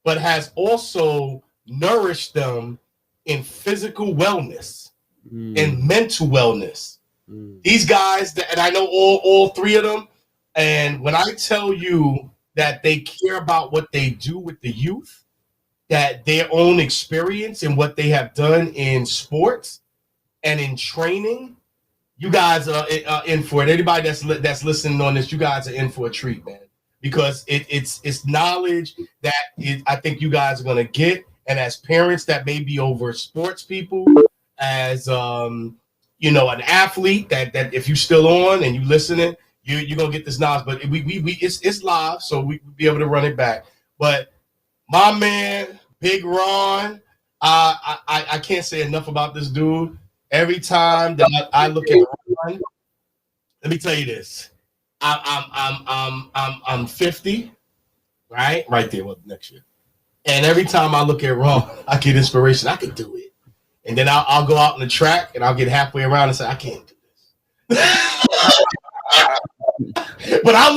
but has also nourished them in physical wellness and mental wellness. These guys, and I know all three of them, and when I tell you that they care about what they do with the youth, that their own experience and what they have done in sports and in training, you guys are in for it. Anybody that's listening on this, you guys are in for a treat, man, because it's knowledge that I think you guys are going to get. And as parents that may be over sports people, as an athlete that if you're still on and you listening, you're going to get this knowledge. But it's live, so we be able to run it back. But my man, Big Ron, I can't say enough about this dude. Every time that I look at Ron, let me tell you this: I'm 50, right there. Well, next year, and every time I look at Ron, I get inspiration. I can do it, and then I'll go out on the track and I'll get halfway around and say I can't do this. But I'll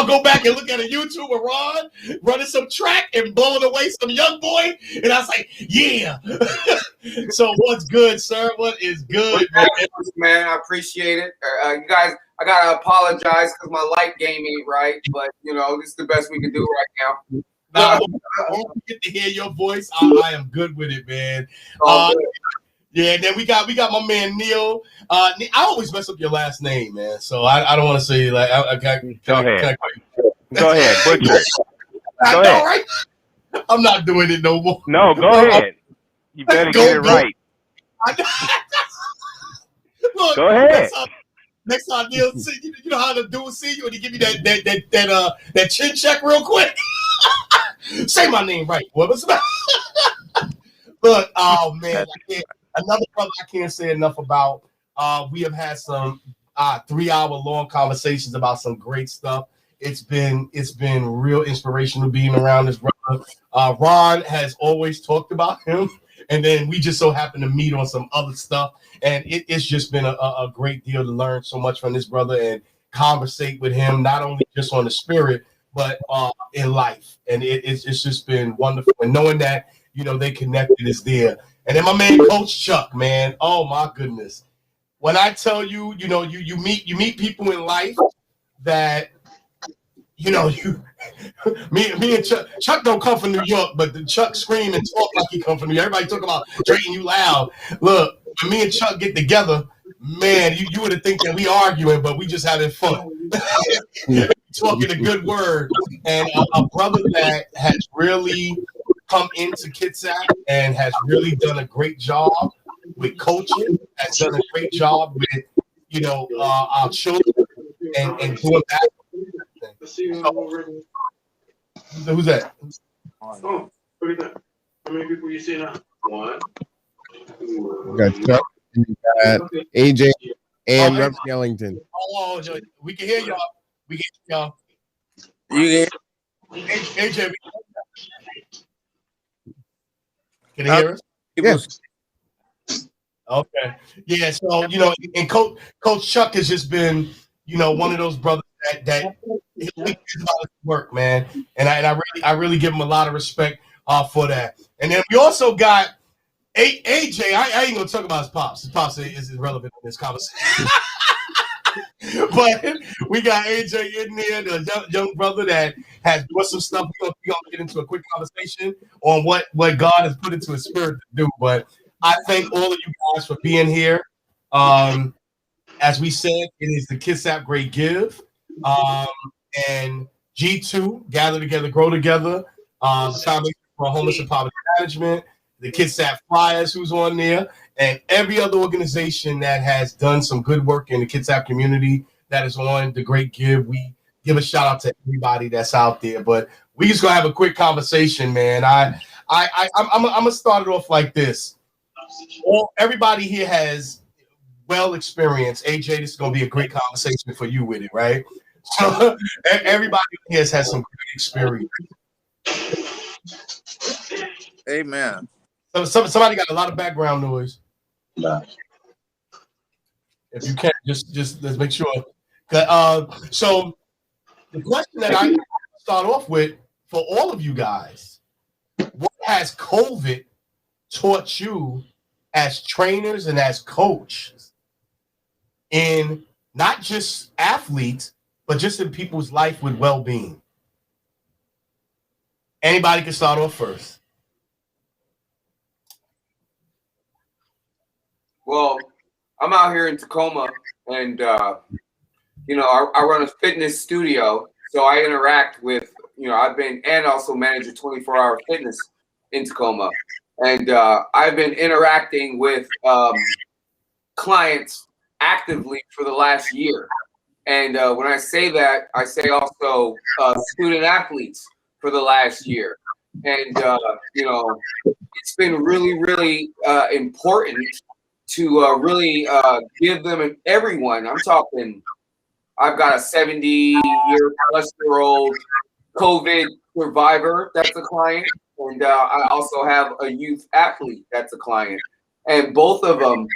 go back and look at a YouTube of Ron running some track and blowing away some young boy, and I was like, yeah. So what's good, sir? What is good,
man? I appreciate it. You guys, I gotta apologize because my light game ain't right, but this is the best we can do right now.
When we get to hear your voice, I am good with it, man. Yeah, and then we got my man Neil. I always mess up your last name, man. So I don't want to say like. Go ahead,
butcher it.
Go ahead. Right? I'm not doing it no more.
No, go ahead. You better get it right.
Look,
go ahead.
Next time Neil, you know how the dude see you and he give you that chin check real quick. Say my name right. What was that? Look, oh man, another brother I can't say enough about. We have had some 3-hour-long conversations about some great stuff. It's been real inspirational being around this brother. Ron has always talked about him, and then we just so happen to meet on some other stuff. And it's just been a great deal to learn so much from this brother and conversate with him, not only just on the spirit, but in life. And it's just been wonderful. And knowing that, they connected is there. And then my man, Coach Chuck, man. Oh my goodness. When I tell you, you meet people in life that, me and Chuck don't come from New York, but the Chuck scream and talk like he come from New York. Everybody talk about treating you loud. Look, when me and Chuck get together, man, you would have think that we arguing, but we just having fun. Talking a good word. And a brother that has really come into Kitsap and has really done a great job with coaching, has done a great job with, our children and doing that. So, who's that?
Oh, look at that. How many people you see now? One.
We got Chuck, and we got AJ and Rev Ellington.
Oh, we can hear y'all. We can hear y'all.
You
AJ, can you hear us?
Yes.
Okay. Yeah. So and Coach Chuck has just been, one of those brothers that he about his work, man. And I really give him a lot of respect for that. And then we also got AJ. I ain't gonna talk about his pops. His pops is irrelevant in this conversation. But we got AJ in there, the young brother that has done some stuff. We're gonna get into a quick conversation on what God has put into his spirit to do. But I thank all of you guys for being here. As we said, it is the Kitsap Great Give. And G2, Gather Together, Grow Together, the Foundation for Homeless and Poverty Management, the Kitsap Flyers, who's on there, and every other organization that has done some good work in the Kitsap community that is on the Great Give. We give a shout out to everybody that's out there. But we just gonna have a quick conversation, man. I'm gonna start it off like this. Everybody here has well experienced. AJ, this is gonna be a great conversation for you with it, right? So everybody here has had some great experience.
Amen.
Somebody got a lot of background noise. If you can, just let's make sure. So the question that I start off with for all of you guys: what has COVID taught you as trainers and as coaches in not just athletes, but just in people's life with well-being? Anybody can start off first.
Well, I'm out here in Tacoma, and you know, I run a fitness studio, so I interact with, you know, I've been and also manage a 24-hour fitness in Tacoma, and I've been interacting with clients actively for the last year. And when I say that, I say also student athletes for the last year. And, you know, it's been really, really important to really give them and everyone. I'm talking, I've got a 70-year-plus-year-old COVID survivor that's a client. And I also have a youth athlete that's a client. And both of them,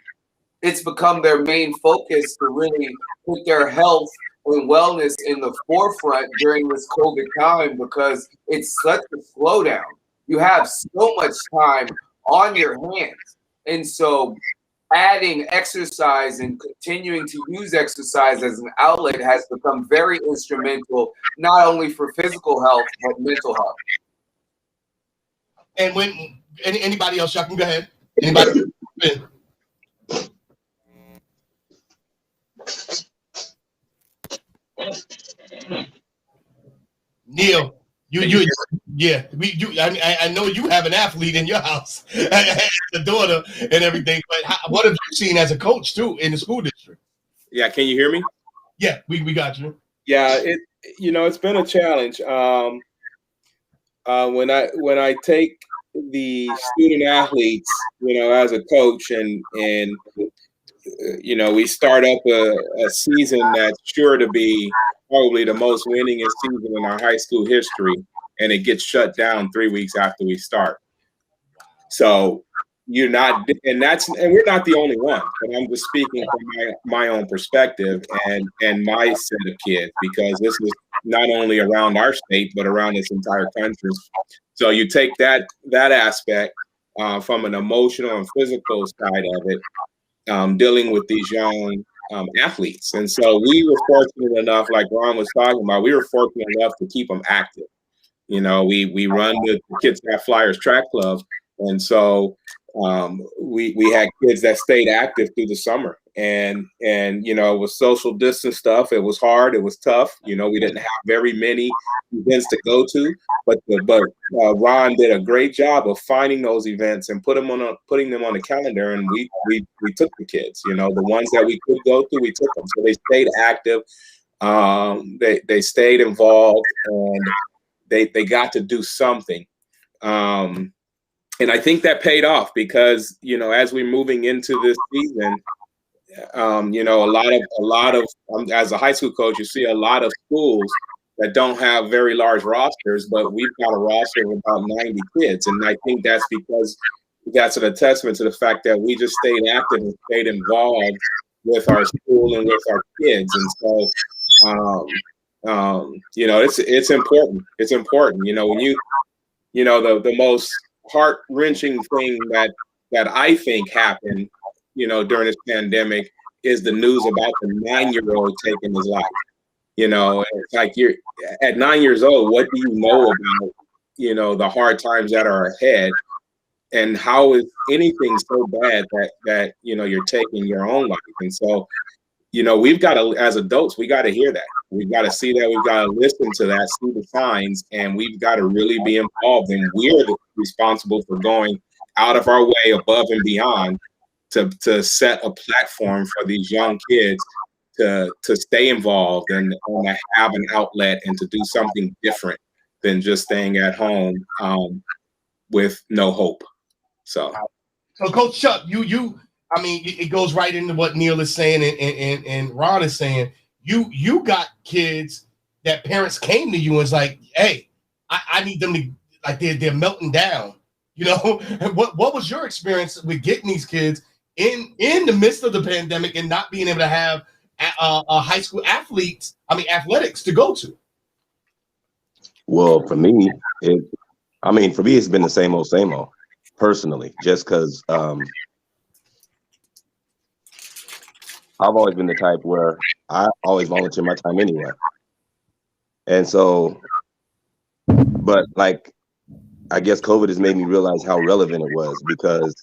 it's become their main focus to really put their health and wellness in the forefront during this COVID time, because it's such a slowdown. You have so much time on your hands. And so adding exercise and continuing to use exercise as an outlet has become very instrumental, not only for physical health, but mental health.
And when anybody else, y'all can go ahead. Anybody? Neil, I know you have an athlete in your house, the daughter and everything. But what have you seen as a coach too in the school district?
Yeah, can you hear me?
Yeah, we got you.
Yeah, it's been a challenge. When I take the student athletes, as a coach, and we start up a season that's sure to be probably the most winningest season in our high school history, and it gets shut down 3 weeks after we start. So we're not the only one, but I'm just speaking from my own perspective and my set of kids, because this is not only around our state, but around this entire country. So you take that aspect from an emotional and physical side of it, dealing with these young athletes. And so we were fortunate enough, like Ron was talking about, we were fortunate enough to keep them active. We run the Kitsap Flyers track club. And so we had kids that stayed active through the summer, and it was social distance stuff. It was hard. It was tough. We didn't have very many events to go to, but Ron did a great job of finding those events and putting them on the calendar. And we took the kids, the ones that we could go to, we took them. So they stayed active. They stayed involved, and they got to do something. And I think that paid off, because, as we're moving into this season, a lot of as a high school coach, you see a lot of schools that don't have very large rosters, but we've got a roster of about 90 kids. And I think that's because that's a testament to the fact that we just stayed active and stayed involved with our school and with our kids. And so, it's important. It's important. When the most heart-wrenching thing that I think happened, during this pandemic is the news about the 9-year-old taking his life. It's like, you're at 9 years old, what do you know about, the hard times that are ahead, and how is anything so bad that you're taking your own life? And so, we've got to, as adults, we got to hear that. We've got to see that. We've got to listen to that, see the signs, and we've got to really be involved. And we're responsible for going out of our way, above and beyond, to set a platform for these young kids to stay involved and to have an outlet and to do something different than just staying at home with no hope. So
Coach Chuck, it goes right into what Neil is saying and Ron is saying. You got kids that parents came to you and was like, hey, I need them to, like, they're melting down. You know, what was your experience with getting these kids in the midst of the pandemic and not being able to have high school athletics to go to?
Well, for me, it's been the same old, personally, just because I've always been the type where I always volunteer my time anyway. And so, but like, I guess COVID has made me realize how relevant it was, because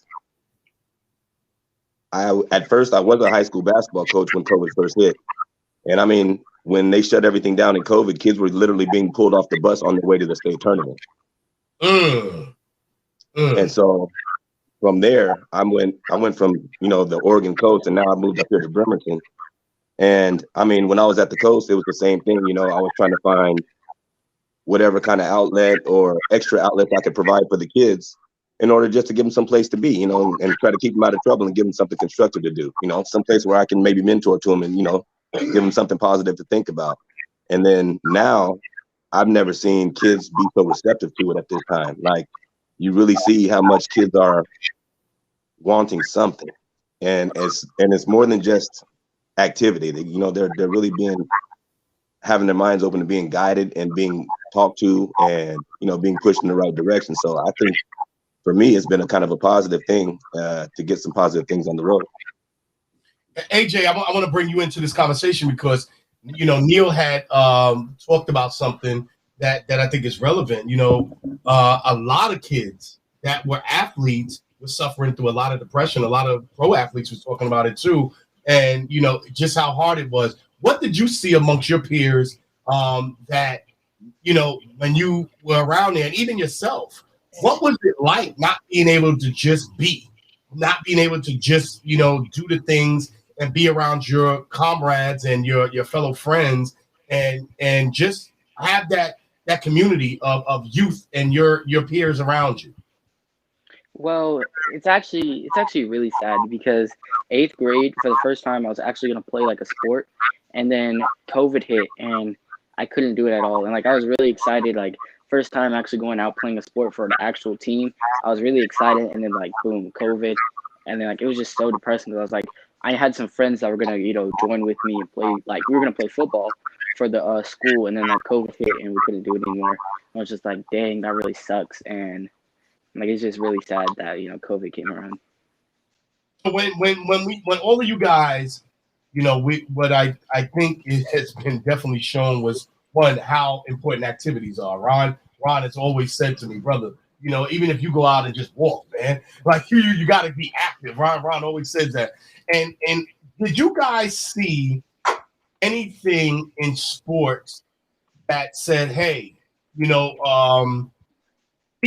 at first I was a high school basketball coach when COVID first hit. And I mean, when they shut everything down in COVID, kids were literally being pulled off the bus on their way to the state tournament. And so from there, I went from, the Oregon coast, and now I moved up here to Bremerton. And I mean, when I was at the coast, it was the same thing. I was trying to find whatever kind of outlet or extra outlets I could provide for the kids in order just to give them some place to be, and try to keep them out of trouble and give them something constructive to do, some place where I can maybe mentor to them and, give them something positive to think about. And then now I've never seen kids be so receptive to it at this time. Like, you really see how much kids are wanting something. And it's more than just activity. They're really having their minds open to being guided and being talked to and, being pushed in the right direction. So I think for me, it's been a kind of a positive thing to get some positive things on the road.
AJ, I want to bring you into this conversation because, Neil had talked about something that I think is relevant. A lot of kids that were athletes were suffering through a lot of depression. A lot of pro athletes was talking about it too. And, just how hard it was. What did you see amongst your peers that, when you were around there, and even yourself, what was it like not being able to just be, not being able to just, do the things and be around your comrades and your fellow friends and just have that community of youth and your peers around you?
Well, it's actually really sad because 8th grade, for the first time, I was actually going to play like a sport, and then COVID hit and I couldn't do it at all. And like, I was really excited, like first time actually going out playing a sport for an actual team. I was really excited, and then like boom, COVID, and then like it was just so depressing because I was like, I had some friends that were gonna join with me and play, like we were gonna play football for the school, and then like COVID hit and we couldn't do it anymore. I was just like, dang, that really sucks. And like, it's just really sad that COVID came around.
So when all of you guys, what I think it has been definitely shown was, one, how important activities are. Ron has always said to me, brother, even if you go out and just walk, man, like you got to be active. Ron always says that. And did you guys see anything in sports that said, hey, we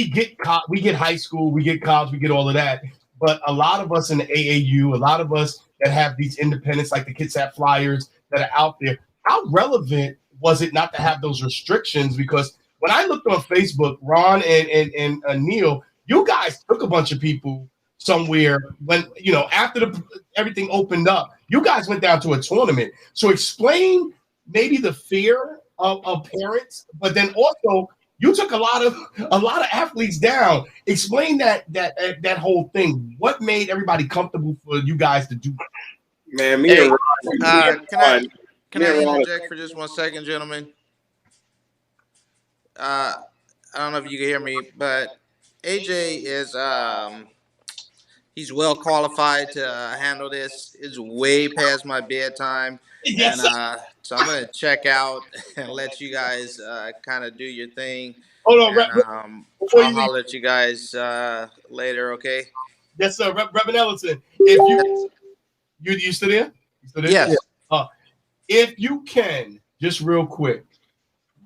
get high school, we get college, we get all of that, but a lot of us in the AAU, a lot of us that have these independents like the Kitsap Flyers that are out there, how relevant was it not to have those restrictions? Because when I looked on Facebook, Ron and Neil, you guys took a bunch of people somewhere when, after everything opened up, you guys went down to a tournament. So explain maybe the fear of parents, but then also you took a lot of athletes down. Explain that whole thing. What made everybody comfortable for you guys to do that?
Man, me and Ron,
Can I interject for just 1 second, gentlemen? I don't know if you can hear me, but AJ is he's well qualified to handle this. It's way past my bedtime,
Yes.
and so I'm gonna check out and let you guys kind of do your thing.
Hold on,
and,
before
I'll
you
holler at you guys later, okay?
Yes, sir. Reverend Ellison, if you still there? You still there?
Yes.
If you can, just real quick,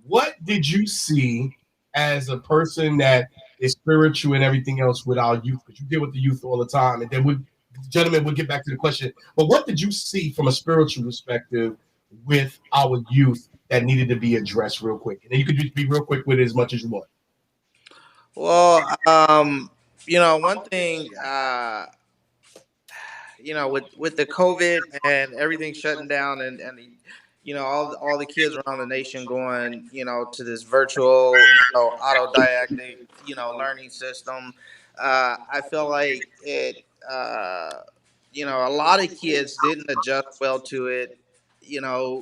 what did you see as a person that is spiritual and everything else with our youth? Because you deal with the youth all the time, and then gentlemen, we'll get back to the question. But what did you see from a spiritual perspective with our youth that needed to be addressed real quick? And then you could just be real quick with it as much as you want.
Well, one thing, with the COVID and everything shutting down, and all the kids around the nation going, to this virtual, autodidactic, learning system. I feel like a lot of kids didn't adjust well to it.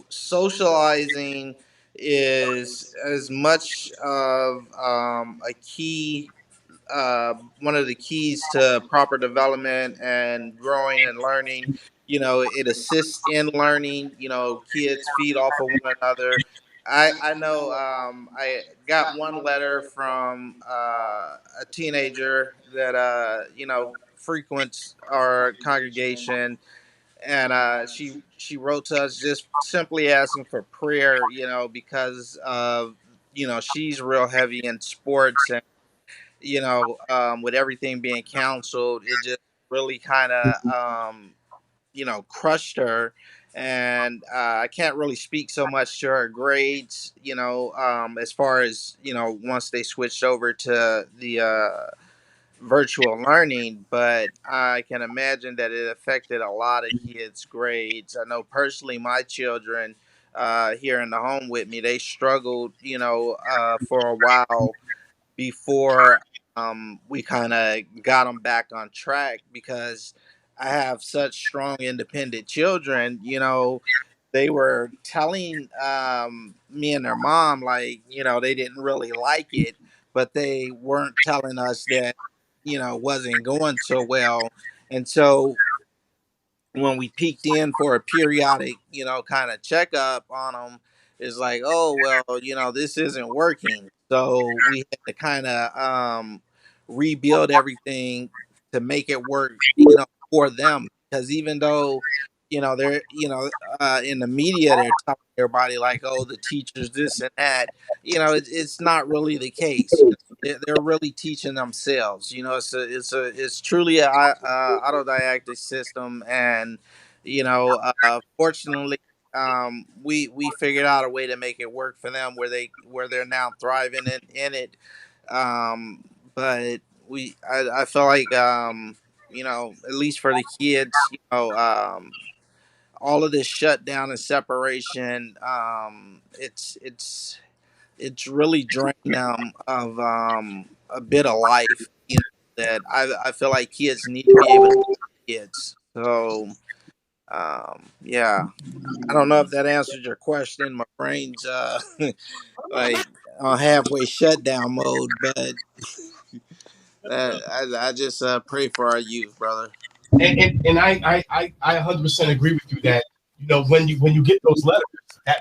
Socializing is as much of a key one of the keys to proper development and growing and learning. It assists in learning. Kids feed off of one another. I know I got one letter from a teenager that frequents our congregation, and she wrote to us just simply asking for prayer. Because of she's real heavy in sports, and with everything being canceled, it just really kind of, crushed her. And I can't really speak so much to her grades, as far as, once they switched over to the virtual learning, but I can imagine that it affected a lot of kids' grades. I know personally, my children here in the home with me, they struggled, for a while before we kind of got them back on track, because I have such strong independent children. They were telling me and their mom, like, they didn't really like it, but they weren't telling us that, it wasn't going so well. And so when we peeked in for a periodic, kind of checkup on them, it's like, oh, well, this isn't working. So we had to kind of rebuild everything to make it work, for them. Because even though, they're, in the media, they're telling everybody like, oh, the teachers, this and that, it's not really the case. They're really teaching themselves. It's truly a autodidactic system. And fortunately, we figured out a way to make it work for them, where they're now thriving in it. But I feel like, at least for the kids, all of this shutdown and separation, it's really drained them of a bit of life, that I feel like kids need to be able to be kids. So yeah, I don't know if that answered your question. My brain's like on halfway shutdown mode, but I just pray for our youth, brother.
And I 100% agree with you that when you get those letters,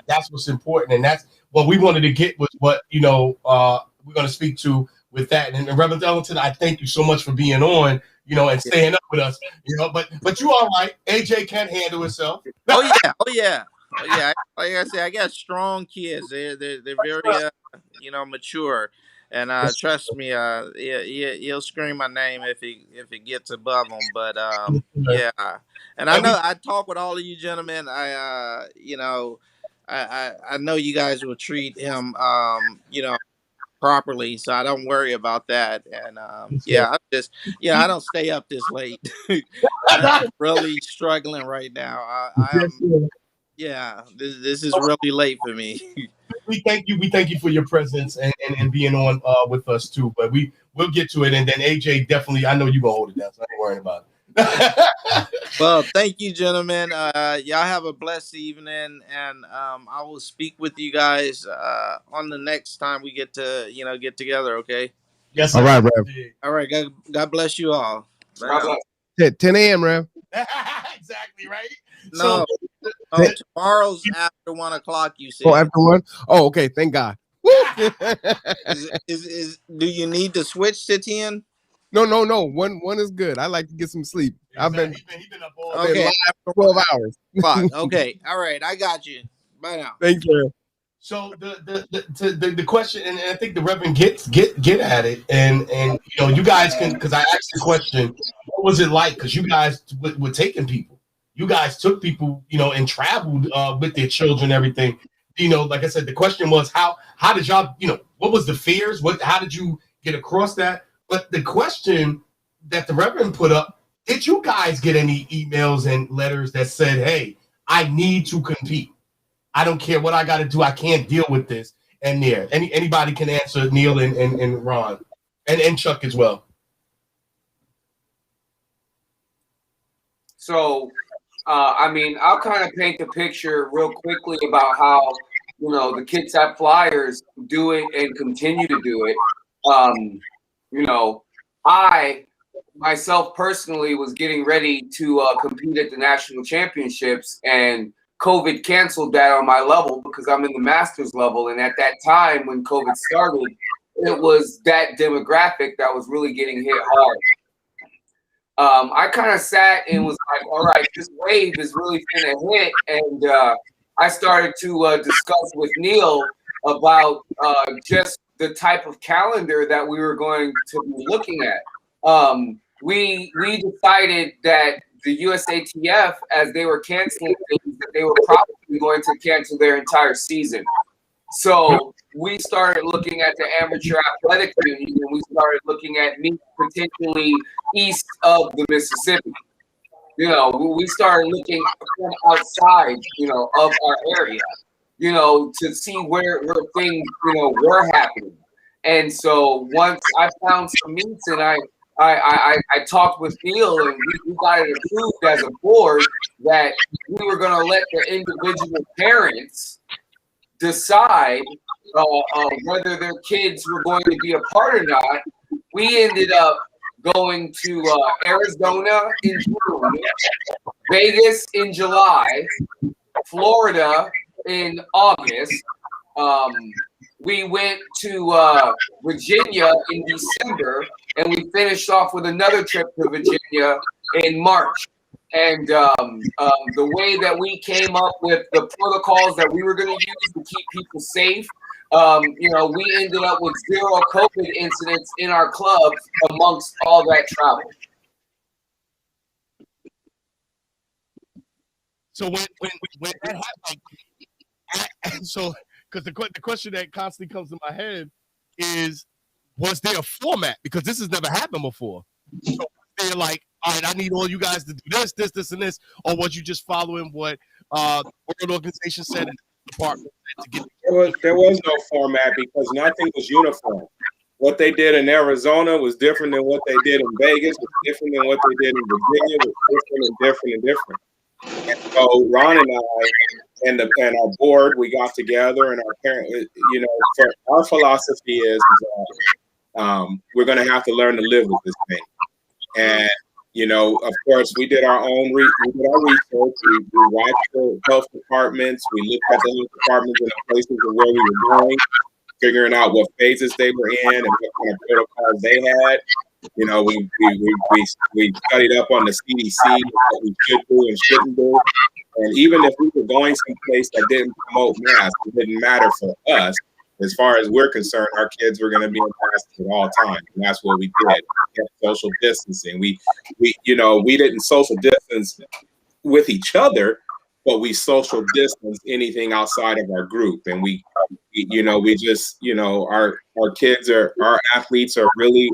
that's what's important, and that's what we wanted to get, was what we're going to speak to with that. And Reverend Ellington, I thank you so much for being on, and staying up with us, but you all right. AJ can't handle himself.
Oh yeah, oh yeah, oh yeah. Like I said, I got strong kids. They're very mature, and trust me, he'll scream my name if it gets above him. But yeah, and I know I talk with all of you gentlemen. I know you guys will treat him properly, so I don't worry about that. And yeah, I'm just I don't stay up this late. I'm really struggling right now. I am. Yeah, this is really late for me.
We thank you for your presence and being on with us too. But we'll get to it, and then AJ, definitely, I know you gonna hold it down, so I ain't worrying about it.
Well, thank you, gentlemen. Y'all have a blessed evening, and I will speak with you guys on the next time we get to get together. Okay.
Yes, sir.
All right, Rev.
All right. God bless you all.
God bless.
10 a.m., Rev.
Exactly right.
No,
So,
tomorrow's after 1 o'clock. You said.
Oh, after one? Oh, okay. Thank God.
Do you need to switch to 10?
No. One is good. I like to get some sleep. I've been
up all
Okay.
live 12 hours.
Okay. All right. I got you. Bye now.
Thank you.
So the question, and I think the Reverend get at it, and you guys can, because I asked the question, what was it like? Because you guys were taking people, you guys took people, and traveled with their children, everything. Like I said, the question was how did y'all, what was the fears? How did you get across that? But the question that the Reverend put up, did you guys get any emails and letters that said, hey, I need to compete? I don't care what I got to do. I can't deal with this. And there, anybody can answer, Neil and Ron, and Chuck as well.
So, I mean, I'll kind of paint the picture real quickly about how, you know, the Kitsap Flyers do it and continue to do it. You know, I myself personally was getting ready to compete at the national championships, and COVID canceled that on my level because I'm in the master's level. And at that time when COVID started, it was that demographic that was really getting hit hard. I kind of sat and was like, all right, this wave is really going to hit. And I started to discuss with Neil about just the type of calendar that we were going to be looking at. We decided that the USATF, as they were canceling things, that they were probably going to cancel their entire season. So we started looking at the Amateur Athletic Union, and we started looking at meets potentially east of the Mississippi. You know, we started looking from outside, you know, of our area, you know, to see where things, you know, were happening. And so once I found some meets, and I talked with Neil, and we got it approved as a board that we were going to let the individual parents decide whether their kids were going to be a part or not. We ended up going to Arizona in June, Vegas in July, Florida in August. We went to Virginia in December, and we finished off with another trip to Virginia in March. And the way that we came up with the protocols that we were going to use to keep people safe, you know, we ended up with 0 COVID incidents in our clubs amongst all that travel.
So when that happened, so because the question that constantly comes to my head is, was there a format? Because this has never happened before. So they're like, all right, I need all you guys to do this, and this, or was you just following what World Organization said in the department to get?
There was no format because nothing was uniform. What they did in Arizona was different than what they did in Vegas, was different than what they did in Virginia, was different. And so Ron and I and our board, we got together, and our parent, you know, our philosophy is we're going to have to learn to live with this thing. And, you know, of course, we did our research. We watched the health departments. We looked at the health departments and the places of where we were going, figuring out what phases they were in and what kind of protocols they had. You know, we studied up on the CDC, what we should do and shouldn't do. And even if we were going someplace that didn't promote masks, it didn't matter for us. As far as we're concerned, our kids were going to be in masks at all times, and that's what we did. We kept social distancing. We didn't social distance with each other, but we social distance anything outside of our group. And we just, you know, our athletes are really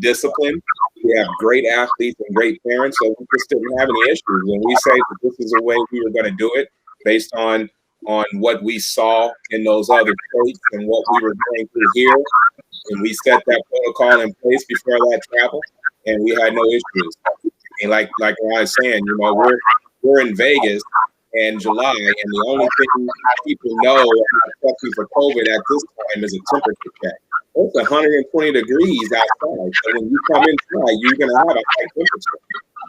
disciplined. We have great athletes and great parents, so we just didn't have any issues. And we say that this is a way we were going to do it based on what we saw in those other states and what we were going through here. And we set that protocol in place before that travel, and we had no issues. And like I was saying, you know, we're in Vegas in July, and the only thing people know about testing for COVID at this time is a temperature check. It's 120 degrees outside, so when you come inside, you're going to have a high temperature.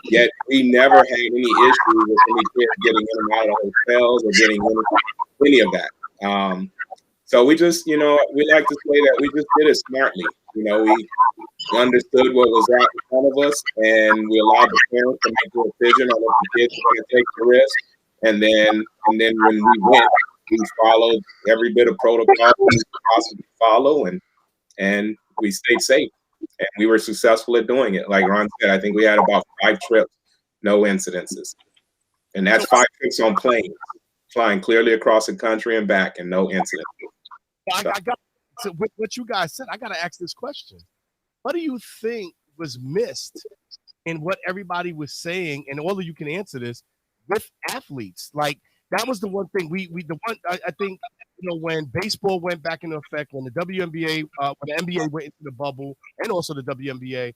Yet we never had any issues with any kids getting in and out of hotels or getting any of that. So we just, you know, we like to say that we just did it smartly. You know, we understood what was out in front of us, and we allowed the parents to make the decision on if the kids were going to take the risk. And then when we went, we followed every bit of protocol we could possibly follow, and we stayed safe. And we were successful at doing it. Like Ron said, I think we had about 5 trips, no incidences. And that's 5 trips on planes, flying clearly across the country and back, and no incidences.
So with what you guys said, I got to ask this question. What do you think was missed in what everybody was saying, and all of you can answer this, with athletes? Like, that was the one thing I think, when baseball went back into effect, when the WNBA, when the NBA went into the bubble, and also the WNBA,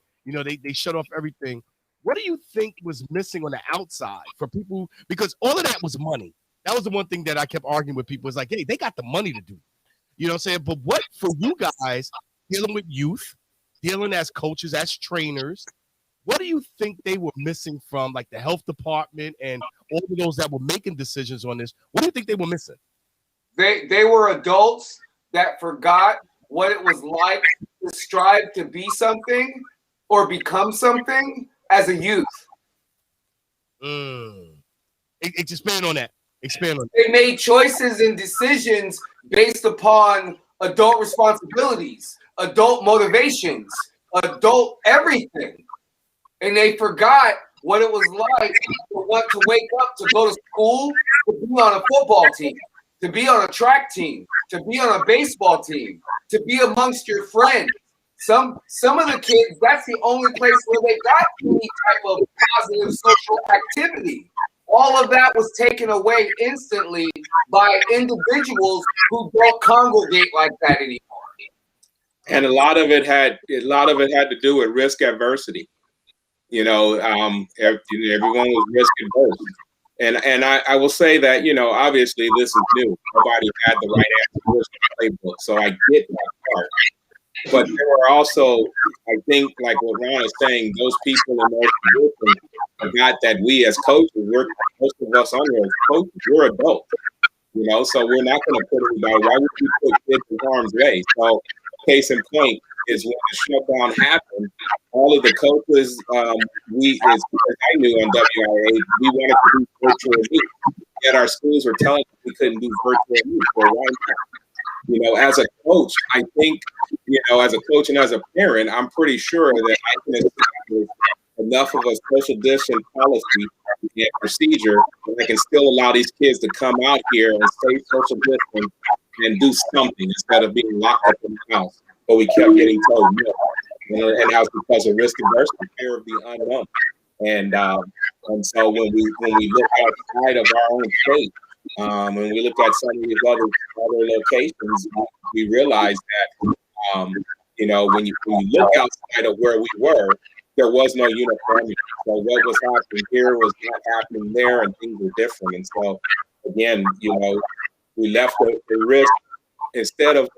they shut off everything. What do you think was missing on the outside for people? Because all of that was money. That was the one thing that I kept arguing with people. Is like, hey, they got the money to do it. You know what I'm saying? But what for you guys dealing with youth, dealing as coaches, as trainers, what do you think they were missing from like the health department and all of those that were making decisions on this? What do you think they were missing?
They were adults that forgot what it was like to strive to be something or become something as a youth.
Expand on that. Expand on that.
They made choices and decisions based upon adult responsibilities, adult motivations, adult everything. And they forgot what it was like to want to wake up, to go to school, to be on a football team, to be on a track team, to be on a baseball team, to be amongst your friends. Some of the kids, that's the only place where they got any type of positive social activity. All of that was taken away instantly by individuals who don't congregate like that anymore.
And a lot of it had to do with risk adversity. Everyone was risk adverse. And I will say that, obviously this is new. Nobody had the right answers in the playbook. So I get that part. But there were also, I think, like what Ron is saying, those people in those positions forgot that we as coaches, most of us on here as coaches, we're adults. So we're not going to put anybody, why would we put kids in harm's way? So case in point is when the shutdown happened, all of the coaches, as I knew on WIA, we wanted to do virtual meet. Yet our schools were telling us we couldn't do virtual meet. So why not? As a coach, I think, as a coach and as a parent, I'm pretty sure that I can establish enough of a social distance policy and procedure that I can still allow these kids to come out here and stay social distance and do something instead of being locked up in the house. But we kept getting told no. And that was because of risk adversity, fear of the unknown. And so when we look outside of our own state, and we look at some of these other locations, we realize that when you look outside of where we were, there was no uniformity. So what was happening here was not happening there, and things were different. And so again, we left the risk instead of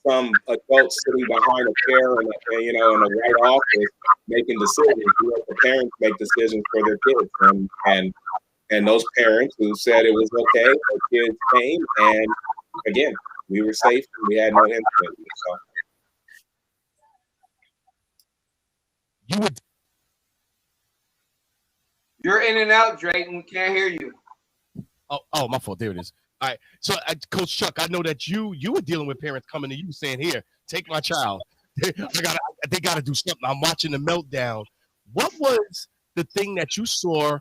some adults sitting behind a chair in a white office making decisions. We let the parents make decisions for their kids, and those parents who said it was okay, their kids came, and again, we were safe. And we had no incident. So.
You're in and out, Drayton. We can't hear you.
Oh, my fault. There it is. All right. So, Coach Chuck, I know that you were dealing with parents coming to you saying, "Here, take my child. They got to do something. I'm watching the meltdown." What was the thing that you saw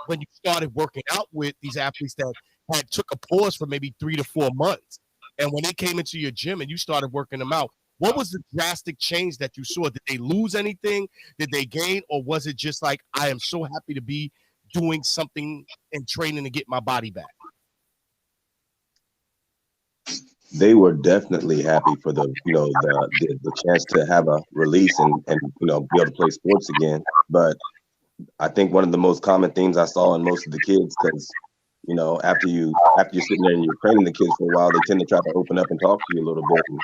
when you started working out with these athletes that had took a pause for maybe 3 to 4 months, and when they came into your gym and you started working them out? What was the drastic change that you saw? Did they lose anything? Did they gain? Or was it just like, I am so happy to be doing something and training to get my body back?
They were definitely happy for the chance to have a release and be able to play sports again. But I think one of the most common themes I saw in most of the kids, because after you're sitting there and you're training the kids for a while, they tend to try to open up and talk to you a little bit. And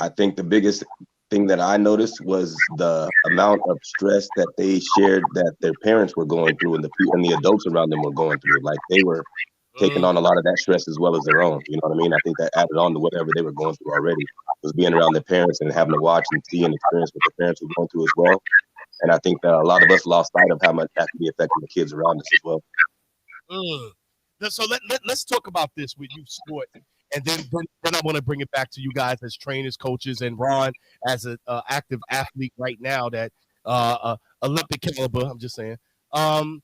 I think the biggest thing that I noticed was the amount of stress that they shared that their parents were going through and the adults around them were going through. Like they were taking on a lot of that stress as well as their own. You know what I mean? I think that added on to whatever they were going through already, was being around their parents and having to watch and see and experience what their parents were going through as well. And I think that a lot of us lost sight of how much that could be affecting the kids around us as well.
So let's talk about this with youth sport. And then I want to bring it back to you guys as trainers, coaches, and Ron as an active athlete right now, that Olympic caliber. I'm just saying. When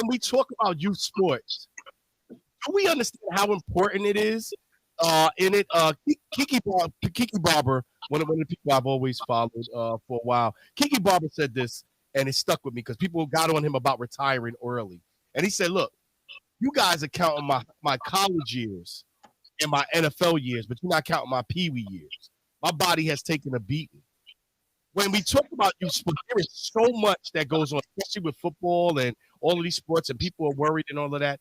we talk about youth sports, do we understand how important it is in it? Kiki Barber, one of the people I've always followed for a while. Kiki Barber said this, and it stuck with me because people got on him about retiring early. And he said, look, you guys are counting my college years and my NFL years, but you're not counting my Pee Wee years. My body has taken a beating. When we talk about youth sports, there is so much that goes on, especially with football and all of these sports, and people are worried and all of that.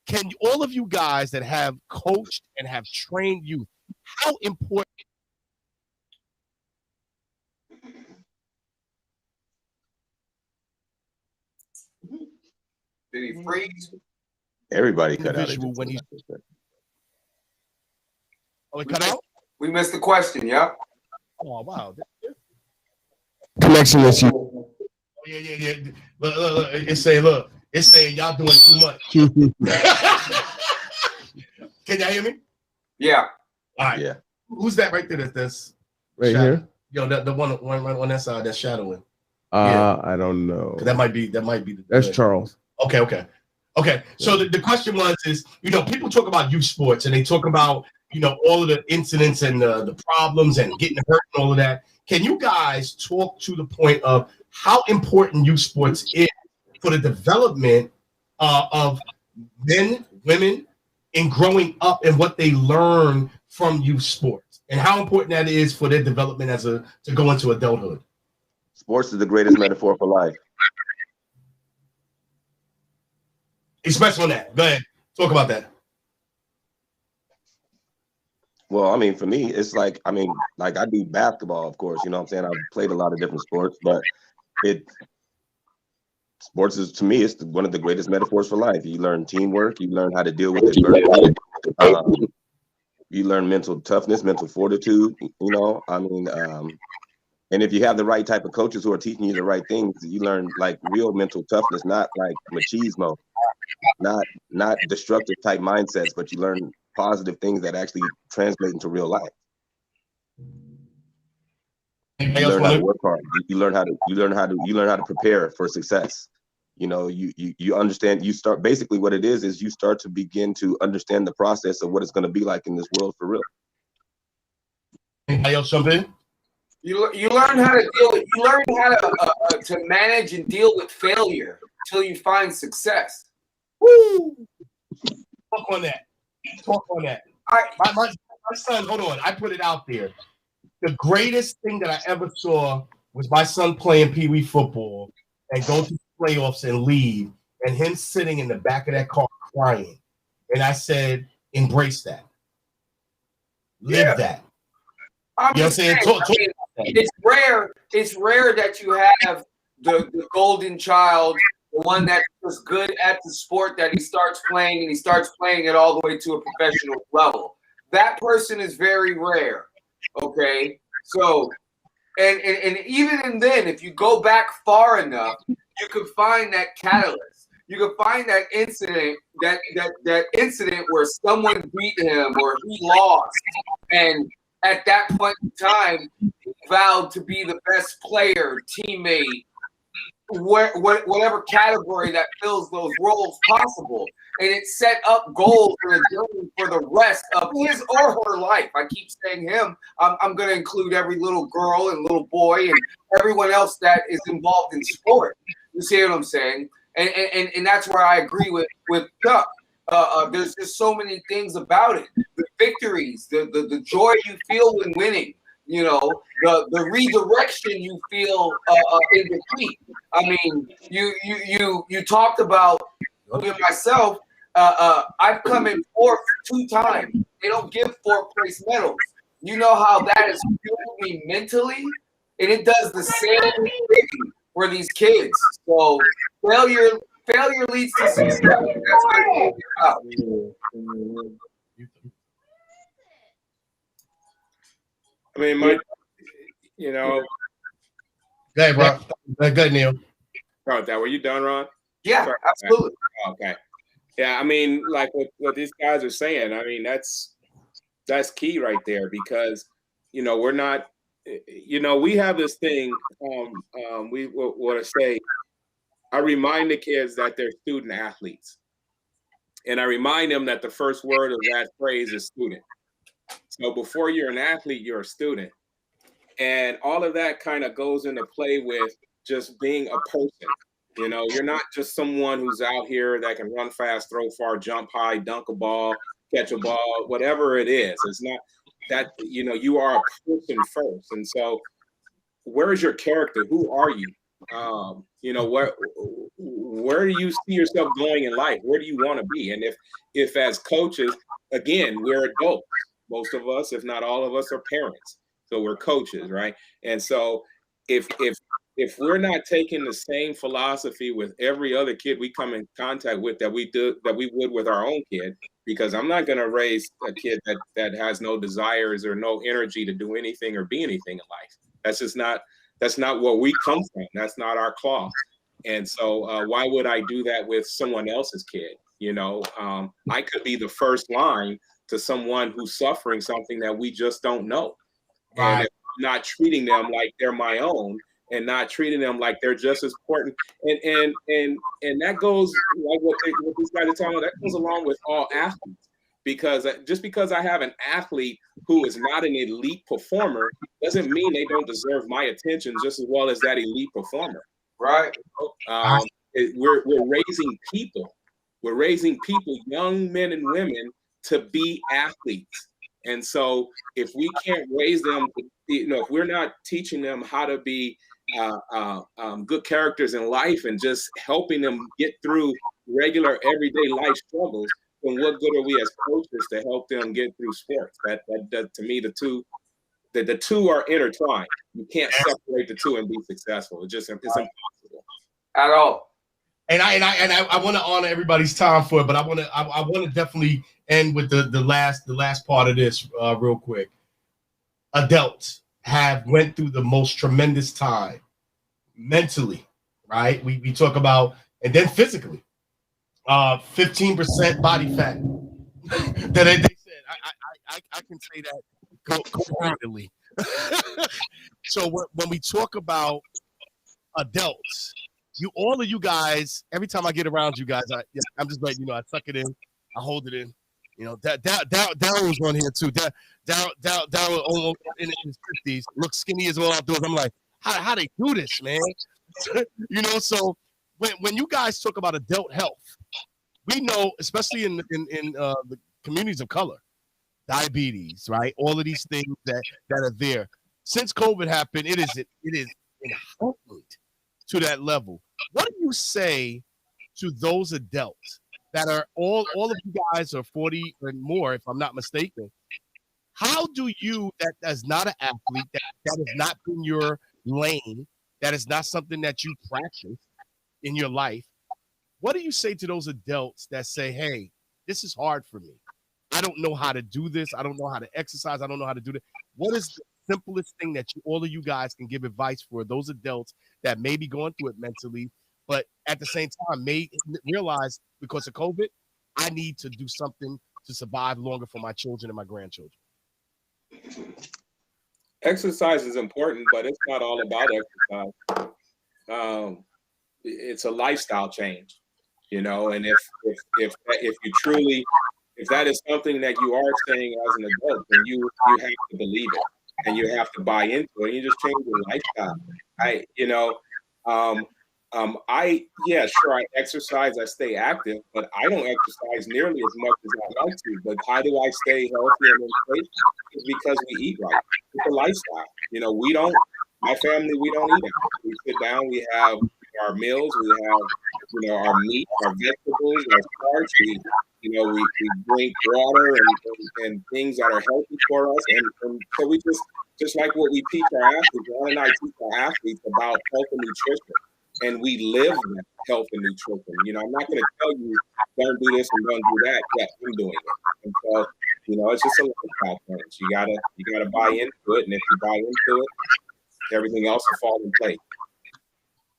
Can all of you guys that have coached and have trained youth, how important?
Did he freeze?
Everybody cut out.
When he's it cut out?
We missed the question, yeah?
Oh, wow.
Connection issue.
Oh, yeah. Look. It's saying y'all doing too much. Can y'all hear me?
Yeah.
All right.
Yeah.
Who's that right there? That's
Right
shadow.
here?
Yo, the one on that side that's shadowing.
I don't know.
That might be
That's Charles.
Okay. So the question is, people talk about youth sports and they talk about, all of the incidents and the problems and getting hurt and all of that. Can you guys talk to the point of how important youth sports is for the development of men, women, and growing up and what they learn from youth sports, and how important that is for their development to go into adulthood?
Sports is the greatest metaphor for life.
Express on that. Go ahead. Talk about that.
Well, I mean, for me, it's like I do basketball, of course, you know what I'm saying? I've played a lot of different sports, but sports is, to me, it's one of the greatest metaphors for life. You learn teamwork, you learn how to deal with adversity, you learn mental toughness, mental fortitude, and if you have the right type of coaches who are teaching you the right things, you learn like real mental toughness, not like machismo, not destructive type mindsets, but you learn positive things that actually translate into real life. You learn how to work hard. You learn how to prepare for success. You understand. You start, basically what it is you start to begin to understand the process of what it's going to be like in this world for real.
Anybody else jump in?
You learn how to deal with. You learn how to manage and deal with failure until you find success.
Woo! Talk on that. My son, hold on. I put it out there. The greatest thing that I ever saw was my son playing Pee Wee football and go to the playoffs and leave, and him sitting in the back of that car crying. And I said, embrace that. Live that.
I'm
You know what I'm saying?
It's rare that you have the golden child, the one that was good at the sport that he starts playing, and he starts playing it all the way to a professional level. That person is very rare. Okay, so and even then, if you go back far enough, you could find that catalyst. You could find that incident, that incident where someone beat him or he lost, and at that point in time, he vowed to be the best player, teammate, whatever category that fills those roles possible. And it set up goals and a journey for the rest of his or her life. I keep saying him. I'm going to include every little girl and little boy and everyone else that is involved in sport. You see what I'm saying? And that's where I agree with Chuck. There's just so many things about it. The victories, the joy you feel when winning, the redirection you feel in defeat. I mean, you talked about myself. I've come in fourth 2 times. They don't give 4th place medals. You know how that has fueled me mentally, and it does the same thing for these kids. So failure leads to success. That's what it's about.
I mean,
Go ahead, bro. Go ahead, Neil.
About that. Were you done, Ron?
Yeah, absolutely.
Okay. Yeah, I mean, like what these guys are saying, I mean, that's key right there, because, we're not, we have this thing, we want to say, I remind the kids that they're student athletes. And I remind them that the first word of that phrase is student. So before you're an athlete, you're a student. And all of that kind of goes into play with just being a person. You know, you're not just someone who's out here that can run fast, throw far, jump high, dunk a ball, catch a ball, whatever it is. It's not that, you know, you are a person first. And so where is your character? Who are you? You know, where do you see yourself going in life? Where do you want to be? And if as coaches, again, we're adults. Most of us, if not all of us, are parents. So we're coaches, right? And so if we're not taking the same philosophy with every other kid we come in contact with that we would with our own kid, because I'm not going to raise a kid that has no desires or no energy to do anything or be anything in life. That's not where we come from. That's not our cloth. And so why would I do that with someone else's kid? You know, I could be the first line to someone who's suffering something that we just don't know. Right. And if I'm not treating them like they're my own and not treating them like they're just as important. And that goes like what these guys are talking about, that goes along with all athletes. Because just because I have an athlete who is not an elite performer doesn't mean they don't deserve my attention just as well as that elite performer.
Right.
We're raising people. We're raising people, young men and women, to be athletes. And so if we can't raise them, you know, if we're not teaching them how to be good characters in life and just helping them get through regular everyday life struggles, then what good are we as coaches to help them get through sports? That to me, the two are intertwined. You can't separate the two and be successful. It's impossible
at all.
And I want to honor everybody's time for it, but I want to definitely end with the last part of this real quick. Adults have went through the most tremendous time mentally, right? We talk about, and then physically, 15% body fat. That they said I can say that cold-heartedly. So when we talk about adults, all of you guys, every time I get around you guys, I'm just like, you know, I suck it in, I hold it in. You know, Darryl was on here too. Darryl almost in his 50s, looks skinny as well outdoors. I'm like, how they do this, man? You know, so when you guys talk about adult health, we know, especially in the communities of color, diabetes, right? All of these things that are there. Since COVID happened, it is heightened to that level. What do you say to those adults that are all of you guys are 40 and more, if I'm not mistaken? How do you, that is not an athlete, that has not been your lane, that is not something that you practice in your life, what do you say to those adults that say, hey, this is hard for me. I don't know how to do this. I don't know how to exercise. I don't know how to do this. What is the simplest thing that all of you guys can give advice for those adults that may be going through it mentally, but at the same time may realize because of COVID, I need to do something to survive longer for my children and my grandchildren?
Exercise is important, but it's not all about exercise. It's a lifestyle change, you know. And if you truly, if that is something that you are saying as an adult, then you have to believe it and you have to buy into it. And you just change your lifestyle. I exercise, I stay active, but I don't exercise nearly as much as I like to. But how do I stay healthy and in shape? It's because we eat right. It's a lifestyle. You know, my family, we don't eat it. We sit down, we have our meals, we have, you know, our meat, our vegetables, our starch. We drink water and things that are healthy for us. And so we just like what we teach our athletes, Ron and I teach our athletes about health and nutrition. And we live that health and nutrition. You know, I'm not going to tell you don't do this and don't do that. Yeah, I'm doing it. And so, you know, it's just a lifestyle change. You gotta buy into it, and if you buy into it, everything else will fall in place.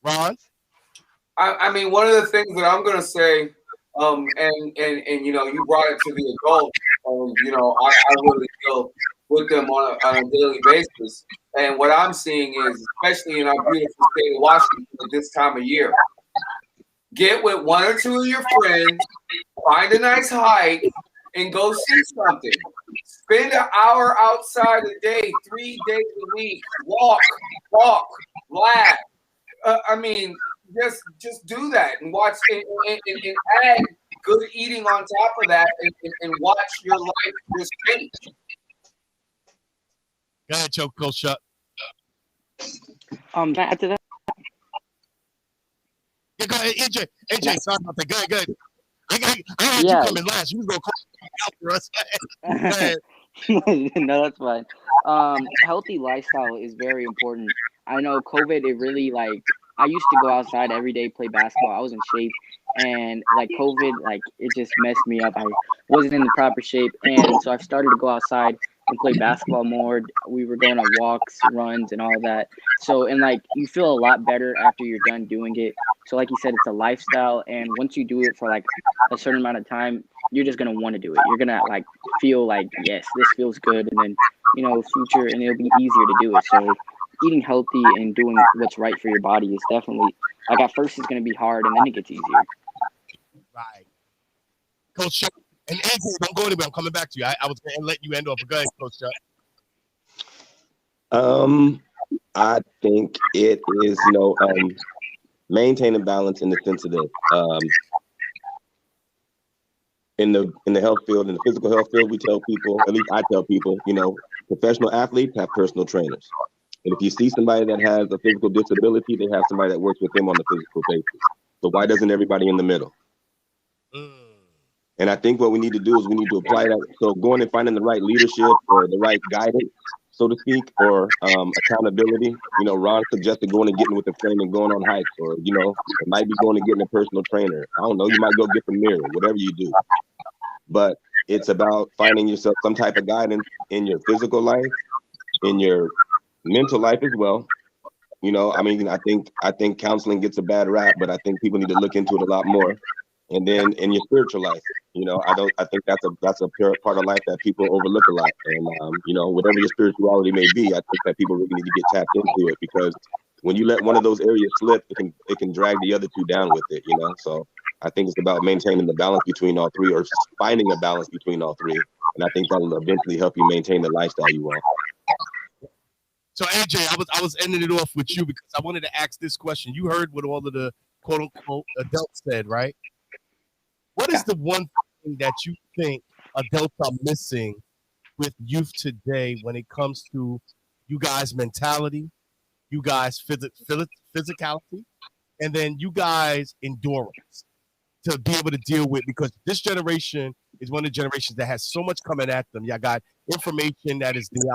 Ron,
I mean, one of the things that I'm going to say, and you know, you brought it to the adults, and you know, I really deal with them on a daily basis. And what I'm seeing is, especially in our beautiful state of Washington at this time of year, get with one or two of your friends, find a nice hike, and go see something. Spend an hour outside a day, 3 days a week. Walk, laugh. I mean, just do that and watch and add good eating on top of that and watch your life just change.
Go ahead, Coach Chuck.
Can I add to that?
Yeah, go ahead, AJ, sorry about that. Go ahead. I had you coming last. You was gonna call out for us. Go ahead.
No, that's fine. Healthy lifestyle is very important. I know COVID, it really like I used to go outside every day, play basketball. I was in shape, and like COVID, like it just messed me up. I wasn't in the proper shape, and so I started to go outside and play basketball more. We were going on walks, runs, and all that. So and like you feel a lot better after you're done doing it. So like you said, it's a lifestyle, and once you do it for like a certain amount of time, you're just gonna want to do it. You're gonna like feel like, yes, this feels good, and then future, and it'll be easier to do it. So eating healthy and doing what's right for your body is definitely like at first it's gonna be hard, and then it gets easier.
Right, Coach Chuck. And AJ, don't go anywhere. I'm coming back to you. I was gonna let you end off, but go ahead, Coach Chuck.
I think it is, maintaining balance in the sense of this. In the health field, in the physical health field, we tell people, at least I tell people, professional athletes have personal trainers. And if you see somebody that has a physical disability, they have somebody that works with them on the physical basis. So why doesn't everybody in the middle? And I think what we need to do is we need to apply that. So going and finding the right leadership or the right guidance, so to speak, or accountability. Ron suggested going and getting with a friend and going on hikes, or, it might be going and getting a personal trainer. I don't know, you might go get the mirror, whatever you do. But it's about finding yourself some type of guidance in your physical life, in your mental life as well. I think counseling gets a bad rap, but I think people need to look into it a lot more. And then in your spiritual life, I think that's a pure part of life that people overlook a lot. And whatever your spirituality may be, I think that people really need to get tapped into it, because when you let one of those areas slip, it can drag the other two down with it. So I think it's about maintaining the balance between all three, or finding a balance between all three. And I think that'll eventually help you maintain the lifestyle you want.
So AJ, I was ending it off with you because I wanted to ask this question. You heard what all of the quote unquote adults said, right? What is the one thing that you think adults are missing with youth today when it comes to you guys' mentality, you guys' physicality, and then you guys' endurance to be able to deal with? Because this generation is one of the generations that has so much coming at them. Y'all got information that is there.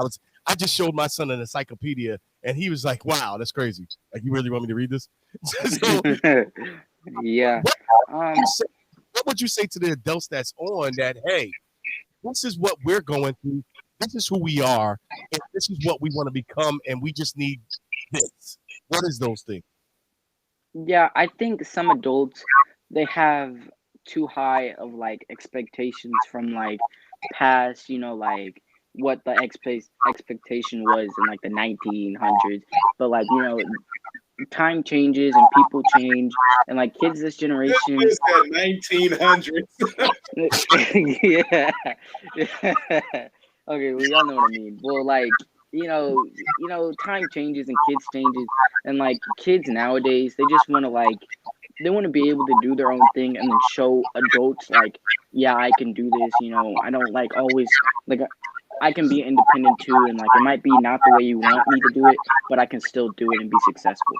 I just showed my son an encyclopedia, and he was like, "Wow, that's crazy! Like, you really want me to read this?" So,
yeah.
What would you say to the adults that's on that? Hey, this is what we're going through. This is who we are, and this is what we want to become, and we just need this. What is those things?
Yeah, I think some adults, they have too high of like expectations from like past, like what the expectation was in like the 1900s. But like, time changes and people change, and like kids this generation.
What is that 1900s?
Yeah. Okay, well, y'all know what I mean. Well, like, time changes and kids changes, and like kids nowadays, they just want to they want to be able to do their own thing and then show adults like, yeah, I can do this. I don't like always like I can be independent too, and like it might be not the way you want me to do it, but I can still do it and be successful.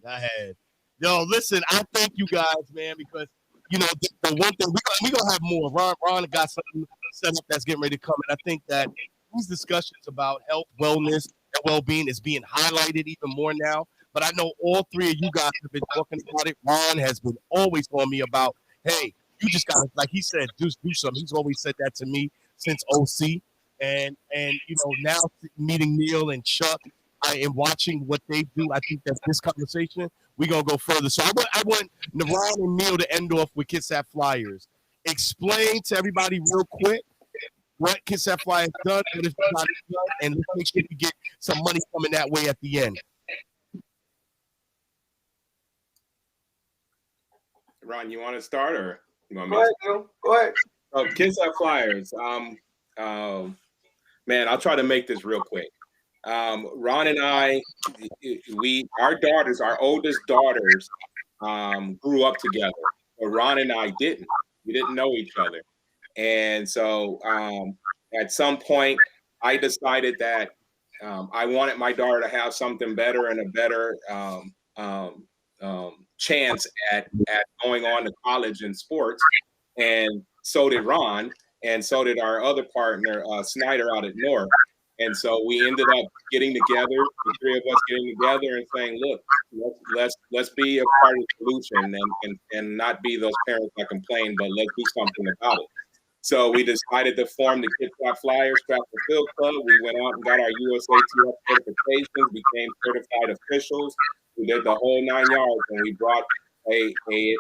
Go ahead. Yo, listen, I thank you guys, man, because the one thing we gonna have more. Ron got something set up that's getting ready to come, and I think that these discussions about health, wellness, and well-being is being highlighted even more now. But I know all three of you guys have been talking about it. Ron has been always on me about, hey, you just gotta, like he said, do something. He's always said that to me since OC, and now meeting Neil and Chuck and watching what they do, I think that this conversation we're gonna go further. So I want Ron and Neil to end off with Kitsap Flyers. Explain to everybody real quick what Kitsap Flyers done, what it's done, and let's make sure you get some money coming that way at the end.
Ron, you want to start, or you want me?
Go ahead, Neil. Go ahead.
Kitsap Flyers. Man, I'll try to make this real quick. Ron and I, our oldest daughters, grew up together, but Ron and I didn't. We didn't know each other, and so at some point, I decided that I wanted my daughter to have something better and a better chance at going on to college in sports, and so did Ron, and so did our other partner, Snyder, out at North. And so we ended up getting together, the three of us getting together and saying, look, let's be a part of the solution and not be those parents that complain, but let's do something about it. So we decided to form the Kitsap Flyers Track and Field Club. We went out and got our USATF certifications, became certified officials. We did the whole 9 yards, and we brought an elite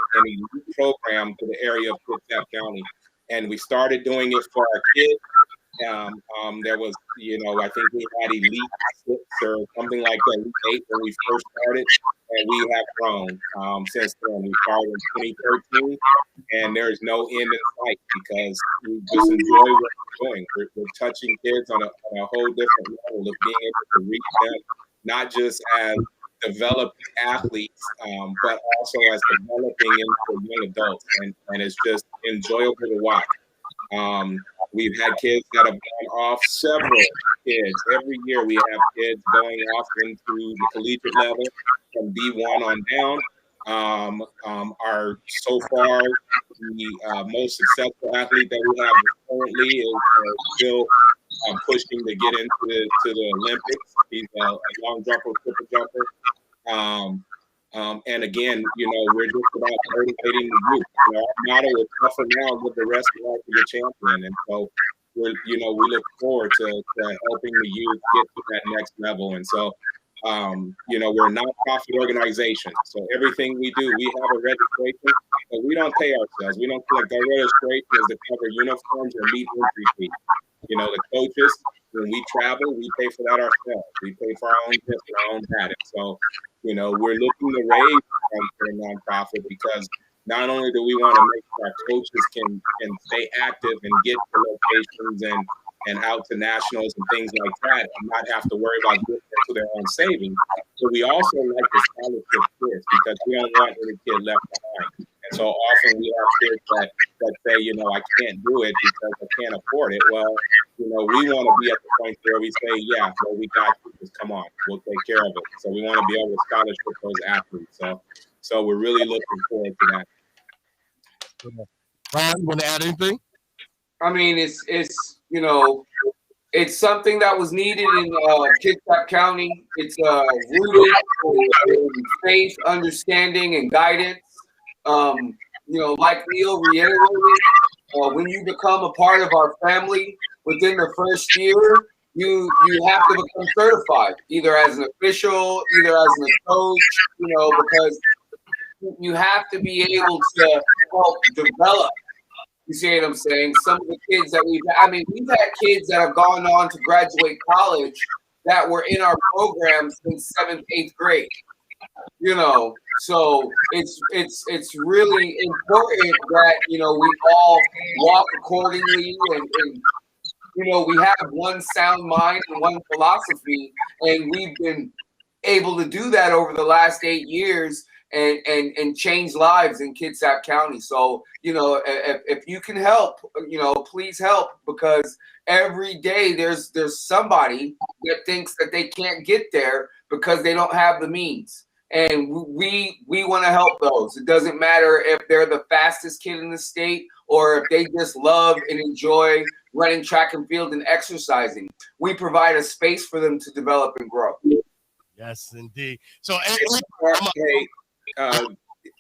program to the area of Kitsap County. And we started doing it for our kids. There was, I think we had Elite 6 or something like that, Elite 8 when we first started, and we have grown since then. We started in 2013, and there is no end in sight because we just enjoy what we're doing. We're touching kids on a whole different level of being able to reach them, not just as developing athletes, but also as developing into young adults, and it's just enjoyable to watch. We've had kids that have gone off, several kids. Every year we have kids going off into the collegiate level from D1 on down. Our so far the most successful athlete that we have currently is still pushing to get into the Olympics. He's a long jumper, triple jumper. And again, we're just about motivating the youth. Our motto is tougher now, live the rest of life to be a champion. And so we look forward to helping the youth get to that next level. And so, we're a nonprofit organization. So everything we do, we have a registration, but we don't pay ourselves. We don't collect our registration is to cover uniforms or meet entry fees. The coaches, when we travel, we pay for that ourselves. We pay for our own this and our own that. And so, we're looking to raise for a nonprofit because not only do we want to make sure our coaches can stay active and get to locations and out to nationals and things like that and not have to worry about getting into their own savings, but we also like the scholarship kids because we don't want any kid left behind. And so often we have kids that say, I can't do it because I can't afford it. Well, we want to be at the point where we say, yeah, well, we got you. Just come on, we'll take care of it. So we want to be able to scholarship those athletes. So we're really looking forward to that.
Ryan, you want to add anything?
I mean, it's something that was needed in Kitsap County. It's rooted in faith, understanding, and guidance. Like Neil reiterated, when you become a part of our family within the first year, you have to become certified, either as an official, either as a coach, because you have to be able to help develop. You see what I'm saying? Some of the kids that we've had kids that have gone on to graduate college that were in our program since 7th, 8th grade. So it's really important that we all walk accordingly and we have one sound mind and one philosophy, and we've been able to do that over the last 8 years and change lives in Kitsap County. So if you can help, please help, because every day there's somebody that thinks that they can't get there because they don't have the means. And we want to help those. It doesn't matter if they're the fastest kid in the state or if they just love and enjoy running track and field and exercising. We provide a space for them to develop and grow.
Yes, indeed. So,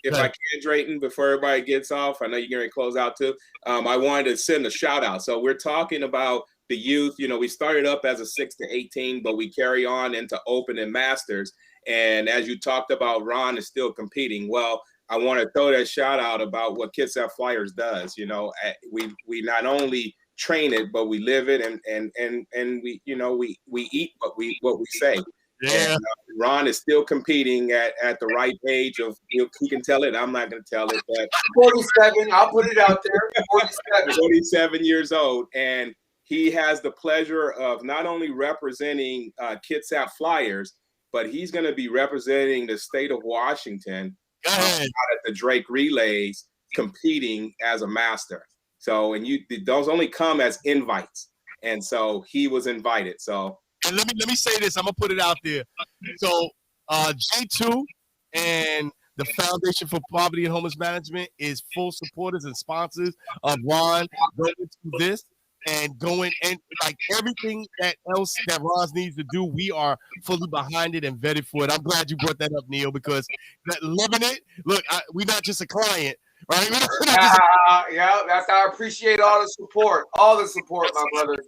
if I can, Drayton, before everybody gets off, I know you're going to close out too. I wanted to send a shout out. So we're talking about the youth. We started up as a 6 to 18, but we carry on into open and masters. And as you talked about, Ron is still competing. Well, I want to throw that shout out about what Kitsap Flyers does. We not only train it, but we live it, and we eat what we say.
Yeah.
And, Ron is still competing at the right age of, he can tell it. I'm not going to tell it, but
47. I'll put it out there. 47.
47 years old, and he has the pleasure of not only representing Kitsap Flyers, but he's going to be representing the state of Washington out at the Drake Relays, competing as a master. So, and those only come as invites, and so he was invited. So,
and let me say this. I'm gonna put it out there. So, G2 and the Foundation for Poverty and Homeless Management is full supporters and sponsors of Ron going to this and going, and like everything that else that Ron needs to do, we are fully behind it and vetted for it. I'm glad you brought that up, Neil, because living it. Look, we're not just a client, right?
Yeah, that's how I appreciate all the support, my brother.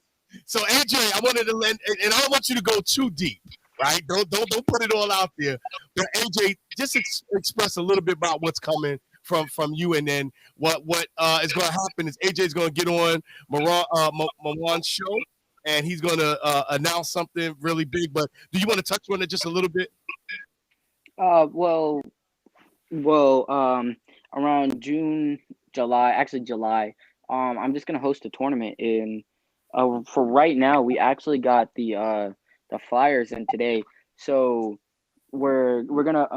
So AJ, I wanted to lend, and I don't want you to go too deep, right? Don't put it all out there. But AJ, just express a little bit about what's coming from you, and then what is going to happen is AJ is going to get on Marwan's show, and he's going to announce something really big. But do you want to touch on it just a little bit?
Well, around July. I'm just gonna host a tournament in. For right now, we actually got the flyers in today, so we're gonna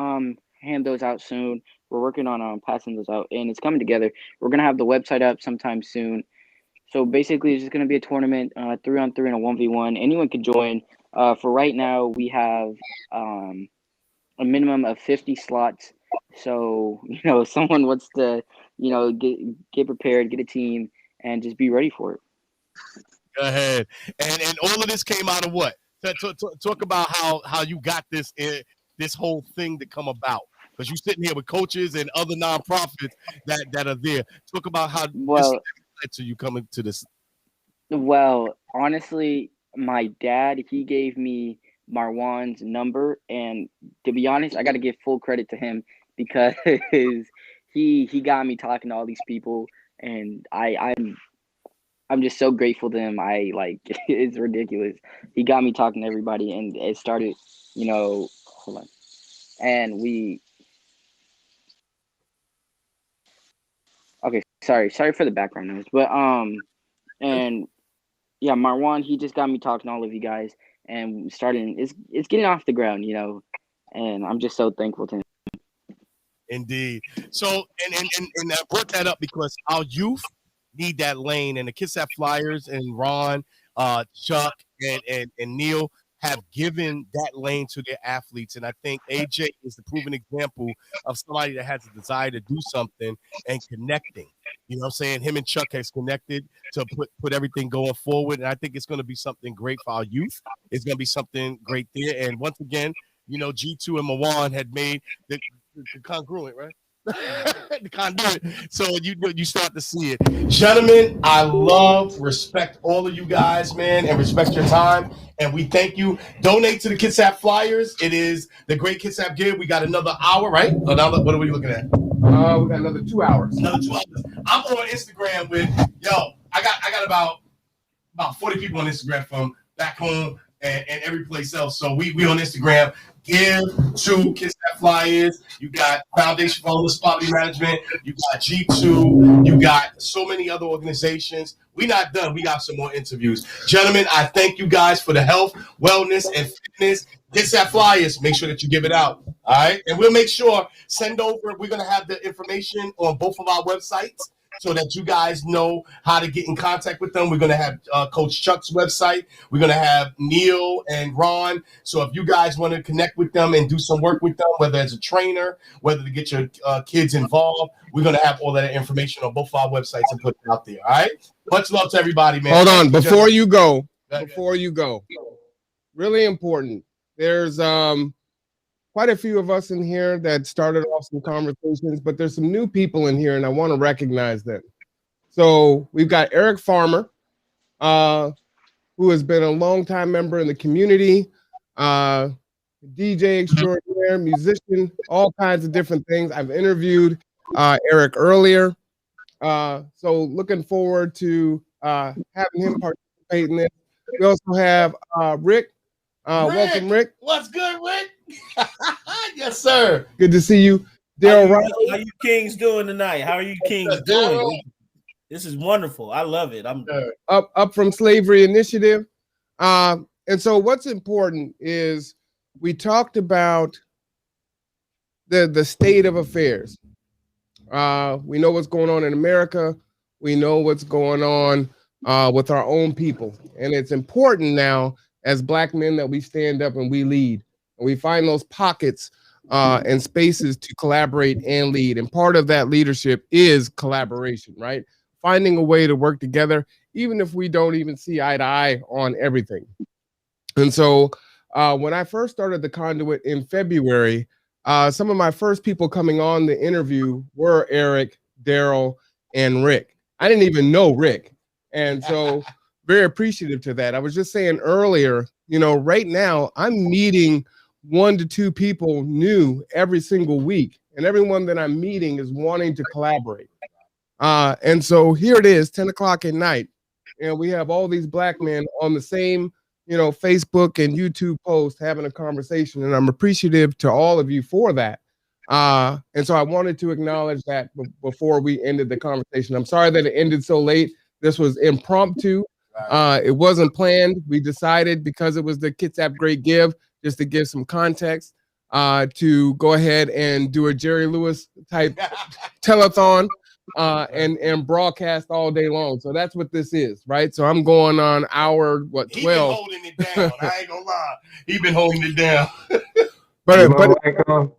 hand those out soon. We're working on passing those out, and it's coming together. We're gonna have the website up sometime soon. So basically, it's just gonna be a tournament, 3-on-3 and a 1v1. Anyone can join. For right now, we have a minimum of 50 slots. So if someone wants to, get prepared, get a team, and just be ready for it.
Go ahead. And all of this came out of what? Talk about how you got this whole thing to come about. Because you're sitting here with coaches and other nonprofits that are there. Talk about how this led to you coming to this.
Well, honestly, my dad, he gave me Marwan's number, and to be honest, I got to give full credit to him because he got me talking to all these people, and I'm just so grateful to him. It's ridiculous. He got me talking to everybody, and it started, hold on. And okay, sorry for the background noise, but and yeah, Marwan, he just got me talking to all of you guys, and it's getting off the ground, and I'm just so thankful to him.
Indeed. So, and I brought that up because our youth need that lane, and the Kitsap Flyers and Ron, Chuck, and Neil have given that lane to their athletes. And I think AJ is the proven example of somebody that has a desire to do something and connecting. You know what I'm saying? Him and Chuck has connected to put everything going forward. And I think it's going to be something great for our youth. It's going to be something great there. And once again, G2 and Marwan had made the congruent, right? The Conduit. So you start to see it. Gentlemen, I respect all of you guys, man, and respect your time. And we thank you. Donate to the Kitsap Flyers. It is the Great Kitsap Give. We got another hour, right? What are we looking at?
We got another 2 hours.
Another 2 hours. I'm on Instagram with I got about 40 people on Instagram from back home and every place else. So we on Instagram. Give to Kitsap Flyers. You got Foundation for Homeless Poverty Management. You got G2. You got so many other organizations. We're not done. We got some more interviews. Gentlemen, I thank you guys for the health, wellness, and fitness. Kitsap Flyers, make sure that you give it out. All right? And we'll make sure, send over. We're going to have the information on both of our websites so that you guys know how to get in contact with them. We're going to have Coach Chuck's website. We're going to have Neil and Ron. So if you guys want to connect with them and do some work with them, whether as a trainer, whether to get your kids involved, we're going to have all that information on both our websites and put it out there. All right? Much love to everybody, man.
Hold on. Before you go, really important. There's quite a few of us in here that started off some conversations, but there's some new people in here, and I want to recognize them. So we've got Eric Farmer, who has been a longtime member in the community, DJ extraordinaire, musician, all kinds of different things. I've interviewed Eric earlier. So looking forward to having him participate in this. We also have Rick. Welcome, Rick.
What's good, Rick?
Yes, sir.
Good to see you. Daryl Riley.
How you Kings doing tonight? How are you Kings doing? This is wonderful. I love it. I'm
up from Slavery Initiative. And so what's important is we talked about the state of affairs. We know what's going on in America. We know what's going on with our own people. And it's important now as Black men that we stand up and we lead. And we find those pockets and spaces to collaborate and lead. And part of that leadership is collaboration, right? Finding a way to work together, even if we don't even see eye to eye on everything. And so when I first started the Conduit in February, some of my first people coming on the interview were Eric, Daryl, and Rick. I didn't even know Rick. And so very appreciative to that. I was just saying earlier, you know, right now I'm meeting 1 to 2 people new every single week. And everyone that I'm meeting is wanting to collaborate. And so here it is, 10 o'clock at night. And we have all these Black men on the same, you know, Facebook and YouTube post having a conversation. And I'm appreciative to all of you for that. And so I wanted to acknowledge that before we ended the conversation. I'm sorry that it ended so late. This was impromptu. It wasn't planned. We decided because it was the Kitsap Great Give, just to give some context, to go ahead and do a Jerry Lewis type telethon and broadcast all day long. So that's what this is, right? So I'm going on hour, 12?
He been holding it down. I ain't gonna lie. He been holding it down.
but
mic on?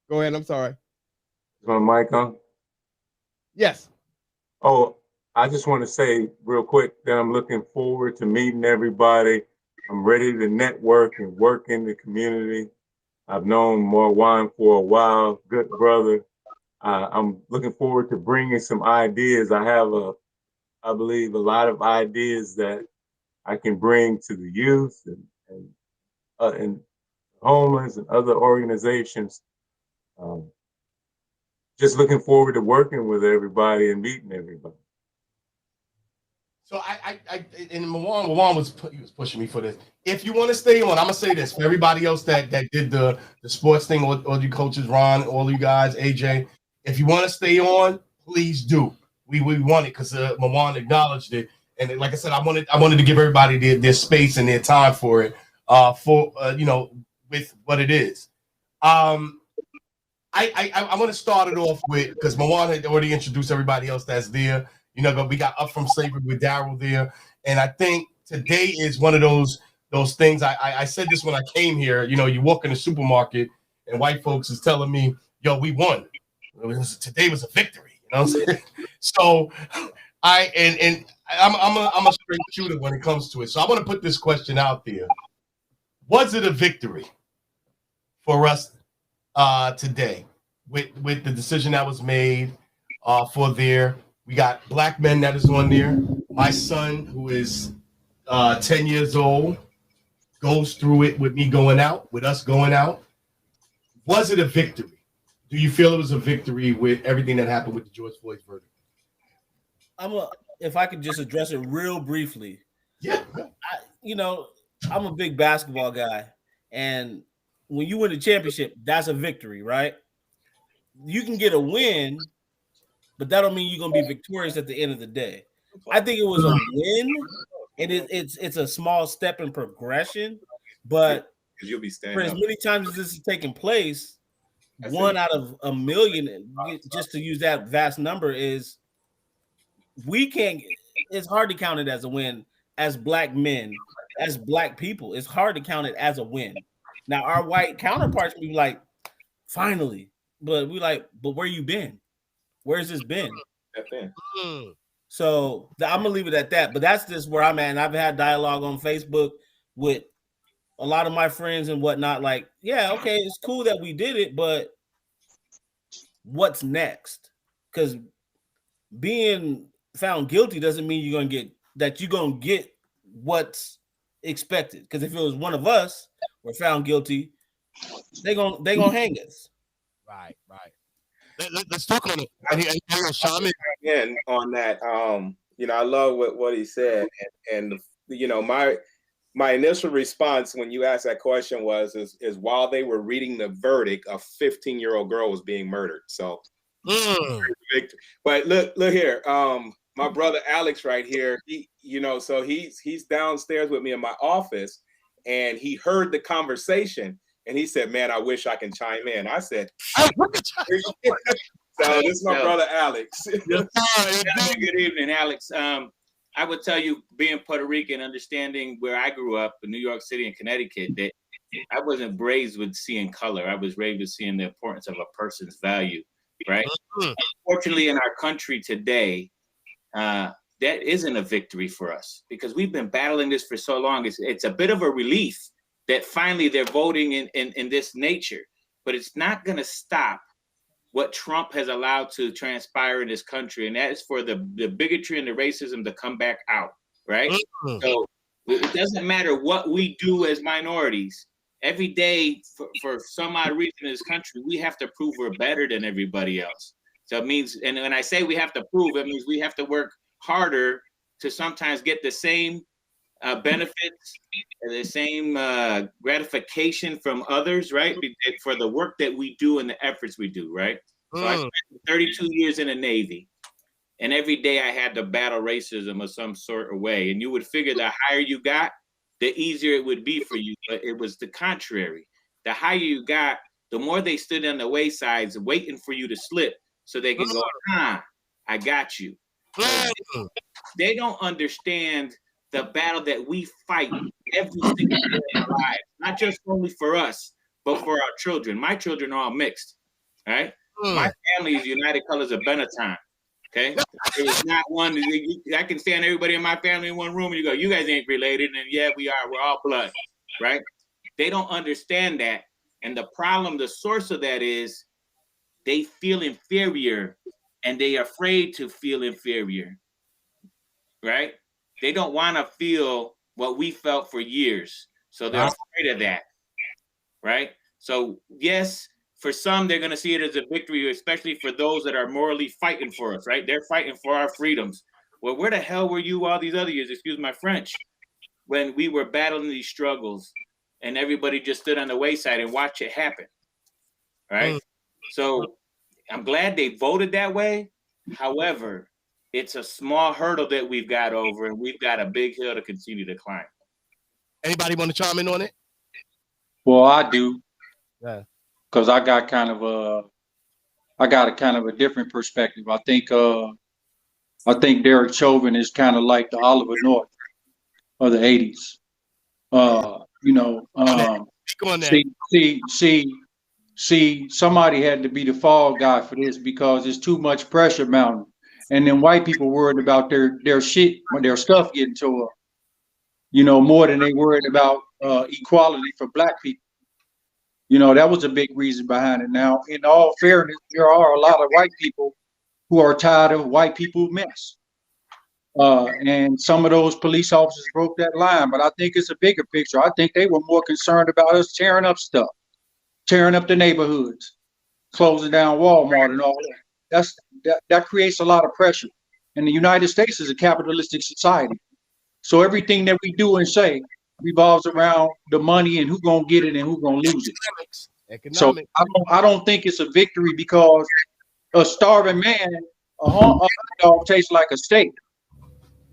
Go ahead. I'm sorry.
Is my mic on?
Yes.
Oh, I just want to say real quick that I'm looking forward to meeting everybody. I'm ready to network and work in the community. I've known Marwan for a while, good brother. I'm looking forward to bringing some ideas. I have I believe, a lot of ideas that I can bring to the youth and homeless and other organizations. Just looking forward to working with everybody and meeting everybody.
So I and Marwan was pushing me for this. If you want to stay on, I'm gonna say this for everybody else that did the sports thing, all you coaches, Ron, all you guys, AJ. If you want to stay on, please do. We want it because Marwan acknowledged it, and like I said, I wanted to give everybody their space and their time for it. You know, with what it is. I want to start it off with, because Marwan had already introduced everybody else that's there. You know, but we got Up From Slavery with Daryl there. And I think today is one of those things. I said this when I came here. You know, you walk in the supermarket and white folks is telling me, yo, we won. Today was a victory. You know what I'm saying? So I'm a straight shooter when it comes to it. So I want to put this question out there. Was it a victory for us today with the decision that was made for there? We got Black men that is on there. My son, who is 10 years old, goes through it with me going out, with us going out. Was it a victory? Do you feel it was a victory with everything that happened with the George Floyd verdict?
If I could just address it real briefly.
Yeah.
I'm a big basketball guy. And when you win a championship, that's a victory, right? You can get a win, but that don't mean you're gonna be victorious at the end of the day. I think it was a win, and it's a small step in progression. But
you'll be standing
for as
up.
many times as this is taking place, 1 out of a million, just to use that vast number, is it's hard to count it as a win as Black men, as Black people. It's hard to count it as a win. Now our white counterparts be like, finally, but where you been? Where's this been? So I'm gonna leave it at that. But that's just where I'm at. And I've had dialogue on Facebook with a lot of my friends and whatnot. Like, yeah, okay, it's cool that we did it, but what's next? Because being found guilty doesn't mean you're gonna get what's expected. Because if it was one of us were found guilty, they gonna hang us.
Right. Let's talk on it. Shaman.
Again, on that, I love what he said, and my initial response when you asked that question is while they were reading the verdict, a 15-year-old girl was being murdered. So But look here. My brother Alex right here. So he's downstairs with me in my office, and he heard the conversation, and he said, "Man, I wish I can chime in." I said, "So this is my brother Alex."
Good evening, Alex. I would tell you, being Puerto Rican, understanding where I grew up in New York City and Connecticut, that I wasn't raised with seeing color. I was raised with seeing the importance of a person's value, right? Unfortunately, in our country today, that isn't a victory for us because we've been battling this for so long. It's a bit of a relief that finally they're voting in this nature, but it's not going to stop what Trump has allowed to transpire in this country, and that is for the bigotry and the racism to come back out, right? So it doesn't matter what we do as minorities. Every day, for some odd reason in this country, we have to prove we're better than everybody else. So it means, and when I say we have to prove, it means we have to work harder to sometimes get the same benefits, the same gratification from others, right? For the work that we do and the efforts we do, right? So I spent 32 years in the Navy, and every day I had to battle racism of some sort of way. And you would figure the higher you got, the easier it would be for you, but it was the contrary. The higher you got, the more they stood on the waysides waiting for you to slip so they can go, I got you. They don't understand the battle that we fight every single day in our lives, not just only for us, but for our children. My children are all mixed, right? My family is United Colors of Benetton, okay? There is not one, I can stand everybody in my family in one room and you go, you guys ain't related, and yeah, we are, we're all blood, right? They don't understand that, and the problem, the source of that is they feel inferior, and they are afraid to feel inferior, right? They don't want to feel what we felt for years. So they're afraid of that, right? So yes, for some, they're going to see it as a victory, especially for those that are morally fighting for us, right? They're fighting for our freedoms. Well, where the hell were you all these other years, excuse my French, when we were battling these struggles and everybody just stood on the wayside and watched it happen, right? So I'm glad they voted that way. However, it's a small hurdle that we've got over, and we've got a big hill to continue to climb.
Anybody want to chime in on it?
Well, I do.
Yeah.
Because I got a kind of a different perspective. I think Derek Chauvin is kind of like the Oliver North of the 80s. See, somebody had to be the fall guy for this because there's too much pressure mounting. And then white people worried about their stuff getting tore up, more than they worried about equality for black people. That was a big reason behind it. Now, in all fairness, there are a lot of white people who are tired of white people mess. And some of those police officers broke that line, but I think it's a bigger picture. I think they were more concerned about us tearing up stuff, tearing up the neighborhoods, closing down Walmart and all that. That creates a lot of pressure. And the United States is a capitalistic society. So everything that we do and say revolves around the money and who's gonna get it and who's gonna lose it. So I don't think it's a victory because a starving man, a hot dog tastes like a steak.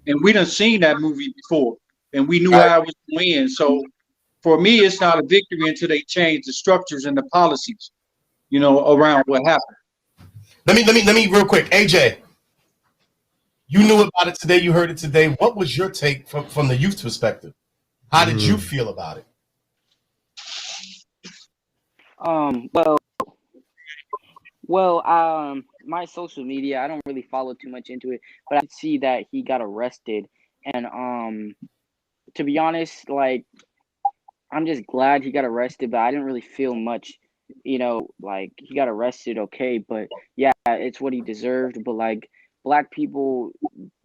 And we done seen that movie before, and we knew how it was going to end. So for me, it's not a victory until they change the structures and the policies, around what happened.
Let me real quick. AJ, you knew about it today. You heard it today. What was your take from the youth perspective? How did you feel about it?
My social media, I don't really follow too much into it, but I could see that he got arrested. And to be honest, I'm just glad he got arrested, but I didn't really feel much, he got arrested, okay, but yeah, it's what he deserved. But black people,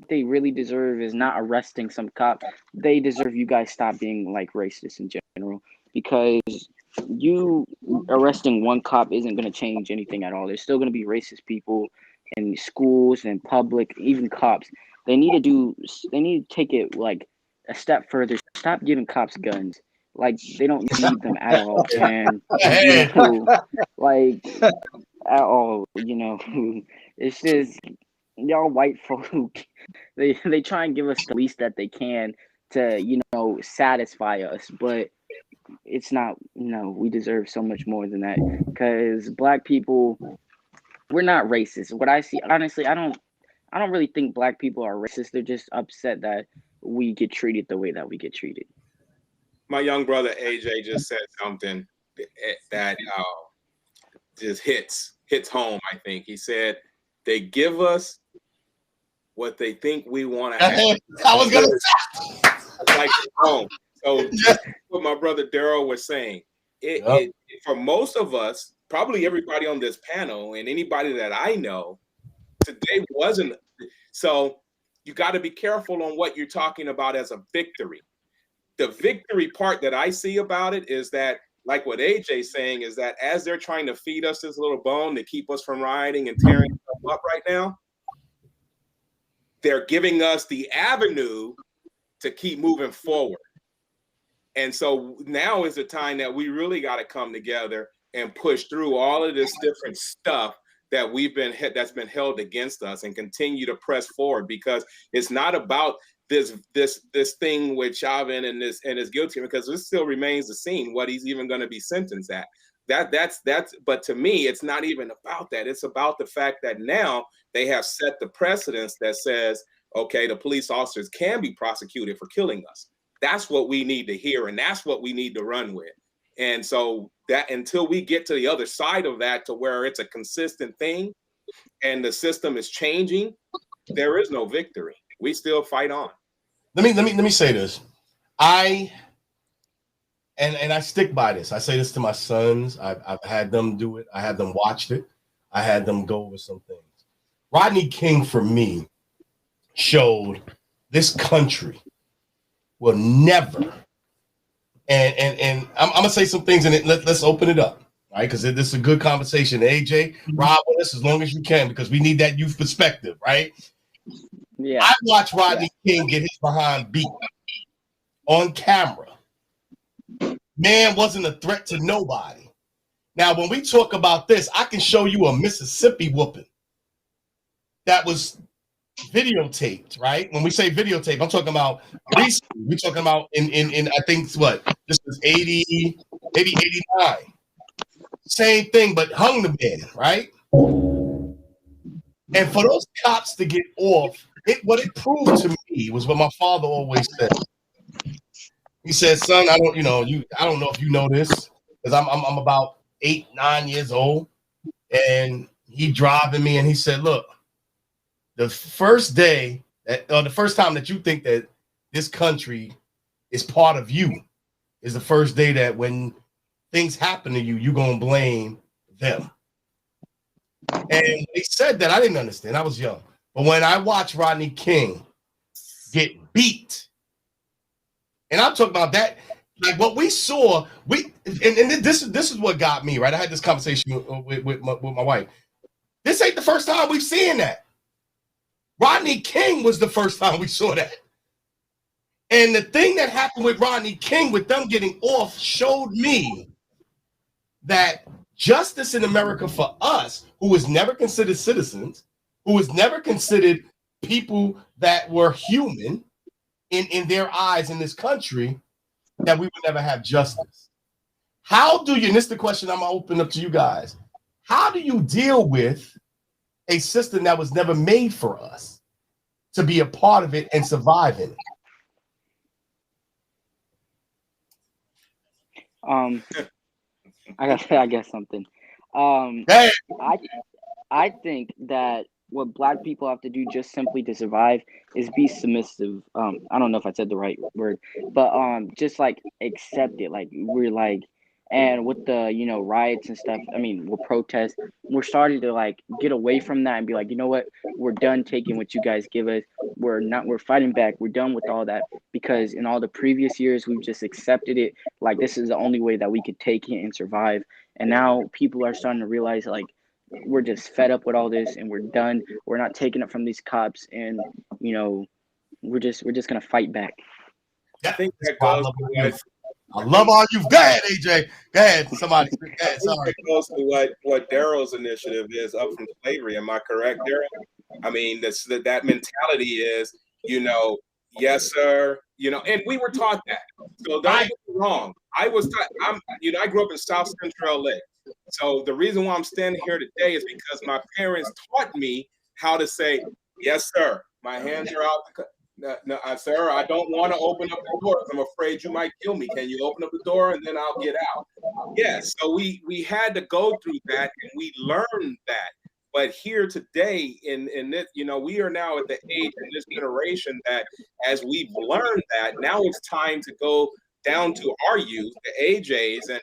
they really deserve is not arresting some cop. They deserve you guys stop being racist in general, because you arresting one cop isn't going to change anything at all. There's still going to be racist people in schools and public, even cops. They need to take it a step further. Stop giving cops guns. They don't need them at all. And at all. You know, it's just y'all white folk. They try and give us the least that they can to satisfy us, but it's not. No, we deserve so much more than that. Because black people, we're not racist. What I see, honestly, I don't really think black people are racist. They're just upset that we get treated the way that we get treated.
My young brother AJ just said something that just hits home. I think he said they give us what they think we want to have.
I was gonna say,
like home. So what my brother Daryl was saying, it for most of us, probably everybody on this panel and anybody that I know, today wasn't. So you got to be careful on what you're talking about as a victory. The victory part that I see about it is that, like what AJ's saying, is that as they're trying to feed us this little bone to keep us from rioting and tearing stuff up right now, they're giving us the avenue to keep moving forward. And so now is the time that we really got to come together and push through all of this different stuff that that's been held against us and continue to press forward, because it's not about this thing with Chauvin and his guilty, because this still remains the same what he's even going to be sentenced at. But to me, it's not even about that. It's about the fact that now they have set the precedence that says, okay, the police officers can be prosecuted for killing us. That's what we need to hear, and that's what we need to run with. And so that until we get to the other side of that, to where it's a consistent thing and the system is changing, there is no victory. We still fight on.
Let me say this. I stick by this. I say this to my sons. I've had them do it. I had them watch it. I had them go over some things. Rodney King, for me, showed this country will never. And I'm gonna say some things, and let's open it up, right? Because this is a good conversation. AJ, Rob with us as long as you can, because we need that youth perspective, right?
Yeah.
I watched Rodney King get his behind beat on camera. Man wasn't a threat to nobody. Now, when we talk about this, I can show you a Mississippi whooping that was videotaped, right? When we say videotape, I'm talking about recently. We're talking about in I think what this was 80, maybe 89. Same thing, but hung the man, right? And for those cops to get off, what it proved to me was what my father always said. He said, "Son, I don't know if you know this, because I'm about 8, 9 years old, and he driving me, and he said, look, the first day or the first time that you think that this country is part of you is the first day that when things happen to you, you're gonna blame them." And they said that, I didn't understand. I was young, but when I watched Rodney King get beat. And I'm talking about that, like what we saw. This is what got me, right? I had this conversation with my wife. This ain't the first time we've seen that. Rodney King was the first time we saw that. And the thing that happened with Rodney King, with them getting off, showed me that justice in America for us, who was never considered citizens, who was never considered people that were human, in their eyes in this country, that we would never have justice. How do you, and this is the question I'm gonna open up to you guys, how do you deal with a system that was never made for us to be a part of it and survive in
it? I guess something. I think that what Black people have to do just simply to survive is be submissive. I don't know if I said the right word, but just like accept it. Like we're like, and with the riots and stuff, I mean, we'll protest. We're starting to like get away from that and be like, you know what? We're done taking what you guys give us. We're fighting back. We're done with all that, because in all the previous years we've just accepted it. Like this is the only way that we could take it and survive. And now people are starting to realize like, we're just fed up with all this and we're done. We're not taking it from these cops, and we're just gonna fight back.
I think that goes to
I love all you. Go ahead, AJ. Go ahead. Somebody. Go ahead. Sorry.
Close to what Daryl's initiative is, up from slavery. Am I correct, Daryl? I mean, that mentality is, yes, sir. And we were taught that. So don't get me wrong. I grew up in South Central LA. So the reason why I'm standing here today is because my parents taught me how to say, yes, sir. My hands are out. No, sir, I don't want to open up the door. I'm afraid you might kill me. Can you open up the door and then I'll get out? Yes. So we had to go through that and we learned that. But here today, in this, we are now at the age in this generation that as we've learned that, now it's time to go down to our youth, the AJs, and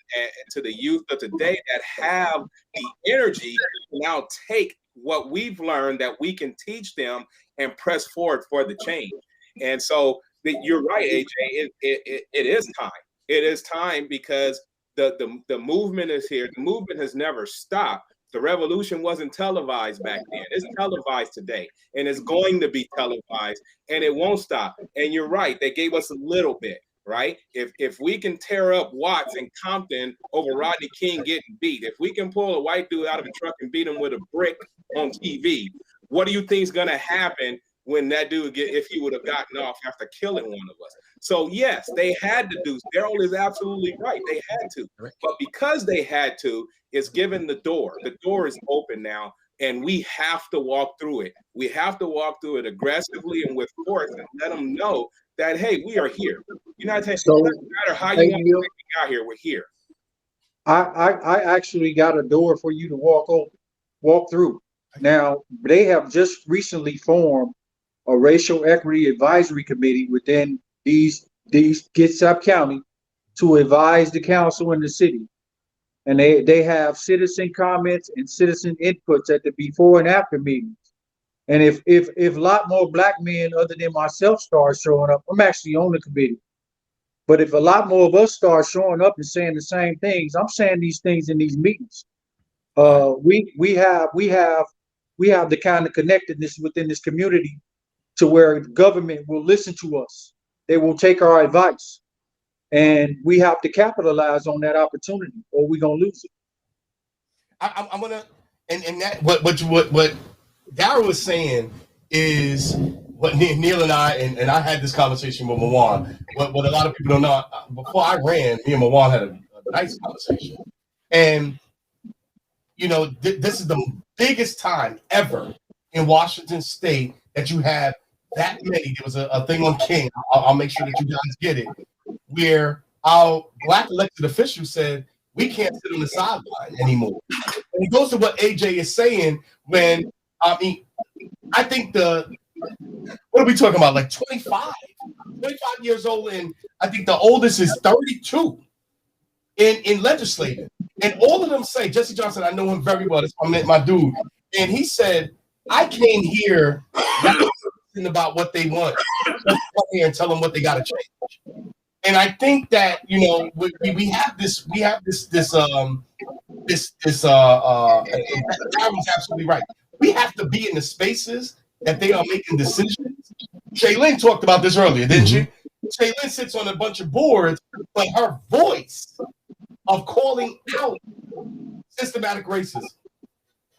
to the youth of today that have the energy to now take what we've learned that we can teach them and press forward for the change. And so you're right, AJ. It is time. It is time because the movement is here. The movement has never stopped. The revolution wasn't televised back then. It's televised today, and it's going to be televised, and it won't stop. And you're right. They gave us a little bit, right? If we can tear up Watts and Compton over Rodney King getting beat, if we can pull a white dude out of a truck and beat him with a brick on TV, what do you think is going to happen when that dude if he would have gotten off after killing one of us? So yes, they had to do. Daryl is absolutely right. They had to, but because they had to, it's given the door. The door is open now, and we have to walk through it. We have to walk through it aggressively and with force, and let them know that hey, we are here. United States. So, no matter how you want to get out here, we're here.
I actually got a door for you to walk through. Now they have just recently formed a racial equity advisory committee within these Kitsap County to advise the council and the city. And they have citizen comments and citizen inputs at the before and after meetings. And if a lot more black men other than myself start showing up, I'm actually on the committee. But if a lot more of us start showing up and saying the same things, I'm saying these things in these meetings. We have the kind of connectedness within this community to where the government will listen to us. They will take our advice. And we have to capitalize on that opportunity or we're going to lose it.
I'm going to, and that, what Darryl was saying is what Neil and I had this conversation with Mawan. What a lot of people don't know, before I ran, me and Mawan had a nice conversation. And, this is the biggest time ever in Washington State that you have that many. There was a thing on King. I'll make sure that you guys get it, where our black elected officials said we can't sit on the sideline anymore. And it goes to what AJ is saying when I think what are we talking about? Like 25 years old, and I think the oldest is 32 in legislating. And all of them say, Jesse Johnson, I know him very well. That's my dude. And he said, I came here about what they want. Let's come here and tell them what they got to change. And I think that we have this Darren's absolutely right. We have to be in the spaces that they are making decisions. Shaylin talked about this earlier, didn't she? Shaylin sits on a bunch of boards, but her voice of calling out systematic racism,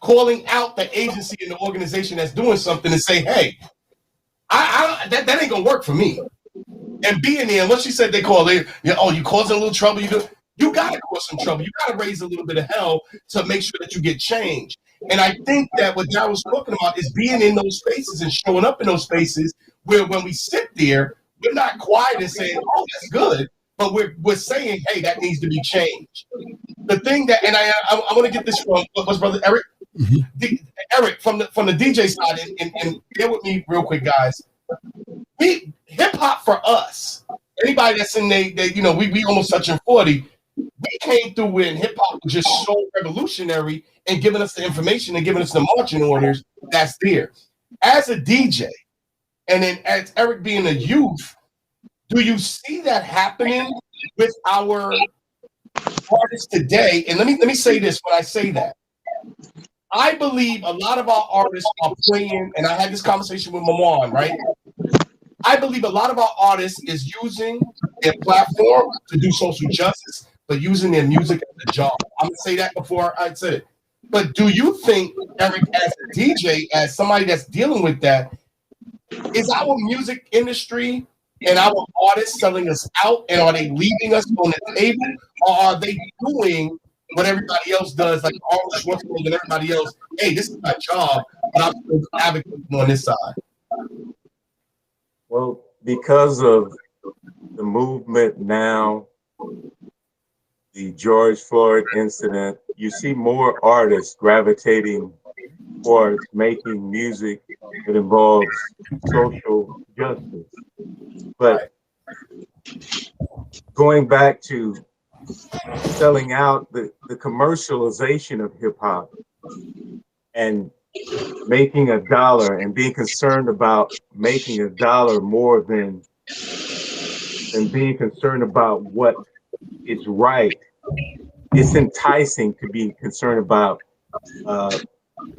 calling out the agency and the organization that's doing something, and say, hey, that ain't gonna work for me. And being there, and what she said, they call it, you causing a little trouble. You gotta cause some trouble. You gotta raise a little bit of hell to make sure that you get change. And I think that what Darryl was talking about is being in those spaces and showing up in those spaces where when we sit there, we're not quiet and saying, oh, that's good, but we're saying, hey, that needs to be changed. The thing that, and I want to get this from what's brother Eric. Eric from the DJ side, and bear with me real quick, guys. Hip hop for us, anybody that's in we almost touching 40. We came through when hip hop was just so revolutionary and giving us the information and giving us the marching orders that's there. As a DJ, and then as Eric being a youth, do you see that happening with our artists today? And let me say this when I say that. I believe a lot of our artists are playing, and I had this conversation with Mawan, right? I believe a lot of our artists is using their platform to do social justice, but using their music as a job. I'm gonna say that before I said it. But do you think, Eric, as a DJ, as somebody that's dealing with that, is our music industry and our artists selling us out, and are they leaving us on the table, or are they doing what everybody else does, like Arnold Schwarzenegger and everybody else? Hey, this is my job, but I'm still advocating on this side.
Well, because of the movement now, the George Floyd incident, you see more artists gravitating towards making music that involves social justice. But going back to selling out, the commercialization of hip hop and making a dollar and being concerned about making a dollar more than being concerned about what is right. It's enticing to be concerned about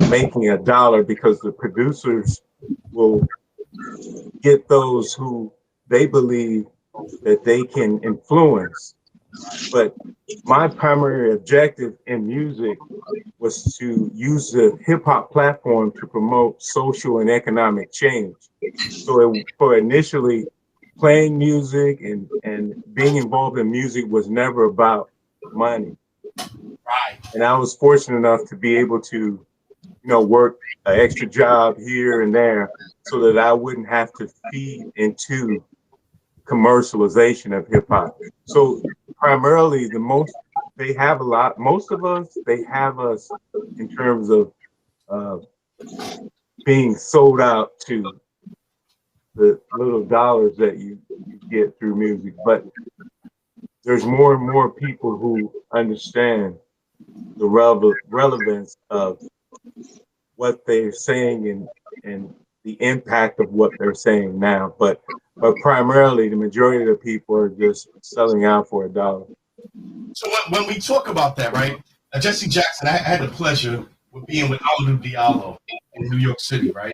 making a dollar, because the producers will get those who they believe that they can influence. But my primary objective in music was to use the hip hop platform to promote social and economic change. So for initially, playing music and being involved in music was never about money.
Right.
And I was fortunate enough to be able to, work an extra job here and there so that I wouldn't have to feed into commercialization of hip hop. So primarily most of us, they have us in terms of being sold out to the little dollars that you get through music. But there's more and more people who understand the relevance of what they're saying and the impact of what they're saying now. But primarily, the majority of the people are just selling out for a dollar.
So when we talk about that, right? Jesse Jackson, I had the pleasure of being with Amadou Diallo in New York City, right?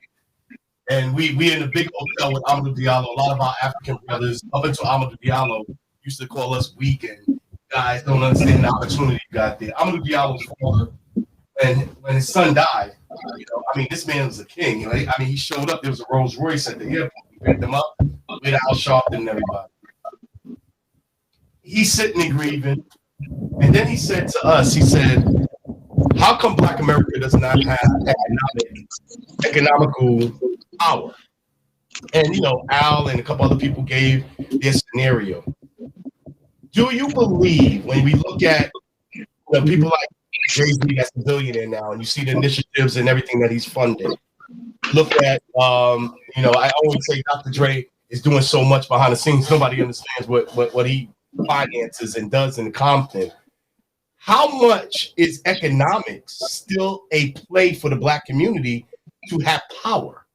And we in a big hotel with Amadou Diallo. A lot of our African brothers, up until Amadou Diallo, used to call us weak and guys don't understand the opportunity you got there. Amadou Diallo's father, when his son died, this man was a king. Right? He showed up. There was a Rolls Royce at the airport. We picked him up with Al Sharpton and everybody. He's sitting and grieving. And then he said to us, he said, how come Black America does not have economical power? And, Al and a couple other people gave their scenario. Do you believe, when we look at people like Jay-Z, that's a billionaire now, and you see the initiatives and everything that he's funded, look at, I always say Dr. Dre is doing so much behind the scenes. Nobody understands what he finances and does in Compton. How much is economics still a play for the Black community to have power?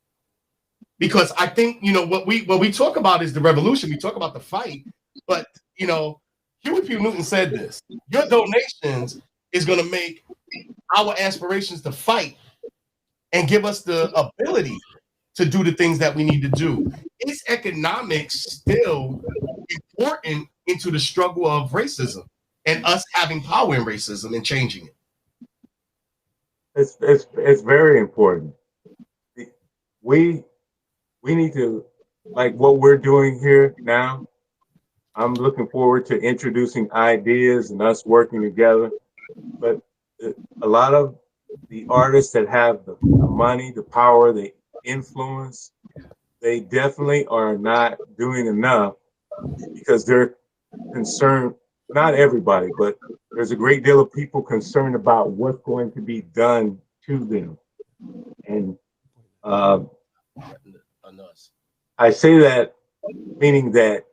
Because I think, what we talk about is the revolution. We talk about the fight, but, Huey P. Newton said this: your donations is going to make our aspirations to fight and give us the ability to do the things that we need to do. Is economics still important into the struggle of racism and us having power in racism and changing it?
It's very important. We need to, like what we're doing here now. I'm looking forward to introducing ideas and us working together. But a lot of the artists that have the money, the power, the influence, they definitely are not doing enough because they're concerned, not everybody, but there's a great deal of people concerned about what's going to be done to them. And I say that meaning that,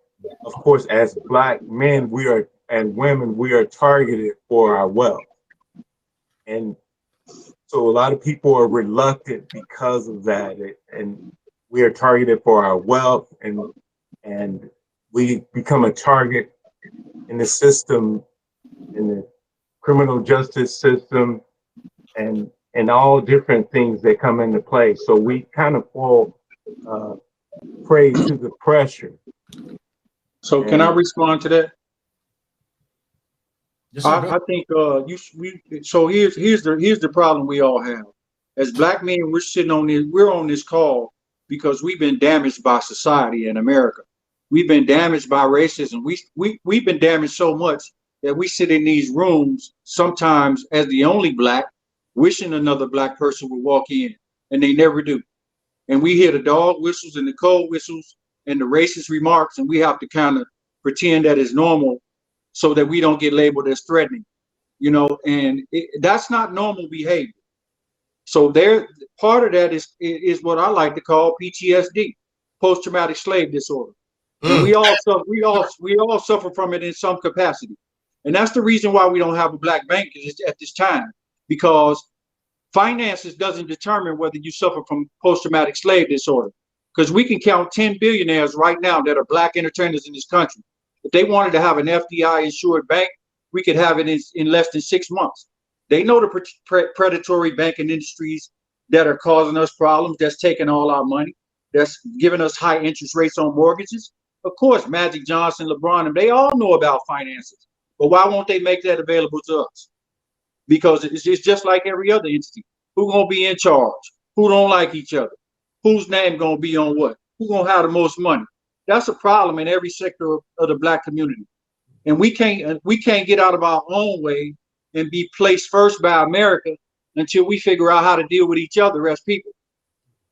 of course, as Black men, and women, we are targeted for our wealth. And so a lot of people are reluctant because of that. And we are targeted for our wealth, and we become a target in the system, in the criminal justice system, and all different things that come into play. So we kind of fall prey to the pressure.
So can I respond to that?
Yes, sir,
I think so here's the problem we all have. As black men, we're on this call because we've been damaged by society in America. We've been damaged by racism. We've been damaged so much that we sit in these rooms sometimes as the only black, wishing another black person would walk in, and they never do. And we hear the dog whistles and the cold whistles and the racist remarks, and we have to kind of pretend that it's normal so that we don't get labeled as threatening, and that's not normal behavior. So part of that is what I like to call PTSD, post-traumatic slave disorder. And we all suffer from it in some capacity. And that's the reason why we don't have a black bank at this time, because finances doesn't determine whether you suffer from post-traumatic slave disorder. Because we can count 10 billionaires right now that are black entertainers in this country. If they wanted to have an FDI insured bank, we could have it in less than 6 months. They know the predatory banking industries that are causing us problems, that's taking all our money, that's giving us high interest rates on mortgages. Of course, Magic Johnson, LeBron, and they all know about finances. But why won't they make that available to us? Because it's just like every other entity. Who gonna be in charge? Who don't like each other? Whose name gonna be on what? Who gonna have the most money? That's a problem in every sector of the black community. And we can't get out of our own way and be placed first by America until we figure out how to deal with each other as people.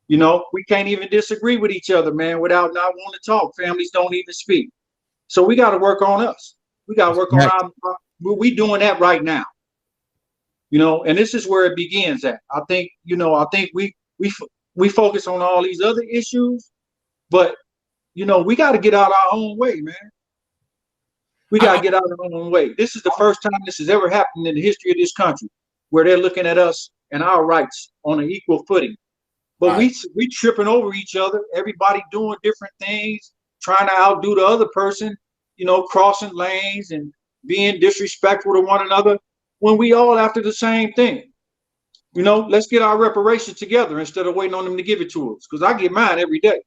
We can't even disagree with each other, man, without not wanting to talk. Families don't even speak. So we got to work on us. We got to work on we doing that right now. And this is where it begins at. I think we focus on all these other issues, but we got to get out our own way, man. We got to get out of our own way. This is the first time this has ever happened in the history of this country, where they're looking at us and our rights on an equal footing. But we tripping over each other. Everybody doing different things, trying to outdo the other person, crossing lanes and being disrespectful to one another when we all after the same thing. Let's get our reparations together instead of waiting on them to give it to us, because I get mine every day.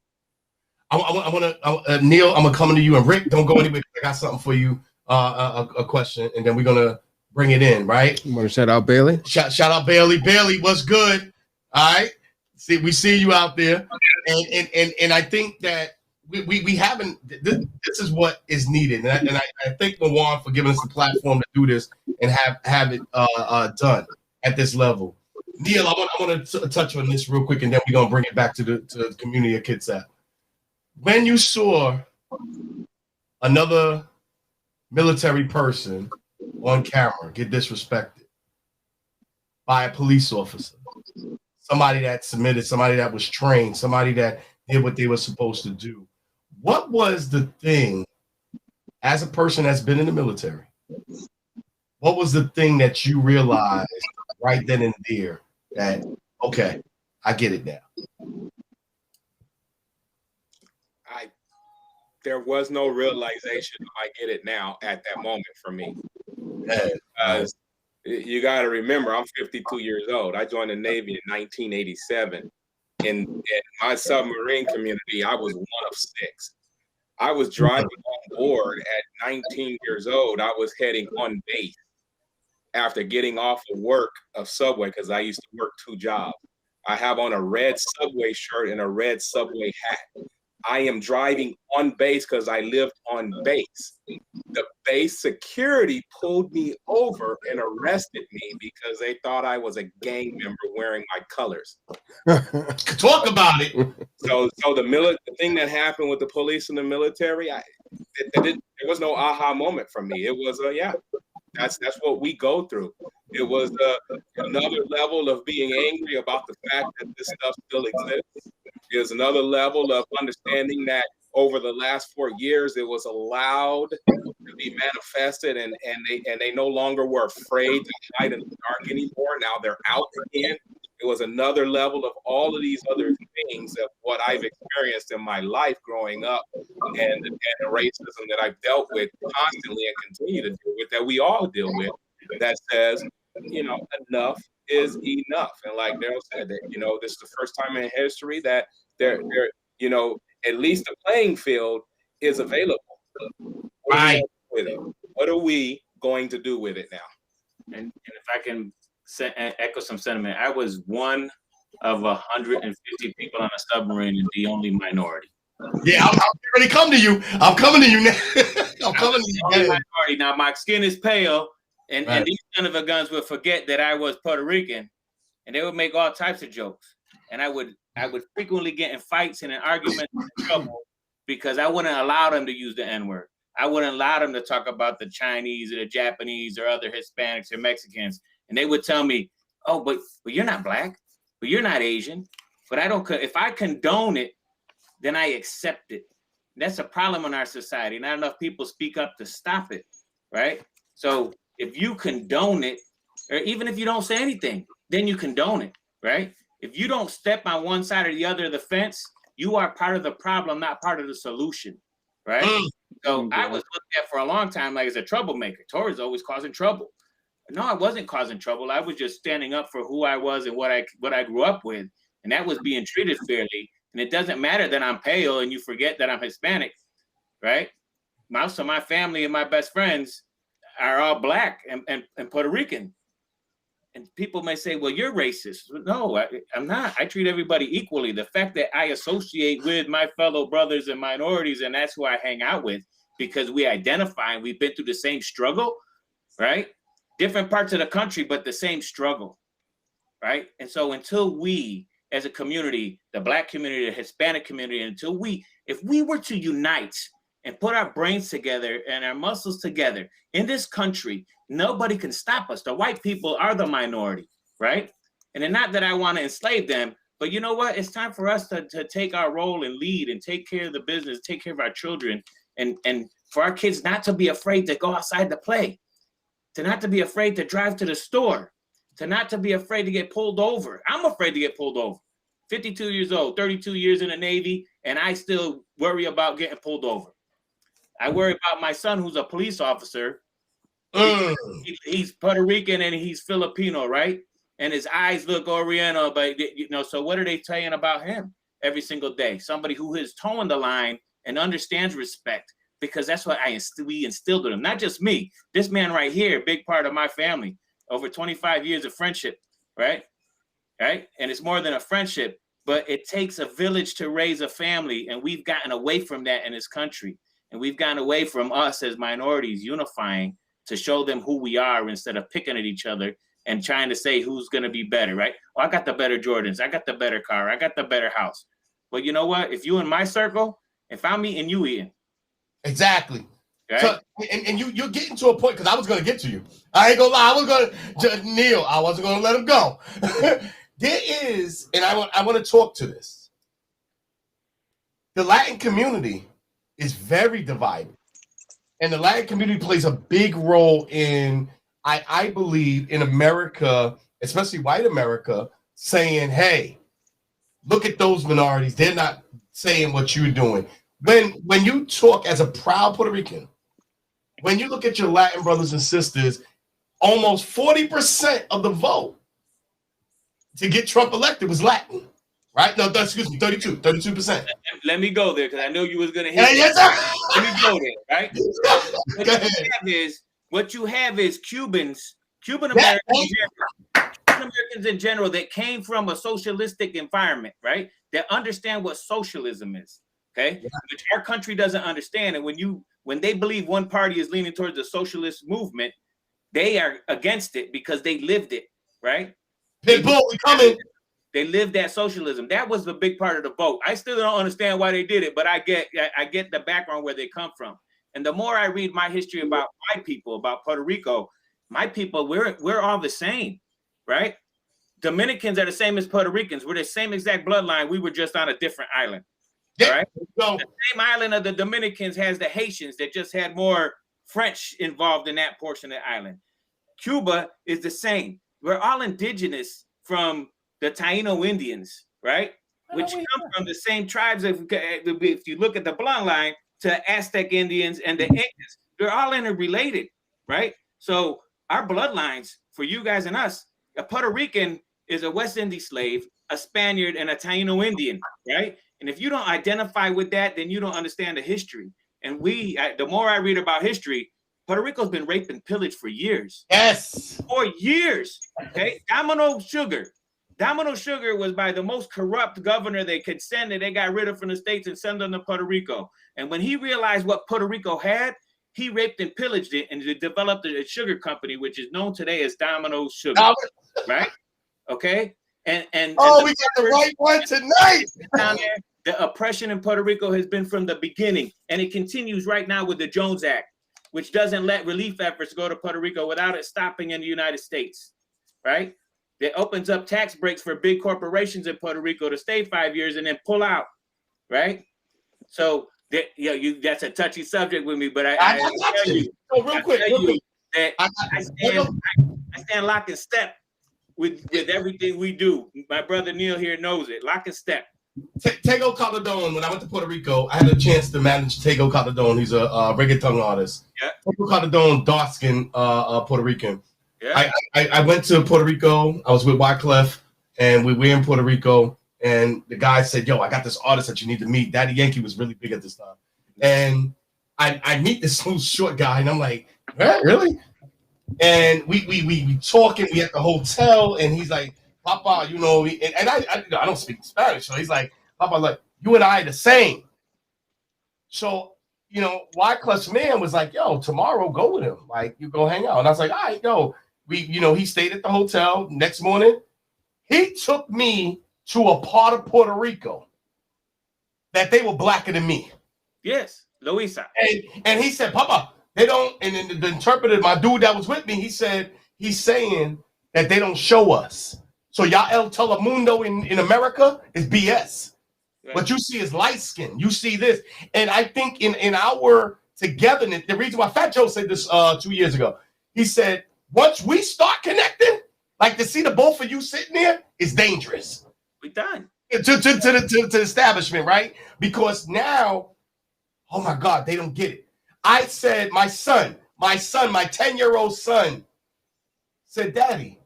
I want to, Neil, I'm going to come to you, and Rick, don't go anywhere. I got something for you, a question, and then we're going to bring it in, right?
You want to shout out Bailey?
Shout out Bailey. Bailey, what's good? All right. We see you out there. And I think that we haven't, this is what is needed. And I thank Lawan for giving us the platform to do this and have it done at this level. Neil, I want to touch on this real quick, and then we're going to bring it back to the community of Kitsap. When you saw another military person on camera get disrespected by a police officer, somebody that submitted, somebody that was trained, somebody that did what they were supposed to do, what was the thing, as a person that's been in the military, what was the thing that you realized right then and there that, okay, I get it now?
There was no realization I get it now at that moment for me. You got to remember, I'm 52 years old. I joined the Navy in 1987. In my submarine community, I was one of 6. I was driving on board at 19 years old. I was heading on base after getting off of work of Subway, because I used to work 2 jobs. I have on a red Subway shirt and a red Subway hat. I am driving on base because I lived on base. The base security pulled me over and arrested me because they thought I was a gang member wearing my colors.
Talk about it.
So the thing that happened with the police and the military, there was no aha moment for me. It was that's what we go through. It was another level of being angry about the fact that this stuff still exists. There's another level of understanding that over the last 4 years, it was allowed to be manifested, and they no longer were afraid to hide in the dark anymore. Now they're out again. It was another level of all of these other things of what I've experienced in my life growing up, and the racism that I've dealt with constantly and continue to deal with, that we all deal with, that says, enough is enough. And like Daryl said, that this is the first time in history that there at least the playing field is available. Right. With it. What are we going to do with it now?
And if I can echo some sentiment, I was one of 150 people on a submarine and the only minority.
Yeah, I'm ready to come to you. I'm coming to you now. I'm coming to you.
Only minority. Now my skin is pale, and,
Right.
and these son of a guns would forget that I was Puerto Rican, and they would make all types of jokes. And I would frequently get in fights and in arguments and in trouble because I wouldn't allow them to use the N-word. I wouldn't allow them to talk about the Chinese or the Japanese or other Hispanics or Mexicans. And they would tell me, oh, but you're not black, but you're not Asian. But I don't, if I condone it, then I accept it. That's a problem in our society. Not enough people speak up to stop it, right? So if you condone it, or even if you don't say anything, then you condone it, right? If you don't step on one side or the other of the fence, you are part of the problem, not part of the solution, right? So I was looked at for a long time like as a troublemaker. Tori's always causing trouble. No, I wasn't causing trouble. I was just standing up for who I was and what I grew up with, and that was being treated fairly. And it doesn't matter that I'm pale and you forget that I'm Hispanic, right? Most of my family and my best friends are all black and Puerto Rican. And people may say, well, you're racist. No, I'm not. I treat everybody equally. The fact that I associate with my fellow brothers and minorities, and that's who I hang out with because we identify and we've been through the same struggle, right? Different parts of the country, but the same struggle, right? And so until we, as a community, the Black community, the Hispanic community, if we were to unite and put our brains together and our muscles together in this country, nobody can stop us. The white people are the minority, right? And then not that I want to enslave them, but you know what? It's time for us to take our role and lead and take care of the business, take care of our children, and for our kids not to be afraid to go outside to play, to not to be afraid to drive to the store, to not to be afraid to get pulled over. I'm afraid to get pulled over. 52 years old, 32 years in the Navy, and I still worry about getting pulled over. I worry about my son who's a police officer. He's Puerto Rican and he's Filipino, right? And his eyes look Oriental, but so what are they saying about him every single day? Somebody who is towing the line and understands respect, because that's what we instilled in him. Not just me, this man right here, big part of my family, over 25 years of friendship, right? Right? And it's more than a friendship, but it takes a village to raise a family, and we've gotten away from that in this country. And we've gotten away from us as minorities unifying to show them who we are instead of picking at each other and trying to say who's going to be better, right? Oh, I got the better Jordans. I got the better car. I got the better house. But you know what? If you in my circle, if I'm eating, you eating.
Exactly.
Right?
So, and you're getting to a point, because I was going to get to you. I ain't going to lie. I was going to, Neil, I wasn't going to let him go. There is, and I want to talk to this. The Latin community is very divided. And the Latin community plays a big role in, I believe, in America, especially white America, saying, hey, look at those minorities. They're not saying what you're doing. When you talk as a proud Puerto Rican, when you look at your Latin brothers and sisters, almost 40% of the vote to get Trump elected was Latin. Right? No, excuse me, 32%.
Let me go there because I know you was gonna hit.
Hey, yes, sir.
Let me go there, right? What you have is Cuban Americans in general that came from a socialistic environment, right? That understand what socialism is, okay? Which our country doesn't understand. And when they believe one party is leaning towards the socialist movement, they are against it because they lived it, right?
Pitbull, we coming.
They lived that socialism. That was the big part of the vote. I still don't understand why they did it, but I get the background where they come from. And the more I read my history about my people, about Puerto Rico, my people, we're all the same, right? Dominicans are the same as Puerto Ricans. We're the same exact bloodline. We were just on a different island, right? So the same island of the Dominicans has the Haitians that just had more French involved in that portion of the island. Cuba is the same. We're all indigenous from the Taino Indians, right? Which come from the same tribes. If you look at the bloodline to Aztec Indians and the Incas, they're all interrelated, right? So our bloodlines, for you guys and us, a Puerto Rican is a West Indies slave, a Spaniard, and a Taino Indian, right? And if you don't identify with that, then you don't understand the history. And the more I read about history, Puerto Rico's been raped and pillaged for years.
Yes.
For years. Okay. Domino Sugar was by the most corrupt governor they could send, and they got rid of from the States and send them to Puerto Rico. And when he realized what Puerto Rico had, he raped and pillaged it and developed a sugar company, which is known today as Domino Sugar. Right? Okay. And
we got the right one tonight.
Down there, the oppression in Puerto Rico has been from the beginning, and it continues right now with the Jones Act, which doesn't let relief efforts go to Puerto Rico without it stopping in the United States, right? It opens up tax breaks for big corporations in Puerto Rico to stay 5 years and then pull out, right? So that's a touchy subject with me, but I tell you,
real quick,
that I stand lock and step with everything we do. My brother Neil here knows it. Lock and step.
Tego Calderon, when I went to Puerto Rico, I had a chance to manage Tego Calderon. He's a reggaeton artist.
Yeah.
Tego Calderon, dark skin, Puerto Rican.
Yeah.
I went to Puerto Rico. I was with Wyclef, and we were in Puerto Rico. And the guy said, "Yo, I got this artist that you need to meet." Daddy Yankee was really big at this time. And I meet this little short guy, and I'm like, "Really?" And we talking. We at the hotel, and he's like, "Papa, you know," and I don't speak Spanish, so he's like, "Papa, like you and I are the same." So Wyclef's man was like, "Yo, tomorrow go with him. Like you go hang out." And I was like, "All right, yo." He stayed at the hotel. Next morning, he took me to a part of Puerto Rico that they were blacker than me.
Yes, Louisa.
And he said, "Papa, they don't." And then the interpreter, my dude that was with me, he's saying that they don't show us. So y'all El Telemundo in America is BS. Right. What you see is light skin. You see this. And I think in our togetherness, the reason why Fat Joe said this 2 years ago, he said, once we start connecting, like to see the both of you sitting there is dangerous.
We done.
To the establishment, right? Because now, oh my God, they don't get it. I said, my 10-year-old son said, "Daddy,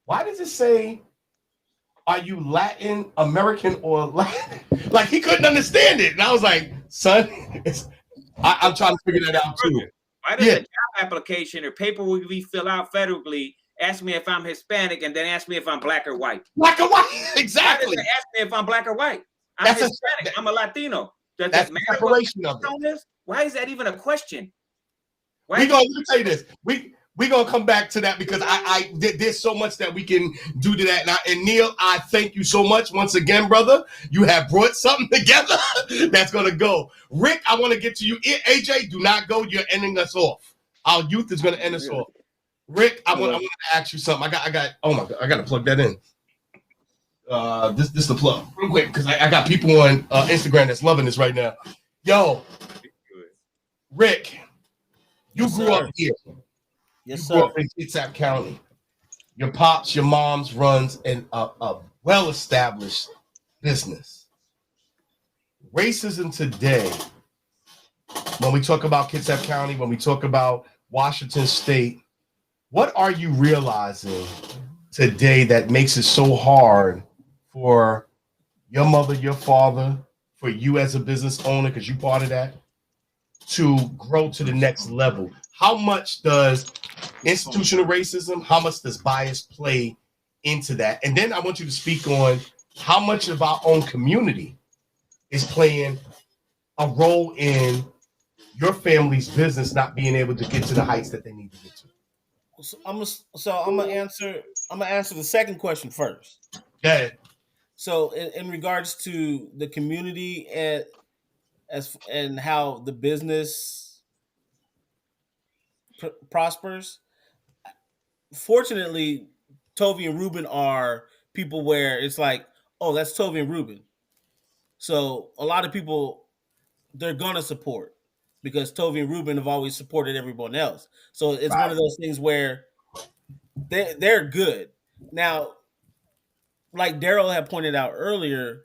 why does it say, are you Latin American or Latin?" Like he couldn't understand it. And I was like, "Son, I'm trying to figure that out too."
Why does a job application or paperwork we fill out federally ask me if I'm Hispanic and then ask me if I'm black or white?
Black or white, exactly.
Why does it ask me if I'm black or white? I'm Hispanic. I'm a Latino. Does that matter?
Separation of it.
Why is that even a question?
Let me tell you this. We're going to come back to that because there's so much that we can do to that. And Neil, I thank you so much once again, brother. You have brought something together that's going to go. Rick, I want to get to you. AJ, do not go. You're ending us off. Our youth is going to end us off. Rick, I want to ask you something. Oh my God, I got to plug that in. This is the plug. Real quick, because I got people on Instagram that's loving this right now. Yo, Rick, you grew up here.
Yes,
you grew up in Kitsap County. Your pops, your moms runs a well-established business. Racism today, when we talk about Kitsap County, when we talk about Washington State, what are you realizing today that makes it so hard for your mother, your father, for you as a business owner, because you're part of that, to grow to the next level? How much does institutional racism, how much does bias play into that? And then I want you to speak on how much of our own community is playing a role in your family's business not being able to get to the heights that they need to get to.
So I'm gonna answer the second question first.
Yeah.
So in regards to the community and how the business prospers, fortunately, Tovey and Ruben are people where it's like, oh, that's Tovey and Ruben. So a lot of people, they're gonna support because Tovey and Ruben have always supported everyone else. So it's one of those things where they're good. Now, like Daryl had pointed out earlier,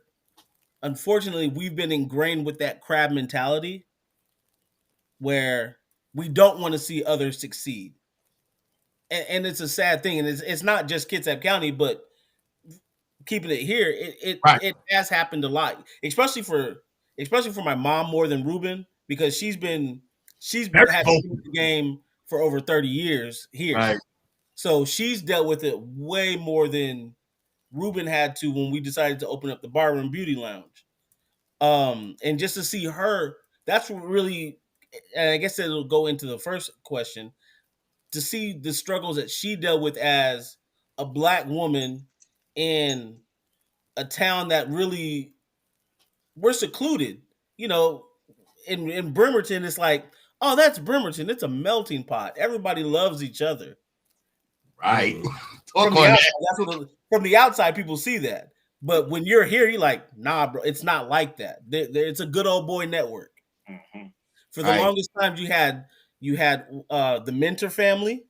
unfortunately, we've been ingrained with that crab mentality where we don't want to see others succeed. And it's a sad thing. And it's not just Kitsap County, but keeping it here, it has happened a lot, especially for my mom more than Ruben. because she's
Very
had
vocal.
the game for over 30 years here.
Right.
So she's dealt with it way more than Ruben had to when we decided to open up the Barroom Beauty Lounge. And just to see her, that's what really, and I guess it'll go into the first question, to see the struggles that she dealt with as a Black woman in a town that really, we're secluded. You know, in Bremerton, it's like, oh, that's Bremerton. It's a melting pot. Everybody loves each other.
Right.
From the outside, from the outside, people see that. But when you're here, you're like, nah, bro, it's not like that. It's a good old boy network. For the longest time, you had the Mentor family.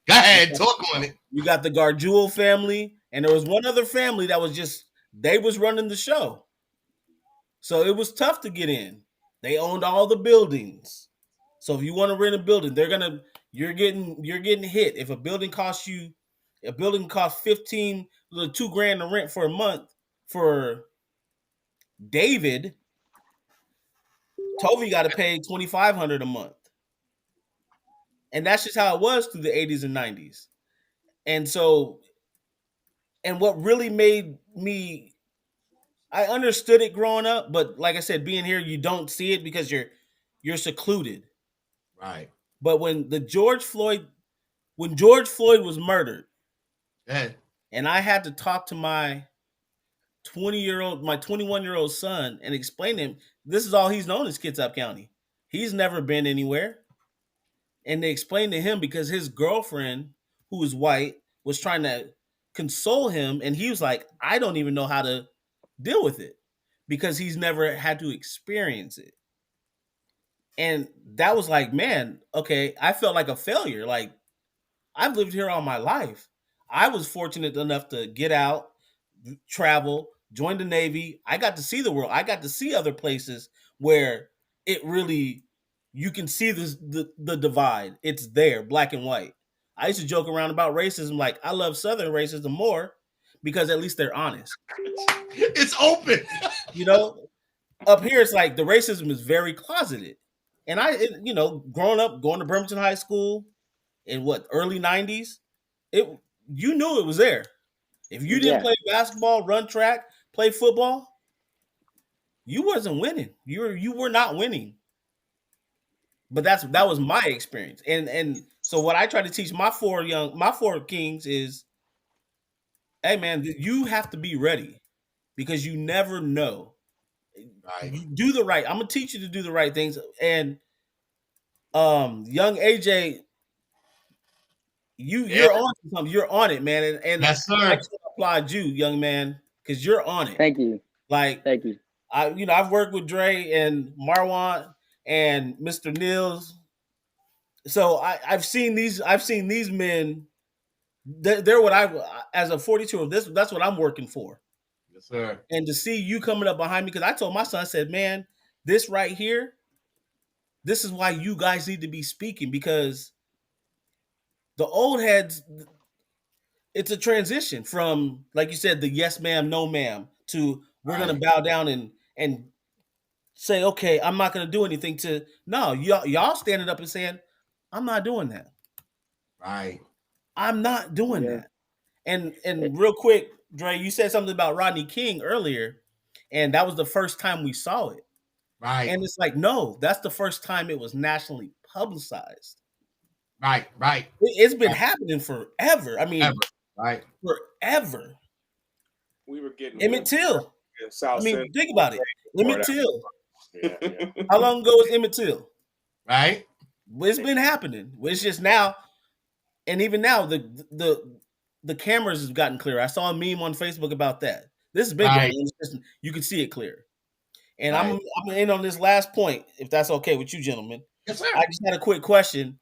Go ahead, talk on it.
You got the Garjewel family, and there was one other family that was just, they was running the show. So it was tough to get in. They owned all the buildings. So if you want to rent a building, you're getting hit. If a building costs $15, $2,000 to rent for a month for David, Tovey got to pay $2,500 a month. And that's just how it was through the 80s and 90s. And so, and what really made me, I understood it growing up, but like I said, being here, you don't see it because you're secluded.
Right.
But when George Floyd was murdered, and I had to talk to my 21-year-old son and explain to him, this is all he's known as Kitsap County. He's never been anywhere. And they explained to him because his girlfriend, who was white, was trying to console him. And he was like, I don't even know how to deal with it because he's never had to experience it. And that was like, man, okay, I felt like a failure. Like, I've lived here all my life. I was fortunate enough to get out, travel, join the Navy. I got to see the world. I got to see other places where it really, you can see the divide. It's there, black and white. I used to joke around about racism, like I love Southern racism more because at least they're honest.
It's open.
You know, up here it's like the racism is very closeted. And growing up, going to Bremerton High School in early 90s, you knew it was there. If you didn't play basketball, run track, play football, you wasn't winning. You were not winning. But that was my experience. And so what I try to teach my four kings is, hey man, you have to be ready because you never know. Right. You do the right. I'm gonna teach you to do the right things. And young AJ, you're on something. You're on it, man. And
yes, sir.
I applaud you, young man, because you're on it.
Thank you.
Thank you. I've worked with Dre and Marwan and Mr. Nils. So I've seen these men. They're what as a 42-year-old, that's what I'm working for.
Yes, sir.
And to see you coming up behind me, because I told my son, I said, man, this right here, this is why you guys need to be speaking, because the old heads, it's a transition from, like you said, the yes ma'am, no ma'am, to we're gonna bow down and say, okay, I'm not gonna do anything, to no, y'all standing up and saying, I'm not doing that.
Right.
I'm not doing that. And real quick, Dre, you said something about Rodney King earlier, and that was the first time we saw it.
Right.
And it's like, no, that's the first time it was nationally publicized.
Right.
It's been happening forever. I mean, forever.
We were getting
Emmett Till.
South
Think about it. Emmett Till.
Yeah.
How long ago was Emmett Till?
Right.
It's been happening. It's just now, and even now, the cameras have gotten clearer. I saw a meme on Facebook about that. This has been going on. You can see it clear. And I'm in on this last point, if that's okay with you, gentlemen.
Yes, sir.
I just had a quick question.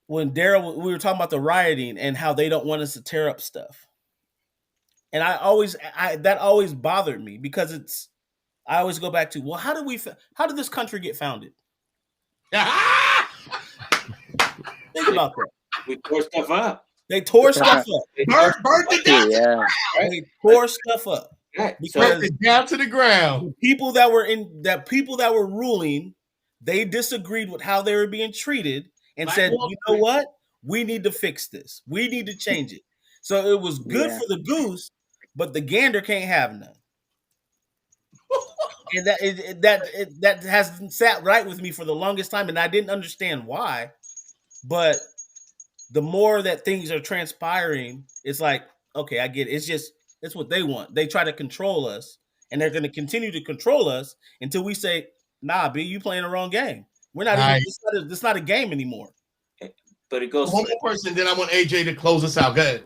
When Daryl, we were talking about the rioting and how they don't want us to tear up stuff. And that always bothered me because I always go back to, well, how did this country get founded? Think about that.
We tore stuff up.
They tore stuff up.
Burnt it down.
Yeah. They tore stuff up. because
down to the ground.
People that were ruling, they disagreed with how they were being treated and said, you know what? We need to fix this. We need to change it. So it was good for the goose, but the gander can't have none. And that hasn't sat right with me for the longest time, and I didn't understand why. But the more that things are transpiring, it's like, okay, I get it. It's what they want. They try to control us, and they're going to continue to control us until we say, nah, B, you playing the wrong game. We're not even, it's not a game anymore.
But it goes
one more person, then I want AJ to close us out. Go ahead.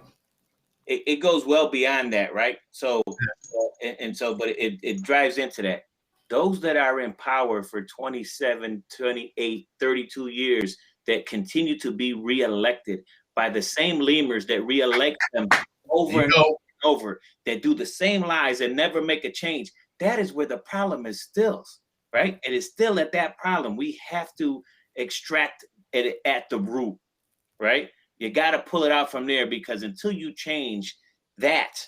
It goes well beyond that, right? So, but it drives into that. Those that are in power for 27, 28, 32 years that continue to be reelected by the same lemurs that reelect them over and over, that do the same lies and never make a change. That is where the problem is still, right? It is still at that problem. We have to extract it at the root, right? You got to pull it out from there, because until you change that,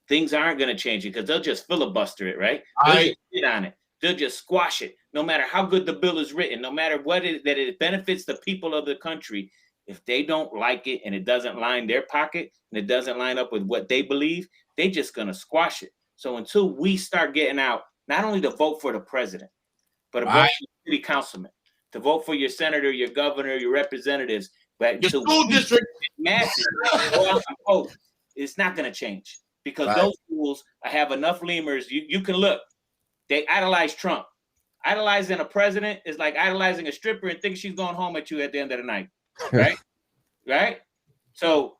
things aren't going to change it, because they'll just filibuster it, right? They'll just sit on it. They'll just squash it. No matter how good the bill is written, no matter that it benefits the people of the country, if they don't like it and it doesn't line their pocket and it doesn't line up with what they believe, they're just going to squash it. So until we start getting out, not only to vote for the president, but to vote for the city councilman, to vote for your senator, your governor, your representatives, but
your school district
masses, it's not going to change, because those schools have enough lemurs. You can look. They idolize Trump. Idolizing a president is like idolizing a stripper and thinking she's going home at you at the end of the night, right? Right? So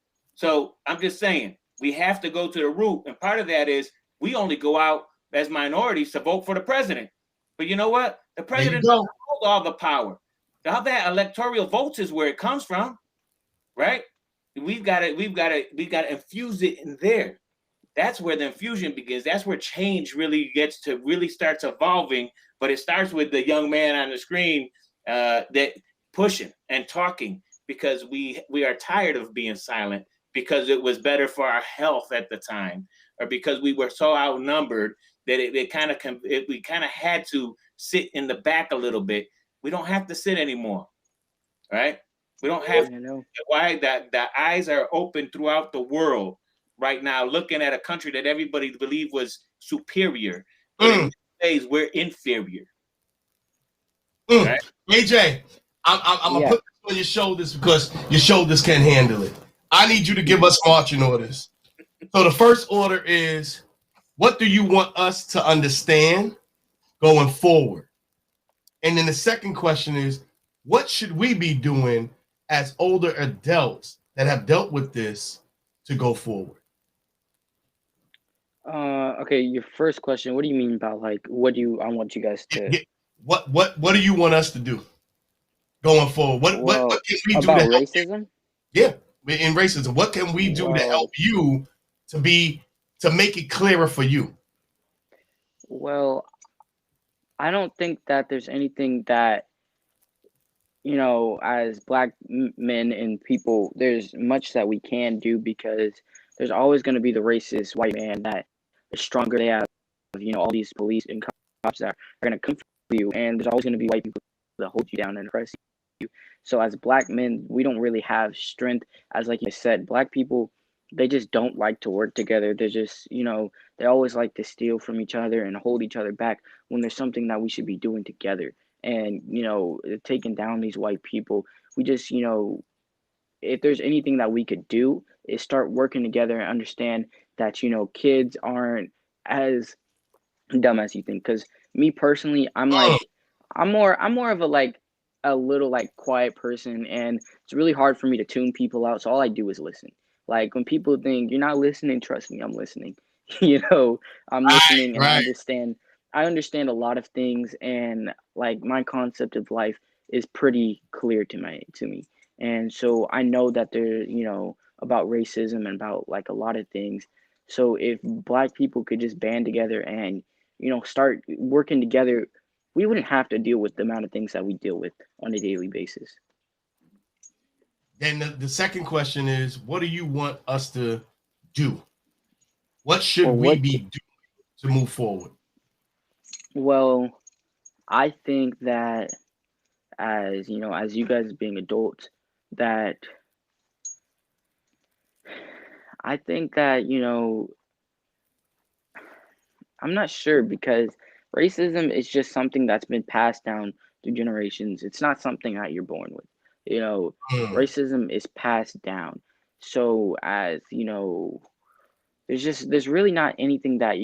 I'm just saying, we have to go to the root, and part of that is we only go out as minorities to vote for the president. But you know what? The president doesn't hold all the power. All that electoral votes is where it comes from, right? We've got to infuse it in there. That's where the infusion begins. That's where change really starts evolving. But it starts with the young man on the screen that pushing and talking, because we are tired of being silent, because it was better for our health at the time, or because we were so outnumbered that we kind of had to sit in the back a little bit. We don't have to sit anymore, right? We don't have to. Why the eyes are open throughout the world right now, looking at a country that everybody believed was superior. But in these days, we're inferior. Right?
AJ, I'm gonna put this on your shoulders, because your shoulders can handle it. I need you to give us marching orders. So the first order is, what do you want us to understand going forward? And then the second question is, what should we be doing as older adults that have dealt with this to go forward?
Okay, your first question, what do you mean about, like, I want you guys to
What do you want us to do going forward? What can we do
about
to help
racism?
Yeah, in racism. What can we do to help you to make it clearer for you?
Well, I don't think that there's anything that, as Black men and people, there's much that we can do, because there's always going to be the racist white man that is stronger. They have, all these police and cops that are going to come for you, and there's always going to be white people that hold you down and oppress you. So as Black men, we don't really have strength. As like you said, Black people, they just don't like to work together. They're just, they always like to steal from each other and hold each other back when there's something that we should be doing together. And, taking down these white people, we just, if there's anything that we could do, is start working together and understand that, kids aren't as dumb as you think. Because me personally, I'm more of a little quiet person, and it's really hard for me to tune people out. So all I do is listen. Like, when people think you're not listening, trust me, I'm listening. I'm listening, and I understand a lot of things, and like my concept of life is pretty clear to me. And so I know that there, about racism and about like a lot of things. So if Black people could just band together and, start working together, we wouldn't have to deal with the amount of things that we deal with on a daily basis.
And the second question is, what do you want us to do? What should we be doing to move forward?
Well, I think that as you guys being adults, that I think that, I'm not sure because racism is just something that's been passed down through generations. It's not something that you're born with. Racism is passed down. So there's really not anything that,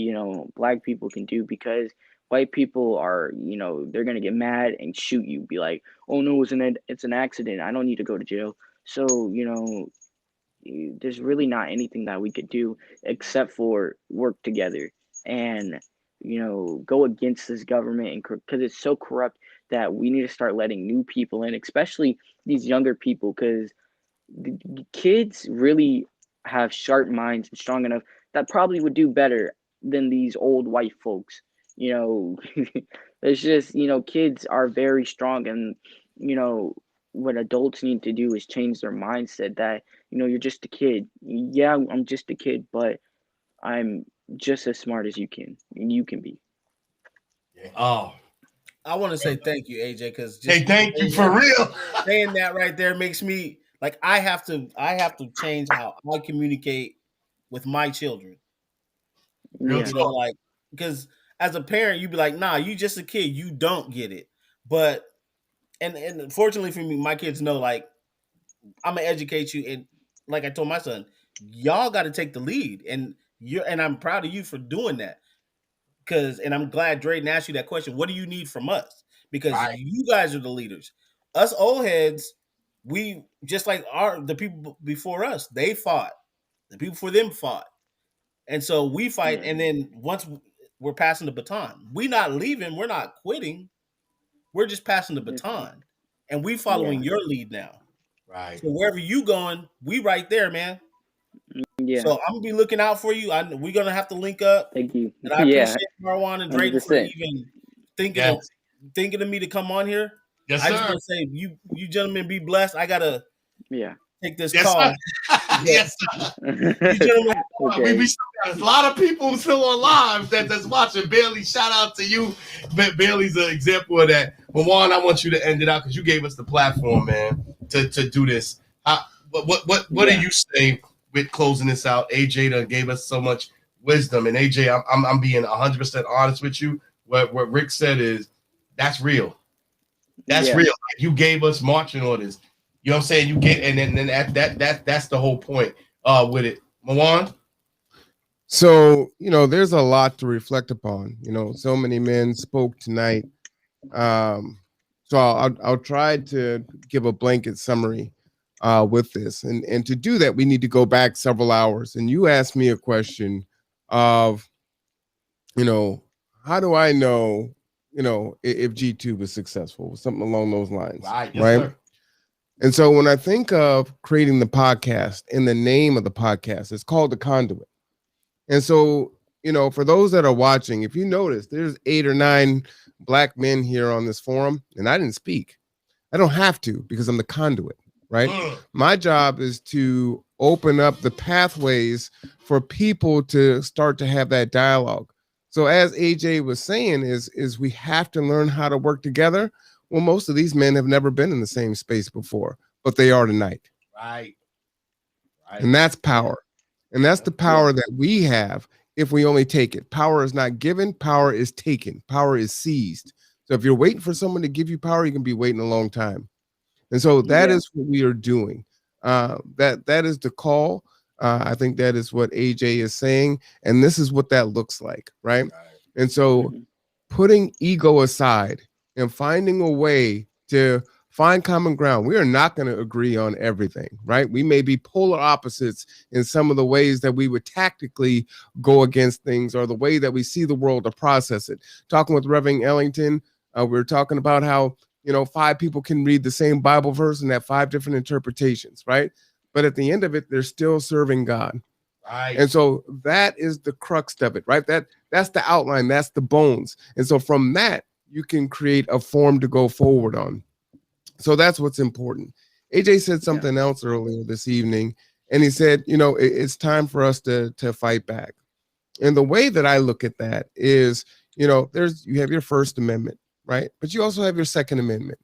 black people can do because white people are, they're going to get mad and shoot you, be like, oh no, it's an accident. I don't need to go to jail. So, there's really not anything that we could do except for work together and go against this government, and because it's so corrupt that we need to start letting new people in, especially these younger people, because the kids really have sharp minds and strong enough that probably would do better than these old white folks. It's just kids are very strong, and what adults need to do is change their mindset that you're just a kid. Yeah, I'm just a kid, but I'm just as smart as you can be.
Oh,
I want to say thank you, AJ, because
thank you for real.
Saying that right there makes me like I have to change how I communicate with my children. Like, because as a parent, you'd be like, nah, you just a kid, you don't get it. But and fortunately for me, my kids know, like, I'm gonna educate you, and like I told my son, y'all got to take the lead, and I'm proud of you for doing that. And I'm glad Drayden asked you that question. What do you need from us? Because you guys are the leaders. Us old heads, we just like the people before us, they fought. The people before them fought. And so we fight, and then once we're passing the baton, we're not leaving, we're not quitting. We're just passing the baton. And we following your lead now.
Right.
So wherever you going, we right there, man.
Yeah.
So I'm gonna be looking out for you. We're gonna have to link up.
Thank you.
And I appreciate Marwan and Drayden for
100%.
even thinking of me to come on here.
Yes,
I
sir.
just want to say you gentlemen be blessed. I gotta take this
Yes,
call.
sir. Yes, sir.
You gentlemen,
We still got a lot of people still on live that's watching. Bailey, shout out to you. Bailey's an example of that. But Juan, I want you to end it out because you gave us the platform, man, to do this. What do you say with closing this out? AJ done gave us so much wisdom, and AJ, I'm being 100% honest with you. What Rick said is that's real. That's real. Like, you gave us marching orders. You know what I'm saying? You get, and then that's the whole point with it. Mawan?
So, there's a lot to reflect upon. So many men spoke tonight. So I'll try to give a blanket summary with this. And to do that, we need to go back several hours. And you asked me a question of, how do I know, if G2 was successful? Something along those lines.
Right. Yes,
right?
sir.
And so when I think of creating the podcast, and the name of the podcast, it's called The Conduit. And so, for those that are watching, if you notice, there's 8 or 9 black men here on this forum, and I didn't speak. I don't have to because I'm the conduit, right? My job is to open up the pathways for people to start to have that dialogue. So as AJ was saying, is we have to learn how to work together. Well, most of these men have never been in the same space before, but they are tonight.
Right.
And that's power. And that's the power that we have if we only take it. Power is not given. Power is taken. Power is seized. So if you're waiting for someone to give you power, you can be waiting a long time. And so that is what we are doing. That is the call. I think that is what AJ is saying. And this is what that looks like, right? And so putting ego aside and finding a way to find common ground. We are not going to agree on everything, right? We may be polar opposites in some of the ways that we would tactically go against things, or the way that we see the world to process it. Talking with Reverend Ellington, we were talking about how, 5 people can read the same Bible verse and have 5 different interpretations, right? But at the end of it, they're still serving God.
Right.
And so that is the crux of it, right? That's the outline, that's the bones. And so from that, you can create a form to go forward on. So that's what's important. AJ said something else earlier this evening, and he said, it's time for us to fight back. And the way that I look at that is, you have your First Amendment, right? But you also have your Second Amendment.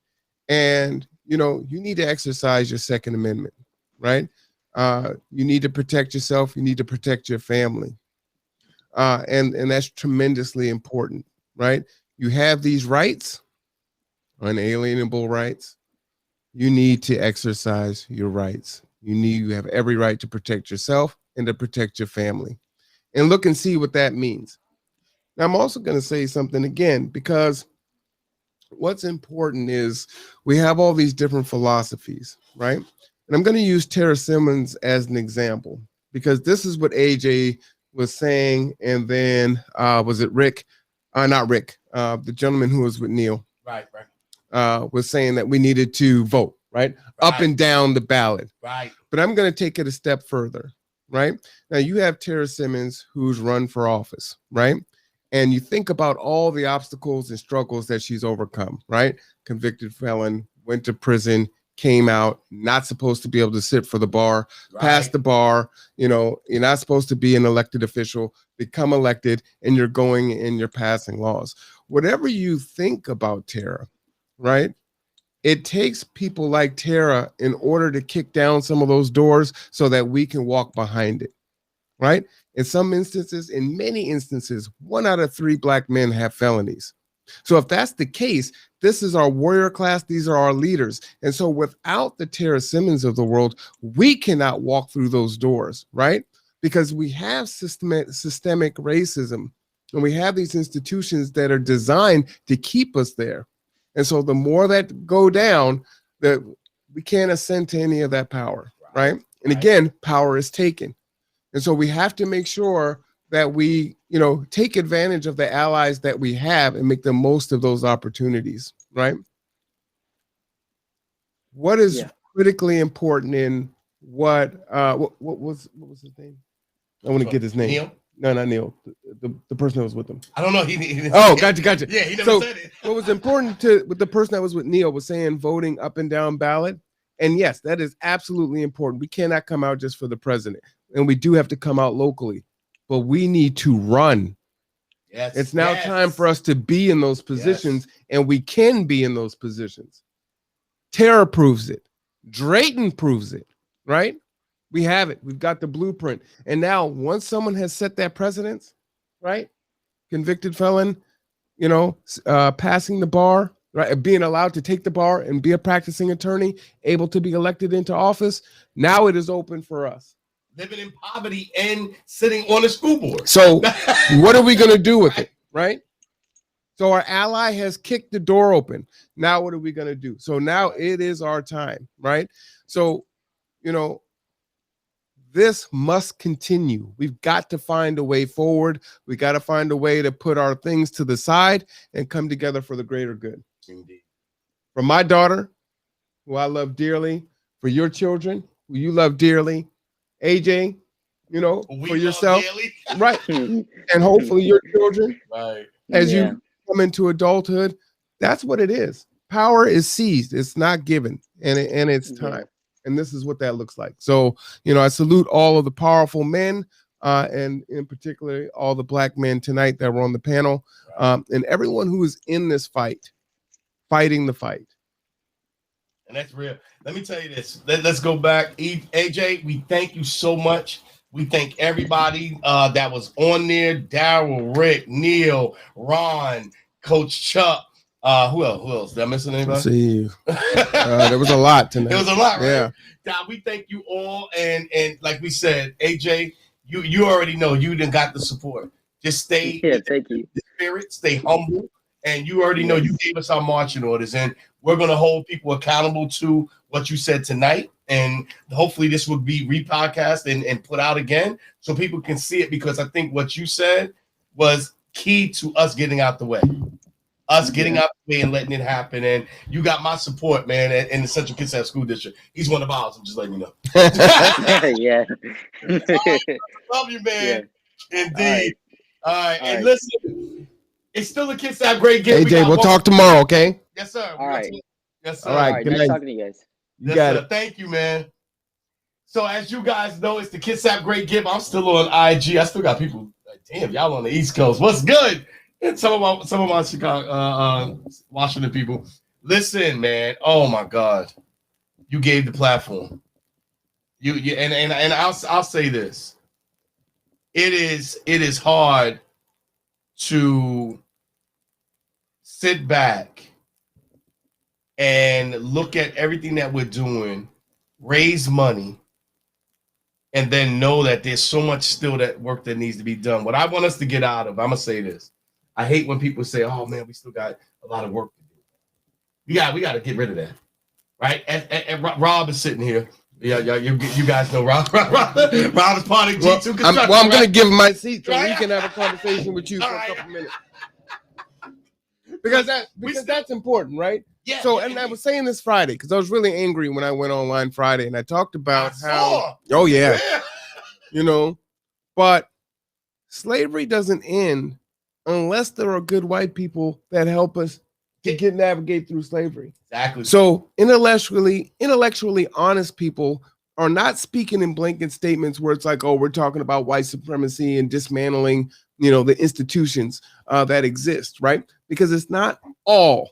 And, you need to exercise your Second Amendment, right? You need to protect yourself. You need to protect your family. And that's tremendously important, right? You have these rights, unalienable rights. You need to exercise your rights. You have every right to protect yourself and to protect your family. And look and see what that means. Now, I'm also going to say something again, because what's important is we have all these different philosophies, right? And I'm going to use Tara Simmons as an example, because this is what AJ was saying. And then was it Rick? Not Rick, the gentleman who was with Neil.
Right.
Was saying that we needed to vote, right? Up and down the ballot.
Right.
But I'm going to take it a step further, right? Now, you have Tara Simmons, who's run for office, right? And you think about all the obstacles and struggles that she's overcome, right? Convicted felon, went to prison, came out, not supposed to be able to sit for the bar, passed the bar. You're not supposed to be an elected official, become elected, and you're going and you're passing laws. Whatever you think about Tara, right? It takes people like Tara in order to kick down some of those doors so that we can walk behind it, right? In some instances, in many instances, 1 out of 3 Black men have felonies. So if that's the case, this is our warrior class. These are our leaders. And so without the Tara Simmons of the world, we cannot walk through those doors, right? Because we have systemic racism, and we have these institutions that are designed to keep us there. And so the more that go down, that we can't ascend to any of that power, right? And again, power is taken. And so we have to make sure that we, take advantage of the allies that we have and make the most of those opportunities, right? What is critically important in what was his name? I want to get his name.
Neil?
No, not Neil. The person that was with him.
I don't know.
Oh, gotcha.
Yeah, he never said it.
What was important with the person that was with Neil was saying voting up and down ballot. And yes, that is absolutely important. We cannot come out just for the president. And we do have to come out locally. But we need to run.
Yes.
It's now time for us to be in those positions, and we can be in those positions. Tara proves it. Drayton proves it, right? We have it. We've got the blueprint. And now once someone has set that precedence, right? Convicted felon, passing the bar, right? Being allowed to take the bar and be a practicing attorney, able to be elected into office. Now it is open for us.
Living in poverty and sitting on a school board.
So what are we going to do with it, right? So our ally has kicked the door open. Now what are we going to do? So now it is our time, right? So, this must continue. We've got to find a way forward. We got to find a way to put our things to the side and come together for the greater good.
Indeed.
For my daughter, who I love dearly, for your children, who you love dearly, AJ, for yourself, right? And hopefully your children,
right?
As you come into adulthood, that's what it is. Power is seized; it's not given, and it's time. And this is what that looks like. So, I salute all of the powerful men, and in particular all the Black men tonight that were on the panel, and everyone who is in this fight, fighting the fight.
And that's real. Let me tell you this. Let's go back. AJ, we thank you so much. We thank everybody that was on there. Daryl, Rick, Neil, Ron, Coach Chuck. Who else? Did I miss anybody?
Let's see. There was a lot tonight.
There was a lot, right?
Yeah.
God, we thank you all. And like we said, AJ, you already know you done got the support. Just stay
thank you.
The spirit, stay humble. And you already know you gave us our marching orders, and we're going to hold people accountable to what you said tonight. And hopefully this will be repodcast and put out again so people can see it, because I think what you said was key to us getting out the way. Getting out the way and letting it happen. And you got my support, man, in the Central Kitsap School District. He's one of ours. I'm just letting you know.
Yeah.
Love you, man. Yeah. Indeed. All right. And listen, it's still a Kitsap great game.
AJ, we'll talk tomorrow, okay?
Yes, sir.
All right.
Yes, sir.
All right. Good
nice
night.
talking to you guys.
You got it.
Thank you, man. So as you guys know, it's the Kitsap Great Give. I'm still on IG. I still got people like Damn, y'all on the East Coast. What's good? And some of my Chicago, Washington people. Listen, man. Oh my God, you gave the platform. You and I'll say this. It is hard to sit back and look at everything that we're doing, raise money, and then know that there's so much still that work that needs to be done. What I want us to get out of, I'm gonna say this. I hate when people say, "Oh man, we still got a lot of work to do." We got to get rid of that, right? And Rob is sitting here. Yeah, you guys know Rob. Rob is part of G2 Construction.
I'm going to give him my seat so he can have a conversation with you for a couple minutes. Because that's important, right?
Yeah.
So, and I was saying this Friday because I was really angry when I went online Friday, and I talked about how, oh yeah, you know, but slavery doesn't end unless there are good white people that help us to navigate through slavery.
Exactly.
So intellectually honest people are not speaking in blanket statements where it's like, oh, we're talking about white supremacy and dismantling, the institutions that exist, right? Because it's not all.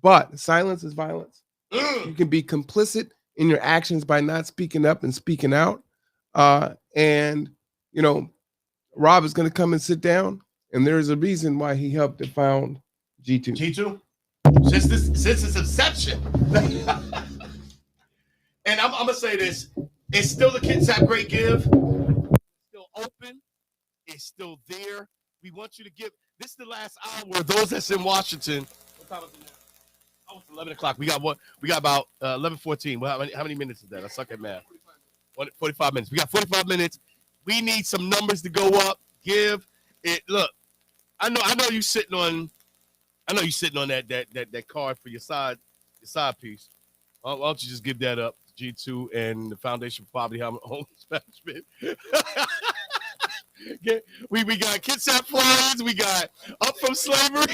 But silence is violence. You can be complicit in your actions by not speaking up and speaking out. And Rob is going to come and sit down, and there's a reason why he helped to found G2.
G2? Since its inception. And I'm going to say this. It's still the Kitsap Great Give. It's still open. It's still there. We want you to give. This is the last hour. Those that's in Washington. What time is it now? Oh, it's 11 o'clock. We got what? We got about 11:14. Well, how many minutes is that? I suck at math. 45 minutes. We got 45 minutes. We need some numbers to go up. Give it. Look, I know you sitting on. I know you sitting on that card for your side piece. Why don't you just give that up to G2 and the Foundation for Poverty Homeless Management? We got Kitsap flyers. We got Up From Slavery.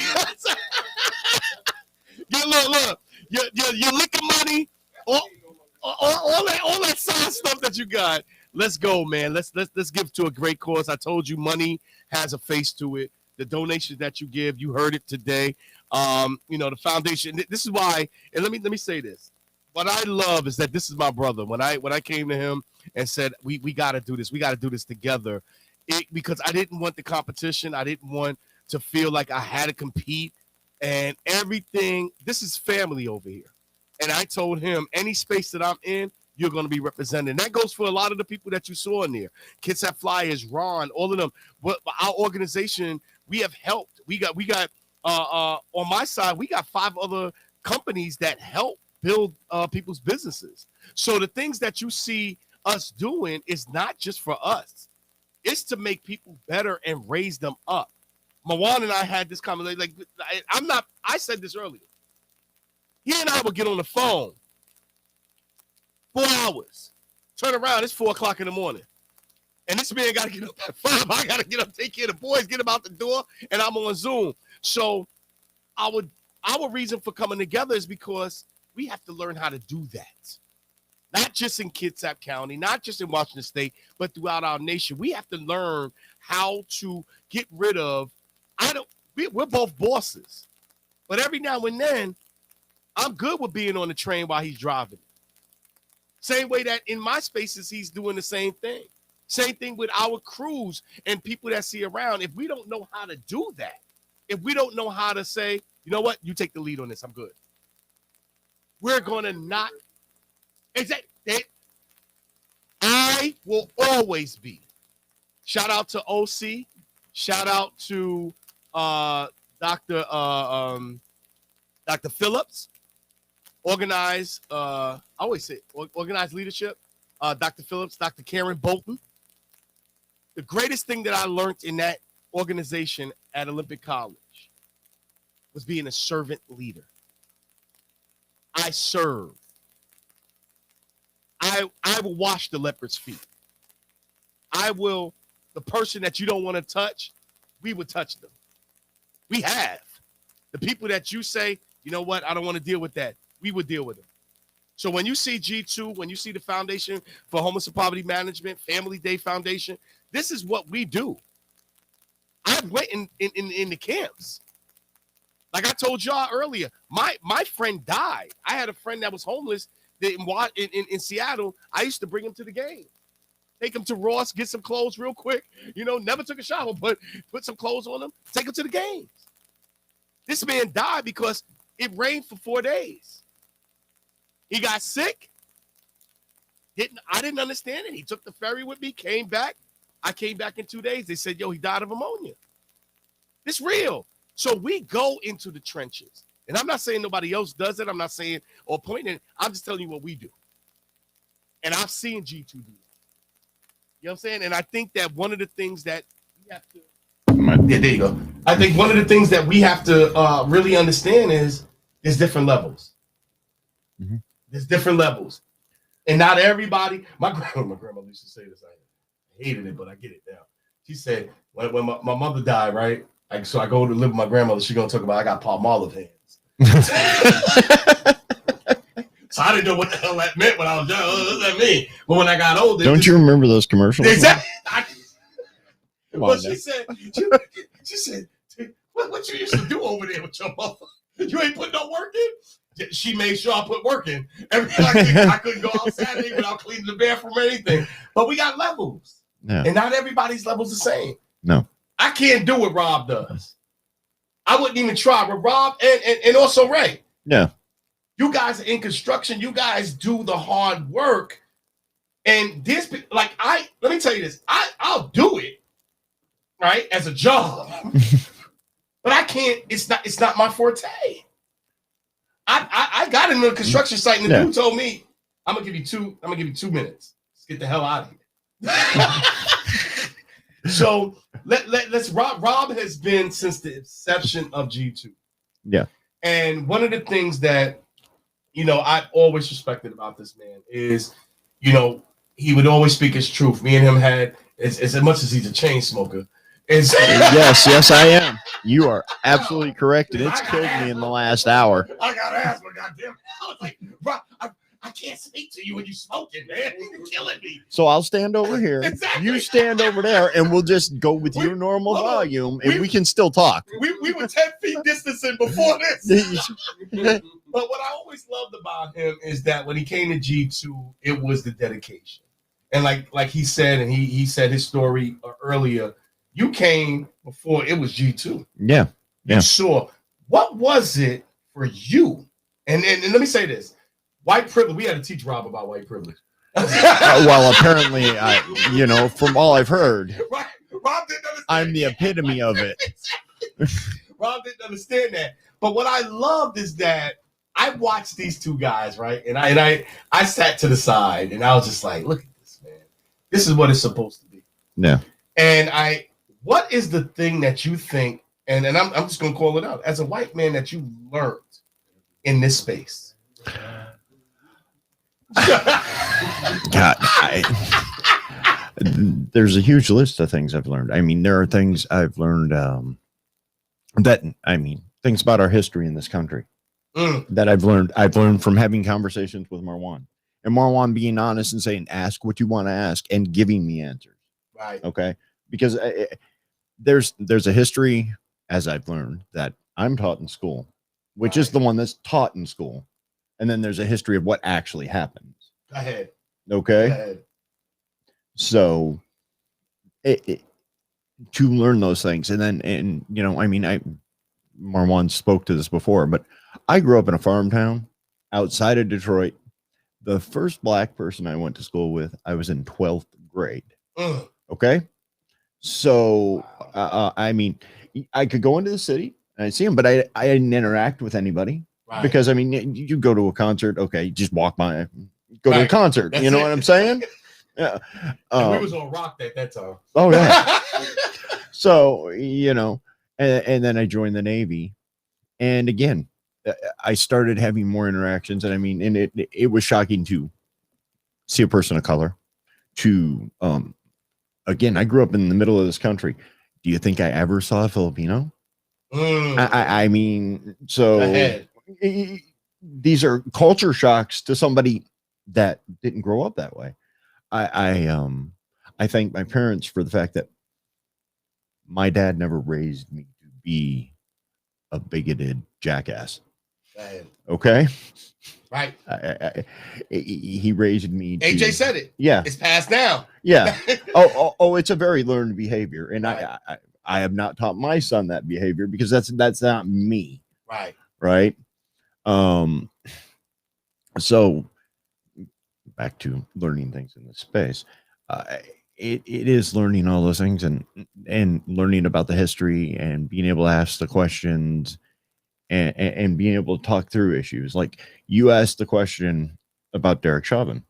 Look. Your liquor money, all that side stuff that you got. Let's go, man. Let's give to a great cause. I told you, money has a face to it. The donations that you give, you heard it today. The foundation. This is why. And let me say this. What I love is that this is my brother. When I came to him and said we got to do this. We got to do this together. Because I didn't want the competition. I didn't want to feel like I had to compete and everything. This is family over here. And I told him any space that I'm in, you're going to be represented. And that goes for a lot of the people that you saw in there. Kitsap Flyers, Ron, all of them. But our organization, we have helped. We got on my side, we got 5 other companies that help build people's businesses. So the things that you see us doing is not just for us. It's to make people better and raise them up. Mawan and I had this conversation. I said this earlier. He and I would get on the phone 4 hours. Turn around, it's 4 o'clock in the morning. And this man got to get up at 5. I got to get up, take care of the boys, get them out the door, and I'm on Zoom. So our reason for coming together is because we have to learn how to do that. Not just in Kitsap County, not just in Washington State, but throughout our nation. We have to learn how to get rid of, we're both bosses. But every now and then, I'm good with being on the train while he's driving. Same way that in my spaces, he's doing the same thing. Same thing with our crews and people that see around. If we don't know how to do that, if we don't know how to say, you know what, you take the lead on this, I'm good. We're going to not. Exactly. I will always be. Shout out to OC. Shout out to Dr. Phillips. Organized leadership. Dr. Phillips, Dr. Karen Bolton. The greatest thing that I learned in that organization at Olympic College was being a servant leader. I serve. I will wash the leopard's feet. The person that you don't want to touch, we would touch them. We have. The people that you say, you know what, I don't want to deal with that, we would deal with them. So when you see G2, when you see the Foundation for Homeless and Poverty Management, Family Day Foundation, this is what we do. I've went in the camps. Like I told y'all earlier, my friend died. I had a friend that was homeless in Seattle. I used to bring him to the game. Take him to Ross, get some clothes real quick. You know, never took a shower, but put some clothes on him, take him to the games. This man died because it rained for 4 days. He got sick. I didn't understand it. He took the ferry with me, came back. I came back in 2 days. They said, yo, he died of ammonia. It's real. So we go into the trenches. And I'm not saying nobody else does it. I'm not saying or pointing. I'm just telling you what we do. And I've seen G2 do that. You know what I'm saying? And I think that one of the things that we have to, yeah, there you go. I think one of the things that we have to really understand is there's different levels.
Mm-hmm.
There's different levels. And not everybody, my grandma used to say this. I hated it, but I get it now. She said, when my mother died, right? So I go to live with my grandmother. She's going to talk about, I got palm olive hands. So I didn't know what the hell that meant when I was young. What does that mean? But when I got older.
Don't you remember those commercials?
Exactly.
But
she said, what you used to do over there with your mother? You ain't put no work in? She made sure I put work in. I couldn't go out Saturday without cleaning the bathroom or anything. But we got levels.
Yeah.
And not everybody's level's the same.
No.
I can't do what Rob does. I wouldn't even try. But Rob and also Ray.
Yeah.
You guys are in construction. You guys do the hard work. And this, like, let me tell you this. I'll do it, right, as a job. But I can't, it's not my forte. I got into a construction site and the dude told me, I'm gonna give you 2 minutes. Let's get the hell out of here. So let's Rob has been since the inception of G2.
Yeah.
And one of the things that, you know, I always respected about this man is, you know, he would always speak his truth. Me and him had, as much as he's a chain smoker.
Yes, I am. You are absolutely correct. And it's killed me in the last hour.
I got asthma, goddamn. I was like, Rob, I can't speak to you when you're smoking, man. You're killing me.
So I'll stand over here.
Exactly.
You stand over there, and we'll just go with your normal volume, and we can still talk.
We were 10 feet distancing before this. But what I always loved about him is that when he came to G2, it was the dedication. And like he said, and he said his story earlier, you came before it was G2.
Yeah.
You saw. What was it for you? And let me say this. White privilege. We had to teach Rob about white privilege.
Well, apparently, you know, from all I've heard,
Rob didn't understand.
I'm the epitome of it.
Rob didn't understand that. But what I loved is that I watched these two guys, right? And I sat to the side and I was just like, look at this, man. This is what it's supposed to be.
Yeah.
And what is the thing that you think, and I'm just gonna call it out, as a white man that you learned in this space?
God, there's a huge list of things I've learned. I mean, there are things I've learned things about our history in this country that I've learned from having conversations with Marwan, and Marwan being honest and saying, ask what you want to ask and giving me answers.
Right.
Okay. Because there's a history, as I've learned, that I'm taught in school, which is the one that's taught in school. And then there's a history of what actually happens.
Go ahead.
Okay.
Go ahead.
So to learn those things. And you know, I mean, Marwan spoke to this before, but I grew up in a farm town outside of Detroit. The first black person I went to school with, I was in 12th grade. Okay. So, I mean, I could go into the city and I'd see them, but I didn't interact with anybody. Right. Because, I mean, you go to a concert, okay, just walk by, go to a concert. That's, you know what I'm saying? Yeah.
We was on rock at that time.
Oh, yeah. So, you know, and then I joined the Navy. And again, I started having more interactions. And I mean, and it was shocking to see a person of color. To, again, I grew up in the middle of this country. Do you think I ever saw a Filipino? I mean, so these are culture shocks to somebody that didn't grow up that way. I thank my parents for the fact that My dad never raised me to be a bigoted jackass.
Right.
Okay.
Right.
He raised me.
AJ said it.
Yeah.
It's passed down.
Yeah. Oh, it's a very learned behavior, and right. I have not taught my son that behavior because that's not me.
Right.
Right. So back to learning things in this space. It is learning all those things and learning about the history and being able to ask the questions and being able to talk through issues. Like you asked the question about Derek Chauvin,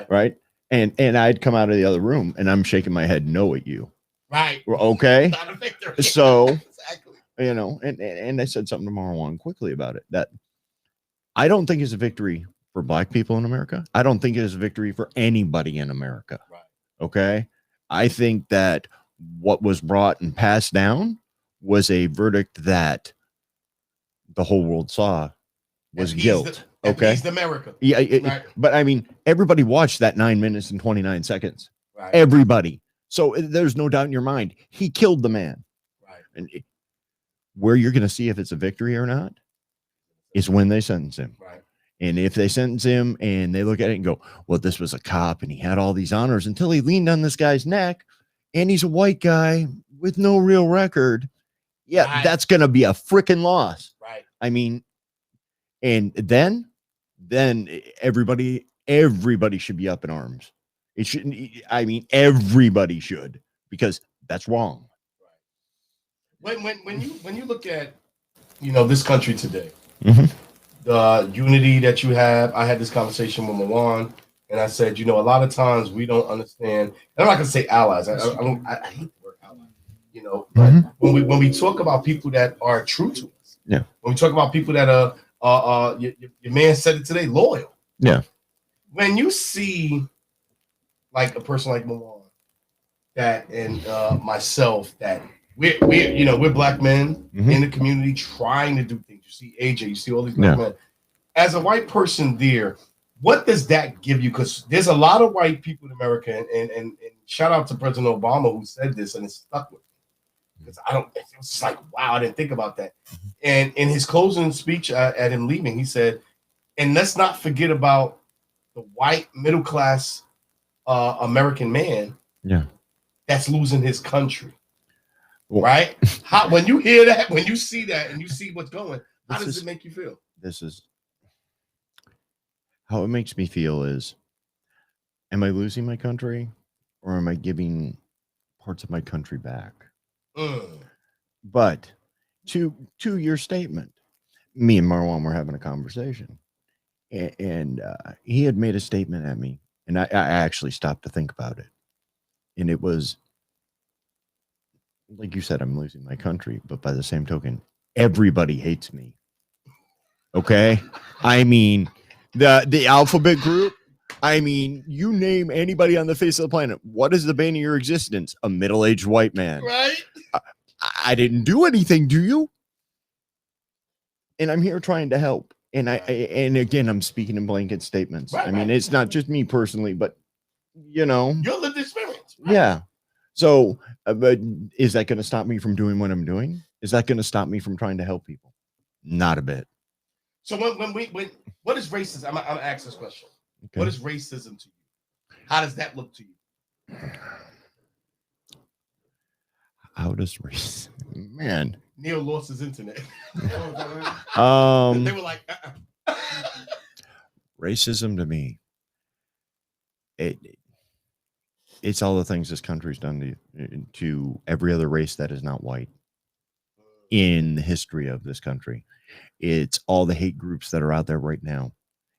right? And I'd come out of the other room and I'm shaking my head no at you,
right?
Okay,
not a victory.
So
exactly.
You know, and I said something to Marwan quickly about it that I don't think is a victory for Black people in America. I don't think it is a victory for anybody in America. Right. Okay. I think that what was brought and passed down was a verdict that the whole world saw was guilt. Okay.
America.
Yeah.
Right.
But I mean, everybody watched that 9 minutes and 29 seconds.
Right.
Everybody. So there's no doubt in your mind. He killed the man.
Right.
And where you're going to see if it's a victory or not is when they sentence him.
Right.
And if they sentence him and they look at it and go, well, this was a cop and he had all these honors until he leaned on this guy's neck and he's a white guy with no real record. Yeah, right. That's going to be a freaking loss.
Right.
I mean, and then everybody should be up in arms. It shouldn't. I mean, everybody should, because that's wrong.
Right. When you look at, this country today,
mm-hmm.
the unity that you have, I had this conversation with Marwan, and I said, a lot of times we don't understand. And I'm not gonna say allies. I hate the word ally. But mm-hmm. when we talk about people that are true to us,
yeah.
When we talk about people that are your man said it today, loyal.
Yeah.
When you see like a person like Marwan, that and myself, that we're Black men
mm-hmm.
in the community trying to do things. You see AJ, you see all these Black men. As a white person there, what does that give you? Because there's a lot of white people in America, and shout out to President Obama who said this, and it stuck with me. Because it was just like, wow, I didn't think about that. And in his closing speech at him leaving, he said, and let's not forget about the white middle class American man that's losing his country. Right? When you hear that, when you see that, and you see what's going, how does it make you feel?
This is how it makes me feel is, am I losing my country or am I giving parts of my country back? But to your statement, me and Marwan were having a conversation, and he had made a statement at me, and I actually stopped to think about it. And it was, like you said, I'm losing my country, but by the same token, everybody hates me. Okay? I mean, the alphabet group, I mean, you name anybody on the face of the planet, what is the bane of your existence? A middle-aged white man.
Right?
I didn't do anything, do you? And I'm here trying to help. And and again, I'm speaking in blanket statements.
Right,
I mean, it's not just me personally, but
your lived experience. Right?
Yeah. So, but is that going to stop me from doing what I'm doing? Is that going to stop me from trying to help people? Not a bit.
So what is racism? I'm gonna ask this question.
Okay.
What is racism to you? How does that look to you?
How does racism? Man.
Neil lost his internet.
They
were like,
racism to me, it's all the things this country's done to every other race that is not white in the history of this country. It's all the hate groups that are out there right now.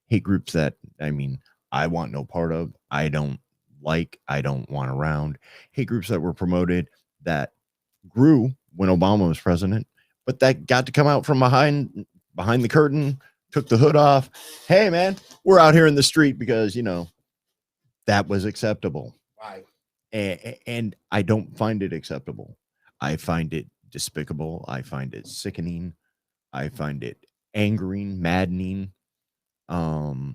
Hate groups that, I mean, I want no part of. I don't like. I don't want around. Hate groups that were promoted that grew when Obama was president, but that got to come out from behind the curtain, took the hood off. Hey, man, we're out here in the street because, that was acceptable.
Right.
And I don't find it acceptable. I find it despicable. I find it sickening. I find it angering, maddening. Racism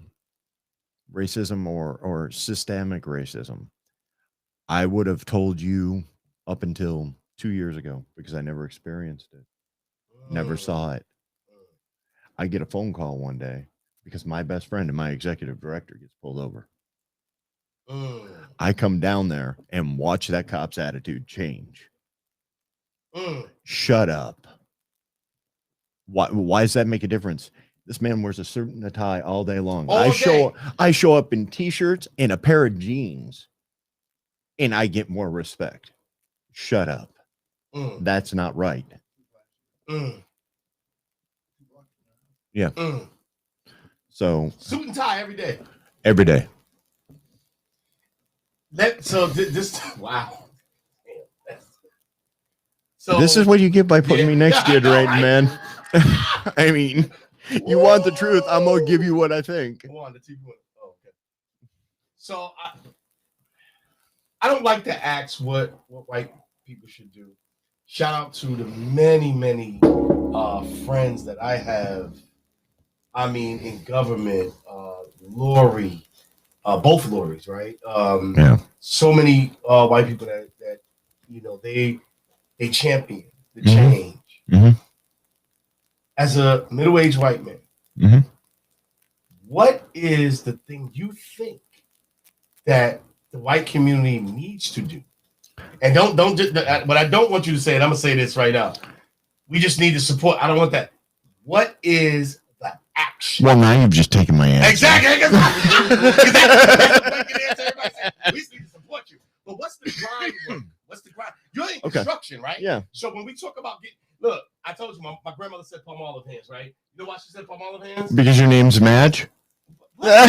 or systemic racism. I would have told you up until 2 years ago because I never experienced it, never saw it. I get a phone call one day because my best friend and my executive director gets pulled over. I come down there and watch that cop's attitude change. Shut up. Why does that make a difference? This man wears a suit and a tie all day long. I show up in t-shirts and a pair of jeans, and I get more respect. Shut up. That's not right. Yeah. So
suit and tie every day.
Every day.
Wow. So
This is what you get by putting me next to you, right, man? I mean, you want the truth. I'm gonna give you what I think.
Okay. So I don't like to ask what white people should do. Shout out to the many friends that I have. I mean, in government, Lori, both Loris, right? So many white people that they champion the change. As a middle-aged white man, what is the thing you think that the white community needs to do? And don't just, but I don't want you to say it. I'm gonna say this right now. We just need to support. I don't want that. What is the action?
Well, now you've just taken my answer.
Exactly. We just need to support you. But what's the grind work? What's the grind? You're in construction, right?
Yeah.
So when we talk about look, I told you my grandmother said palm olive hands, right? You know why she said palm olive hands?
Because your name's Madge.
Remember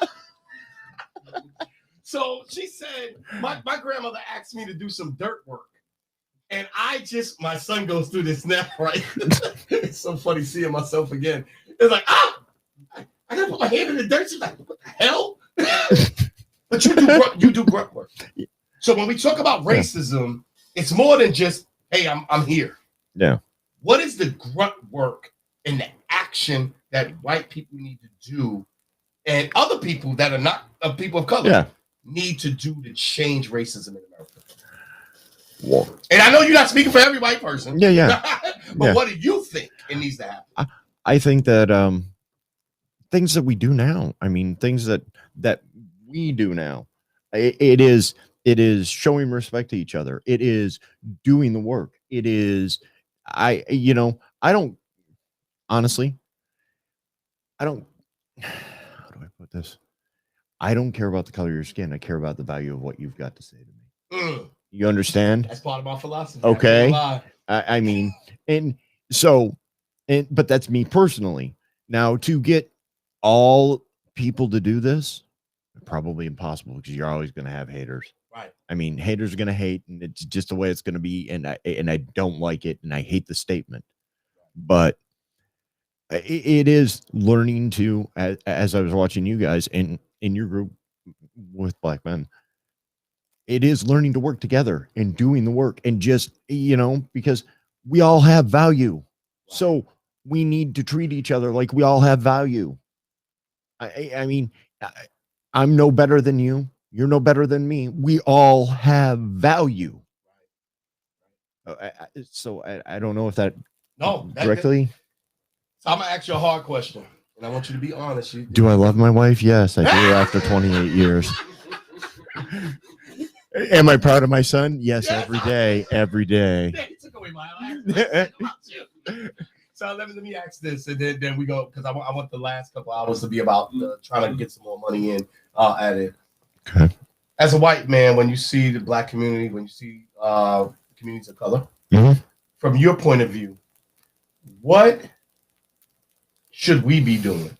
her? So she said, my grandmother asked me to do some dirt work. And my son goes through this now, right? It's so funny seeing myself again. It's like, I gotta put my hand in the dirt. She's like, what the hell? But you do grunt work. So when we talk about racism, it's more than just, hey, I'm here.
Yeah.
What is the grunt work and the action that white people need to do, and other people that are not people of color need to do to change racism in America?
Whoa.
And I know you're not speaking for every white person.
Yeah.
But what do you think it needs to happen?
I think that things that we do now, I mean, things that we do now, it is showing respect to each other. It is doing the work. It is, I don't, honestly, how do I put this? I don't care about the color of your skin. I care about the value of what you've got to say to me. You understand?
That's part of my philosophy.
Okay. I mean, but that's me personally. Now, to get all people to do this, probably impossible, because you're always going to have haters.
Right.
I mean, haters are going to hate, and it's just the way it's going to be. And I don't like it, and I hate the statement. But it is learning to, as I was watching you guys in your group with black men, it is learning to work together and doing the work, and just, because we all have value. So we need to treat each other like we all have value. I mean, I'm no better than you. You're no better than me. We all have value. So I don't know if that directly.
So I'm gonna ask you a hard question, and I want you to be honest.
Do I love my wife? Yes, I do. After 28 years. Am I proud of my son? Yes, every day. Every day.
You took away my last question. So let me ask this, and then we go, because I want the last couple hours to be about trying to get some more money in at it.
Okay.
As a white man, when you see the black community, when you see communities of color, from your point of view, what should we be doing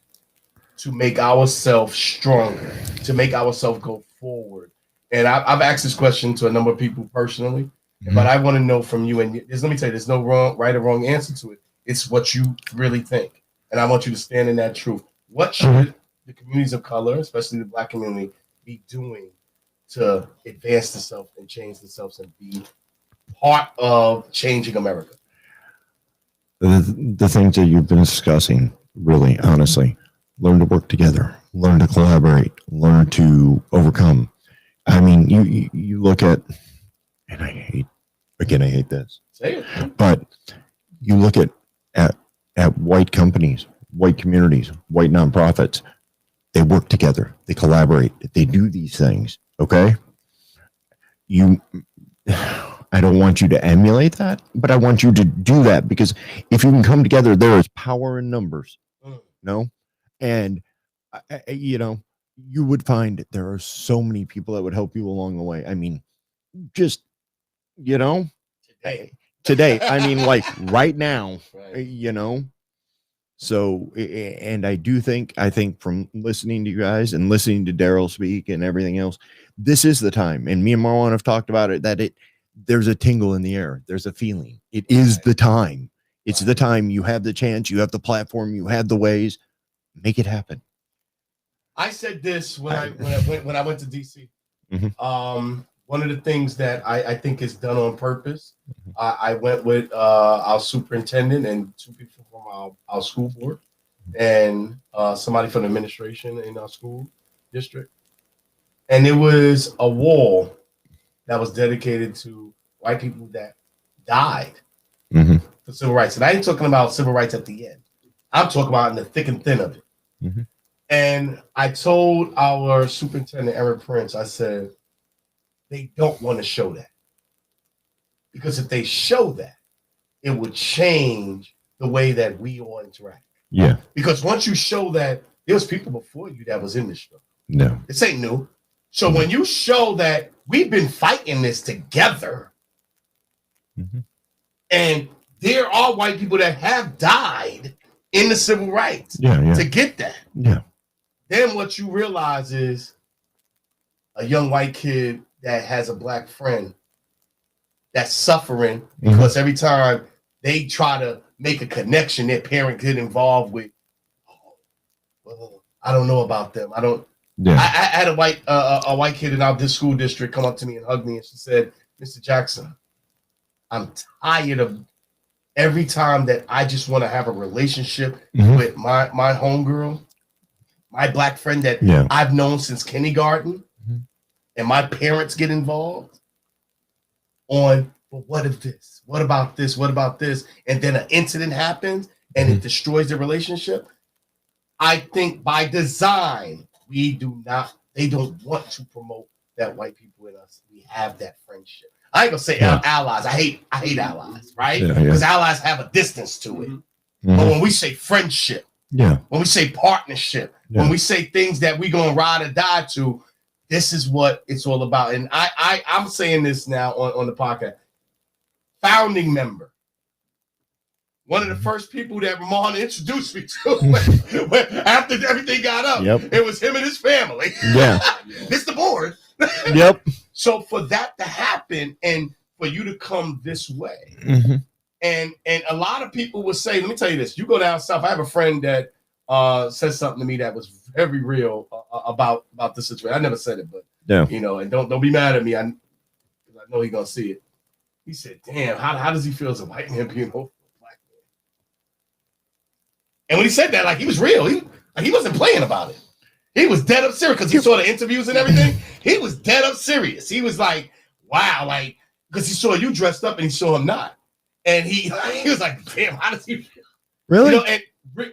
to make ourselves stronger, to make ourselves go forward? And I've asked this question to a number of people personally, but I want to know from you. And let me tell you, there's no right or wrong answer to it. It's what you really think. And I want you to stand in that truth. What should the communities of color, especially the black community, be doing to advance themselves and change themselves and be part of changing America?
The things that you've been discussing, really, honestly, learn to work together, learn to collaborate, learn to overcome. I mean, you look at and I hate this.
Say it.
But you look at white companies, white communities, white nonprofits. They work together. They collaborate. They do these things. Okay. I don't want you to emulate that, but I want you to do that, because if you can come together, there is power in numbers. No, and you would find there are so many people that would help you along the way. I mean, just today. I mean, like right now. Right. So, and I think from listening to you guys and listening to Daryl speak and everything else, this is the time. And me and Marwan have talked about it, that there's a tingle in the air. There's a feeling. It is the time. It's the time. You have the chance. You have the platform. You have the ways. Make it happen.
I said this when I went to DC. Mm-hmm. One of the things that I think is done on purpose. I went with our superintendent and 2 people from our school board and somebody from the administration in our school district. And it was a wall that was dedicated to white people that died for civil rights. And I ain't talking about civil rights at the end. I'm talking about in the thick and thin of it. Mm-hmm. And I told our superintendent, Eric Prince, I said, they don't want to show that. Because if they show that, it would change the way that we all interact.
Yeah.
Because once you show that there was people before you that was in this struggle.
No.
This ain't new. So when you show that we've been fighting this together, and there are white people that have died in the civil rights to get that.
Yeah.
Then what you realize is a young white kid that has a black friend that's suffering because every time they try to make a connection, their parent get involved with, I don't know about them. I don't. Yeah. I had a white kid in our school district come up to me and hug me, and she said, "Mr. Jackson, I'm tired of every time that I just want to have a relationship with my homegirl, my black friend that I've known since kindergarten, and my parents get involved on, well, what if this? What about this? What about this? And then an incident happens and it destroys the relationship." I think by design, they don't want to promote that white people in us. We have that friendship. I ain't gonna say allies. I hate allies, right? Because allies have a distance to it. But when we say friendship, when we say partnership, when we say things that we gonna ride or die to, this is what it's all about. And I'm saying this now on the podcast. Founding member. One of the first people that Ramon introduced me to when after everything got up, it was him and his family.
Yeah.
It's the board.
Yep.
So for that to happen and for you to come this way, and a lot of people would say, let me tell you this, you go down south. I have a friend that said something to me that was very real about this situation. I never said it, but and don't be mad at me. I know he's gonna see it. He said, damn, how does he feel as a white man being over a black man? And when he said that, like, he was real. He wasn't playing about it. He was dead up serious because he saw the interviews and everything. He was dead up serious. He was like, wow, like, because he saw you dressed up and he saw him not. And he was like, damn, how does he feel?
Really?
And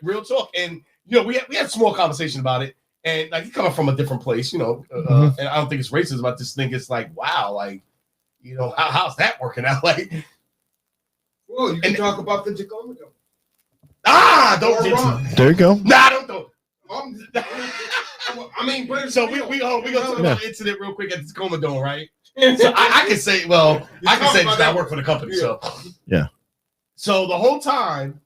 real talk. And, we had a small conversation about it. And, like, he's coming from a different place, and I don't think it's racist about this thing. It's like, wow, like, how's that working out? Like,
well, you can talk about the Tacoma Dome.
Don't.
There you go.
Nah, don't. I mean, but so we gonna talk about the incident real quick at the Tacoma Dome, right? So I can say, this. I work for the company, so
yeah.
So the whole time,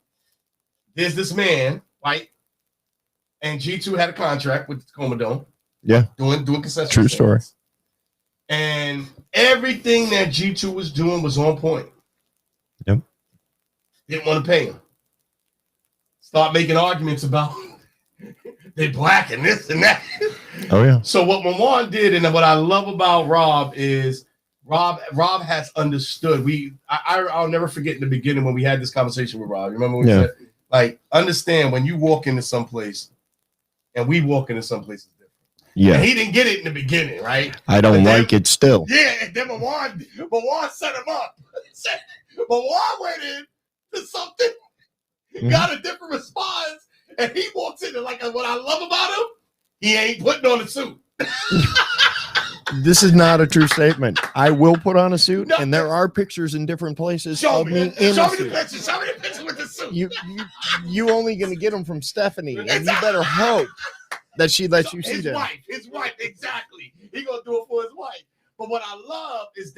there's this man, white, and G2 had a contract with the Tacoma Dome.
Yeah,
doing concessions.
True story.
And everything that G2 was doing was on point.
Yep.
Didn't want to pay him. Start making arguments about they black and this and that.
Oh yeah.
So what Mawan did, and what I love about Rob is Rob has understood. I'll never forget in the beginning when we had this conversation with Rob. Remember when we said, like, understand when you walk into some place, and we walk into some places different.
Yeah.
And he didn't get it in the beginning, right?
I don't like it still.
Yeah, and then Mawan set him up. Mawan went in to something, got a different response, and he walks in and like what I love about him, he ain't putting on a suit.
This is not a true statement. I will put on a suit, and there are pictures in different places
Show
of
me.
me in
Show
a
me the
suit.
picture. Show me the picture with the suit.
You only gonna get them from Stephanie, and you better hope that she lets you see them.
His wife, exactly. He gonna do it for his wife. But what I love is that